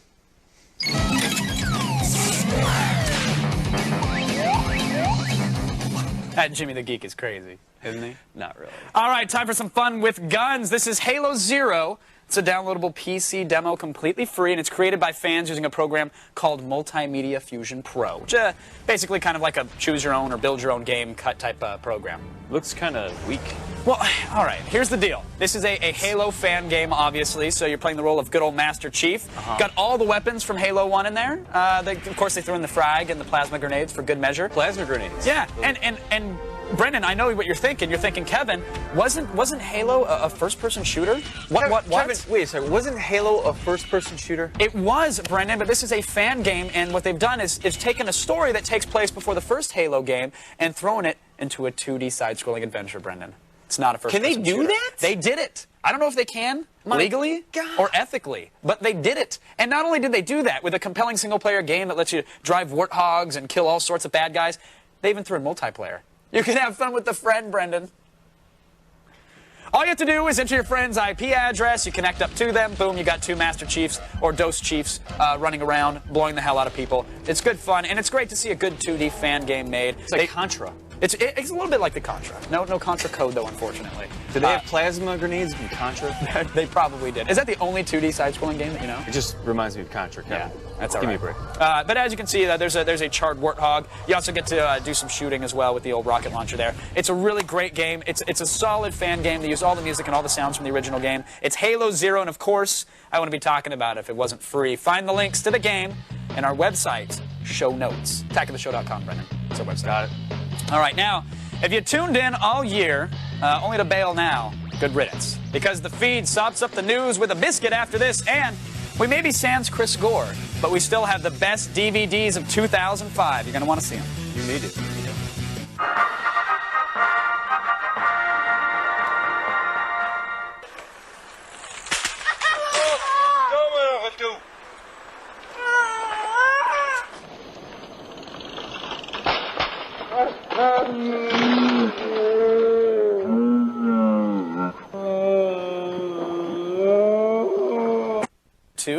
That Jimmy the Geek is crazy, isn't he? Not really. All right, time for some fun with guns. This is Halo Zero. It's a downloadable PC demo, completely free, and it's created by fans using a program called Multimedia Fusion Pro, which is basically kind of like a choose your own or build your own game cut type program. Looks kind of weak. Well, all right, here's the deal. This is a Halo fan game, obviously, so you're playing the role of good old Master Chief. Got all the weapons from Halo 1 in there. Of course, they threw in the frag and the plasma grenades for good measure. Plasma grenades? Yeah, and Brendan, I know what you're thinking. You're thinking, Kevin, wasn't Halo a first-person shooter? What? Kevin, wait a second. Wasn't Halo a first-person shooter? It was, Brendan, but this is a fan game, and what they've done is taken a story that takes place before the first Halo game and thrown it into a 2D side-scrolling adventure, Brendan. It's not a first-person shooter. Can they do that? They did it. I don't know if they can legally or ethically, but they did it. And not only did they do that with a compelling single-player game that lets you drive warthogs and kill all sorts of bad guys, they even threw in multiplayer. You can have fun with a friend, Brendan. All you have to do is enter your friend's IP address, you connect up to them, boom, you got two Master Chiefs or Dose Chiefs running around, blowing the hell out of people. It's good fun, and it's great to see a good 2D fan game made. It's like Contra. It's a little bit like the Contra. No Contra code, though, unfortunately. Did they have plasma grenades in Contra? They probably did. Is that the only 2D side-scrolling game that you know? It just reminds me of Contra, Kevin. Yeah, that's all Give right. me a break. But as you can see, there's a charred warthog. You also get to do some shooting as well with the old rocket launcher there. It's a really great game. It's a solid fan game. They use all the music and all the sounds from the original game. It's Halo Zero, and of course, I wouldn't be talking about it if it wasn't free. Find the links to the game in our website, show notes. attackoftheshow.com, Brendan. That's our website. Got it. All right, now, if you tuned in all year, only to bail now, good riddance. Because the feed sops up the news with a biscuit after this, and we may be sans Chris Gore, but we still have the best DVDs of 2005. You're going to want to see them. You need it.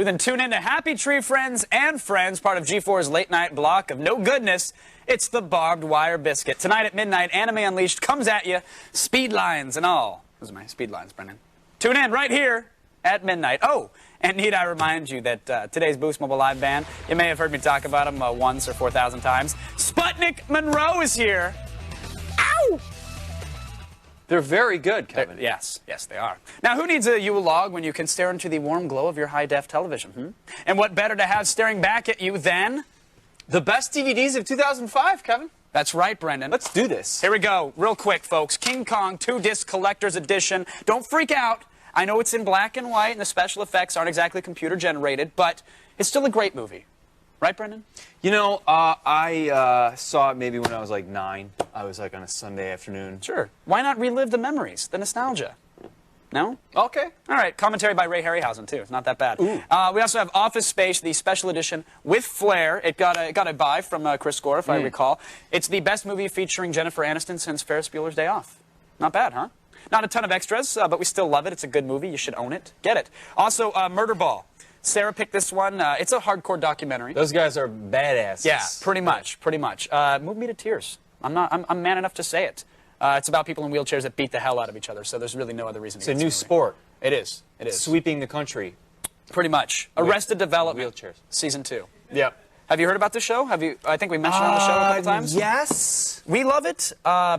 Then tune in to Happy Tree Friends and Friends, part of G4's late night block of no goodness. It's the Barbed Wire Biscuit. Tonight at midnight, Anime Unleashed comes at you, speed lines and all. Those are my speed lines, Brendan. Tune in right here at midnight. Oh, and need I remind you that today's Boost Mobile Live band, you may have heard me talk about them once or 4,000 times. Sputnik Monroe is here. Ow! They're very good, Kevin. Yes, they are. Now, who needs a Yule log when you can stare into the warm glow of your high-def television? And what better to have staring back at you than the best DVDs of 2005, Kevin? That's right, Brendan. Let's do this. Here we go. Real quick, folks. King Kong 2-disc collector's edition. Don't freak out. I know it's in black and white, and the special effects aren't exactly computer-generated, but it's still a great movie. Right, Brendan? You know, I saw it maybe when I was like 9. I was like on a Sunday afternoon. Sure. Why not relive the memories, the nostalgia? No? Okay. All right. Commentary by Ray Harryhausen, too. It's not that bad. We also have Office Space, the special edition with flair. It got a buy from Chris Gore, if I recall. It's the best movie featuring Jennifer Aniston since Ferris Bueller's Day Off. Not bad, huh? Not a ton of extras, but we still love it. It's a good movie. You should own it. Get it. Also, Murder Ball. Sarah picked this one. It's a hardcore documentary. Those guys are badasses. Yeah, pretty much. Moved me to tears. I'm man enough to say it. It's about people in wheelchairs that beat the hell out of each other, so there's really no other reason to It's a new sport. It is. It is. Sweeping the country. Pretty much. Arrested Development. Wheelchairs. Season 2. Yep. Have you heard about the show? I think we mentioned it on the show a couple times. Yes. We love it.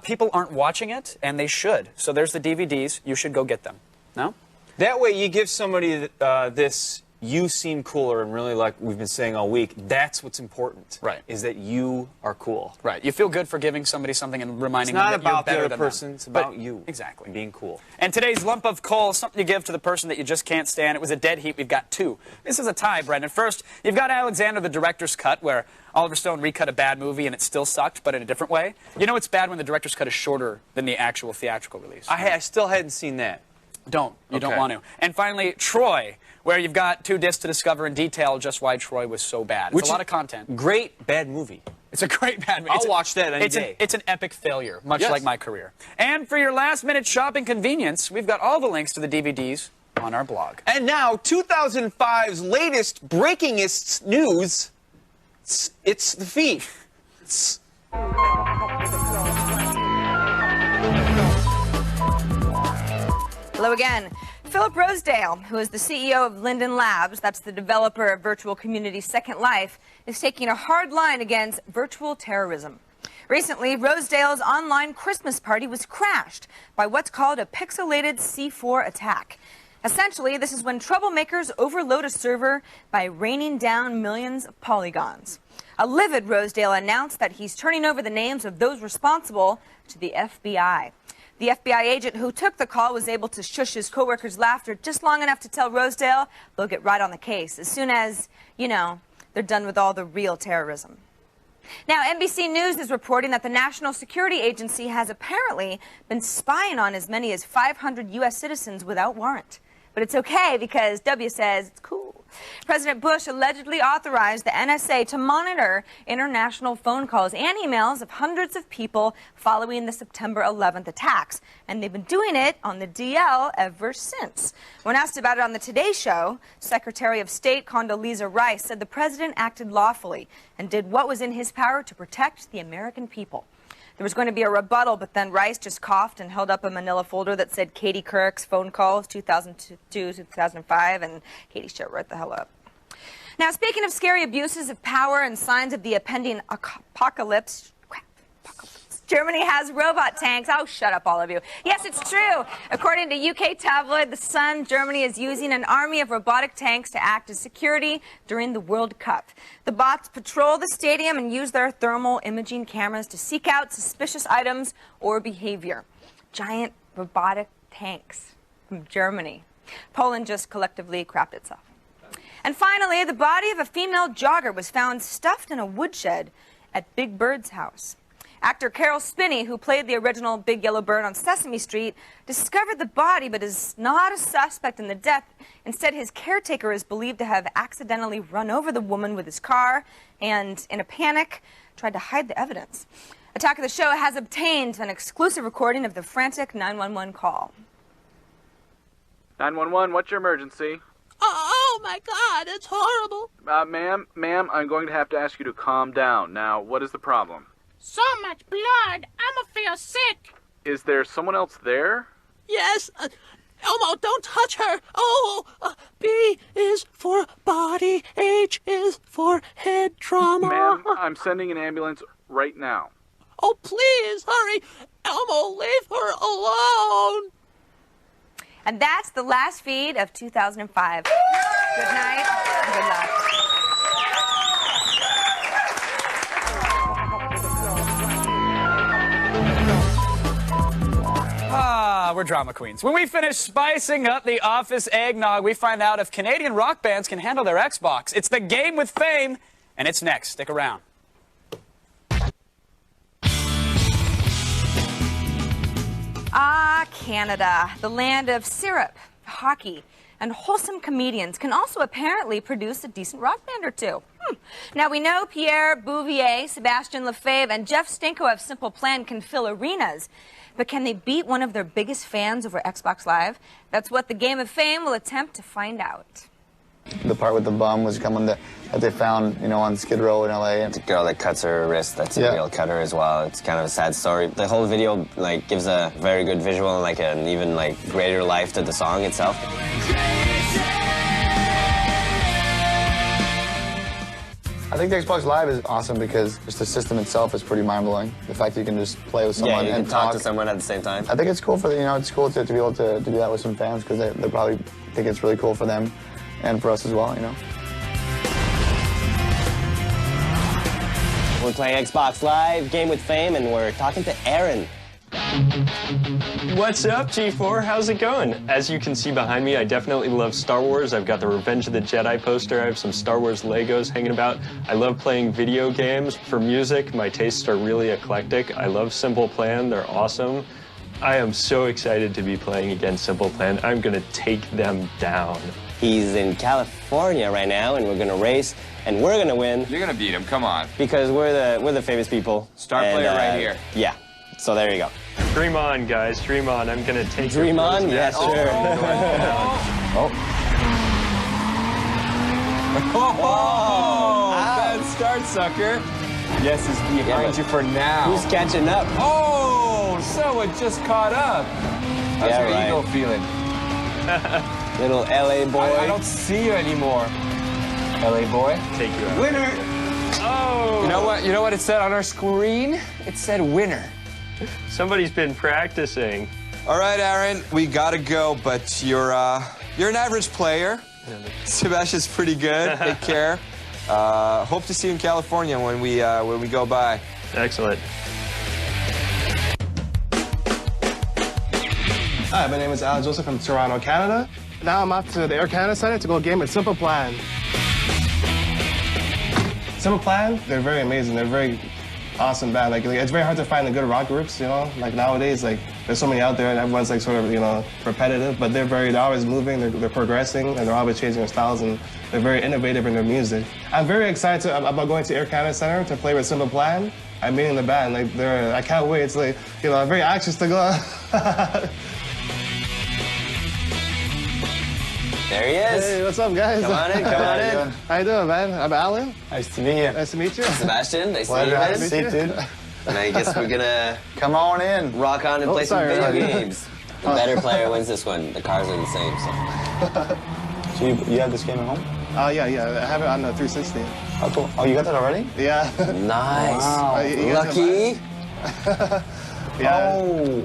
People aren't watching it, and they should. So there's the DVDs. You should go get them. No? That way you give somebody this you seem cooler, and really, like we've been saying all week, that's what's important. Right. Is that you are cool. Right. You feel good for giving somebody something and reminding It's not them that you're about the better other than person. them. It's about But- you. Exactly. And being cool. And today's lump of coal, something you give to the person that you just can't stand. It was a dead heat. We've got two. This is a tie, Brendan. First, you've got Alexander, the director's cut, where Oliver Stone recut a bad movie and it still sucked, but in a different way. You know it's bad when the director's cut is shorter than the actual theatrical release. I still hadn't seen that. Don't. You don't want to. And finally, Troy, where you've got 2 discs to discover in detail just why Troy was so bad. It's a lot of content. Great bad movie. It's a great bad movie. I'll watch that any day. It's an epic failure, much like my career. And for your last-minute shopping convenience, we've got all the links to the DVDs on our blog. And now, 2005's latest breakingest news. It's the feed. Hello again. Philip Rosedale, who is the CEO of Linden Labs, that's the developer of virtual community Second Life, is taking a hard line against virtual terrorism. Recently, Rosedale's online Christmas party was crashed by what's called a pixelated C4 attack. Essentially, this is when troublemakers overload a server by raining down millions of polygons. A livid Rosedale announced that he's turning over the names of those responsible to the FBI. The FBI agent who took the call was able to shush his coworkers' laughter just long enough to tell Rosedale they'll get right on the case as soon as, you know, they're done with all the real terrorism. Now, NBC News is reporting that the National Security Agency has apparently been spying on as many as 500 U.S. citizens without warrant. But it's okay because W says it's cool. President Bush allegedly authorized the NSA to monitor international phone calls and emails of hundreds of people following the September 11th attacks. And they've been doing it on the DL ever since. When asked about it on the Today Show, Secretary of State Condoleezza Rice said the president acted lawfully and did what was in his power to protect the American people. There was going to be a rebuttal, but then Rice just coughed and held up a manila folder that said Katie Couric's phone calls, 2002, 2005, and Katie shut right the hell up. Now, speaking of scary abuses of power and signs of the impending apocalypse, Germany has robot tanks. Oh, shut up, all of you. Yes, it's true. According to UK tabloid The Sun, Germany is using an army of robotic tanks to act as security during the World Cup. The bots patrol the stadium and use their thermal imaging cameras to seek out suspicious items or behavior. Giant robotic tanks from Germany. Poland just collectively crapped itself. And finally, the body of a female jogger was found stuffed in a woodshed at Big Bird's house. Actor Carol Spinney, who played the original Big Yellow Bird on Sesame Street, discovered the body but is not a suspect in the death. Instead, his caretaker is believed to have accidentally run over the woman with his car and, in a panic, tried to hide the evidence. Attack of the Show has obtained an exclusive recording of the frantic 911 call. 911, what's your emergency? Oh my God, it's horrible. Ma'am, I'm going to have to ask you to calm down. Now, what is the problem? So much blood. I'ma feel sick. Is there someone else there? Yes. Elmo, don't touch her. Oh, B is for body. H is for head trauma. Ma'am, I'm sending an ambulance right now. Oh, please, hurry. Elmo, leave her alone. And that's the last feed of 2005. Good night and good luck. We're drama queens. When we finish spicing up the office eggnog, we find out if Canadian rock bands can handle their Xbox. It's the Game with Fame, and it's next. Stick around. Canada, the land of syrup, hockey, and wholesome comedians, can also apparently produce a decent rock band or two. Now, we know Pierre Bouvier, Sebastian Lefebvre, and Jeff Stanko of Simple Plan can fill arenas. But can they beat one of their biggest fans over Xbox Live? That's what the Game of Fame will attempt to find out. The part with the bum was someone that they found, on Skid Row in LA. It's a girl that cuts her wrist. That's a real cutter as well. It's kind of a sad story. The whole video gives a very good visual and an even greater life to the song itself. I think the Xbox Live is awesome because just the system itself is pretty mind-blowing. The fact that you can just play with someone you can and talk to someone at the same time. I think it's cool for it's cool to be able to do that with some fans because they probably think it's really cool for them. and for us as well, you know. We're playing Xbox Live, Game with Fame, and we're talking to Aaron. What's up, G4? How's it going? As you can see behind me, I definitely love Star Wars. I've got the Revenge of the Jedi poster. I have some Star Wars Legos hanging about. I love playing video games. For music, my tastes are really eclectic. I love Simple Plan. They're awesome. I am so excited to be playing against Simple Plan. I'm going to take them down. He's in California right now, and we're going to race, and we're going to win. You're going to beat him, come on. Because we're the famous people. Star player right here. Yeah, so there you go. Dream on, guys, dream on. I'm going to take Dream on? Yeah, sure. Bad start, sucker. Yes is behind you for now. Who's catching up? Oh, someone just caught up. How's your ego feeling? Little LA boy. I don't see you anymore. LA boy. Take you out. Winner. Oh. You know what? You know what it said on our screen? It said winner. Somebody's been practicing. All right, Aaron, we gotta go, but you're an average player. Sebastian's pretty good. Take care. Hope to see you in California when we go by. Excellent. Hi, my name is Al Joseph from Toronto, Canada. Now I'm off to the Air Canada Center to go game with Simple Plan. Simple Plan, they're very amazing. They're very awesome band. Like it's very hard to find the good rock groups, you know? Like nowadays, like there's so many out there and everyone's like sort of, you know, repetitive, but they're always moving, they're progressing, and they're always changing their styles, and they're very innovative in their music. I'm very excited about going to Air Canada Center to play with Simple Plan. I'm meeting the band, like I can't wait. It's like, you know, I'm very anxious to go. There he is. Hey, what's up, guys? Come on in, come on in. How you doing, man? I'm Alan. Nice to meet you. Nice to meet you. Sebastian, nice to meet you, man. Pleasure to meet you, dude. And I guess we're gonna come on in, rock on and play some video games. The Oh. better player wins this one. The cars are the same, so. So you have this game at home? Yeah. I have it on the 360. Oh, cool. Oh, you got that already? Yeah. Nice. Wow. Lucky. Yeah.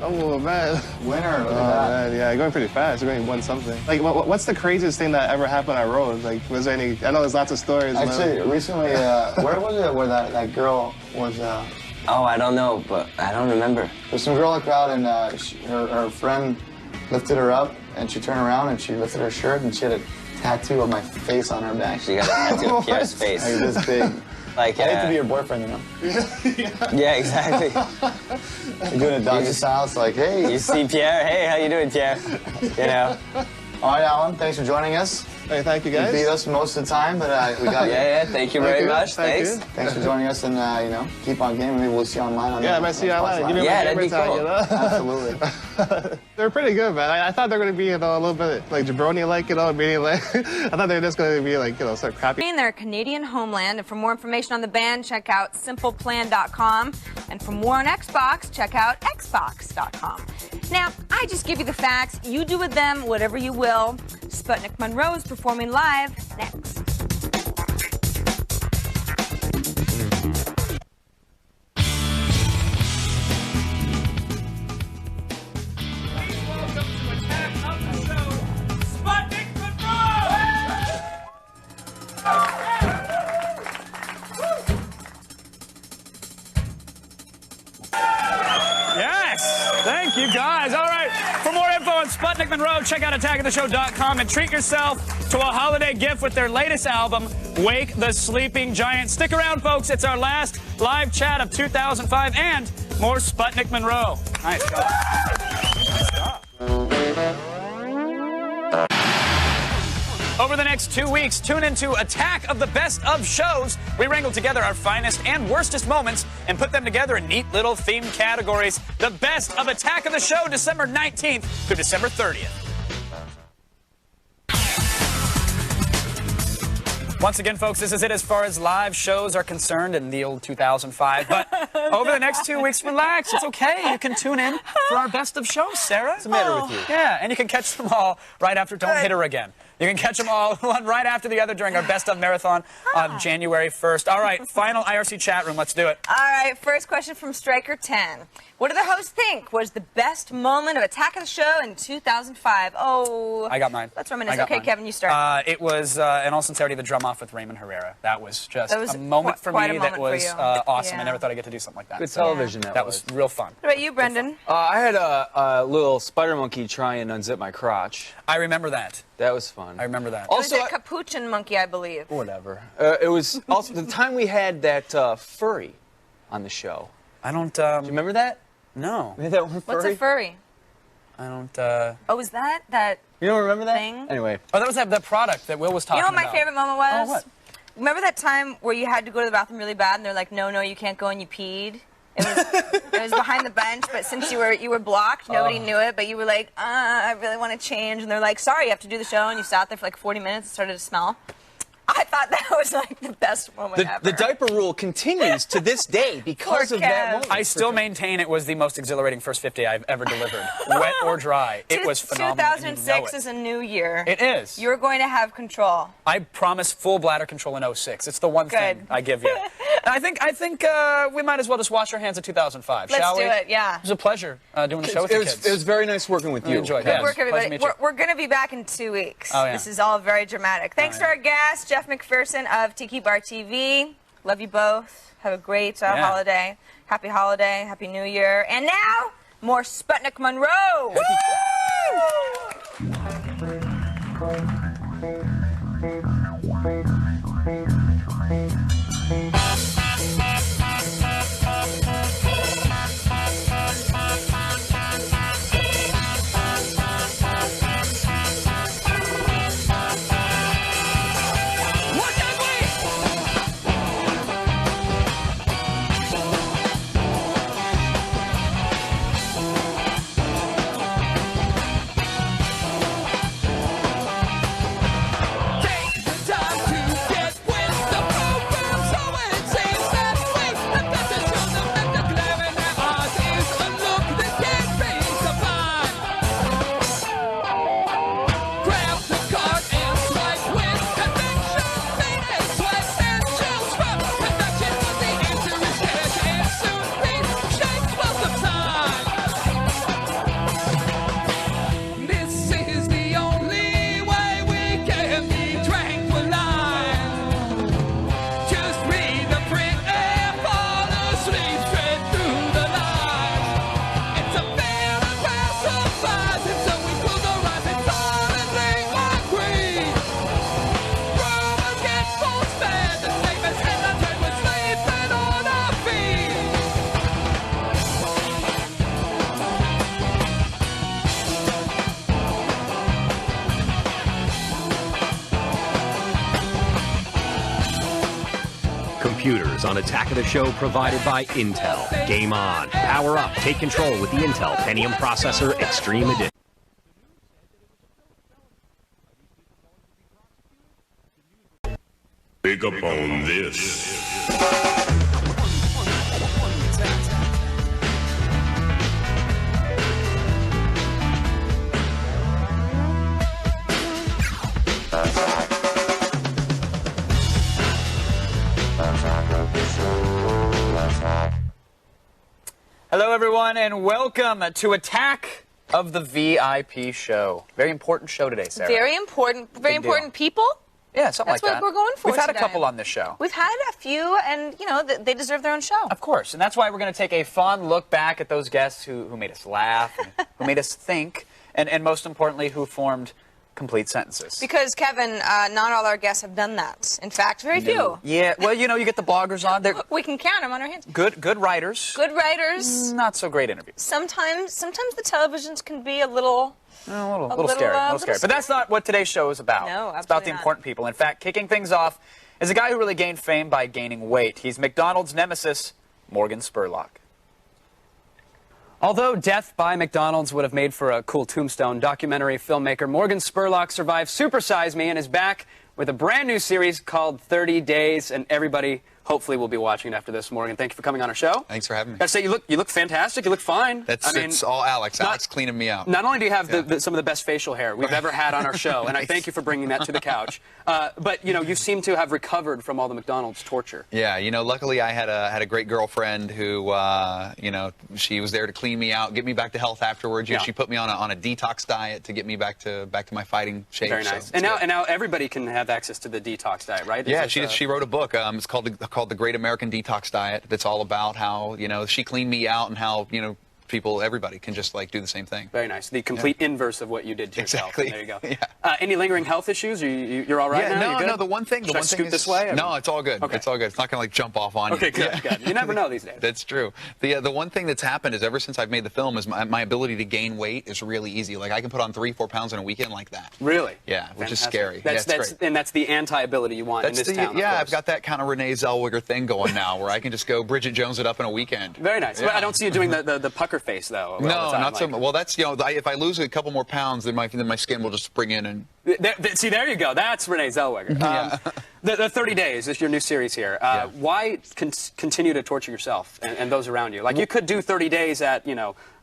Oh, man. Winner. Look Oh, at that. man. Yeah, going pretty fast. You're going to win something. Like, what's the craziest thing that ever happened on road? Like, was there any? I know there's lots of stories. Actually, recently, where was it where that girl was? Oh, I don't know, but I don't remember. There's some girl in the crowd, and her friend lifted her up, and she turned around, and she lifted her shirt, and she had a tattoo of my face on her back. She got a tattoo of Pierre's face. Like this big. Like, I hate to be your boyfriend, you know? Yeah, exactly. You're doing a doggy style, it's like, hey. You see Pierre, hey, how you doing, Pierre? You know. All right, Alan, thanks for joining us. Hey, thank you, guys. You beat us most of the time, but we got you. Yeah, thank you very much. Thanks. Thanks for joining us, and, you know, keep on gaming. Maybe we'll see you online. Yeah, I might see you online. Give me Yeah, my that'd be tag, cool. you know? Absolutely. They're pretty good, man. I thought they were going to be, you know, a little bit like jabroni-like, you know, meaning like, I thought they were just going to be like, you know, sort of crappy. In their Canadian homeland, and for more information on the band, check out simpleplan.com. And for more on Xbox, check out xbox.com. Now, I just give you the facts. You do with them whatever you will. Sputnik Monroe is performing live next. Yes! Thank you, guys. All right. For more info on Sputnik Monroe, check out attackoftheshow.com and treat yourself to a holiday gift with their latest album, Wake the Sleeping Giant. Stick around, folks. It's our last live chat of 2005 and more Sputnik Monroe. Nice job. Nice job. Over the next 2 weeks, tune into Attack of the Best of shows. We wrangle together our finest and worstest moments and put them together in neat little themed categories. The Best of Attack of the Show, December 19th through December 30th. Once again, folks, this is it as far as live shows are concerned in the old 2005. But over the next 2 weeks, relax. It's okay. You can tune in for our best of shows, Sarah. What's the matter with you? Yeah, and you can catch them all right after Don't Hit Her Again. You can catch them all one right after the other during our Best of Marathon on January 1st. All right, final IRC chat room. Let's do it. All right, first question from Striker10. What do the hosts think was the best moment of Attack of the Show in 2005? Oh, I got mine. Let's reminisce. Okay, Kevin, you start. It was, in all sincerity, the drum off with Raymond Herrera. That was just a moment for me that was awesome. I never thought I'd get to do something like that. Good television. That was real fun. What about you, Brendan? I had a little spider monkey try and unzip my crotch. I remember that. That was fun. I remember that. Also, it was a capuchin monkey, I believe. Whatever. It was also the time we had that furry on the show. I don't. Do you remember that? No. We had that one furry? What's a furry? I don't. Oh, is that? You don't remember that? Thing? Anyway. Oh, that was that product that Will was talking about. You know what my favorite moment was? Oh, what? Remember that time where you had to go to the bathroom really bad, and they're like, "No, you can't go," and you peed. It was behind the bench, but since you were blocked, nobody knew it. But you were like, I really want to change, and they're like, sorry, you have to do the show, and you sat there for like 40 minutes. It started to smell. I thought that was like the best moment ever. The diaper rule continues to this day because of that moment. I still maintain it was the most exhilarating first 50 I've ever delivered, wet or dry. It was phenomenal. 2006 is a new year. It is. You're going to have control. I promise full bladder control in 06. It's the one thing I give you. And I think we might as well just wash our hands of 2005, shall we? Let's do it, yeah. It was a pleasure doing the show with you kids. It was very nice working with you. Enjoyed it. Good work, everybody. We're going to be back in 2 weeks. Oh, yeah. This is all very dramatic. Thanks to our guest, Jeff McPherson of Tiki Bar TV. Love you both. Have a great holiday. Happy holiday. Happy New Year. And now, more Sputnik Monroe. Computers on Attack of the Show provided by Intel. Game on. Power up. Take control with the Intel Pentium Processor Extreme Edition. Pick up on this. Hello, everyone, and welcome to Attack of the VIP Show. Very important show today, Sarah. Very important people. Yeah, something like that. That's what we're going for We've had today. a couple on this show. We've had a few, and, you know, they deserve their own show. Of course, and that's why we're going to take a fun look back at those guests who made us laugh, and who made us think, and most importantly, who formed complete sentences. Because, Kevin, not all our guests have done that. In fact, very few. Yeah, well, you know, you get the bloggers on. They're We can count them on our hands. good writers. Good writers. Not so great interviews. Sometimes the televisions can be a little scary. But that's not what today's show is about. No, it's about the absolutely not. important people. In fact, kicking things off is a guy who really gained fame by gaining weight. He's McDonald's nemesis, Morgan Spurlock. Although death by McDonald's would have made for a cool tombstone, documentary filmmaker Morgan Spurlock survived Super Size Me and is back with a brand new series called 30 Days, and everybody hopefully we'll be watching it after this. Morgan, thank you for coming on our show. Thanks for having me. Gotta say, you look fantastic. You look fine. It's all Alex. Alex cleaning me out. Not only do you have some of the best facial hair we've ever had on our show, and I thank you for bringing that to the couch, but you seem to have recovered from all the McDonald's torture. Yeah, luckily I had a great girlfriend who, she was there to clean me out, get me back to health afterwards. Yeah. She put me on a detox diet to get me back to my fighting shape. Very nice. So and now everybody can have access to the detox diet, right? Yeah, she wrote a book. It's called The Great American Detox Diet. That's all about how she cleaned me out and how everybody can just do the same thing. Very nice. The complete inverse of what you did to yourself. Exactly. There you go. Yeah. Any lingering health issues? You're all right now? No. The one thing. Should I scoot this way? No, it's all good. Okay. It's all good. It's not going to jump off on you. Okay, good. You never know these days. That's true. The one thing that's happened is ever since I've made the film is my ability to gain weight is really easy. Like I can put on 3-4 pounds in a weekend like that. Really? Yeah, which Fantastic. is scary. That's great. And that's the anti-ability you want in this town. Yeah, I've got that kind of Renee Zellweger thing going now, where I can just go Bridget Jones it up in a weekend. Very nice. Yeah. But I don't see you doing the pucker face though. No, not so much. Well, that's if I lose a couple more pounds, then my skin will just spring in and. See, there you go. That's Renee Zellweger. Yeah. The 30 Days is your new series here. Why continue to torture yourself and those around you? Like you could do 30 days at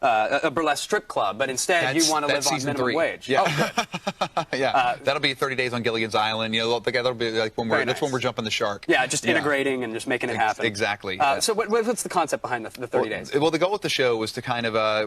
a burlesque strip club, but instead you want to live on minimum wage. Yeah. Oh, good. Yeah. That'll be 30 Days on Gilligan's Island. That'll be like when we're jumping the shark. Yeah, just integrating and just making it happen. Exactly. So what's the concept behind the 30 Days? Well, the goal with the show was to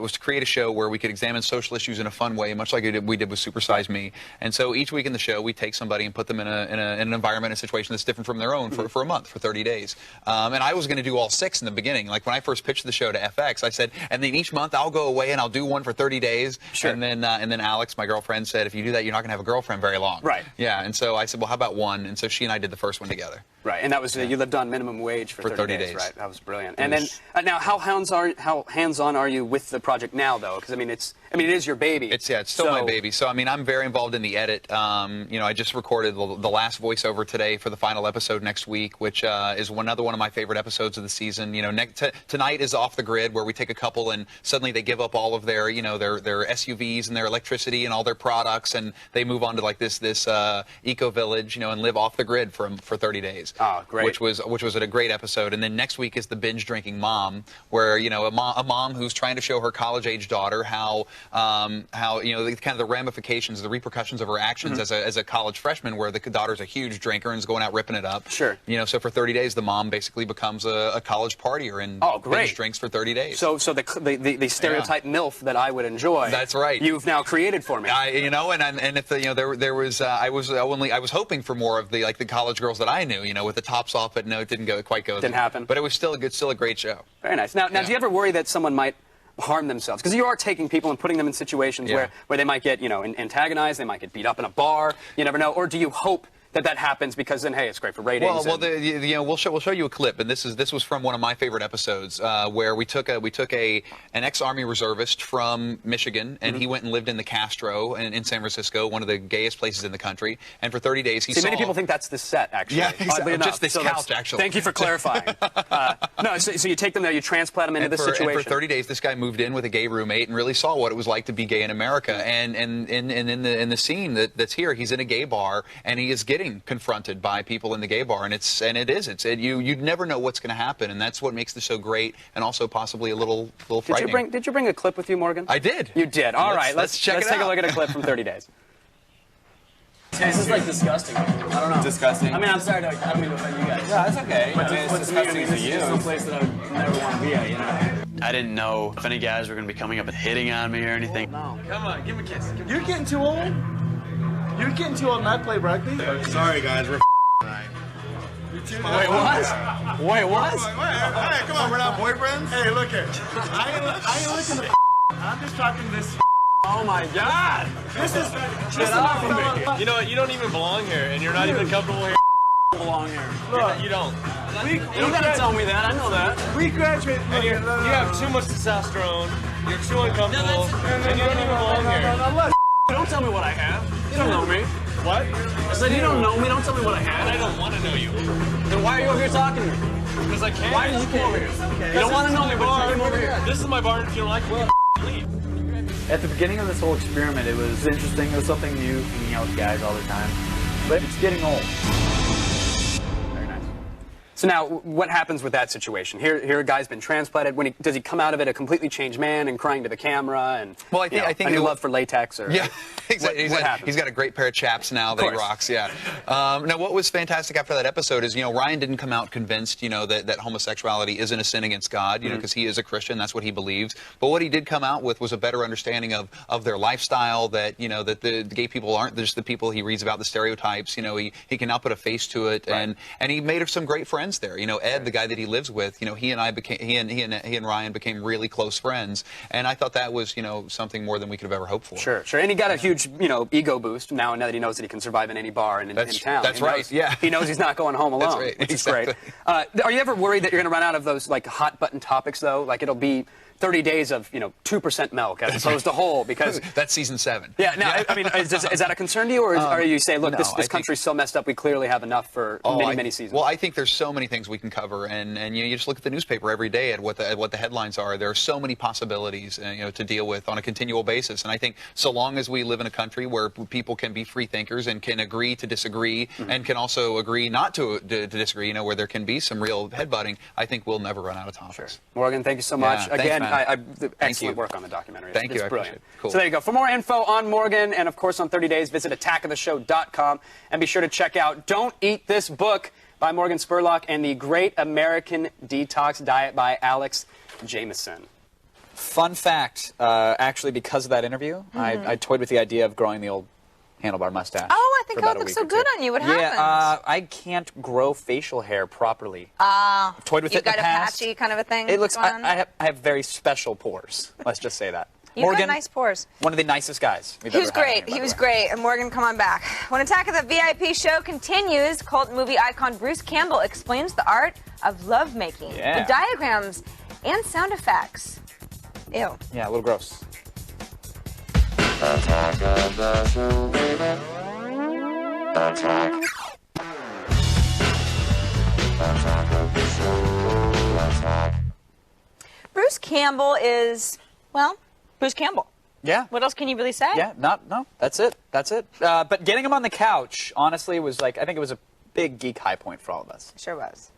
was to create a show where we could examine social issues in a fun way, much like we did with Super Size Me. And so each week in the show, we take somebody and put them in an environment, a situation that's different from their own for a month, for 30 days. And I was going to do all 6 in the beginning. Like when I first pitched the show to FX, I said, and then each month I'll go away and I'll do one for 30 days. Sure. And then Alex, my girlfriend, said, if you do that, you're not going to have a girlfriend very long. Right. Yeah. And so I said, well, how about one? And so she and I did the first one together. Right, and that was you lived on minimum wage for 30 days, right? That was brilliant. And then now, how hands-on are you with the project now, though? Because it is your baby. It's still my baby. So I'm very involved in the edit. I just recorded the last voiceover today for the final episode next week, which is another one of my favorite episodes of the season. Tonight is Off the Grid, where we take a couple and suddenly they give up all of their their SUVs and their electricity and all their products, and they move on to this eco village, and live off the grid for 30 days. Oh, great. Which was a great episode. And then next week is the binge drinking mom, where a mom who's trying to show her college age daughter how the ramifications, the repercussions of her actions as a college freshman, where the daughter's a huge drinker and is going out ripping it up. Sure. So for 30 days, the mom basically becomes a college partier and binge drinks for 30 days. So the stereotype MILF that I would enjoy. That's right. You've now created for me. And if there was I was hoping for more of the college girls that I knew, with the tops off, but no, it didn't quite go. Didn't happen. But it was still a great show. Very nice. Now, do you ever worry that someone might harm themselves? Because you are taking people and putting them in situations where they might get, antagonized, they might get beat up in a bar. You never know. Or do you hope that happens because then, hey, it's great for ratings? We'll show you a clip, and this was from one of my favorite episodes where we took an ex-Army reservist from Michigan, and he went and lived in the Castro in San Francisco, one of the gayest places in the country. And for 30 days, he saw. Many people think that's the set, actually. Yeah, exactly. Enough. Just this couch, actually. Thank you for clarifying. So you take them there, you transplant them into this situation. And for 30 days, this guy moved in with a gay roommate and really saw what it was like to be gay in America. And in the scene that's here, he's in a gay bar, and he is getting confronted by people in the gay bar, and you never know what's going to happen, and that's what makes the show great, and also possibly a little frightening. Did you bring a clip with you, Morgan? I did. You did. All right, let's check it out. Let's take a look at a clip from 30 Days. This is disgusting. I don't know. Disgusting. I'm sorry to offend you guys. Yeah, it's okay. But it's disgusting to you. This is someplace that I would never want to be at, I didn't know if any guys were going to be coming up and hitting on me or anything. No. Come on, give him a kiss. You're getting too old. You're getting too old not to play rugby. Sorry, guys. We're You're too Wait, what? Wait, what? Hey, come on, we're not boyfriends? Hey, look here. I ain't looking to I'm just talking to this. Oh my God! This is Shut up. You know what? You don't even belong here, and you're not even comfortable here. Belong here. Look, you don't. You gotta tell me that. I know that. We graduated. And you have too much testosterone. You're too uncomfortable, and you don't even belong here. Don't tell me what I have. You don't know me. What? I said you don't know me. Don't tell me what I have. I don't want to know you. Then why are you over here talking to me? Because I can't. Why did you come over here? You don't want to know me, but you came over here. This is my bar, and if you don't like it, leave. At the beginning of this whole experiment, it was interesting. It was something new, hanging out with guys all the time. But it's getting old. Very nice. So now, what happens with that situation? Here a guy's been transplanted. Does he come out of it a completely changed man and crying to the camera and I think a new love for latex? Or yeah, exactly. What He's got a great pair of chaps now that he rocks. Yeah. Now, what was fantastic after that episode is, Ryan didn't come out convinced, that homosexuality isn't a sin against God, because he is a Christian. That's what he believes. But what he did come out with was a better understanding of their lifestyle. That that the gay people aren't just the people he reads about, the stereotypes. He can now put a face to it, and he made some great friends there. Ed, the guy that he lives with, he and Ryan became really close friends, and I thought that was something more than we could have ever hoped for. Sure. And he got a huge ego boost now that he knows that he can survive in any bar in town. That's right. Yeah. He knows he's not going home alone, which is great. Are you ever worried that you're going to run out of those hot button topics though? Like it'll be 30 days of 2% milk as opposed to whole, because that's season 7. Yeah. No, I mean, is that a concern to you, or are you saying, look, this country's so messed up, we clearly have enough for many seasons? Well, I think there's so many things we can cover, and you just look at the newspaper every day at what the headlines are. There are so many possibilities to deal with on a continual basis, and I think so long as we live in a country where people can be free thinkers and can agree to disagree, and can also agree not to disagree, where there can be some real headbutting, I think we'll never run out of topics. Sure. Morgan, thank you so much. Yeah, again. Thanks, Excellent work on the documentary. Thank you. It's brilliant. Cool. So there you go. For more info on Morgan and, of course, on 30 Days, visit attackoftheshow.com. And be sure to check out Don't Eat This Book by Morgan Spurlock and The Great American Detox Diet by Alex Jameson. Fun fact, actually, because of that interview, I toyed with the idea of growing the old handlebar mustache. Oh, I think that looks so good on you. What happened? Yeah, I can't grow facial hair properly. Toyed with it in the You've got a patchy kind of a thing. It looks. I have very special pores. Let's just say that. You've Morgan, got nice pores. One of the nicest guys we've He was ever had great. here, He was great. And Morgan, come on back. When Attack of the VIP show continues, cult movie icon Bruce Campbell explains the art of lovemaking, Yeah. the diagrams, and sound effects. Ew. Yeah, a little gross. Attack of the show, baby. Attack. Attack of the show. Attack. Bruce Campbell is, well, Bruce Campbell. Yeah. What else can you really say? Yeah, no, that's it. But getting him on the couch, honestly, was I think it was a big geek high point for all of us. Sure was.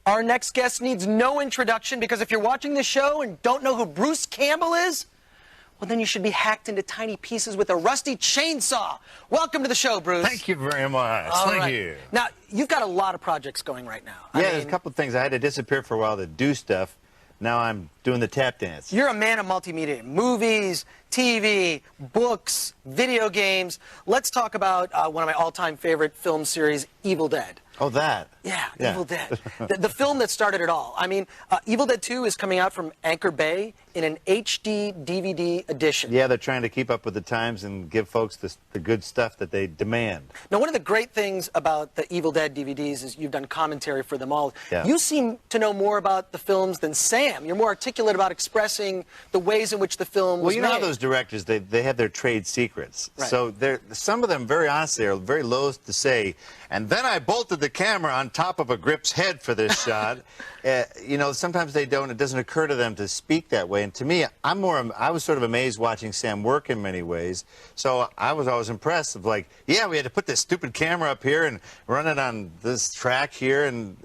Our next guest needs no introduction, because if you're watching this show and don't know who Bruce Campbell is, well, then you should be hacked into tiny pieces with a rusty chainsaw. Welcome to the show, Bruce. Thank you very much. Thank you. Now, you've got a lot of projects going right now. Yeah, there's a couple of things. I had to disappear for a while to do stuff. Now I'm doing the tap dance. You're a man of multimedia. Movies, TV, books, video games. Let's talk about one of my all-time favorite film series, Evil Dead. Oh, that? Yeah, Evil Dead. the film that started it all. I mean, Evil Dead 2 is coming out from Anchor Bay in an HD DVD edition. Yeah, they're trying to keep up with the times and give folks the good stuff that they demand. Now, one of the great things about the Evil Dead DVDs is you've done commentary for them all. Yeah. You seem to know more about the films than Sam. You're more articulate about expressing the ways in which the film was Well, you know how made. those directors, they have their trade secrets. Right. So some of them, very honestly, are very loath to say, and then I bolted the camera on top of a grip's head for this shot. You know, sometimes they don't, it doesn't occur to them to speak that way. And to me, I was sort of amazed watching Sam work in many ways. So I was always impressed of yeah, we had to put this stupid camera up here and run it on this track here. And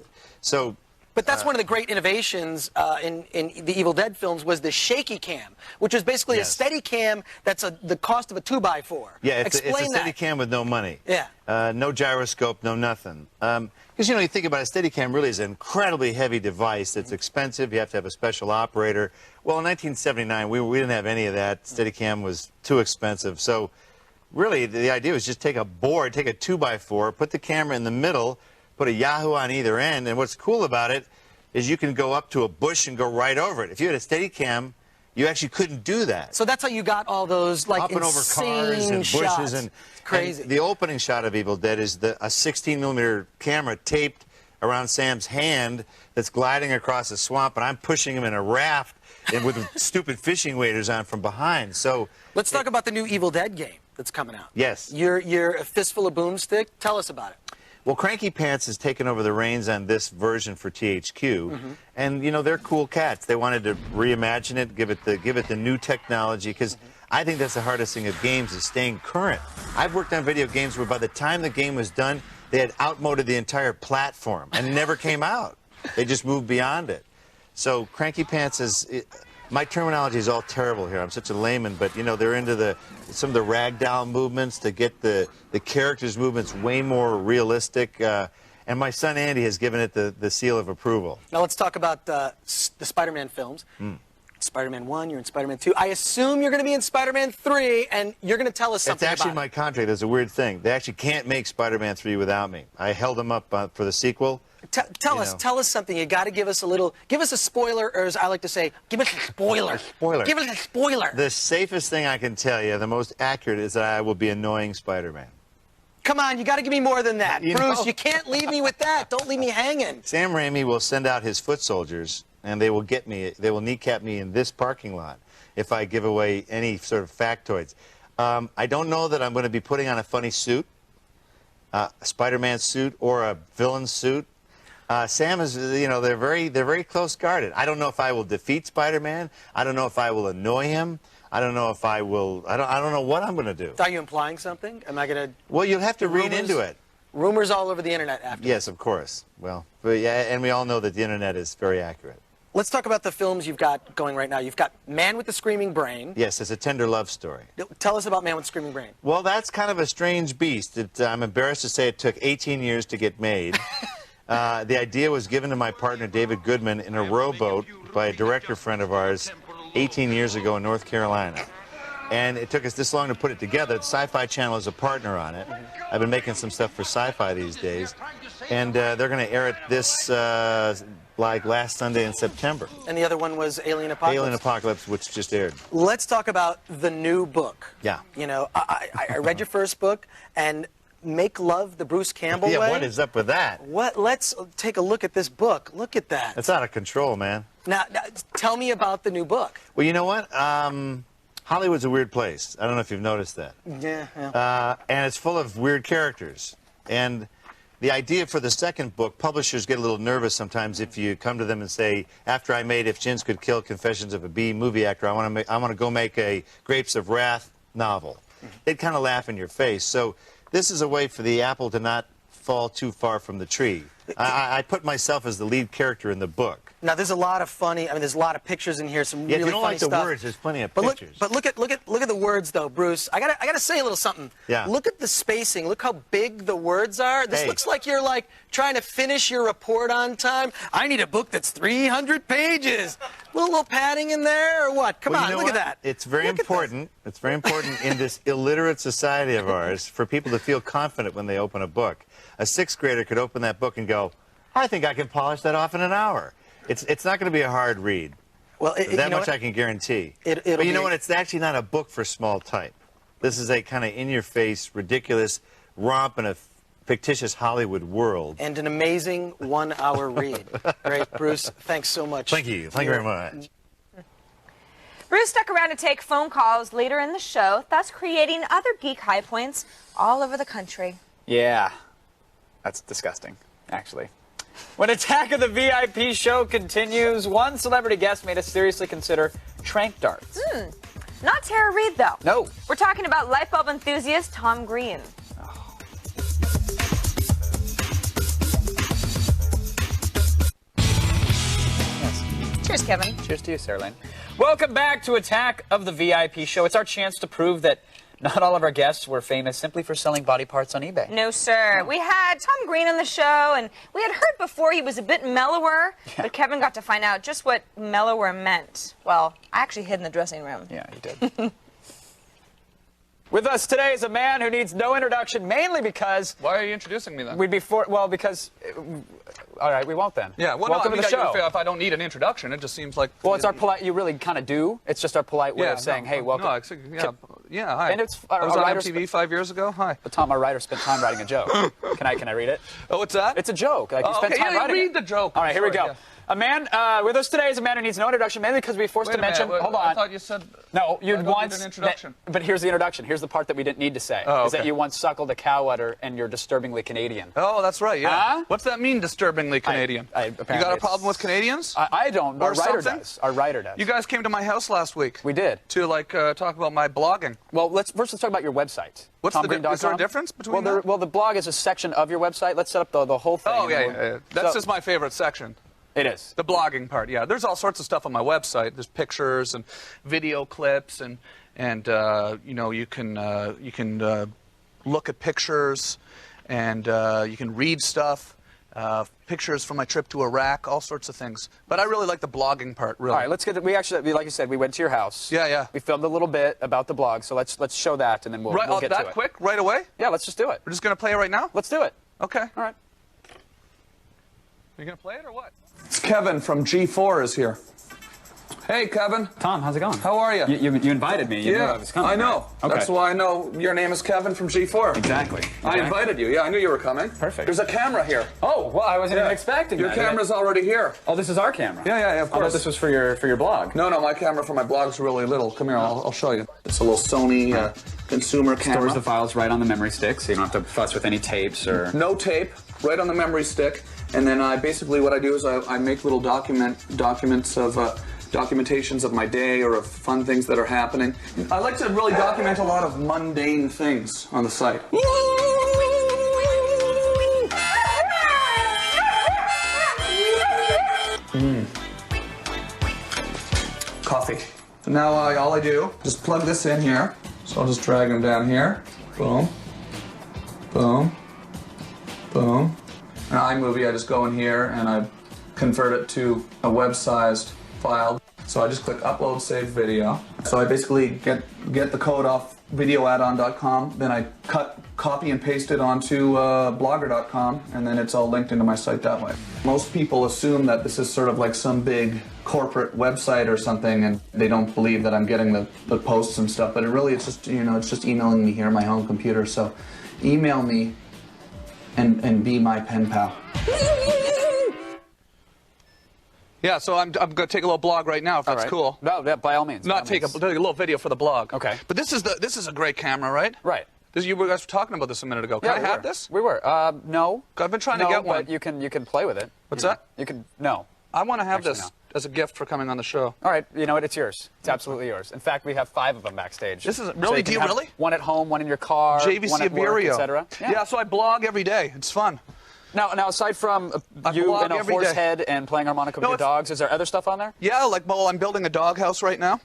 so... But that's one of the great innovations in the Evil Dead films was the shaky cam, which is basically a steady cam that's the cost of a 2x4. Yeah, it's a Explain steady that. cam with no money. Yeah. No gyroscope, no nothing. Because, you know, you think about it, a Steadicam really is an incredibly heavy device that's expensive. You have to have a special operator. Well, in 1979, we didn't have any of that. Steadicam was too expensive. So really, the idea was just take a board, take a 2x4, put the camera in the middle, put a Yahoo on either end, and what's cool about it is you can go up to a bush and go right over it. If you had a Steadicam, you actually couldn't do that. So that's how you got all those Up and over cars and bushes shots. and It's crazy. and the opening shot of Evil Dead is a 16mm camera taped around Sam's hand that's gliding across a swamp, and I'm pushing him in a raft and with stupid fishing waders on from behind. So let's talk about the new Evil Dead game that's coming out. Yes. You're a fistful of boomstick. Tell us about it. Well, Cranky Pants has taken over the reins on this version for THQ, and you know they're cool cats. They wanted to reimagine it, give it the new technology, because I think that's the hardest thing of games is staying current. I've worked on video games where by the time the game was done, they had outmoded the entire platform and never came out. They just moved beyond it. So Cranky Pants is, my terminology is all terrible here. I'm such a layman, but you know, they're into some of the ragdoll movements to get the characters' movements way more realistic. And my son Andy has given it the seal of approval. Now let's talk about the Spider-Man films. Spider-Man 1, you're in Spider-Man 2. I assume you're going to be in Spider-Man 3, and you're going to tell us something about it. It's actually my contract. There's a weird thing. They actually can't make Spider-Man 3 without me. I held them up for the sequel. Tell us something. You got to give us a spoiler, or as I like to say, give us a spoiler. Spoiler. Give us a spoiler. The safest thing I can tell you, the most accurate, is that I will be annoying Spider-Man. Come on, you got to give me more than that. Bruce, know? You can't leave me with that. Don't leave me hanging. Sam Raimi will send out his foot soldiers, and they will get me. They will kneecap me in this parking lot if I give away any sort of factoids. I don't know that I'm going to be putting on a funny suit, a Spider-Man suit or a villain suit. Sam is, you know, they're very close guarded. I don't know if I will defeat Spider-Man. I don't know if I will annoy him. I don't know if I will. I don't know what I'm going to do. Are you implying something? Am I going to? Well, you'll have to read into it. Rumors all over the internet after. Yes, of course. Well, but yeah, and we all know that the internet is very accurate. Let's talk about the films you've got going right now. You've got Man with the Screaming Brain. Yes, it's a tender love story. Tell us about Man with the Screaming Brain. Well, that's kind of a strange beast. I'm embarrassed to say it took 18 years to get made. The idea was given to my partner, David Goodman, in a rowboat by a director friend of ours 18 years ago in North Carolina. And it took us this long to put it together. The Sci-Fi Channel is a partner on it. I've been making some stuff for Sci-Fi these days. And they're going to air it this, like last Sunday in September. And the other one was Alien Apocalypse. Alien Apocalypse, which just aired. Let's talk about the new book. Yeah. You know, I read your first book, and Make Love the Bruce Campbell Way. Yeah, what is up with that? Let's take a look at this book. Look at that. It's out of control, man. Now, tell me about the new book. Well, you know what? Hollywood's a weird place. I don't know if you've noticed that. Yeah. And it's full of weird characters. And the idea for the second book, publishers get a little nervous sometimes if you come to them and say, after I made If Gins Could Kill, Confessions of a B movie actor, I want to go make a Grapes of Wrath novel. They'd kind of laugh in your face. So this is a way for the apple to not fall too far from the tree. I put myself as the lead character in the book. Now, there's a lot of funny. I mean, there's a lot of pictures in here. Some really if you don't funny like the stuff. words, there's plenty of but pictures. Look at the words, though, Bruce. I gotta say a little something. Yeah. Look at the spacing. Look how big the words are. This Hey. looks like you're like trying to finish your report on time. I need a book that's 300 pages. Little padding in there, or what? Come Well, on, you know look what? at that. It's very important. It's very important in this illiterate society of ours for people to feel confident when they open a book. A sixth grader could open that book and go, I think I can polish that off in an hour. It's not going to be a hard read. Well, that much I can guarantee. But you know what? It's actually not a book for small type. This is a kind of in-your-face, ridiculous romp in a fictitious Hollywood world. And an amazing 1-hour read. Great, Bruce. Thanks so much. Thank you. Thank you very much. Bruce stuck around to take phone calls later in the show, thus creating other geek high points all over the country. Yeah, that's disgusting, actually. When Attack of the VIP show continues, one celebrity guest made us seriously consider trank darts. Not Tara Reid, though. No. We're talking about light bulb enthusiast Tom Green. Cheers, Kevin. Cheers to you, Sarah Lane. Welcome back to Attack of the VIP show. It's our chance to prove that not all of our guests were famous simply for selling body parts on eBay. No, sir. We had Tom Green on the show, and we had heard before he was a bit mellower, but Kevin got to find out just what mellower meant. Well, I actually hid in the dressing room. Yeah, you did. With us today is a man who needs no introduction, mainly because... Why are you introducing me then? We'd be because... all right, we won't then. Yeah, well, welcome to the show. If I don't need an introduction, it just seems like... Well, it's our polite... You really kind of do. It's just our polite way of saying, hey, welcome. No, yeah, hi. And it's... I was on MTV 5 years ago. Hi. But Tom, our writer, spent time writing a joke. Can I read it? Oh, what's that? It's a joke. Like, you spent time writing read the joke. All right, here we go. A man with us today is a man who needs no introduction, mainly because we forced Wait to a minute, mention. Hold on. I thought you said. No, you'd I don't once. need an introduction. But here's the introduction. Here's the part that we didn't need to say. Oh, Is that okay. you once suckled a cow udder and you're disturbingly Canadian. Oh, that's right. Yeah. Huh? What's that mean, disturbingly Canadian? You got a problem with Canadians? I don't. Or Our writer something? does. Our writer does. You guys came to my house last week. We did. To talk about my blogging. Well, let's talk about your website. What's is there a difference between that? Well, the blog is a section of your website. Let's set up the whole thing. Oh, yeah. That's just my favorite section. It is. The blogging part, yeah. There's all sorts of stuff on my website. There's pictures and video clips, and you know, you can look at pictures, and you can read stuff. Pictures from my trip to Iraq, all sorts of things. But I really like the blogging part, really. All right, let's get. We actually, like you said, we went to your house. Yeah, yeah. We filmed a little bit about the blog, so let's show that, and then we'll get to it. That quick, right away? Yeah, let's just do it. We're just gonna play it right now. Let's do it. Okay. All right. You gonna play it or what? It's Kevin from G4 is here. Hey, Kevin. Tom, how's it going? How are you? You invited me. You knew I was coming. I know. Right? Okay. That's why I know your name is Kevin from G4. Exactly. I invited you. Yeah, I knew you were coming. Perfect. There's a camera here. Oh, well, I wasn't even expecting your that. camera's already here. Oh, this is our camera. Yeah, of I thought course. this was for your blog. No, my camera for my blog's really little. Come here, I'll show you. It's a little Sony consumer camera. Stores the files right on the memory stick, so you don't have to fuss with any tapes or. No tape, right on the memory stick. And then basically what I do is I make little documents of documentations of my day or of fun things that are happening. I like to really document a lot of mundane things on the site. Coffee. Now all I do, just plug this in here. So I'll just drag them down here. Boom. Boom. Boom. In iMovie, I just go in here and I convert it to a web-sized file. So I just click Upload Save Video. So I basically get the code off videoaddon.com, then I copy and paste it onto blogger.com, and then it's all linked into my site that way. Most people assume that this is sort of like some big corporate website or something, and they don't believe that I'm getting the posts and stuff, but it's just, it's just emailing me here on my home computer. So email me and be my pen pal. Yeah, so I'm going to take a little blog right now if that's cool. No, yeah, by all means. Take a little video for the blog. Okay. But this is a great camera, right? Right. You guys were talking about this a minute ago. Can I have this? We were. No. I've been trying to get one. But you can play with it. What's that? You can. No. I want to have this as a gift for coming on the show. All right. You know what? It's yours. It's absolutely yours. In fact, we have 5 of them backstage. This is So really. you Do you have really? One at home, one in your car, JVC one at work, etc. Yeah, so I blog every day. It's fun. Now, aside from you in a horse head and playing harmonica with your dogs, is there other stuff on there? Yeah, I'm building a doghouse right now.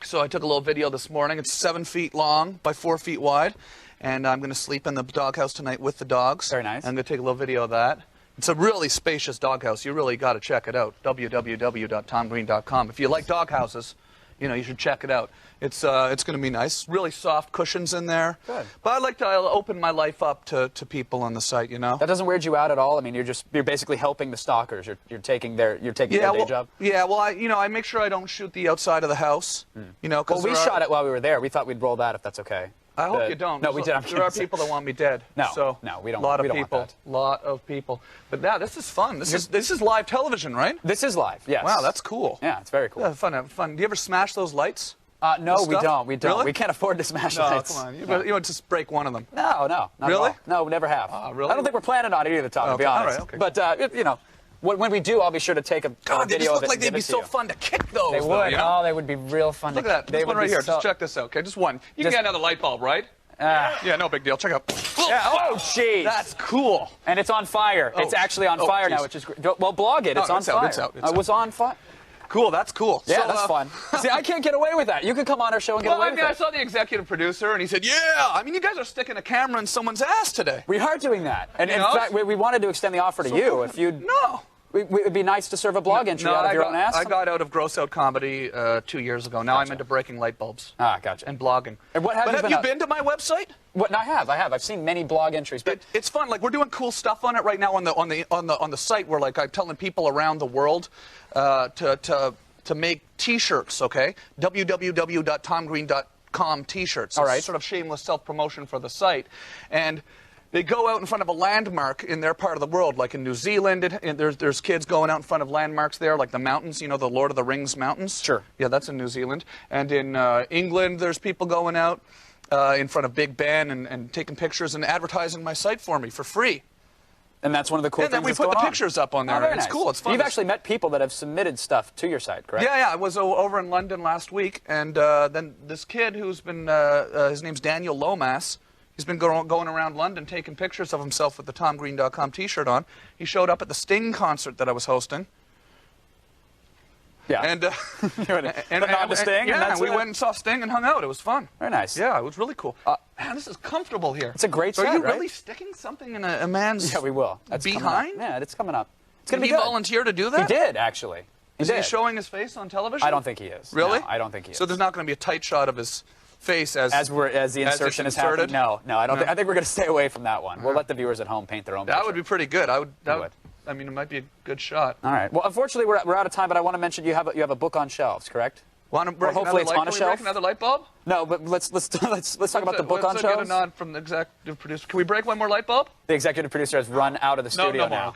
So I took a little video this morning. It's 7 feet long by 4 feet wide. And I'm going to sleep in the doghouse tonight with the dogs. Very nice. I'm going to take a little video of that. It's a really spacious doghouse. You really got to check it out. www.tomgreen.com. If you like doghouses, you should check it out. It's going to be nice. Really soft cushions in there. Good. But I like to open my life up to people on the site, That doesn't weird you out at all? I mean, you're basically helping the stalkers. You're taking their day job. Yeah, well, I make sure I don't shoot the outside of the house. Well, we shot it while we were there. We thought we'd roll that if that's okay. I hope you don't. No, we did. There are people that want me dead. No, we don't. A lot of want people. that. Lot of people. But yeah, this is fun. This is live television, right? This is live. Yes. Wow, that's cool. Yeah, it's very cool. Yeah, fun. Do you ever smash those lights? No, we don't. Really? We can't afford to smash No, lights. come on. You would just break one of them. No, not Really? at all. No, we never have. Really? I don't think we're planning on it either, Tom, to be All honest. right, okay. But, when we do, I'll be sure to take a God, they video just of look it like and they'd give be it to so you. fun to kick those. They would. Oh, they would be real fun Look to at that. They This one would right be here. so... Just check this out, okay? Just one. You can get another light bulb, right? Yeah, no big deal. Check out. Yeah, oh, jeez. That's cool. And it's on fire. It's actually on fire now, which is great. Well, blog it. It's on fire. It's out. It was on fire. Cool, that's cool. Yeah, So, that's fun. See, I can't get away with that. You could come on our show and get away with I it. saw the executive producer, and he said, you guys are sticking a camera in someone's ass today. We are doing that. And in fact, we wanted to extend the offer to you. If you'd... No. It would be nice to serve a blog entry out of your own ass. I got out of Gross Out Comedy 2 years ago. Now I'm into breaking light bulbs. Ah, gotcha. And blogging. And what have you been to my website? What? No, I have. I've seen many blog entries. But it's fun. Like, we're doing cool stuff on it right now on the site. Where I'm telling people around the world to make T-shirts. Okay, www.tomgreen.com T-shirts. All right. It's sort of shameless self-promotion for the site, and they go out in front of a landmark in their part of the world, like in New Zealand. There's kids going out in front of landmarks there, like the mountains, you know, the Lord of the Rings mountains. Sure. Yeah, that's in New Zealand. And in England, there's people going out in front of Big Ben and taking pictures and advertising my site for me for free. And that's one of the cool and things then we that's put the going on. pictures up on there. Oh, very It's nice. cool. It's fun. You've actually met people that have submitted stuff to your site, correct? Yeah, I was over in London last week, and then this kid who's been, his name's Daniel Lomas, he's been going around London taking pictures of himself with the TomGreen.com t-shirt on. He showed up at the Sting concert that I was hosting. Yeah. And, nod to Sting, yeah, and that's we it. went and saw Sting and hung out. It was fun. Very nice. Yeah, it was really cool. Man, this is comfortable here. It's a great So set, are you right? really sticking something in a man's Yeah, we will. That's coming up. behind? Yeah, it's coming up. It's Did going to he be good. volunteer to do that? He did, actually. Is he showing his face on television? I don't think he is. Really? No, I don't think he is. So there's not going to be a tight shot of his face as the insertion it's is happening? inserted? No, I don't. No. I think we're going to stay away from that one. We'll let the viewers at home paint their own That picture. would be pretty good. I mean, it might be a good shot. All right. Well, unfortunately, we're out of time, but I want to mention you have a book on shelves, correct? Want to break hopefully it's another light? on a Can we break shelf. another light bulb? No, but let's talk about the book on Let's shelves. get a nod from the executive producer. Can we break one more light bulb? The executive producer has run out of the studio no more. now.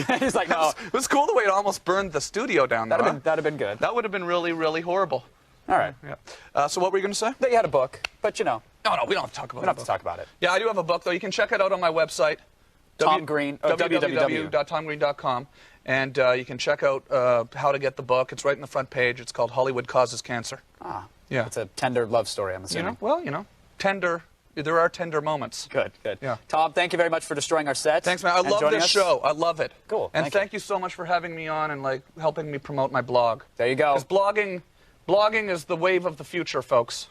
Okay. He's like, no. It was cool the way it almost burned the studio down. That'd have been good. That would have been really, really horrible. All right. Yeah. So what were you going to say? That you had a book, but you know. No, we don't have to talk about it. We don't have to talk about it. Yeah, I do have a book, though. You can check it out on my website. Tom Green, www.tomgreen.com. And you can check out how to get the book. It's right in the front page. It's called Hollywood Causes Cancer. Ah, yeah. It's a tender love story, I'm assuming. Tender. There are tender moments. Good. Yeah. Tom, thank you very much for destroying our set. Thanks, man. I love this show. I love it. Cool. And thank you so much for having me on and helping me promote my blog. There you go. Because blogging is the wave of the future, folks.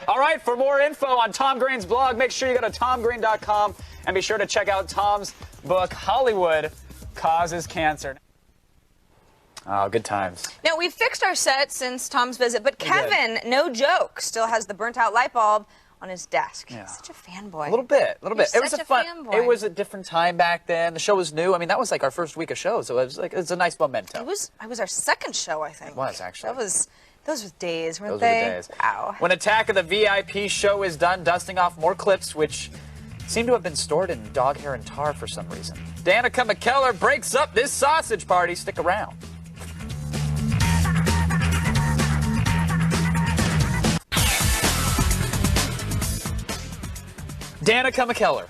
All right, for more info on Tom Green's blog, make sure you go to tomgreen.com and be sure to check out Tom's book, Hollywood Causes Cancer. Oh, good times. Now, we've fixed our set since Tom's visit, but Kevin, no joke, still has the burnt-out light bulb on his desk. Yeah. He's such a fanboy. A little bit. You're It was such a a fun. fanboy. It was a different time back then. The show was new. I mean, that was like our first week of shows, so it was a nice momentum. It was our second show, I think. It was, actually. Those were days, weren't Those were the they? days. Wow. When Attack of the VIP show is done, dusting off more clips, which seem to have been stored in dog hair and tar for some reason. Danica McKellar breaks up this sausage party. Stick around. Danica McKellar.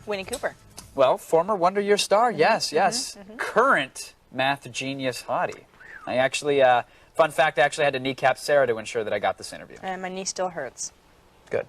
Winnie Cooper. Well, former Wonder Year star, yes. Current math genius hottie. I actually, fun fact, I actually had to kneecap Sarah to ensure that I got this interview. And my knee still hurts. Good.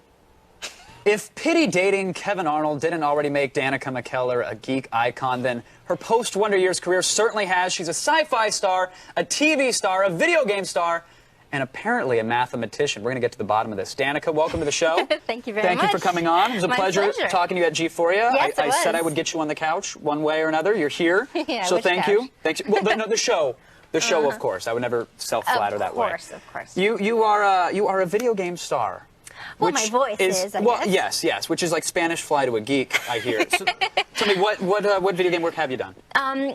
If pity dating Kevin Arnold didn't already make Danica McKellar a geek icon, then her post-Wonder Years career certainly has. She's a sci-fi star, a TV star, a video game star, and apparently a mathematician. We're going to get to the bottom of this. Danica, welcome to the show. Thank you very much. Thank you for coming on. It was a My pleasure talking to you at G4ia. Yes, I said was. I would get you on the couch one way or another. You're here. Yeah, so which thank couch? you. Thank you. Well, the show. The show, of course. I would never self-flatter that way. Of course. You are a video game star. Well, which my voice is, I guess. yes, which is like Spanish fly to a geek, I hear. So, tell me, what video game work have you done?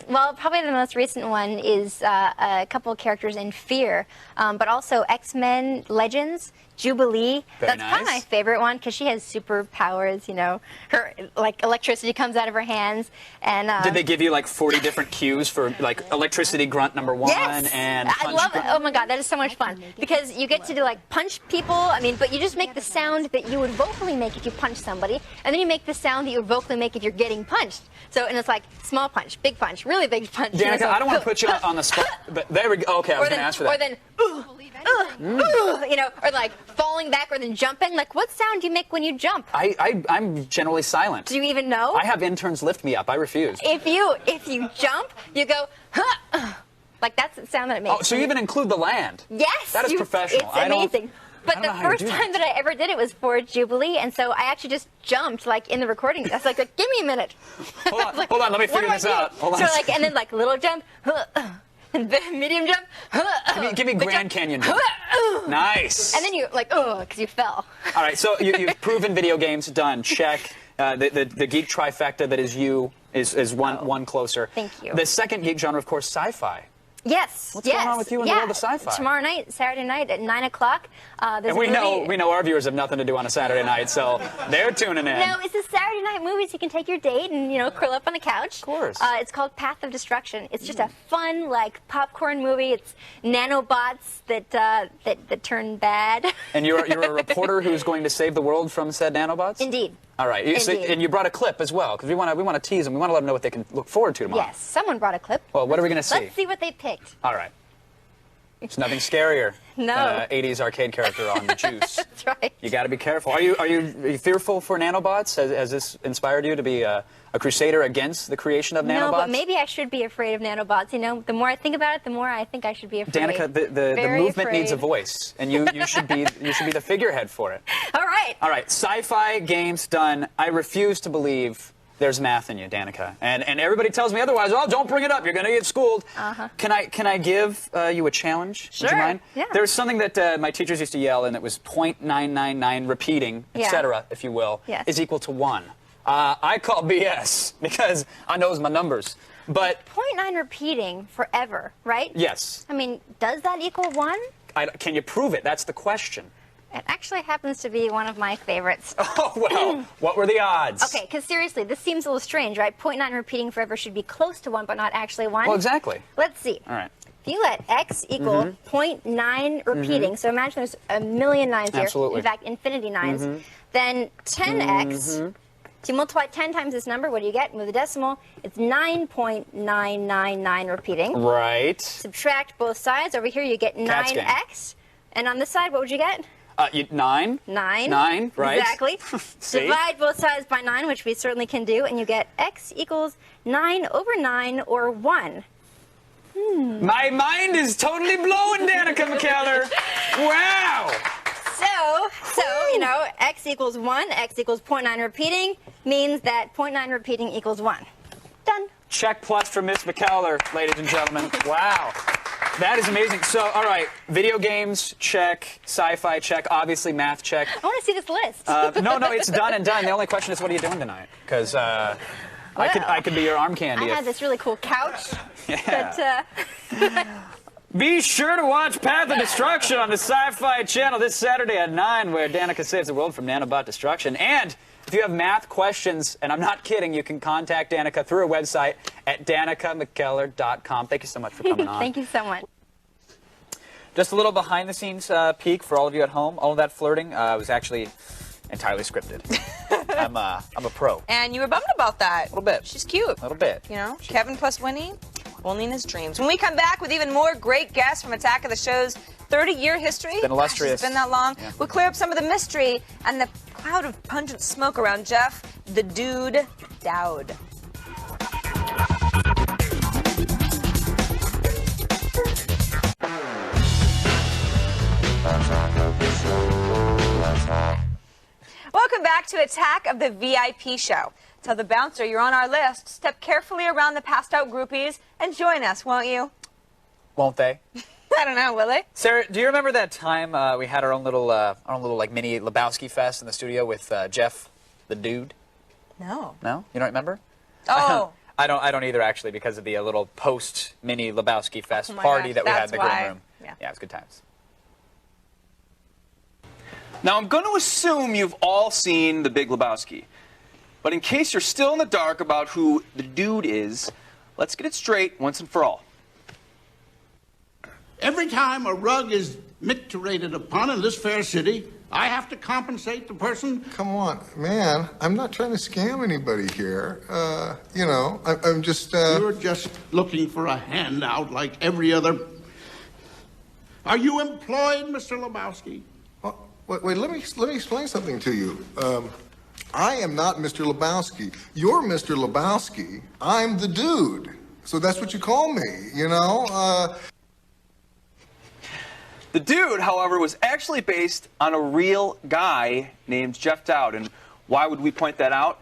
Well, probably the most recent one is a couple of characters in Fear, but also X-Men Legends, Jubilee. Very That's probably nice. my favorite one because she has superpowers. You know, her electricity comes out of her hands, and Did they give you like 40 different cues for like electricity grunt number 1 Yes! and I punch love it. grunt? Oh my god, that is so much fun because you get to do like punch people. I mean, but you just make the sound that you would vocally make if you punch somebody, and then you make the sound that you would vocally make if you're getting punched. So, and it's like small punch, big punch, really big punch. Danica, so- I don't want to put you on the spot, but there we go. Okay, I was going to ask for that. Or then, you know, or like falling back or then jumping. Like, what sound do you make when you jump? I'm generally silent. Do you even know? I have interns lift me up. I refuse. If you jump, you go, like that's the sound that it makes. Oh, so you even include the land? Yes. That is professional. It's I don't- amazing. But I the don't know how you first do time that I ever did it was for Jubilee, and so I actually just jumped like in the recording. I was like give me a minute. Hold on, let me figure this out. Hold on. So like, and then like little jump, and then medium jump. Give me Grand Canyon jump. Nice. And then you like, because you fell. All right, so you've proven video games, done, check. The geek trifecta that is you is one closer. Thank you. The second geek genre, of course, sci-fi. Yes. What's going on with you in the world of sci-fi? Tomorrow night, Saturday night at 9 o'clock. And we know our viewers have nothing to do on a Saturday night, so they're tuning in. No, it's a Saturday night movie, so you can take your date and curl up on the couch. Of course. It's called Path of Destruction. It's just a fun, like popcorn movie. It's nanobots that turn bad. And you're a reporter who's going to save the world from said nanobots? Indeed. All right. And you brought a clip as well, because we want to tease them. We want to let them know what they can look forward to tomorrow. Yes, someone brought a clip. Well, what are we going to see? Let's see what they picked. All right. There's nothing scarier than an 80s arcade character on the juice. That's right. You got to be careful. Are you fearful for nanobots? Has this inspired you to be a crusader against the creation of nanobots? No, but maybe I should be afraid of nanobots. The more I think about it, the more I think I should be afraid. Danica, the movement needs a voice, and you should be the figurehead for it. All right. All right. Sci-fi games done. I refuse to believe there's math in you, Danica. And everybody tells me otherwise. Oh, don't bring it up. You're going to get schooled. Can I give you a challenge? Sure. Would you mind? Yeah. There's something that my teachers used to yell, and it was 0.999 repeating, etc., if you will, is equal to 1. I call BS because I knows my numbers. But 0.9 repeating forever, right? Yes. I mean, does that equal 1? Can you prove it? That's the question. It actually happens to be one of my favorites. Oh, well, what were the odds? Okay, because seriously, this seems a little strange, right? 0.9 repeating forever should be close to 1, but not actually 1. Well, exactly. Let's see. All right. If you let x equal 0.9 repeating, so imagine there's a million 9s here. Absolutely. In fact, infinity 9s. Then 10x, if you multiply 10 times this number, what do you get? Move the decimal. It's 9.999 repeating. Right. Subtract both sides. Over here, you get 9x. And on this side, what would you get? 9. 9, right. Exactly. Divide both sides by 9, which we certainly can do, and you get x equals 9 over 9, or 1. My mind is totally blowing, Danica McKellar. Wow. So, x equals 1, x equals 0.9 repeating, means that 0.9 repeating equals 1. Done. Check plus for Miss McKellar, ladies and gentlemen. Wow. That is amazing. So, all right, video games, check. Sci-fi, check. Obviously, math, check. I want to see this list. No, it's done and done. The only question is, what are you doing tonight? Because I could be your arm candy. I had this really cool couch. Yeah. Be sure to watch Path of Destruction on the Sci-Fi Channel this Saturday at 9, where Danica saves the world from nanobot destruction. And if you have math questions, and I'm not kidding, you can contact Danica through her website at danicamckellar.com. Thank you so much for coming on. Thank you so much. Just a little behind-the-scenes peek for all of you at home. All of that flirting was actually entirely scripted. I'm a pro. And you were bummed about that. A little bit. She's cute. A little bit. Kevin plus Winnie, only in his dreams. When we come back with even more great guests from Attack of the Show's 30-year history. Been illustrious. It's been that long. Yeah. We'll clear up some of the mystery and the cloud of pungent smoke around Jeff, the Dude Dowd. Welcome back to Attack of the VIP Show. Tell the bouncer you're on our list. Step carefully around the passed out groupies and join us, won't you? Won't they? I don't know, will they? Sarah, do you remember that time we had our own little like mini Lebowski fest in the studio with Jeff, the Dude? No. No? You don't remember? Oh. I don't either, actually, because of the little post mini Lebowski fest party that we had in the green room. Yeah, it was good times. Now, I'm going to assume you've all seen The Big Lebowski. But in case you're still in the dark about who the Dude is, let's get it straight once and for all. Every time a rug is micturated upon in this fair city, I have to compensate the person. Come on, man. I'm not trying to scam anybody here. I'm just, You're just looking for a handout like every other... Are you employed, Mr. Lebowski? Wait, let me explain something to you. I am not Mr. Lebowski. You're Mr. Lebowski. I'm the Dude. So that's what you call me, The Dude, however, was actually based on a real guy named Jeff Dowd. And why would we point that out?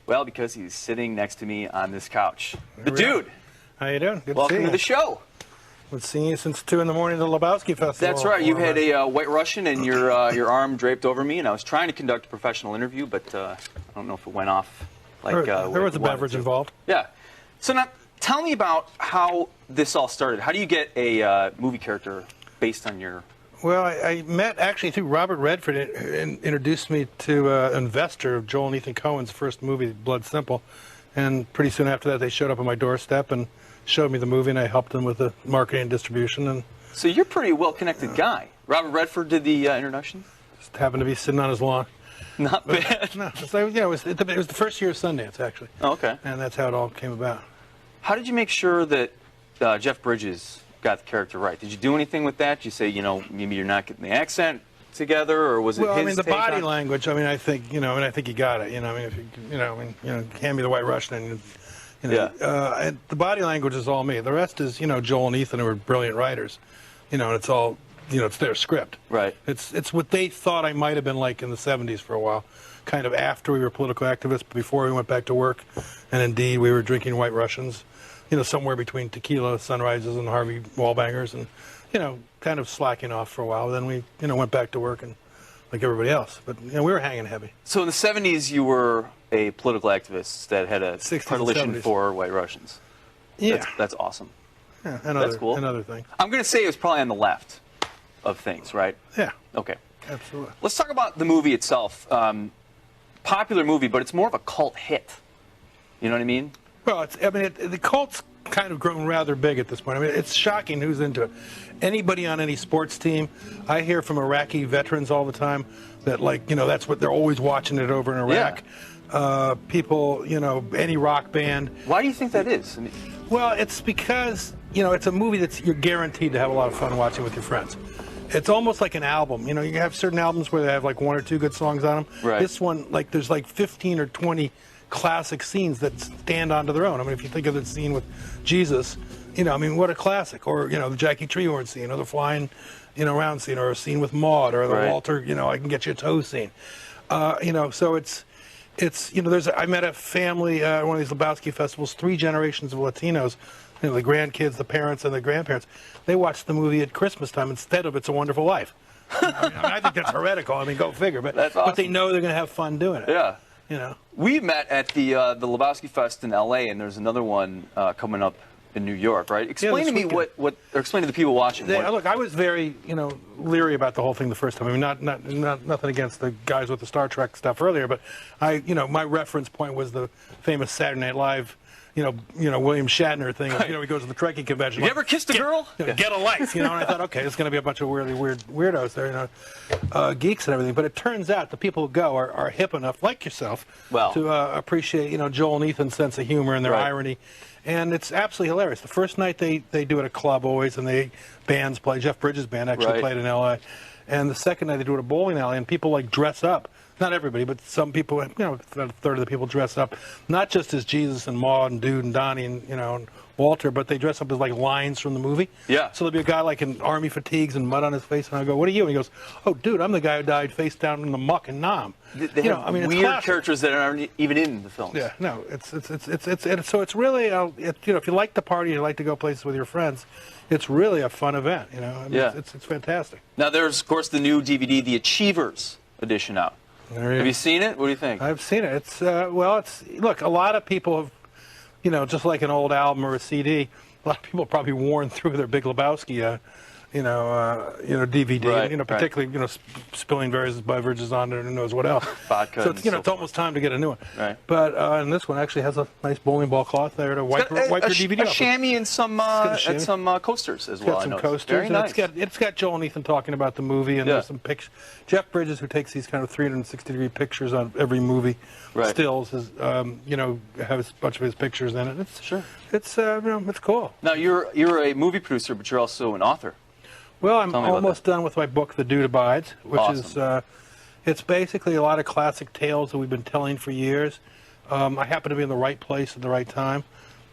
Well, because he's sitting next to me on this couch. The Dude. How you doing? Good Welcome to see you. to the show. Been seeing you since 2 in the morning at the Lebowski Festival. That's right. You had a White Russian and your arm draped over me, and I was trying to conduct a professional interview, but I don't know if it went off like there was a beverage involved. Yeah. So now, Tell me about how this all started. How do you get a movie character based on your... Well, I met actually through Robert Redford, introduced me to Investor, Joel and Ethan Coen's first movie, Blood Simple. And pretty soon after that, they showed up on my doorstep and showed me the movie, and I helped them with the marketing and distribution. And so you're a pretty well-connected guy. Robert Redford did the introduction? Just happened to be sitting on his lawn. Not bad. No, it was the first year of Sundance, actually. Oh, okay. And that's how it all came about. How did you make sure that Jeff Bridges got the character right? Did you do anything with that? Did you say, you know, maybe you're not getting the accent together, or was it well, his I mean, the take body on... language. I mean, I think I think you got it. You know, I mean, if hand me the White Russian, and and the body language is all me. The rest is, Joel and Ethan, who are brilliant writers. And it's all, it's their script. Right. It's what they thought I might have been like in the 70s for a while, kind of after we were political activists, but before we went back to work, and indeed we were drinking White Russians. Somewhere between tequila sunrises and Harvey Wallbangers, and kind of slacking off for a while. Then we went back to work and like everybody else, but we were hanging heavy. So in the 70s, you were a political activist that had a 60s predilection 70s. for White Russians. Yeah, that's awesome. Yeah, that's cool. Another thing. I'm going to say it was probably on the left of things, right? Yeah. Okay. Absolutely. Let's talk about the movie itself. Popular movie, but it's more of a cult hit. You know what I mean? Well, the cult's kind of grown rather big at this point. I mean, it's shocking who's into it. Anybody on any sports team, I hear from Iraqi veterans all the time that, that's what they're always watching it over in Iraq. Yeah. People, any rock band. Why do you think that is? Well, it's because, it's a movie that you're guaranteed to have a lot of fun watching with your friends. It's almost like an album. You have certain albums where they have like one or two good songs on them. Right. This one, there's 15 or 20 classic scenes that stand onto their own. I mean, if you think of the scene with Jesus, what a classic. Or, the Jackie Treehorn scene, or the flying, around scene, or a scene with Maude, or the right. Walter, I can get you a toe scene. So it's I met a family at one of these Lebowski festivals, 3 generations of Latinos, the grandkids, the parents, and the grandparents. They watched the movie at Christmas time instead of It's a Wonderful Life. I think that's heretical. I mean, go figure. But that's awesome. But they know they're going to have fun doing it. Yeah. We met at the Lebowski Fest in L.A., and there's another one coming up in New York, right? Explain to me or explain to the people watching. Look, I was very, leery about the whole thing the first time. I mean, not nothing against the guys with the Star Trek stuff earlier, but my reference point was the famous Saturday Night Live, William Shatner thing. Right. He goes to the Trekkie convention. You ever kissed a girl? Get a life, And I thought, okay, it's going to be a bunch of weird weirdos there, geeks and everything. But it turns out the people who go are hip enough, like yourself, to appreciate, Joel and Ethan's sense of humor and their irony. And it's absolutely hilarious. The first night they do it at a club always, and bands play. Jeff Bridges' band actually played in L.A. And the second night they do it at a bowling alley, and people dress up. Not everybody, but some people, about a third of the people dress up, not just as Jesus and Maude and Dude and Donnie and, and Walter, but they dress up as lines from the movie. Yeah. So there'll be a guy in army fatigues and mud on his face, and I go, "What are you?" And he goes, "Oh, dude, I'm the guy who died face down in the muck in Nam." They have weird characters that aren't even in the films. Yeah, no, so it's really, if you like to party, you like to go places with your friends, it's really a fun event. It's fantastic. Now there's of course the new DVD, The Achievers edition out. Have you seen it? What do you think? I've seen it. It's look, a lot of people have, just like an old album or a CD, a lot of people probably worn through their Big Lebowski, DVD, right, particularly, spilling various beverages on it and who knows what else. Vodka. So it's, it's almost time to get a new one. Right. But and this one actually has a nice bowling ball cloth there to wipe your DVD off. A chamois and some coasters as well. It's got some coasters. Very nice. It's got Joel and Ethan talking about the movie, and there's some pictures. Jeff Bridges, who takes these kind of 360-degree pictures on every movie, stills, has has a bunch of his pictures in it. It's cool. Now you're a movie producer, but you're also an author. Well, I'm almost done with my book, The Dude Abides, which is, it's basically a lot of classic tales that we've been telling for years. I happen to be in the right place at the right time,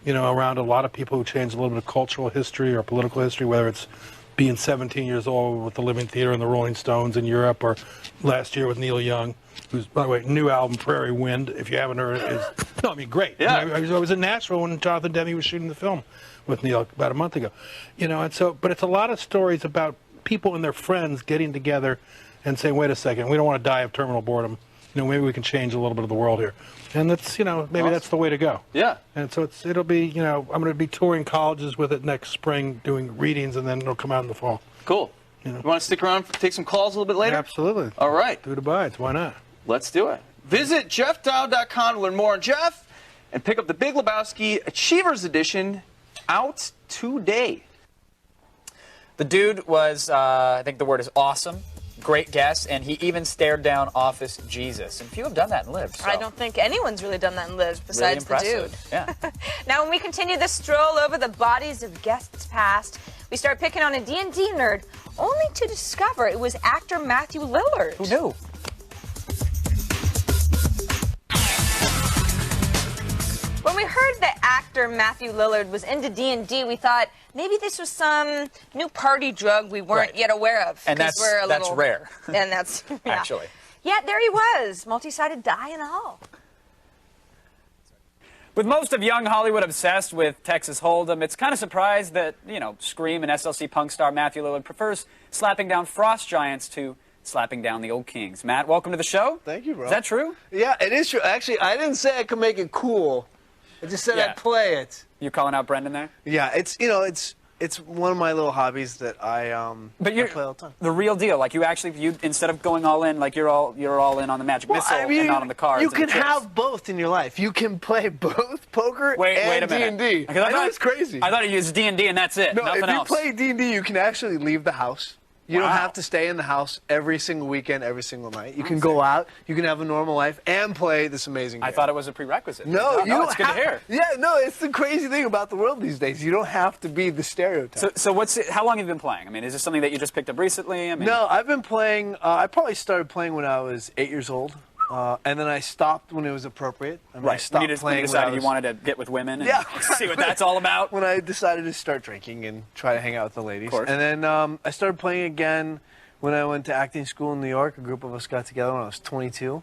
around a lot of people who changed a little bit of cultural history or political history, whether it's being 17 years old with the Living Theater and the Rolling Stones in Europe, or last year with Neil Young, who's, by the way, new album, Prairie Wind, if you haven't heard it, is, great. Yeah. I was in Nashville when Jonathan Demme was shooting the film with Neil about a month ago, and so, but it's a lot of stories about people and their friends getting together and saying, wait a second, we don't want to die of terminal boredom, maybe we can change a little bit of the world here. And that's, maybe that's the way to go. Yeah. And so it'll be, I'm going to be touring colleges with it next spring, doing readings, and then it'll come out in the fall. Cool. You want to stick around, take some calls a little bit later? Absolutely. All right. Do the bides. Why not? Let's do it. Visit JeffDowd.com to learn more on Jeff and pick up the Big Lebowski Achievers Edition out today. The dude was, I think the word is awesome. Great guest, and he even stared down Office Jesus. And few have done that and lived. So. I don't think anyone's really done that and lived besides the dude. Yeah. Now, when we continue this stroll over the bodies of guests past, we start picking on a D&D nerd, only to discover it was actor Matthew Lillard. Who knew? When we heard that actor Matthew Lillard was into D&D, we thought maybe this was some new party drug we weren't yet aware of. And that's rare. And that's actually. Yet there he was, multi-sided die and all. With most of young Hollywood obsessed with Texas Hold'em, it's kind of surprised that, Scream and SLC punk star Matthew Lillard prefers slapping down frost giants to slapping down the old kings. Matt, welcome to the show. Thank you, bro. Is that true? Yeah, it is true. Actually, I didn't say I could make it cool. I just said I'd play it. You calling out Brendan there? Yeah, it's one of my little hobbies that I play all the time. The real deal, like you instead of going all in, like you're all in on the magic missile and not on the cards. You can have both in your life. You can play both poker and D&D. I know it's crazy. I thought you used D&D and that's it. No, nothing if else. you play D&D, you can actually leave the house. You don't have to stay in the house every single weekend, every single night. You can go out, you can have a normal life, and play this amazing game. I thought it was a prerequisite. No, it's good to hear. Yeah, no, it's the crazy thing about the world these days. You don't have to be the stereotype. So how long have you been playing? I mean, is this something that you just picked up recently? No, I've been playing, I probably started playing when I was 8 years old. And then I stopped when it was appropriate. I stopped playing when you decided you wanted to get with women and see what that's all about. When I decided to start drinking and try to hang out with the ladies. And then I started playing again when I went to acting school in New York. A group of us got together when I was 22.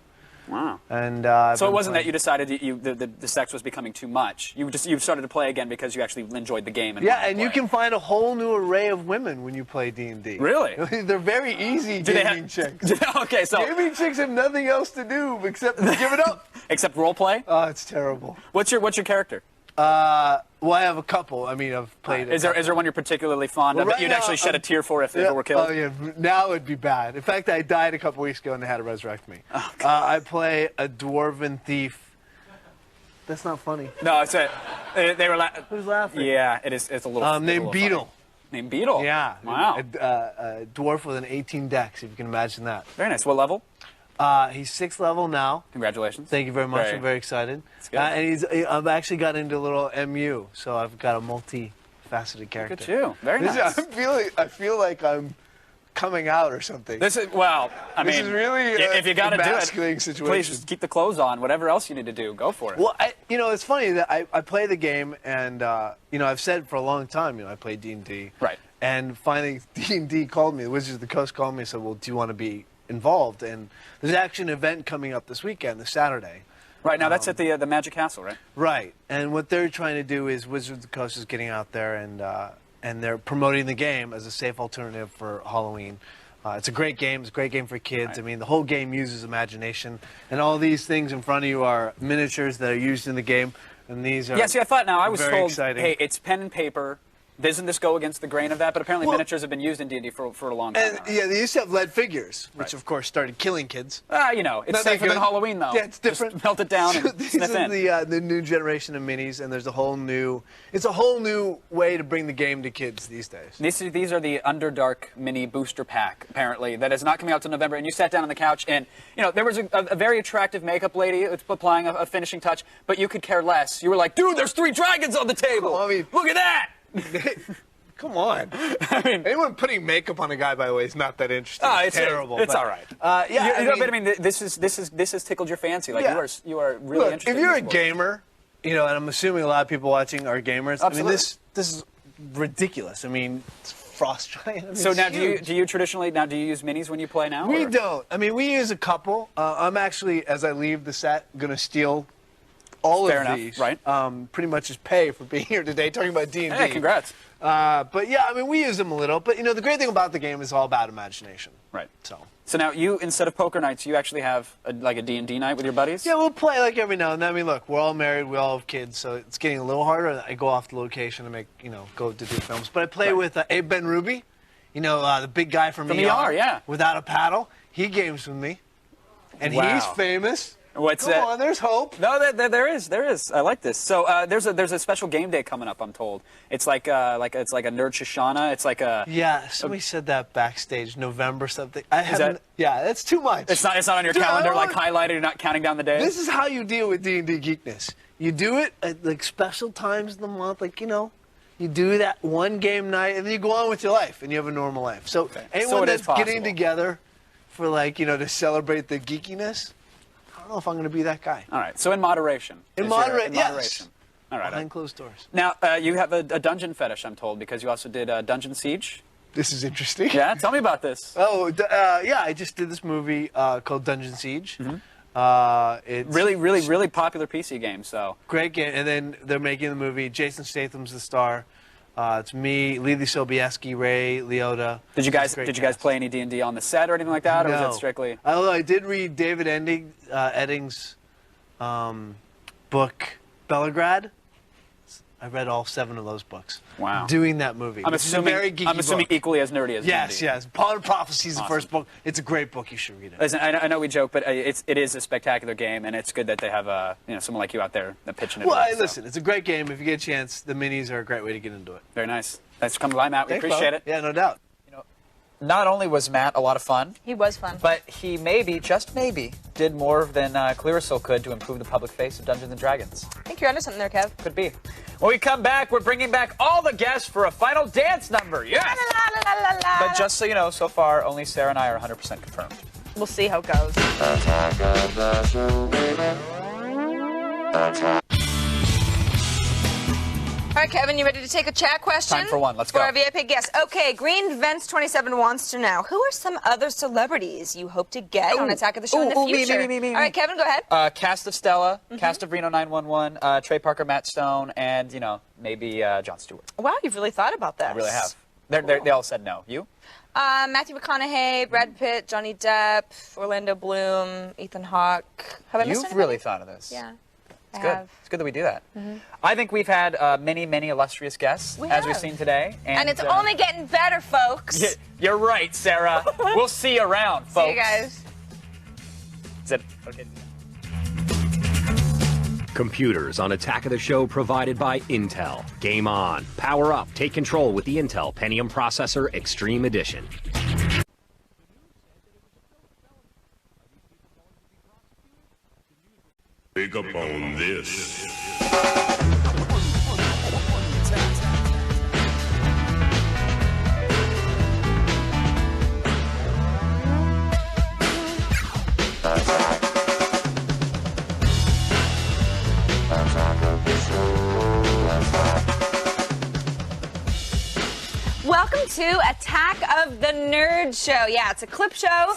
Wow. And so it wasn't that you decided the sex was becoming too much. You started to play again because you actually enjoyed the game. And you can find a whole new array of women when you play D&D. Really? They're very easy gaming chicks. Okay, so gaming chicks have nothing else to do except give it up. Except role play? Oh, it's terrible. What's your character? Well, I have a couple. I mean, I've played. Is there one you're particularly fond of that you'd actually shed a tear for if they were killed? Oh yeah, now it'd be bad. In fact, I died a couple weeks ago and they had to resurrect me. Oh, I play a dwarven thief. That's not funny. No, it's it. They were laughing. Who's laughing? Yeah, it is. It's a little. Named Beetle. Named Beetle. Yeah. Wow. A dwarf with an 18 dex, if you can imagine that. Very nice. What level? He's 6th level now. Congratulations. Thank you very much. I'm very excited. And I've actually got into a little MU, so I've got a multi-faceted character. Look at you. Very nice. I feel like I'm coming out or something. This is, well, I mean, this is really if you got to do emasculating it, situation. please just keep the clothes on. Whatever else you need to do, go for it. Well, it's funny that I play the game, and I've said for a long time, I play D&D. Right. And finally, D&D called me. The Wizards of the Coast called me and said, "Well, do you want to be involved?" And there's actually an event coming up this weekend, this Saturday. Right, now that's at the Magic Castle, right? Right, and what they're trying to do is Wizards of the Coast is getting out there and they're promoting the game as a safe alternative for Halloween. It's a great game. It's a great game for kids. Right. I mean, the whole game uses imagination, and all these things in front of you are miniatures that are used in the game, and these are see, I thought I was told, exciting. Hey, it's pen and paper. Doesn't this go against the grain of that? But apparently miniatures have been used in D&D for a long time now. Yeah, they used to have lead figures, which of course started killing kids. It's safer than Halloween, though. Yeah, it's different. Just melt it down and sniff in. This is the new generation of minis, and there's a whole new way to bring the game to kids these days. These are the Underdark mini booster pack, apparently, that is not coming out till November. And you sat down on the couch, and there was a very attractive makeup lady applying a finishing touch, but you could care less. You were like, dude, there's 3 dragons on the table. Well, I mean, look at that. Come on. I mean, anyone putting makeup on a guy, by the way, is not that interesting. It's terrible. It's all right. But I mean, this has tickled your fancy. Like you are really interested. If you're a gamer, and I'm assuming a lot of people watching are gamers. Absolutely. I mean, this is ridiculous. I mean, it's Frost Giant. I mean, so now, do you traditionally do you use minis when you play now? We don't. I mean, we use a couple. I'm actually, as I leave the set, going to steal all of these. Right. Pretty much as pay for being here today, talking about D&D. Hey, congrats. But yeah, I mean, we use them a little. But the great thing about the game is all about imagination. Right. So So now you, instead of poker nights, you actually have like a D&D night with your buddies? Yeah, we'll play like every now and then. I mean, look, we're all married, we all have kids, so it's getting a little harder. I go off the location to make, go to do films. But I play with Abe Ben-Ruby, the big guy from ER, yeah. Without a Paddle. He games with me, and Wow. he's famous. What's Come that? on, there's hope. No, there is. I like this. So there's a special game day coming up. I'm told it's like a Nerd Shoshana. It's like a Somebody said that backstage, November something. I haven't. Yeah, that's too much. It's not on your Dude, calendar I don't highlighted. You're not counting down the days. This is how you deal with D&D geekness. You do it at special times in the month, you do that one game night, and then you go on with your life, and you have a normal life. So anyone that's getting together for to celebrate the geekiness, I don't know if I'm going to be that guy. All right. So in moderation. In moderation. yes. All right. Behind closed doors. Now you have a dungeon fetish, I'm told, because you also did Dungeon Siege. This is interesting. Yeah. Tell me about this. Oh, yeah. I just did this movie called Dungeon Siege. It's really popular PC game. So great game. And then they're making the movie. Jason Statham's the star. It's me, Lily Sobieski, Ray Liotta. Did you guys play any D&D on the set or anything like that, or was that strictly? Although I did read David Eddings' book Bellagrad. I read all 7 of those books. Wow. Doing that movie. I'm assuming equally as nerdy as yes, D&D. yes. Power of Prophecy is the first book. It's a great book. You should read it. Listen, I know we joke, but it is a spectacular game, and it's good that they have someone like you out there pitching it. Well, listen, it's a great game. If you get a chance, the minis are a great way to get into it. Very nice. Thanks for coming by, Matt. We Thanks, appreciate Bo. it. Yeah, no doubt. Not only was Matt a lot of fun, He was fun. but he just maybe, did more than Clearasil could to improve the public face of Dungeons & Dragons. I think you're onto something there, Kev. Could be. When we come back, we're bringing back all the guests for a final dance number. Yes! But just so you know, so far, only Sarah and I are 100% confirmed. We'll see how it goes. Attack of the show, baby. Attack. All right, Kevin, you ready to take a chat question? Time for one. Let's for go. our VIP guest. Okay, Green Vents 27 wants to know, who are some other celebrities you hope to get on Attack of the Show in the future? Me. All right, Kevin, go ahead. Cast of Stella, cast of Reno 911, Trey Parker, Matt Stone, and, maybe Jon Stewart. Wow, you've really thought about this. I really have. They all said no. You? Matthew McConaughey, Brad Pitt, Johnny Depp, Orlando Bloom, Ethan Hawke. Have I missed You've anybody? really thought of this. Yeah. It's good. It's good that we do that. I think we've had many illustrious guests, as we've seen today. And it's only getting better, folks. You're right, Sarah. We'll see you around, folks. See you guys. Is it okay? Computers on Attack of the Show provided by Intel. Game on. Power up. Take control with the Intel Pentium Processor Extreme Edition. Pick up on this. Welcome to Attack of the Nerd Show. Yeah, it's a clip show,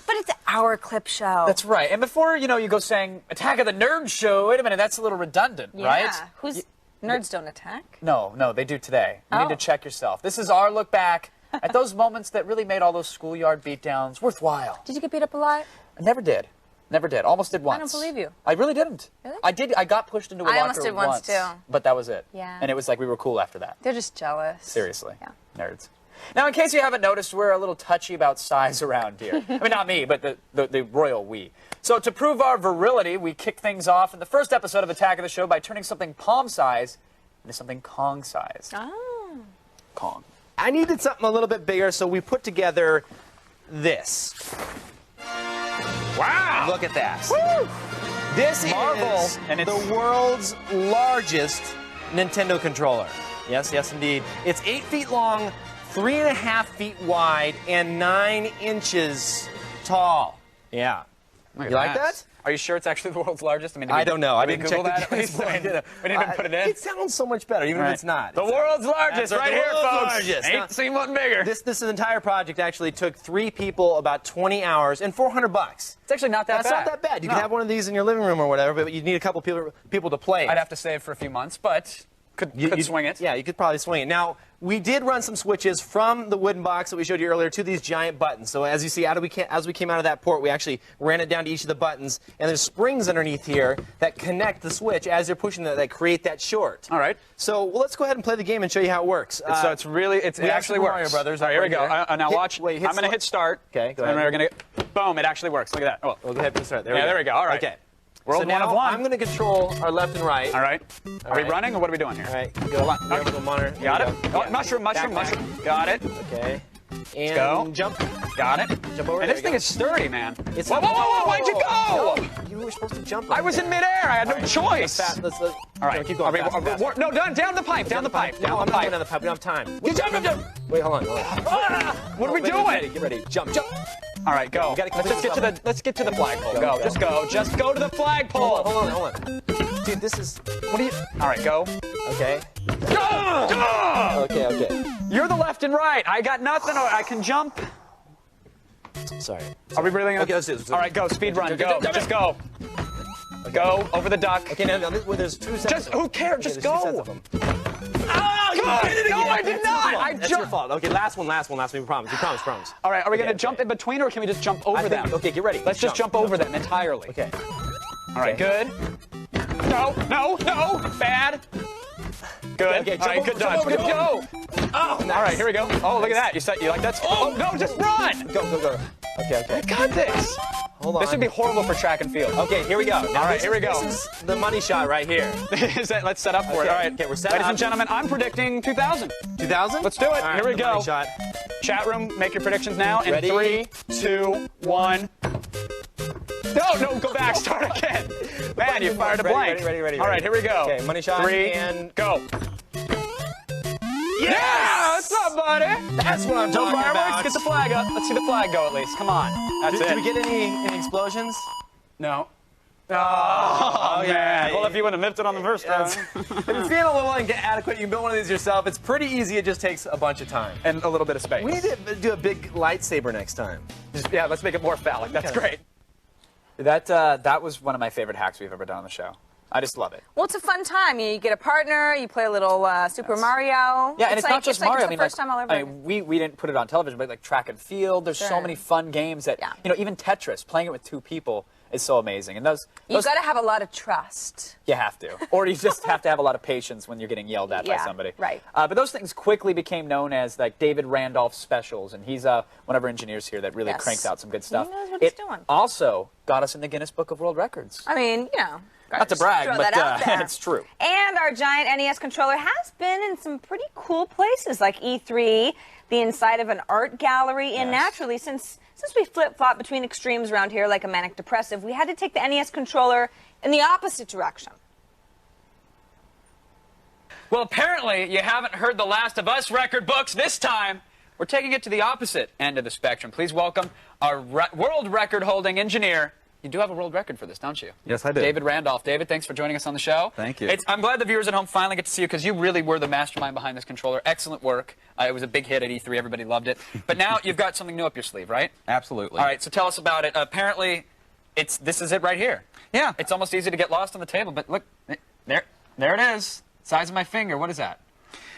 but it's our clip show. That's right. And before, you go saying Attack of the Nerd Show, wait a minute, that's a little redundant, right? Yeah. Nerds don't attack? No, they do today. You need to check yourself. This is our look back at those moments that really made all those schoolyard beatdowns worthwhile. Did you get beat up a lot? I never did. Almost did once. I don't believe you. I really didn't. Really? I did. I got pushed into a locker I almost did once, too. But that was it. Yeah. And it was like we were cool after that. They're just jealous. Seriously. Yeah. Nerds. Now, in case you haven't noticed, we're a little touchy about size around here. I mean, not me, but the royal we. So to prove our virility, we kick things off in the first episode of Attack of the Show by turning something palm-size into something Kong-sized. Oh. Kong. I needed something a little bit bigger, so we put together this. Wow! Look at that. Woo! This Marvel, is and it's the world's largest Nintendo controller. Yes, indeed. It's 8 feet long, 3.5 feet wide, and 9 inches tall. Yeah. Look at You like that? Are you sure it's actually the world's largest? I mean, I don't know. I did we didn't check Google the that at least? We didn't even put it in. It sounds so much better, even if it's not. The world's largest, right here, folks. Largest. Ain't seen one bigger. This entire project actually took 3 people about 20 hours and $400. It's actually not that bad. That's not that bad. You can have one of these in your living room or whatever, but you need a couple people to play it. I'd have to save for a few months, but Could swing it. Yeah, you could probably swing it. Now, we did run some switches from the wooden box that we showed you earlier to these giant buttons. So as you see, as we came out of that port, we actually ran it down to each of the buttons, and there's springs underneath here that connect the switch as you're pushing that create that short. All right. So let's go ahead and play the game and show you how it works. So it actually works. Mario Brothers. All right, here we go. Now watch. Wait, I'm going to hit start. Okay, go ahead. And we're going to, boom, it actually works. Look at that. We'll go ahead and start. There we go. All right. Okay. World so now 1 of 1. I'm going to control our left and right. All right. Are we running or what are we doing here? All right. Go. Grab the monitor. Got it. Go. Oh, Yeah. mushroom. Got it. Okay. And go. Jump. Got it. Jump over. And this thing is sturdy, man. It's whoa! Why'd you go? No, you were supposed to jump. I was in midair. I had no choice. All right. Keep going. No, down the pipe. Down the pipe. No, I'm not going down the pipe. We don't have time. Jump. Wait, hold on. What are we doing? Get ready. Jump. All right, go. Let's get to the flagpole. Go. Just go to the flagpole. Hold on. Dude, this is. What are you? All right, go. Okay. Go! Okay. You're the left and right. I got nothing. I can jump. Sorry. Are we really? Okay, let's do this. All right, go. Speed run. Go. Just go. Go over the duck. Okay, now there's 2 sets. Just who cares? Just go. Oh, you did it again! No, I did not. That's your fault. Okay, last one. We promise. All right, are we going to jump in between, or can we just jump over them? Okay, get ready. Let's just jump over them entirely. Okay. All right, good. No. Bad. Good. Okay, all right, good dodge. Good go. Oh, nice. All right, here we go. Oh, look at that. You like that? Oh, no, just run. Go. Okay. I got this. Hold on. This would be horrible for track and field. Okay, here we go. Now, all right, here we go. This is the money shot right here. Let's set up for it. All right. Okay, we're set Ladies up. and gentlemen, I'm predicting 2,000. 2,000? Let's do it. All right, here we go. Money shot. Chat room, make your predictions now. In Ready? 3, 2, 1. No, go back. Start again. Man, you fired a blank. Ready. All right, here we go. Okay, money shot. 3, and go. Yes! Yeah, what's up, buddy? That's what I'm talking fireworks. about. Get the flag up. Let's see the flag go at least. Come on. That's it. Did we get any explosions? No. Oh, man. yeah. Well, if you would have miffed it on the first round. If you're feeling a little inadequate, you can build one of these yourself. It's pretty easy. It just takes a bunch of time. And a little bit of space. We need to do a big lightsaber next time. Yeah, let's make it more phallic. That's great. That was one of my favorite hacks we've ever done on the show. I just love it. Well, it's a fun time. You get a partner, you play a little Super Mario. Yeah, and it's not just Mario. It's the first time I'll ever. We didn't put it on television, but like track and field. There's so many fun games that even Tetris. Playing it with 2 people is so amazing. And You've got to have a lot of trust. You have to, or you just have to have a lot of patience when you're getting yelled at by somebody. Right. But those things quickly became known as like David Randolph specials, and he's one of our engineers here that really cranks out some good stuff. He knows what he's doing. Also got us in the Guinness Book of World Records. I mean, Not to brag, throw but that out there. it's true. And our giant NES controller has been in some pretty cool places like E3, the inside of an art gallery, and naturally, since we flip-flop between extremes around here like a manic depressive, we had to take the NES controller in the opposite direction. Well, apparently you haven't heard the Last of Us record books this time. We're taking it to the opposite end of the spectrum. Please welcome our world record-holding engineer. You do have a world record for this, don't you? Yes, I do. David Randolph. David, thanks for joining us on the show. Thank you. I'm glad the viewers at home finally get to see you because you really were the mastermind behind this controller. Excellent work. It was a big hit at E3. Everybody loved it. But now you've got something new up your sleeve, right? Absolutely. All right, so tell us about it. Apparently, this is it right here. Yeah. It's almost easy to get lost on the table, but look, there it is. Size of my finger. What is that?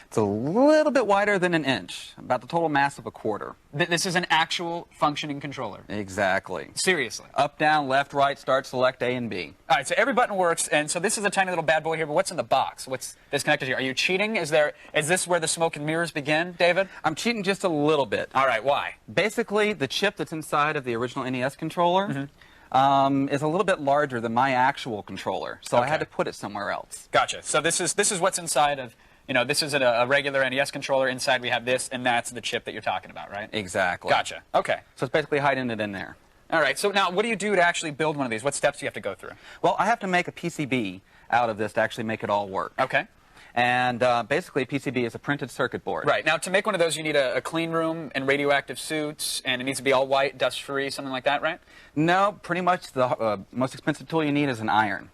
It's a little bit wider than an inch, about the total mass of a quarter. This is an actual functioning controller. Exactly. Seriously. Up, down, left, right, start, select, A and B. All right, so every button works, and so this is a tiny little bad boy here, but what's in the box? What's this connected here? Are you cheating? Is this where the smoke and mirrors begin, David? I'm cheating just a little bit. All right, why? Basically, the chip that's inside of the original NES controller is a little bit larger than my actual controller, so I had to put it somewhere else. Gotcha. So this is what's inside of... this is a regular NES controller. Inside we have this, and that's the chip that you're talking about, right? Exactly. Gotcha. Okay. So it's basically hiding it in there. All right. So now, what do you do to actually build one of these? What steps do you have to go through? Well, I have to make a PCB out of this to actually make it all work. Okay. And basically, a PCB is a printed circuit board. Right. Now, to make one of those, you need a clean room and radioactive suits, and it needs to be all white, dust-free, something like that, right? No, pretty much the most expensive tool you need is an iron.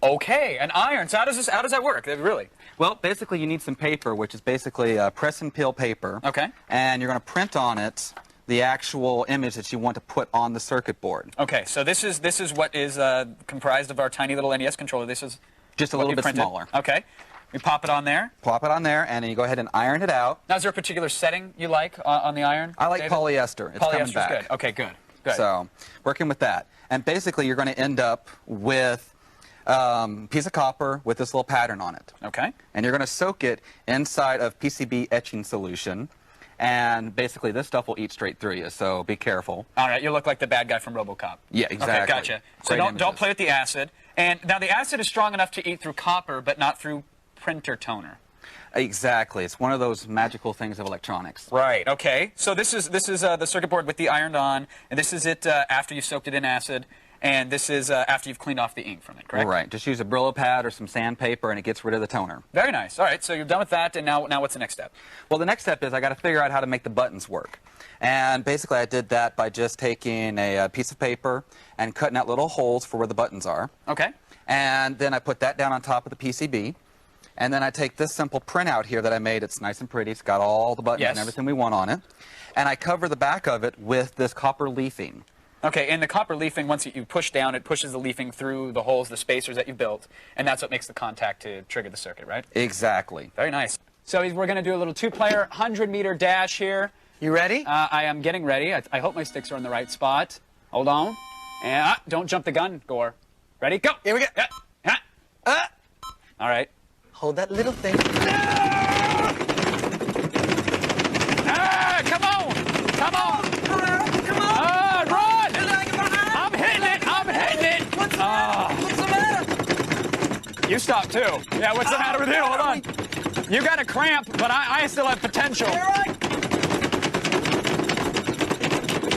Okay, an iron. So how does that work, really? Well, basically you need some paper, which is basically press and peel paper. Okay. And you're going to print on it the actual image that you want to put on the circuit board. Okay, so this is what is comprised of our tiny little NES controller. This is just a little bit smaller. Okay. We pop it on there. Plop it on there, and then you go ahead and iron it out. Now, is there a particular setting you like on the iron? I like David? polyester. It's coming Polyester's back. good. Okay, good. Good. So, working with that. And basically, you're going to end up with a piece of copper with this little pattern on it. Okay. And you're going to soak it inside of PCB etching solution. And basically, this stuff will eat straight through you, so be careful. All right, you look like the bad guy from RoboCop. Yeah, exactly. Okay, gotcha. So Great don't play with the acid. And now the acid is strong enough to eat through copper, but not through printer toner. Exactly. It's one of those magical things of electronics. Right. Okay. So this is the circuit board with the ironed on, and this is it after you've soaked it in acid, and this is after you've cleaned off the ink from it. Correct. Right. Just use a Brillo pad or some sandpaper, and it gets rid of the toner. Very nice. All right. So you're done with that, and now what's the next step? Well, the next step is I got to figure out how to make the buttons work. And basically, I did that by just taking a piece of paper and cutting out little holes for where the buttons are. Okay. And then I put that down on top of the PCB. And then I take this simple printout here that I made. It's nice and pretty. It's got all the buttons and everything we want on it. And I cover the back of it with this copper leafing. Okay, and the copper leafing, once you push down, it pushes the leafing through the holes, the spacers that you built, and that's what makes the contact to trigger the circuit, right? Exactly. Very nice. So we're going to do a little two-player 100-meter dash here. You ready? I am getting ready. I hope my sticks are in the right spot. Hold on. And don't jump the gun, Gore. Ready? Go! Here we go. All right. Hold that little thing. Ah, come on! Come on! Come on! Run! I'm hitting it! I'm hitting it! What's the matter? You stop too. Yeah, what's the matter with you? Hold on. You got a cramp, but I still have potential.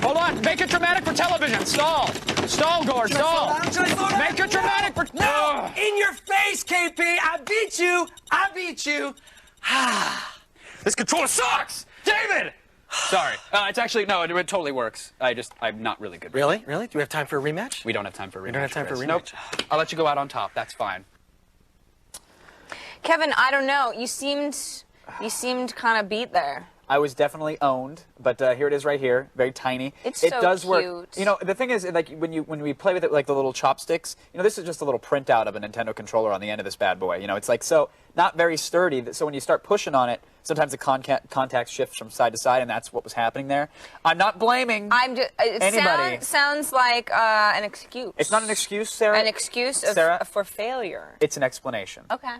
Hold on. Make it dramatic for television. Stall. Stall, Gore. Stall. Make it dramatic for... No! In your face, KP! I beat you! I beat you! This controller sucks! David! Sorry. It's actually... No, it totally works. I'm not really good. Really? Really? Do we have time for a rematch? We don't have time for a rematch. We don't have time for a rematch? Nope. I'll let you go out on top. That's fine. Kevin, I don't know. You seemed kind of beat there. I was definitely owned, but here it is right here, very tiny. It so does work. cute. You know, the thing is, like when we play with it, like the little chopsticks. You know, this is just a little printout of a Nintendo controller on the end of this bad boy. You know, it's like so not very sturdy. So when you start pushing on it, sometimes the contact shifts from side to side, and that's what was happening there. I'm not blaming anybody. Sounds like an excuse. It's not an excuse, Sarah. An excuse for failure. It's an explanation. Okay.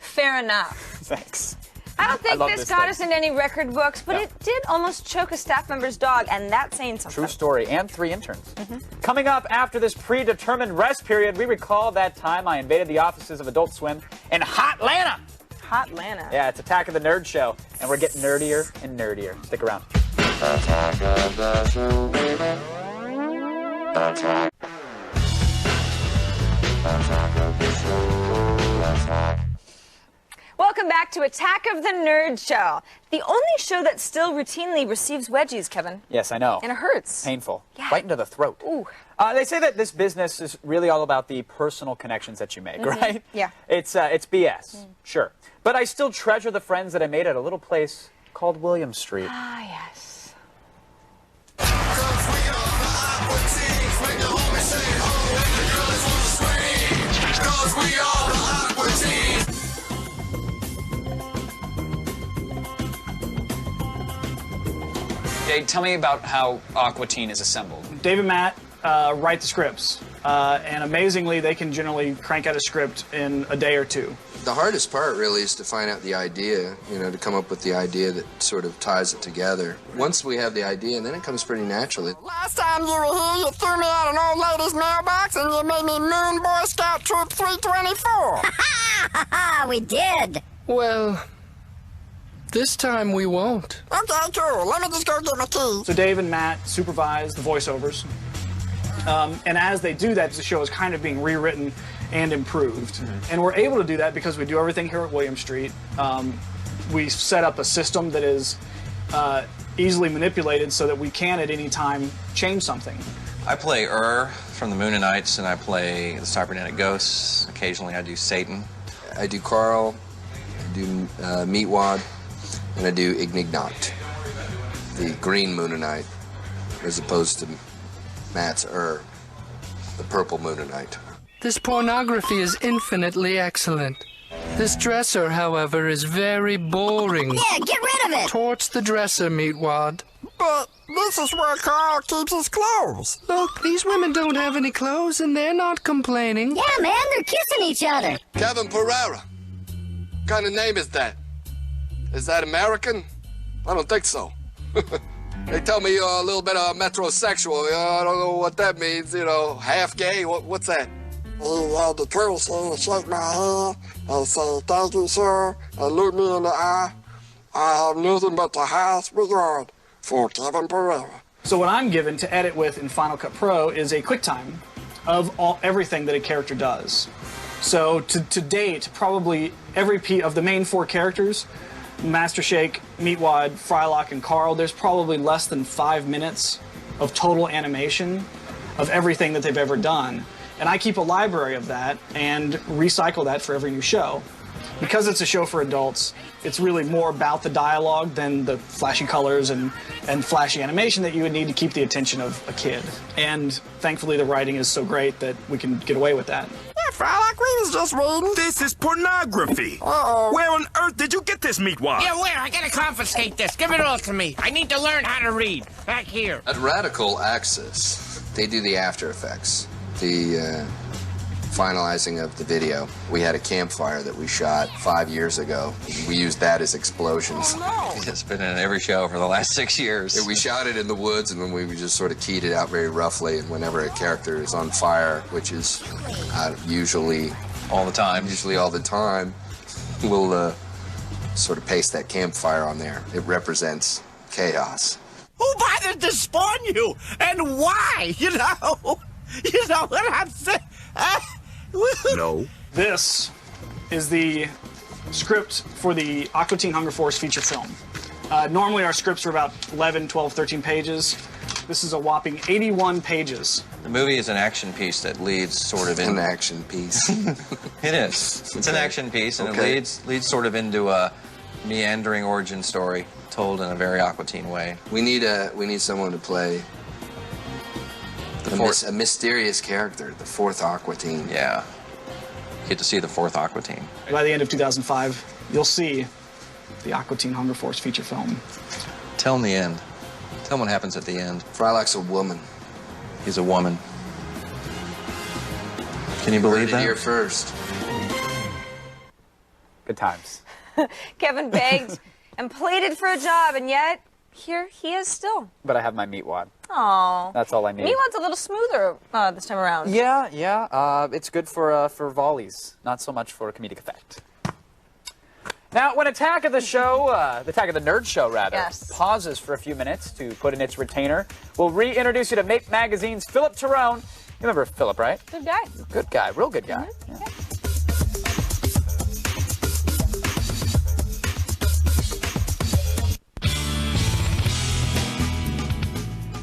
Fair enough. Thanks. I don't think love this this got thing. us in any record books, but it did almost choke a staff member's dog, and that's saying something. True story, and 3 interns. Coming up after this predetermined rest period, we recall that time I invaded the offices of Adult Swim in Hotlanta. Hotlanta. Yeah, it's Attack of the Nerd Show, and we're getting nerdier and nerdier. Stick around. Attack of the show, baby. Attack. Attack of the show. Attack. Welcome back to Attack of the Nerd Show, the only show that still routinely receives wedgies, Kevin. Yes, I know. And it hurts. Painful. Right into the throat. Ooh. They say that this business is really all about the personal connections that you make, right? Yeah. It's BS, sure. But I still treasure the friends that I made at a little place called William Street. Ah, yes. Jay, tell me about how Aqua Teen is assembled. Dave and Matt write the scripts, and amazingly, they can generally crank out a script in a day or two. The hardest part really is to find out the idea, to come up with the idea that sort of ties it together. Once we have the idea, then it comes pretty naturally. Last time you were here, you threw me out an old lady's mailbox and you made me Moon Boy Scout Troop 324. We did. Well, this time we won't. Okay, cool. Let me just go get my keys. So Dave and Matt supervise the voiceovers, and as they do that, the show is kind of being rewritten and improved. And we're able to do that because we do everything here at William Street. We set up a system that is easily manipulated so that we can at any time change something. I play from the Moonanites, and I play the Cybernetic Ghosts. Occasionally I do Satan. I do Carl, I do Meatwad, and I do Ignignot, the green Moonanite, as opposed to Matt's the purple Moonanite. This pornography is infinitely excellent. This dresser, however, is very boring. Yeah, get rid of it. Torch the dresser, Meatwad. But this is where Carl keeps his clothes. Look, these women don't have any clothes, and they're not complaining. Yeah, man, they're kissing each other. Kevin Pereira. What kind of name is that? Is that American? I don't think so. They tell me you're a little bit of metrosexual. I don't know what that means. You know, half gay. What's that? He had the courtesy to shake my hand and say, "Thank you, sir," and look me in the eye. I have nothing but the highest regard for Kevin Pereira. So what I'm given to edit with in Final Cut Pro is a QuickTime of everything that a character does. So to date, probably every of the main 4 characters, Master Shake, Meatwad, Frylock, and Carl, there's probably less than 5 minutes of total animation of everything that they've ever done. And I keep a library of that and recycle that for every new show. Because it's a show for adults, it's really more about the dialogue than the flashy colors and flashy animation that you would need to keep the attention of a kid. And thankfully the writing is so great that we can get away with that. Yeah, Frylock, we was just reading. This is pornography. Uh-oh. Where on earth did you get this, Meatwad? Yeah, where? I gotta confiscate this. Give it all to me. I need to learn how to read. Back here. At Radical Access, they do the After Effects, the finalizing of the video. We had a campfire that we shot 5 years ago. We used that as explosions. Oh, no. It's been in every show for the last 6 years. Yeah, we shot it in the woods, and then we just sort of keyed it out very roughly. And whenever a character is on fire, which is usually all the time, we'll sort of paste that campfire on there. It represents chaos. Who bothered to spawn you? And why? You know what I'm saying? No. This is the script for the Aqua Teen Hunger Force feature film. Normally our scripts are about 11, 12, 13 pages. This is a whopping 81 pages. The movie is an action piece that leads sort of in... An action piece. It is. It's an action piece, and Okay. it leads sort of into a meandering origin story told in a very Aqua Teen way. We need someone to play a mysterious character, the 4th Aqua Teen. Yeah. Get to see the 4th Aqua Teen. By the end of 2005, you'll see the Aqua Teen Hunger Force feature film. Tell them the end. Tell them what happens at the end. Frylock's a woman. He's a woman. Can you believe that? Here first. Good times. Kevin begged and pleaded for a job, and yet here he is still. But I have my Meatwad. Aww. That's all I need. Meatwad's a little smoother this time around. Yeah. It's good for volleys, not so much for comedic effect. Now, when Attack of the Nerd Show, Yes. pauses for a few minutes to put in its retainer, we'll reintroduce you to Make Magazine's Philip Terone. You remember Philip, right? Good guy. Good guy, real good guy. Mm-hmm. Yeah.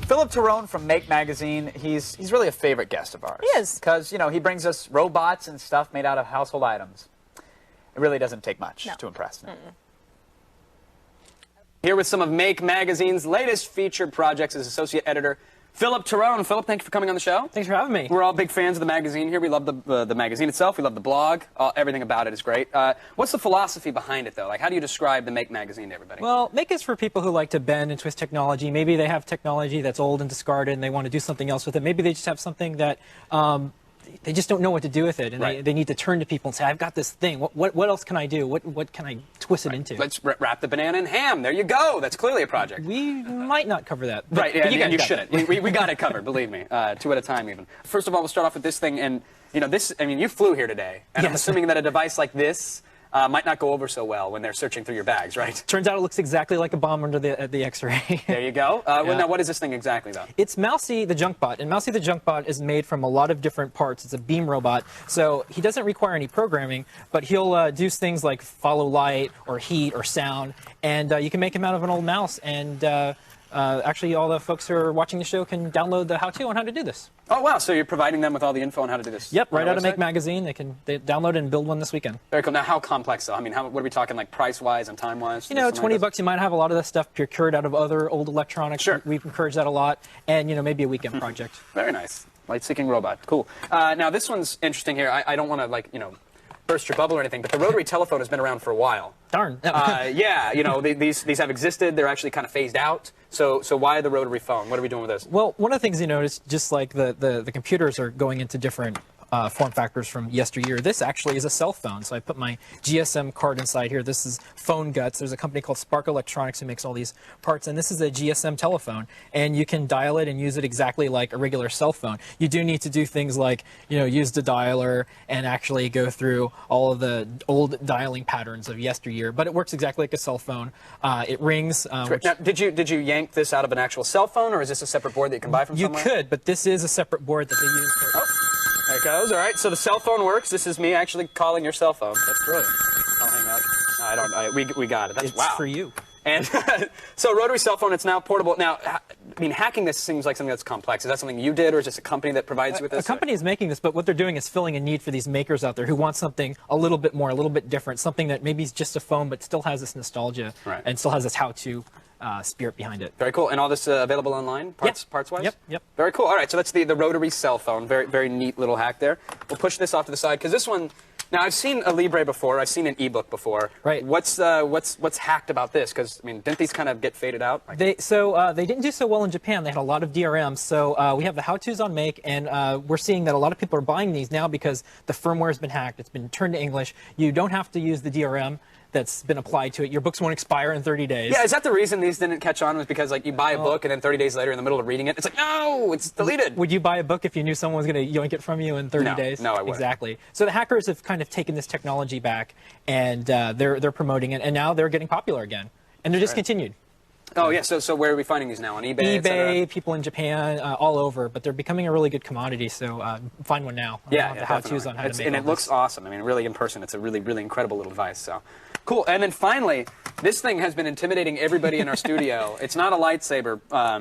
Philip Terone from Make Magazine, he's really a favorite guest of ours. He is. Because, he brings us robots and stuff made out of household items. It really doesn't take much to impress. No. Here with some of Make Magazine's latest featured projects as associate editor, Philip Terone. Philip, thank you for coming on the show. Thanks for having me. We're all big fans of the magazine here. We love the magazine itself. We love the blog. Everything about it is great. What's the philosophy behind it, though? Like, how do you describe the Make Magazine to everybody? Well, Make is for people who like to bend and twist technology. Maybe they have technology that's old and discarded and they want to do something else with it. Maybe they just have something that they just don't know what to do with it, and they need to turn to people and say, I've got this thing. What else can I do? What can I twist it into? Let's wrap the banana in ham. There you go. That's clearly a project. We might not cover that. But, Right, but and you got shouldn't. it. We got it covered, believe me. 2 at a time, even. First of all, we'll start off with this thing, and you flew here today, and I'm Yes. assuming that a device like this might not go over so well when they're searching through your bags, right? Turns out it looks exactly like a bomb under the X-ray. There you go. Well, now, what is this thing exactly, though? It's Mousy the Junkbot, and Mousy the Junkbot is made from a lot of different parts. It's a beam robot, so he doesn't require any programming, but he'll do things like follow light or heat or sound, and you can make him out of an old mouse, and actually all the folks who are watching the show can download the how-to on how to do this. Oh, wow. So you're providing them with all the info on how to do this? Yep, on right our out of Make website? Magazine. They download it and build one this weekend. Very cool. Now, how complex, though? I mean, what are we talking, like, price-wise and time-wise? 20 bucks, you might have a lot of that stuff procured out of other old electronics. Sure. We encourage that a lot, and, maybe a weekend project. Very nice. Light-seeking robot. Cool. Now, this one's interesting here. I don't want to, burst your bubble or anything, but the rotary telephone has been around for a while. Darn. Yeah, you know, these have existed. They're actually kind of phased out. So why the rotary phone? What are we doing with this? Well, one of the things you notice, just like the computers are going into different form factors from yesteryear, this actually is a cell phone. So I put my GSM card inside here. This is Phone Guts. There's a company called Spark Electronics who makes all these parts, and this is a GSM telephone. And you can dial it and use it exactly like a regular cell phone. You do need to do things like, you know, use the dialer and actually go through all of the old dialing patterns of yesteryear, but it works exactly like a cell phone. It rings. Now, did you yank this out of an actual cell phone, or is this a separate board that you can buy from somewhere? You could, but this is a separate board that they use for... There it goes. All right, so the cell phone works. This is me actually calling your cell phone. That's brilliant. Don't hang up. No, I don't. We got it. That's It's wow. for you. And so rotary cell phone, it's now portable. Now, I mean, hacking this seems like something that's complex. Is that something you did, or is this a company that provides you with this? A company is making this, but what they're doing is filling a need for these makers out there who want something a little bit more, a little bit different, something that maybe is just a phone, but still has this nostalgia and still has this how-to spirit behind it. Very cool. And all this available online, parts-wise? Yep. Very cool. All right, so that's the rotary cell phone. Very, very neat little hack there. We'll push this off to the side, because this one... Now, I've seen a Libre before. I've seen an ebook before. Right. What's hacked about this? Because, I mean, didn't these kind of get faded out? They didn't do so well in Japan. They had a lot of DRMs. So we have the how-tos on Make, and we're seeing that a lot of people are buying these now because the firmware has been hacked. It's been turned to English. You don't have to use the DRM that's been applied to it. Your books won't expire in 30 days. Yeah, is that the reason these didn't catch on? Was because like you buy a book and then 30 days later, in the middle of reading it, it's like, no, it's deleted. Would you buy a book if you knew someone was going to yoink it from you in 30 days? No, I wouldn't. Exactly. So the hackers have kind of taken this technology back, and they're promoting it, and now they're getting popular again, and they're discontinued. Oh yeah. So where are we finding these now? On eBay? eBay, people in Japan, all over, but they're becoming a really good commodity. So find one now. Yeah, the how-tos on how to make. And it looks awesome. I mean, really in person, it's a really, really incredible little device. So cool. And then finally, this thing has been intimidating everybody in our studio. It's not a lightsaber,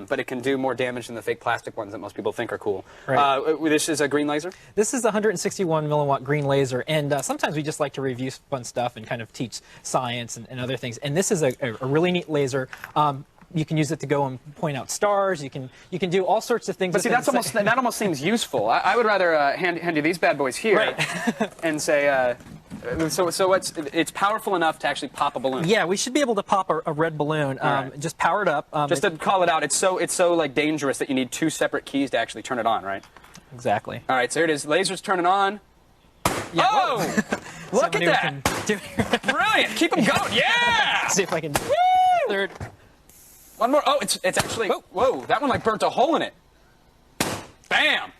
but it can do more damage than the fake plastic ones that most people think are cool. Right. This is a green laser? This is a 161 milliwatt green laser, and sometimes we just like to review fun stuff and kind of teach science and other things. And this is a really neat laser. You can use it to go and point out stars. You can do all sorts of things. But see, that almost seems useful. I would rather hand you these bad boys here and say. So it's powerful enough to actually pop a balloon. Yeah, we should be able to pop a red balloon. Just power it up. Just to call it out, it's so like dangerous that you need two separate keys to actually turn it on, right? Exactly. All right, so here it is. Laser's turning on. Yeah, oh! Look at that! Brilliant! Keep them going. Yeah! See if I can do third. One more. Oh, it's actually. Whoa! That one like burnt a hole in it. Bam!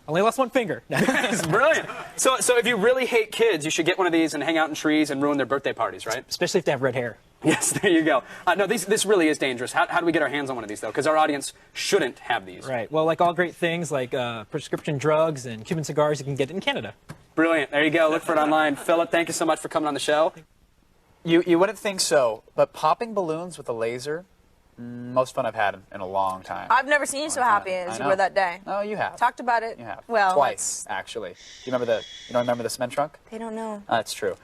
Only lost one finger. It's brilliant. So if you really hate kids, you should get one of these and hang out in trees and ruin their birthday parties, right? Especially if they have red hair. Yes, there you go. No, this really is dangerous. How do we get our hands on one of these, though? Because our audience shouldn't have these. Right. Well, like all great things, like prescription drugs and Cuban cigars, you can get it in Canada. Brilliant. There you go. Look for it online. Philip, thank you so much for coming on the show. You wouldn't think so, but popping balloons with a laser, most fun I've had in a long time. I've never seen you so happy as you were that day. Oh, you have. Talked about it. You have. Well, twice, actually. You don't remember the cement trunk? They don't know. That's true.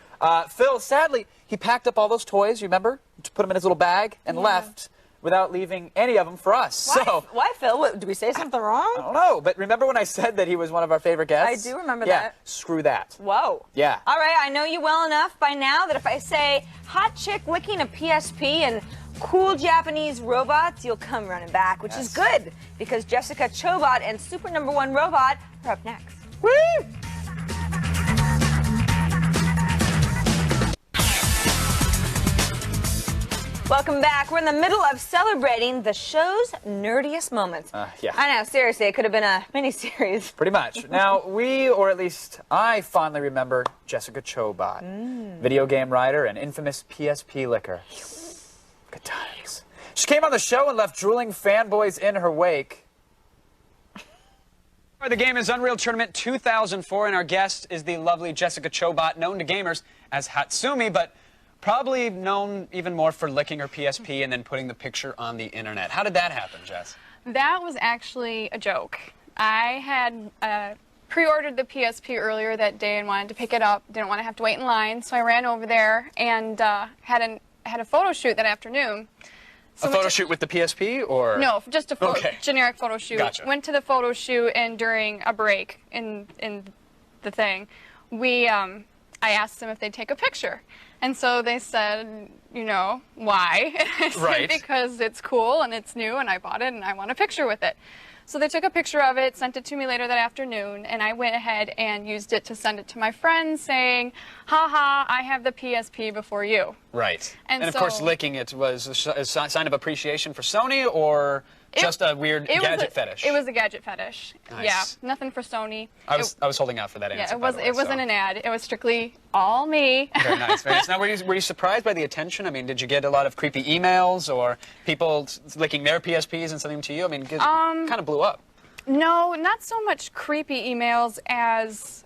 Phil, sadly, he packed up all those toys, you remember? To put them in his little bag and left without leaving any of them for us. Why, Phil? Did we say something wrong? I don't know, but remember when I said that he was one of our favorite guests? I do remember yeah, that. Screw that. Whoa. Yeah. All right, I know you well enough by now that if I say hot chick licking a PSP and cool Japanese robots, you'll come running back, which is good because Jessica Chobot and Super #1 Robot are up next. Woo! Welcome back. We're in the middle of celebrating the show's nerdiest moments. Yeah. I know, seriously, it could have been a mini-series. Pretty much. Now, we, or at least I, fondly remember Jessica Chobot, video game writer and infamous PSP licker. Good times. She came on the show and left drooling fanboys in her wake. The game is Unreal Tournament 2004, and our guest is the lovely Jessica Chobot, known to gamers as Hatsumi, but probably known even more for licking her PSP and then putting the picture on the internet. How did that happen, Jess? That was actually a joke. I had pre-ordered the PSP earlier that day and wanted to pick it up. Didn't want to have to wait in line, so I ran over there and had a photo shoot that afternoon. So a photo shoot with the PSP, or? No, just a generic photo shoot. Gotcha. Went to the photo shoot, and during a break in the thing, we I asked them if they'd take a picture. And so they said, you know, why? And I said, Right. because it's cool and it's new and I bought it and I want a picture with it. So they took a picture of it, sent it to me later that afternoon, and I went ahead and used it to send it to my friends saying, haha, I have the PSP before you. Right. And of so- course, licking it was a sign of appreciation for Sony, or just a weird gadget fetish? It was a gadget fetish. Nice. Yeah, nothing for Sony. I was holding out for that answer. Yeah, by the way, it wasn't so. an ad. It was strictly all me. Very nice. Very nice. Now, were you surprised by the attention? I mean, did you get a lot of creepy emails or people licking their PSPs and sending them to you? I mean, it kind of blew up. No, not so much creepy emails as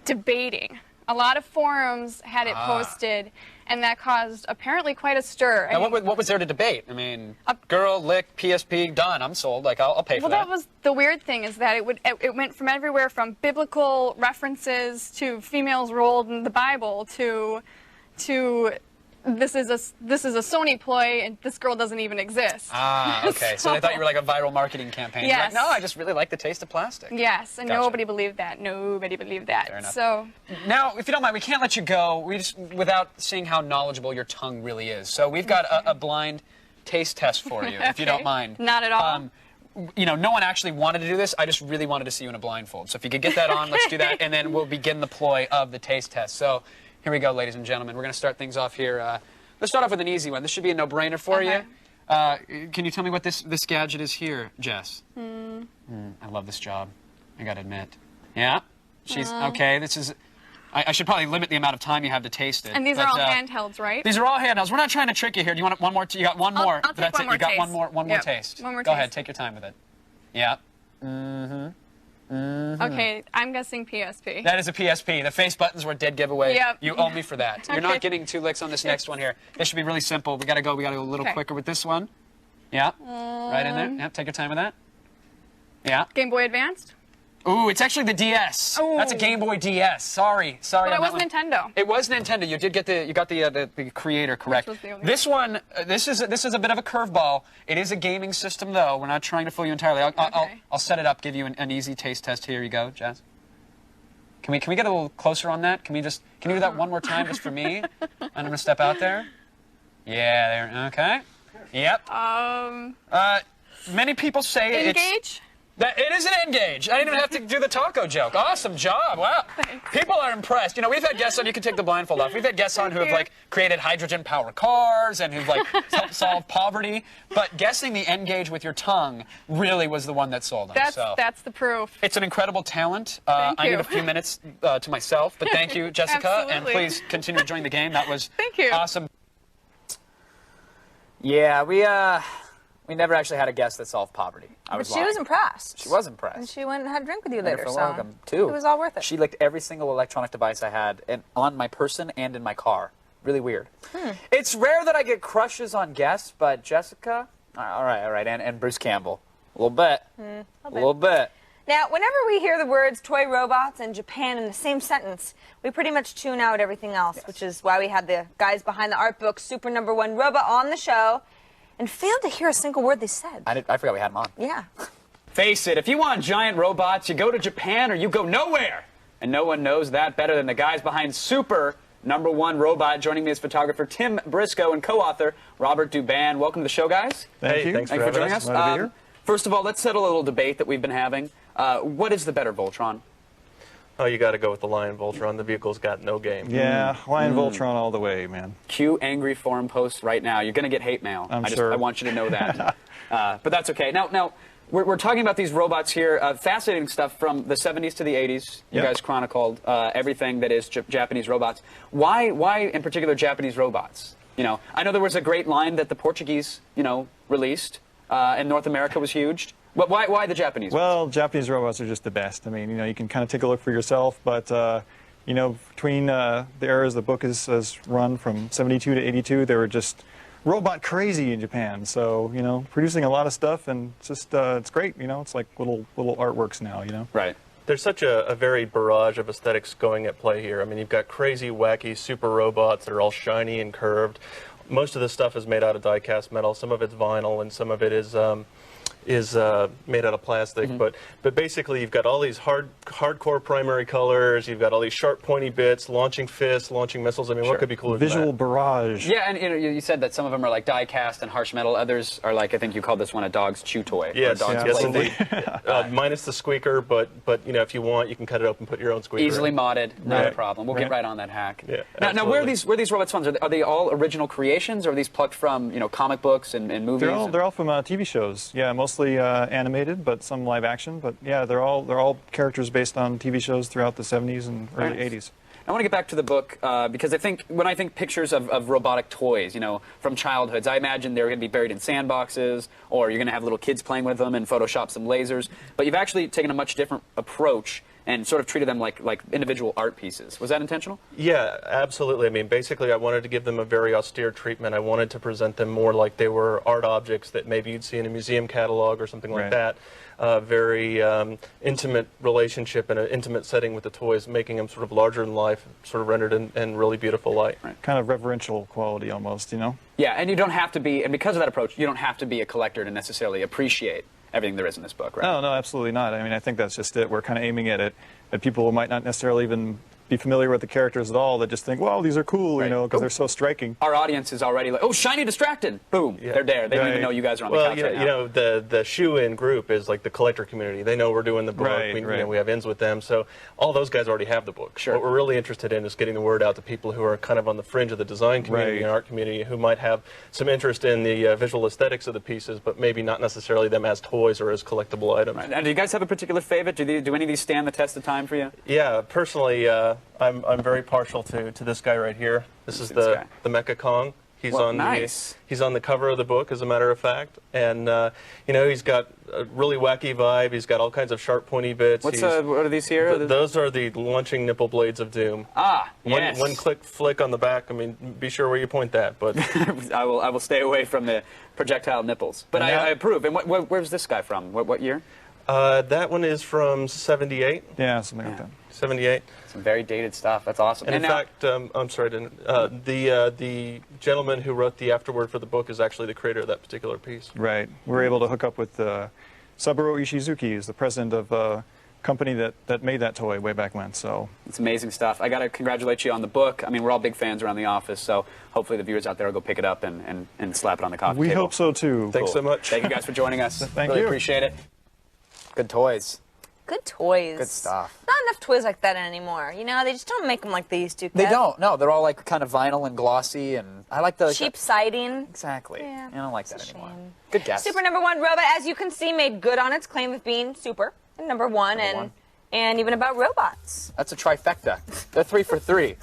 debating. A lot of forums had it posted, and that caused apparently quite a stir. Now, what was there to debate? I mean, girl, lick, PSP, done. I'm sold. Like, I'll pay for that. Well, that was the weird thing, is that it went from everywhere from biblical references to females rolled in the Bible to this is a Sony ploy and this girl doesn't even exist. Ah, okay. So they thought you were like a viral marketing campaign. You're Yes. like, no, I just really like the taste of plastic. Yes, and Gotcha. nobody believed that. Nobody believed that. Fair enough. So now, if you don't mind, we can't let you go without seeing how knowledgeable your tongue really is. So we've got a blind taste test for you, if you don't Okay. mind. Not at all. You know, no one actually wanted to do this. I just really wanted to see you in a blindfold. So if you could get that on, let's do that, and then we'll begin the ploy of the taste test. So here we go, ladies and gentlemen. We're going to start things off here. Let's start off with an easy one. This should be a no-brainer for you. Can you tell me what this gadget is here, Jess? I love this job, I gotta admit. Yeah? She's okay. This is. I should probably limit the amount of time you have to taste it. and these are all handhelds, right? These are all handhelds. We're not trying to trick you here. Do you want one more? You got one more. I'll take That's one it. more You got taste. one more Yep. taste. One more Go taste. ahead. Take your time with it. Yeah. Okay, I'm guessing PSP. That is a PSP. The face buttons were a dead giveaway. Yep. You owe me for that. You're Okay. not getting 2 licks on this next one here. This should be really simple. We gotta go a little Okay. quicker with this one. Yeah. Right in there. Yep. Take your time with that. Yeah. Game Boy Advanced? Ooh, it's actually the DS. Ooh. That's a Game Boy DS. Sorry. But it on was that one. Nintendo. It was Nintendo. You did get you got the creator correct. was the only This one, this is a bit of a curveball. It is a gaming system though. We're not trying to fool you entirely. I'll set it up. Give you an easy taste test. Here you go, Jazz. Can we get a little closer on that? Can you do that one more time just for me? And I'm gonna step out there. Yeah, there. Okay. Yep. Many people say Engage? it is an N-Gage. I didn't even have to do the taco joke. Awesome job. Wow. People are impressed. You know, we've had guests on, you can take the blindfold off. We've had guests on who have like created hydrogen powered cars and who've like helped solve poverty. But guessing the N-Gage with your tongue really was the one that sold them. That's the proof. It's an incredible talent. Thank I you. need a few minutes to myself, but thank you, Jessica, and Absolutely. please continue enjoying the game. That was Thank you. awesome. Yeah, we never actually had a guest that solved poverty. But she was impressed. She was impressed. And she went and had a drink with you later, You're so welcome, too. it was all worth it. She licked every single electronic device I had on my person and in my car. Really weird. It's rare that I get crushes on guests, but Jessica, all right, and Bruce Campbell, a little bit. A little bit. Now, whenever we hear the words toy robots and Japan in the same sentence, we pretty much tune out everything else, which is why we had the guys behind the art book, Super #1 Robot, on the show and failed to hear a single word they said. I forgot we had him on. Yeah. Face it, if you want giant robots, you go to Japan or you go nowhere. And no one knows that better than the guys behind Super #1 Robot. Joining me is photographer Tim Briscoe and co-author Robert Duban. Welcome to the show, guys. Thank you. Thanks for joining us. Glad to be here. First of all, let's settle a little debate that we've been having. What is the better Voltron? Oh, you got to go with the Lion Voltron. The vehicle's got no game. Yeah, Lion Voltron all the way, man. Cue angry forum posts right now. You're going to get hate mail. I'm I sure. want you to know that. But that's okay. Now we're talking about these robots here. Fascinating stuff from the 70s to the 80s. You Yep. guys chronicled everything that is Japanese robots. Why in particular Japanese robots? You know, I know there was a great line that the Portuguese, released, and North America was huge. But why the Japanese? Well, Japanese robots are just the best. I mean, you can kind of take a look for yourself, but, between the eras the book has run from 72 to 82, they were just robot crazy in Japan. So, producing a lot of stuff, and it's just, it's great, it's like little artworks now, Right. There's such a varied barrage of aesthetics going at play here. I mean, you've got crazy, wacky super robots that are all shiny and curved. Most of this stuff is made out of die-cast metal. Some of it's vinyl, and some of it is is made out of plastic, but basically you've got all these hardcore primary colors, you've got all these sharp pointy bits, launching fists, launching missiles. I mean, what could be cooler Visual than that? barrage. Yeah, and you said that some of them are like die cast and harsh metal. Others are like, I think you called this one a dog's chew toy. Yes, or a dog's yes, play. indeed. Minus the squeaker, but you know, if you want, you can cut it open, put your own squeaker. Easily in. modded, not a Right. problem. We'll get right on that hack. Yeah, now where are these robots from? Are they all original creations, or are these plucked from comic books and movies? They're all from TV shows. Yeah, mostly animated, but some live action. But yeah, they're all characters based on TV shows throughout the 70s and early 80s. I want to get back to the book because I think when I think pictures of robotic toys, from childhoods, I imagine they're going to be buried in sandboxes, or you're going to have little kids playing with them and Photoshop some lasers. But you've actually taken a much different approach and sort of treated them like individual art pieces. Was that intentional? Yeah, absolutely. I mean, basically, I wanted to give them a very austere treatment. I wanted to present them more like they were art objects that maybe you'd see in a museum catalog or something like that. Very intimate relationship in an intimate setting with the toys, making them sort of larger than life, sort of rendered in really beautiful light. Kind of reverential quality almost, Yeah, and you don't have to be, and because of that approach, you don't have to be a collector to necessarily appreciate everything there is in this book, right? No, absolutely not. I mean, I think that's just it. We're kind of aiming at people who might not necessarily even be familiar with the characters at all, that just think, wow, these are cool, because they're so striking. Our audience is already like, oh, shiny distracted. Boom, they're there. They don't even know you guys are on the couch right now. You know, the shoe-in group is like the collector community. They know we're doing the book. Right, we have ins with them. So all those guys already have the book. Sure. What we're really interested in is getting the word out to people who are kind of on the fringe of the design community and art community, who might have some interest in the visual aesthetics of the pieces, but maybe not necessarily them as toys or as collectible items. Right. And do you guys have a particular favorite? Do any of these stand the test of time for you? Yeah, personally, I'm very partial to this guy right here. This is the Mecha Kong. He's he's on the cover of the book, as a matter of fact, and he's got a really wacky vibe. He's got all kinds of sharp, pointy bits. What are these here? Those are the launching nipple blades of doom. Yes. One click flick on the back. I mean, be sure where you point that. But I will stay away from the projectile nipples. But I approve. And where's this guy from? What year? That one is from '78. Yeah, something like that. 78. Some very dated stuff. That's awesome. And in fact, I'm sorry, the gentleman who wrote the afterword for the book is actually the creator of that particular piece. Right. We were able to hook up with Saburo Ishizuki, who's the president of a company that made that toy way back when. So it's amazing stuff. I got to congratulate you on the book. I mean, we're all big fans around the office, so hopefully the viewers out there will go pick it up and slap it on the coffee table. We hope so too. Thanks so much. Thank you guys for joining us. Thank really you. Appreciate it. Good toys. Good toys. Good stuff. Not enough toys like that anymore. They just don't make them like they used to. They don't. No, they're all like kind of vinyl and glossy, and I like the cheap siding. Exactly. Yeah, I don't like that anymore. Good guess. Super #1 robot, as you can see, made good on its claim of being super and number one. And even about robots. That's a trifecta. They're 3 for 3.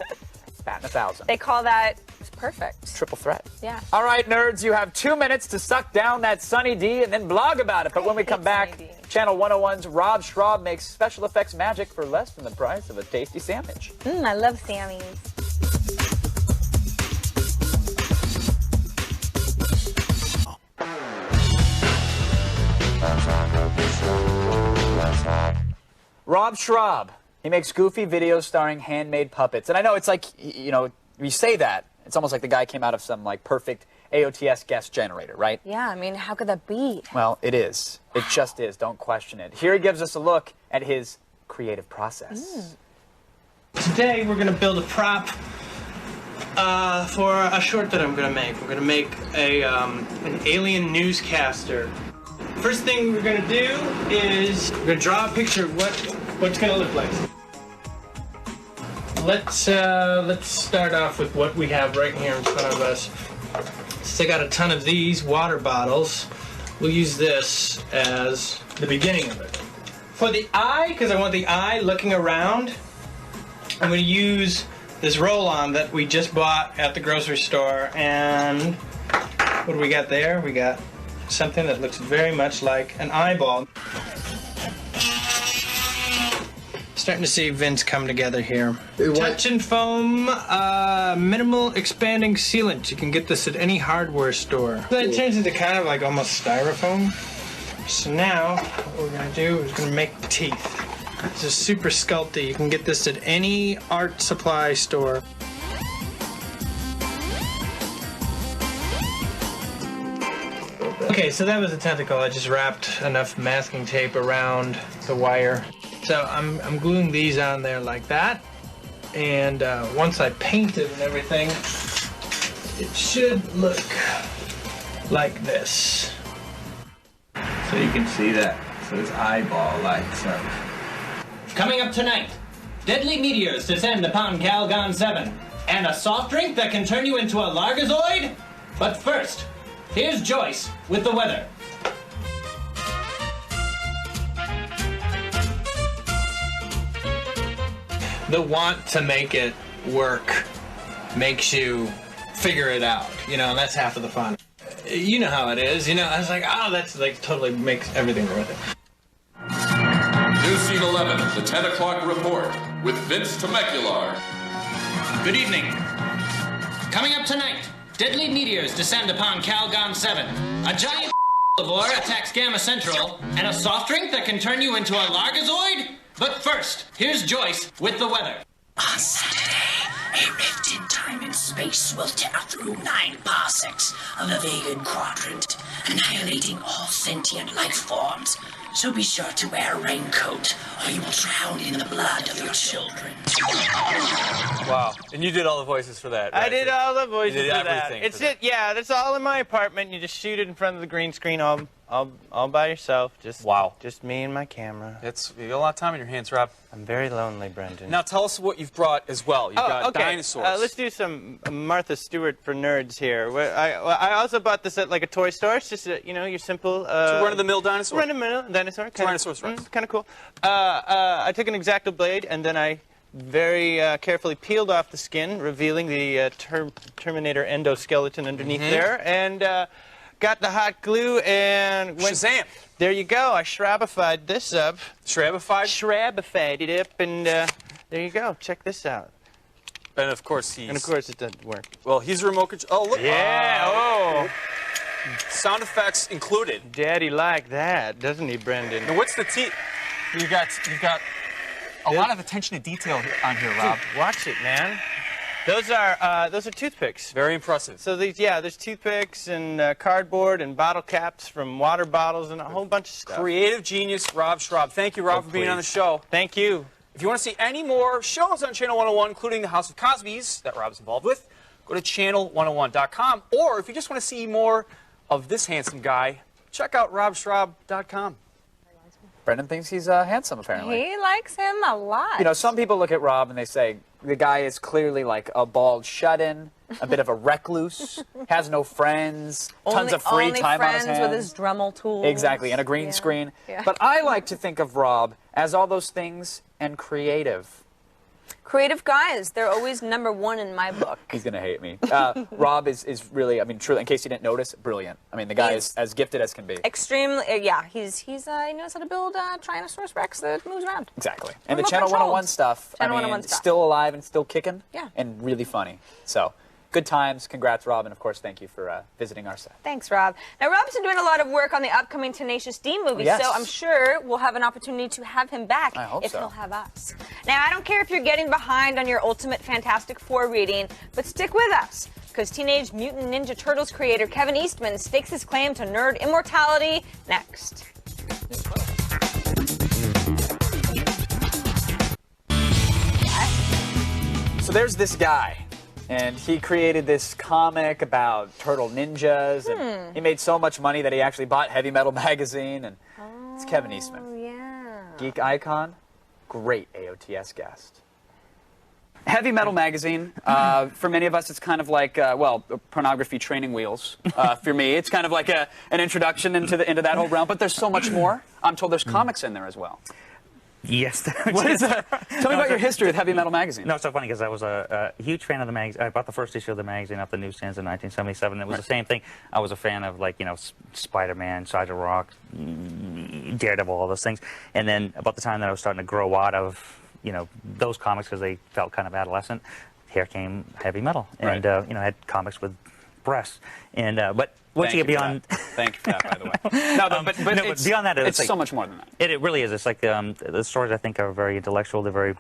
Batting 1,000. They call that perfect. Triple threat. Yeah. All right, nerds, you have 2 minutes to suck down that Sunny D and then blog about it. But when we come back, Channel 101's Rob Schraub makes special effects magic for less than the price of a tasty sandwich. I love Sammys. Rob Schraub. He makes goofy videos starring handmade puppets. And I know it's like, you say that, it's almost like the guy came out of some like perfect AOTS guest generator, right? Yeah, I mean, how could that be? Well, it is. It just is. Don't question it. Here he gives us a look at his creative process. Today we're going to build a prop for a short that I'm going to make. We're going to make an alien newscaster. First thing we're going to do is we're going to draw a picture of what's going to look like. Let's start off with what we have right here in front of us. Since I got a ton of these water bottles, we'll use this as the beginning of it. For the eye, because I want the eye looking around, I'm going to use this roll-on that we just bought at the grocery store. And what do we got there? We got something that looks very much like an eyeball. Starting to see Vince come together here. Touch and foam, minimal expanding sealant. You can get this at any hardware store. That turns into kind of like almost styrofoam. So now, what we're gonna do is gonna make the teeth. This is super sculpty. You can get this at any art supply store. Okay, so that was a tentacle. I just wrapped enough masking tape around the wire. So I'm gluing these on there like that. And once I paint it and everything, it should look like this. So you can see that. So it's eyeball-like, so. Coming up tonight, deadly meteors descend upon Calgon 7, and a soft drink that can turn you into a Largazoid? But first, here's Joyce with the weather. The want to make it work makes you figure it out, you know, and that's half of the fun. You know how it is, you know, I was like, oh, that's like totally makes everything worth it. News Scene 11, the 10 o'clock report with Vince Temecula. Good evening. Coming up tonight, deadly meteors descend upon Calgon 7. A giant herbivore attacks Gamma Central, and a soft drink that can turn you into a Largazoid? But first, here's Joyce with the weather. On Saturday, a rift in time and space will tear through 9 parsecs of the Vegan Quadrant, annihilating all sentient life forms. So be sure to wear a raincoat, or you will drown in the blood of your children. Wow. And you did all the voices for that, right? I did all the voices You did for that. everything It's for that. it, yeah, that's all in my apartment. You just shoot it in front of the green screen all by yourself. Just wow. Just me and my camera. You got a lot of time on your hands, Rob. I'm very lonely, Brendan. Now tell us what you've brought as well. You've got okay. dinosaurs. Let's do some Martha Stewart for nerds here. I also bought this at like a toy store. It's just you know, your simple run-of-the-mill dinosaur. Run-of-the-mill dinosaur. Tyrannosaurus Rex. Kind of cool. I took an X-Acto blade and then I very carefully peeled off the skin, revealing the Terminator endoskeleton underneath there, and got the hot glue and went. Shazam! There you go. I shrabified this up. Shrabified? Shrabified it up, and there you go. Check this out. And of course And of course it doesn't work. Well, he's a remote control. Oh, look. Yeah. Oh. Sound effects included. Daddy like that, doesn't he, Brendan? Now, what's the You've got a lot of attention to detail on here, Rob. Dude, watch it, man. Those are toothpicks. Very impressive. So there's toothpicks and cardboard and bottle caps from water bottles and a whole bunch of stuff. Creative genius, Rob Schraub. Thank you, Rob, for being on the show. Thank you. If you want to see any more shows on Channel 101, including the House of Cosby's that Rob's involved with, go to channel101.com. Or if you just want to see more of this handsome guy, check out robschraub.com. Brendan thinks he's handsome, apparently. He likes him a lot. You know, some people look at Rob and they say, the guy is clearly like a bald shut-in, a bit of a recluse, has no friends, tons of free time on his hands. Only friends with his Dremel tools. Exactly, and a green screen. Yeah. But I like to think of Rob as all those things and creative. Creative guys, they're always #1 in my book. He's going to hate me. Rob is really, I mean, truly, in case you didn't notice, brilliant. I mean, the guy is as gifted as can be. Extremely, yeah, he knows how to build a Tyrannosaurus Rex that moves around. Exactly. And the Remote Channel controlled. 101 stuff, Channel I mean, 101 stuff. still alive and still kicking. Yeah. And really funny. So, good times. Congrats, Rob. And, of course, thank you for visiting our set. Thanks, Rob. Now, Rob's been doing a lot of work on the upcoming Tenacious D movie, Yes. so I'm sure we'll have an opportunity to have him back I hope if so. he'll have us. Now, I don't care if you're getting behind on your Ultimate Fantastic Four reading, but stick with us, because Teenage Mutant Ninja Turtles creator Kevin Eastman stakes his claim to nerd immortality next. So there's this guy, and he created this comic about turtle ninjas, and he made so much money that he actually bought Heavy Metal magazine, and it's Kevin Eastman. Oh, yeah. Geek icon, great AOTS guest. Heavy Metal magazine, for many of us, it's kind of like, well, pornography training wheels. For me, it's kind of like an introduction into that whole realm, but there's so much more. I'm told there's comics in there as well. Yes. What is that? Tell me about your history with Heavy Metal magazine. No, it's so funny because I was a huge fan of the magazine. I bought the first issue of the magazine off the newsstands in 1977. It was the same thing. I was a fan of, like, you know, Spider-Man, Sergeant Rock, Daredevil, all those things. And then about the time that I was starting to grow out of, you know, those comics because they felt kind of adolescent, here came Heavy Metal. And, you know, I had comics with breasts. And, but once you get beyond... Thank you for that, by the way. No, but beyond that, it's like, so much more than that. It really is. It's like the stories I think are very intellectual. They're very,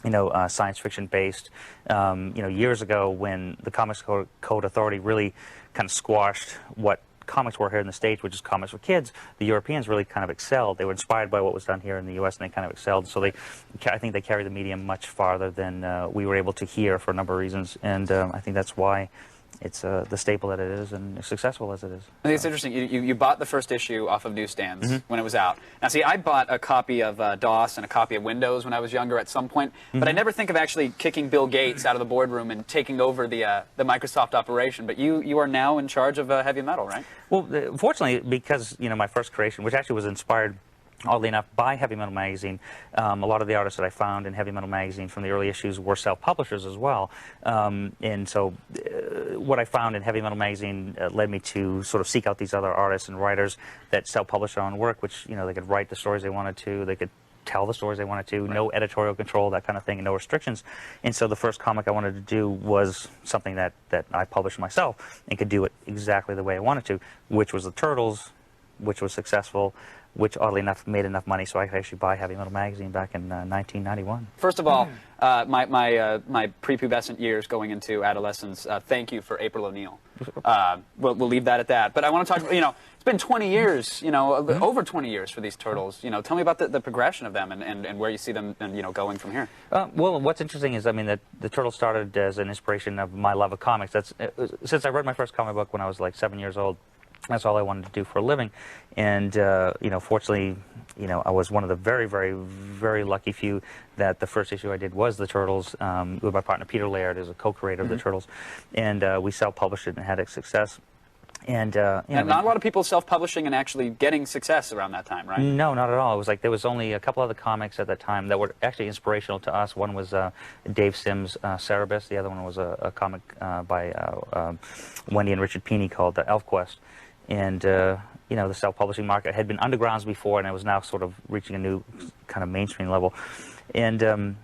you know, science fiction based. You know, years ago when the Comics Code Authority really kind of squashed what comics were here in the States, which is comics for kids, the Europeans really kind of excelled. They were inspired by what was done here in the U.S., and they kind of excelled. So I think they carried the medium much farther than we were able to here for a number of reasons, and I think that's why it's the staple that it is and as successful as it is. I think it's interesting. You bought the first issue off of newsstands when it was out. Now, see, I bought a copy of DOS and a copy of Windows when I was younger at some point, but I never think of actually kicking Bill Gates out of the boardroom and taking over the Microsoft operation. But you are now in charge of heavy metal, right? Well, fortunately, because my first creation, which actually was inspired, oddly enough, by Heavy Metal Magazine. A lot of the artists that I found in Heavy Metal Magazine from the early issues were self-publishers as well. And so what I found in Heavy Metal Magazine led me to sort of seek out these other artists and writers that self-publish their own work, which, they could write the stories they wanted to, they could tell the stories they wanted to, no editorial control, that kind of thing, and no restrictions. And so the first comic I wanted to do was something that I published myself and could do it exactly the way I wanted to, which was the Turtles, which was successful, which oddly enough made enough money so I could actually buy Heavy Metal Magazine back in 1991. First of all, my prepubescent years going into adolescence, thank you for April O'Neil. We'll leave that at that. But I want to talk, it's been 20 years, over 20 years for these Turtles. Tell me about the progression of them and where you see them going from here. Well, what's interesting is, that the Turtles started as an inspiration of my love of comics. Since I read my first comic book when I was like 7 years old, that's all I wanted to do for a living. And, fortunately, I was one of the very, very, very lucky few that the first issue I did was the Turtles with my partner Peter Laird, as a co-creator of the Turtles. And we self-published it and had a success. And, and not a lot of people self-publishing and actually getting success around that time, right? No, not at all. It was like there was only a couple other comics at that time that were actually inspirational to us. One was Dave Sims' Cerebus. The other one was a comic by Wendy and Richard Pini called ElfQuest. And, the self-publishing market had been undergrounds before, and it was now sort of reaching a new kind of mainstream level. And,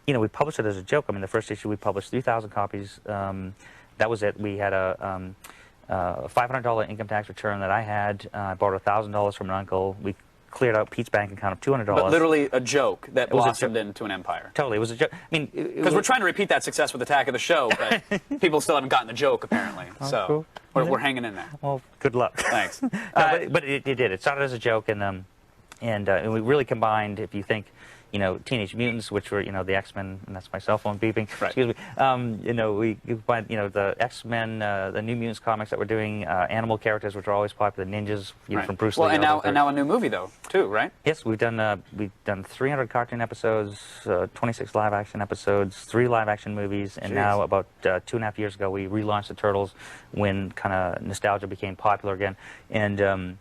we published it as a joke. The first issue we published 3,000 copies. That was it. We had a $500 income tax return that I had. I borrowed $1,000 from an uncle. We cleared out Pete's bank account of $200. But literally a joke that blossomed into an empire. Totally, it was a joke. Because we're trying to repeat that success with Attack of the Show, but people still haven't gotten the joke, apparently. So cool. we're hanging in there. Well, good luck. Thanks. But it did. It started as a joke, and we really combined, if you think, Teenage Mutants, which were, the X-Men, and that's my cell phone beeping. Right. Excuse me. We combined, the X-Men, the New Mutants comics that we're doing, animal characters, which are always popular, ninjas, from Bruce Lee. Well, and now a new movie though, too, right? Yes, we've done 300 cartoon episodes, 26 live-action episodes, 3 live-action movies, and now about 2.5 years ago we relaunched the Turtles when kind of nostalgia became popular again, and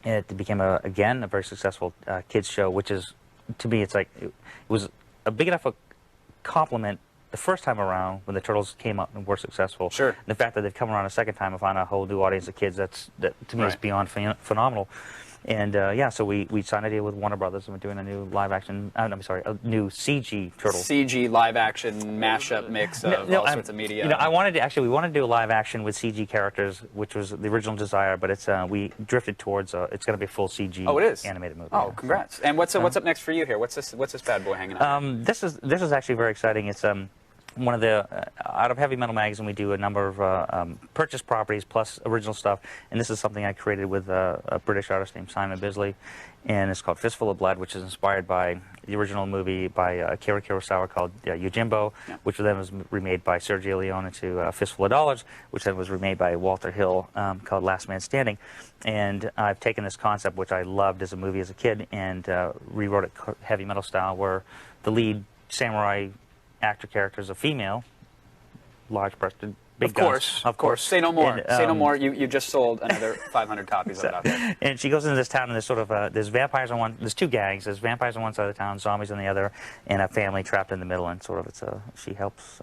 it became again a very successful kids show, which is, to me, it's like it was a big enough a compliment the first time around when the Turtles came up and were successful. Sure. And the fact that they've come around a second time and found a whole new audience of kids, that to me is beyond phenomenal. And so we signed a deal with Warner Brothers, and we're doing a new live-action, a new CG Turtles. CG live-action mashup mix of all sorts of media. we wanted to do a live-action with CG characters, which was the original desire, but it's we drifted towards it's going to be a full CG animated movie. Oh, congrats! And what's up next for you here? What's this bad boy hanging out? This is actually very exciting. It's one of the out of Heavy Metal Magazine, we do a number of purchased properties plus original stuff, and this is something I created with a British artist named Simon Bisley, and it's called Fistful of Blood, which is inspired by the original movie by Akira Kurosawa called Yojimbo, which then was remade by Sergio Leone into Fistful of Dollars, which then was remade by Walter Hill called Last Man Standing. And I've taken this concept, which I loved as a movie as a kid, and rewrote it heavy metal style, where the lead samurai actor character is a female, large-breasted, big guns. Of course. Say no more. Say no more. You just sold another 500 copies of it out there. And she goes into this town, and there's sort of there's vampires on one. There's 2 gangs. There's vampires on one side of the town, zombies on the other, and a family trapped in the middle. And sort of she helps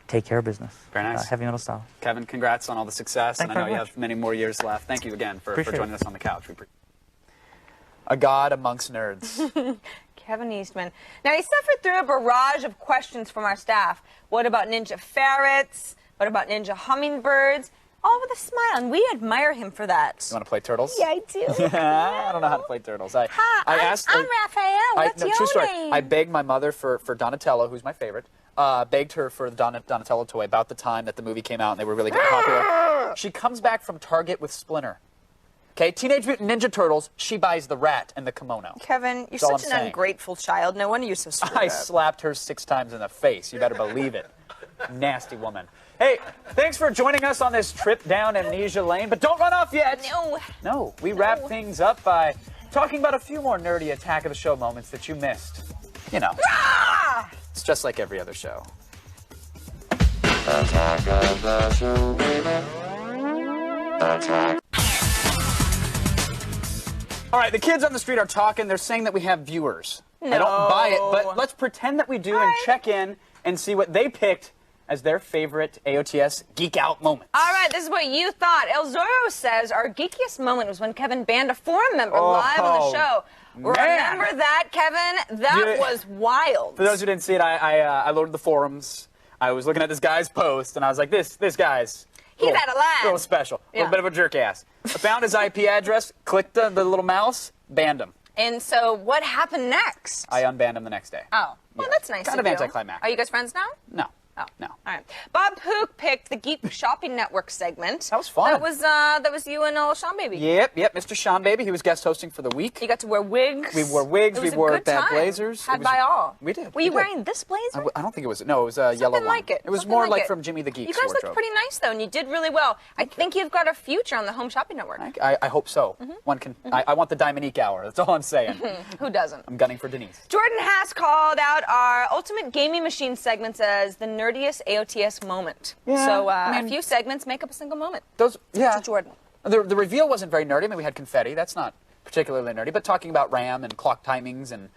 take care of business. Very nice. Heavy metal style. Kevin, congrats on all the success, Thanks and I know very you much. have many more years left. Thank you again for joining us on the couch. A god amongst nerds. Kevin Eastman. Now, he suffered through a barrage of questions from our staff. What about ninja ferrets? What about ninja hummingbirds? All with a smile, and we admire him for that. You want to play turtles? Yeah, I do. I don't know how to play turtles. I'm Raphael. What's your true story. name? I begged my mother for Donatello, who's my favorite. Begged her for the Donatello toy about the time that the movie came out and they were really getting popular. She comes back from Target with Splinter. Okay, Teenage Mutant Ninja Turtles, she buys the rat and the kimono. Kevin, you're That's all such I'm an saying. ungrateful child. No wonder you're so screwed I up. slapped her 6 times in the face. You better believe it. Nasty woman. Hey, thanks for joining us on this trip down Amnesia Lane, but don't run off yet. No, we wrap things up by talking about a few more nerdy Attack of the Show moments that you missed. You know, it's just like every other show. Attack of the Show, baby. Attack. All right, the kids on the street are talking. They're saying that we have viewers. I don't buy it, but let's pretend that we do and check in and see what they picked as their favorite AOTS Geek Out moment. All right, this is what you thought. El Zorro says our geekiest moment was when Kevin banned a forum member live on the show. Man. Remember that, Kevin? That was wild. For those who didn't see it, I loaded the forums. I was looking at this guy's post, and I was like, this guy's He's out of line. a little special, a little bit of a jerk ass. I found his IP address, clicked the little mouse, banned him. And so what happened next? I unbanned him the next day. Oh, well, that's nice Kind of of you. anticlimactic. Are you guys friends now? No. Oh, no. All right. Bob Hook picked the Geek Shopping Network segment. That was fun. That was you and old Sean Baby. Yep, Mr. Sean Baby. He was guest hosting for the week. You got to wear wigs. We wore wigs. It We was a wore good bad time. blazers. Had by all. We did. Were you wearing this blazer? I don't think it was. No, it was a yellow one. like it. It was Something more like like it. from Jimmy the Geek's You guys wardrobe. looked pretty nice though, and you did really well. I think you've got a future on the Home Shopping Network. I hope so. One can. I want the Dimonique hour. That's all I'm saying. Who doesn't? I'm gunning for Denise. Jordan Haas called out our Ultimate Gaming Machine segments as the nerdiest AOTS moment. Yeah, So I mean- a few segments make up a single moment. Those, yeah. To Jordan. The reveal wasn't very nerdy. I mean, we had confetti. That's not particularly nerdy. But talking about RAM and clock timings and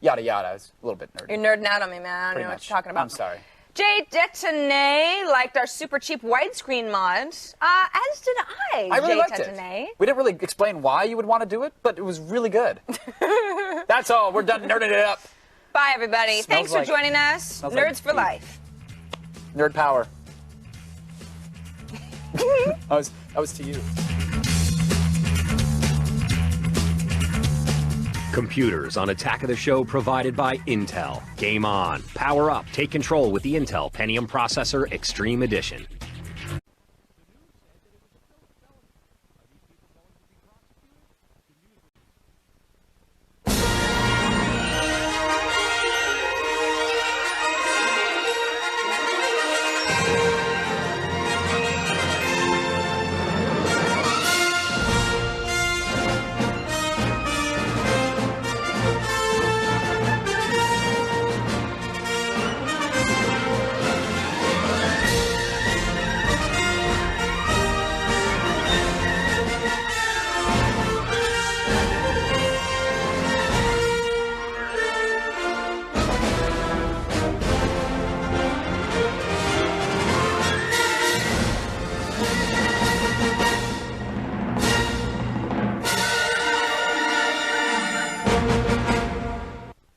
yada yada is a little bit nerdy. You're nerding out on me, man. I don't Pretty know much. what you're talking about. I'm sorry. Jay Detonay liked our super cheap widescreen mod, as did I. I really Jay liked Detonay. it. We didn't really explain why you would want to do it, but it was really good. That's all. We're done nerding it up. Bye, everybody. Smells Thanks for like- joining us. smells Nerds like for life. Nerd power. that was to you. Computers on Attack of the Show provided by Intel. Game on. Power up. Take control with the Intel Pentium Processor Extreme Edition.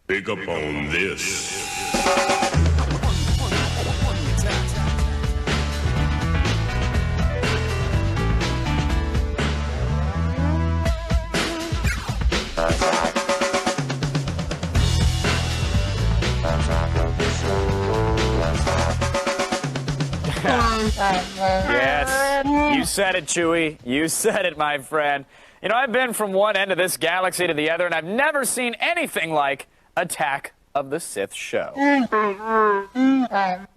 Pick up on this. Yes, you said it, Chewie. You said it, my friend. You know, I've been from one end of this galaxy to the other, and I've never seen anything like Attack of the Sith show.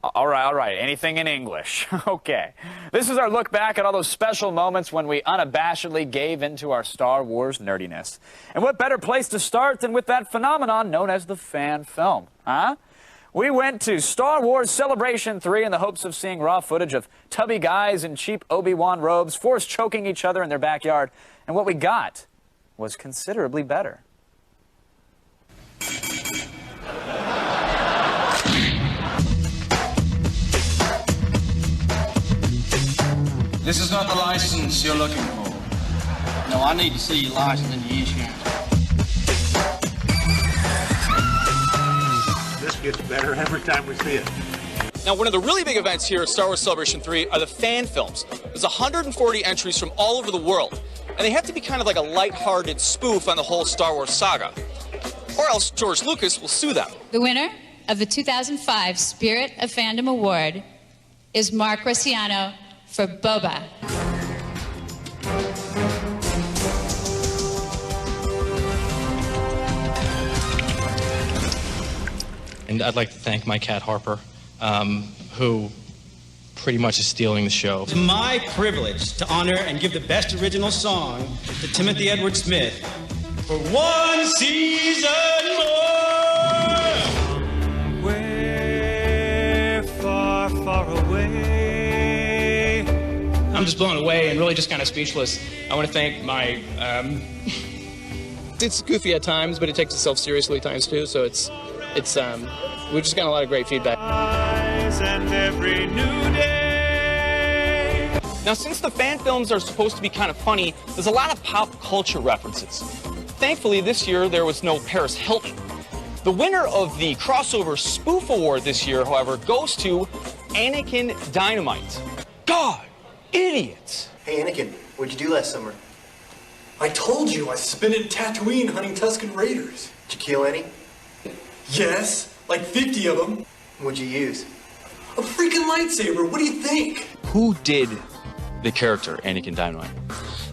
All right. Anything in English. Okay. This is our look back at all those special moments when we unabashedly gave into our Star Wars nerdiness. And what better place to start than with that phenomenon known as the fan film, huh? We went to Star Wars Celebration 3 in the hopes of seeing raw footage of tubby guys in cheap Obi-Wan robes force choking each other in their backyard. And what we got was considerably better. This is not the license you're looking for. No, I need to see your license and your insurance. This gets better every time we see it. Now, one of the really big events here at Star Wars Celebration 3 are the fan films. There's 140 entries from all over the world, and they have to be kind of like a lighthearted spoof on the whole Star Wars saga. Or else George Lucas will sue them. The winner of the 2005 Spirit of Fandom Award is Mark Rossiano for Boba. And I'd like to thank my cat Harper, who pretty much is stealing the show. It's my privilege to honor and give the best original song to Timothy Edward Smith for one season more. We're far, far away. I'm just blown away and really just kind of speechless. I want to thank my, it's goofy at times, but it takes itself seriously at times too, so it's we've just gotten a lot of great feedback. And every new day. Now, since the fan films are supposed to be kind of funny, there's a lot of pop culture references. Thankfully, this year, there was no Paris Hilton. The winner of the Crossover Spoof Award this year, however, goes to Anakin Dynamite. God, idiots! Hey, Anakin, what'd you do last summer? I told you I spent it in Tatooine hunting Tusken Raiders. Did you kill any? Yes, like 50 of them. What'd you use? A freaking lightsaber, what do you think? Who did the character Anakin Dynamite?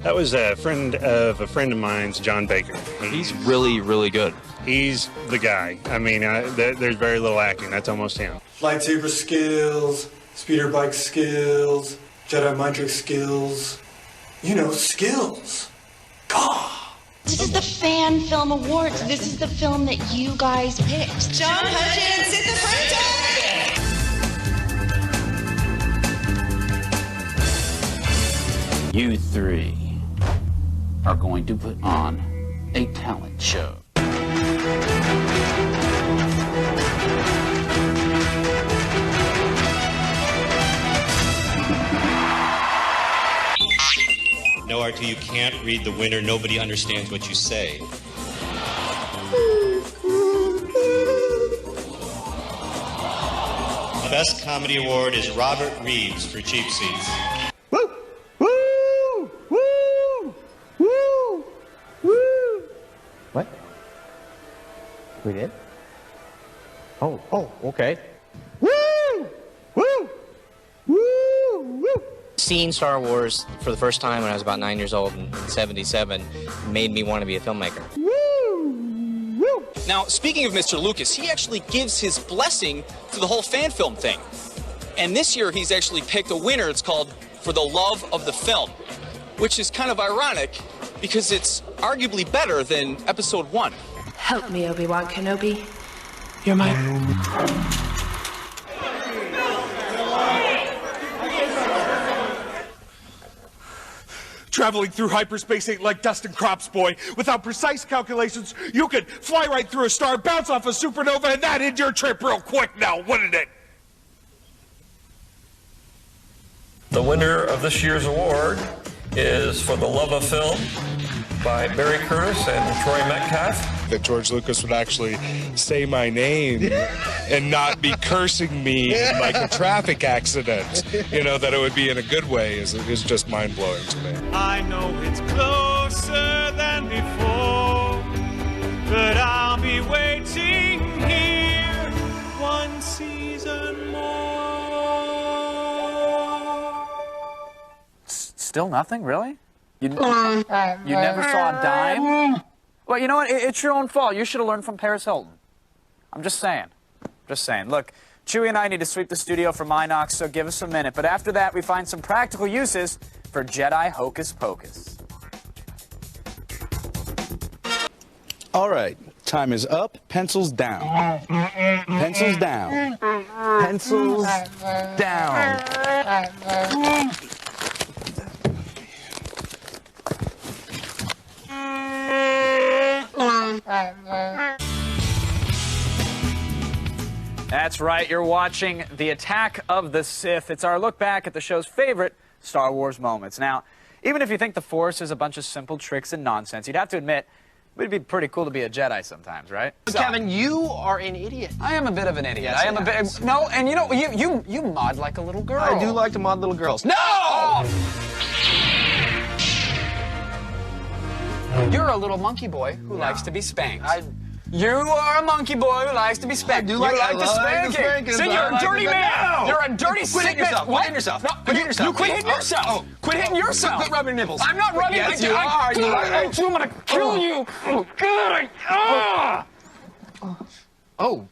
That was a friend of mine's, John Baker. He's really, really good. He's the guy. I mean, there's very little acting. That's almost him. Lightsaber skills, speeder bike skills, Jedi mind trick skills. You know, skills. God. This is the Fan Film Awards. This is the film that you guys picked. John Hutchins at the printer! You three are going to put on a talent show. No, R2, you can't read the winner. Nobody understands what you say. The Best Comedy Award is Robert Reeves for Cheap Seats. Woo! Woo! Woo! Woo! Woo! What? We did? Oh, okay. Woo! Woo! Woo! Woo! Seeing Star Wars for the first time when I was about 9 years old in 77 made me want to be a filmmaker. Now, speaking of Mr. Lucas, he actually gives his blessing to the whole fan film thing. And this year, he's actually picked a winner. It's called For the Love of the Film, which is kind of ironic because it's arguably better than Episode 1. Help me, Obi-Wan Kenobi. You're my... Traveling through hyperspace ain't like dust and crops, boy. Without precise calculations, you could fly right through a star, bounce off a supernova, and that end your trip real quick now, wouldn't it? The winner of this year's award is For the Love of Film by Barry Curtis and Troy Metcalf. That George Lucas would actually say my name and not be cursing me in like a traffic accident. You know, that it would be in a good way is just mind-blowing to me. I know it's closer than before, but I'll be waiting here one season more. Still nothing, really? You never saw a dime? Well, you know what? It's your own fault. You should have learned from Paris Hilton. I'm just saying. Just saying. Look, Chewie and I need to sweep the studio for Minox, so give us a minute. But after that, we find some practical uses for Jedi Hocus Pocus. All right. Time is up. Pencils down. Pencils down. Pencils down. That's right, you're watching The Attack of the Sith. It's our look back at the show's favorite Star Wars moments. Now, even if you think the Force is a bunch of simple tricks and nonsense, you'd have to admit, it'd be pretty cool to be a Jedi sometimes, right? Kevin, you are an idiot. I am a bit of an idiot. Yes, I am a bit. No, and you know, you mod like a little girl. I do like to mod little girls. No! You're a little monkey boy who likes to be spanked. You are a monkey boy who likes to be spanked. I like to spank. So you're a dirty man. You're a dirty sick man. Quit hitting yourself. No, Quit hitting yourself. You quit hitting yourself. Quit hitting yourself. Quit rubbing nipples. I'm not rubbing. Yes, you are. I'm gonna kill you. Oh God! Oh.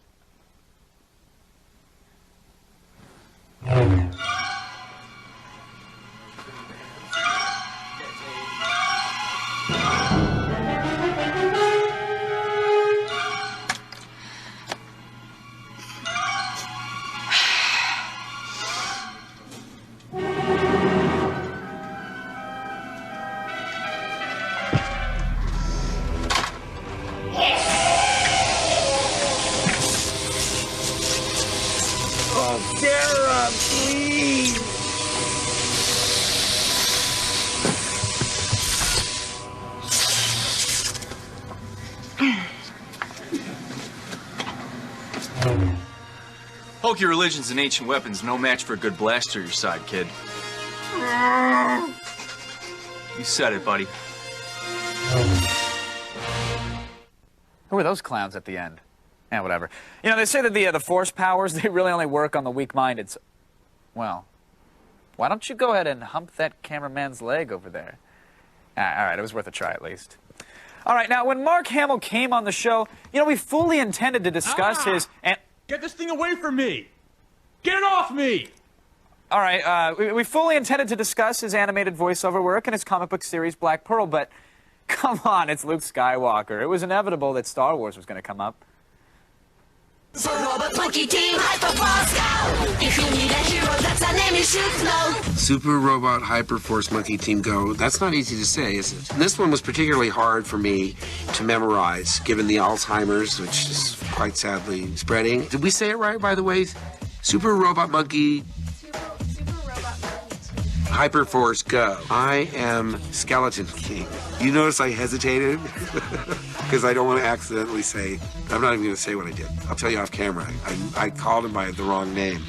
Sarah, please! Hokey religions and ancient weapons, no match for a good blaster your side, kid. You said it, buddy. Who are those clowns at the end? Yeah, whatever. You know, they say that the force powers, they really only work on the weak-minded. So, well, why don't you go ahead and hump that cameraman's leg over there? All right, it was worth a try at least. All right, now, when Mark Hamill came on the show, you know, we fully intended to discuss his... Get this thing away from me! Get it off me! All right, we fully intended to discuss his animated voiceover work and his comic book series Black Pearl, but come on, it's Luke Skywalker. It was inevitable that Star Wars was going to come up. Super Robot Monkey Team Hyperforce Go! If you need a hero, that's a name you should know. Super Robot Hyperforce Monkey Team Go. That's not easy to say, is it? This one was particularly hard for me to memorize, given the Alzheimer's, which is quite sadly spreading. Did we say it right, by the way? Super Robot Monkey... Hyperforce Go. I am Skeleton King. You notice I hesitated? Because I don't want to accidentally say, I'm not even going to say what I did. I'll tell you off camera. I called him by the wrong name.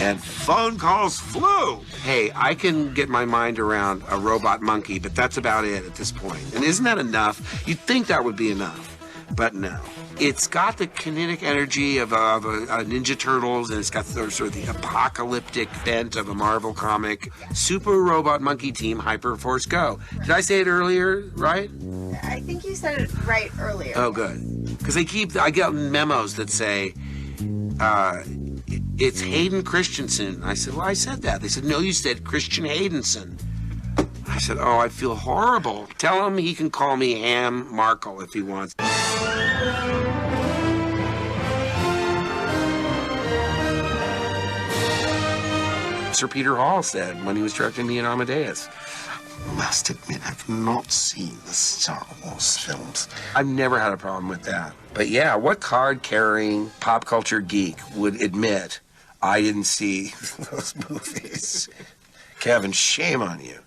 And phone calls flew. Hey, I can get my mind around a robot monkey, but that's about it at this point. And isn't that enough? You'd think that would be enough, but no. It's got the kinetic energy of a Ninja Turtles, and it's got sort of the apocalyptic bent of a Marvel comic. Super Robot Monkey Team Hyperforce Go. Did I say it earlier, right? I think you said it right earlier. Oh, good. Because I get memos that say, it's Hayden Christensen. I said, well, I said that. They said, no, you said Christian Haydenson. I said, oh, I feel horrible. Tell him he can call me Ham Markle if he wants. Sir Peter Hall said when he was directing me in Amadeus. I must admit, I've not seen the Star Wars films. I've never had a problem with that. But yeah, what card-carrying pop culture geek would admit I didn't see those movies? Kevin, shame on you.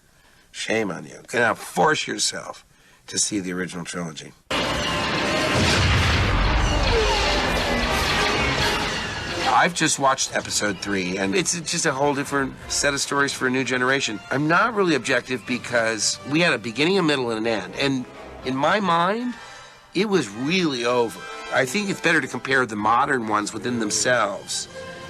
Shame on you. Now force yourself to see the original trilogy. I've just watched episode 3, and it's just a whole different set of stories for a new generation. I'm not really objective because we had a beginning, a middle, and an end. And in my mind, it was really over. I think it's better to compare the modern ones within themselves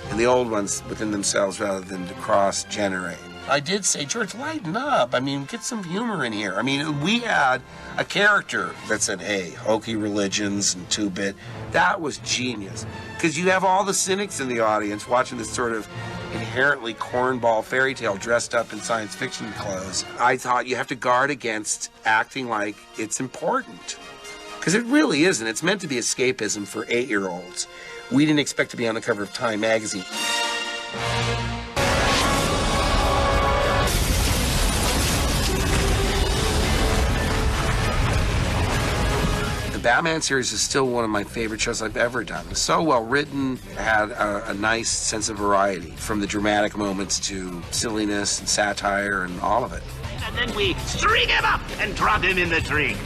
and the old ones within themselves rather than to cross-generate. I did say, George, lighten up. I mean, get some humor in here. I mean, we had a character that said, hey, hokey religions and 2-bit. That was genius. Because you have all the cynics in the audience watching this sort of inherently cornball fairy tale dressed up in science fiction clothes. I thought you have to guard against acting like it's important. Because it really isn't. It's meant to be escapism for 8-year-olds. We didn't expect to be on the cover of Time magazine. The Batman series is still one of my favorite shows I've ever done. It was so well written, had a nice sense of variety, from the dramatic moments to silliness and satire and all of it. And then we string him up and drop him in the tree.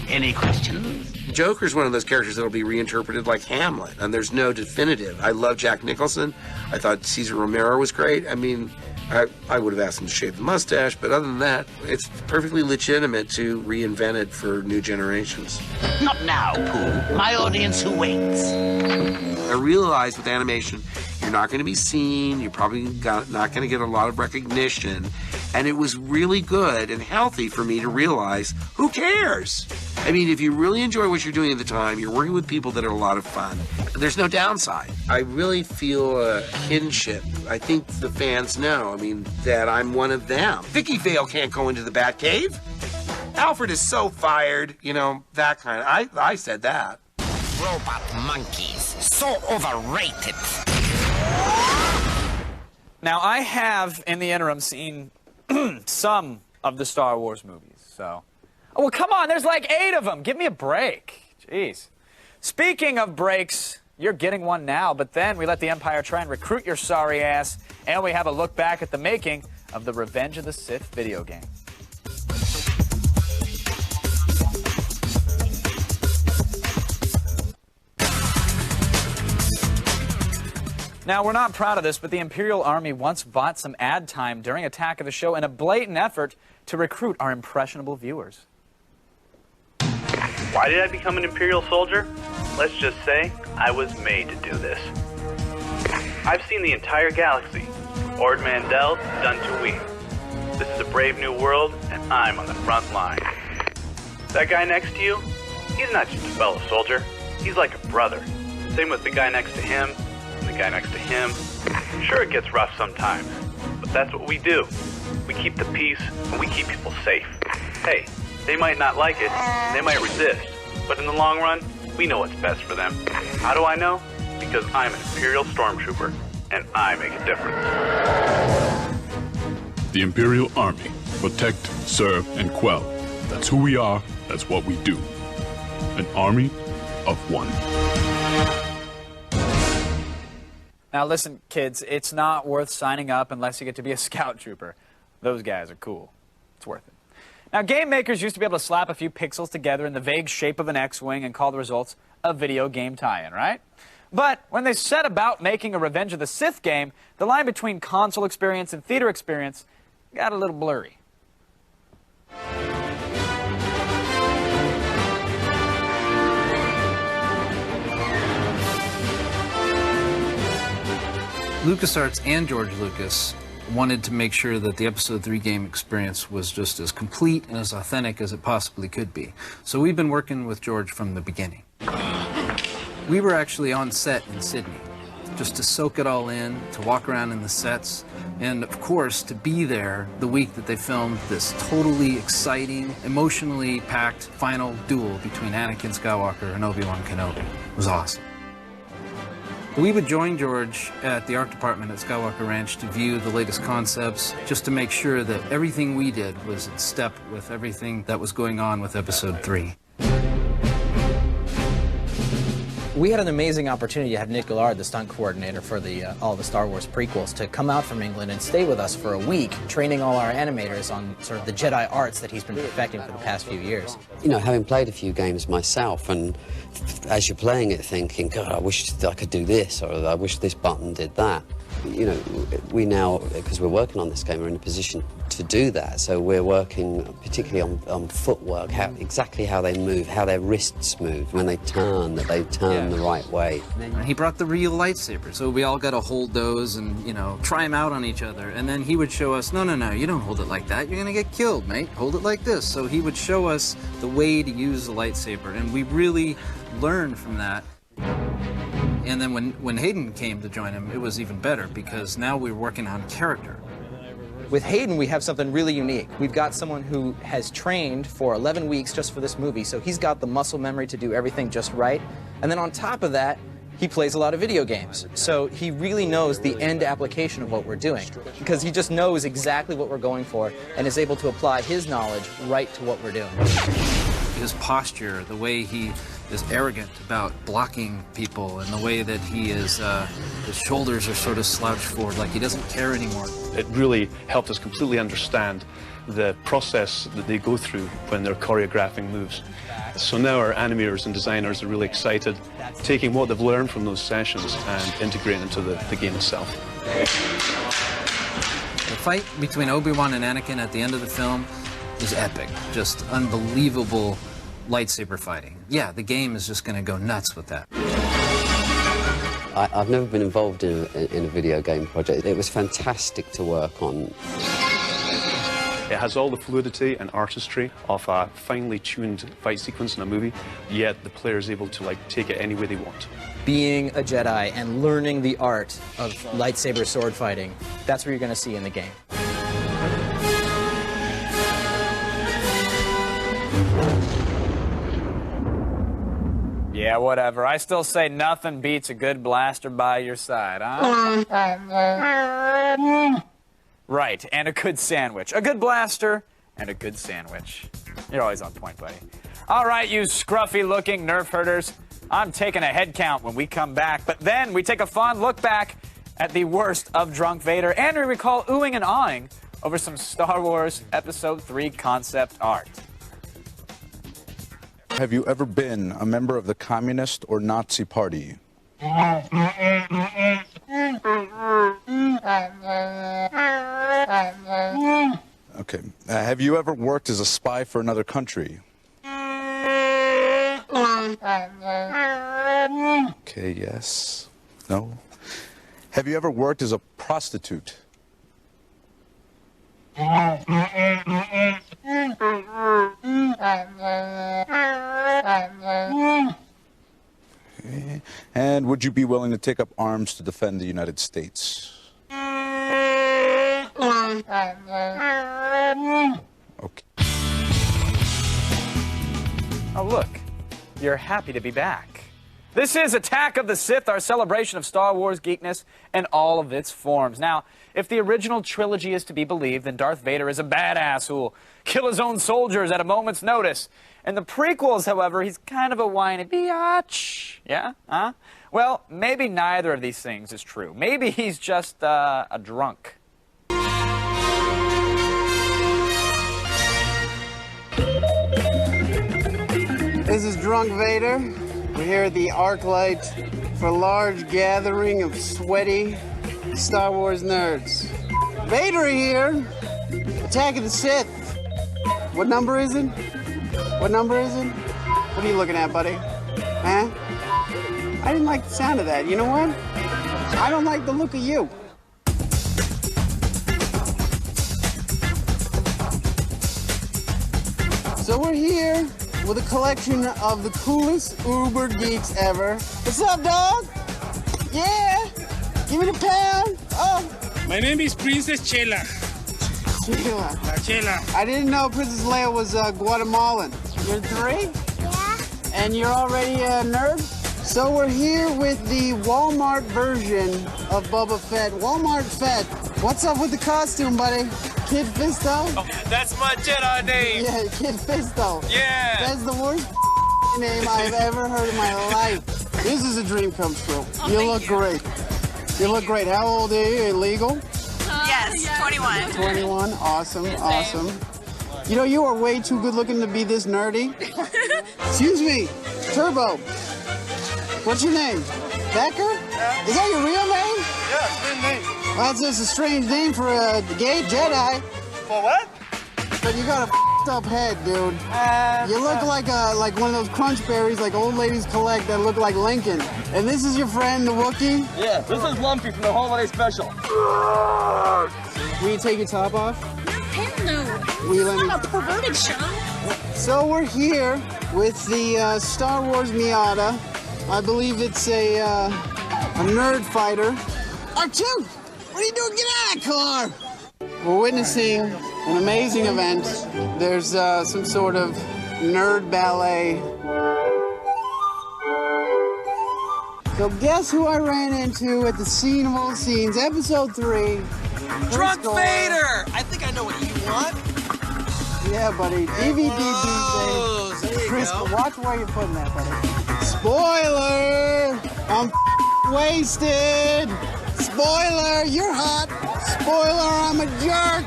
Any questions? Joker's one of those characters that'll be reinterpreted like Hamlet, and there's no definitive. I love Jack Nicholson. I thought Cesar Romero was great. I mean, I would have asked him to shave the mustache, but other than that, it's perfectly legitimate to reinvent it for new generations. Not now, Pooh. My audience who waits. I realized with animation, you're not going to be seen, you're probably not going to get a lot of recognition, and it was really good and healthy for me to realize, who cares? I mean, if you really enjoy what you're doing at the time, you're working with people that are a lot of fun. There's no downside. I really feel a kinship. I think the fans know, I mean, that I'm one of them. Vicky Vale can't go into the Batcave. Alfred is so fired, you know, that kind of, I said that. Robot monkeys, so overrated. Now, I have, in the interim, seen some of the Star Wars movies, so... Oh, well, come on, there's like 8 of them. Give me a break. Jeez. Speaking of breaks, you're getting one now, but then we let the Empire try and recruit your sorry ass, and we have a look back at the making of the Revenge of the Sith video game. Now, we're not proud of this, but the Imperial Army once bought some ad time during Attack of the Show in a blatant effort to recruit our impressionable viewers. Why did I become an Imperial soldier? Let's just say I was made to do this. I've seen the entire galaxy, from Ord Mantell to Dantooine. This is a brave new world, and I'm on the front line. That guy next to you, he's not just a fellow soldier, he's like a brother. Same with the guy next to him, and the guy next to him. Sure, it gets rough sometimes, but that's what we do. We keep the peace, and we keep people safe. Hey, they might not like it, they might resist, but in the long run, we know what's best for them. How do I know? Because I'm an Imperial Stormtrooper, and I make a difference. The Imperial Army. Protect, serve, and quell. That's who we are, that's what we do. An army of one. Now listen, kids, it's not worth signing up unless you get to be a scout trooper. Those guys are cool. It's worth it. Now, game makers used to be able to slap a few pixels together in the vague shape of an X-Wing and call the results a video game tie-in, right? But when they set about making a Revenge of the Sith game, the line between console experience and theater experience got a little blurry. LucasArts and George Lucas wanted to make sure that the Episode 3 game experience was just as complete and as authentic as it possibly could be. So we've been working with George from the beginning. We were actually on set in Sydney, just to soak it all in, to walk around in the sets, and of course to be there the week that they filmed this totally exciting, emotionally packed final duel between Anakin Skywalker and Obi-Wan Kenobi. It was awesome. We would join George at the art department at Skywalker Ranch to view the latest concepts, just to make sure that everything we did was in step with everything that was going on with Episode 3. We had an amazing opportunity to have Nick Gillard, the stunt coordinator for all the Star Wars prequels, to come out from England and stay with us for a week, training all our animators on sort of the Jedi arts that he's been perfecting for the past few years. You know, having played a few games myself, and as you're playing it thinking, God, I wish I could do this, or I wish this button did that. You know, we now, because we're working on this game, we're in a position to do that. So we're working particularly on footwork, exactly how they move, how their wrists move, when they turn, that they turn the right way. And he brought the real lightsabers, so we all got to hold those and, you know, try them out on each other. And then he would show us, no, you don't hold it like that. You're going to get killed, mate. Hold it like this. So he would show us the way to use the lightsaber, and we really learned from that. And then when Hayden came to join him, it was even better, because now we're working on character. With Hayden, we have something really unique. We've got someone who has trained for 11 weeks just for this movie, so he's got the muscle memory to do everything just right. And then on top of that, he plays a lot of video games. So he really knows the end application of what we're doing, because he just knows exactly what we're going for and is able to apply his knowledge right to what we're doing. His posture, the way he is arrogant about blocking people, and the way that he is, his shoulders are sort of slouched forward, like he doesn't care anymore. It really helped us completely understand the process that they go through when they're choreographing moves. So now our animators and designers are really excited, taking what they've learned from those sessions and integrating into the game itself. The fight between Obi-Wan and Anakin at the end of the film is epic, just unbelievable lightsaber fighting. Yeah, the game is just going to go nuts with that. I've never been involved in a video game project. It was fantastic to work on. It has all the fluidity and artistry of a finely tuned fight sequence in a movie, yet the player is able to take it any way they want. Being a Jedi and learning the art of lightsaber sword fighting, that's what you're going to see in the game. Yeah, whatever. I still say nothing beats a good blaster by your side, huh? Right, and a good sandwich. A good blaster and a good sandwich. You're always on point, buddy. All right, you scruffy-looking nerf herders. I'm taking a head count when we come back. But then we take a fond look back at the worst of Drunk Vader, and we recall oohing and awing over some Star Wars Episode 3 concept art. Have you ever been a member of the Communist or Nazi Party? Okay. Have you ever worked as a spy for another country? Okay, yes. No. Have you ever worked as a prostitute? Okay. And would you be willing to take up arms to defend the United States? Okay. Oh, look. You're happy to be back. This is Attack of the Sith, our celebration of Star Wars geekness in all of its forms. Now, if the original trilogy is to be believed, then Darth Vader is a badass who'll kill his own soldiers at a moment's notice. In the prequels, however, he's kind of a whiny biatch. Yeah? Huh? Well, maybe neither of these things is true. Maybe he's just a drunk. This is Drunk Vader. We're here at the ArcLight for a large gathering of sweaty Star Wars nerds. Vader here, Attack of the Sith. What number is it? What number is it? What are you looking at, buddy? Huh? I didn't like the sound of that. You know what? I don't like the look of you. So we're here with a collection of the coolest Uber geeks ever. What's up, dog? Yeah? Give me the pound. Oh. My name is Princess Chela. Chela. Chela. I didn't know Princess Leia was Guatemalan. You're 3? Yeah. And you're already a nerd? So we're here with the Walmart version of Boba Fett. Walmart Fett. What's up with the costume, buddy? Kid Fisto? Oh, that's my Jedi name. Yeah, Kid Fisto. Yeah. That's the worst name I've ever heard in my life. This is a dream come true. You look great. You look great. How old are you? Illegal? Yes, 21. 21. Awesome, awesome. You know, you are way too good looking to be this nerdy. Excuse me, Turbo. What's your name? Becker? Is that your real name? Yeah, it's my name. Well, that's just a strange name for a gay Jedi. For what? But you got a f***ed up head, dude. You look like one of those crunch berries like old ladies collect that look like Lincoln. And this is your friend, the Wookiee? Yeah, this is Lumpy from the Holiday Special. Will you take your top off? Hell no. Will you let It's me? not a perverted show. So we're here with the Star Wars Miata. I believe it's a nerd fighter. R2, what are you doing? Get out of that car! We're witnessing an amazing event. There's some sort of nerd ballet. So guess who I ran into at the scene of all scenes, Episode 3. Drunk Vader! I think I know what you want. Yeah, buddy. DVD these days. Chris, watch where you're putting that, buddy. Spoiler! I'm wasted! Spoiler! You're hot! Spoiler! I'm a jerk!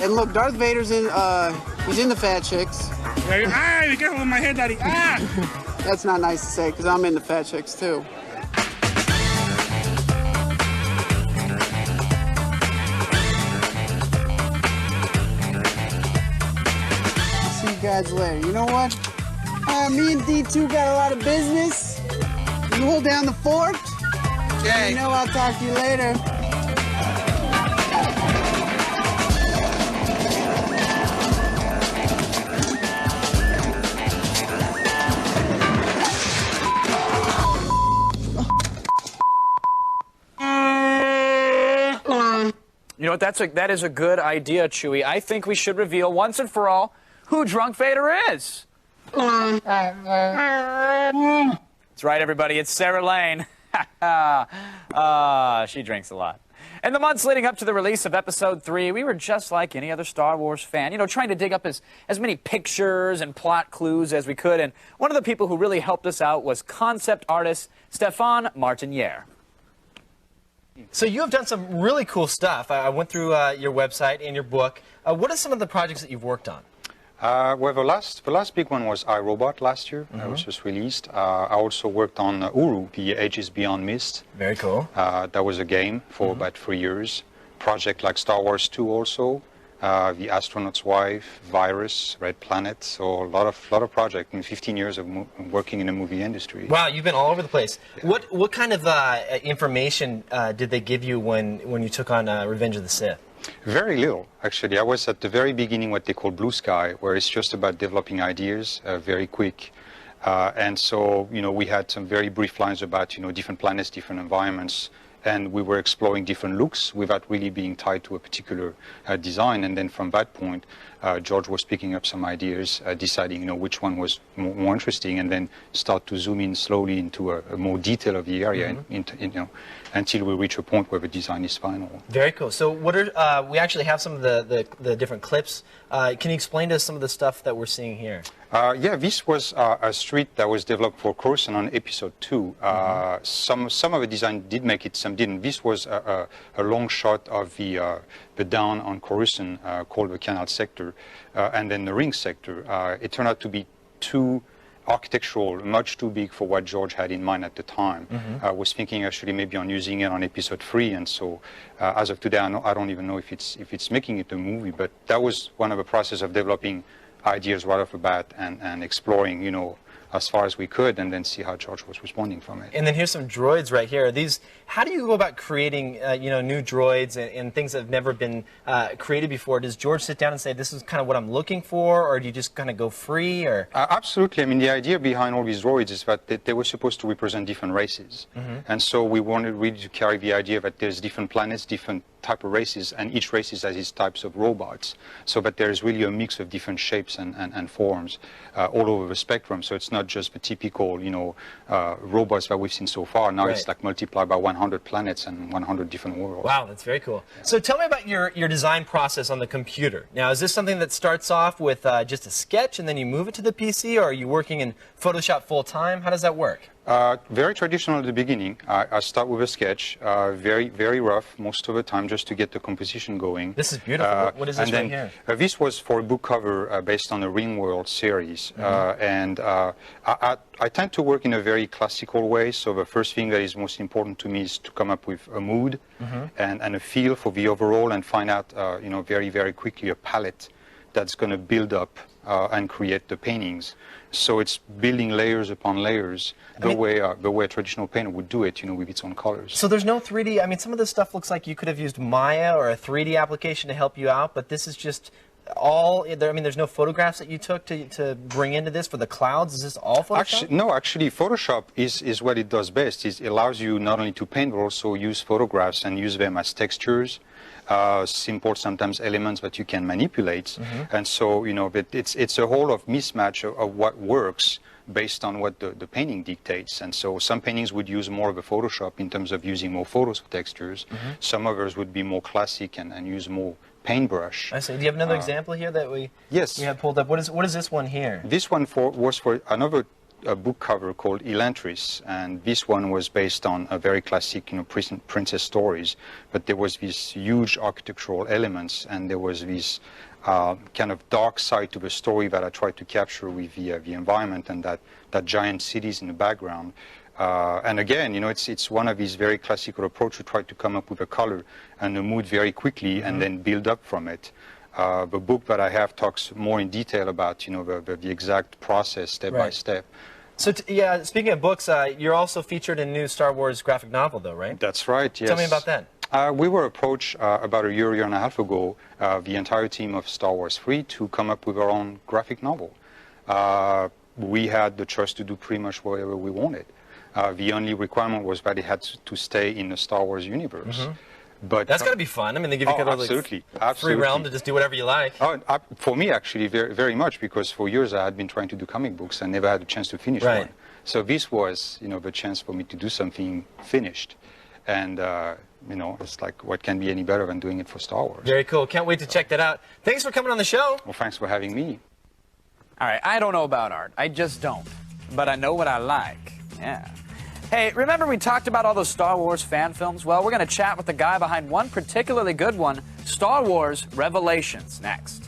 And look, Darth Vader's in, he's in the Fat Chicks. Ah, be careful with my head, Daddy. Ah! That's not nice to say, because I'm in the Fat Chicks, too. See you guys later. You know what? Me and D2 got a lot of business. You hold down the fort. Okay. You know I'll talk to you later. You know what? That is a good idea, Chewie. I think we should reveal once and for all who Drunk Vader is. That's right, everybody. It's Sarah Lane. She drinks a lot. In the months leading up to the release of Episode 3, we were just like any other Star Wars fan, trying to dig up as many pictures and plot clues as we could. And one of the people who really helped us out was concept artist Stéphane Martinière. So you have done some really cool stuff. I went through your website and your book. What are some of the projects that you've worked on? Well, the last big one was iRobot last year, which was released. I also worked on Uru, the Ages Beyond Mist. Very cool. That was a game for about 3 years. Project like Star Wars 2 also, The Astronaut's Wife, Virus, Red Planet. So a lot of projects in 15 years of working in the movie industry. Wow, you've been all over the place. Yeah. What kind of information did they give you when you took on Revenge of the Sith? Very little, actually. I was at the very beginning what they call Blue Sky, where it's just about developing ideas, very quick. And so, we had some very brief lines about, different planets, different environments, and we were exploring different looks without really being tied to a particular design. And then from that point, George was picking up some ideas, deciding, which one was more interesting, and then start to zoom in slowly into a more detail of the area, until we reach a point where the design is final. Very cool. So what are we actually have some of the different clips. Can you explain to us some of the stuff that we're seeing here? Yeah, this was a street that was developed for Coruscant on Episode 2. Some of the design did make it, some didn't. This was a long shot of the down on Coruscant called the Canal Sector, and then the Ring Sector. It turned out to be too architectural, much too big for what George had in mind at the time. I was thinking actually maybe on using it on Episode 3, and so as of today, I don't even know if it's making it a movie, but that was one of the process of developing ideas right off the bat and exploring, as far as we could, and then see how George was responding from it. And then here's some droids right here. How do you go about creating, new droids and things that have never been created before? Does George sit down and say, this is kind of what I'm looking for, or do you just kind of go free? Or absolutely. I mean, the idea behind all these droids is that they were supposed to represent different races. And so we wanted really to carry the idea that there's different planets, different type of races, and each race has its types of robots, so that there's really a mix of different shapes and forms all over the spectrum. So it's not just the typical, robots that we've seen so far. Now it's like multiplied by 100 planets and 100 different worlds. Wow, that's very cool. So tell me about your design process on the computer. Now, is this something that starts off with just a sketch and then you move it to the PC, or are you working in Photoshop full time? How does that work? Very traditional at the beginning. I start with a sketch, very, very rough most of the time, just to get the composition going. This is beautiful. What is this right here? This was for a book cover based on the Ringworld series. I tend to work in a very classical way, so the first thing that is most important to me is to come up with a mood and a feel for the overall, and find out, very, very quickly a palette that's going to build up and create the paintings. So it's building layers upon layers, the way a traditional painter would do it, with its own colors. So there's no 3D. I mean, some of this stuff looks like you could have used Maya or a 3D application to help you out, but this is just all. I mean, there's no photographs that you took to bring into this for the clouds. Is this all Photoshop? Actually, Photoshop is what it does best. It allows you not only to paint, but also use photographs and use them as textures. Simple, sometimes elements that you can manipulate, and so it's a whole of mismatch of what works based on what the painting dictates. And so some paintings would use more of a Photoshop in terms of using more photos of textures. Some others would be more classic and use more paintbrush. I see. Do you have another example here that we have pulled up? What is this one here? This one was for another a book cover called Elantris, and this one was based on a very classic, princess stories, but there was these huge architectural elements, and there was this kind of dark side to the story that I tried to capture with the environment and that giant cities in the background. And again, it's one of these very classical approach to try to come up with a color and a mood very quickly and then build up from it. The book that I have talks more in detail about, the exact process step by step. So, speaking of books, you're also featured in a new Star Wars graphic novel, though, right? That's right, yes. Tell me about that. We were approached about a year and a half ago, the entire team of Star Wars 3, to come up with our own graphic novel. We had the choice to do pretty much whatever we wanted. The only requirement was that it had to stay in the Star Wars universe. But that's got to be fun. I mean, they give you kind of absolutely free realm to just do whatever you like. For me, actually, very, very much, because for years I had been trying to do comic books and never had a chance to finish one. So this was, the chance for me to do something finished. And, it's like, what can be any better than doing it for Star Wars? Very cool. Can't wait to check that out. Thanks for coming on the show. Well, thanks for having me. All right, I don't know about art. I just don't. But I know what I like. Yeah. Hey, remember we talked about all those Star Wars fan films? Well, we're going to chat with the guy behind one particularly good one, Star Wars Revelations, next.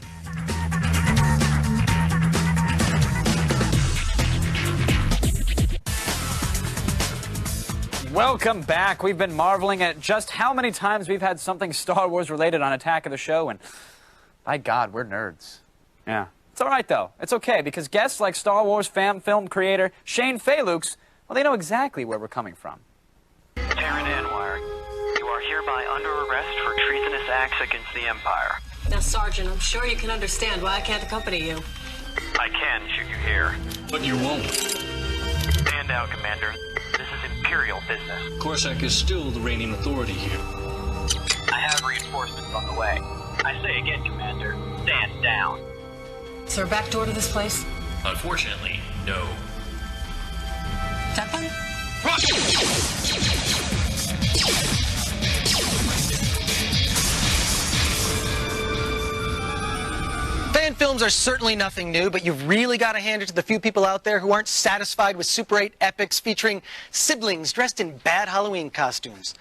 Welcome back. We've been marveling at just how many times we've had something Star Wars related on Attack of the Show, and by God, we're nerds. Yeah. It's all right, though. It's okay, because guests like Star Wars fan film creator Shane Failux, well, they know exactly where we're coming from. Terran Anwar, you are hereby under arrest for treasonous acts against the Empire. Now, Sergeant, I'm sure you can understand why I can't accompany you. I can shoot you here. But you won't. Stand out, Commander. This is Imperial business. Corsac is still the reigning authority here. I have reinforcements on the way. I say again, Commander, stand down. Is there a back door to this place? Unfortunately, no. That one? Fan films are certainly nothing new, but you've really got to hand it to the few people out there who aren't satisfied with Super 8 epics featuring siblings dressed in bad Halloween costumes.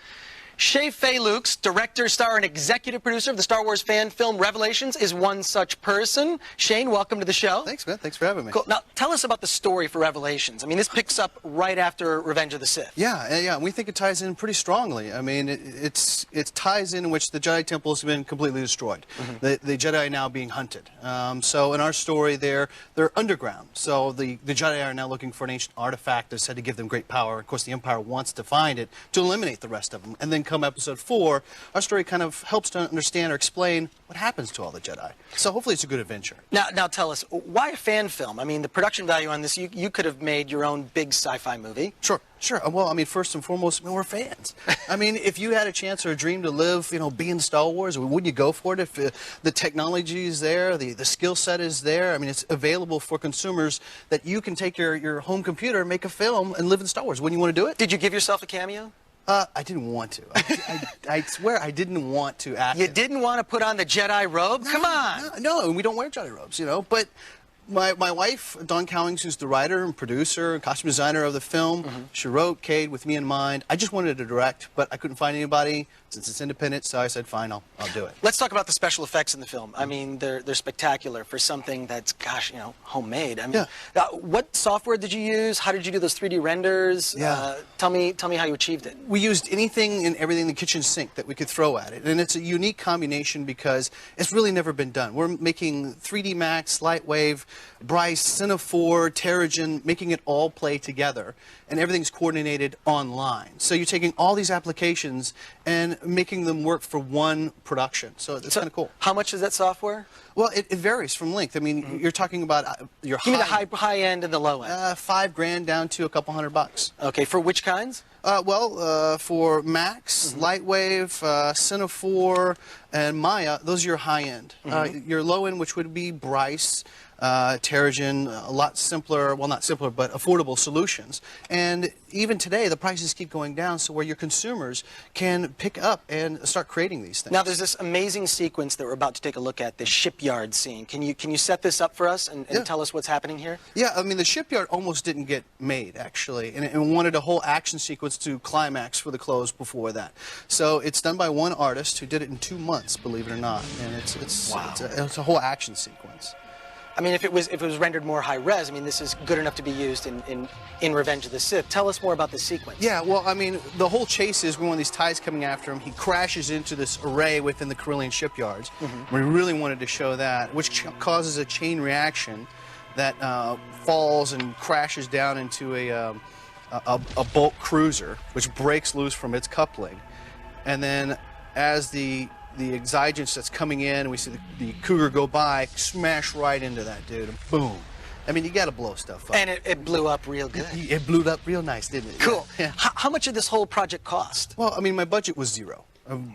Shane Failux, director, star, and executive producer of the Star Wars fan film Revelations, is one such person. Shane, welcome to the show. Thanks, man. Thanks for having me. Cool. Now, tell us about the story for Revelations. I mean, this picks up right after Revenge of the Sith. Yeah. We think it ties in pretty strongly. I mean, it ties in which the Jedi Temple has been completely destroyed. Mm-hmm. The Jedi are now being hunted. So in our story, they're underground. So the Jedi are now looking for an ancient artifact that's said to give them great power. Of course, the Empire wants to find it to eliminate the rest of them. And then come episode 4, our story kind of helps to understand or explain what happens to all the Jedi. So hopefully it's a good adventure. Now tell us, why a fan film? I mean, the production value on this, you could have made your own big sci-fi movie. Sure. Well, I mean, first and foremost, we're fans. I mean, if you had a chance or a dream to live, be in Star Wars, wouldn't you go for it if the technology is there, the skill set is there? I mean, it's available for consumers that you can take your home computer, make a film, and live in Star Wars. Wouldn't you want to do it? Did you give yourself a cameo? I didn't want to. I swear I didn't want to act. You didn't want to put on the Jedi robe? Come on. No, and we don't wear Jedi robes, But my wife, Dawn Cowings, who's the writer and producer and costume designer of the film, she wrote Cade with me in mind. I just wanted to direct, but I couldn't find anybody since it's independent, so I said, fine, I'll do it. Let's talk about the special effects in the film. I mean, they're spectacular for something that's, gosh, homemade. I mean, what software did you use? How did you do those 3D renders? Yeah. Tell me how you achieved it. We used anything and everything in the kitchen sink that we could throw at it, and it's a unique combination because it's really never been done. We're making 3D Max, Lightwave, Bryce, Cinephore, Terrigen, making it all play together, and everything's coordinated online. So you're taking all these applications and making them work for one production. So it's kind of cool. How much is that software? Well, it varies from length. I mean, you're talking about your Give me the high end and the low end. $5,000 down to a couple $100. Okay, for which kinds? For Max, Lightwave, Cinephore, and Maya, those are your high end. Your low end, which would be Bryce, Terrigen, a lot simpler, well, not simpler, but affordable solutions. And even today, the prices keep going down, so where your consumers can pick up and start creating these things. Now, there's this amazing sequence that we're about to take a look at, the shipyard scene. Can you set this up for us and tell us what's happening here? Yeah, I mean, the shipyard almost didn't get made, actually, and wanted a whole action sequence to climax for the close before that. So it's done by one artist who did it in 2 months, believe it or not, and it's a whole action sequence. I mean, if it was rendered more high res, I mean, this is good enough to be used in Revenge of the Sith. Tell us more about the sequence. Yeah, well, I mean, the whole chase is one of these TIEs coming after him. He crashes into this array within the Corellian shipyards. We really wanted to show that, which causes a chain reaction that falls and crashes down into a bulk cruiser, which breaks loose from its coupling. And then as the exigence that's coming in, and we see the Cougar go by, smash right into that dude, and boom. I mean, you got to blow stuff up. And it blew up real good. It blew up real nice, didn't it? Cool. Yeah. How much did this whole project cost? Well, I mean, my budget was $0,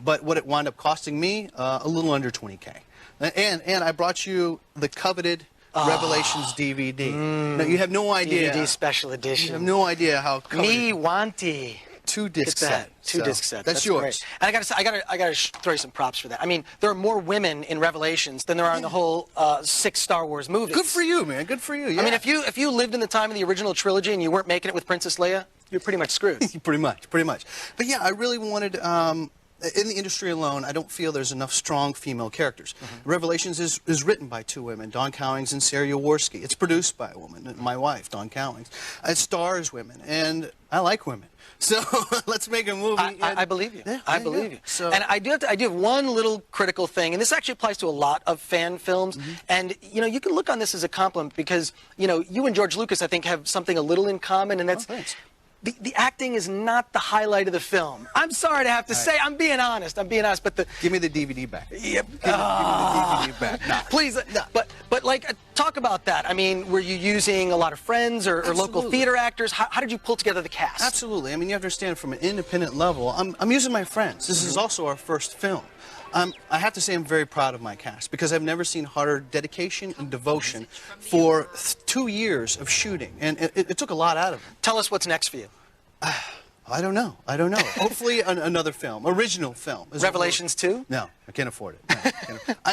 but what it wound up costing me, a little under $20K. And I brought you the coveted Revelations DVD. Now, you have no idea. DVD special edition. You have no idea how. Me wanty. 2-disc set. Two-disc set. That's yours. Great. And I gotta say, I gotta throw you some props for that. I mean, there are more women in Revelations than there are in the whole 6 Star Wars movies. Good for you, man. Good for you. Yeah. I mean, if you lived in the time of the original trilogy and you weren't making it with Princess Leia, you're pretty much screwed. pretty much. But yeah, I really wanted. In the industry alone, I don't feel there's enough strong female characters. Revelations is written by 2 women, Dawn Cowings and Sarah Jaworski. It's produced by a woman, my wife, Dawn Cowings. It stars women, and I like women. So let's make a movie. I believe you. Yeah, I believe you. So, and I do have one little critical thing, and this actually applies to a lot of fan films. And you can look on this as a compliment because you and George Lucas, I think, have something a little in common, and that's. The acting is not the highlight of the film. I'm sorry to have to say. I'm being honest, but give me the DVD back. Yep. Give me the DVD back. No. Please, but like, talk about that. I mean, were you using a lot of friends or local theater actors? How did you pull together the cast? Absolutely. I mean, you have to understand from an independent level. I'm using my friends. This is also our first film. I have to say I'm very proud of my cast because I've never seen harder dedication and devotion for 2 years of shooting, and it took a lot out of them. Tell us what's next for you. I don't know. Hopefully another film, original film. Revelations 2? No, I can't afford it.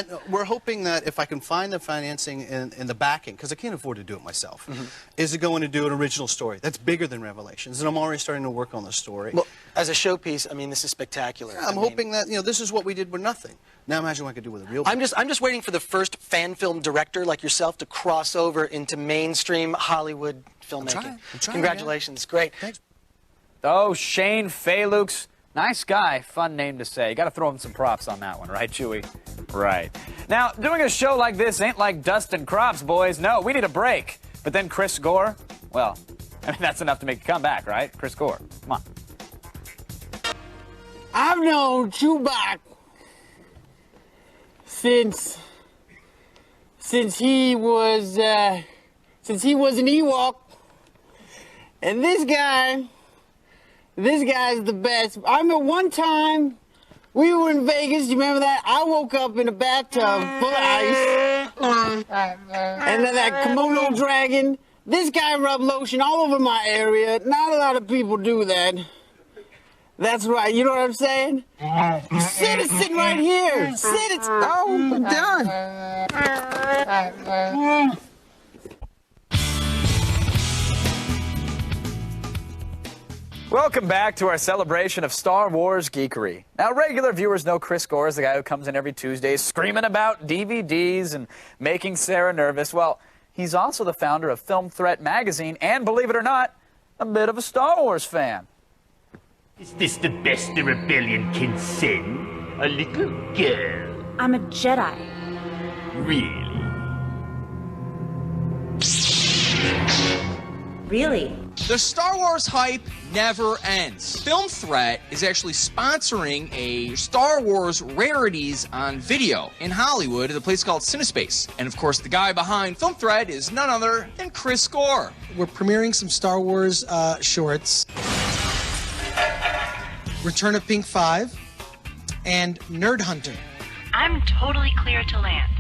No, we're hoping that if I can find the financing and the backing, because I can't afford to do it myself, is going to do an original story that's bigger than Revelations, and I'm already starting to work on the story. Well, as a showpiece, I mean, this is spectacular. Yeah, I'm hoping that this is what we did with nothing. Now imagine what I could do with a real. I'm just waiting for the first fan film director like yourself to cross over into mainstream Hollywood filmmaking. I'm trying, Congratulations, great. Thanks. Oh, Shane Faylukes. Nice guy. Fun name to say. You got to throw him some props on that one, right, Chewie? Right. Now, doing a show like this ain't like dusting crops, boys. No, we need a break. But then Chris Gore, well, I mean, that's enough to make you come back, right? Chris Gore, come on. I've known Chewbacca since he was an Ewok, and this guy's the best. I remember one time we were in Vegas. You remember that? I woke up in a bathtub full of ice, and then that Komodo dragon. This guy rubbed lotion all over my area. Not a lot of people do that. That's right. You know what I'm saying? Sit it, sit right here. Sit it. Oh, I'm done. Welcome back to our celebration of Star Wars geekery. Now, regular viewers know Chris Gore is the guy who comes in every Tuesday screaming about DVDs and making Sarah nervous. Well, he's also the founder of Film Threat magazine and, believe it or not, a bit of a Star Wars fan. Is this the best the rebellion can send? A little girl? I'm a Jedi. Really? The Star Wars hype never ends. Film Threat is actually sponsoring a Star Wars rarities on video in Hollywood at a place called Cinespace. And of course, the guy behind Film Threat is none other than Chris Gore. We're premiering some Star Wars shorts. Return of Pink 5 and Nerd Hunter. I'm totally clear to land.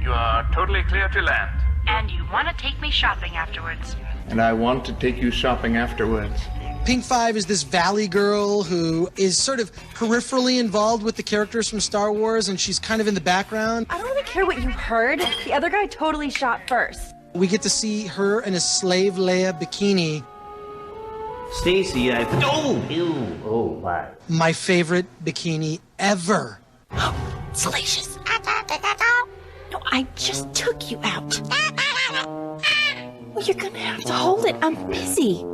You are totally clear to land. And you want to take me shopping afterwards. And I want to take you shopping afterwards. Pink 5 is this valley girl who is sort of peripherally involved with the characters from Star Wars, and she's kind of in the background. I don't really care what you heard. The other guy totally shot first. We get to see her in a Slave Leia bikini. Stacy, oh my. My favorite bikini ever. Salacious. No, I just took you out. Well, you're gonna have to hold it. I'm busy.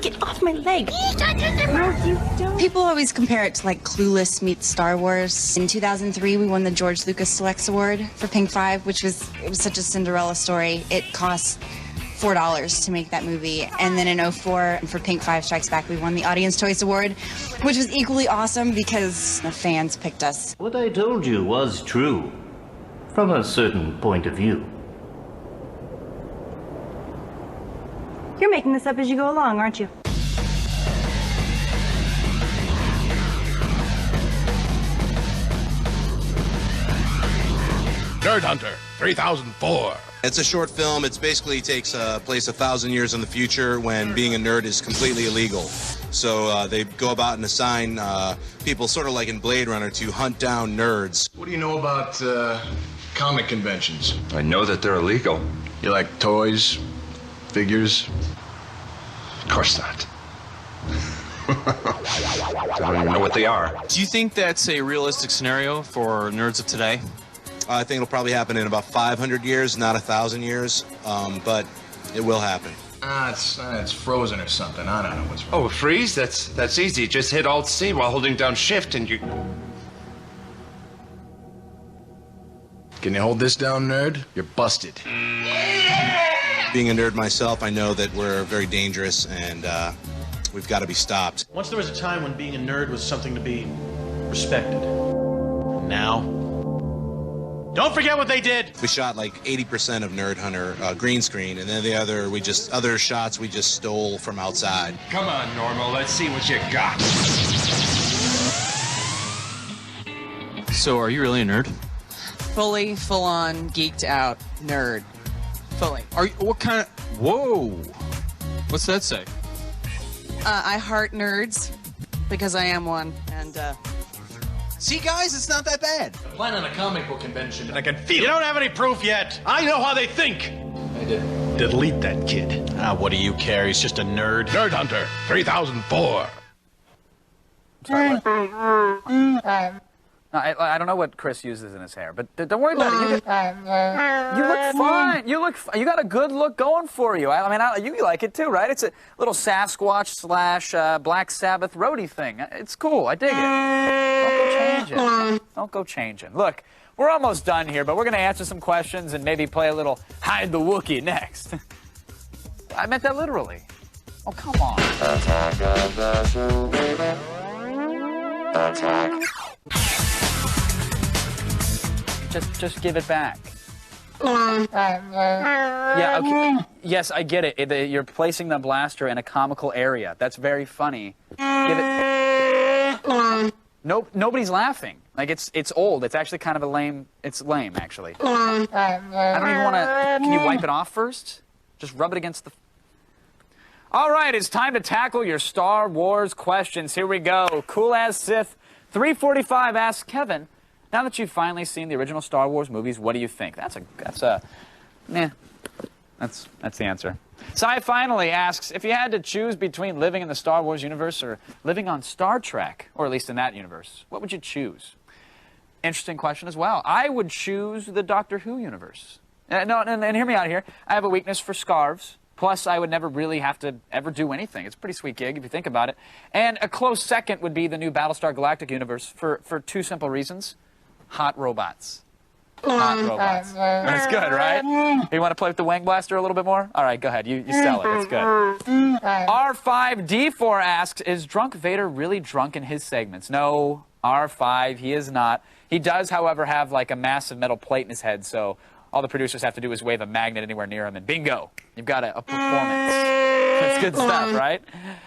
Get off my leg. No, you don't. People always compare it to like Clueless meets Star Wars. In 2003, we won the George Lucas Selects Award for Pink 5, it was such a Cinderella story. It cost $4 to make that movie. And then in 2004, for Pink 5 Strikes Back, we won the Audience Choice Award, which was equally awesome because the fans picked us. What I told you was true, from a certain point of view. You're making this up as you go along, aren't you? Nerd Hunter. 3004. It's a short film. It basically takes place 1,000 years in the future when being a nerd is completely illegal. So they go about and assign people, sort of like in Blade Runner, to hunt down nerds. What do you know about comic conventions? I know that they're illegal. You like toys, figures? Of course not. I don't even know what they are. Do you think that's a realistic scenario for nerds of today? I think it'll probably happen in about 500 years, not 1,000 years, but it will happen. It's frozen or something. I don't know what's wrong. Oh, freeze? That's easy. Just hit Alt-C while holding down Shift and you... Can you hold this down, nerd? You're busted. Being a nerd myself, I know that we're very dangerous and we've got to be stopped. Once there was a time when being a nerd was something to be respected. Now, don't forget what they did. We shot like 80% of Nerd Hunter green screen, and then the other shots we just stole from outside. Come on, Normal. Let's see what you got. So, are you really a nerd? Fully, full-on, geeked out nerd. Fully. Are you, what kind of... Whoa. What's that say? I heart nerds because I am one, and See, guys, it's not that bad. Plan on a comic book convention, and I can feel You don't have any proof yet. I know how they think. I did. Delete that kid. What do you care? He's just a nerd. Nerd Hunter, 3004. No, I don't know what Chris uses in his hair, but don't worry about it. You look fine. You got a good look going for you. You like it too, right? It's a little Sasquatch / Black Sabbath roadie thing. It's cool. I dig it. Don't go change it. Don't go changing. Look, we're almost done here, but we're going to answer some questions and maybe play a little Hide the Wookiee next. I meant that literally. Oh, come on. Attack of the show, baby. Attack. Just give it back. Yeah, okay. Yes, I get it. You're placing the blaster in a comical area. That's very funny. Give it... Nope, nobody's laughing. Like, it's old. It's actually kind of it's lame, actually. I don't even want to... Can you wipe it off first? Just rub it against the... All right, it's time to tackle your Star Wars questions. Here we go. Cool as Sith 345 asks Kevin, now that you've finally seen the original Star Wars movies, what do you think? That's the answer. Sai finally asks, if you had to choose between living in the Star Wars universe or living on Star Trek, or at least in that universe, what would you choose? Interesting question as well. I would choose the Doctor Who universe. And hear me out here. I have a weakness for scarves. Plus, I would never really have to ever do anything. It's a pretty sweet gig if you think about it. And a close second would be the new Battlestar Galactica universe for two simple reasons. Hot robots. Hot robots. That's good, right? You want to play with the Wang Blaster a little bit more? All right, go ahead. You sell it. That's good. R5D4 asks, is Drunk Vader really drunk in his segments? No, R5, he is not. He does, however, have like a massive metal plate in his head, so all the producers have to do is wave a magnet anywhere near him, and bingo, you've got a performance. That's good stuff, right?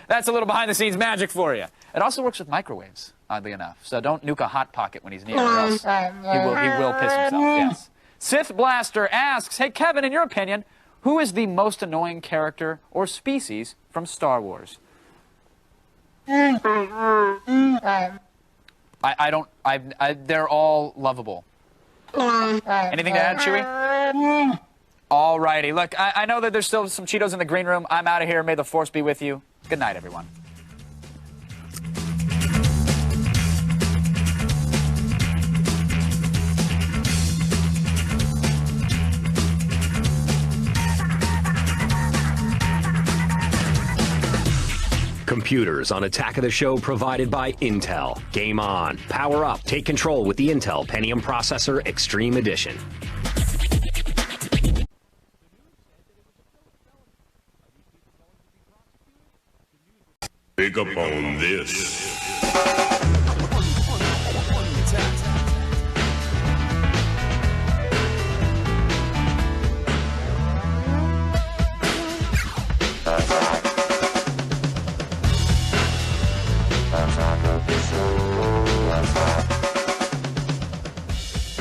That's a little behind-the-scenes magic for you. It also works with microwaves, oddly enough. So don't nuke a Hot Pocket when he's near, or else he will piss himself, yes. Sith Blaster asks, hey, Kevin, in your opinion, who is the most annoying character or species from Star Wars? They're all lovable. Anything to add, Chewie? All righty. Look, I know that there's still some Cheetos in the green room. I'm out of here. May the Force be with you. Good night, everyone. Computers on Attack of the Show provided by Intel. Game on. Power up. Take control with the Intel Pentium Processor Extreme Edition. Pick up on this.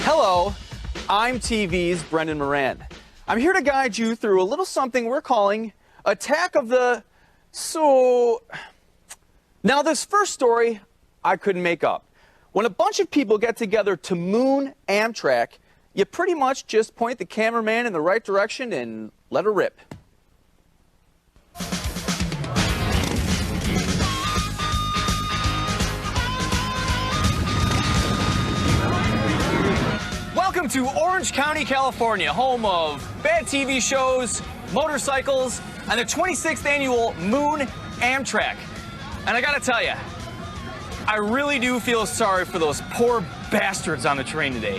Hello, I'm TV's Brendan Moran. I'm here to guide you through a little something we're calling Attack of the... Now, this first story I couldn't make up. When a bunch of people get together to moon Amtrak, you pretty much just point the cameraman in the right direction and let her rip. Welcome to Orange County, California, home of bad TV shows, motorcycles, and the 26th annual Moon Amtrak. And I gotta tell you, I really do feel sorry for those poor bastards on the train today.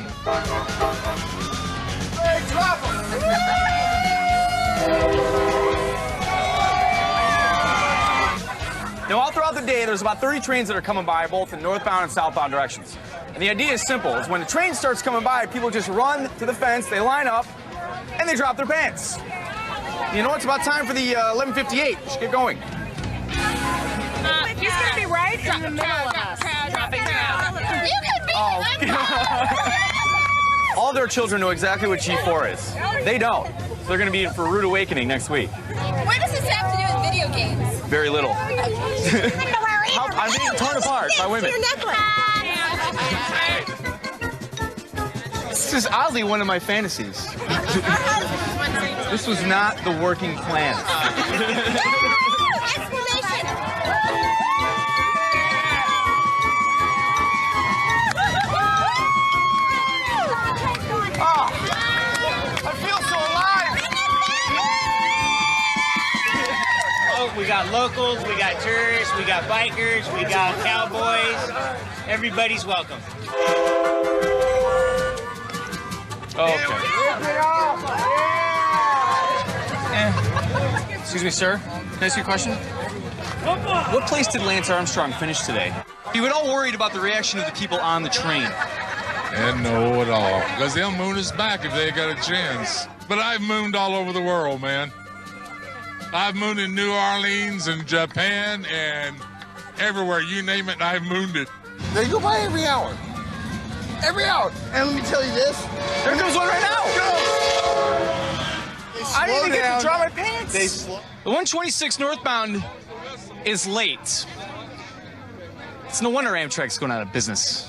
Hey, drop 'em! Now, all throughout the day, there's about 30 trains that are coming by, both in northbound and southbound directions. And the idea is simple. Is when the train starts coming by, people just run to the fence, they line up, and they drop their pants. You know, it's about time for the 11:58. We should get going. He's gonna be right in the middle of us. Dropping down. You can be All their children know exactly what G4 is. They don't. So they're going to be in for a rude awakening next week. What does this have to do with video games? Very little. I'm being torn apart by women. This is oddly one of my fantasies. This was not the working plan. We got locals, we got tourists, we got bikers, we got cowboys. Everybody's welcome. Okay. Excuse me, sir. Can I ask you a question? What place did Lance Armstrong finish today? You were all worried about the reaction of the people on the train. And no at all. Because they'll moon us back if they got a chance. But I've mooned all over the world, man. I've mooned in New Orleans and Japan and everywhere. You name it, I've mooned it. They go by every hour. Every hour. And let me tell you this. There comes one right now. Go. I didn't even get down. to draw my pants. They slow. The 126 northbound is late. It's no wonder Amtrak's going out of business.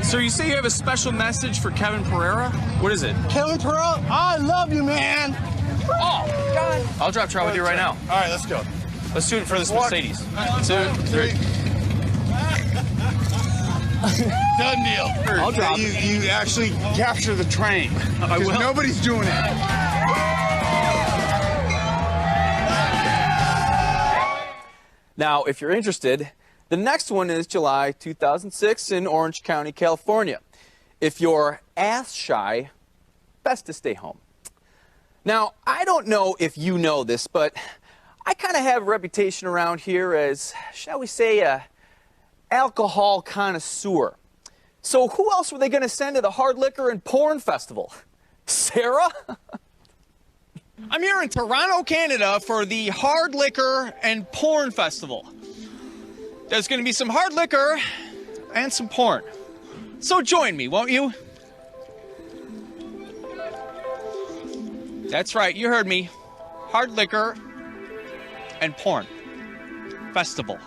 So you say you have a special message for Kevin Pereira? What is it? Kevin Pereira, I love you, man. Oh, God. I'll drop trout with you right now. All right, let's go. Let's do it for this Mercedes. 2, 3. Done deal. I'll drop it. You actually capture the train. I will. Nobody's doing it. Now, if you're interested, the next one is July 2006 in Orange County, California. If you're ass shy, best to stay home. Now, I don't know if you know this, but I kind of have a reputation around here as, shall we say, a alcohol connoisseur. So who else were they going to send to the Hard Liquor and Porn Festival? Sarah? I'm here in Toronto, Canada for the Hard Liquor and Porn Festival. There's going to be some hard liquor and some porn. So join me, won't you? That's right, you heard me. Hard liquor and porn festival.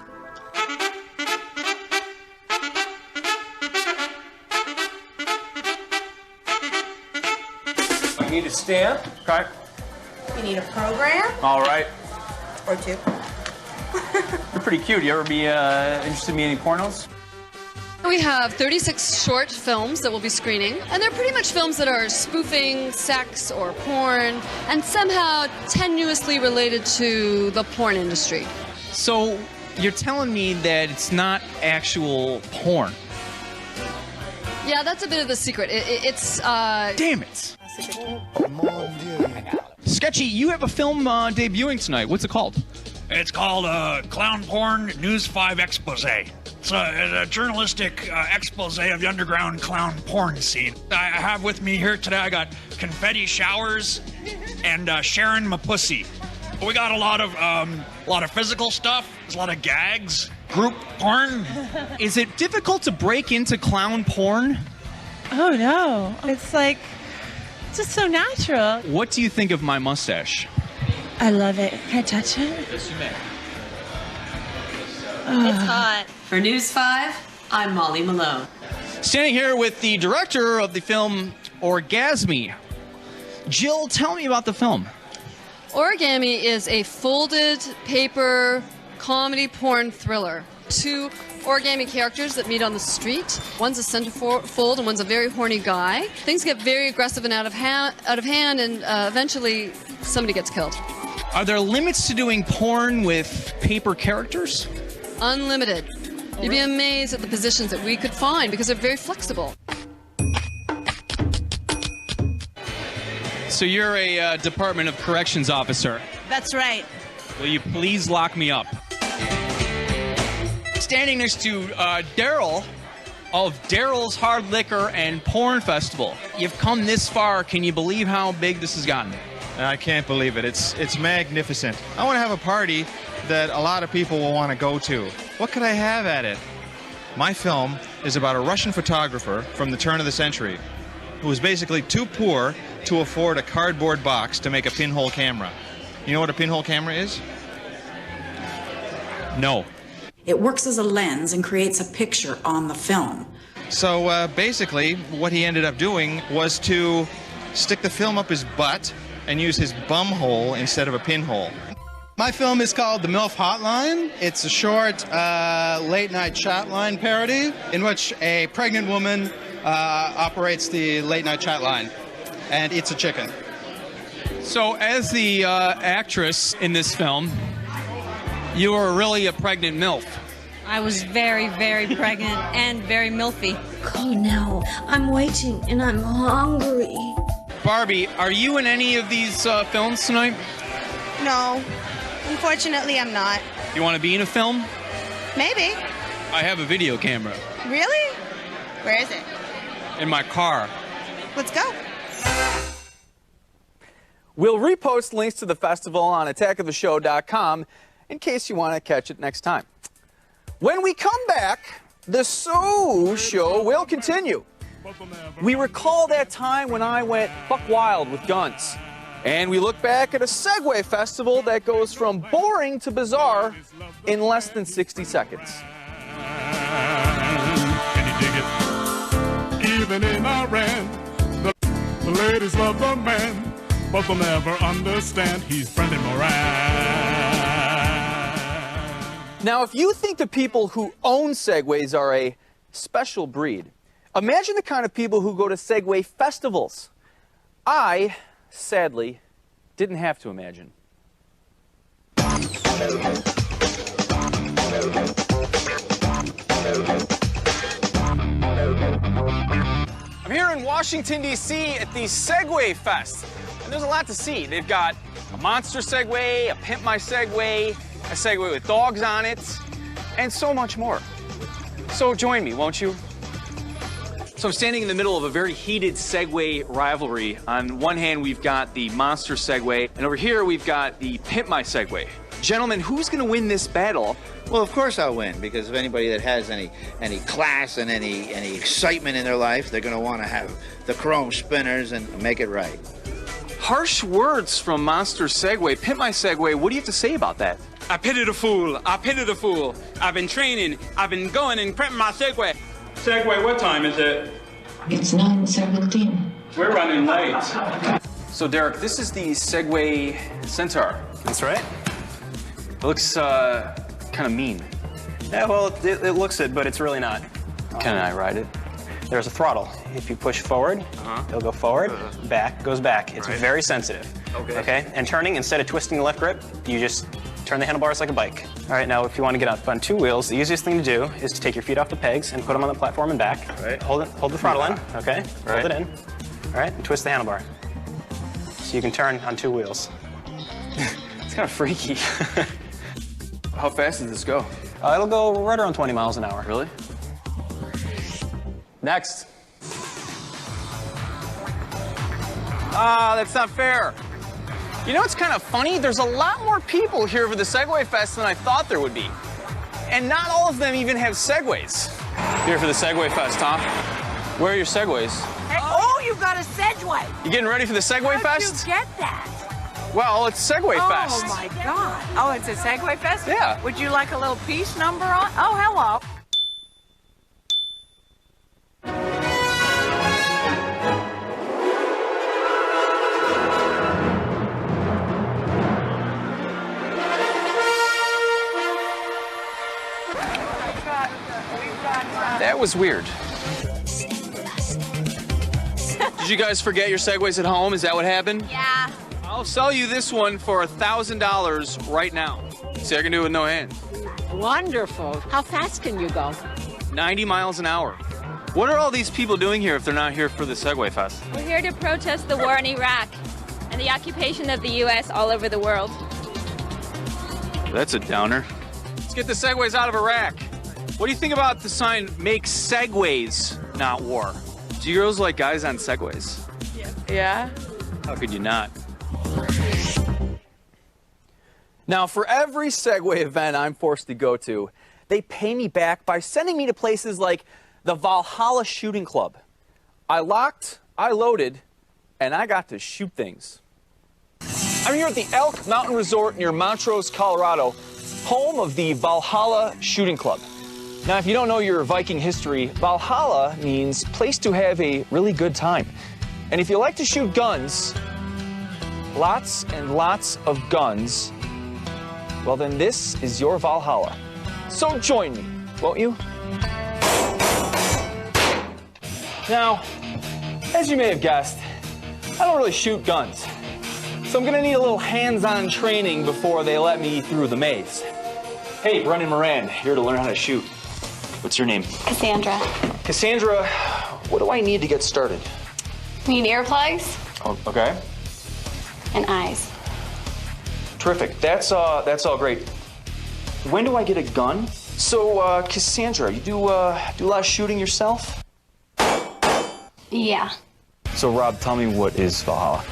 I need a stamp. Okay. You need a program? All right. Or two. You're pretty cute. You ever be interested in me any pornos? We have 36 short films that we'll be screening, and they're pretty much films that are spoofing sex or porn, and somehow tenuously related to the porn industry. So you're telling me that it's not actual porn? Yeah, that's a bit of the secret. It's Damn it! Sketchy, you have a film debuting tonight. What's it called? It's called Clown Porn News 5 Expose. It's a journalistic expose of the underground clown porn scene. I have with me here today, I got Confetti Showers and Sharon Mapussy. We got a lot of physical stuff. There's a lot of gags. Group porn. Is it difficult to break into clown porn? Oh no, it's like just so natural. What do you think of my mustache? I love it. Can I touch it? Yes, you may. It's hot. For News 5, I'm Molly Malone. Standing here with the director of the film Orgasme. Jill, tell me about the film. Origami is a folded paper comedy porn thriller. Two origami characters that meet on the street. One's a centerfold and one's a very horny guy. Things get very aggressive and out of hand, and eventually somebody gets killed. Are there limits to doing porn with paper characters? Unlimited. You'd be amazed at the positions that we could find because they're very flexible. So you're a Department of Corrections officer. That's right. Will you please lock me up? Standing next to Daryl of Daryl's Hard Liquor and Porn Festival. You've come this far. Can you believe how big this has gotten? I can't believe it. It's magnificent. I want to have a party that a lot of people will want to go to. What could I have at it? My film is about a Russian photographer from the turn of the century who was basically too poor to afford a cardboard box to make a pinhole camera. You know what a pinhole camera is? No. It works as a lens and creates a picture on the film. So basically, what he ended up doing was to stick the film up his butt and use his bum hole instead of a pinhole. My film is called The MILF Hotline. It's a short late-night chat line parody in which a pregnant woman operates the late-night chat line and eats a chicken. So as the actress in this film, you are really a pregnant MILF. I was very, very pregnant and very milfy. Oh no, I'm waiting and I'm hungry. Barbie, are you in any of these films tonight? No, unfortunately I'm not. You want to be in a film? Maybe. I have a video camera Really? Where is it? in my car. Let's go. We'll repost links to the festival on attackoftheshow.com in case you want to catch it next time. When we come back, the So Show will continue. We recall that time when I went buck wild with guns. And we look back at a Segway festival that goes from boring to bizarre in less than 60 seconds. Can you dig it? Even in Iran, the ladies love the man, but they'll never understand he's Brendan Moran. Now, if you think the people who own Segways are a special breed, imagine the kind of people who go to Segway festivals. I, sadly, didn't have to imagine. I'm here in Washington, D.C. at the Segway Fest, and there's a lot to see. They've got a monster Segway, a Pimp My Segway, a Segway with dogs on it, and so much more. So join me, won't you? So I'm standing in the middle of a very heated Segway rivalry. On one hand, we've got the monster Segway, and over here we've got the Pimp My Segway. Gentlemen, who's going to win this battle? Well, of course I'll win, because if anybody that has any class and any excitement in their life, they're going to want to have the chrome spinners and make it right. Harsh words from Monster Segway. Pimp My Segway, what do you have to say about that? I pity the fool. I pity the fool. I've been training. I've been going and prepping my Segway. Segway, what time is it? It's 9:17. We're running late. So, Derek, this is the Segway Centaur. That's right. It looks kind of mean. Yeah, well, it looks it, but it's really not. Can I ride it? There's a throttle. If you push forward, it'll go forward, back, goes back. It's very sensitive. Okay. And turning, instead of twisting the left grip, you just turn the handlebars like a bike. All right, now if you want to get up on two wheels, the easiest thing to do is to take your feet off the pegs and put them on the platform and back. Right. Hold the throttle in, okay? Right. Hold it in. All right, and twist the handlebar. So you can turn on two wheels. It's kind of freaky. How fast does this go? It'll go right around 20 miles an hour. Really? Next. Ah, that's not fair. You know what's kind of funny? There's a lot more people here for the Segway Fest than I thought there would be. And not all of them even have Segways. Here for the Segway Fest, huh? Where are your Segways? Hey, oh, you you've got a Segway. You getting ready for the Segway Fest? How'd you get that? Well, it's Segway Fest. Oh, my God. Oh, it's a Segway Fest? Yeah. Would you like a little peace number on? Oh, hello. That was weird. Did you guys forget your Segways at home? Is that what happened? Yeah. I'll sell you this one for $1,000 right now. See, I can do it with no hands. Wonderful. How fast can you go? 90 miles an hour. What are all these people doing here if they're not here for the Segway Fest? We're here to protest the war in Iraq and the occupation of the U.S. all over the world. That's a downer. Let's get the Segways out of Iraq. What do you think about the sign, make Segways, not war? Do you girls like guys on Segways? Yeah. How could you not? Now, for every Segway event I'm forced to go to, they pay me back by sending me to places like the Valhalla Shooting Club. I locked, I loaded, and I got to shoot things. I'm here at the Elk Mountain Resort near Montrose, Colorado, home of the Valhalla Shooting Club. Now, if you don't know your Viking history, Valhalla means place to have a really good time. And if you like to shoot guns, lots and lots of guns, well then this is your Valhalla. So join me, won't you? Now, as you may have guessed, I don't really shoot guns. So I'm gonna need a little hands-on training before they let me through the maze. Hey, Brennan Moran, here to learn how to shoot. What's your name? Cassandra. Cassandra, what do I need to get started? We need earplugs Oh, okay. and eyes. Terrific. That's all great. When do I get a gun? So, Cassandra, you do a lot of shooting yourself? Yeah. So, Rob, tell me, what is Valhalla?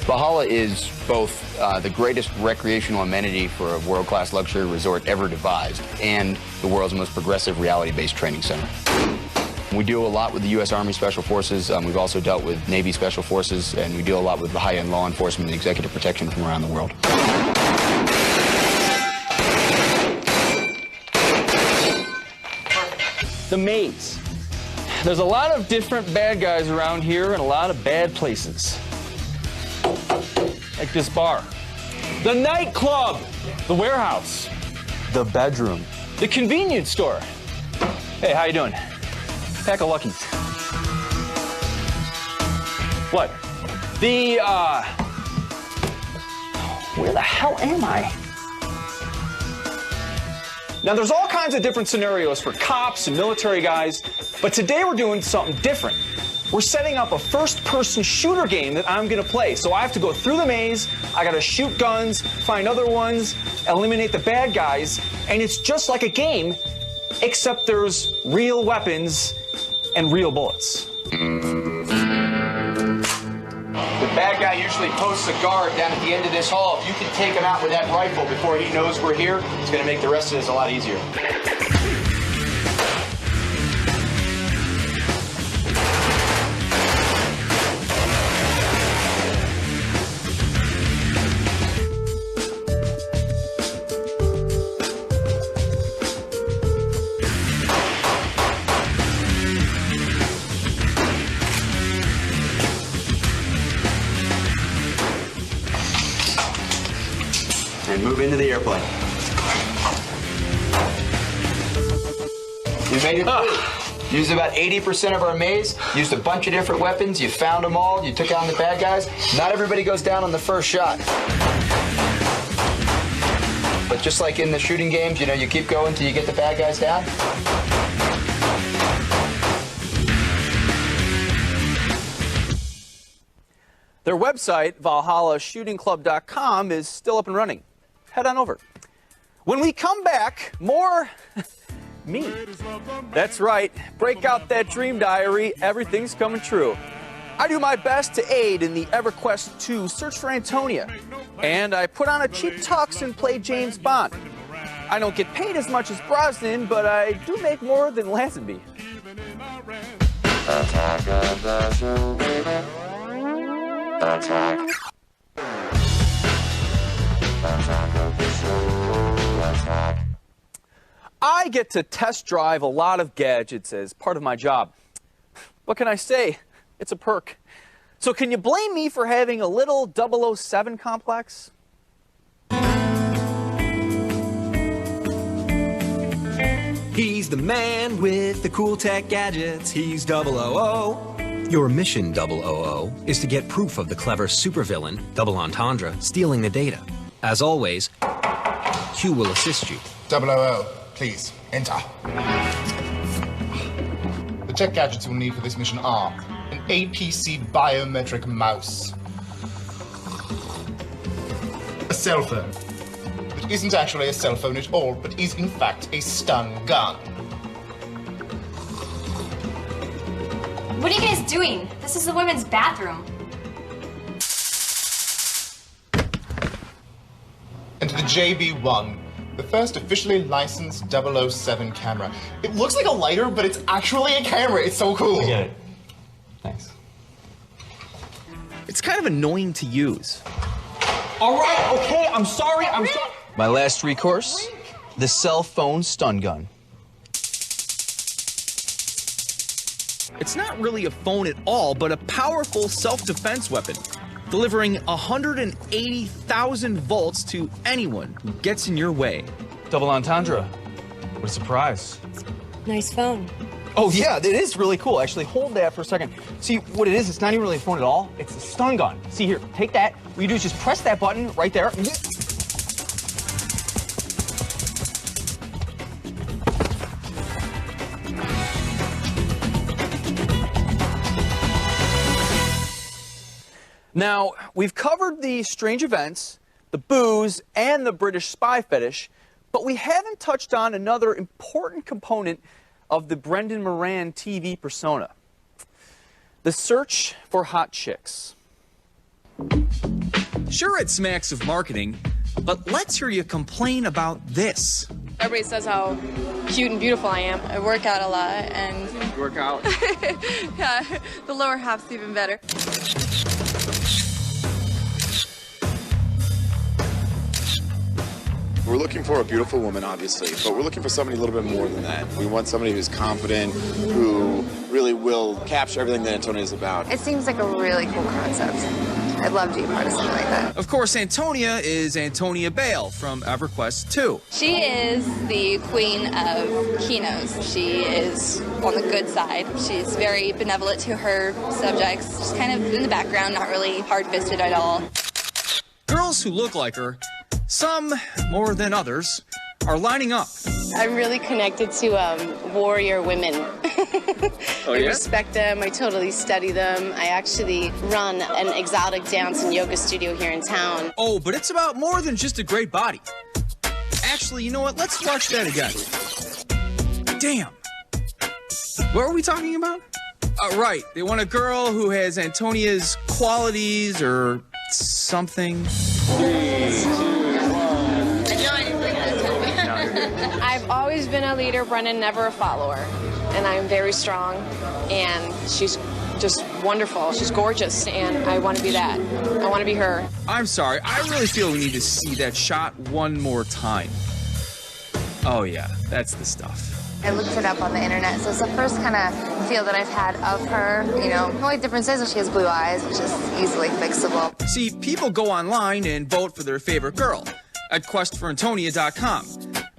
Valhalla is both the greatest recreational amenity for a world-class luxury resort ever devised and the world's most progressive reality-based training center. We deal a lot with the U.S. Army Special Forces. We've also dealt with Navy Special Forces, and we deal a lot with the high-end law enforcement and executive protection from around the world. The maze. There's a lot of different bad guys around here and a lot of bad places. Like this bar. The nightclub. The warehouse. The bedroom. The convenience store. Hey, how you doing? Pack of Luckies. What? The, where the hell am I? Now, there's all kinds of different scenarios for cops and military guys, but today we're doing something different. We're setting up a first-person shooter game that I'm gonna play. So I have to go through the maze, I gotta shoot guns, find other ones, eliminate the bad guys, and it's just like a game, except there's real weapons and real bullets. The bad guy usually posts a guard down at the end of this hall. If you can take him out with that rifle before he knows we're here, it's going to make the rest of this a lot easier. And move into the airplane. You made it through. Used about 80% of our maze, used a bunch of different weapons, you found them all, you took out the bad guys. Not everybody goes down on the first shot. But just like in the shooting games, you know, you keep going till you get the bad guys down. Their website, ValhallaShootingClub.com, is still up and running. Head on over. When we come back, more me. That's right. Break out that dream diary. Everything's coming true. I do my best to aid in the EverQuest 2 search for Antonia. And I put on a cheap tux and play James Bond. I don't get paid as much as Brosnan, but I do make more than Lazenby. Attack of the show, baby. Attack. Attack of the show. Attack. I get to test drive a lot of gadgets as part of my job. What can I say? It's a perk. So can you blame me for having a little 007 complex? He's the man with the cool tech gadgets. He's 000. Your mission, 000, is to get proof of the clever supervillain, Double Entendre, stealing the data. As always, Q will assist you. 000, please, enter. The tech gadgets you'll need for this mission are an APC biometric mouse, a cell phone, which isn't actually a cell phone at all, but is in fact a stun gun. What are you guys doing? This is the women's bathroom. And the JB1, the first officially licensed 007 camera. It looks like a lighter, but it's actually a camera. It's so cool. I get it. Thanks. It's kind of annoying to use. All right, okay, I'm sorry. My last recourse, the cell phone stun gun. It's not really a phone at all, but a powerful self-defense weapon, delivering 180,000 volts to anyone who gets in your way. Double Entendre. What a surprise. Nice phone. Oh yeah, it is really cool. Actually, hold that for a second. See what it is? It's not even really a phone at all. It's a stun gun. See here, take that. What you do is just press that button right there. Now, we've covered the strange events, the booze, and the British spy fetish, but we haven't touched on another important component of the Brendan Moran TV persona: the search for hot chicks. Sure, it smacks of marketing, but let's hear you complain about this. Everybody says how cute and beautiful I am. I work out a lot and... You work out? Yeah, the lower half's even better. We're looking for a beautiful woman, obviously, but we're looking for somebody a little bit more than that. We want somebody who's confident, who really will capture everything that Antonia is about. It seems like a really cool concept. I'd love to be part of something like that. Of course, Antonia is Antonia Bale from EverQuest 2. She is the queen of Kinos. She is on the good side. She's very benevolent to her subjects. Just kind of in the background, not really hard-fisted at all. Girls who look like her, some more than others, are lining up. I'm really connected to warrior women. Oh, I yeah? respect them. I totally study them. I actually run an exotic dance and yoga studio here in town. Oh, but it's about more than just a great body. Actually, you know what? Let's watch that again. Damn. What were we talking about? Right. They want a girl who has Antonia's qualities or something. 3, 2, 1. I've always been a leader, Brendan, never a follower. And I'm very strong, and she's just wonderful. She's gorgeous, and I want to be that. I want to be her. I'm sorry. I really feel we need to see that shot one more time. Oh, yeah. That's the stuff. I looked it up on the internet, so it's the first kind of feel that I've had of her. You know, the only difference is that she has blue eyes, which is easily fixable. See, people go online and vote for their favorite girl at questforantonia.com.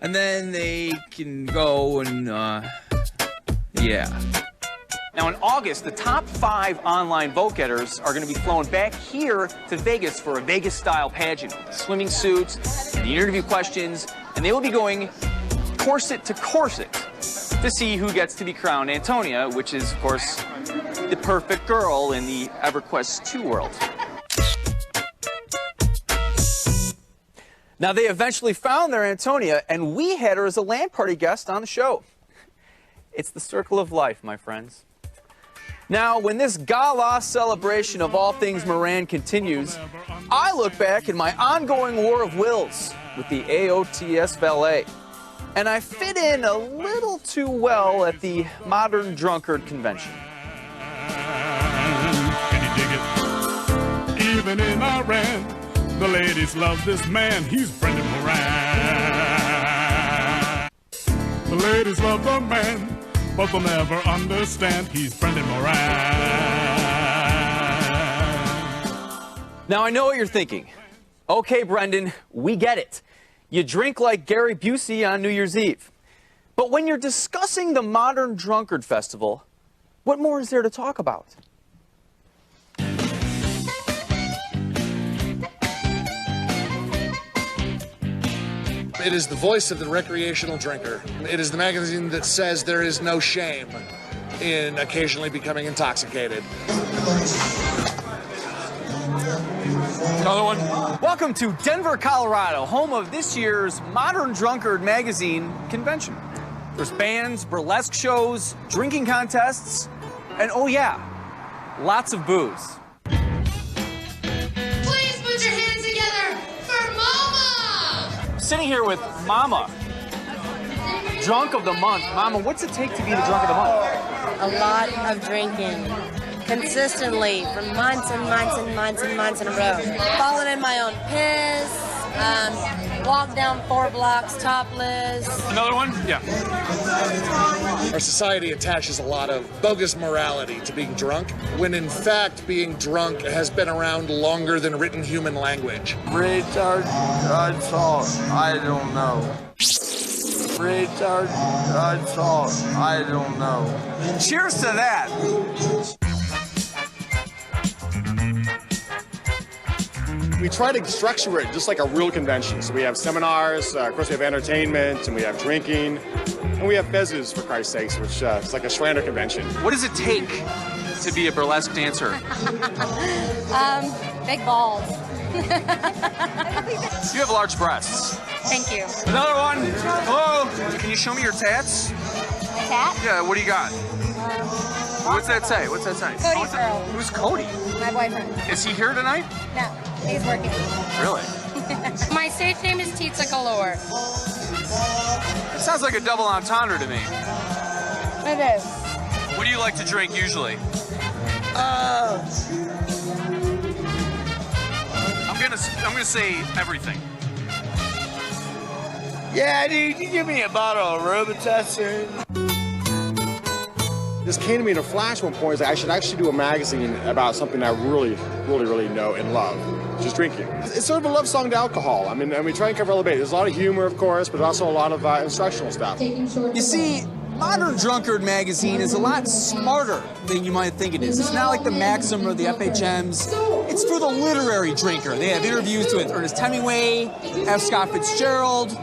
And then they can go and, yeah. Now, in August, the top 5 online vote-getters are going to be flown back here to Vegas for a Vegas-style pageant with the swimming suits, the interview questions, and they will be going corset to corset to see who gets to be crowned Antonia, which is, of course, the perfect girl in the EverQuest 2 world. Now, they eventually found their Antonia, and we had her as a LAN party guest on the show. It's the circle of life, my friends. Now, when this gala celebration of all things Moran continues, I look back at my ongoing war of wills with the AOTS Valet, and I fit in a little too well at the Modern Drunkard Convention. living in Iran. The ladies love this man, he's Brendan Moran. The ladies love the man, but they'll never understand he's Brendan Moran. Now I know what you're thinking. Okay, Brendan, we get it. You drink like Gary Busey on New Year's Eve. But when you're discussing the Modern Drunkard Festival, what more is there to talk about? It is the voice of the recreational drinker. It is the magazine that says there is no shame in occasionally becoming intoxicated. Another one. Welcome to Denver, Colorado, home of this year's Modern Drunkard magazine convention. There's bands, burlesque shows, drinking contests, and oh yeah, lots of booze. Please put your hands together for Mama! Sitting here with Mama, drunk of the month. Mama, what's it take to be the drunk of the month? A lot of drinking. Consistently for months and months and months and months in a row. Falling in my own piss, walk down 4 blocks topless. Another one? Yeah. Our society attaches a lot of bogus morality to being drunk, when in fact being drunk has been around longer than written human language. Retard, salt, I don't know. Retard, salt, I don't know. Cheers to that. We try to structure it just like a real convention. So we have seminars, of course we have entertainment, and we have drinking, and we have fezzes, for Christ's sakes, which is like a Schrander convention. What does it take to be a burlesque dancer? Big balls. You have large breasts. Thank you. Another one. Hello. Can you show me your tats? My tat? Yeah, what do you got? What's that say? What's that say? Cody's girl. Who's Cody? My boyfriend. Is he here tonight? No, he's working. Really? My stage name is Pizza Galore. It sounds like a double entendre to me. It is. What do you like to drink usually? I'm gonna say everything. Yeah, dude, you give me a bottle of Robitussin. This came to me in a flash one point, is that I should actually do a magazine about something I really know and love, which is drinking. It's sort of a love song to alcohol. I mean, we try and cover all the base. There's a lot of humor, of course, but also a lot of instructional stuff. You see, Modern Drunkard magazine is a lot smarter than you might think it is. It's not like the Maxim or the FHMs. It's for the literary drinker. They have interviews with Ernest Hemingway, F. Scott Fitzgerald,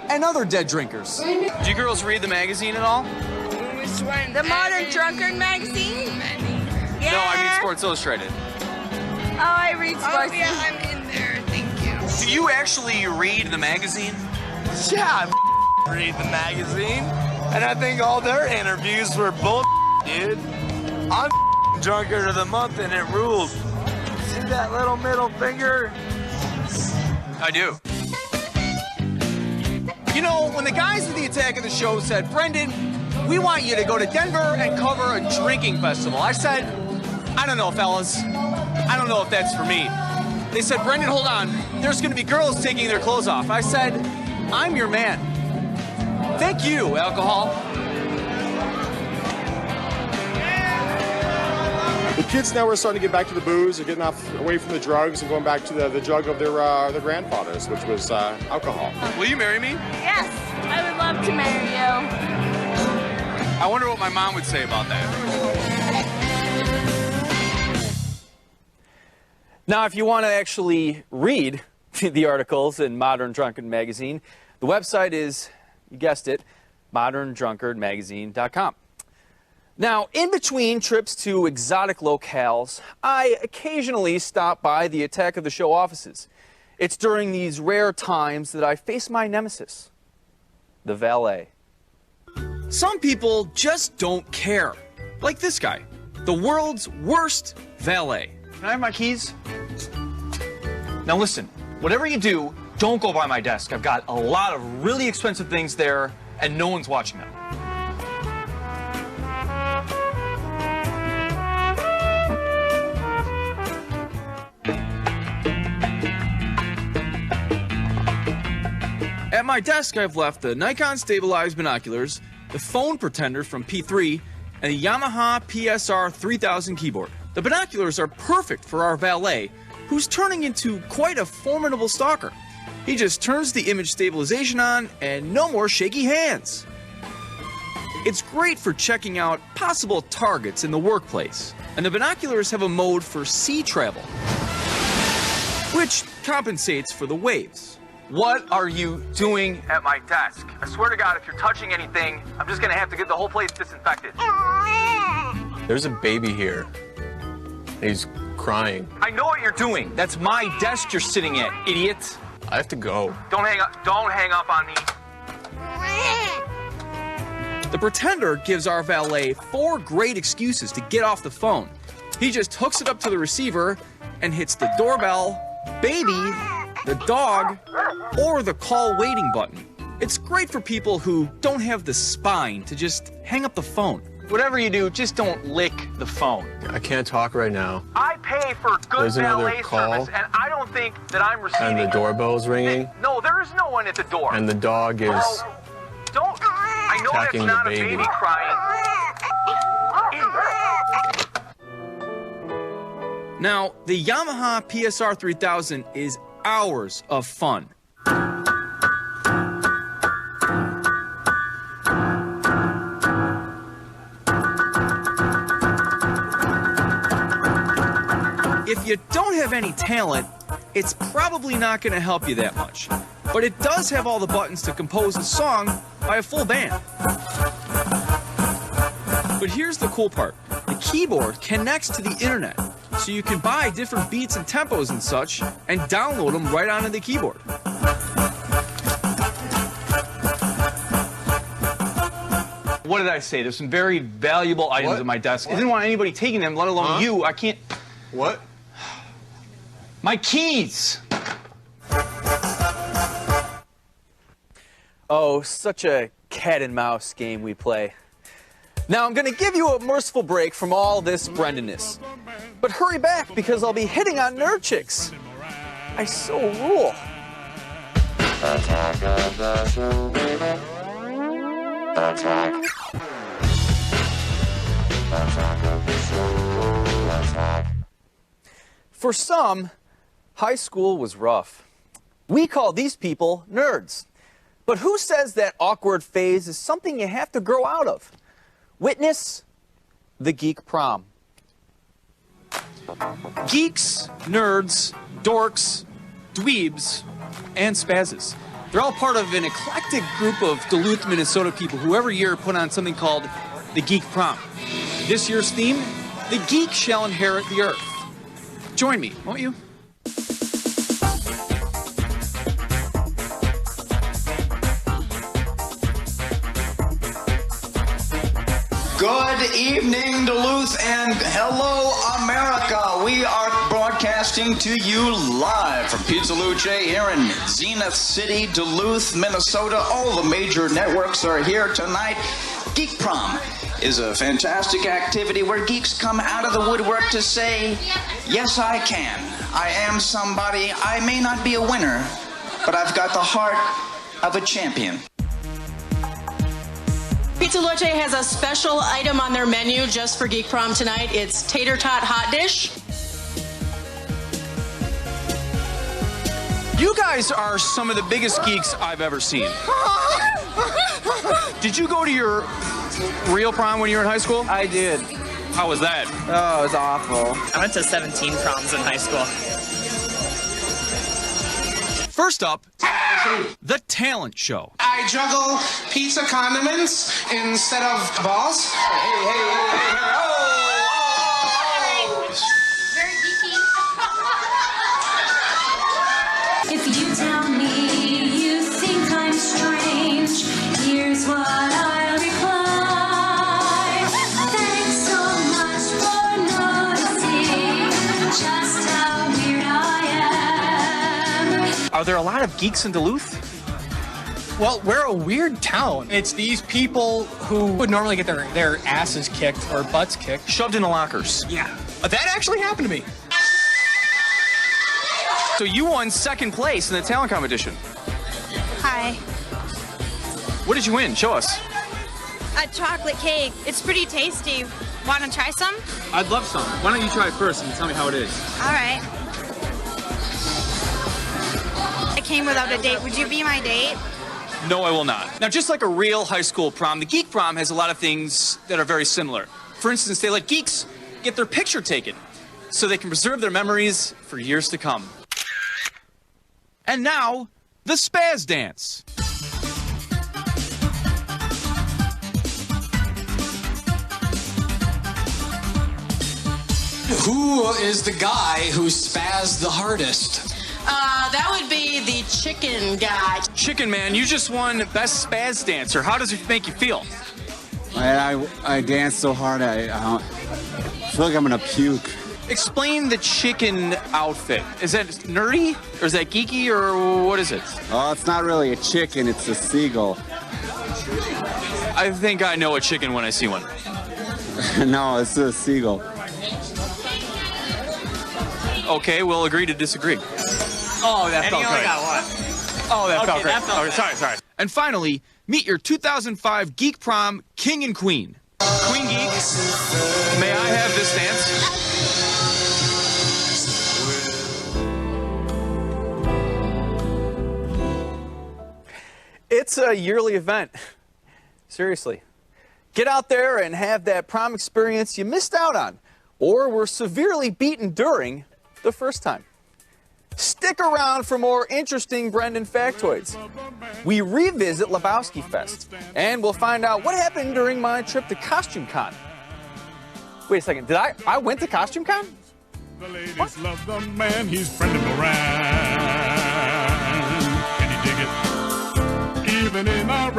and other dead drinkers. Do you girls read the magazine at all? Which one? The Modern Drunkard magazine? Yeah. No, I mean Sports Illustrated. Oh, I read Sports. Oh, yeah, I'm in there. Thank you. Do you actually read the magazine? Yeah, I read the magazine, and I think all their interviews were bull, dude. I'm drunkard of the month, and it rules. See that little middle finger? I do. You know, when the guys at the Attack of the Show said, Brendan, we want you to go to Denver and cover a drinking festival, I said, I don't know, fellas. I don't know if that's for me. They said, Brendan, hold on. There's going to be girls taking their clothes off. I said, I'm your man. Thank you, alcohol. The kids now are starting to get back to the booze. They're getting away from the drugs and going back to the drug of their grandfathers, which was alcohol. Will you marry me? Yes, I would love to marry you. I wonder what my mom would say about that. Now, if you want to actually read the articles in Modern Drunkard magazine, the website is, you guessed it, moderndrunkardmagazine.com. Now, in between trips to exotic locales, I occasionally stop by the Attack of the Show offices. It's during these rare times that I face my nemesis, the valet. Some people just don't care. Like this guy, the world's worst valet. Can I have my keys? Now listen, whatever you do, don't go by my desk. I've got a lot of really expensive things there, and no one's watching them. my desk, I've left the Nikon stabilized binoculars, the phone pretender from P3, and the Yamaha PSR 3000 keyboard. The binoculars are perfect for our valet, who's turning into quite a formidable stalker. He just turns the image stabilization on and no more shaky hands. It's great for checking out possible targets in the workplace, and the binoculars have a mode for sea travel, which compensates for the waves. What are you doing at my desk? I swear to God, if you're touching anything, I'm just gonna have to get the whole place disinfected. There's a baby here. He's crying. I know what you're doing. That's my desk you're sitting at, idiot. I have to go. Don't hang up on me. The pretender gives our valet 4 great excuses to get off the phone. He just hooks it up to the receiver and hits the doorbell, baby, the dog, or the call waiting button. It's great for people who don't have the spine to just hang up the phone. Whatever you do, just don't lick the phone. I can't talk right now. I pay for good There's another valet call. service, and I don't think that I'm receiving... And the doorbell's ringing. No, there is no one at the door. And the dog is I know that's attacking not the a baby. baby crying. Now, the Yamaha PSR 3000 is hours of fun. If you don't have any talent, it's probably not going to help you that much. But it does have all the buttons to compose a song by a full band. But here's the cool part. The keyboard connects to the internet, so you can buy different beats and tempos and such, and download them right onto the keyboard. What did I say? There's some very valuable items at my desk. I didn't want anybody taking them, let alone you. I can't... What? My keys! Oh, such a cat and mouse game we play. Now I'm going to give you a merciful break from all this Brendanness. But hurry back, because I'll be hitting on nerd chicks. I so rule. Attack of the show, baby. Attack. Attack of the show, attack. For some, high school was rough. We call these people nerds. But who says that awkward phase is something you have to grow out of? Witness the Geek Prom. Geeks, nerds, dorks, dweebs, and spazzes. They're all part of an eclectic group of Duluth, Minnesota people who every year put on something called the Geek Prom. This year's theme, the geek shall inherit the earth. Join me, won't you? Good evening, Duluth, and hello, America. We are broadcasting to you live from Pizza Luce here in Zenith City, Duluth, Minnesota. All the major networks are here tonight. Geek Prom is a fantastic activity where geeks come out of the woodwork to say, yes, I can. I am somebody. I may not be a winner, but I've got the heart of a champion. Pizza Luce has a special item on their menu just for Geek Prom tonight. It's tater tot hot dish. You guys are some of the biggest geeks I've ever seen. Did you go to your real prom when you were in high school? I did. How was that? Oh, it was awful. I went to 17 proms in high school. First up, the talent show. I juggle pizza condiments instead of balls. If you tell me you think I'm strange, here's what I'll reply. Thanks so much for noticing just how weird I am. Are there a lot of geeks in Duluth? Well, we're a weird town. It's these people who would normally get their asses kicked or butts kicked. Shoved into lockers. Yeah. That actually happened to me. So you won second place in the talent competition. Hi. What did you win? Show us. A chocolate cake. It's pretty tasty. Want to try some? I'd love some. Why don't you try it first and tell me how it is? All right. I came without a date. Would you be my date? No, I will not. Now, just like a real high school prom, the Geek Prom has a lot of things that are very similar. For instance, they let geeks get their picture taken so they can preserve their memories for years to come. And now, the Spaz Dance. Who is the guy who spazzed the hardest? That would be the chicken guy. Chicken Man, you just won Best Spaz Dancer. How does it make you feel? I danced so hard, I feel like I'm gonna puke. Explain the chicken outfit. Is that nerdy? Or is that geeky? Or what is it? Oh, it's not really a chicken, it's a seagull. I think I know a chicken when I see one. No, it's a seagull. Okay, we'll agree to disagree. Oh, that felt great. Oh, that felt great. Sorry. And finally, meet your 2005 Geek Prom King and Queen. Queen Geek, may I have this dance? It's a yearly event. Seriously. Get out there and have that prom experience you missed out on, or were severely beaten during the first time. Stick around for more interesting Brendan factoids. We revisit Lebowski Fest, and we'll find out what happened during my trip to Costume Con. Wait a second, did I went to Costume Con? The ladies love the man, he's Brendan Moran. Can you dig it? Even in our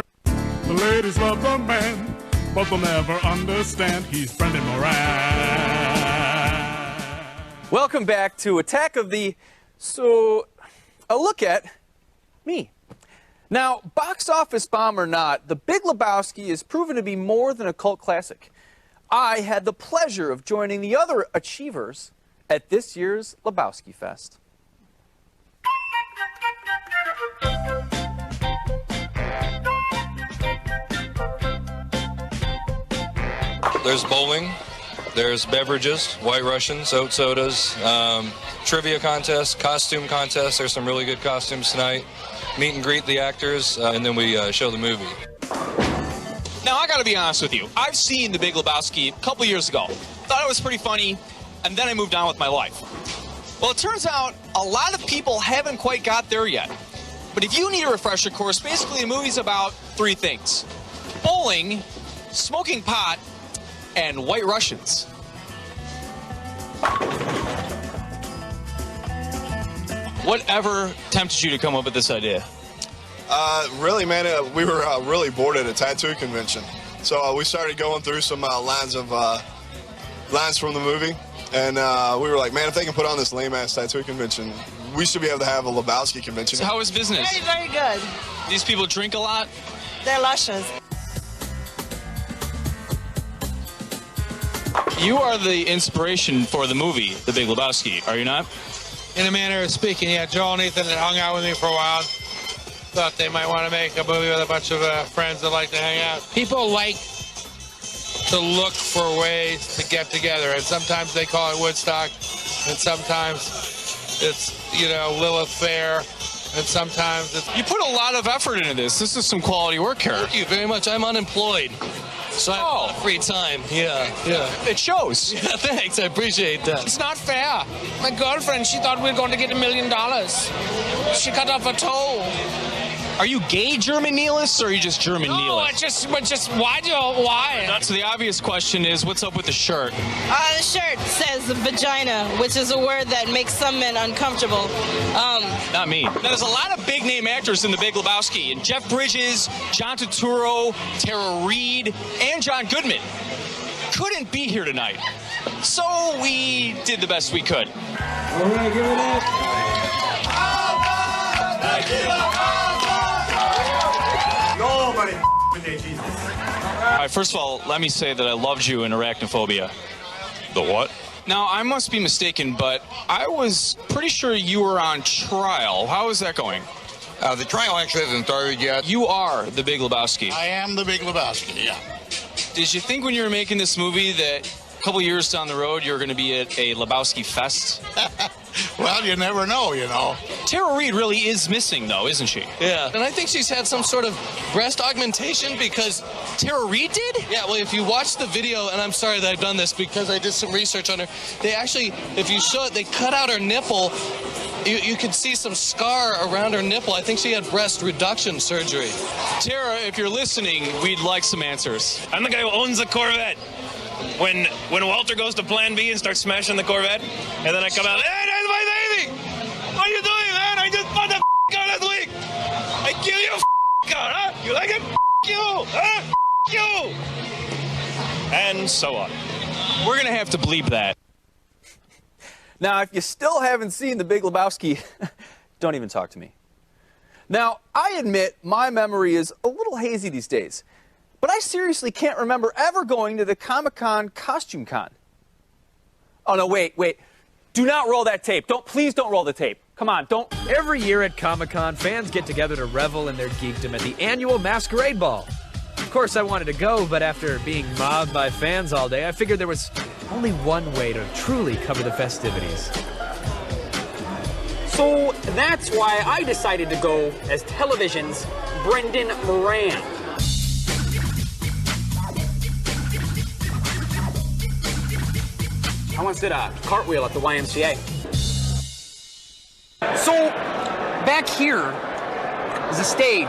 the ladies love the man, but they'll never understand he's Brendan Moran. Welcome back to Attack of the... So, a look at me. Now, box office bomb or not, The Big Lebowski is proven to be more than a cult classic. I had the pleasure of joining the other achievers at this year's Lebowski Fest. There's bowling, there's beverages, White Russians, oat sodas, trivia contest, costume contest. There's some really good costumes tonight. Meet and greet the actors, and then we show the movie. Now, I gotta be honest with you. I've seen The Big Lebowski a couple years ago. Thought it was pretty funny, and then I moved on with my life. Well, it turns out a lot of people haven't quite got there yet. But if you need a refresher course, basically the movie's about three things: bowling, smoking pot, and White Russians. Whatever tempted you to come up with this idea? Really, man, we were really bored at a tattoo convention. So we started going through some lines from the movie. And we were like, man, if they can put on this lame-ass tattoo convention, we should be able to have a Lebowski convention. So how is business? Very, very good. These people drink a lot? They're luscious. You are the inspiration for the movie, The Big Lebowski, are you not? In a manner of speaking, yeah. Joel and Ethan had hung out with me for a while. Thought they might want to make a movie with a bunch of friends that like to hang out. People like to look for ways to get together, and sometimes they call it Woodstock, and sometimes it's, you know, Lilith Fair, and sometimes it's... You put a lot of effort into this. This is some quality work here. Thank you very much. I'm unemployed. So I have a lot of free time. Yeah. It shows. Yeah, thanks. I appreciate that. It's not fair. My girlfriend, she thought we were going to get $1 million. She cut off a toe. Are you gay German nihilists, or are you just German nihilists? Why? So the obvious question is, what's up with the shirt? The shirt says vagina, which is a word that makes some men uncomfortable. Not me. Now, there's a lot of big-name actors in The Big Lebowski, and Jeff Bridges, John Turturro, Tara Reid, and John Goodman couldn't be here tonight. So we did the best we could. All right, give it up. Nobody Jesus. All right, first of all, let me say that I loved you in Arachnophobia. The what? Now, I must be mistaken, but I was pretty sure you were on trial. How is that going? The trial actually hasn't started yet. You are the Big Lebowski. I am the Big Lebowski, yeah. Did you think when you were making this movie that a couple years down the road you were going to be at a Lebowski fest? Well, you never know, you know. Tara Reid really is missing, though, isn't she? Yeah, and I think she's had some sort of breast augmentation because... Tara Reid did? Yeah, well, if you watch the video, and I'm sorry that I've done this because I did some research on her, they actually, if you show it, they cut out her nipple. You could see some scar around her nipple. I think she had breast reduction surgery. Tara, if you're listening, we'd like some answers. I'm the guy who owns the Corvette. When Walter goes to Plan B and starts smashing the Corvette, and then I come out, hey, that's my baby! What are you doing, man? I just bought the car last week! I give you a car, huh? You like it? You! Huh? You! And so on. We're going to have to bleep that. Now, if you still haven't seen The Big Lebowski, don't even talk to me. Now, I admit my memory is a little hazy these days, but I seriously can't remember ever going to the Comic-Con Costume Con. Oh, no, wait. Do not roll that tape. Please don't roll the tape. Come on, don't. Every year at Comic-Con, fans get together to revel in their geekdom at the annual Masquerade Ball. Of course, I wanted to go, but after being mobbed by fans all day, I figured there was only one way to truly cover the festivities. So that's why I decided to go as television's Brendan Moran. I once did a cartwheel at the YMCA. So, back here is a stage.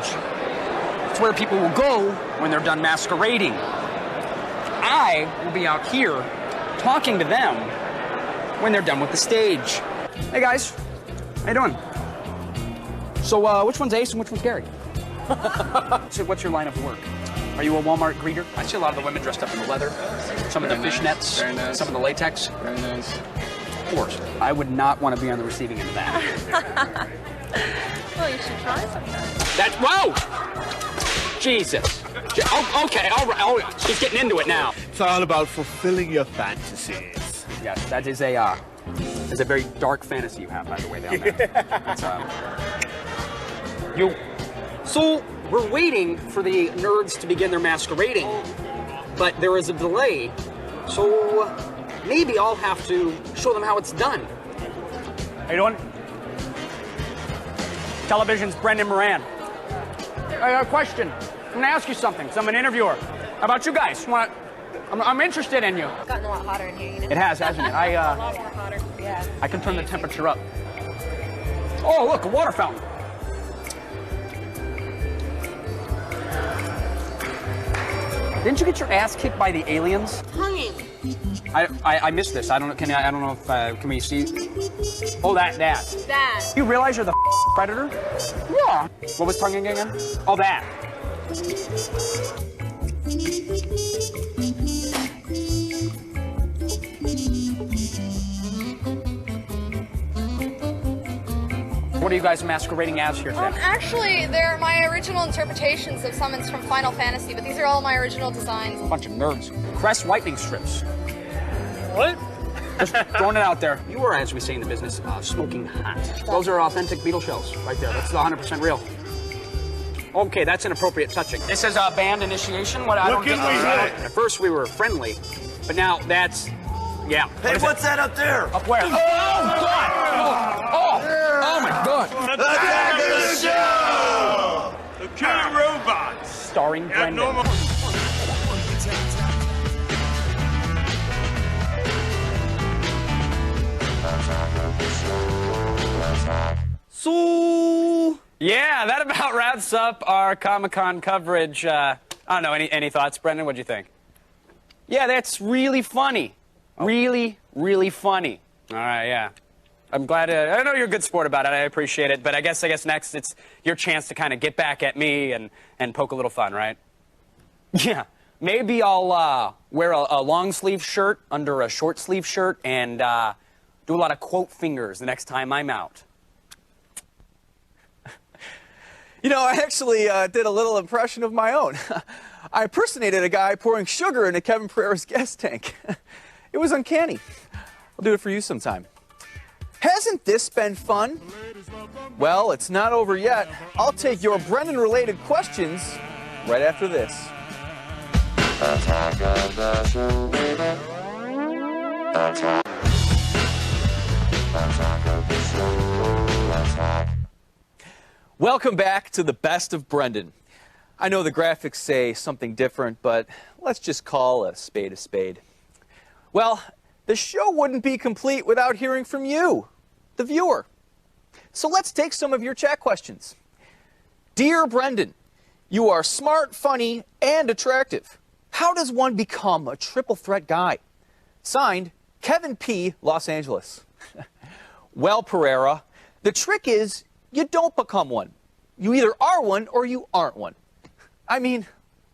It's where people will go when they're done masquerading. I will be out here talking to them when they're done with the stage. Hey guys, how you doing? So, which one's Ace and which one's Gary? So what's your line of work? Are you a Walmart greeter? I see a lot of the women dressed up in the leather, some of the fishnets, some of the latex. Very nice. Of course. I would not want to be on the receiving end of that. Well, you should try something. Whoa! Jesus. Oh, okay, all right. Oh, she's getting into it now. It's all about fulfilling your fantasies. Yes, that is a very dark fantasy you have, by the way, down there. So, we're waiting for the nerds to begin their masquerading, but there is a delay, so maybe I'll have to show them how it's done. How you doing? Television's Brendan Moran. I got a question. I'm gonna ask you something, because I'm an interviewer. How about you guys? I'm interested in you. It's gotten a lot hotter in here, you know? It has, hasn't it? a lot more hotter, yeah. I can turn the temperature up. Oh, look, a water fountain. Didn't you get your ass kicked by the aliens? Tonguing. I missed this. I don't know. I don't know if can we see? Oh, that. That. You realize you're the predator? Yeah. What was tonguing again? Oh, that. What are you guys masquerading as here today? Actually, they're my original interpretations of summons from Final Fantasy, but these are all my original designs. A bunch of nerds. Crest whitening strips. What? Just throwing it out there. You are, as we say in the business, smoking hot. Those are authentic beetle shells right there. That's 100% real. Okay, that's inappropriate touching. This is a band initiation. What can we do? At first we were friendly, but now that's, yeah. Hey, what's that up there? Up where? Oh, God! Oh, my God! Attack of the show! The Killer Robots. Starring Brendan. So, yeah, that about wraps up our Comic-Con coverage. I don't know, any thoughts, Brendan? What'd you think? Yeah, that's really funny. Really, really funny. All right, yeah. I'm glad. I know you're a good sport about it. I appreciate it. But I guess next it's your chance to kind of get back at me and poke a little fun, right? Yeah. Maybe I'll wear a long sleeve shirt under a short sleeve shirt and do a lot of quote fingers the next time I'm out. You know, I actually did a little impression of my own. I impersonated a guy pouring sugar into Kevin Pereira's gas tank. It was uncanny. I'll do it for you sometime. Hasn't this been fun? Well, it's not over yet. I'll take your Brendan-related questions right after this. Attack of the show, baby. Attack. Attack of the show. Attack. Welcome back to the Best of Brendan. I know the graphics say something different, but let's just call a spade a spade. Well, the show wouldn't be complete without hearing from you, the viewer. So let's take some of your chat questions. Dear Brendan, you are smart, funny, and attractive. How does one become a triple threat guy? Signed, Kevin P., Los Angeles. Well, Pereira, the trick is you don't become one. You either are one or you aren't one. I mean,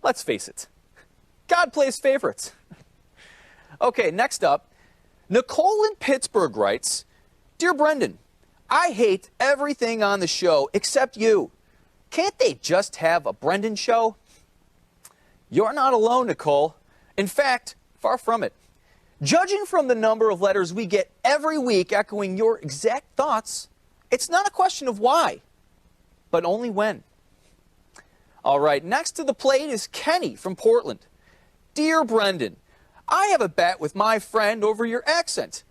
let's face it. God plays favorites. Okay, next up, Nicole in Pittsburgh writes, Dear Brendan, I hate everything on the show except you. Can't they just have a Brendan show? You're not alone, Nicole. In fact, far from it. Judging from the number of letters we get every week echoing your exact thoughts, it's not a question of why, but only when. All right, next to the plate is Kenny from Portland. Dear Brendan, I have a bet with my friend over your accent.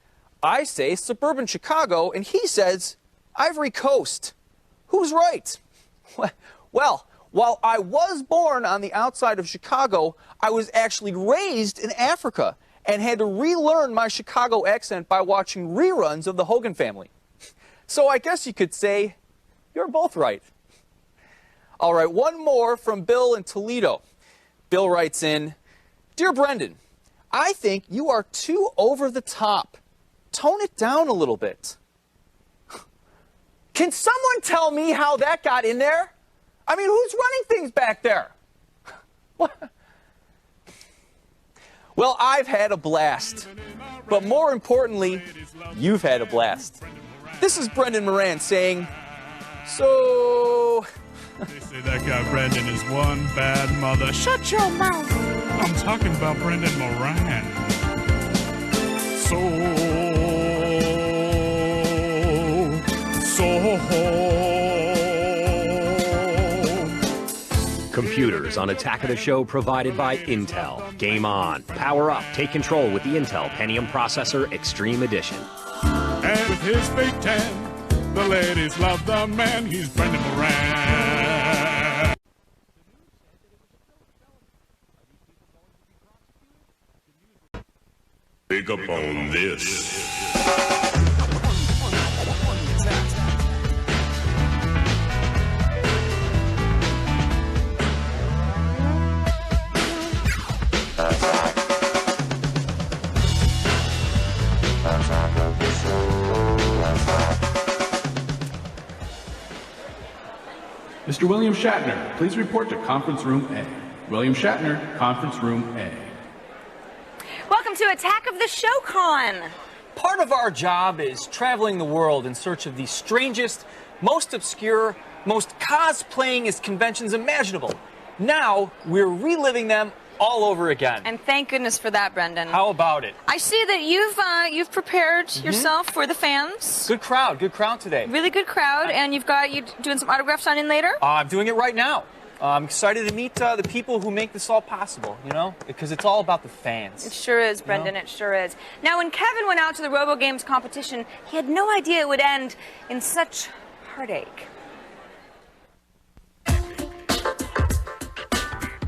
I say suburban Chicago, and he says Ivory Coast. Who's right? Well, while I was born on the outside of Chicago, I was actually raised in Africa and had to relearn my Chicago accent by watching reruns of The Hogan Family. So I guess you could say you're both right. All right, one more from Bill in Toledo. Bill writes in, Dear Brendan, I think you are too over the top. Tone it down a little bit. Can someone tell me how that got in there? I mean, who's running things back there? What? Well, I've had a blast. But more importantly, you've had a blast. This is Brendan Moran saying, so... They say that guy Brendan is one bad mother. Shut your mouth. I'm talking about Brendan Moran. Computers on Attack of the Show provided by Intel. Game on. Power up. Take control with the Intel Pentium Processor Extreme Edition. And with his fake tan, the ladies love the man. He's Brendan Moran. Pick up on this. Mr. William Shatner, please report to Conference Room A. William Shatner, Conference Room A. Welcome to Attack of the Showcon. Part of our job is traveling the world in search of the strangest, most obscure, most cosplayingest conventions imaginable. Now, we're reliving them all over again. And thank goodness for that, Brendan. How about it? I see that you've prepared yourself for the fans. Good crowd today. Really good crowd, and you doing some autograph signing later? I'm doing it right now. I'm excited to meet the people who make this all possible, you know, because it's all about the fans. It sure is, Brendan, it sure is. Now, when Kevin went out to the Robo Games competition, he had no idea it would end in such heartache.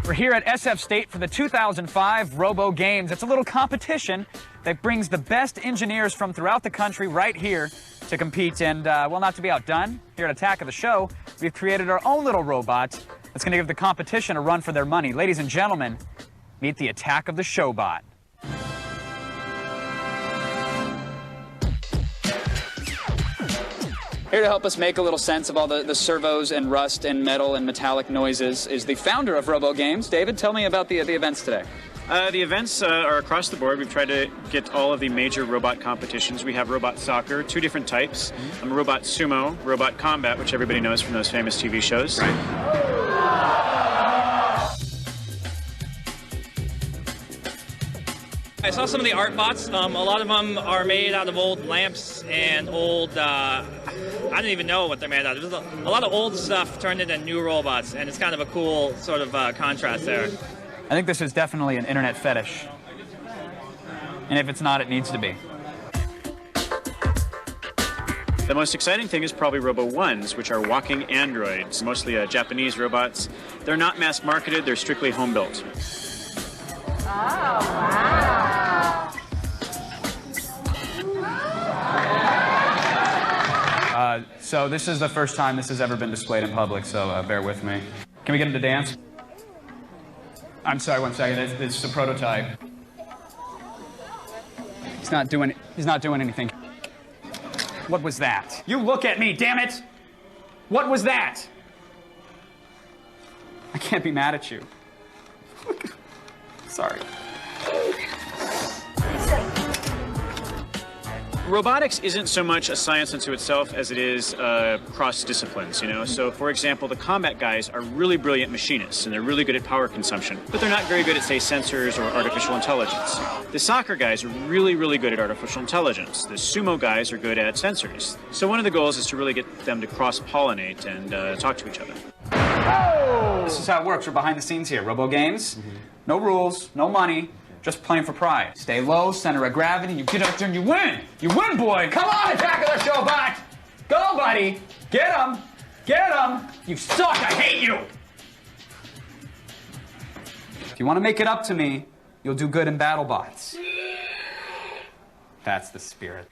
We're here at SF State for the 2005 Robo Games. It's a little competition that brings the best engineers from throughout the country right here to compete. And, well, not to be outdone, here at Attack of the Show, we've created our own little robot that's going to give the competition a run for their money. Ladies and gentlemen, meet the Attack of the Show bot. Here to help us make a little sense of all the servos and rust and metal and metallic noises is the founder of Robo Games. David, tell me about the events today. The events are across the board. We've tried to get all of the major robot competitions. We have robot soccer, 2 different types. Robot sumo, robot combat, which everybody knows from those famous TV shows. I saw some of the art bots. A lot of them are made out of old lamps and old, I don't even know what they're made out of. There's a lot of old stuff turned into new robots, and it's kind of a cool sort of contrast there. I think this is definitely an internet fetish. And if it's not, it needs to be. The most exciting thing is probably Robo-1s, which are walking androids, mostly Japanese robots. They're not mass marketed, they're strictly home built. Oh, wow. So this is the first time this has ever been displayed in public, so bear with me. Can we get him to dance? I'm sorry, 1 second. It's a prototype. He's not doing anything. What was that? You look at me, damn it! What was that? I can't be mad at you. Sorry. Robotics isn't so much a science unto itself as it is cross disciplines, you know? So, for example, the combat guys are really brilliant machinists, and they're really good at power consumption, but they're not very good at, say, sensors or artificial intelligence. The soccer guys are really, really good at artificial intelligence. The sumo guys are good at sensors. So one of the goals is to really get them to cross-pollinate and talk to each other. This is how it works. We're behind the scenes here. Robo Games, no rules, no money, just playing for pride. Stay low, center of gravity, you get up there and you win! You win, boy! Come on, Attack of the Show Bot! Go, buddy! Get him! Get him! You suck! I hate you! If you want to make it up to me, you'll do good in BattleBots. That's the spirit.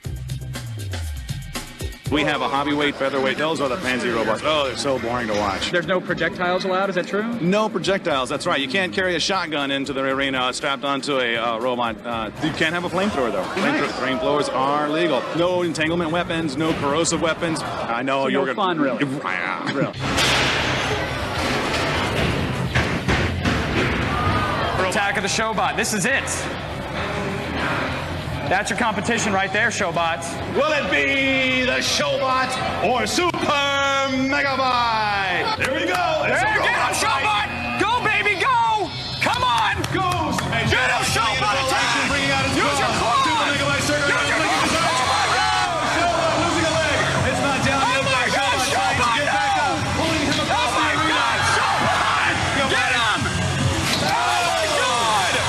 We have a heavyweight, featherweight. Those are the pansy robots. Oh, they're so boring to watch. There's no projectiles allowed, is that true? No projectiles, that's right. You can't carry a shotgun into the arena strapped onto a robot. You can't have a flamethrower, though. Flamethrowers are legal. No entanglement weapons, no corrosive weapons. I know So you're no gonna... fun, really. Really. Attack of the Showbot. This is it. That's your competition right there, Showbots. Will it be the Showbot or Super Megabyte? There we go. There, get him, Showbot! Go, baby, go! Come on! Goes. Get him, Showbot! Attack! Use your claw! Use your claw! Showbot losing a leg. It's not down yet. Oh my God, Showbot, Get back up. Pulling him across the arena. God, Showbot! Get him! Oh my God! Oh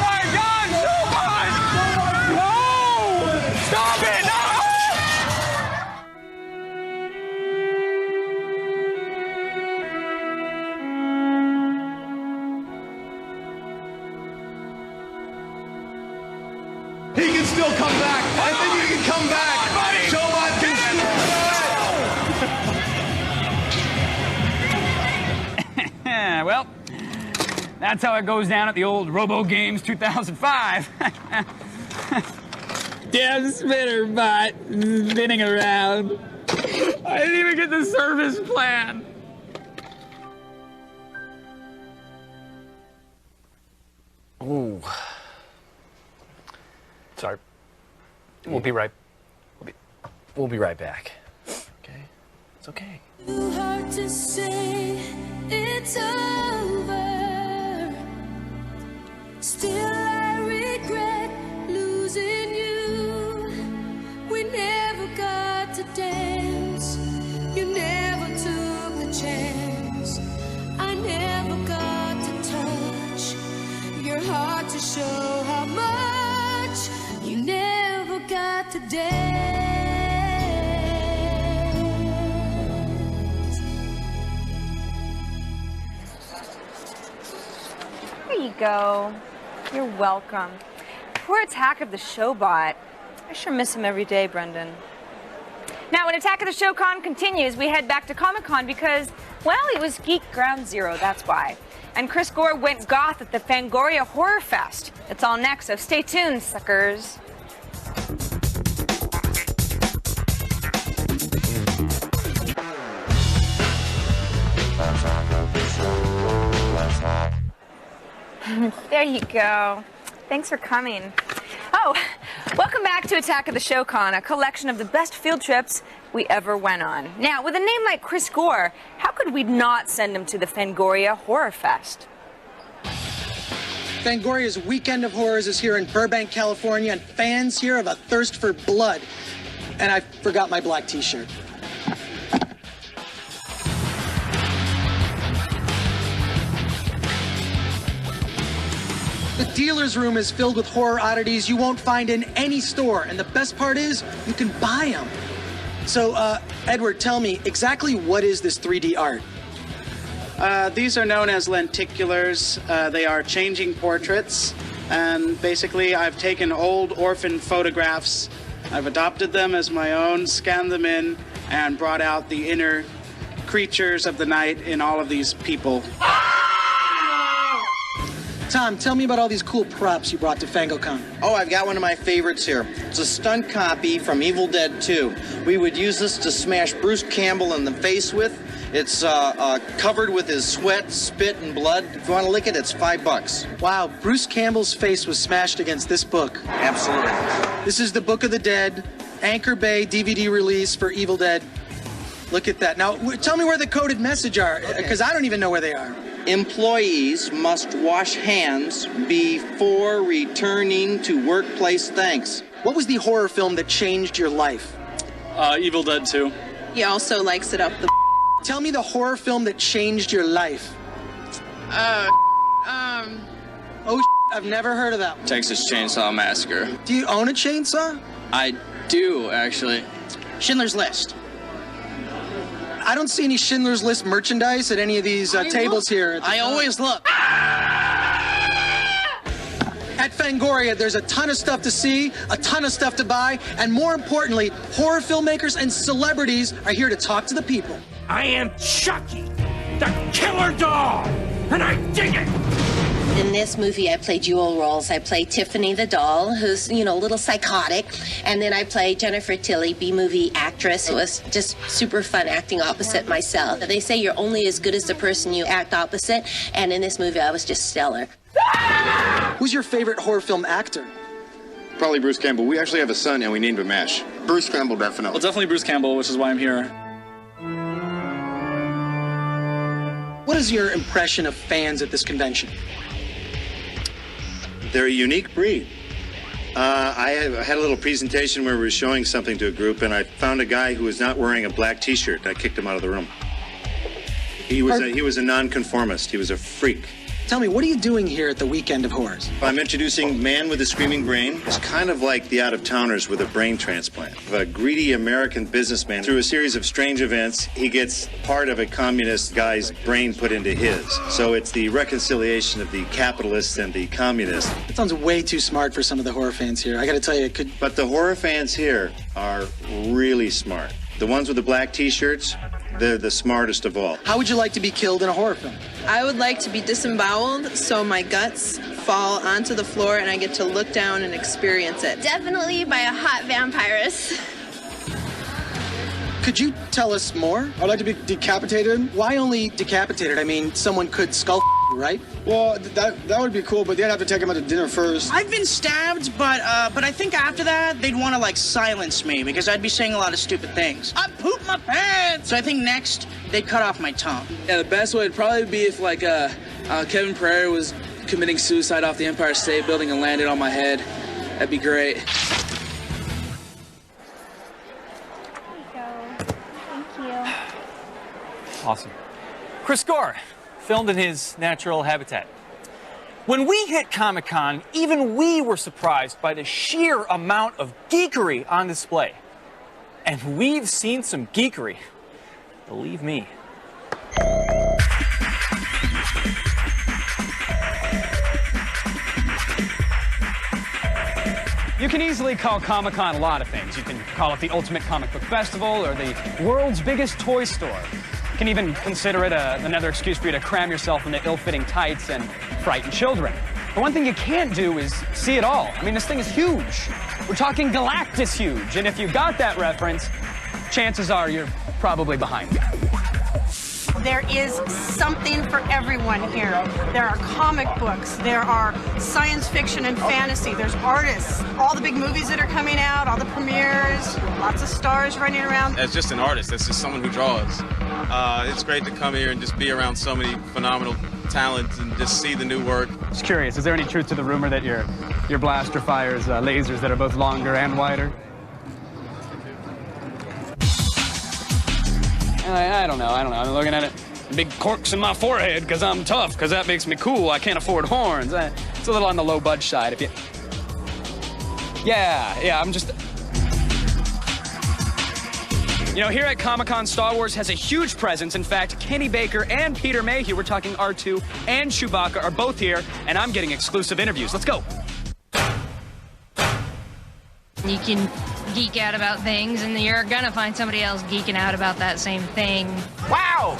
my God, Showbot! No! Stop it! No! He can still come back. I think he can come back. Showbot can Yeah, well, that's how it goes down at the old Robo Games 2005. Damn spinner bot spinning around. I didn't even get the service plan. Ooh. Sorry. We'll be right back. Okay? It's okay. Too hard to say it's over. Still I regret losing you. We never got to dance. You never took the chance. I never got to touch your heart to show how much you never got to dance. There you go. You're welcome. Poor Attack of the Showbot. I sure miss him every day, Brendan. Now, when Attack of the Showcon continues, we head back to Comic-Con because, well, it was Geek Ground Zero, that's why. And Chris Gore went goth at the Fangoria Horror Fest. It's all next, so stay tuned, suckers. There you go. Thanks for coming. Oh, welcome back to Attack of the Showcon, a collection of the best field trips we ever went on. Now, with a name like Chris Gore, how could we not send him to the Fangoria Horror Fest? Fangoria's Weekend of Horrors is here in Burbank, California, and fans here have a thirst for blood. And I forgot my black t-shirt. The dealer's room is filled with horror oddities you won't find in any store, and the best part is you can buy them. So, Edward, tell me, exactly what is this 3D art? These are known as lenticulars. They are changing portraits, and basically I've taken old orphan photographs, I've adopted them as my own, scanned them in, and brought out the inner creatures of the night in all of these people. Tom, tell me about all these cool props you brought to FangoCon. Oh, I've got one of my favorites here. It's a stunt copy from Evil Dead 2. We would use this to smash Bruce Campbell in the face with. It's covered with his sweat, spit, and blood. If you want to lick it, it's $5. Wow, Bruce Campbell's face was smashed against this book. Absolutely. This is the Book of the Dead, Anchor Bay DVD release for Evil Dead. Look at that. Now, tell me where the coded message are, because I don't even know where they are. Employees must wash hands before returning to workplace. Thanks. What was the horror film that changed your life? Evil Dead 2. He also likes it up the. Tell me the horror film that changed your life. Oh, I've never heard of that one. Texas Chainsaw Massacre. Do you own a chainsaw? I do, actually. Schindler's List. I don't see any Schindler's List merchandise at any of these tables here. I always look. At Fangoria, there's a ton of stuff to see, a ton of stuff to buy, and more importantly, horror filmmakers and celebrities are here to talk to the people. I am Chucky, the killer doll, and I dig it. In this movie, I played dual roles. I played Tiffany the doll, who's, a little psychotic. And then I played Jennifer Tilly, B-movie actress. It was just super fun acting opposite myself. They say you're only as good as the person you act opposite. And in this movie, I was just stellar. Who's your favorite horror film actor? Probably Bruce Campbell. We actually have a son, and we named him Ash. Bruce Campbell, definitely. Well, definitely Bruce Campbell, which is why I'm here. What is your impression of fans at this convention? They're a unique breed. I had a little presentation where we were showing something to a group, and I found a guy who was not wearing a black T-shirt. I kicked him out of the room. He was a nonconformist. He was a freak. Tell me, what are you doing here at the Weekend of Horrors? I'm introducing Man with a Screaming Brain. It's kind of like the out-of-towners with a brain transplant. A greedy American businessman, through a series of strange events, he gets part of a communist guy's brain put into his. So it's the reconciliation of the capitalists and the communists. That sounds way too smart for some of the horror fans here. I gotta tell you, it could... But the horror fans here are really smart. The ones with the black T-shirts, they're the smartest of all. How would you like to be killed in a horror film? I would like to be disemboweled so my guts fall onto the floor and I get to look down and experience it. Definitely by a hot vampirist. Could you tell us more? I'd like to be decapitated. Why only decapitated? I mean, someone could skull you, right? Well, that would be cool, but they'd have to take him out to dinner first. I've been stabbed, but I think after that, they'd want to, silence me because I'd be saying a lot of stupid things. I pooped my pants! So I think next, they'd cut off my tongue. Yeah, the best way would probably be if, Kevin Pereira was committing suicide off the Empire State Building and landed on my head. That'd be great. Awesome. Chris Gore, filmed in his natural habitat. When we hit Comic-Con, even we were surprised by the sheer amount of geekery on display. And we've seen some geekery, believe me. You can easily call Comic-Con a lot of things. You can call it the ultimate comic book festival or the world's biggest toy store. You can even consider it another excuse for you to cram yourself into ill-fitting tights and frighten children. The one thing you can't do is see it all. I mean, this thing is huge. We're talking Galactus huge, and if you got that reference, chances are you're probably behind. There is something for everyone here. There are comic books, there are science fiction and fantasy, there's artists, all the big movies that are coming out, all the premieres, lots of stars running around. As just an artist, as just someone who draws, it's great to come here and just be around so many phenomenal talent and just see the new work. Just curious, is there any truth to the rumor that your blaster fires lasers that are both longer and wider? I don't know. I'm looking at it. Big corks in my forehead because I'm tough, because that makes me cool. I can't afford horns. It's a little on the low budge side. If you... Yeah, I'm just... You know, here at Comic-Con, Star Wars has a huge presence. In fact, Kenny Baker and Peter Mayhew, we're talking R2 and Chewbacca, are both here, and I'm getting exclusive interviews. Let's go. You can geek out about things, and you're gonna find somebody else geeking out about that same thing. Wow!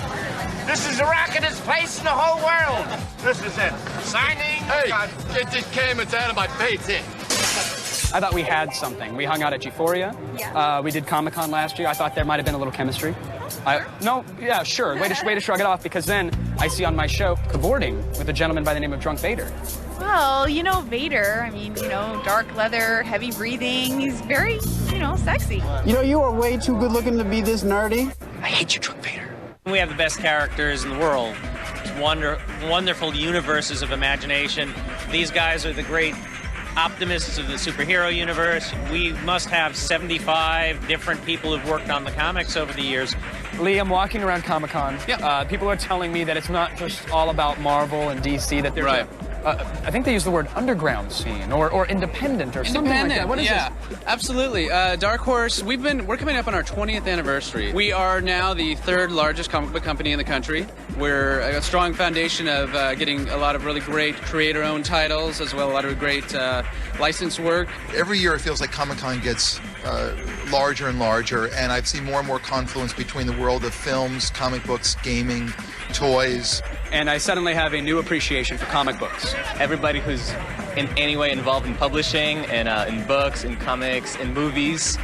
This is the rockin'est place in the whole world. This is it. Signing. Hey, get this cameras out of my face here. I thought we had something. We hung out at G4ia. Yeah. We did Comic-Con last year. I thought there might have been a little chemistry. Yeah, sure. Way to shrug it off, because then I see on my show cavorting with a gentleman by the name of Drunk Vader. Well, you know Vader. I mean, dark leather, heavy breathing. He's very, sexy. You are way too good looking to be this nerdy. I hate you, Drunk Vader. We have the best characters in the world. Wonderful universes of imagination. These guys are the great optimists of the superhero universe. We must have 75 different people who've worked on the comics over the years. Lee, I'm walking around Comic-Con. Yeah. People are telling me that it's not just all about Marvel and DC, that there's I think they use the word underground scene or independent or something like that. What is this? Absolutely. Dark Horse, we're coming up on our 20th anniversary. We are now the third largest comic book company in the country. We're a strong foundation of getting a lot of really great creator-owned titles, as well as a lot of great licensed work. Every year it feels like Comic-Con gets larger and larger, and I've seen more and more confluence between the world of films, comic books, gaming, toys. And I suddenly have a new appreciation for comic books. Everybody who's in any way involved in publishing and in books, in comics, in movies,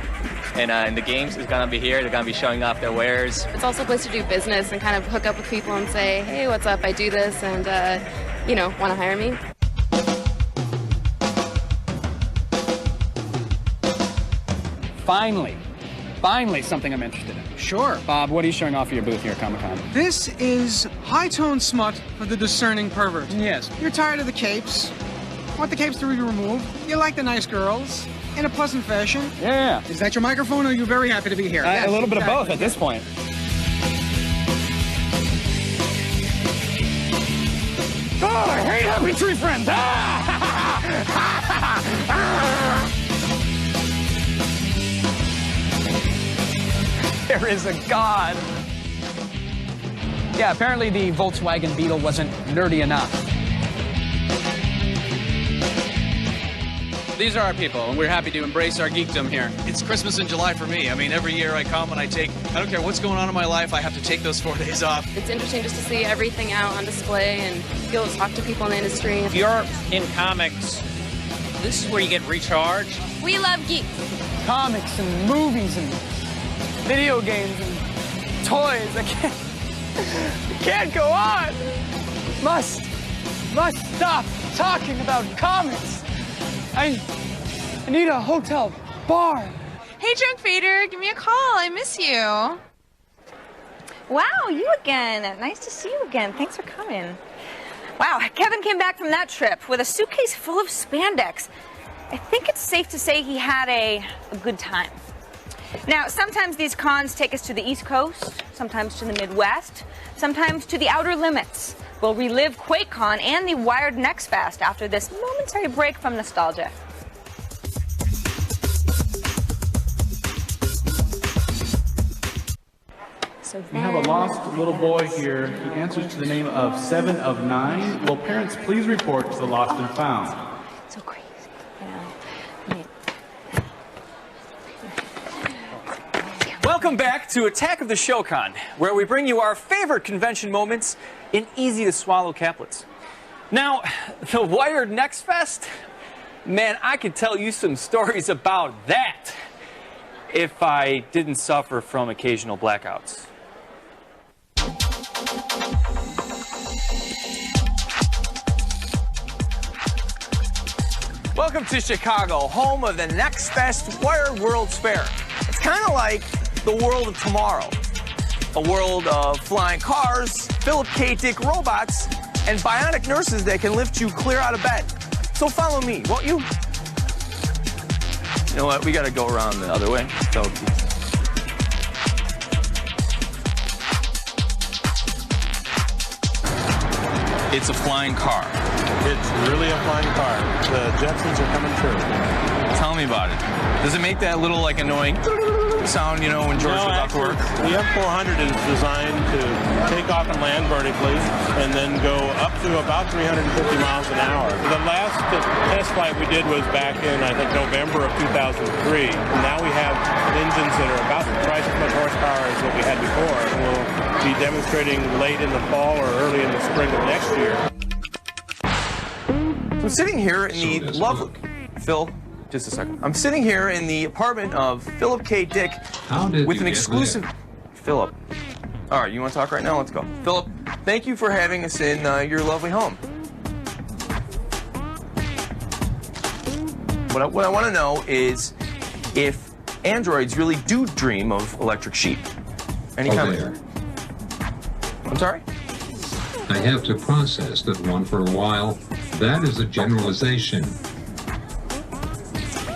and in the games is gonna be here. They're gonna be showing off their wares. It's also a place to do business and kind of hook up with people and say, hey, what's up? I do this, and want to hire me? Finally, something I'm interested in. Sure. Bob, what are you showing off at your booth here at Comic-Con? This is high-tone smut for the discerning pervert. Yes. You're tired of the capes. Want the capes to be removed. You like the nice girls. In a pleasant fashion. Yeah. Is that your microphone, or are you very happy to be here? A little bit of both at this point. Oh, I hate Happy Tree Friends! There is a God. Yeah, apparently the Volkswagen Beetle wasn't nerdy enough. These are our people, and we're happy to embrace our geekdom here. It's Christmas in July for me. I mean, every year I come and I don't care what's going on in my life, I have to take those 4 days off. It's interesting just to see everything out on display and be able to talk to people in the industry. If you're in comics, this is where you get recharged. We love geeks. Comics and movies and video games and toys. I can't go on. Must stop talking about comics. I need a hotel bar. Hey, Drunk Vader, give me a call. I miss you. Wow, you again. Nice to see you again. Thanks for coming. Wow, Kevin came back from that trip with a suitcase full of spandex. I think it's safe to say he had a good time. Now, sometimes these cons take us to the East Coast, sometimes to the Midwest, sometimes to the outer limits. We'll relive QuakeCon and the Wired Next Fest after this momentary break from nostalgia. We have a lost little boy here. He answers to the name of 7 of 9. Will parents please report to the lost and found? So crazy, Welcome back to Attack of the Showcon, where we bring you our favorite convention moments in easy-to-swallow caplets. Now, the Wired Next Fest? Man, I could tell you some stories about that if I didn't suffer from occasional blackouts. Welcome to Chicago, home of the Next Fest Wired World's Fair. It's kind of like the world of tomorrow. A world of flying cars, Philip K. Dick robots, and bionic nurses that can lift you clear out of bed. So follow me, won't you? You know what? We gotta go around the other way. So. It's a flying car. It's really a flying car. The Jetsons are coming true. Tell me about it. Does it make that little, like, annoying sound, you know, when George was about to work? The F-400 is designed to take off and land vertically and then go up to about 350 miles an hour. The last test flight we did was back in, I think, November of 2003. And now we have engines that are about twice as much horsepower as what we had before. And we'll be demonstrating late in the fall or early in the spring of next year. I'm sitting here in the lovely... Phil, just a second. I'm sitting here in the apartment of Philip K. Dick with an exclusive... Philip. All right, you want to talk right now? Let's go. Philip, thank you for having us in your lovely home. What I want to know is if androids really do dream of electric sheep. Any comment? I'm sorry? I have to process that one for a while. That is a generalization.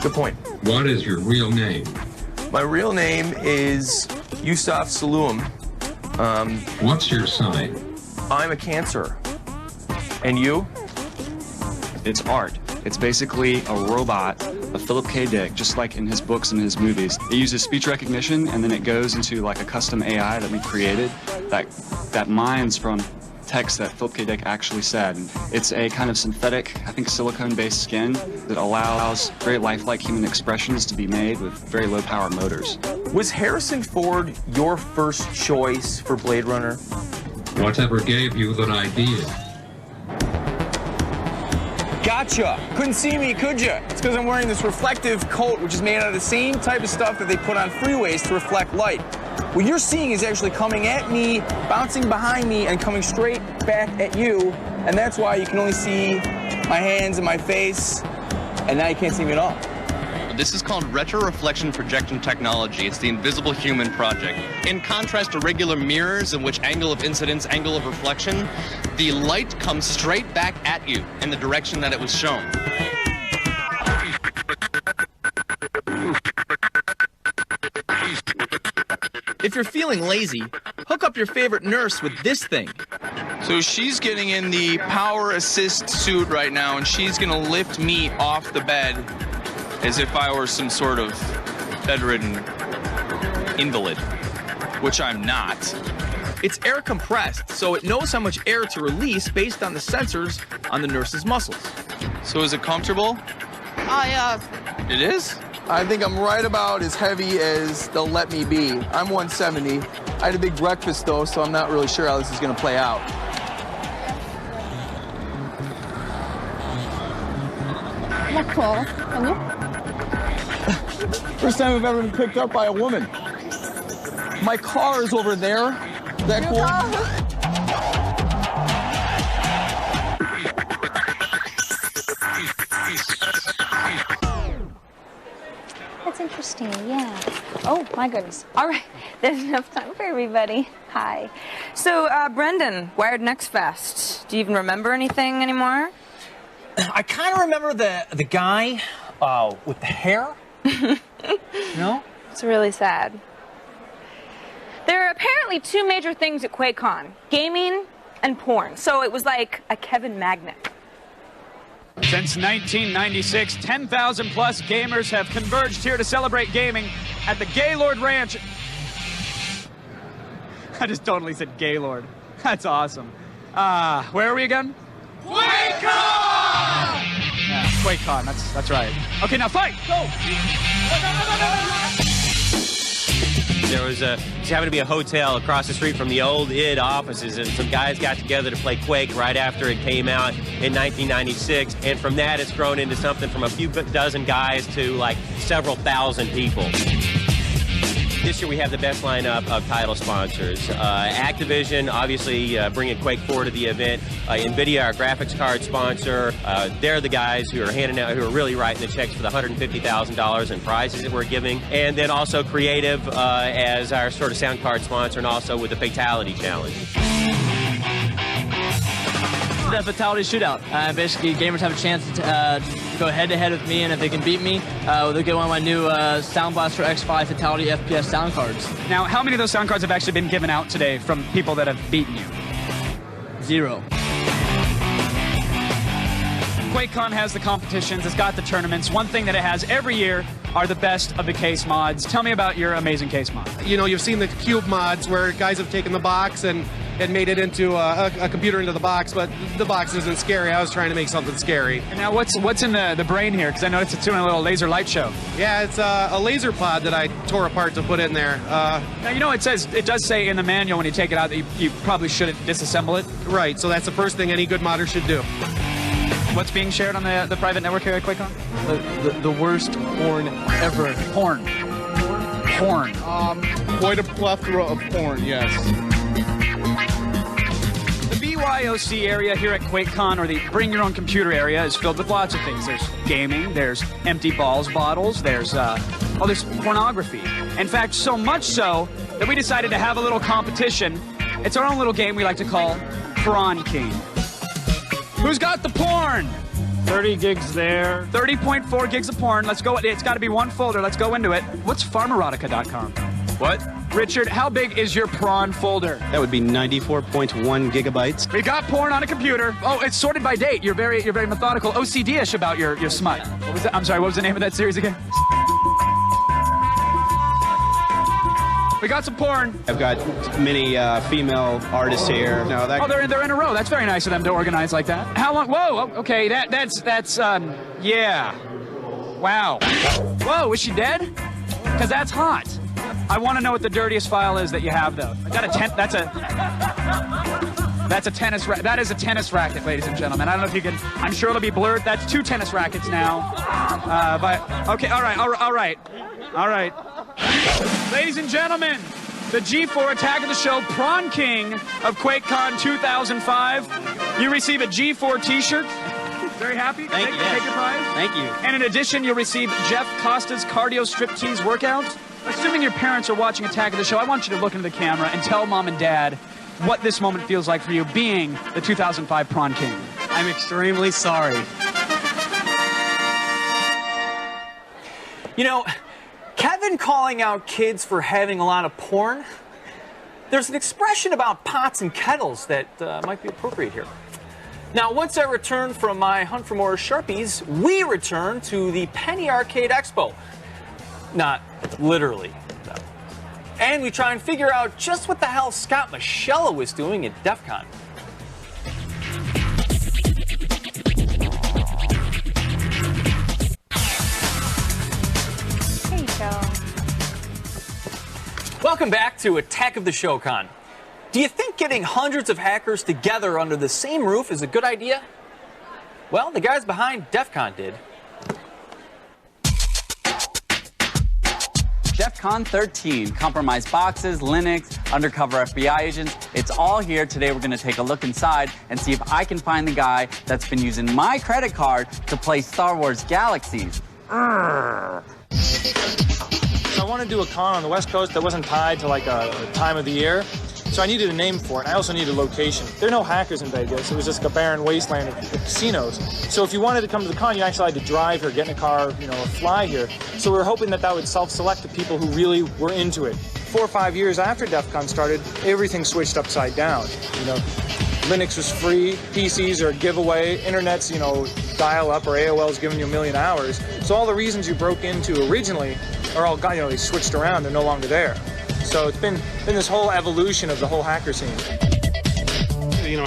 Good point. What is your real name? My real name is Yusuf Saloom. What's your sign? I'm a Cancer. And you? It's art. It's basically a robot of Philip K. Dick, just like in his books and his movies. It uses speech recognition, and then it goes into like a custom AI that we created that mines from text that Philip K. Dick actually said. It's a kind of synthetic, I think, silicone-based skin that allows very lifelike human expressions to be made with very low-power motors. Was Harrison Ford your first choice for Blade Runner? Whatever gave you that idea? Gotcha! Couldn't see me, could ya? It's because I'm wearing this reflective coat, which is made out of the same type of stuff that they put on freeways to reflect light. What you're seeing is actually coming at me, bouncing behind me, and coming straight back at you, and that's why you can only see my hands and my face, and now you can't see me at all. This is called retroreflection projection technology. It's the Invisible Human project. In contrast to regular mirrors in which angle of incidence, angle of reflection, the light comes straight back at you in the direction that it was shown. If you're feeling lazy, hook up your favorite nurse with this thing. So she's getting in the power assist suit right now, and she's gonna lift me off the bed as if I were some sort of bedridden invalid, which I'm not. It's air compressed, so it knows how much air to release based on the sensors on the nurse's muscles. So is it comfortable? Yeah. It is? I think I'm right about as heavy as they'll let me be. I'm 170. I had a big breakfast though, so I'm not really sure how this is gonna play out. Not cool. Can you? First time I've ever been picked up by a woman. My car is over there. Is that cool? That's interesting, yeah. Oh, my goodness. All right, there's enough time for everybody. Hi. So, Brendan, Wired Next Fest. Do you even remember anything anymore? I kind of remember the guy with the hair. No? It's really sad. There are apparently two major things at QuakeCon, gaming and porn. So it was like a Kevin magnet. Since 1996, 10,000 plus gamers have converged here to celebrate gaming at the Gaylord Ranch. I just totally said Gaylord. That's awesome. Where are we again? QuakeCon! Yeah, QuakeCon, that's right. Okay, now fight! Go! There was happened to be a hotel across the street from the old id offices, and some guys got together to play Quake right after it came out in 1996, and from that it's grown into something from a few dozen guys to like several thousand people. This year we have the best lineup of title sponsors. Activision, obviously bringing Quake 4 to the event. NVIDIA, our graphics card sponsor. They're the guys who are handing out, who are really writing the checks for the $150,000 in prizes that we're giving. And then also Creative as our sort of sound card sponsor, and also with the Fatality Challenge. the Fatality Shootout. Basically, gamers have a chance to go head-to-head with me, and if they can beat me, they'll get one of my new Sound Blaster X5 Fatality FPS sound cards. Now, how many of those sound cards have actually been given out today from people that have beaten you? 0. QuakeCon has the competitions, it's got the tournaments. One thing that it has every year are the best of the case mods. Tell me about your amazing case mod. You know, you've seen the cube mods where guys have taken the box and made it into a computer into the box, but the box isn't scary. I was trying to make something scary. And now what's in the brain here? Because I noticed it's doing a little laser light show. Yeah, it's a laser pod that I tore apart to put in there. Now, you know, it does say in the manual when you take it out that you probably shouldn't disassemble it. Right, so that's the first thing any good modder should do. What's being shared on the private network here at QuakeCon? The worst porn ever. Porn. Porn. Quite a plethora of porn, yes. The BYOC area here at QuakeCon, or the Bring Your Own Computer area, is filled with lots of things. There's gaming, there's empty balls bottles, there's pornography. In fact, so much so that we decided to have a little competition. It's our own little game we like to call Prawn King. Who's got the porn? 30 gigs there. 30.4 gigs of porn. Let's go. It's got to be one folder. Let's go into it. What's farmerotica.com? What? Richard, how big is your prawn folder? That would be 94.1 gigabytes. We got porn on a computer. Oh, it's sorted by date. You're very methodical, OCD-ish about your smut. What was that? I'm sorry, what was the name of that series again? We got some porn. I've got many female artists here. No, they're in a row. That's very nice of them to organize like that. How long? Whoa. Okay, that's yeah. Wow. Whoa, is she dead? Because that's hot. I want to know what the dirtiest file is that you have, though. That is a tennis racket, ladies and gentlemen. I don't know if you can. I'm sure it'll be blurred. That's 2 tennis rackets now. Okay. All right. Ladies and gentlemen, the G4 Attack of the Show Prawn King of QuakeCon 2005. You receive a G4 t-shirt. Very happy? Thank you. Take your prize. Thank you. And in addition, you'll receive Jeff Costa's Cardio Striptease Workout. Assuming your parents are watching Attack of the Show, I want you to look into the camera and tell Mom and Dad what this moment feels like for you being the 2005 Prawn King. I'm extremely sorry. You know, Kevin calling out kids for having a lot of porn, there's an expression about pots and kettles that might be appropriate here. Now, once I return from my hunt for more Sharpies, we return to the Penny Arcade Expo. Not literally, though. And we try and figure out just what the hell Scott Michello was doing at DEF CON. There you go. Welcome back to Attack of the Show Con. Do you think getting hundreds of hackers together under the same roof is a good idea? Well, the guys behind DEF CON did. DEF CON 13, compromised boxes, Linux, undercover FBI agents, it's all here. Today we're going to take a look inside and see if I can find the guy that's been using my credit card to play Star Wars Galaxies. I wanted to do a con on the West Coast that wasn't tied to like a time of the year. So I needed a name for it, and I also needed a location. There are no hackers in Vegas. It was just a barren wasteland of casinos. So if you wanted to come to the con, you actually had to drive here, get in a car, or fly here. So we were hoping that would self-select the people who really were into it. 4 or 5 years after DEF CON started, everything switched upside down. Linux was free, PCs are a giveaway, internet's, dial-up, or AOL's giving you 1 million hours. So all the reasons you broke into originally are all, they switched around, they're no longer there. So it's been this whole evolution of the whole hacker scene.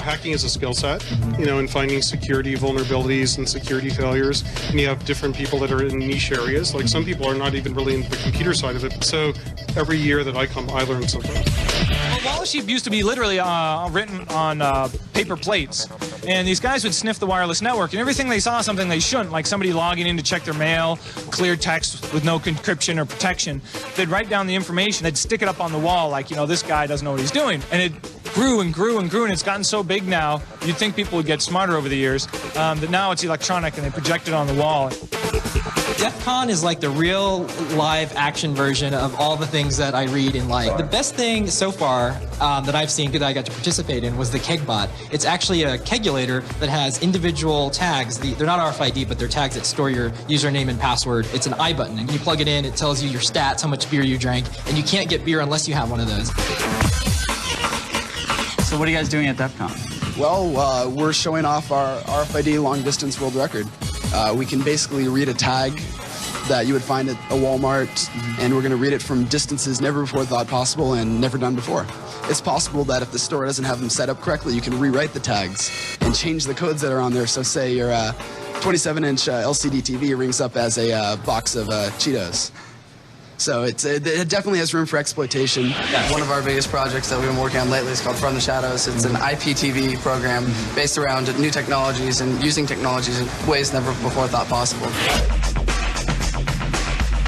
Hacking is a skill set, in finding security vulnerabilities and security failures. And you have different people that are in niche areas. Like some people are not even really in the computer side of it. So every year that I come, I learn something. Well, Wallasheep used to be literally written on paper plates. And these guys would sniff the wireless network, and everything they saw something they shouldn't, like somebody logging in to check their mail, clear text with no encryption or protection, they'd write down the information, they'd stick it up on the wall like, this guy doesn't know what he's doing. And it grew and grew and grew, and it's gotten so big now, you'd think people would get smarter over the years, that now it's electronic and they project it on the wall. DEF CON is like the real live action version of all the things that I read in life. The best thing so far that I've seen that I got to participate in was the KegBot. It's actually a kegulator that has individual tags. They're not RFID, but they're tags that store your username and password. It's an I button, and you plug it in, it tells you your stats, how much beer you drank, and you can't get beer unless you have one of those. So what are you guys doing at DEF CON? Well, we're showing off our RFID long distance world record. We can basically read a tag that you would find at a Walmart, and we're going to read it from distances never before thought possible and never done before. It's possible that if the store doesn't have them set up correctly, you can rewrite the tags and change the codes that are on there. So say your 27-inch LCD TV rings up as a box of Cheetos. So it definitely has room for exploitation. Yeah, one of our biggest projects that we've been working on lately is called From the Shadows. It's an IPTV program based around new technologies and using technologies in ways never before thought possible.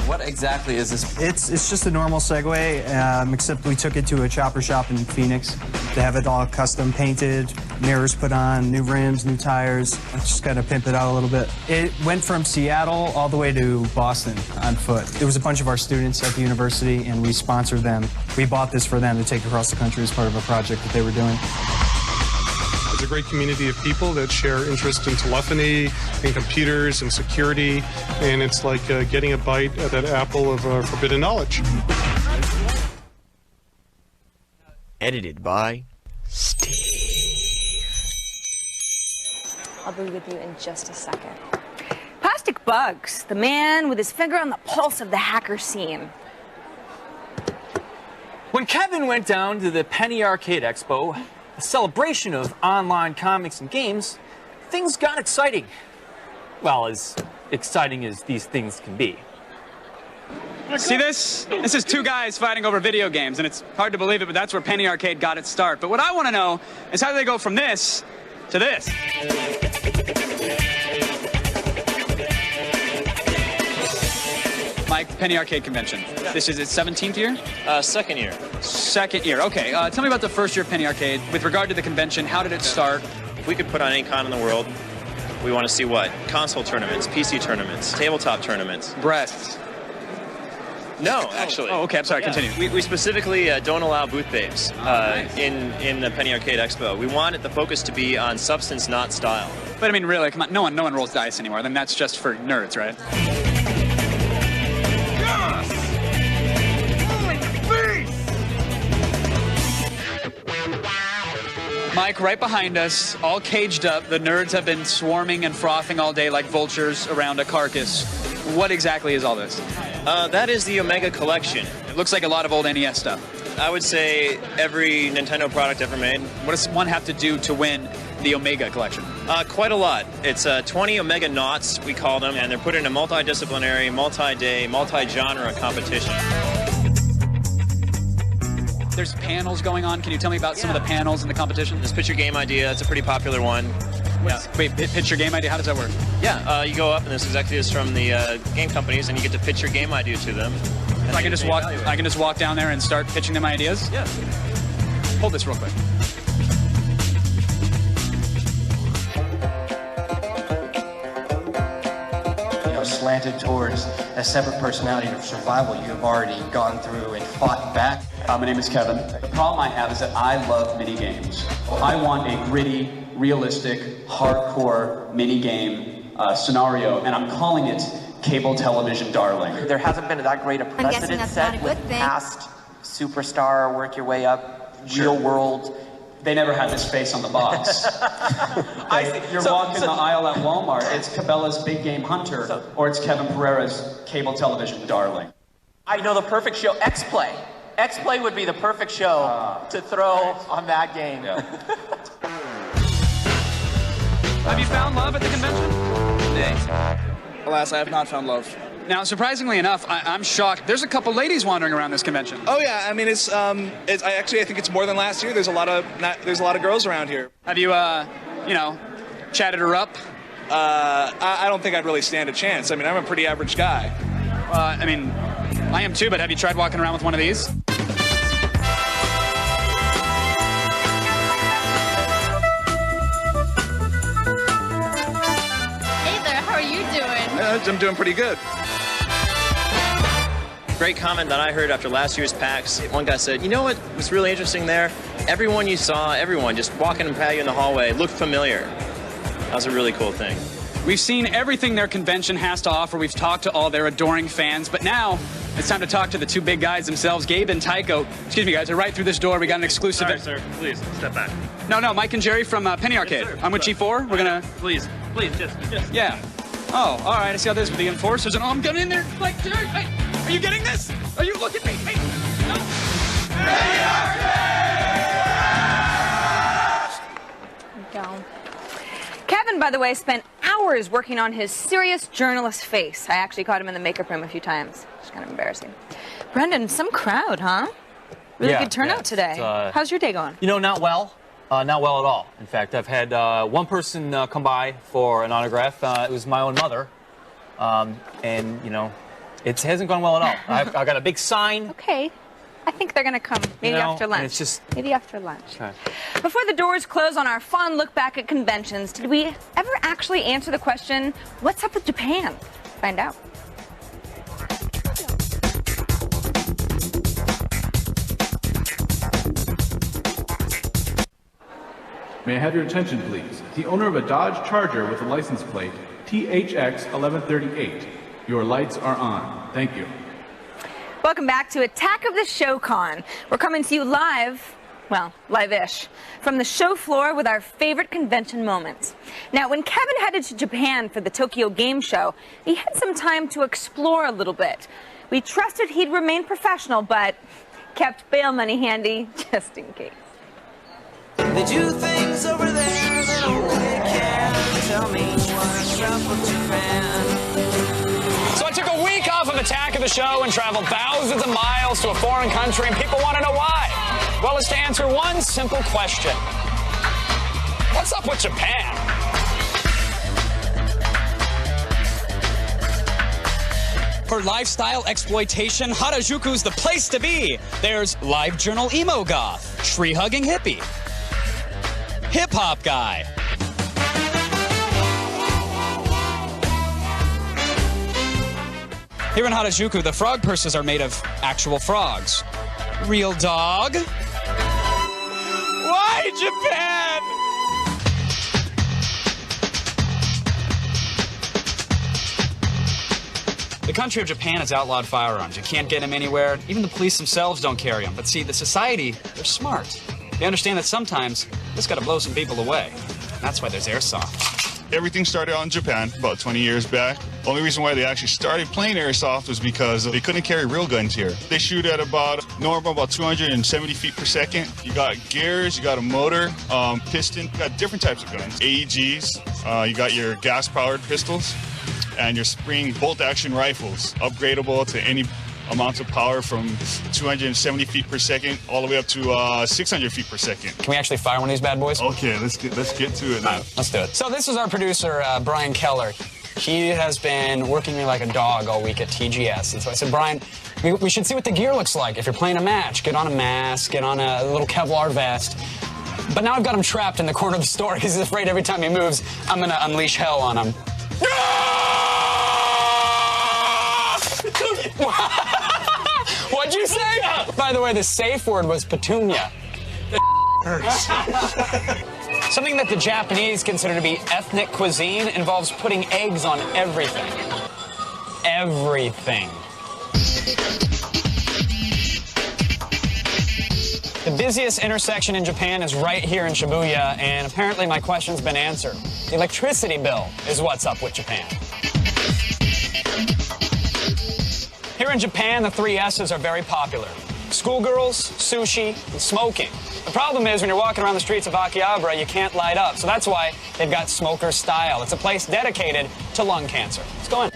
What exactly is this? It's just a normal Segway, except we took it to a chopper shop in Phoenix to have it all custom painted, mirrors put on, new rims, new tires. I just got to pimp it out a little bit. It went from Seattle all the way to Boston on foot. It was a bunch of our students at the university, and we sponsored them. We bought this for them to take across the country as part of a project that they were doing. It's a great community of people that share interest in telephony and computers and security, and it's like getting a bite at that apple of forbidden knowledge. Edited by Steve. I'll be with you in just a second. Plastic Bugs, the man with his finger on the pulse of the hacker scene. When Kevin went down to the Penny Arcade Expo, a celebration of online comics and games, things got exciting. Well, as exciting as these things can be. See this? This is two guys fighting over video games, and it's hard to believe it, but that's where Penny Arcade got its start. But what I want to know is how do they go from this to this? Mike, the Penny Arcade Convention. This is its 17th year? Second year. Second year, okay. Tell me about the first year of Penny Arcade. With regard to the convention, how did it start? If we could put on any con in the world, we want to see what? Console tournaments, PC tournaments, tabletop tournaments. Breasts. No, actually. Oh, okay, I'm sorry, continue. We specifically don't allow booth babes in the Penny Arcade Expo. We want the focus to be on substance, not style. But I mean, really, come on, no one rolls dice anymore. Then that's just for nerds, right? Mike, right behind us, all caged up. The nerds have been swarming and frothing all day like vultures around a carcass. What exactly is all this? That is the Omega Collection. It looks like a lot of old NES stuff. I would say every Nintendo product ever made. What does one have to do to win the Omega Collection? Quite a lot. It's 20 Omega Knots, we call them, and they're put in a multidisciplinary, multi-day, multi-genre competition. There's panels going on. Can you tell me about some of the panels in the competition? This Pitch Your Game Idea, it's a pretty popular one. Yeah. Wait, Pitch Your Game Idea, how does that work? Yeah, you go up and there's executives from the game companies and you get to pitch your game idea to them. I can just walk down there and start pitching them ideas? Yeah. Hold this real quick. Slanted towards a separate personality of survival you have already gone through and fought back. My name is Kevin. The problem I have is that I love mini games. I want a gritty, realistic, hardcore mini game scenario, and I'm calling it Cable Television Darling. There hasn't been that great a precedent set with past Superstar, Work Your Way Up, Real World. They never had this face on the box. You're walking the aisle at Walmart, it's Cabela's Big Game Hunter, or it's Kevin Pereira's Cable Television Darling. I know the perfect show, X-Play. X-Play would be the perfect show to throw on that game. Yeah. Have you found love at the convention? Alas, I have not found love. Now, surprisingly enough, I'm shocked. There's a couple ladies wandering around this convention. Oh yeah, I mean I think it's more than last year. There's a lot of girls around here. Have you chatted her up? I don't think I'd really stand a chance. I mean, I'm a pretty average guy. I mean, I am too, but have you tried walking around with one of these? I'm doing pretty good. Great comment that I heard after last year's PAX. One guy said, you know what was really interesting there? Everyone you saw, everyone just walking and patting you in the hallway looked familiar. That was a really cool thing. We've seen everything their convention has to offer. We've talked to all their adoring fans, but now it's time to talk to the two big guys themselves, Gabe and Tycho. Excuse me, guys, they're right through this door. We got an exclusive. Sorry, sir. Please, step back. No, Mike and Jerry from Penny Arcade. Yes, I'm with G4. We're gonna. Please, just. Yeah. Oh, all right. I see how this is with the enforcers, and I'm getting in there. Like, Jerry, hey, are you getting this? Are you looking at me? Hey, no. Go. Kevin, by the way, spent hours working on his serious journalist face. I actually caught him in the makeup room a few times. It's kind of embarrassing. Brendan, some crowd, huh? Really good turnout today. How's your day going? You know, not well. Not well at all. In fact, I've had one person come by for an autograph. It was my own mother. And, you know, it hasn't gone well at all. I've got a big sign. Okay. I think they're going to come maybe after lunch. It's just... Maybe after lunch. Okay. Before the doors close on our fun look back at conventions, did we ever actually answer the question, what's up with Japan? Find out. May I have your attention, please? The owner of a Dodge Charger with a license plate THX 1138. Your lights are on. Thank you. Welcome back to Attack of the ShowCon. We're coming to you live, well, live-ish, from the show floor with our favorite convention moments. Now, when Kevin headed to Japan for the Tokyo Game Show, he had some time to explore a little bit. We trusted he'd remain professional, but kept bail money handy just in case. They do things over there that only can tell me what's up with Japan. So I took a week off of Attack of the Show and traveled thousands of miles to a foreign country, and people want to know why. Well, it's to answer one simple question. What's up with Japan? For lifestyle exploitation, Harajuku's the place to be. There's live journal emo goth, tree-hugging hippie, hip-hop guy. Here in Harajuku, the frog purses are made of actual frogs. Real dog. Why Japan? The country of Japan has outlawed firearms. You can't get them anywhere. Even the police themselves don't carry them. But see, the society, they're smart. They understand that sometimes this got to blow some people away. That's why there's airsoft. Everything started out in Japan about 20 years back. Only reason why they actually started playing airsoft was because they couldn't carry real guns here. They shoot at about 270 feet per second. You got gears, you got a motor, piston, you got different types of guns. AEGs, you got your gas-powered pistols, and your spring bolt-action rifles, upgradable to any amounts of power from 270 feet per second all the way up to 600 feet per second. Can we actually fire one of these bad boys? Okay, let's get to it now. Let's do it. So this is our producer, Brian Keller. He has been working me like a dog all week at TGS. And so I said, Brian, we should see what the gear looks like. If you're playing a match, get on a mask, get on a little Kevlar vest. But now I've got him trapped in the corner of the store because he's afraid every time he moves, I'm going to unleash hell on him. What'd you say? By the way, the safe word was petunia. Something that the Japanese consider to be ethnic cuisine involves putting eggs on everything. Everything. The busiest intersection in Japan is right here in Shibuya, and apparently my question's been answered. The electricity bill is what's up with Japan. Here in Japan, the 3 S's are very popular. Schoolgirls, sushi, and smoking. The problem is when you're walking around the streets of Akihabara, you can't light up. So that's why they've got Smoker Style. It's a place dedicated to lung cancer. Let's go in.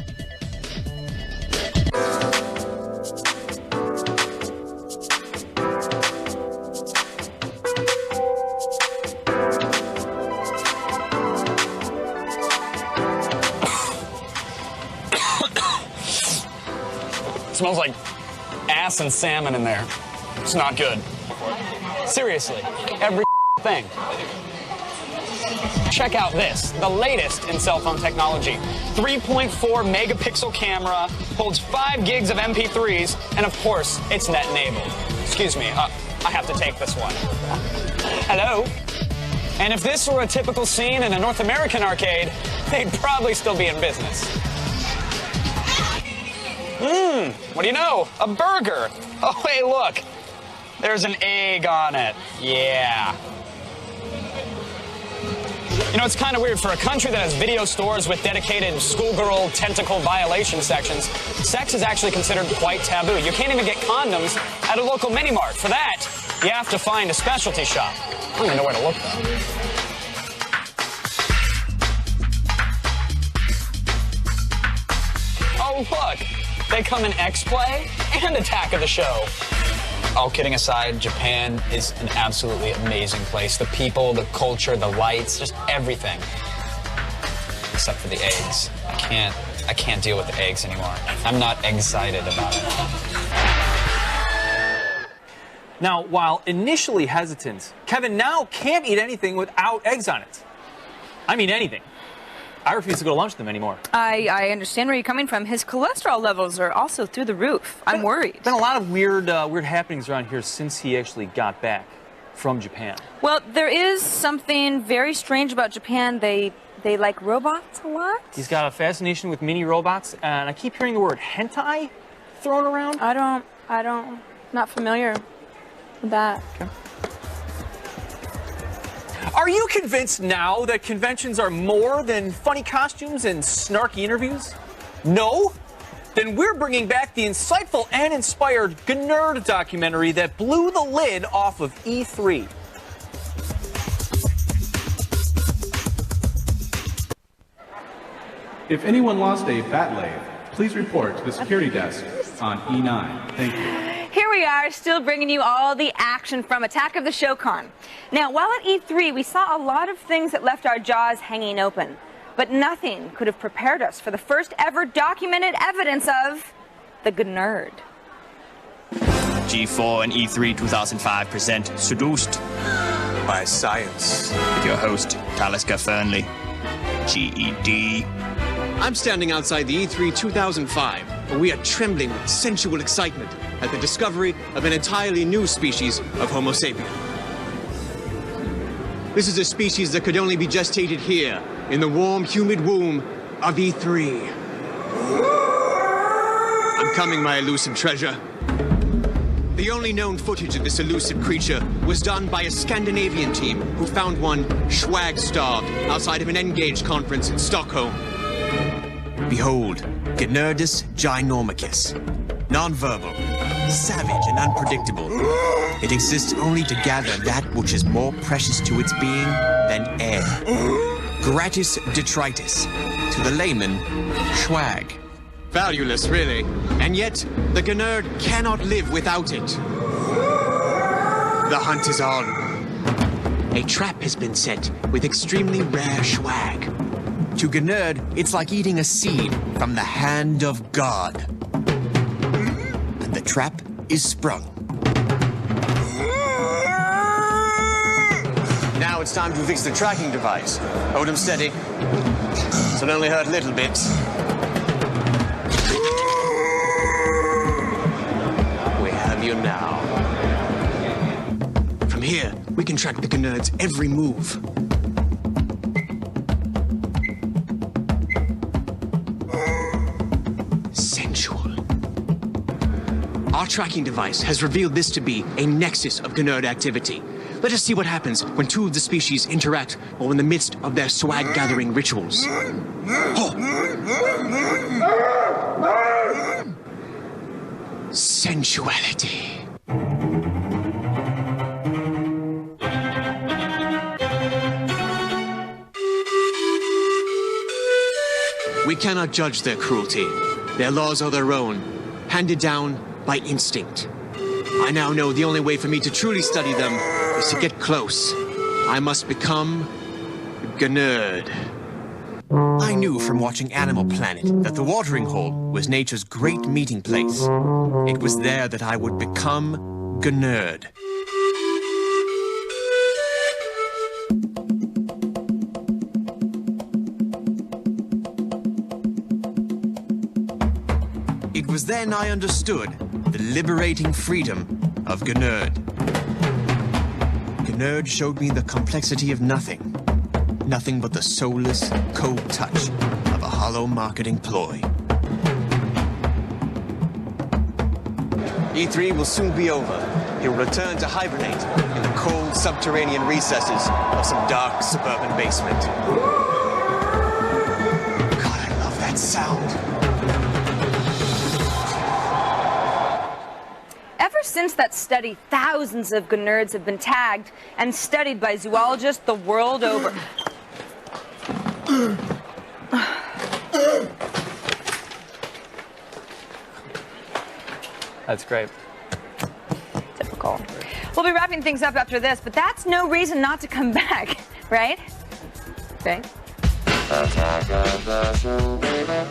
It smells like ass and salmon in there. It's not good. Seriously, every thing. Check out this, the latest in cell phone technology. 3.4 megapixel camera, holds 5 gigs of MP3s, and of course, it's net enabled. Excuse me, I have to take this one. Hello? And if this were a typical scene in a North American arcade, they'd probably still be in business. What do you know? A burger. Oh, hey, look. There's an egg on it. Yeah. You know, it's kind of weird. For a country that has video stores with dedicated schoolgirl tentacle violation sections, sex is actually considered quite taboo. You can't even get condoms at a local mini-mart. For that, you have to find a specialty shop. I don't even know where to look, though. Oh, look. They come in X-Play and Attack of the Show. All kidding aside, Japan is an absolutely amazing place. The people, the culture, the lights, just everything. Except for the eggs. I can't deal with the eggs anymore. I'm not excited about it. Now, while initially hesitant, Kevin now can't eat anything without eggs on it. I mean anything. I refuse to go to lunch with him anymore. I understand where you're coming from. His cholesterol levels are also through the roof. I'm worried. Been a lot of weird happenings around here since he actually got back from Japan. Well, there is something very strange about Japan. They like robots a lot. He's got a fascination with mini robots, and I keep hearing the word hentai thrown around. Not familiar with that. Okay. Are you convinced now that conventions are more than funny costumes and snarky interviews? No? Then we're bringing back the insightful and inspired Gnerd documentary that blew the lid off of E3. If anyone lost a bat lathe, please report to the security desk on E9. Thank you. Here we are, still bringing you all the action from Attack of the Show Con. Now, while at E3, we saw a lot of things that left our jaws hanging open, but nothing could have prepared us for the first ever documented evidence of the Gnerd. G4 and E3 2005 present Seduced by Science with your host, Talisker Fernley, GED. I'm standing outside the E3 2005, where we are trembling with sensual excitement at the discovery of an entirely new species of Homo sapien. This is a species that could only be gestated here, in the warm, humid womb of E3. I'm coming, my elusive treasure. The only known footage of this elusive creature was done by a Scandinavian team who found one swag-starved outside of an N-Gage conference in Stockholm. Behold, Gnerdus ginormicus. Non-verbal, savage and unpredictable. It exists only to gather that which is more precious to its being than air. Gratis detritus. To the layman, swag. Valueless, really. And yet, the Gnerd cannot live without it. The hunt is on. A trap has been set with extremely rare swag. To Gnerd, it's like eating a seed from the hand of God. And the trap is sprung. Now it's time to fix the tracking device. Hold him steady. It'll only hurt little bits. We have you now. From here, we can track the Gnerd's every move. Our tracking device has revealed this to be a nexus of Gnerd activity. Let us see what happens when two of the species interact while in the midst of their swag-gathering rituals. Oh. Sensuality. We cannot judge their cruelty. Their laws are their own, handed down by instinct. I now know the only way for me to truly study them is to get close. I must become Gnerd. I knew from watching Animal Planet that the watering hole was nature's great meeting place. It was there that I would become Gnerd. It was then I understood the liberating freedom of Gennard. Gennard showed me the complexity of nothing. Nothing but the soulless, cold touch of a hollow marketing ploy. E3 will soon be over. He will return to hibernate in the cold subterranean recesses of some dark suburban basement. God, I love that sound. Ever since that study, thousands of Gennards have been tagged and studied by zoologists the world over. That's great. Typical. We'll be wrapping things up after this, but that's no reason not to come back, right? Okay. Attack of the show, baby.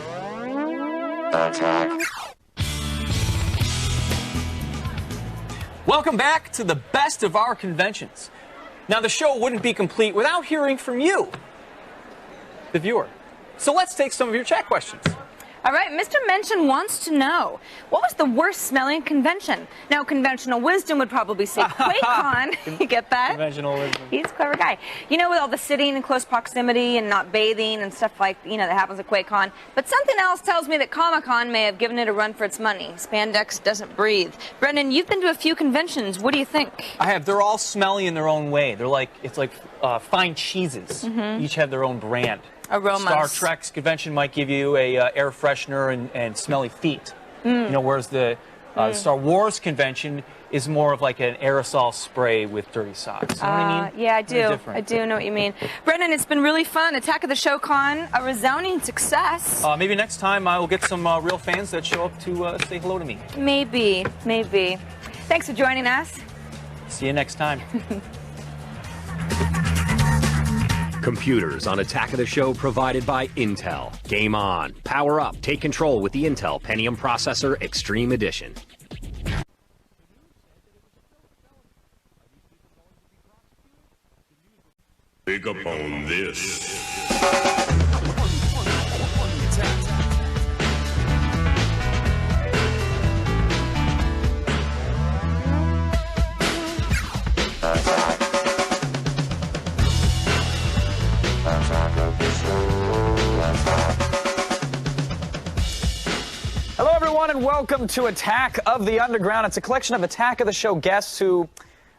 Attack. Welcome back to the best of our conventions. Now, the show wouldn't be complete without hearing from you, the viewer. So let's take some of your chat questions. All right, Mr. Mention wants to know, what was the worst smelling convention? Now, conventional wisdom would probably say QuakeCon. You get that? Conventional wisdom. He's a clever guy. You know, with all the sitting in close proximity and not bathing and stuff like, you know, that happens at QuakeCon. But something else tells me that Comic-Con may have given it a run for its money. Spandex doesn't breathe. Brendan, you've been to a few conventions. What do you think? I have. They're all smelly in their own way. They're like, it's like fine cheeses. Mhm. Each have their own brand. Aromas. Star Trek's convention might give you a air freshener and smelly feet. Mm. You know, whereas the Star Wars convention is more of like an aerosol spray with dirty socks. You know what I mean? Yeah, I Very do. different. I do know what you mean. Brendan, it's been really fun. Attack of the Show Con, a resounding success. Maybe next time I will get some real fans that show up to say hello to me. Maybe, maybe. Thanks for joining us. See you next time. Computers on Attack of the Show provided by Intel. Game on. Power up. Take control with the Intel Pentium Processor Extreme Edition. Pick up on this. Hello, everyone, and welcome to Attack of the Underground. It's a collection of Attack of the Show guests who,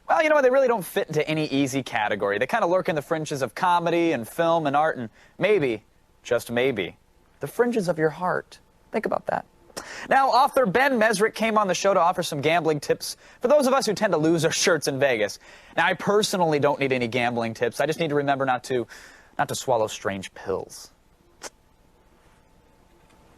well, you know what, they really don't fit into any easy category. They kind of lurk in the fringes of comedy and film and art and maybe, just maybe, the fringes of your heart. Think about that. Now, author Ben Mesrick came on the show to offer some gambling tips for those of us who tend to lose our shirts in Vegas. Now, I personally don't need any gambling tips. I just need to remember not to swallow strange pills.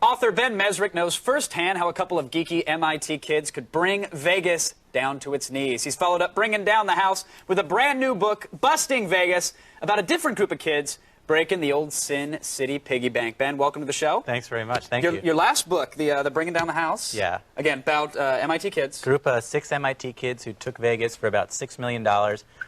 Author Ben Mesrick knows firsthand how a couple of geeky MIT kids could bring Vegas down to its knees. He's followed up bringing down the house with a brand new book, Busting Vegas, about a different group of kids breaking the old Sin City piggy bank. Ben, welcome to the show. Thanks very much. Thank you. Your last book, the Bringing Down the House. Yeah. Again, about MIT kids. Group of 6 MIT kids who took Vegas for about $6 million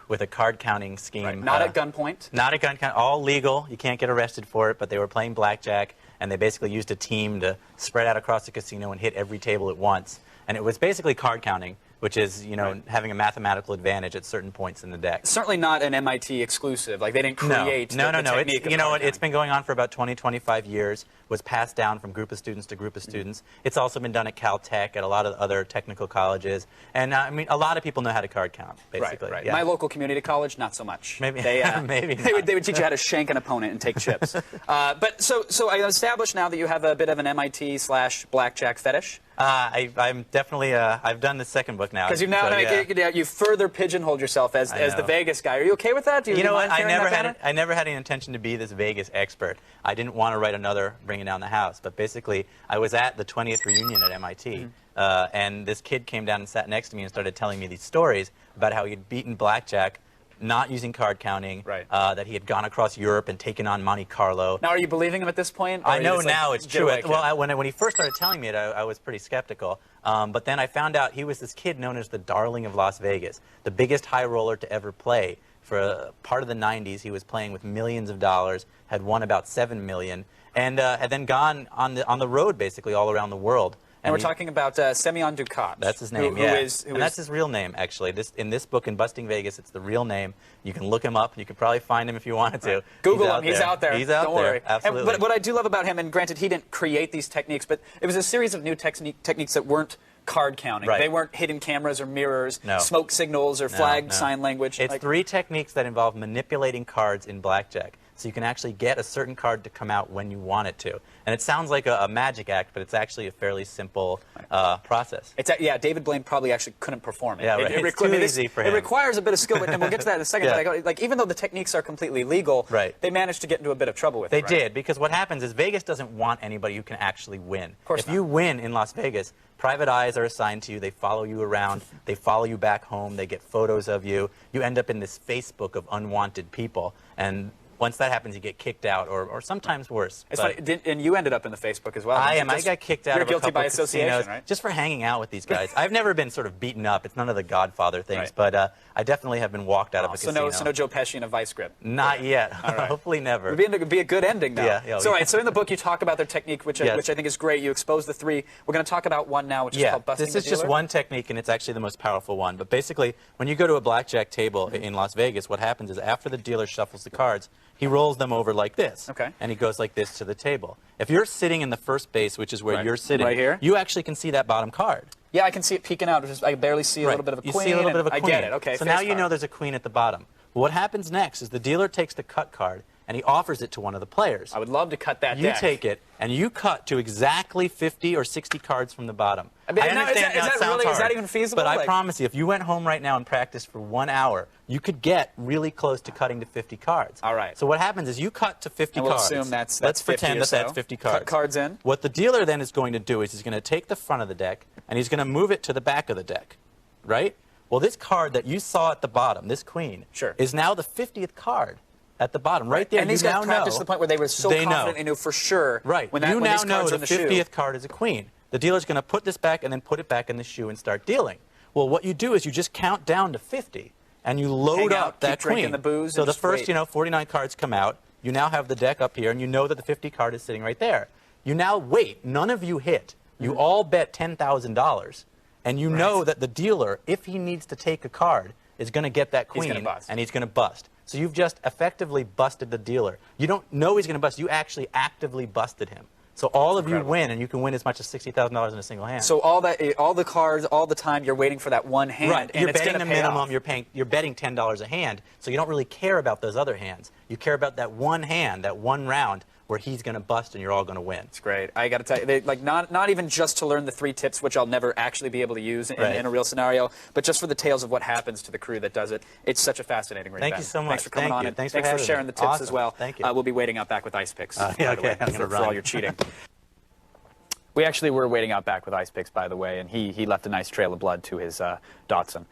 with a card counting scheme. Right. Not at gunpoint. Not at gunpoint. All legal. You can't get arrested for it, but they were playing blackjack, and they basically used a team to spread out across the casino and hit every table at once. And it was basically card counting, which is, you know, having a mathematical advantage at certain points in the deck. Certainly not an MIT exclusive. Like, they didn't create No. the technique It's, you know, it's been going on for about 20, 25 years, was passed down from group of students to group of students. It's also been done at Caltech, at a lot of other technical colleges. And, I mean, a lot of people know how to card count, basically. Right. Yeah. My local community college, not so much. Maybe, They, maybe they would teach you how to shank an opponent and take chips. But so I established now that you have a bit of an MIT/blackjack fetish. I'm definitely, I've done the second book now. Because you've now you further pigeonholed yourself as the Vegas guy. Are you okay with that? Do you know what? mind carrying that banner? I never had any intention to be this Vegas expert. I didn't want to write another Bringing Down the House. But basically, I was at the 20th reunion at MIT, and this kid came down and sat next to me and started telling me these stories about how he'd beaten blackjack, not using card counting, that he had gone across Europe and taken on Monte Carlo. Now, are you believing him at this point? I know now it's true. Well, when he first started telling me it, I was pretty skeptical. But then I found out he was this kid known as the Darling of Las Vegas, the biggest high roller to ever play. For part of the 90s, he was playing with millions of dollars, had won about $7 million, and had then gone on the road basically all around the world, And we're talking about Semyon Dukat. That's his name, that's his real name, actually. In this book, in Busting Vegas, it's the real name. You can look him up. You could probably find him if you wanted to. Google him. He's out there. He's out Don't there. worry. Absolutely. But what I do love about him, and granted, he didn't create these techniques, but it was a series of new techniques that weren't card counting. Right. They weren't hidden cameras or mirrors, No. smoke signals or flag No. sign language. It's Like, 3 techniques that involve manipulating cards in blackjack. So you can actually get a certain card to come out when you want it to. And it sounds like a magic act, but it's actually a fairly simple process. yeah, David Blaine probably actually couldn't perform it. Yeah, right. It's too easy for him. It requires a bit of skill, and we'll get to that in a second. Yeah. But like, even though the techniques are completely legal, they managed to get into a bit of trouble with it. They right? did, because what happens is Vegas doesn't want anybody who can actually win. Of course if not. you win in Las Vegas, private eyes are assigned to you. They follow you around. They follow you back home. They get photos of you. You end up in this Facebook of unwanted people. And once that happens, you get kicked out, or sometimes worse. It's funny, and you ended up in the Facebook as well. I didn't am. you? I got kicked out You're of a guilty couple by association, casinos right? just for hanging out with these guys. I've never been sort of beaten up. It's none of the Godfather things, but I definitely have been walked out of a casino. So no Joe Pesci in a vice grip. Not yet. All right. Hopefully never. It'd be a good ending now. Yeah. So, right, so in the book, you talk about their technique, which Yes. I think is great. You expose the 3. We're going to talk about one now, which is called busting this the is just dealer. one technique, and it's actually the most powerful one. But basically, when you go to a blackjack table in Las Vegas, what happens is after the dealer shuffles the cards, he rolls them over like this. Okay. And he goes like this to the table. If you're sitting in the first base, which is where you're sitting, Right here? you actually can see that bottom card. Yeah, I can see it peeking out. I barely see a little bit of a queen. You see a little bit of a queen. I get it. Okay. So face now you card. know there's a queen at the bottom. What happens next is the dealer takes the cut card and he offers it to one of the players. I would love to cut that You deck. take it and you cut to exactly 50 or 60 cards from the bottom. I mean, I now, understand is that sounds really? hard, Is that even feasible? but I Like- promise you, if you went home right now and practiced for 1 hour, you could get really close to cutting to 50 cards. All right. So what happens is you cut to 50 And we'll cards. assume that's Let's 50 pretend or that so. that's 50 Cut cards. cards in. What the dealer then is going to do is he's going to take the front of the deck and he's going to move it to the back of the deck, right? Well, this card that you saw at the bottom, this queen, is now the 50th card at the bottom, right there. And these you guys now practiced know, to the point where they were so they confident know. they knew for sure. Right. When you now these know cards the are in the shoe. 50th card is a queen. The dealer's going to put this back and then put it back in the shoe and start dealing. Well, what you do is you just count down to 50 and you load Hang up out, that keep drinking queen. the booze so and the just first, wait. 49 cards come out. You now have the deck up here and you know that the 50 card is sitting right there. You now wait. None of you hit. You all bet $10,000. And you know that the dealer, if he needs to take a card, is going to get that He's gonna queen bust. and he's going to bust. So you've just effectively busted the dealer. You don't know he's going to bust. You actually actively busted him. So all of you win, and you can win as much as $60,000 in a single hand. So all the cards, all the time, you're waiting for that one hand, Right, and you're it's betting gonna the pay minimum. off. You're betting $10 a hand, so you don't really care about those other hands. You care about that one hand, that one round where he's going to bust and you're all going to win. It's great. I got to tell you, they, like not even just to learn the 3 tips, which I'll never actually be able to use in a real scenario, but just for the tales of what happens to the crew that does it. It's such a fascinating read. Thank Ben. you so much. Thanks for coming Thank on you. and Thanks thanks for for having sharing me. the tips Awesome. as well. Thank you. We'll be waiting out back with Ice Picks. Yeah, by the okay. way, I'm gonna for all run. your cheating. We actually were waiting out back with Ice Picks, by the way, and he left a nice trail of blood to his Datsun.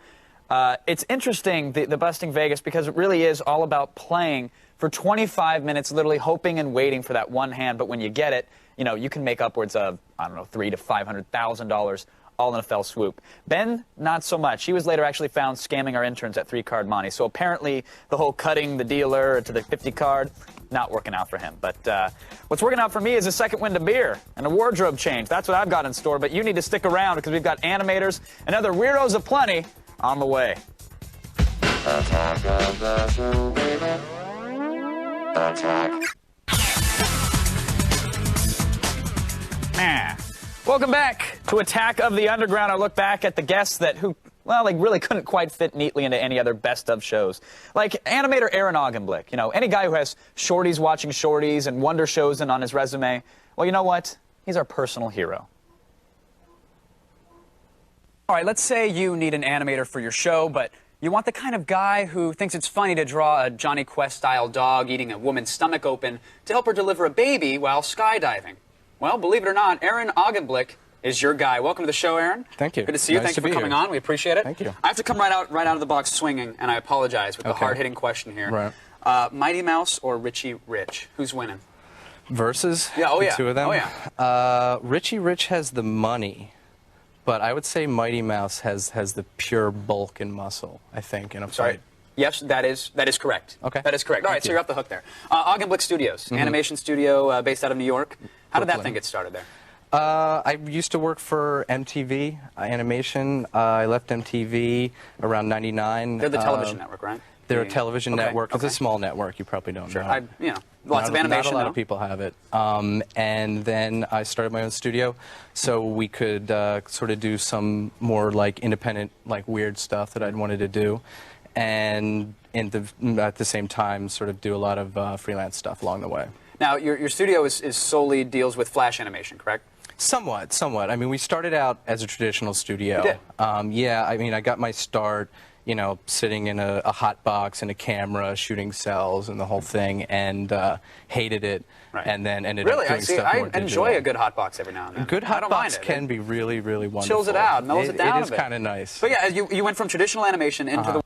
It's interesting, the Busting Vegas, because it really is all about playing for 25 minutes, literally hoping and waiting for that one hand. But when you get it, you know, you can make upwards of, I don't know, $300,000 to $500,000 all in a fell swoop. Ben, not so much. He was later actually found scamming our interns at 3-card monte. So apparently the whole cutting the dealer to the 50 card, not working out for him. But what's working out for me is a second wind of beer and a wardrobe change. That's what I've got in store. But you need to stick around because we've got animators and other weirdos aplenty on the way. Attack of the show, baby. Attack. Welcome back to Attack of the Underground. I look back at the guests who really couldn't quite fit neatly into any other best of shows. Like animator Aaron Augenblick. You know, any guy who has shorties watching shorties and wonder shows on his resume, well, you know what? He's our personal hero. All right, let's say you need an animator for your show, but you want the kind of guy who thinks it's funny to draw a Johnny Quest-style dog eating a woman's stomach open to help her deliver a baby while skydiving. Well, believe it or not, Aaron Augenblick is your guy. Welcome to the show, Aaron. Thank you. Good to see you. Nice Thanks to for be coming here. on. We appreciate it. Thank you. I have to come right out of the box swinging, and I apologize with the Okay. hard-hitting question here. Right. Mighty Mouse or Richie Rich? Who's winning? Versus? Yeah, oh the yeah. two of them? Oh yeah. Richie Rich has the money, but I would say Mighty Mouse has the pure bulk and muscle, I think, in a Sorry. fight. Yes, that is correct. Okay. That is correct. All right, Thank so you. you're off the hook there. Augenblick Studios, Mhm. animation studio based out of New York. How did that Brooklyn. thing get started there? I used to work for MTV Animation. I left MTV around '99. They're the television network, right? They're a television Okay, network. okay. It's a small network. You probably don't Sure. know. Lots of animation. Not a lot though. of people have it. And then I started my own studio, so we could sort of do some more like independent, like weird stuff that I'd wanted to do, and at the same time, sort of do a lot of freelance stuff along the way. Now, your studio is solely deals with Flash animation, correct? Somewhat. I mean, we started out as a traditional studio. You did? Yeah, I mean, I got my start, you know, sitting in a hot box and a camera, shooting cells and the whole thing, and hated it, and then ended up doing stuff more I enjoy a good hot box every now and then. Good I hot don't box mind it. can be really, really wonderful. Chills it out, mellows it down It is a bit. kind of nice. But yeah, you went from traditional animation into the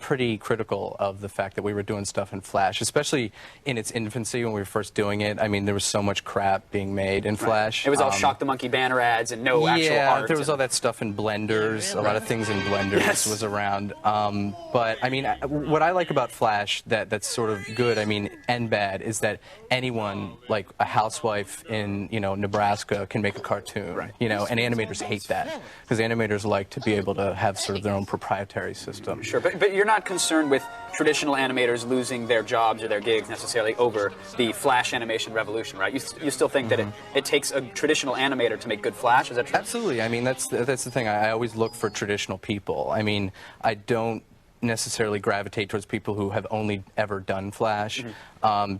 pretty critical of the fact that we were doing stuff in Flash, especially in its infancy when we were first doing it. I mean, there was so much crap being made in Flash. It was all Shock the Monkey banner ads and no actual art. Yeah, there was all that stuff in Blenders. A lot of things in Blenders was around. But I mean, what I like about Flash that's sort of good, I mean, and bad, is that anyone, like a housewife in Nebraska, can make a cartoon. You know, and animators hate that because animators like to be able to have sort of their own proprietary system. Sure, but you're not concerned with traditional animators losing their jobs or their gigs necessarily over the Flash animation revolution, right? You still think that it takes a traditional animator to make good Flash? Is that true? Absolutely. I mean, that's the thing. I always look for traditional people. I mean, I don't necessarily gravitate towards people who have only ever done Flash,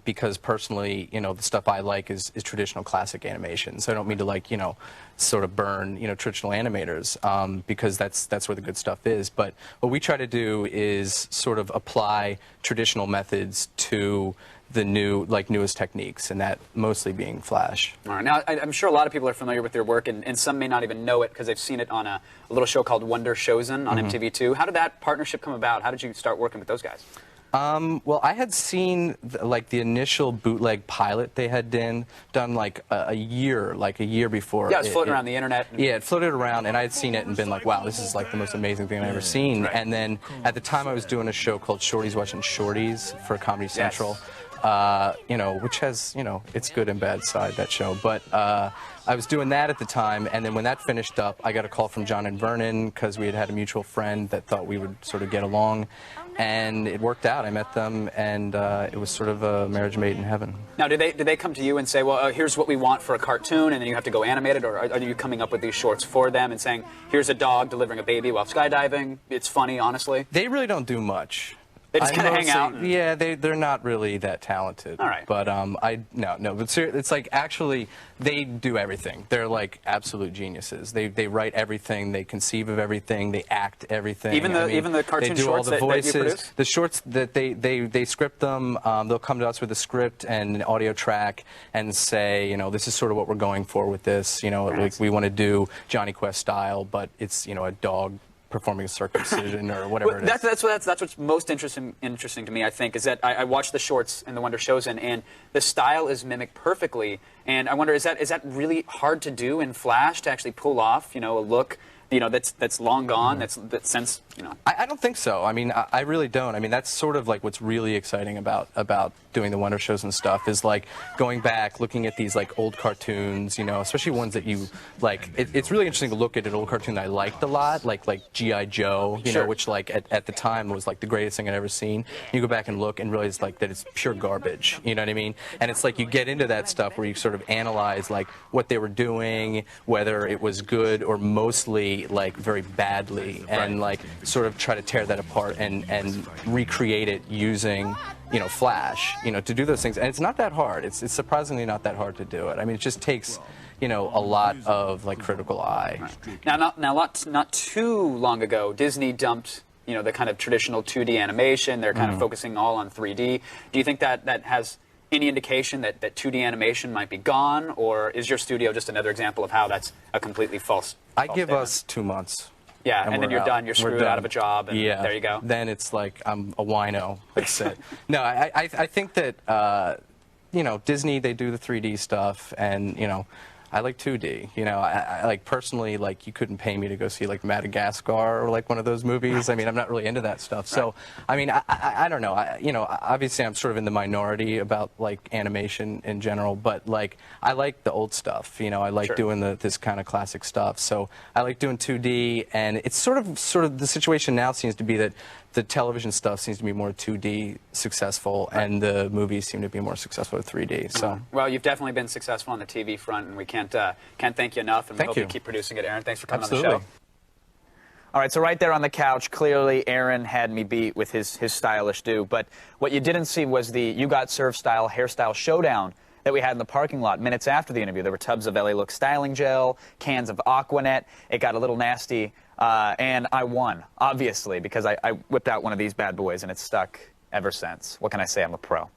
because personally, the stuff I like is traditional classic animation. So I don't mean to sort of burn traditional animators, because that's where the good stuff is. But what we try to do is sort of apply traditional methods to the newest techniques, and that mostly being Flash. All right. Now, I'm sure a lot of people are familiar with your work, and some may not even know it because they've seen it on a little show called Wonder Chosen on MTV2. How did that partnership come about? How did you start working with those guys? Well, I had seen the initial bootleg pilot they had done like a year before. Yeah, it was floating around the internet. Yeah, it floated around, and I had seen it and been like, wow, this is like the most amazing thing I've ever seen. And then at the time, I was doing a show called Shorties Watching Shorties for Comedy Central. Which has, its good and bad side, that show. But I was doing that at the time, and then when that finished up, I got a call from John and Vernon because we had a mutual friend that thought we would sort of get along, and it worked out. I met them, and it was sort of a marriage made in heaven. Now, did they come to you and say, well, here's what we want for a cartoon, and then you have to go animate it, or are you coming up with these shorts for them and saying, here's a dog delivering a baby while skydiving? It's funny, honestly. They really don't do much. They just kind of hang out. Yeah, they're not really that talented. All right. But no. But it's like actually they do everything. They're like absolute geniuses. They write everything. They conceive of everything. They act everything. Even the cartoon they do shorts all the voices. that you produce? The shorts that they script them. They'll come to us with a script and an audio track and say, this is sort of what we're going for with this. Like we want to do Johnny Quest style, but it's a dog performing a circumcision or whatever it is. That's what's most interesting to me, I think, is that I watch the shorts and the Wonder Chosen, and the style is mimicked perfectly. And I wonder, is that really hard to do in Flash to actually pull off, a look, that's long gone, that sense, I don't think so. I mean, I really don't. I mean, that's sort of like what's really exciting about doing the Wonder Shows and stuff is like going back, looking at these like old cartoons, especially ones that you like. It's really interesting to look at an old cartoon that I liked a lot, like G.I. Joe, Sure. which like at the time was like the greatest thing I'd ever seen. You go back and look and realize like that it's pure garbage. You know what I mean? And it's like you get into that stuff where you sort of analyze like what they were doing, whether it was good or mostly like very badly, and like sort of try to tear that apart and recreate it using Flash, to do those things. And it's not that hard. It's surprisingly not that hard to do it. I mean, it just takes a lot of like critical eye. Now, not too long ago, Disney dumped the kind of traditional 2D animation. They're kind of focusing all on 3D. Do you think that has any indication that 2D animation might be gone, or is your studio just another example of how that's a completely false I give statement? us 2 months. Yeah, and then we're you're done. You're We're screwed done. out of a job, and yeah. there you go. Then it's like I'm a wino. That's it. No, I think that Disney, they do the 3D stuff, and I like 2D. You know, I like personally, like you couldn't pay me to go see like Madagascar or like one of those movies. I mean, I'm not really into that stuff. So, I mean, I don't know. You know, obviously I'm sort of in the minority about like animation in general, but like I like the old stuff. You know, I like doing this kind of classic stuff. So I like doing 2D, and it's sort of the situation now seems to be that the television stuff seems to be more 2D successful, and the movies seem to be more successful with 3D. So, well, you've definitely been successful on the TV front, and we can't thank you enough. And we hope you keep producing it, Aaron. Thanks for coming on the show. All right, so right there on the couch, clearly Aaron had me beat with his stylish do. But what you didn't see was the You Got Served style hairstyle showdown that we had in the parking lot minutes after the interview. There were tubs of LA Look styling gel, cans of Aquanet. It got a little nasty, and I won, obviously, because I whipped out one of these bad boys, and it's stuck ever since. What can I say? I'm a pro.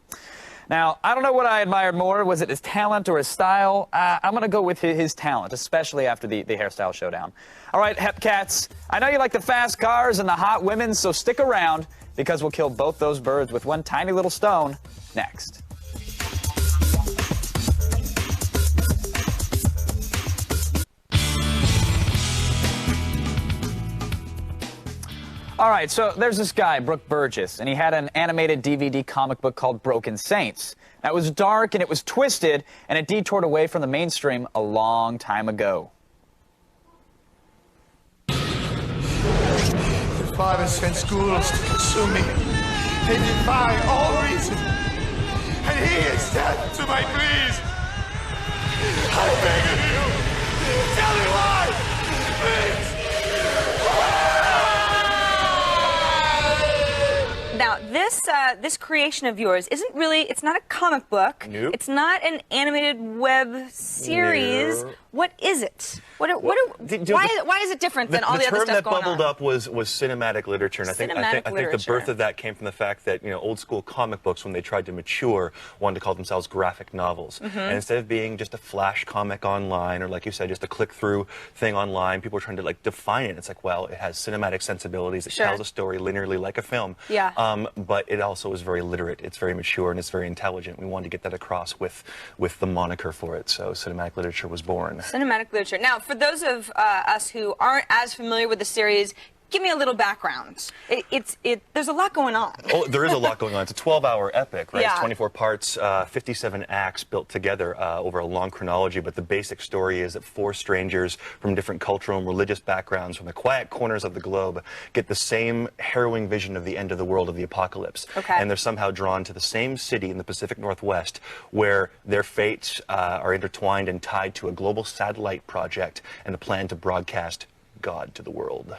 Now, I don't know what I admired more. Was it his talent or his style? I'm going to go with his talent, especially after the hairstyle showdown. All right, Hepcats, I know you like the fast cars and the hot women, so stick around, because we'll kill both those birds with one tiny little stone next. All right, so there's this guy, Brooke Burgess, and he had an animated DVD comic book called Broken Saints. That was dark, and it was twisted, and it detoured away from the mainstream a long time ago. The father sent schools to consume me. They defy all reason. And he is deaf to my pleas. I beg of you, tell me why, please. Now, this creation of yours isn't really, it's not a comic book. Nope. It's not an animated web series. No. What is it? Why is it different than all the other stuff going on? The term that bubbled up was cinematic literature, and I think the birth of that came from the fact that, you know, old school comic books, when they tried to mature, wanted to call themselves graphic novels. Mm-hmm. And instead of being just a flash comic online, or like you said, just a click-through thing online, people were trying to like define it. It's like, well, it has cinematic sensibilities. It tells a story linearly like a film. Yeah. But it also is very literate. It's very mature, and it's very intelligent. We wanted to get that across with the moniker for it. So cinematic literature was born. Cinematic literature. Now, for those of us who aren't as familiar with the series, give me a little background. There's a lot going on. Oh, there is a lot going on. It's a 12-hour epic, right? Yeah. It's 24 parts, 57 acts built together over a long chronology, but the basic story is that 4 strangers from different cultural and religious backgrounds from the quiet corners of the globe get the same harrowing vision of the end of the world, of the apocalypse. Okay. And they're somehow drawn to the same city in the Pacific Northwest, where their fates are intertwined and tied to a global satellite project and a plan to broadcast God to the world.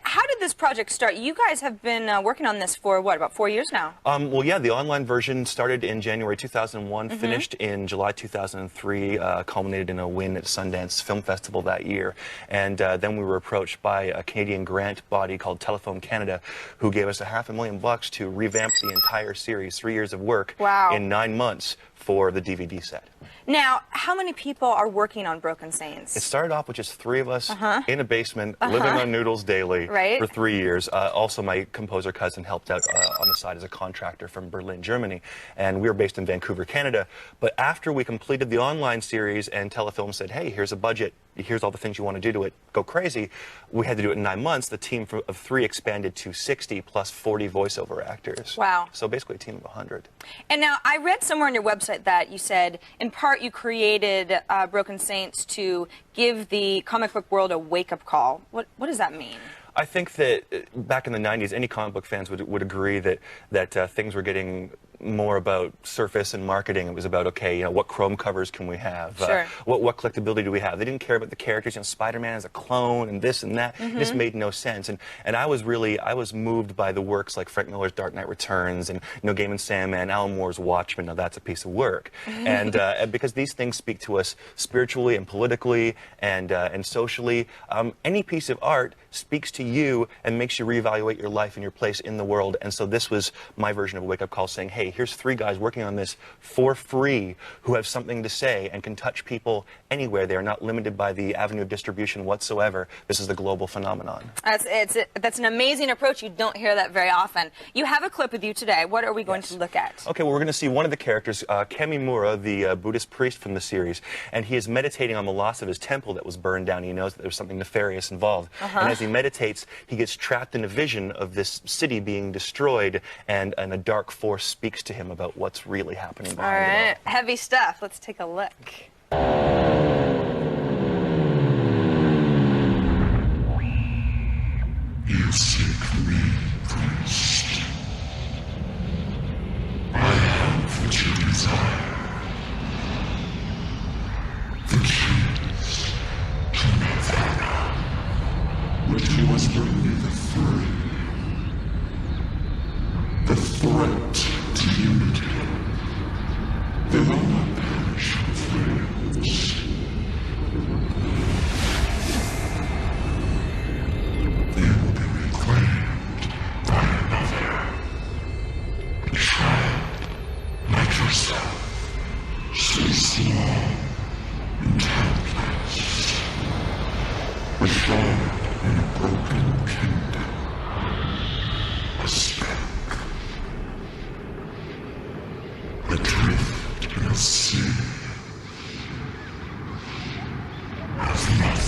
How did this project start? You guys have been working on this for, what, about 4 years now? Well, yeah, the online version started in January 2001, finished in July 2003, culminated in a win at Sundance Film Festival that year. And then we were approached by a Canadian grant body called Telephone Canada, who gave us $500,000 to revamp the entire series, 3 years of work in 9 months for the DVD set. Now, how many people are working on Broken Saints? It started off with just 3 of us in a basement, living on noodles daily for 3 years. Also, my composer cousin helped out on the side as a contractor from Berlin, Germany. And we were based in Vancouver, Canada. But after we completed the online series and Telefilm said, hey, here's a budget, here's all the things you want to do to it, go crazy, we had to do it in 9 months. The team of 3 expanded to 60 plus 40 voiceover actors. Wow. So basically a team of 100. And now, I read somewhere on your website that you said, in part, you created Broken Saints to give the comic book world a wake-up call. What does that mean? I think that back in the 90s, any comic book fans would agree that things were getting more about surface and marketing. It was about, okay, you know, what Chrome covers can we have? Sure. What collectability do we have? They didn't care about the characters. You know, Spider-Man as a clone and this and that. It just made no sense. And I was moved by the works like Frank Miller's Dark Knight Returns and Neil Gaiman's Sandman, Alan Moore's Watchmen. Now that's a piece of work. And because these things speak to us spiritually and politically and socially, any piece of art speaks to you and makes you reevaluate your life and your place in the world. And so this was my version of a wake-up call saying, hey, here's 3 guys working on this for free who have something to say and can touch people anywhere. They are not limited by the avenue of distribution whatsoever. This is the global phenomenon. That's an amazing approach. You don't hear that very often. You have a clip with you today. What are we going to look at? Okay, well, we're going to see one of the characters, Kemimura, the Buddhist priest from the series, and he is meditating on the loss of his temple that was burned down. He knows that there's something nefarious involved. And as he meditates, he gets trapped in a vision of this city being destroyed, and a dark force speaks to him about what's really happening behind it all. All right, heavy stuff. Let's take a look. You seek me, priest. I have what you desire. The keys to Nirvana. But you must bring me the free. The threat to unity. They will not perish in flames. They will be reclaimed by another. Betrayed like yourself. So small and helpless. Withdrawn in a broken kingdom. A speck. Adrift in a sea of nothingness.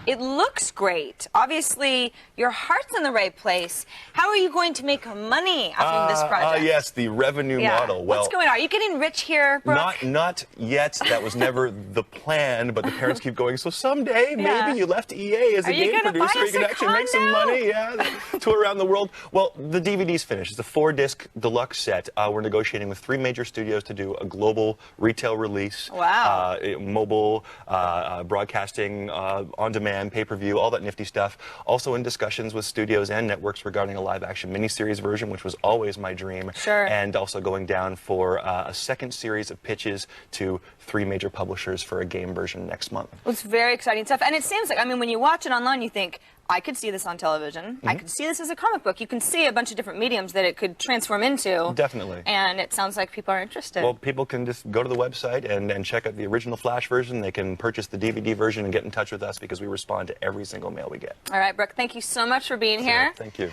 It looks great. Obviously, your heart's in the right place. How are you going to make money off of this project? Yes, the revenue model. Well, what's going on? Are you getting rich here, Brooke? Not yet. That was never the plan, but the parents keep going, so someday maybe you left EA as a game producer, you can actually make some money. Yeah, tour around the world. Well, the DVD's finished. It's a 4-disc deluxe set. We're negotiating with 3 major studios to do a global retail release. Wow. Mobile, broadcasting, on-demand, pay-per-view, all that nifty stuff. Also in discussions with studios and networks regarding a live-action miniseries version, which was always my dream. Sure. And also going down for a second series of pitches to 3 major publishers for a game version next month. Well, it's very exciting stuff. And it seems like, I mean, when you watch it online, you think, I could see this on television. I could see this as a comic book. You can see a bunch of different mediums that it could transform into. Definitely. And it sounds like people are interested. Well, people can just go to the website and check out the original Flash version. They can purchase the DVD version and get in touch with us because we respond to every single mail we get. All right, Brooke, thank you so much for being here. Thank you.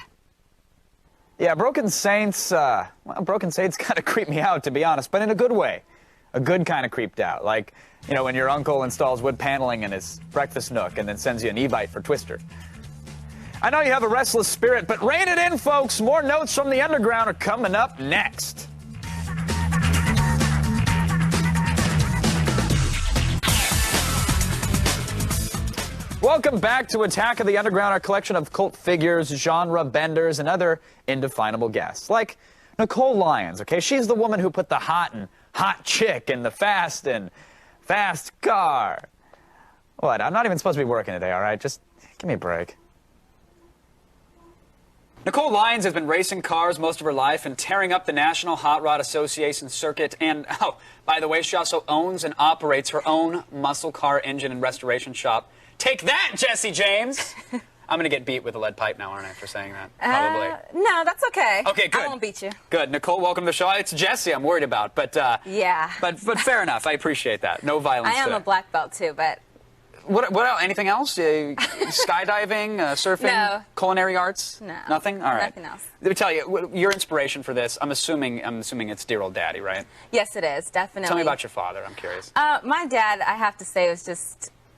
Yeah, Broken Saints, well, Broken Saints kind of creep me out, to be honest, but in a good way. A good kind of creeped out. Like, you know, when your uncle installs wood paneling in his breakfast nook and then sends you an Evite for Twister. I know you have a restless spirit, but rein it in, folks. More notes from the underground are coming up next. Welcome back to Attack of the Underground, our collection of cult figures, genre benders, and other indefinable guests. Like Nicole Lyons, okay? She's the woman who put the hot chick in the fast car. What? I'm not even supposed to be working today, all right? Just give me a break. Nicole Lyons has been racing cars most of her life and tearing up the National Hot Rod Association circuit. And, oh, by the way, she also owns and operates her own muscle car engine and restoration shop. Take that, Jesse James! I'm going to get beat with a lead pipe now, aren't I, for saying that? Probably. No, that's okay. Okay, good. I won't beat you. Good. Nicole, welcome to the show. It's Jesse I'm worried about, but... yeah. But fair enough. I appreciate that. No violence I am today. a black belt, too, but... What else? Anything else? Skydiving, surfing, No. culinary arts? No. Nothing? All right. Nothing else. Let me tell you, your inspiration for this, I'm assuming it's dear old daddy, right? Yes, it is, definitely. Tell me about your father. I'm curious. My dad, I have to say,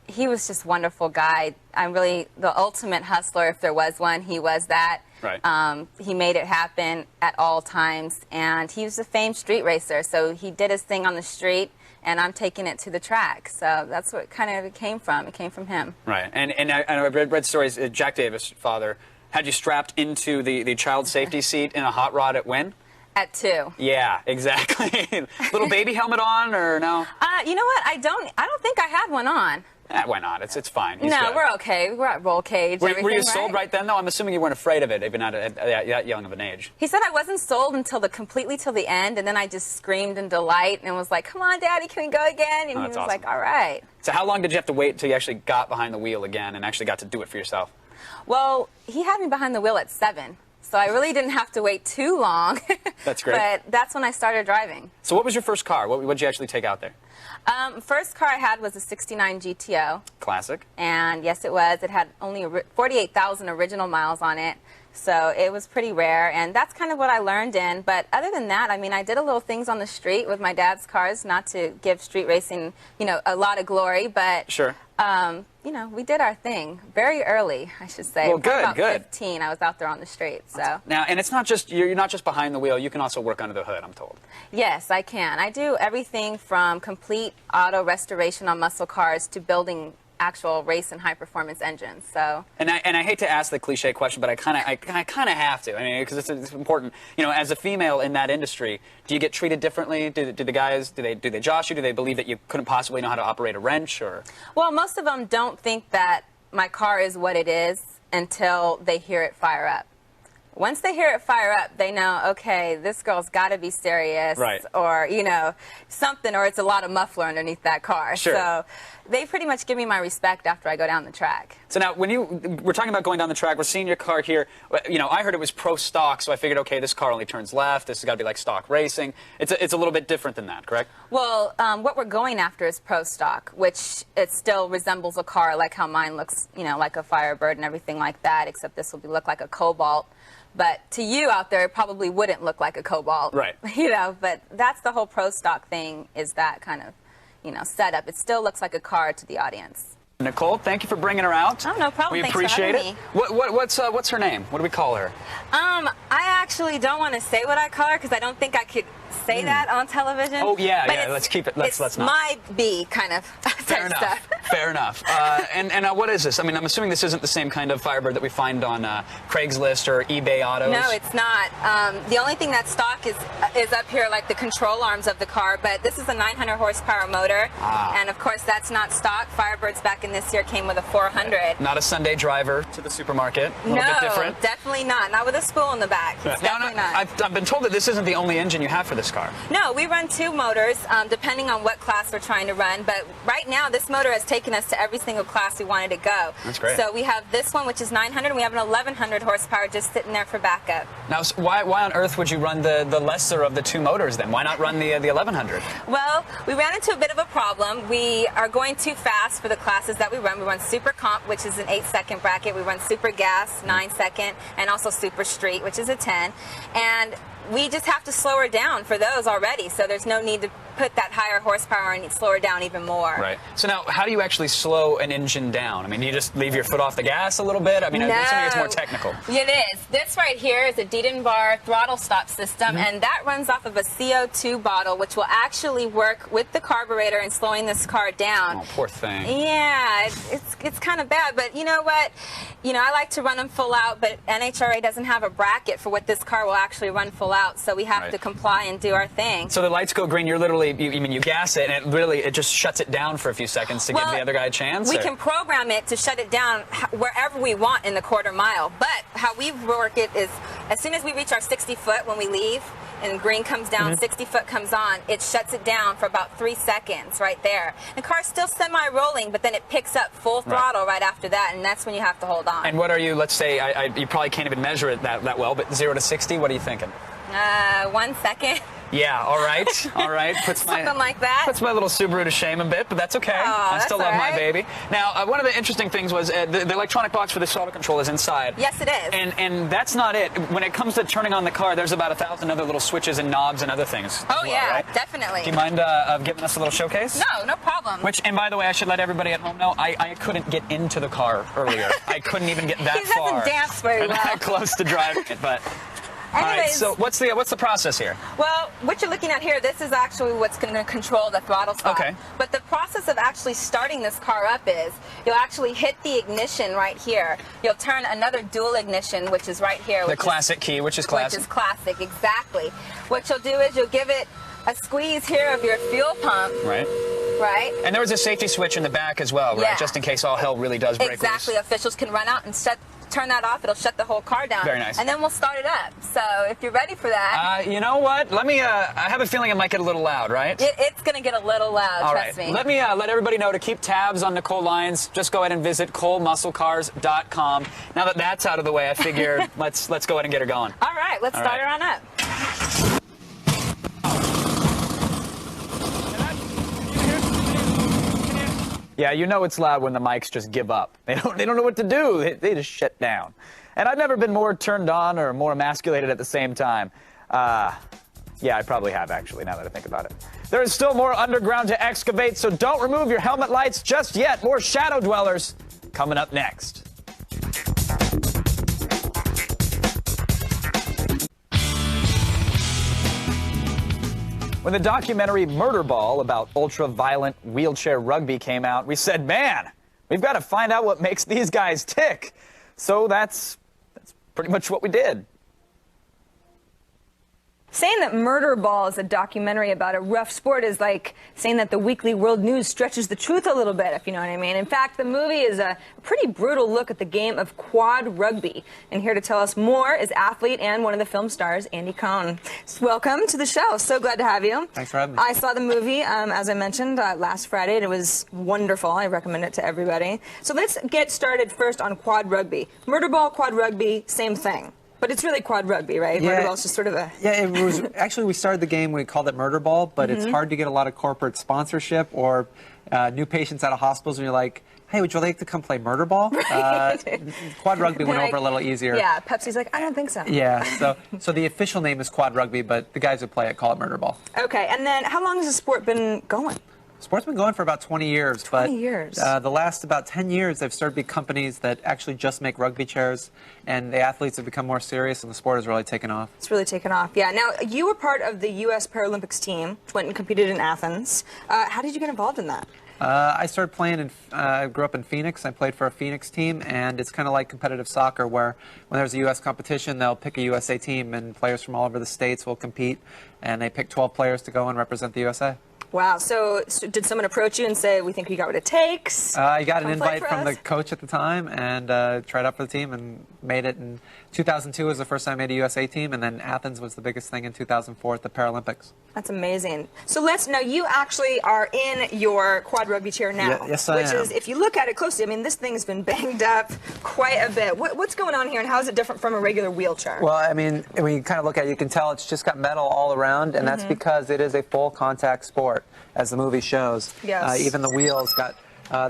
he was just a wonderful guy. I'm really the ultimate hustler, if there was one. He was that. Right. He made it happen at all times, and he was a famed street racer, so he did his thing on the street, and I'm taking it to the track. So that's what kind of came from. It came from him. Right. And I read stories, Jack Davis, father, had you strapped into the child safety seat in a hot rod at Wynn? At 2. Yeah, exactly. Little baby helmet on, or no? You know what? I don't think I had one on. Why not? It's fine. He's No, good. we're okay. We're at roll cage. Were you everything, sold right then, though? I'm assuming you weren't afraid of it, even at that young of an age. He said I wasn't sold until completely till the end, and then I just screamed in delight and was like, "Come on, Daddy, can we go again?" And he was awesome. like, "All right." So how long did you have to wait until you actually got behind the wheel again and actually got to do it for yourself? Well, he had me behind the wheel at 7. so I really didn't have to wait too long. That's great. But that's when I started driving. So what was your first car? What did you actually take out there? First car I had was a '69 GTO. Classic. And yes, it was. It had only 48,000 original miles on it. So it was pretty rare, and that's kind of what I learned in. But other than that, I mean, I did a little things on the street with my dad's cars, not to give street racing, you know, a lot of glory, but sure. You know, we did our thing very early, I should say. Well, good, about good. 15, I was out there on the street. So Now, and it's not just you're not just behind the wheel. You can also work under the hood, I'm told. yes, I can. I do everything from complete auto restoration on muscle cars to building actual race and high performance engines. So. And I hate to ask the cliche question, but I kind of have to. I mean, because it's important. You know, as a female in that industry, do you get treated differently? Do the guys do they josh you? Do they believe that you couldn't possibly know how to operate a wrench? Or well, most of them don't think that my car is what it is until they hear it fire up. Once they hear it fire up, they know, okay, this girl's got to be serious, right. Or, you know, something, or it's a lot of muffler underneath that car. Sure. So they pretty much give me my respect after I go down the track. So now, we're talking about going down the track, we're seeing your car here. You know, I heard it was pro stock, so I figured, okay, this car only turns left. This has got to be like stock racing. It's a little bit different than that, correct? Well, what we're going after is pro stock, which it still resembles a car like how mine looks, you know, like a Firebird and everything like that, except this will look like a Cobalt. But to you out there, it probably wouldn't look like a Cobalt. Right. You know, but that's the whole pro stock thing, is that kind of, you know, setup. It still looks like a car to the audience. Nicole, thank you for bringing her out. Oh, no problem. We Thanks appreciate for it. having me. What's her name? What do we call her? I actually don't want to say what I call her because I don't think I could say that on television. Oh yeah, but yeah. Let's keep it. Let's not. My B kind of Fair enough. stuff. Fair enough. And what is this? I mean, I'm assuming this isn't the same kind of Firebird that we find on Craigslist or eBay Autos. No, it's not. The only thing that's stock is up here, like the control arms of the car. But this is a 900 horsepower motor, and of course that's not stock. Firebirds back in this year came with a 400. Not a Sunday driver to the supermarket. A little bit different. Definitely not. Not with a spool in the back. It's definitely not. I've been told that this isn't the only engine you have for this car. No, we run two motors, depending on what class we're trying to run. But right now, this motor has taken us to every single class we wanted to go. That's great. So we have this one, which is 900, and we have an 1100 horsepower just sitting there for backup. Now, why on earth would you run the lesser of the two motors then? Why not run the 1100? Well, we ran into a bit of a problem. We are going too fast for the classes that we run. We run Super Comp, which is an 8-second bracket. We run Super Gas, 9-second, and also Super Street, which is a 10. And we just have to slow her down for those already, so there's no need to put that higher horsepower and slow her down even more. Right. So now, how do you actually slow an engine down? I mean, do you just leave your foot off the gas a little bit? I mean, no. Something that's more technical. It is. This right here is a Diedenbar throttle stop system, and that runs off of a CO2 bottle, which will actually work with the carburetor in slowing this car down. Oh, poor thing. Yeah, it's kind of bad, but you know what? You know, I like to run them full out, but NHRA doesn't have a bracket for what this car will actually run full out, so we have to comply and do our thing. So the lights go green, you're literally, you gas it, and it just shuts it down for a few seconds to give the other guy a chance? We can program it to shut it down wherever we want in the quarter mile, but how we work it is, as soon as we reach our 60 foot when we leave, and green comes down, 60 foot comes on, it shuts it down for about 3 seconds right there. The car's still semi-rolling, but then it picks up full throttle right after that, and that's when you have to hold on. And what are you, let's say, you probably can't even measure it that well, but 0 to 60, what are you thinking? 1 second. Yeah, all right, all right. Something like that. Puts my little Subaru to shame a bit, but that's okay. I still love my baby. Now, one of the interesting things was the electronic box for the auto control is inside. Yes, it is. And that's not it. When it comes to turning on the car, there's about 1,000 other little switches and knobs and other things. Oh, yeah, right? definitely. Do you mind giving us a little showcase? No, no problem. And by the way, I should let everybody at home know, I couldn't get into the car earlier. I couldn't even get that far. He doesn't dance very well. That close to driving it, but... Anyways, all right, so what's the process here? Well, what you're looking at here, this is actually what's going to control the throttle stop. Okay. But the process of actually starting this car up is you'll actually hit the ignition right here. You'll turn another dual ignition, which is right here. The classic key, which is classic. Which is classic, exactly. What you'll do is you'll give it a squeeze here of your fuel pump. Right. Right. And there was a safety switch in the back as well, right? Yeah. Just in case all hell really does break loose. Exactly. Officials can run out and turn that off, it'll shut the whole car down. Very nice. And then we'll start it up. So if you're ready for that. You know what? Let me, I have a feeling it might get a little loud, right? It's going to get a little loud, All trust right. me. Let me let everybody know to keep tabs on Nicole Lyons. Just go ahead and visit ColeMuscleCars.com. Now that that's out of the way, I figure let's go ahead and get her going. All right, let's start her on up. Yeah, you know it's loud when the mics just give up. They don't know what to do. They just shut down. And I've never been more turned on or more emasculated at the same time. Yeah, I probably have, actually, now that I think about it. There is still more underground to excavate, so don't remove your helmet lights just yet. More Shadow Dwellers coming up next. When the documentary Murder Ball about ultra-violent wheelchair rugby came out, we said, man, we've got to find out what makes these guys tick. So that's pretty much what we did. Saying that Murder Ball is a documentary about a rough sport is like saying that the Weekly World News stretches the truth a little bit, if you know what I mean. In fact, the movie is a pretty brutal look at the game of quad rugby. And here to tell us more is athlete and one of the film stars, Andy Cohen. Welcome to the show. So glad to have you. Thanks for having me. I saw the movie, as I mentioned, last Friday, and it was wonderful. I recommend it to everybody. So let's get started first on quad rugby. Murder Ball, quad rugby, same thing. But it's really quad rugby, right? Yeah. Murder Ball is just sort of a... Yeah, it was actually, we started the game, we called it Murder Ball, but it's hard to get a lot of corporate sponsorship or new patients out of hospitals, and you're like, hey, would you like to come play Murder Ball? Quad rugby went over a little easier. Yeah, Pepsi's like, I don't think so. Yeah, so the official name is quad rugby, but the guys who play it call it Murder Ball. Okay, and then how long has the sport been going? Sport's been going for about 20 years. 20 years. The last about 10 years, they've started big companies that actually just make rugby chairs, and the athletes have become more serious, and the sport has really taken off. It's really taken off, yeah. Now, you were part of the U.S. Paralympics team, went and competed in Athens. How did you get involved in that? I started playing grew up in Phoenix. I played for a Phoenix team, and it's kind of like competitive soccer where when there's a U.S. competition, they'll pick a USA team, and players from all over the states will compete, and they pick 12 players to go and represent the USA. Wow, so did someone approach you and say, we think you got what it takes? I got an invite from the coach at the time and tried out for the team and made it. In 2002 was the first time I made a USA team, and then Athens was the biggest thing in 2004 at the Paralympics. That's amazing. So now you actually are in your quad rugby chair now. Yes, I am. Which is, if you look at it closely, I mean, this thing's been banged up quite a bit. What's going on here, and how is it different from a regular wheelchair? Well, I mean, when you kind of look at it, you can tell it's just got metal all around, and that's because it is a full contact sport, as the movie shows. Yes. Even the wheels got,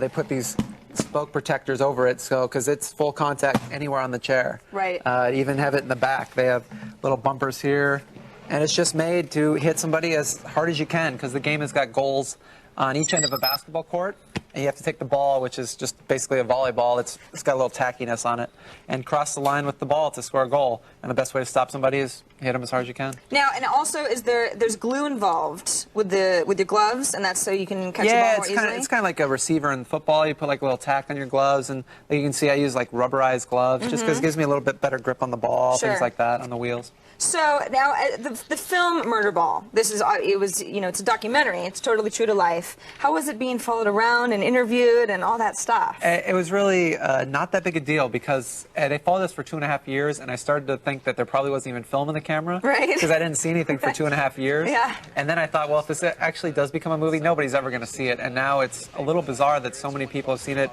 they put these spoke protectors over it, so because it's full contact anywhere on the chair. Right. Even have it in the back. They have little bumpers here, and it's just made to hit somebody as hard as you can, because the game has got goals on each end of a basketball court, and you have to take the ball, which is just basically a volleyball. It's got a little tackiness on it, and cross the line with the ball to score a goal. And the best way to stop somebody is hit them as hard as you can. Now, and also, there's glue involved with your gloves, and that's so you can catch the ball more easily? Yeah, it's kind of like a receiver in football. You put like a little tack on your gloves, and you can see I use like rubberized gloves just because it gives me a little bit better grip on the ball, things like that, on the wheels. So now the film Murder Ball, it's a documentary. It's totally true to life. How was it being followed around and interviewed and all that stuff? It was really not that big a deal because they followed us for 2.5 years, and I started to think that there probably wasn't even film in the camera. Right. Because I didn't see anything for 2.5 years. Yeah. And then I thought, well, if this actually does become a movie, nobody's ever going to see it. And now it's a little bizarre that so many people have seen it.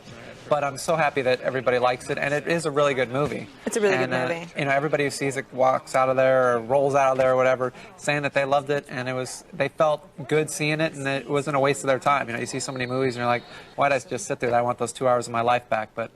But I'm so happy that everybody likes it, and it is a really good movie. It's a really good movie. Everybody who sees it walks out of there or rolls out of there or whatever, saying that they loved it, and they felt good seeing it, and it wasn't a waste of their time. You see so many movies, and you're like, why did I just sit there? I want those 2 hours of my life back. But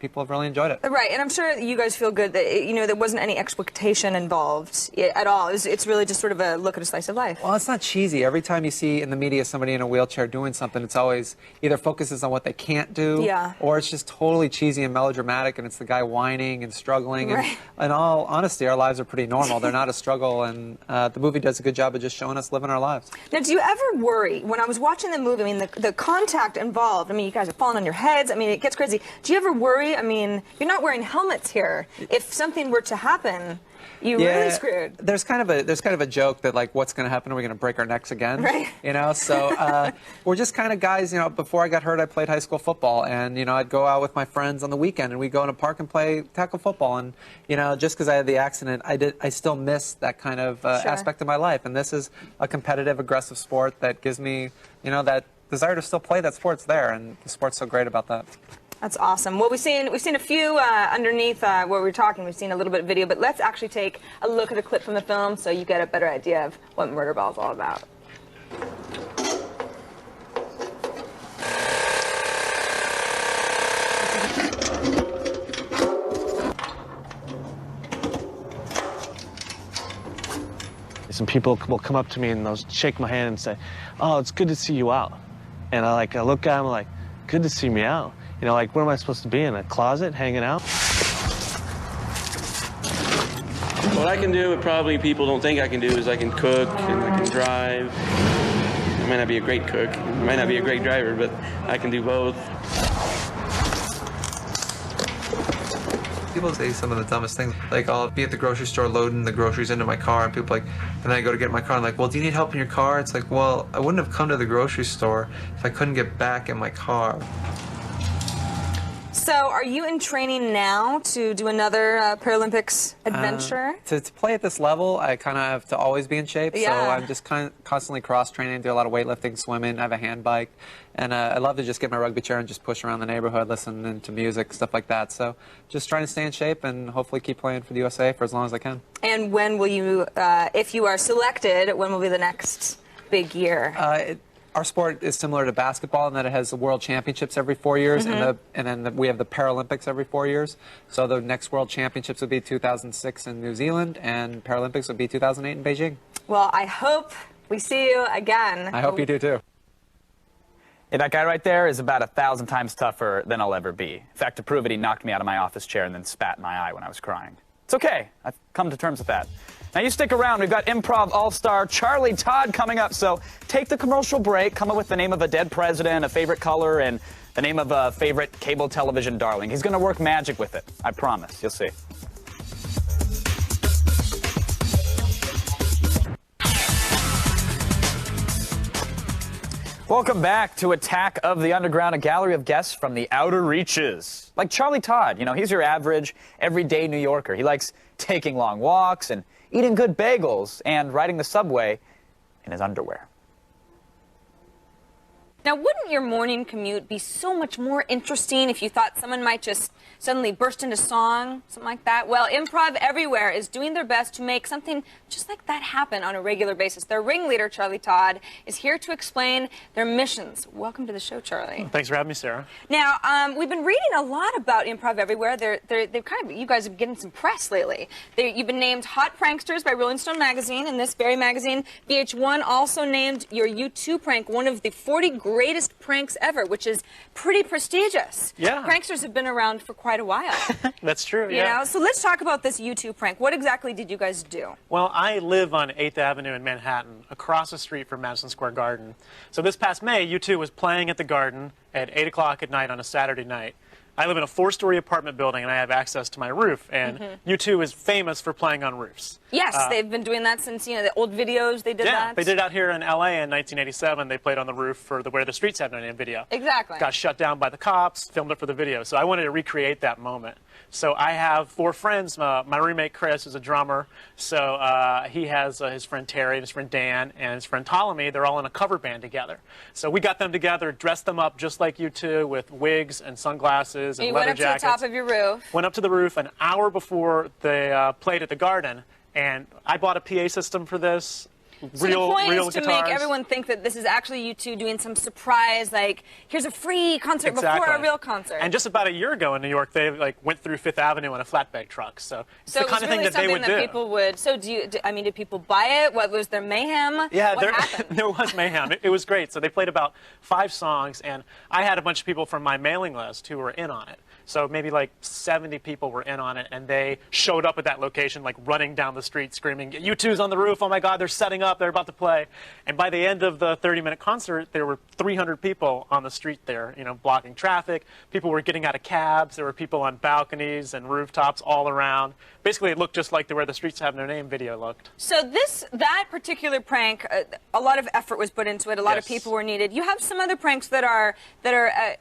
people have really enjoyed it. Right, and I'm sure you guys feel good that there wasn't any exploitation involved at all. It's really just sort of a look at a slice of life. Well, it's not cheesy. Every time you see in the media somebody in a wheelchair doing something, it's always either focuses on what they can't do, or it's just totally cheesy and melodramatic, and it's the guy whining and struggling. Right. And in all honesty, our lives are pretty normal. They're not a struggle, and the movie does a good job of just showing us living our lives. Now, do you ever worry, when I was watching the movie, the contact involved, you guys are falling on your heads, it gets crazy. Do you ever worry, you're not wearing helmets here. If something were to happen, You really screwed. There's kind of a joke that like, what's going to happen? Are we going to break our necks again? Right. You know, so we're just kind of guys. You know, before I got hurt, I played high school football, and you know, I'd go out with my friends on the weekend, and we'd go in a park and play tackle football. And you know, just because I had the accident, I still miss that kind of aspect of my life. And this is a competitive, aggressive sport that gives me, you know, that desire to still play that sport's there, and the sport's so great about that. That's awesome. Well, we've seen a few underneath where we're talking. We've seen a little bit of video, but let's actually take a look at a clip from the film so you get a better idea of what Murderball is all about. Some people will come up to me and they'll shake my hand and say, "Oh, it's good to see you out." And I look at them like, "Good to see me out." You know, like, what am I supposed to be, in a closet hanging out? What I can do, and probably people don't think I can do, is I can cook and I can drive. I might not be a great cook, I might not be a great driver, but I can do both. People say some of the dumbest things. Like, I'll be at the grocery store loading the groceries into my car, and people are like, and I go to get in my car, and like, well, do you need help in your car? It's like, well, I wouldn't have come to the grocery store if I couldn't get back in my car. So, are you in training now to do another Paralympics adventure? To play at this level, I kind of have to always be in shape. Yeah. So I'm just constantly cross-training, do a lot of weightlifting, swimming. I have a hand bike. And I love to just get my rugby chair and just push around the neighborhood, listening to music, stuff like that. So just trying to stay in shape and hopefully keep playing for the USA for as long as I can. And when will you, if you are selected, when will be the next big year? Our sport is similar to basketball in that it has the World Championships every 4 years, and then we have the Paralympics every 4 years. So the next World Championships would be 2006 in New Zealand, and Paralympics would be 2008 in Beijing. Well, I hope we see you again. I hope you do too. Yeah, that guy right there is about 1,000 times tougher than I'll ever be. In fact, to prove it, he knocked me out of my office chair and then spat in my eye when I was crying. It's okay. I've come to terms with that. Now, you stick around. We've got improv all-star Charlie Todd coming up. So take the commercial break, come up with the name of a dead president, a favorite color, and the name of a favorite cable television darling. He's going to work magic with it. I promise. You'll see. Welcome back to Attack of the Underground, a gallery of guests from the outer reaches. Like Charlie Todd, you know, he's your average, everyday New Yorker. He likes taking long walks and eating good bagels and riding the subway in his underwear. Now, wouldn't your morning commute be so much more interesting if you thought someone might just suddenly burst into song, something like that? Well, Improv Everywhere is doing their best to make something just like that happen on a regular basis. Their ringleader, Charlie Todd, is here to explain their missions. Welcome to the show, Charlie. Thanks for having me, Sarah. Now, we've been reading a lot about Improv Everywhere. You guys have been getting some press lately. You've been named Hot Pranksters by Rolling Stone magazine. In this very magazine, VH1 also named your U2 prank one of the 40 greatest pranks ever, which is pretty prestigious. Yeah. Pranksters have been around for quite a while. That's true, You know? So let's talk about this U2 prank. What exactly did you guys do? Well, I live on 8th Avenue in Manhattan, across the street from Madison Square Garden. So this past May, U2 was playing at the Garden at 8 o'clock at night on a Saturday night. I live in a 4-story apartment building, and I have access to my roof, and U2 is famous for playing on roofs. Yes, they've been doing that since, you know, the old videos they did that. Yeah, they did it out here in L.A. in 1987. They played on the roof for the Where the Streets Have No Name video. Exactly. Got shut down by the cops, filmed it for the video. So I wanted to recreate that moment. So I have 4 friends. My roommate, Chris, is a drummer. So he has his friend Terry, his friend Dan, and his friend Ptolemy. They're all in a cover band together. So we got them together, dressed them up just like U2 with wigs and sunglasses and leather jackets. You went up to the top of your roof. Went up to the roof an hour before they played at the Garden. And I bought a PA system for this. So the point is to make everyone think that this is actually U2 doing some surprise, like, here's a free concert before a real concert. And just about a year ago in New York, they went through 5th Avenue in a flatbed truck. So it's the kind of thing that they would do. People would. So did people buy it? What was there mayhem? Yeah, what happened? There was mayhem. It was great. So they played about 5 songs, and I had a bunch of people from my mailing list who were in on it. So maybe like 70 people were in on it, and they showed up at that location, like running down the street screaming, U2's on the roof, oh my God, they're setting up, they're about to play. And by the end of the 30-minute concert, there were 300 people on the street there, you know, blocking traffic. People were getting out of cabs. There were people on balconies and rooftops all around. Basically, it looked just like the Where the Streets Have No Name video looked. So that particular prank, a lot of effort was put into it. A lot of people were needed. You have some other pranks that are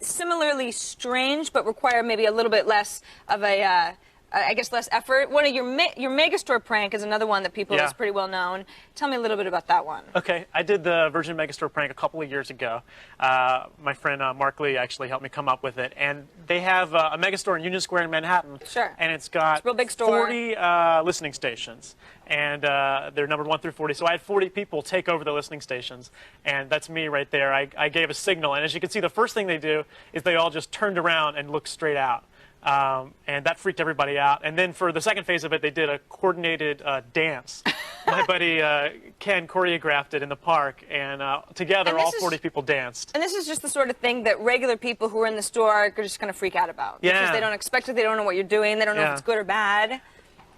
similarly strange, but require maybe a little bit less of a, I guess, less effort. One of your Megastore prank is another one that people is pretty well known. Tell me a little bit about that one. Okay, I did the Virgin Megastore prank a couple of years ago. My friend Mark Lee actually helped me come up with it. And they have a Megastore in Union Square in Manhattan. Sure. And it's got a real big store. 40 listening stations. And they're numbered 1 through 40. So I had 40 people take over the listening stations. And that's me right there. I gave a signal. And as you can see, the first thing they do is they all just turned around and looked straight out. And that freaked everybody out. And then for the second phase of it, they did a coordinated dance. My buddy Ken choreographed it in the park, and together all 40 people danced. And this is just the sort of thing that regular people who are in the store are just going to freak out about. Yeah. Because they don't expect it, they don't know what you're doing, they don't know if it's good or bad.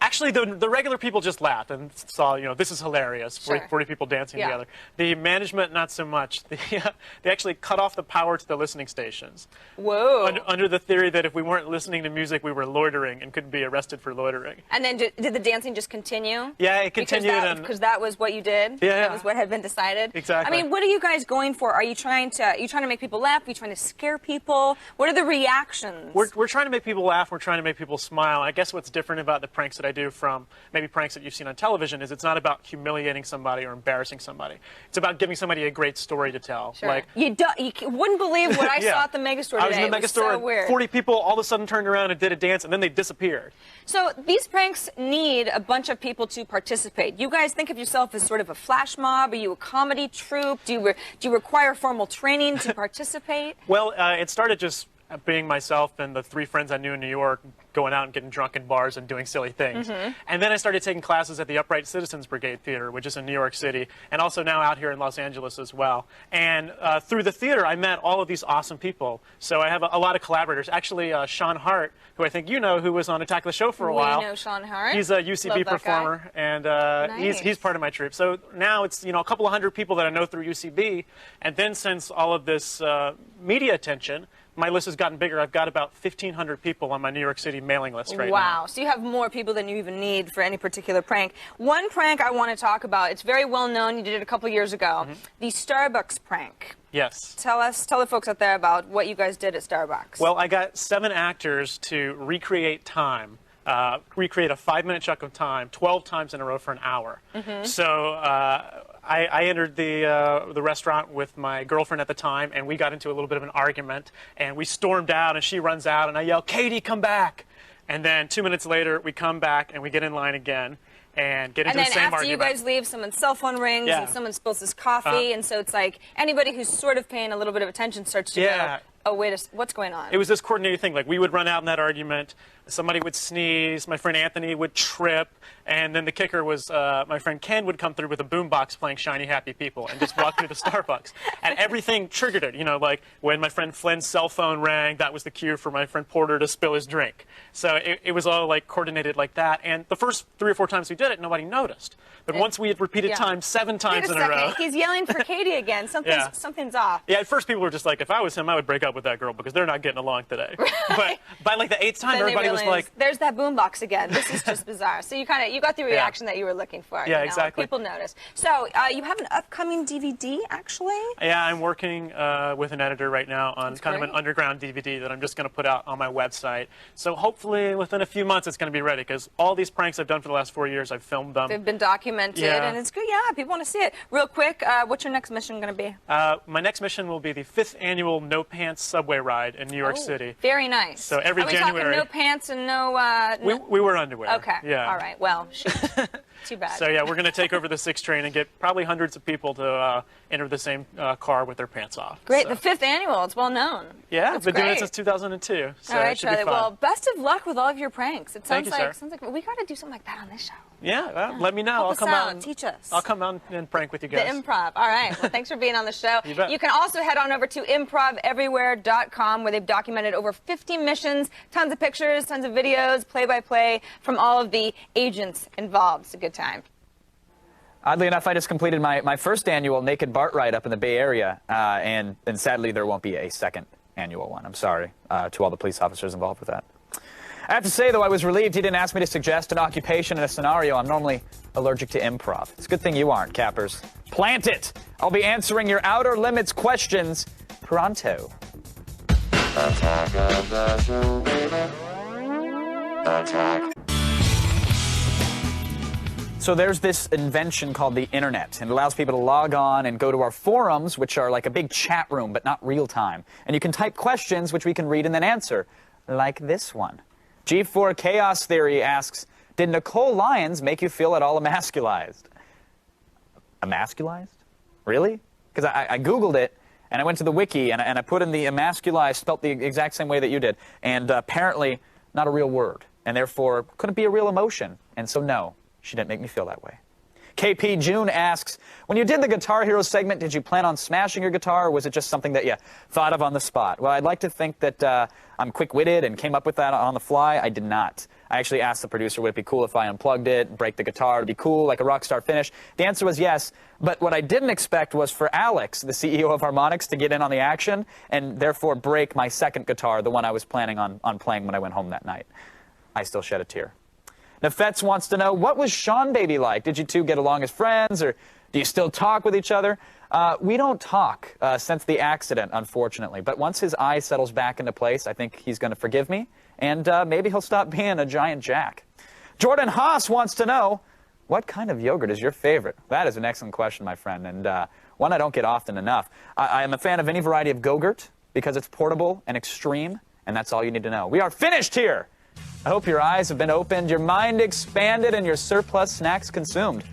Actually, the regular people just laughed and saw, you know, this is hilarious, 40 people dancing together. The management, not so much. They actually cut off the power to the listening stations. Whoa. Under the theory that if we weren't listening to music, we were loitering and could be arrested for loitering. And then did the dancing just continue? Yeah, it continued. Because that was what you did? Yeah. That was what had been decided? Exactly. I mean, what are you guys going for? Are you trying to make people laugh? Are you trying to scare people? What are the reactions? We're trying to make people laugh. We're trying to make people smile. I guess what's different about the pranks that I do from maybe pranks that you've seen on television is it's not about humiliating somebody or embarrassing somebody. It's about giving somebody a great story to tell. Sure. Like, you wouldn't believe what I saw at the Megastore today. I was in the Megastore, so weird. 40 people all of a sudden turned around and did a dance, and then they disappeared. So these pranks need a bunch of people to participate. You guys think of yourself as sort of a flash mob? Are you a comedy troupe? Do you require formal training to participate? Well, it started just being myself and the 3 friends I knew in New York, going out and getting drunk in bars and doing silly things. And then I started taking classes at the Upright Citizens Brigade Theater, which is in New York City, and also now out here in Los Angeles as well. And through the theater, I met all of these awesome people. So I have a lot of collaborators. Actually, Sean Hart, who I think you know, who was on Attack the Show for a while. We know Sean Hart. He's a UCB performer, and he's part of my troupe. So now it's, you know, a couple of hundred people that I know through UCB. And then since all of this media attention, my list has gotten bigger. I've got about 1,500 people on my New York City mailing list right now. Wow. So you have more people than you even need for any particular prank. One prank I want to talk about, it's very well known. You did it a couple years ago. The Starbucks prank. Yes. Tell the folks out there about what you guys did at Starbucks. Well, I got 7 actors to recreate time. Recreate a 5-minute chunk of time 12 times in a row for an hour. So I entered the restaurant with my girlfriend at the time, and we got into a little bit of an argument, and we stormed out, and she runs out, and I yell, "Katie, come back!" And then 2 minutes later, we come back, and we get in line again, and get into the same argument. And then after you guys leave, someone's cell phone rings, and someone spills his coffee, and so it's like anybody who's sort of paying a little bit of attention starts to go, oh, wait, what's going on? It was this coordinated thing. Like, we would run out in that argument, somebody would sneeze, my friend Anthony would trip, and then the kicker was my friend Ken would come through with a boombox playing Shiny Happy People and just walk through the Starbucks. And everything triggered it. You know, like when my friend Flynn's cell phone rang, that was the cue for my friend Porter to spill his drink. So it was all like coordinated like that. And the first 3 or 4 times we did it, nobody noticed. But once we had repeated time 7 times in a row. He's yelling for Katie again. Something's off. Yeah, at first people were just like, if I was him, I would break up with that girl because they're not getting along today. But by like the 8th time, everybody was like, there's that boombox again. This is just bizarre. So you got the reaction that you were looking for. Yeah, exactly. People notice. So you have an upcoming DVD, actually? Yeah, I'm working with an editor right now on kind of an underground DVD that I'm just going to put out on my website. So hopefully within a few months it's going to be ready because all these pranks I've done for the last 4 years, I've filmed them. They've been documented, and it's good. Yeah, people want to see it. Real quick, what's your next mission going to be? My next mission will be the 5th annual No Pants subway ride in New York City. Very nice. So every January. Are we talking no pants and no... We wear underwear. Okay. Yeah. All right. Well, shoot. Too bad. So yeah, we're going to take over the 6 train and get probably hundreds of people to enter the same car with their pants off. Great. So. The 5th annual. It's well known. Yeah, I've been doing it since 2002. So all right, it should be fun. Well, best of luck with all of your pranks. It sounds Thank you, like we got to do something like that on this show. Yeah, well, let me know. Help I'll us come out. out. Teach us. I'll come out and prank with you The guys. Improv. All right. Well, thanks for being on the show. You bet. You can also head on over to improveverywhere.com where they've documented over 50 missions, tons of pictures, tons of videos, play-by-play from all of the agents involved. It's a good time. Oddly enough, I just completed my first annual Naked Bart ride up in the Bay Area, and sadly there won't be a second annual one. I'm sorry to all the police officers involved with that. I have to say, though, I was relieved he didn't ask me to suggest an occupation in a scenario. I'm normally allergic to improv. It's a good thing you aren't, Cappers. Plant it! I'll be answering your Outer Limits questions pronto. Attack of the show, baby. Attack. So there's this invention called the internet, and it allows people to log on and go to our forums, which are like a big chat room, but not real time. And you can type questions, which we can read and then answer, like this one. G4 Chaos Theory asks, did Nicole Lyons make you feel at all emasculized? Emasculized? Really? Because I Googled it, and I went to the wiki, and I put in the emasculized, spelt the exact same way that you did, and apparently not a real word, and therefore couldn't be a real emotion. And so no, she didn't make me feel that way. KP June asks, when you did the Guitar Hero segment, did you plan on smashing your guitar, or was it just something that you thought of on the spot? Well, I'd like to think that I'm quick-witted and came up with that on the fly. I did not. I actually asked the producer, would it be cool if I unplugged it, break the guitar, it'd be cool, like a rock star finish? The answer was yes, but what I didn't expect was for Alex, the CEO of Harmonix, to get in on the action and therefore break my second guitar, the one I was planning on playing when I went home that night. I still shed a tear. Nefetz wants to know, what was Sean Baby like? Did you two get along as friends, or do you still talk with each other? We don't talk since the accident, unfortunately. But once his eye settles back into place, I think he's going to forgive me, and maybe he'll stop being a giant jack. Jordan Haas wants to know, what kind of yogurt is your favorite? That is an excellent question, my friend, and one I don't get often enough. I am a fan of any variety of Go-Gurt because it's portable and extreme, and that's all you need to know. We are finished here! I hope your eyes have been opened, your mind expanded, and your surplus snacks consumed.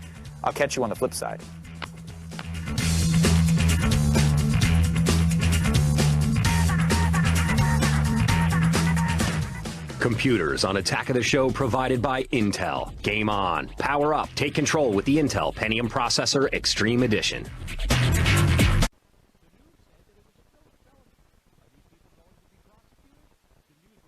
I'll catch you on the flip side. Computers on Attack of the Show provided by Intel. Game on. Power up. Take control with the Intel Pentium Processor Extreme Edition.